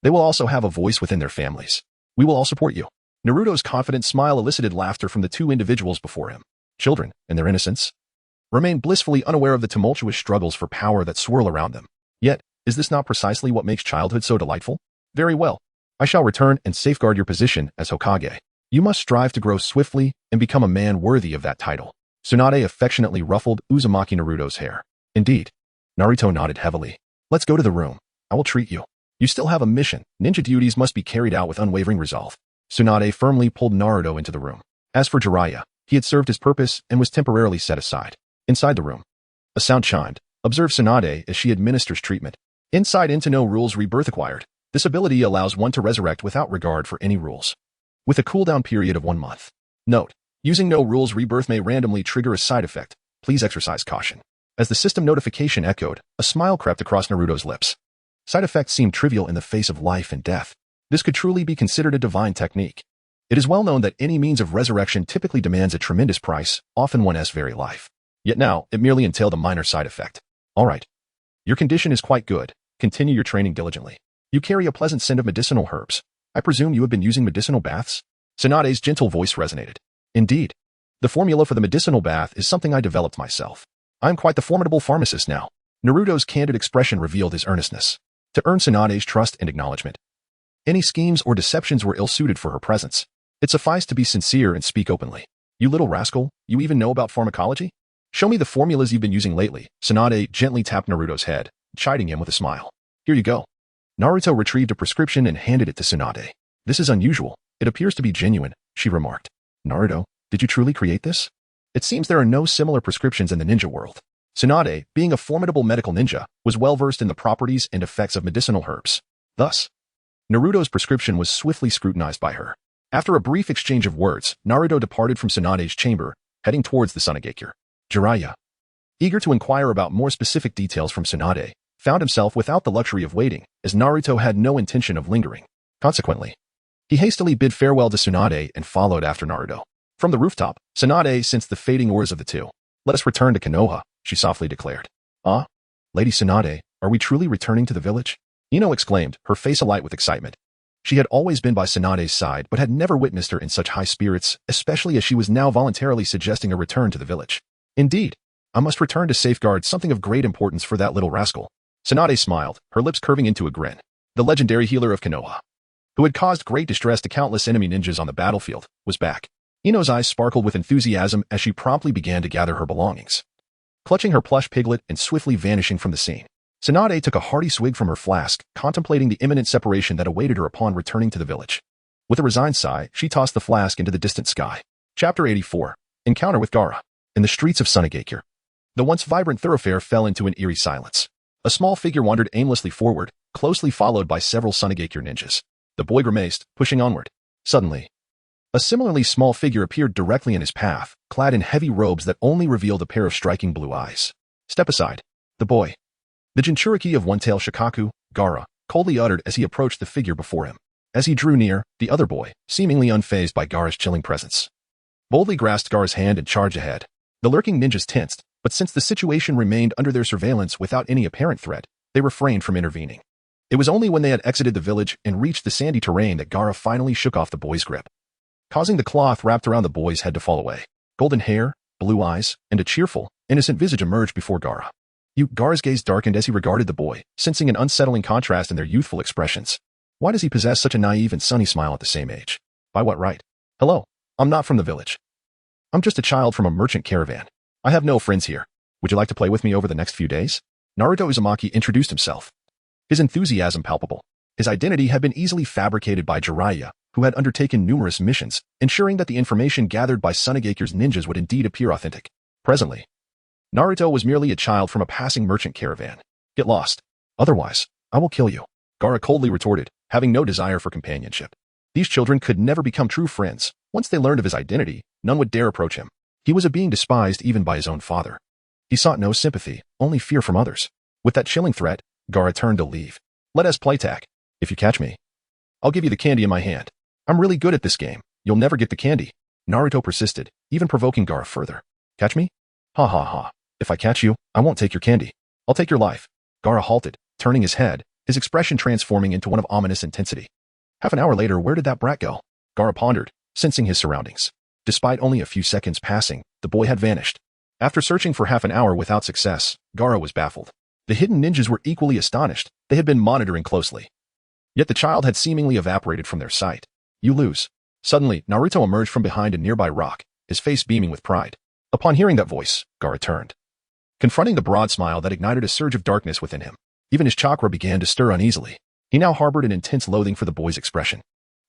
they will also have a voice within their families. We will all support you. Naruto's confident smile elicited laughter from the two individuals before him. Children, in their innocence, remain blissfully unaware of the tumultuous struggles for power that swirl around them. Yet, is this not precisely what makes childhood so delightful? Very well. I shall return and safeguard your position as Hokage. You must strive to grow swiftly and become a man worthy of that title. Tsunade affectionately ruffled Uzumaki Naruto's hair. Indeed. Naruto nodded heavily. Let's go to the room. I will treat you. You still have a mission. Ninja duties must be carried out with unwavering resolve. Tsunade firmly pulled Naruto into the room. As for Jiraiya, he had served his purpose and was temporarily set aside. Inside the room, a sound chimed. Observe Tsunade as she administers treatment. Insight into no rules rebirth acquired. This ability allows one to resurrect without regard for any rules, with a cooldown period of 1 month. Note: using no rules rebirth may randomly trigger a side effect. Please exercise caution. As the system notification echoed, a smile crept across Naruto's lips. Side effects seem trivial in the face of life and death. This could truly be considered a divine technique. It is well known that any means of resurrection typically demands a tremendous price, often one's very life. Yet now, it merely entailed a minor side effect. All right. Your condition is quite good. Continue your training diligently. You carry a pleasant scent of medicinal herbs. I presume you have been using medicinal baths? Tsunade's gentle voice resonated. Indeed. The formula for the medicinal bath is something I developed myself. I am quite the formidable pharmacist now. Naruto's candid expression revealed his earnestness. To earn Tsunade's trust and acknowledgement, any schemes or deceptions were ill-suited for her presence. It sufficed to be sincere and speak openly. You little rascal, you even know about pharmacology? Show me the formulas you've been using lately. Tsunade gently tapped Naruto's head, chiding him with a smile. Here you go. Naruto retrieved a prescription and handed it to Tsunade. This is unusual. It appears to be genuine, she remarked. Naruto, did you truly create this? It seems there are no similar prescriptions in the ninja world. Tsunade, being a formidable medical ninja, was well-versed in the properties and effects of medicinal herbs. Thus, Naruto's prescription was swiftly scrutinized by her. After a brief exchange of words, Naruto departed from Tsunade's chamber, heading towards the Sunagakure. Jiraiya, eager to inquire about more specific details from Tsunade, found himself without the luxury of waiting, as Naruto had no intention of lingering. Consequently, he hastily bid farewell to Tsunade and followed after Naruto. From the rooftop, Tsunade sensed the fading auras of the two. Let us return to Konoha, she softly declared. Ah? Lady Tsunade, are we truly returning to the village? Ino exclaimed, her face alight with excitement. She had always been by Tsunade's side but had never witnessed her in such high spirits, especially as she was now voluntarily suggesting a return to the village. Indeed, I must return to safeguard something of great importance for that little rascal. Tsunade smiled, her lips curving into a grin. The legendary healer of Konoha, who had caused great distress to countless enemy ninjas on the battlefield, was back. Ino's eyes sparkled with enthusiasm as she promptly began to gather her belongings. Clutching her plush piglet and swiftly vanishing from the scene, Tsunade took a hearty swig from her flask, contemplating the imminent separation that awaited her upon returning to the village. With a resigned sigh, she tossed the flask into the distant sky. Chapter 84. Encounter with Gaara. In the streets of Sunagakure, the once vibrant thoroughfare fell into an eerie silence. A small figure wandered aimlessly forward, closely followed by several Sunagakure ninjas. The boy grimaced, pushing onward. Suddenly, a similarly small figure appeared directly in his path, clad in heavy robes that only revealed a pair of striking blue eyes. Step aside. The boy, the Jinchuriki of One-Tail Shikaku, Gaara, coldly uttered as he approached the figure before him. As he drew near, the other boy, seemingly unfazed by Gaara's chilling presence, boldly grasped Gaara's hand and charged ahead. The lurking ninjas tensed, but since the situation remained under their surveillance without any apparent threat, they refrained from intervening. It was only when they had exited the village and reached the sandy terrain that Gaara finally shook off the boy's grip, causing the cloth wrapped around the boy's head to fall away. Golden hair, blue eyes, and a cheerful, innocent visage emerged before Gaara. Gaara's gaze darkened as he regarded the boy, sensing an unsettling contrast in their youthful expressions. Why does he possess such a naive and sunny smile at the same age? By what right? Hello, I'm not from the village. I'm just a child from a merchant caravan. I have no friends here. Would you like to play with me over the next few days? Naruto Uzumaki introduced himself, his enthusiasm palpable. His identity had been easily fabricated by Jiraiya, who had undertaken numerous missions, ensuring that the information gathered by Sunagakure's ninjas would indeed appear authentic. Presently, Naruto was merely a child from a passing merchant caravan. Get lost. Otherwise, I will kill you. Gaara coldly retorted, having no desire for companionship. These children could never become true friends. Once they learned of his identity, none would dare approach him. He was a being despised even by his own father. He sought no sympathy, only fear from others. With that chilling threat, Gaara turned to leave. Let us play tag. If you catch me, I'll give you the candy in my hand. I'm really good at this game. You'll never get the candy. Naruto persisted, even provoking Gaara further. Catch me? Ha ha ha. If I catch you, I won't take your candy. I'll take your life. Gaara halted, turning his head, his expression transforming into one of ominous intensity. Half an hour later, where did that brat go? Gaara pondered, sensing his surroundings. Despite only a few seconds passing, the boy had vanished. After searching for half an hour without success, Gaara was baffled. The hidden ninjas were equally astonished. They had been monitoring closely. Yet the child had seemingly evaporated from their sight. You lose. Suddenly, Naruto emerged from behind a nearby rock, his face beaming with pride. Upon hearing that voice, Gaara turned, confronting the broad smile that ignited a surge of darkness within him. Even his chakra began to stir uneasily. He now harbored an intense loathing for the boy's expression.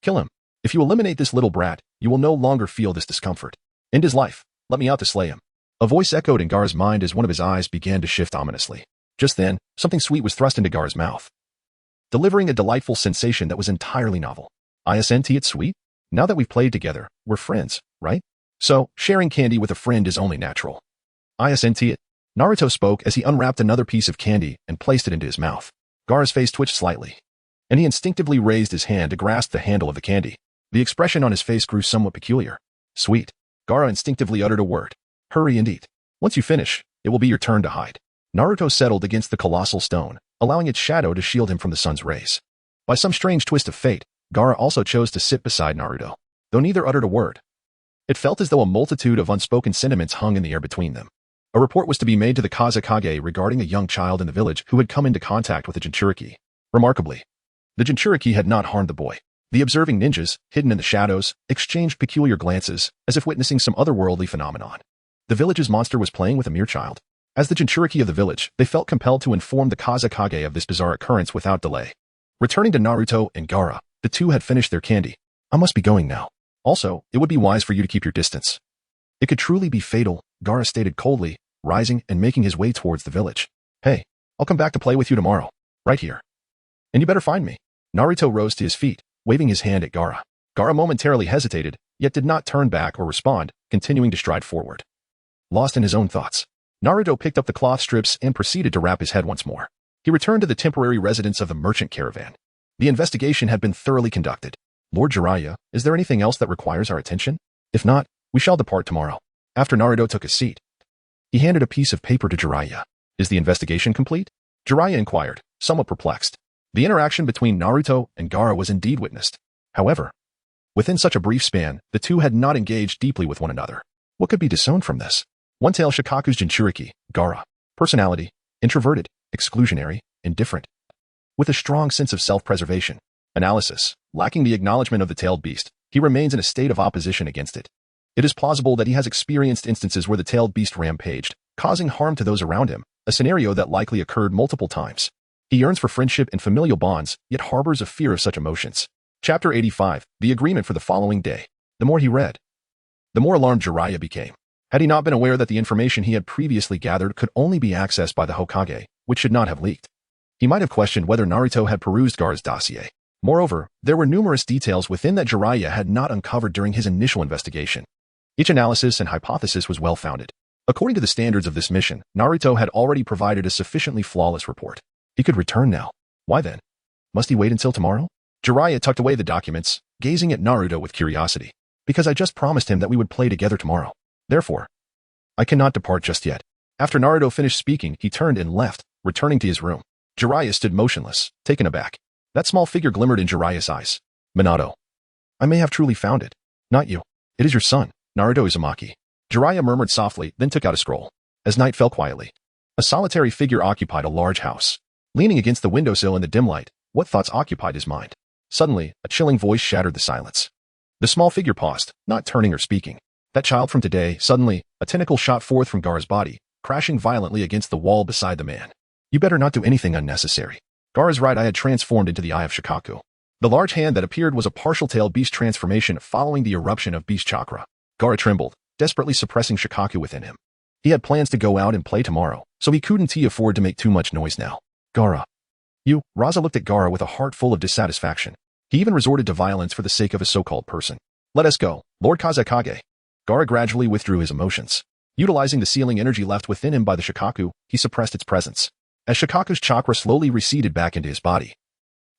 Kill him. If you eliminate this little brat, you will no longer feel this discomfort. End his life. Let me out to slay him. A voice echoed in Gar's mind as one of his eyes began to shift ominously. Just then, something sweet was thrust into Gar's mouth, delivering a delightful sensation that was entirely novel. Isn't it sweet? Now that we've played together, we're friends, right? So, sharing candy with a friend is only natural. Isn't it? Naruto spoke as he unwrapped another piece of candy and placed it into his mouth. Gar's face twitched slightly, and he instinctively raised his hand to grasp the handle of the candy. The expression on his face grew somewhat peculiar. Sweet. Gara instinctively uttered a word. Hurry and eat. Once you finish, it will be your turn to hide. Naruto settled against the colossal stone, allowing its shadow to shield him from the sun's rays. By some strange twist of fate, Gara also chose to sit beside Naruto, though neither uttered a word. It felt as though a multitude of unspoken sentiments hung in the air between them. A report was to be made to the Kazekage regarding a young child in the village who had come into contact with the Jinchuriki. Remarkably, the Jinchuriki had not harmed the boy. The observing ninjas, hidden in the shadows, exchanged peculiar glances, as if witnessing some otherworldly phenomenon. The village's monster was playing with a mere child. As the Jinchuriki of the village, they felt compelled to inform the Kazekage of this bizarre occurrence without delay. Returning to Naruto and Gara, the two had finished their candy. I must be going now. Also, it would be wise for you to keep your distance. It could truly be fatal, Gara stated coldly, rising and making his way towards the village. Hey, I'll come back to play with you tomorrow. Right here. And you better find me. Naruto rose to his feet, waving his hand at Gara. Gara momentarily hesitated, yet did not turn back or respond, continuing to stride forward. Lost in his own thoughts, Naruto picked up the cloth strips and proceeded to wrap his head once more. He returned to the temporary residence of the merchant caravan. The investigation had been thoroughly conducted. Lord Jiraiya, is there anything else that requires our attention? If not, we shall depart tomorrow. After Naruto took his seat, he handed a piece of paper to Jiraiya. Is the investigation complete? Jiraiya inquired, somewhat perplexed. The interaction between Naruto and Gara was indeed witnessed. However, within such a brief span, the two had not engaged deeply with one another. What could be disowned from this? One-tail Shikaku's Jinchuriki, Gara. Personality, introverted, exclusionary, indifferent. With a strong sense of self-preservation. Analysis, lacking the acknowledgement of the tailed beast, he remains in a state of opposition against it. It is plausible that he has experienced instances where the tailed beast rampaged, causing harm to those around him, a scenario that likely occurred multiple times. He yearns for friendship and familial bonds, yet harbors a fear of such emotions. Chapter 85, The Agreement for the Following Day. The more he read, the more alarmed Jiraiya became. Had he not been aware that the information he had previously gathered could only be accessed by the Hokage, which should not have leaked, he might have questioned whether Naruto had perused Gara's dossier. Moreover, there were numerous details within that Jiraiya had not uncovered during his initial investigation. Each analysis and hypothesis was well-founded. According to the standards of this mission, Naruto had already provided a sufficiently flawless report. He could return now. Why then? Must he wait until tomorrow? Jiraiya tucked away the documents, gazing at Naruto with curiosity. Because I just promised him that we would play together tomorrow. Therefore, I cannot depart just yet. After Naruto finished speaking, he turned and left, returning to his room. Jiraiya stood motionless, taken aback. That small figure glimmered in Jiraiya's eyes. Minato. I may have truly found it. Not you. It is your son, Naruto Uzumaki. Jiraiya murmured softly, then took out a scroll. As night fell quietly, a solitary figure occupied a large house. Leaning against the windowsill in the dim light, what thoughts occupied his mind? Suddenly, a chilling voice shattered the silence. The small figure paused, not turning or speaking. That child from today, suddenly, a tentacle shot forth from Gara's body, crashing violently against the wall beside the man. You better not do anything unnecessary. Gara's right eye had transformed into the eye of Shikaku. The large hand that appeared was a partial tail beast transformation following the eruption of beast chakra. Gara trembled, desperately suppressing Shikaku within him. He had plans to go out and play tomorrow, so he couldn't afford to make too much noise now. Gara. You, Raza looked at Gara with a heart full of dissatisfaction. He even resorted to violence for the sake of a so-called person. Let us go, Lord Kazekage. Gara gradually withdrew his emotions. Utilizing the sealing energy left within him by the Shikaku, he suppressed its presence. As Shikaku's chakra slowly receded back into his body,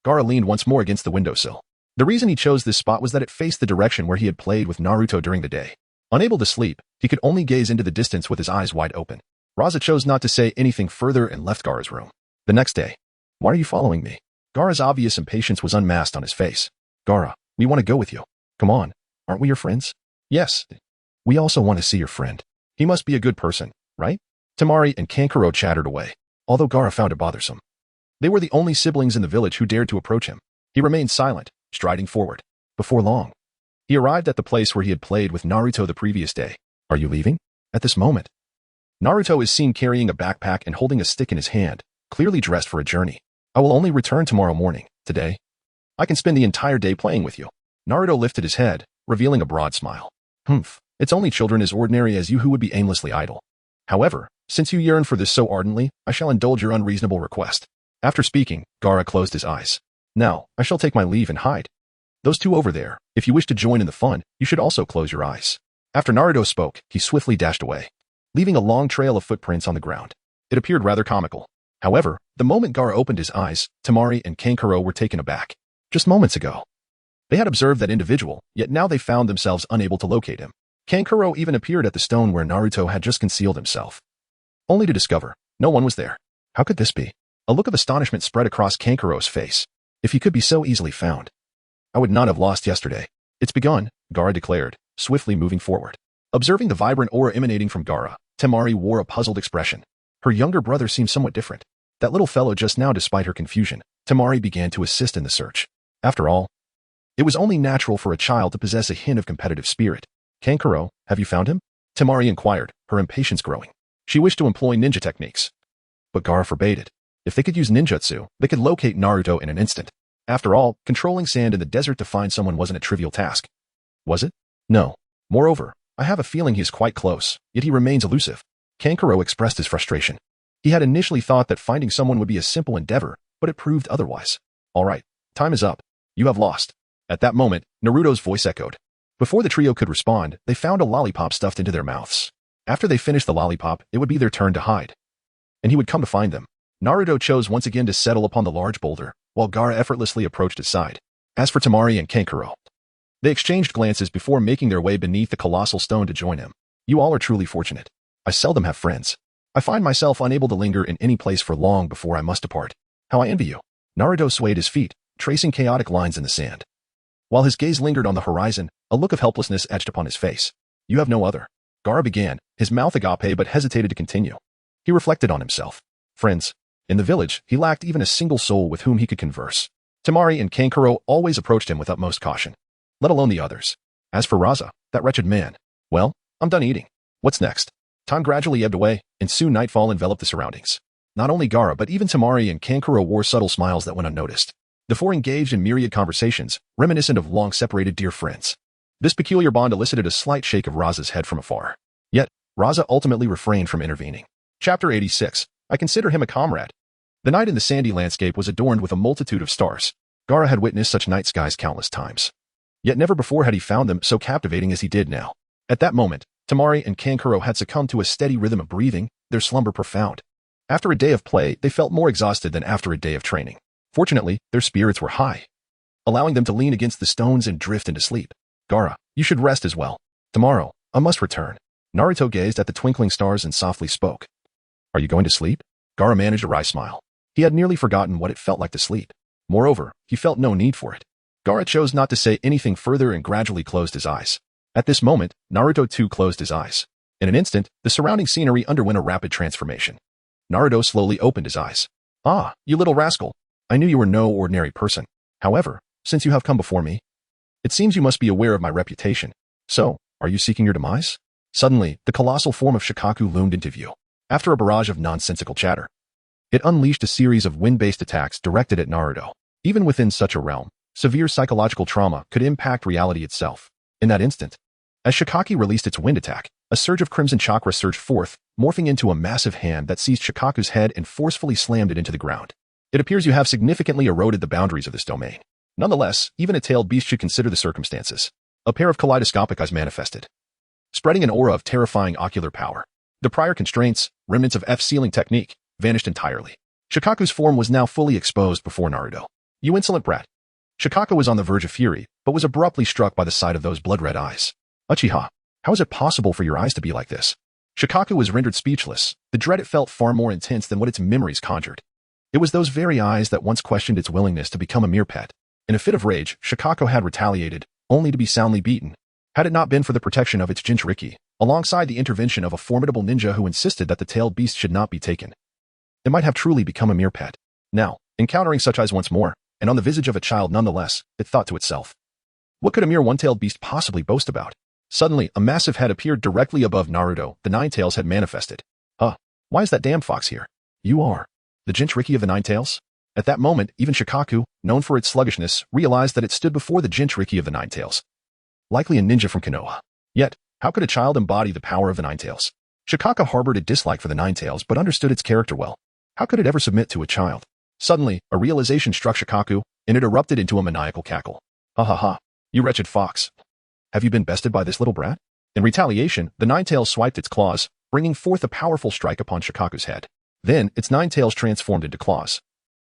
Gara leaned once more against the windowsill. The reason he chose this spot was that it faced the direction where he had played with Naruto during the day. Unable to sleep, he could only gaze into the distance with his eyes wide open. Raza chose not to say anything further and left Gara's room. The next day. Why are you following me? Gara's obvious impatience was unmasked on his face. Gara, we want to go with you. Come on, aren't we your friends? Yes. We also want to see your friend. He must be a good person, right? Temari and Kankuro chattered away, although Gara found it bothersome. They were the only siblings in the village who dared to approach him. He remained silent, striding forward. Before long, he arrived at the place where he had played with Naruto the previous day. Are you leaving? At this moment, Naruto is seen carrying a backpack and holding a stick in his hand, clearly dressed for a journey. I will only return tomorrow morning. Today, I can spend the entire day playing with you. Naruto lifted his head, revealing a broad smile. Humph, it's only children as ordinary as you who would be aimlessly idle. However, since you yearn for this so ardently, I shall indulge your unreasonable request. After speaking, Gaara closed his eyes. Now, I shall take my leave and hide. Those two over there, if you wish to join in the fun, you should also close your eyes. After Naruto spoke, he swiftly dashed away, leaving a long trail of footprints on the ground. It appeared rather comical. However, the moment Gaara opened his eyes, Temari and Kankuro were taken aback. Just moments ago, they had observed that individual, yet now they found themselves unable to locate him. Kankuro even appeared at the stone where Naruto had just concealed himself, only to discover no one was there. How could this be? A look of astonishment spread across Kankuro's face. If he could be so easily found, I would not have lost yesterday. It's begun, Gaara declared, swiftly moving forward. Observing the vibrant aura emanating from Gaara, Temari wore a puzzled expression. Her younger brother seemed somewhat different. That little fellow just now, despite her confusion, Temari began to assist in the search. After all, it was only natural for a child to possess a hint of competitive spirit. Kankuro, have you found him? Temari inquired, her impatience growing. She wished to employ ninja techniques, but Gaara forbade it. If they could use ninjutsu, they could locate Naruto in an instant. After all, controlling sand in the desert to find someone wasn't a trivial task. Was it? No. Moreover, I have a feeling he is quite close, yet he remains elusive. Kankuro expressed his frustration. He had initially thought that finding someone would be a simple endeavor, but it proved otherwise. All right, time is up. You have lost. At that moment, Naruto's voice echoed. Before the trio could respond, they found a lollipop stuffed into their mouths. After they finished the lollipop, it would be their turn to hide, and he would come to find them. Naruto chose once again to settle upon the large boulder, while Gaara effortlessly approached his side. As for Temari and Kankuro, they exchanged glances before making their way beneath the colossal stone to join him. You all are truly fortunate. I seldom have friends. I find myself unable to linger in any place for long before I must depart. How I envy you. Naruto swayed his feet, tracing chaotic lines in the sand. While his gaze lingered on the horizon, a look of helplessness etched upon his face. You have no other. Gaara began, his mouth agape, but hesitated to continue. He reflected on himself. Friends. In the village, he lacked even a single soul with whom he could converse. Temari and Kankuro always approached him with utmost caution, let alone the others. As for Raza, that wretched man, well, I'm done eating. What's next? Time gradually ebbed away, and soon nightfall enveloped the surroundings. Not only Gaara but even Temari and Kankuro wore subtle smiles that went unnoticed. The four engaged in myriad conversations, reminiscent of long-separated dear friends. This peculiar bond elicited a slight shake of Raza's head from afar. Yet, Raza ultimately refrained from intervening. Chapter 86. I consider him a comrade. The night in the sandy landscape was adorned with a multitude of stars. Gaara had witnessed such night skies countless times. Yet never before had he found them so captivating as he did now. At that moment, Temari and Kankuro had succumbed to a steady rhythm of breathing, their slumber profound. After a day of play, they felt more exhausted than after a day of training. Fortunately, their spirits were high, allowing them to lean against the stones and drift into sleep. Gaara, you should rest as well. Tomorrow, I must return. Naruto gazed at the twinkling stars and softly spoke. Are you going to sleep? Gaara managed a wry smile. He had nearly forgotten what it felt like to sleep. Moreover, he felt no need for it. Gaara chose not to say anything further and gradually closed his eyes. At this moment, Naruto too closed his eyes. In an instant, the surrounding scenery underwent a rapid transformation. Naruto slowly opened his eyes. Ah, you little rascal. I knew you were no ordinary person. However, since you have come before me, it seems you must be aware of my reputation. So, are you seeking your demise? Suddenly, the colossal form of Shikaku loomed into view. After a barrage of nonsensical chatter, it unleashed a series of wind-based attacks directed at Naruto. Even within such a realm, severe psychological trauma could impact reality itself. In that instant, as Shikaki released its wind attack, a surge of crimson chakra surged forth, morphing into a massive hand that seized Shikaku's head and forcefully slammed it into the ground. It appears you have significantly eroded the boundaries of this domain. Nonetheless, even a tailed beast should consider the circumstances. A pair of kaleidoscopic eyes manifested, spreading an aura of terrifying ocular power. The prior constraints, remnants of F-sealing technique, vanished entirely. Shikaku's form was now fully exposed before Naruto. You insolent brat. Shikaku was on the verge of fury, but was abruptly struck by the sight of those blood-red eyes. Uchiha, how is it possible for your eyes to be like this? Shikaku was rendered speechless. The dread it felt far more intense than what its memories conjured. It was those very eyes that once questioned its willingness to become a mere pet. In a fit of rage, Shikaku had retaliated, only to be soundly beaten. Had it not been for the protection of its Jinchuriki, alongside the intervention of a formidable ninja who insisted that the tailed beast should not be taken, it might have truly become a mere pet. Now, encountering such eyes once more, and on the visage of a child nonetheless, it thought to itself. What could a mere one-tailed beast possibly boast about? Suddenly, a massive head appeared directly above Naruto. The Nine Tails had manifested. Why is that damn fox here? You are the Jinchuriki of the Nine Tails? At that moment, even Shikaku, known for its sluggishness, realized that it stood before the Jinchuriki of the Nine Tails. Likely a ninja from Konoha. Yet, how could a child embody the power of the Nine Tails? Shikaku harbored a dislike for the Nine Tails but understood its character well. How could it ever submit to a child? Suddenly, a realization struck Shikaku, and it erupted into a maniacal cackle. Ha ha ha, you wretched fox. Have you been bested by this little brat? In retaliation, the Nine Tails swiped its claws, bringing forth a powerful strike upon Shikaku's head. Then, its nine tails transformed into claws,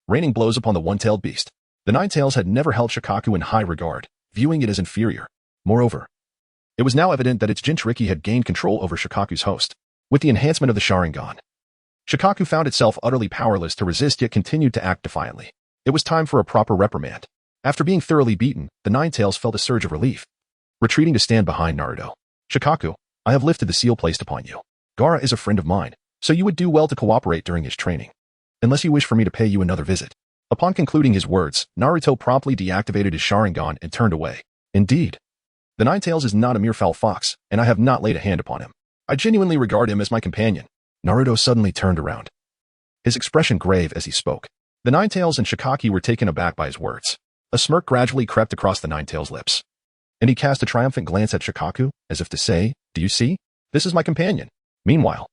raining blows upon the one-tailed beast. The Nine Tails had never held Shikaku in high regard, viewing it as inferior. Moreover, it was now evident that its Jinchuriki had gained control over Shikaku's host. With the enhancement of the Sharingan, Shikaku found itself utterly powerless to resist yet continued to act defiantly. It was time for a proper reprimand. After being thoroughly beaten, the Nine Tails felt a surge of relief, retreating to stand behind Naruto. Shikaku, I have lifted the seal placed upon you. Gaara is a friend of mine, so you would do well to cooperate during his training. Unless you wish for me to pay you another visit. Upon concluding his words, Naruto promptly deactivated his Sharingan and turned away. Indeed, the Nine Tails is not a mere foul fox, and I have not laid a hand upon him. I genuinely regard him as my companion. Naruto suddenly turned around, his expression grave as he spoke. The Nine Tails and Shikaki were taken aback by his words. A smirk gradually crept across the Nine Tails' lips, and he cast a triumphant glance at Shikaku, as if to say, do you see? This is my companion. Meanwhile,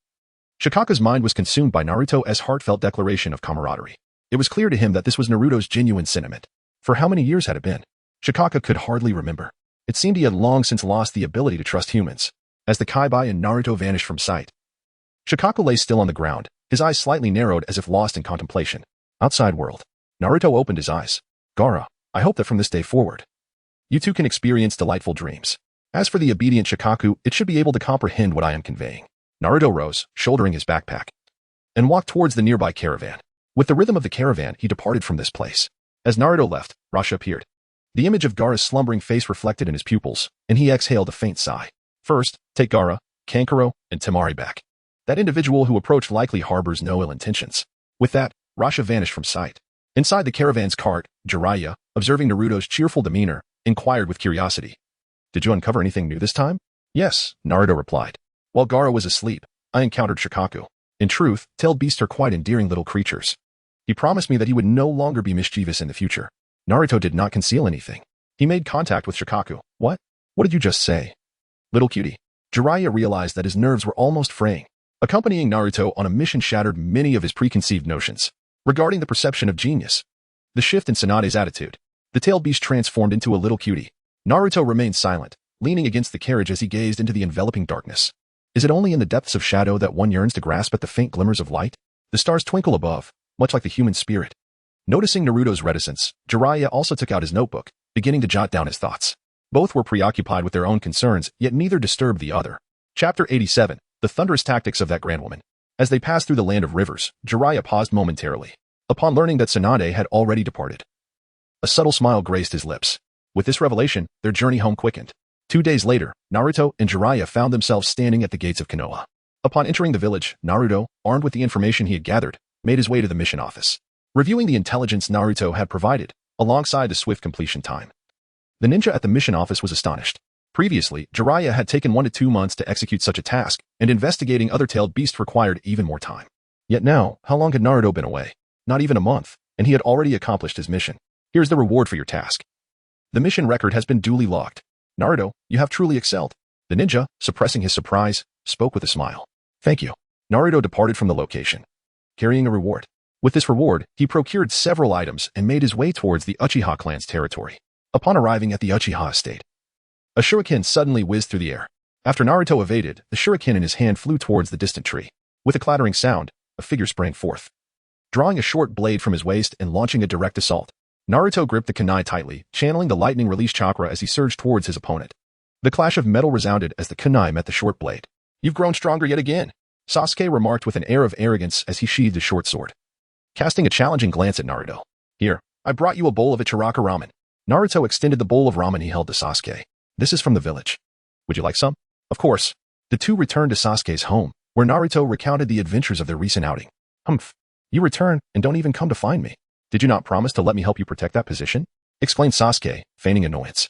Shikaku's mind was consumed by Naruto's heartfelt declaration of camaraderie. It was clear to him that this was Naruto's genuine sentiment. For how many years had it been? Shikaku could hardly remember. It seemed he had long since lost the ability to trust humans. As the Kaibai and Naruto vanished from sight, Shikaku lay still on the ground, his eyes slightly narrowed as if lost in contemplation. Outside world. Naruto opened his eyes. Gaara, I hope that from this day forward, you two can experience delightful dreams. As for the obedient Shikaku, it should be able to comprehend what I am conveying. Naruto rose, shouldering his backpack, and walked towards the nearby caravan. With the rhythm of the caravan, he departed from this place. As Naruto left, Rasha appeared. The image of Gaara's slumbering face reflected in his pupils, and he exhaled a faint sigh. First, take Gaara, Kankuro, and Temari back. That individual who approached likely harbors no ill intentions. With that, Rasha vanished from sight. Inside the caravan's cart, Jiraiya, observing Naruto's cheerful demeanor, inquired with curiosity. Did you uncover anything new this time? Yes, Naruto replied. While Gaara was asleep, I encountered Shikaku. In truth, tailed beasts are quite endearing little creatures. He promised me that he would no longer be mischievous in the future. Naruto did not conceal anything. He made contact with Shikaku. What? What did you just say? Little cutie. Jiraiya realized that his nerves were almost fraying. Accompanying Naruto on a mission shattered many of his preconceived notions regarding the perception of genius. The shift in Tsunade's attitude. The tailed beast transformed into a little cutie. Naruto remained silent, leaning against the carriage as he gazed into the enveloping darkness. Is it only in the depths of shadow that one yearns to grasp at the faint glimmers of light? The stars twinkle above, much like the human spirit. Noticing Naruto's reticence, Jiraiya also took out his notebook, beginning to jot down his thoughts. Both were preoccupied with their own concerns, yet neither disturbed the other. Chapter 87. The thunderous tactics of that grand woman. As they passed through the land of rivers, Jiraiya paused momentarily, upon learning that Tsunade had already departed. A subtle smile graced his lips. With this revelation, their journey home quickened. 2 days later, Naruto and Jiraiya found themselves standing at the gates of Konoha. Upon entering the village, Naruto, armed with the information he had gathered, made his way to the mission office. Reviewing the intelligence Naruto had provided, alongside the swift completion time, the ninja at the mission office was astonished. Previously, Jiraiya had taken 1 to 2 months to execute such a task, and investigating other tailed beasts required even more time. Yet now, how long had Naruto been away? Not even a month, and he had already accomplished his mission. Here's the reward for your task. The mission record has been duly logged. Naruto, you have truly excelled. The ninja, suppressing his surprise, spoke with a smile. Thank you. Naruto departed from the location, carrying a reward. With this reward, he procured several items and made his way towards the Uchiha clan's territory. Upon arriving at the Uchiha estate, a shuriken suddenly whizzed through the air. After Naruto evaded, the shuriken in his hand flew towards the distant tree. With a clattering sound, a figure sprang forth, drawing a short blade from his waist and launching a direct assault. Naruto gripped the kunai tightly, channeling the lightning release chakra as he surged towards his opponent. The clash of metal resounded as the kunai met the short blade. You've grown stronger yet again, Sasuke remarked with an air of arrogance as he sheathed his short sword. Casting a challenging glance at Naruto. Here, I brought you a bowl of Ichiraka ramen. Naruto extended the bowl of ramen he held to Sasuke. This is from the village. Would you like some? Of course. The two returned to Sasuke's home, where Naruto recounted the adventures of their recent outing. Humph. You return and don't even come to find me. Did you not promise to let me help you protect that position? Explained Sasuke, feigning annoyance.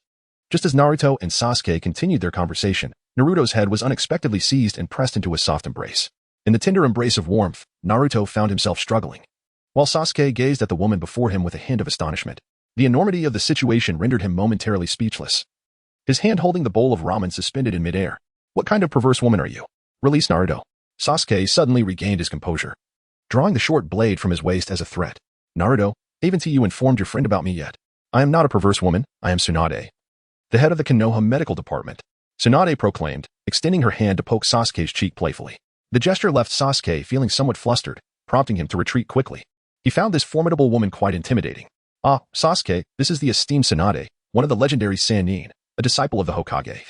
Just as Naruto and Sasuke continued their conversation, Naruto's head was unexpectedly seized and pressed into a soft embrace. In the tender embrace of warmth, Naruto found himself struggling. While Sasuke gazed at the woman before him with a hint of astonishment, the enormity of the situation rendered him momentarily speechless. His hand holding the bowl of ramen suspended in midair. What kind of perverse woman are you? Release Naruto. Sasuke suddenly regained his composure, drawing the short blade from his waist as a threat. Naruto, haven't you informed your friend about me yet? I am not a perverse woman, I am Tsunade, the head of the Konoha medical department. Tsunade proclaimed, extending her hand to poke Sasuke's cheek playfully. The gesture left Sasuke feeling somewhat flustered, prompting him to retreat quickly. He found this formidable woman quite intimidating. Ah, Sasuke, this is the esteemed Tsunade, one of the legendary Sannin, a disciple of the Hokage,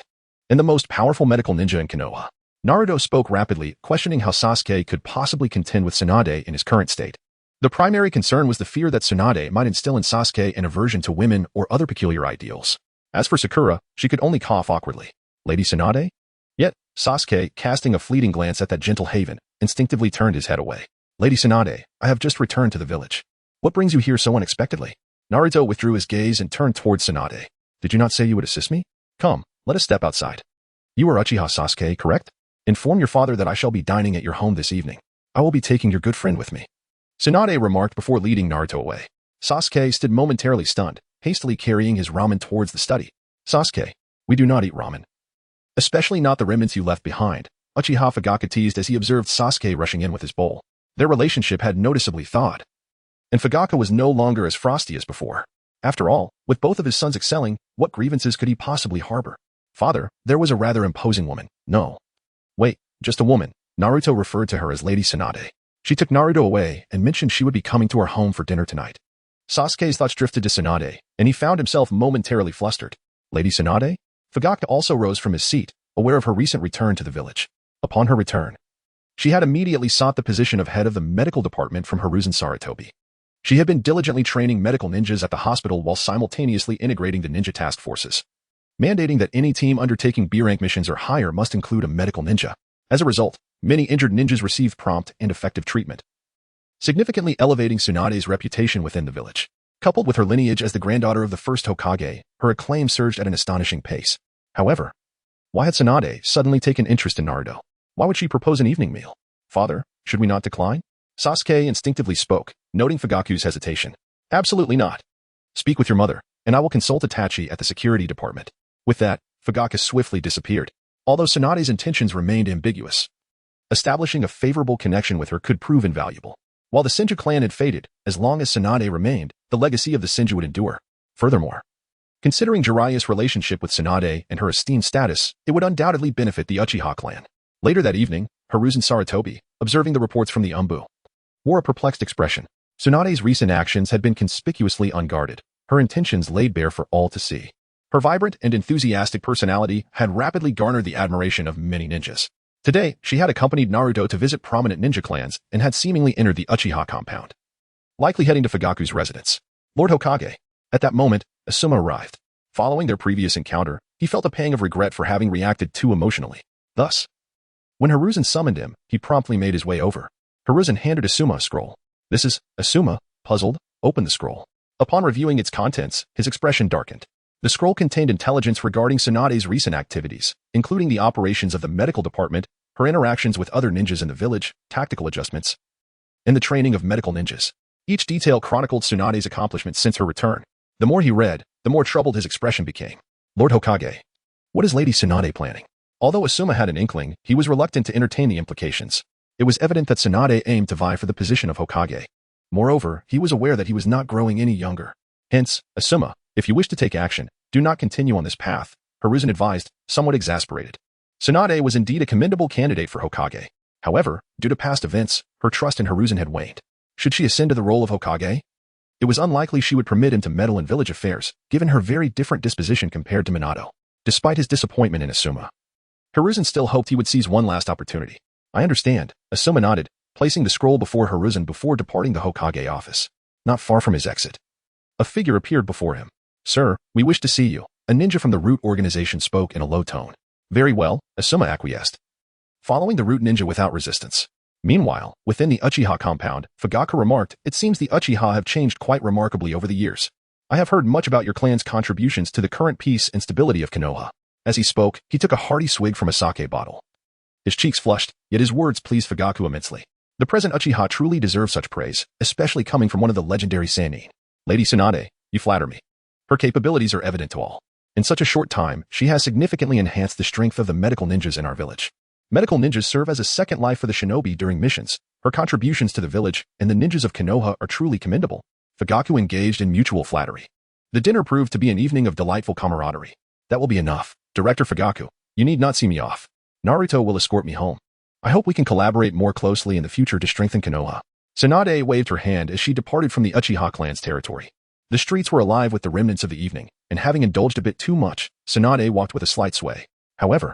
and the most powerful medical ninja in Konoha. Naruto spoke rapidly, questioning how Sasuke could possibly contend with Tsunade in his current state. The primary concern was the fear that Tsunade might instill in Sasuke an aversion to women or other peculiar ideals. As for Sakura, she could only cough awkwardly. Lady Tsunade? Yet, Sasuke, casting a fleeting glance at that gentle haven, instinctively turned his head away. Lady Tsunade, I have just returned to the village. What brings you here so unexpectedly? Naruto withdrew his gaze and turned towards Tsunade. Did you not say you would assist me? Come, let us step outside. You are Uchiha Sasuke, correct? Inform your father that I shall be dining at your home this evening. I will be taking your good friend with me. Tsunade remarked before leading Naruto away. Sasuke stood momentarily stunned, hastily carrying his ramen towards the study. Sasuke, we do not eat ramen. Especially not the remnants you left behind, Uchiha Fugaku teased as he observed Sasuke rushing in with his bowl. Their relationship had noticeably thawed, and Fugaku was no longer as frosty as before. After all, with both of his sons excelling, what grievances could he possibly harbor? Father, there was a rather imposing woman. No. Wait, just a woman. Naruto referred to her as Lady Tsunade. She took Naruto away and mentioned she would be coming to our home for dinner tonight. Sasuke's thoughts drifted to Tsunade, and he found himself momentarily flustered. Lady Tsunade? Fugaku also rose from his seat, aware of her recent return to the village. Upon her return, she had immediately sought the position of head of the medical department from Hiruzen Sarutobi. She had been diligently training medical ninjas at the hospital while simultaneously integrating the ninja task forces, mandating that any team undertaking B-rank missions or higher must include a medical ninja. As a result, many injured ninjas received prompt and effective treatment, significantly elevating Tsunade's reputation within the village. Coupled with her lineage as the granddaughter of the first Hokage, her acclaim surged at an astonishing pace. However, why had Tsunade suddenly taken interest in Naruto? Why would she propose an evening meal? Father, should we not decline? Sasuke instinctively spoke, noting Fugaku's hesitation. Absolutely not. Speak with your mother, and I will consult Itachi at the security department. With that, Fugaku swiftly disappeared. Although Tsunade's intentions remained ambiguous, establishing a favorable connection with her could prove invaluable. While the Senju clan had faded, as long as Tsunade remained, the legacy of the Senju would endure. Furthermore, considering Jiraiya's relationship with Tsunade and her esteemed status, it would undoubtedly benefit the Uchiha clan. Later that evening, Hiruzen Sarutobi, observing the reports from the Umbu, wore a perplexed expression. Tsunade's recent actions had been conspicuously unguarded, her intentions laid bare for all to see. Her vibrant and enthusiastic personality had rapidly garnered the admiration of many ninjas. Today, she had accompanied Naruto to visit prominent ninja clans and had seemingly entered the Uchiha compound, likely heading to Fugaku's residence. Lord Hokage. At that moment, Asuma arrived. Following their previous encounter, he felt a pang of regret for having reacted too emotionally. Thus, when Hiruzen summoned him, he promptly made his way over. Hiruzen handed Asuma a scroll. This is, Asuma, puzzled, opened the scroll. Upon reviewing its contents, his expression darkened. The scroll contained intelligence regarding Tsunade's recent activities, including the operations of the medical department, her interactions with other ninjas in the village, tactical adjustments, and the training of medical ninjas. Each detail chronicled Tsunade's accomplishments since her return. The more he read, the more troubled his expression became. Lord Hokage. What is Lady Tsunade planning? Although Asuma had an inkling, he was reluctant to entertain the implications. It was evident that Tsunade aimed to vie for the position of Hokage. Moreover, he was aware that he was not growing any younger. Hence, Asuma, if you wish to take action, do not continue on this path, Hiruzen advised, somewhat exasperated. Tsunade was indeed a commendable candidate for Hokage. However, due to past events, her trust in Hiruzen had waned. Should she ascend to the role of Hokage? It was unlikely she would permit him to meddle in village affairs, given her very different disposition compared to Minato. Despite his disappointment in Asuma, Hiruzen still hoped he would seize one last opportunity. I understand, Asuma nodded, placing the scroll before Hiruzen before departing the Hokage office. Not far from his exit, a figure appeared before him. Sir, we wish to see you. A ninja from the Root organization spoke in a low tone. Very well, Asuma acquiesced, following the Root ninja without resistance. Meanwhile, within the Uchiha compound, Fugaku remarked, it seems the Uchiha have changed quite remarkably over the years. I have heard much about your clan's contributions to the current peace and stability of Konoha. As he spoke, he took a hearty swig from a sake bottle. His cheeks flushed, yet his words pleased Fugaku immensely. The present Uchiha truly deserves such praise, especially coming from one of the legendary Sannin. Lady Tsunade, you flatter me. Her capabilities are evident to all. In such a short time, she has significantly enhanced the strength of the medical ninjas in our village. Medical ninjas serve as a second life for the shinobi during missions. Her contributions to the village and the ninjas of Konoha are truly commendable. Fugaku engaged in mutual flattery. The dinner proved to be an evening of delightful camaraderie. That will be enough. Director Fugaku, you need not see me off. Naruto will escort me home. I hope we can collaborate more closely in the future to strengthen Konoha. Tsunade waved her hand as she departed from the Uchiha clan's territory. The streets were alive with the remnants of the evening, and having indulged a bit too much, Tsunade walked with a slight sway. However,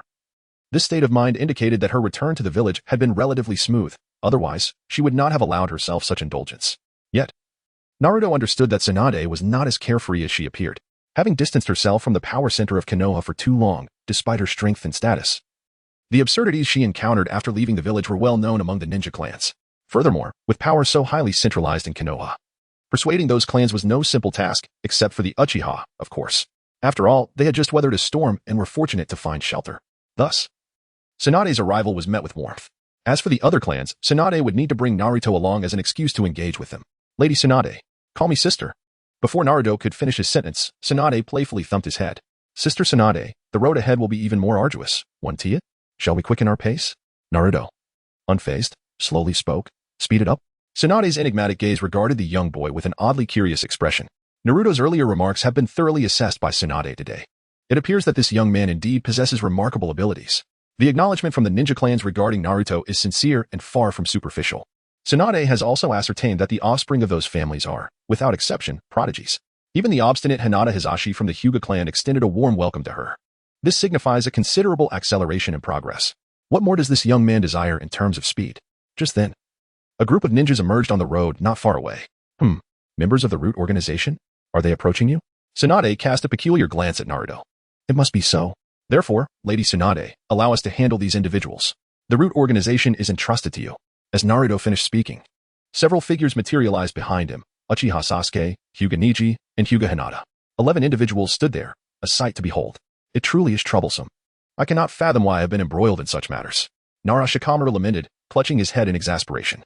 this state of mind indicated that her return to the village had been relatively smooth. Otherwise, she would not have allowed herself such indulgence. Yet, Naruto understood that Tsunade was not as carefree as she appeared, having distanced herself from the power center of Konoha for too long, despite her strength and status. The absurdities she encountered after leaving the village were well known among the ninja clans. Furthermore, with power so highly centralized in Konoha, persuading those clans was no simple task, except for the Uchiha, of course. After all, they had just weathered a storm and were fortunate to find shelter. Thus, Tsunade's arrival was met with warmth. As for the other clans, Tsunade would need to bring Naruto along as an excuse to engage with them. Lady Tsunade, call me sister. Before Naruto could finish his sentence, Tsunade playfully thumped his head. Sister Tsunade, the road ahead will be even more arduous. Want it? Shall we quicken our pace? Naruto, unfazed, slowly spoke. Speed it up? Tsunade's enigmatic gaze regarded the young boy with an oddly curious expression. Naruto's earlier remarks have been thoroughly assessed by Tsunade today. It appears that this young man indeed possesses remarkable abilities. The acknowledgement from the ninja clans regarding Naruto is sincere and far from superficial. Tsunade has also ascertained that the offspring of those families are, without exception, prodigies. Even the obstinate Hinata Hizashi from the Hyuga clan extended a warm welcome to her. This signifies a considerable acceleration in progress. What more does this young man desire in terms of speed? Just then, a group of ninjas emerged on the road not far away. Members of the Root organization? Are they approaching you? Tsunade cast a peculiar glance at Naruto. It must be so. Therefore, Lady Tsunade, allow us to handle these individuals. The Root organization is entrusted to you. As Naruto finished speaking, several figures materialized behind him. Uchiha Sasuke, Hyuga Neji, and Hyuga Hinata. 11 individuals stood there, a sight to behold. It truly is troublesome. I cannot fathom why I have been embroiled in such matters. Nara Shikamaru lamented, clutching his head in exasperation.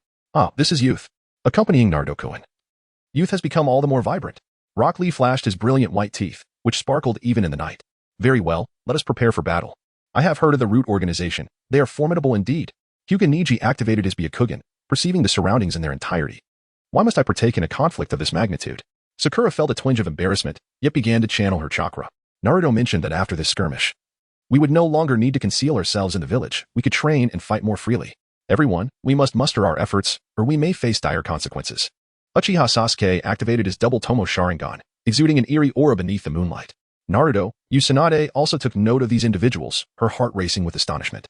This is youth. Accompanying Naruto-kun. Youth has become all the more vibrant. Rock Lee flashed his brilliant white teeth, which sparkled even in the night. Very well, let us prepare for battle. I have heard of the Root organization. They are formidable indeed. Hyuga Neji activated his Byakugan, perceiving the surroundings in their entirety. Why must I partake in a conflict of this magnitude? Sakura felt a twinge of embarrassment, yet began to channel her chakra. Naruto mentioned that after this skirmish, we would no longer need to conceal ourselves in the village. We could train and fight more freely. Everyone, we must muster our efforts, or we may face dire consequences. Uchiha Sasuke activated his double Tomo Sharingan, exuding an eerie aura beneath the moonlight. Naruto, Tsunade also took note of these individuals, her heart racing with astonishment.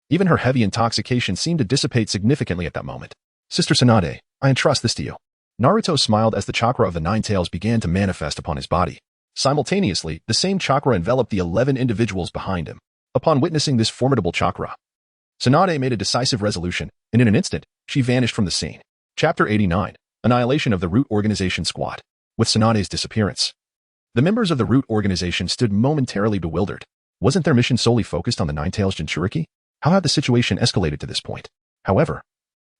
Even her heavy intoxication seemed to dissipate significantly at that moment. Sister Tsunade, I entrust this to you. Naruto smiled as the chakra of the Nine Tails began to manifest upon his body. Simultaneously, the same chakra enveloped the 11 individuals behind him. Upon witnessing this formidable chakra, Tsunade made a decisive resolution, and in an instant, she vanished from the scene. Chapter 89, Annihilation of the Root Organization Squad. With Tsunade's disappearance, the members of the Root Organization stood momentarily bewildered. Wasn't their mission solely focused on the Nine Tails Jinchuriki? How had the situation escalated to this point? However,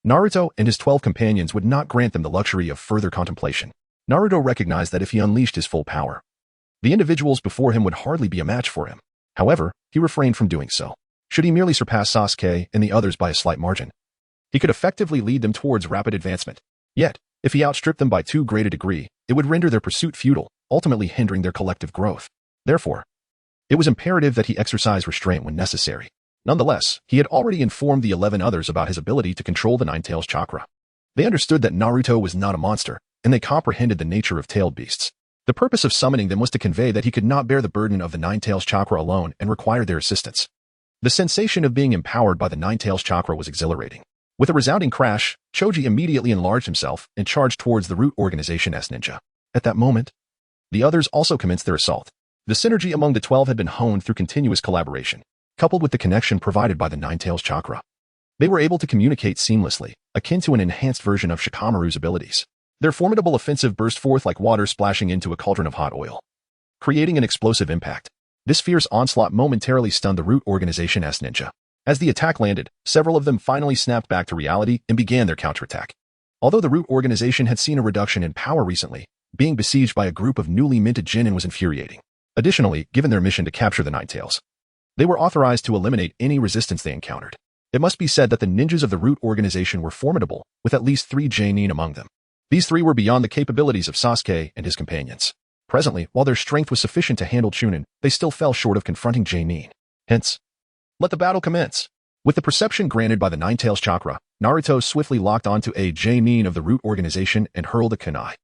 Naruto and his 12 companions would not grant them the luxury of further contemplation. Naruto recognized that if he unleashed his full power, the individuals before him would hardly be a match for him. However, he refrained from doing so. Should he merely surpass Sasuke and the others by a slight margin, he could effectively lead them towards rapid advancement. Yet, if he outstripped them by too great a degree, it would render their pursuit futile, ultimately hindering their collective growth. Therefore, it was imperative that he exercise restraint when necessary. Nonetheless, he had already informed the 11 others about his ability to control the Nine Tails chakra. They understood that Naruto was not a monster, and they comprehended the nature of tailed beasts. The purpose of summoning them was to convey that he could not bear the burden of the Nine Tails chakra alone and required their assistance. The sensation of being empowered by the Nine Tails chakra was exhilarating. With a resounding crash, Choji immediately enlarged himself and charged towards the Root Organization as ninja. At that moment, the others also commenced their assault. The synergy among the 12 had been honed through continuous collaboration, coupled with the connection provided by the Nine Tails chakra. They were able to communicate seamlessly, akin to an enhanced version of Shikamaru's abilities. Their formidable offensive burst forth like water splashing into a cauldron of hot oil, creating an explosive impact. This fierce onslaught momentarily stunned the Root Organization as ninja. As the attack landed, several of them finally snapped back to reality and began their counterattack. Although the Root organization had seen a reduction in power recently, being besieged by a group of newly minted genin was infuriating. Additionally, given their mission to capture the Ninetales, they were authorized to eliminate any resistance they encountered. It must be said that the ninjas of the Root organization were formidable, with at least 3 genin among them. These 3 were beyond the capabilities of Sasuke and his companions. Presently, while their strength was sufficient to handle Chunin, they still fell short of confronting genin. Hence, let the battle commence. With the perception granted by the Ninetales chakra, Naruto swiftly locked onto a genin of the Root organization and hurled a kunai.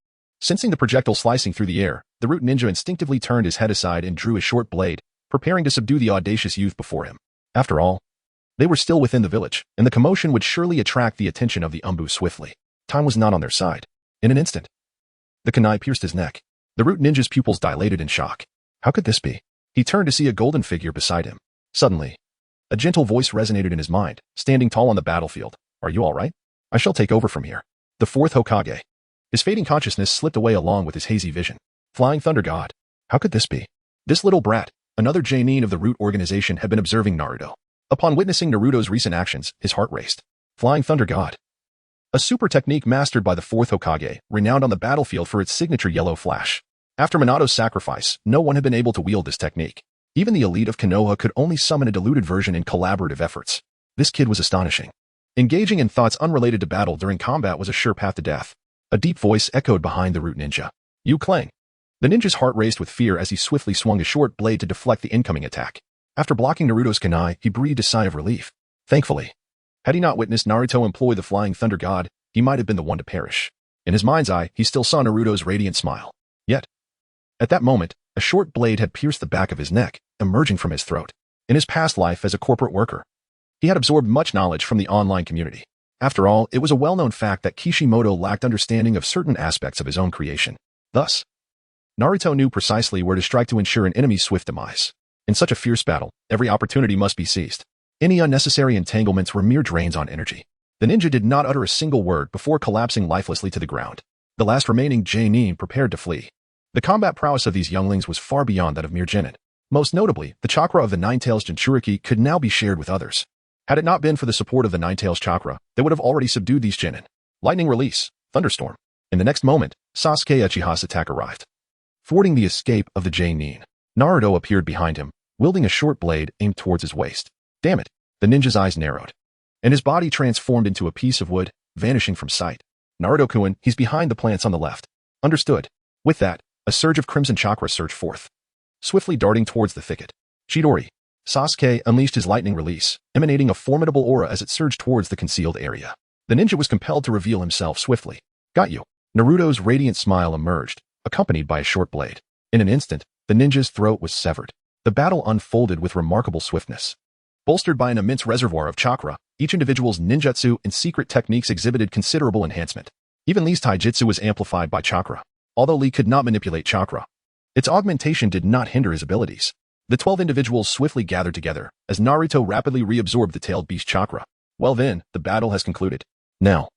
Sensing the projectile slicing through the air, the Root ninja instinctively turned his head aside and drew his short blade, preparing to subdue the audacious youth before him. After all, they were still within the village, and the commotion would surely attract the attention of the Umbu swiftly. Time was not on their side. In an instant, the kunai pierced his neck. The Root ninja's pupils dilated in shock. How could this be? He turned to see a golden figure beside him. Suddenly, a gentle voice resonated in his mind, standing tall on the battlefield. Are you all right? I shall take over from here. The fourth Hokage. His fading consciousness slipped away along with his hazy vision. Flying Thunder God. How could this be? This little brat, another genin of the Root organization, had been observing Naruto. Upon witnessing Naruto's recent actions, his heart raced. Flying Thunder God. A super technique mastered by the fourth Hokage, renowned on the battlefield for its signature yellow flash. After Minato's sacrifice, no one had been able to wield this technique. Even the elite of Konoha could only summon a diluted version in collaborative efforts. This kid was astonishing. Engaging in thoughts unrelated to battle during combat was a sure path to death. A deep voice echoed behind the Root ninja. Yu Clang. The ninja's heart raced with fear as he swiftly swung a short blade to deflect the incoming attack. After blocking Naruto's kunai, he breathed a sigh of relief. Thankfully, had he not witnessed Naruto employ the Flying Thunder God, he might have been the one to perish. In his mind's eye, he still saw Naruto's radiant smile. Yet, at that moment, a short blade had pierced the back of his neck, emerging from his throat. In his past life as a corporate worker, he had absorbed much knowledge from the online community. After all, it was a well-known fact that Kishimoto lacked understanding of certain aspects of his own creation. Thus, Naruto knew precisely where to strike to ensure an enemy's swift demise. In such a fierce battle, every opportunity must be seized. Any unnecessary entanglements were mere drains on energy. The ninja did not utter a single word before collapsing lifelessly to the ground. The last remaining genin prepared to flee. The combat prowess of these younglings was far beyond that of mere genin. Most notably, the chakra of the Ninetales Jinchuriki could now be shared with others. Had it not been for the support of the Ninetales chakra, they would have already subdued these genin. Lightning release, thunderstorm. In the next moment, Sasuke Uchiha's attack arrived. Thwarting the escape of the genin, Naruto appeared behind him, wielding a short blade aimed towards his waist. Damn it! The ninja's eyes narrowed, and his body transformed into a piece of wood, vanishing from sight. Naruto-kun, he's behind the plants on the left. Understood. With that, a surge of crimson chakra surged forth, swiftly darting towards the thicket. Chidori. Sasuke unleashed his lightning release, emanating a formidable aura as it surged towards the concealed area. The ninja was compelled to reveal himself swiftly. Got you. Naruto's radiant smile emerged, accompanied by a short blade. In an instant, the ninja's throat was severed. The battle unfolded with remarkable swiftness. Bolstered by an immense reservoir of chakra, each individual's ninjutsu and secret techniques exhibited considerable enhancement. Even Lee's taijutsu was amplified by chakra. Although Lee could not manipulate chakra, its augmentation did not hinder his abilities. The 12 individuals swiftly gathered together, as Naruto rapidly reabsorbed the tailed beast chakra. Well then, the battle has concluded. Now,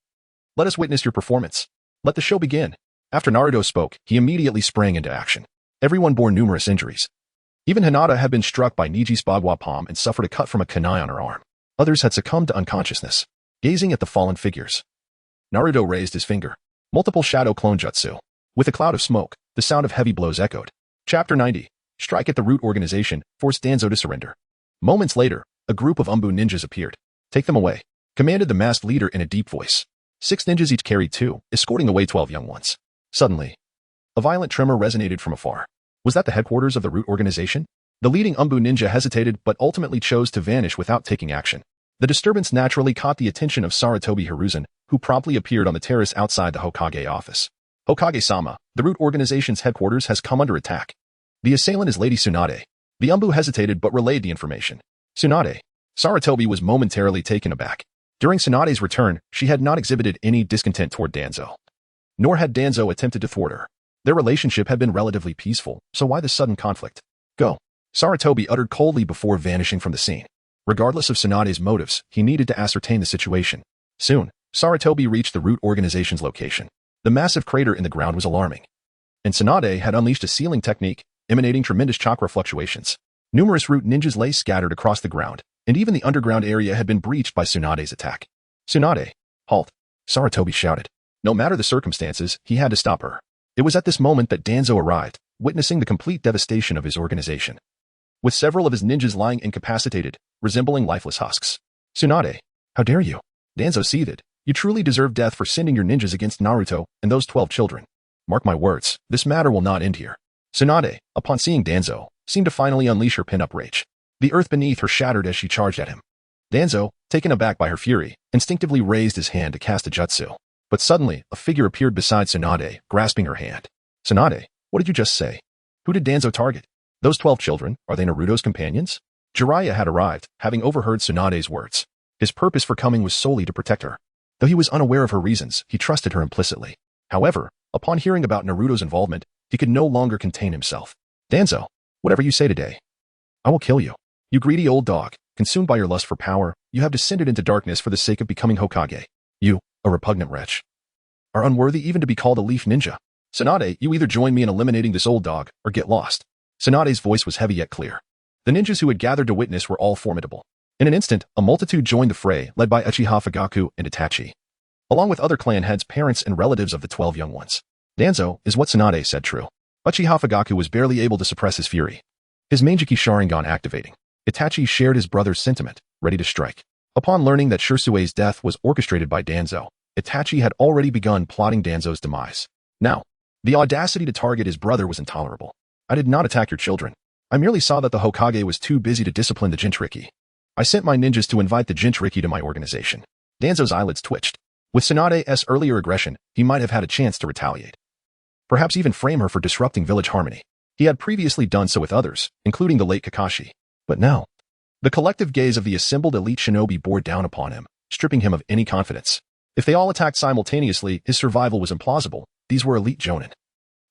let us witness your performance. Let the show begin. After Naruto spoke, he immediately sprang into action. Everyone bore numerous injuries. Even Hinata had been struck by Niji's bagua palm and suffered a cut from a kunai on her arm. Others had succumbed to unconsciousness. Gazing at the fallen figures, Naruto raised his finger. Multiple shadow clone jutsu. With a cloud of smoke, the sound of heavy blows echoed. Chapter 90. Strike at the Root organization, force Danzo to surrender. Moments later, a group of Umbu ninjas appeared. Take them away, commanded the masked leader in a deep voice. 6 ninjas each carried 2, escorting away 12 young ones. Suddenly, a violent tremor resonated from afar. Was that the headquarters of the Root organization? The leading Umbu ninja hesitated but ultimately chose to vanish without taking action. The disturbance naturally caught the attention of Sarutobi Hiruzen, who promptly appeared on the terrace outside the Hokage office. Hokage-sama, the Root organization's headquarters has come under attack. The assailant is Lady Tsunade. The Umbu hesitated but relayed the information. Tsunade. Sarutobi was momentarily taken aback. During Tsunade's return, she had not exhibited any discontent toward Danzo. Nor had Danzo attempted to thwart her. Their relationship had been relatively peaceful, so why the sudden conflict? Go. Sarutobi uttered coldly before vanishing from the scene. Regardless of Tsunade's motives, he needed to ascertain the situation. Soon, Sarutobi reached the Root organization's location. The massive crater in the ground was alarming, and Tsunade had unleashed a sealing technique, emanating tremendous chakra fluctuations. Numerous Root ninjas lay scattered across the ground, and even the underground area had been breached by Tsunade's attack. "Tsunade, halt!" Sarutobi shouted. No matter the circumstances, he had to stop her. It was at this moment that Danzo arrived, witnessing the complete devastation of his organization. With several of his ninjas lying incapacitated, resembling lifeless husks. "Tsunade, how dare you?" Danzo seethed. "You truly deserve death for sending your ninjas against Naruto and those 12 children. Mark my words, this matter will not end here." Tsunade, upon seeing Danzo, seemed to finally unleash her pin-up rage. The earth beneath her shattered as she charged at him. Danzo, taken aback by her fury, instinctively raised his hand to cast a jutsu. But suddenly, a figure appeared beside Tsunade, grasping her hand. "Tsunade, what did you just say? Who did Danzo target? Those 12 children, are they Naruto's companions?" Jiraiya had arrived, having overheard Tsunade's words. His purpose for coming was solely to protect her. Though he was unaware of her reasons, he trusted her implicitly. However, upon hearing about Naruto's involvement, he could no longer contain himself. "Danzo, whatever you say today, I will kill you. You greedy old dog, consumed by your lust for power, you have descended into darkness for the sake of becoming Hokage. You, a repugnant wretch, are unworthy even to be called a leaf ninja. Tsunade, you either join me in eliminating this old dog, or get lost." Tsunade's voice was heavy yet clear. The ninjas who had gathered to witness were all formidable. In an instant, a multitude joined the fray, led by Uchiha Fugaku and Itachi, along with other clan heads, parents, and relatives of the 12 young ones. Danzo, is what Tsunade said true? Uchiha Fugaku was barely able to suppress his fury, his Manjiki Sharingan activating. Itachi shared his brother's sentiment, ready to strike. Upon learning that Shirsue's death was orchestrated by Danzo, Itachi had already begun plotting Danzo's demise. Now, the audacity to target his brother was intolerable. "I did not attack your children. I merely saw that the Hokage was too busy to discipline the Jinchuriki. I sent my ninjas to invite the Jinchuriki to my organization." Danzo's eyelids twitched. With Tsunade's earlier aggression, he might have had a chance to retaliate. Perhaps even frame her for disrupting village harmony. He had previously done so with others, including the late Kakashi. But now, the collective gaze of the assembled elite shinobi bore down upon him, stripping him of any confidence. If they all attacked simultaneously, his survival was implausible. These were elite jonin,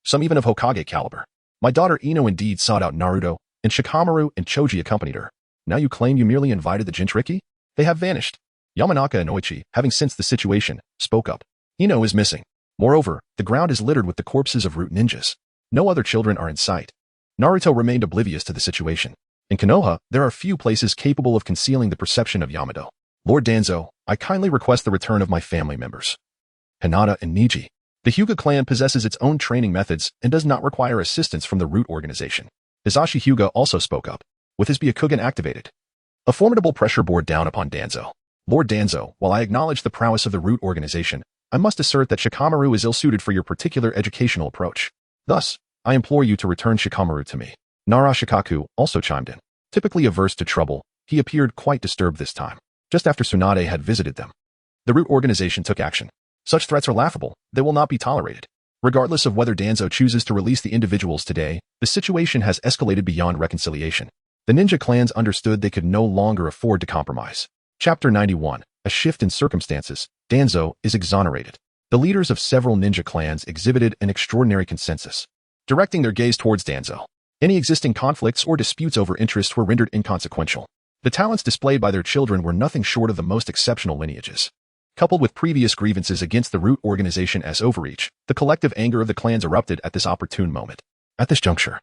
some even of Hokage caliber. My daughter Ino indeed sought out Naruto, and Shikamaru and Choji accompanied her. Now you claim you merely invited the Jinchuriki? They have vanished. Yamanaka and Oichi, having sensed the situation, spoke up. Ino is missing. Moreover, the ground is littered with the corpses of root ninjas. No other children are in sight. Naruto remained oblivious to the situation. In Konoha, there are few places capable of concealing the perception of Yamato. "Lord Danzo, I kindly request the return of my family members, Hinata and Niji. The Hyuga clan possesses its own training methods and does not require assistance from the root organization." Hisashi Hyuga also spoke up, with his Byakugan activated. A formidable pressure bore down upon Danzo. "Lord Danzo, while I acknowledge the prowess of the root organization, I must assert that Shikamaru is ill-suited for your particular educational approach. Thus, I implore you to return Shikamaru to me." Nara Shikaku also chimed in. Typically averse to trouble, he appeared quite disturbed this time. Just after Tsunade had visited them, the root organization took action. Such threats are laughable. They will not be tolerated. Regardless of whether Danzo chooses to release the individuals today, the situation has escalated beyond reconciliation. The ninja clans understood they could no longer afford to compromise. Chapter 91. A shift in circumstances. Danzo is exonerated. The leaders of several ninja clans exhibited an extraordinary consensus, directing their gaze towards Danzo. Any existing conflicts or disputes over interest were rendered inconsequential. The talents displayed by their children were nothing short of the most exceptional lineages. Coupled with previous grievances against the root organization as overreach, the collective anger of the clans erupted at this opportune moment. At this juncture,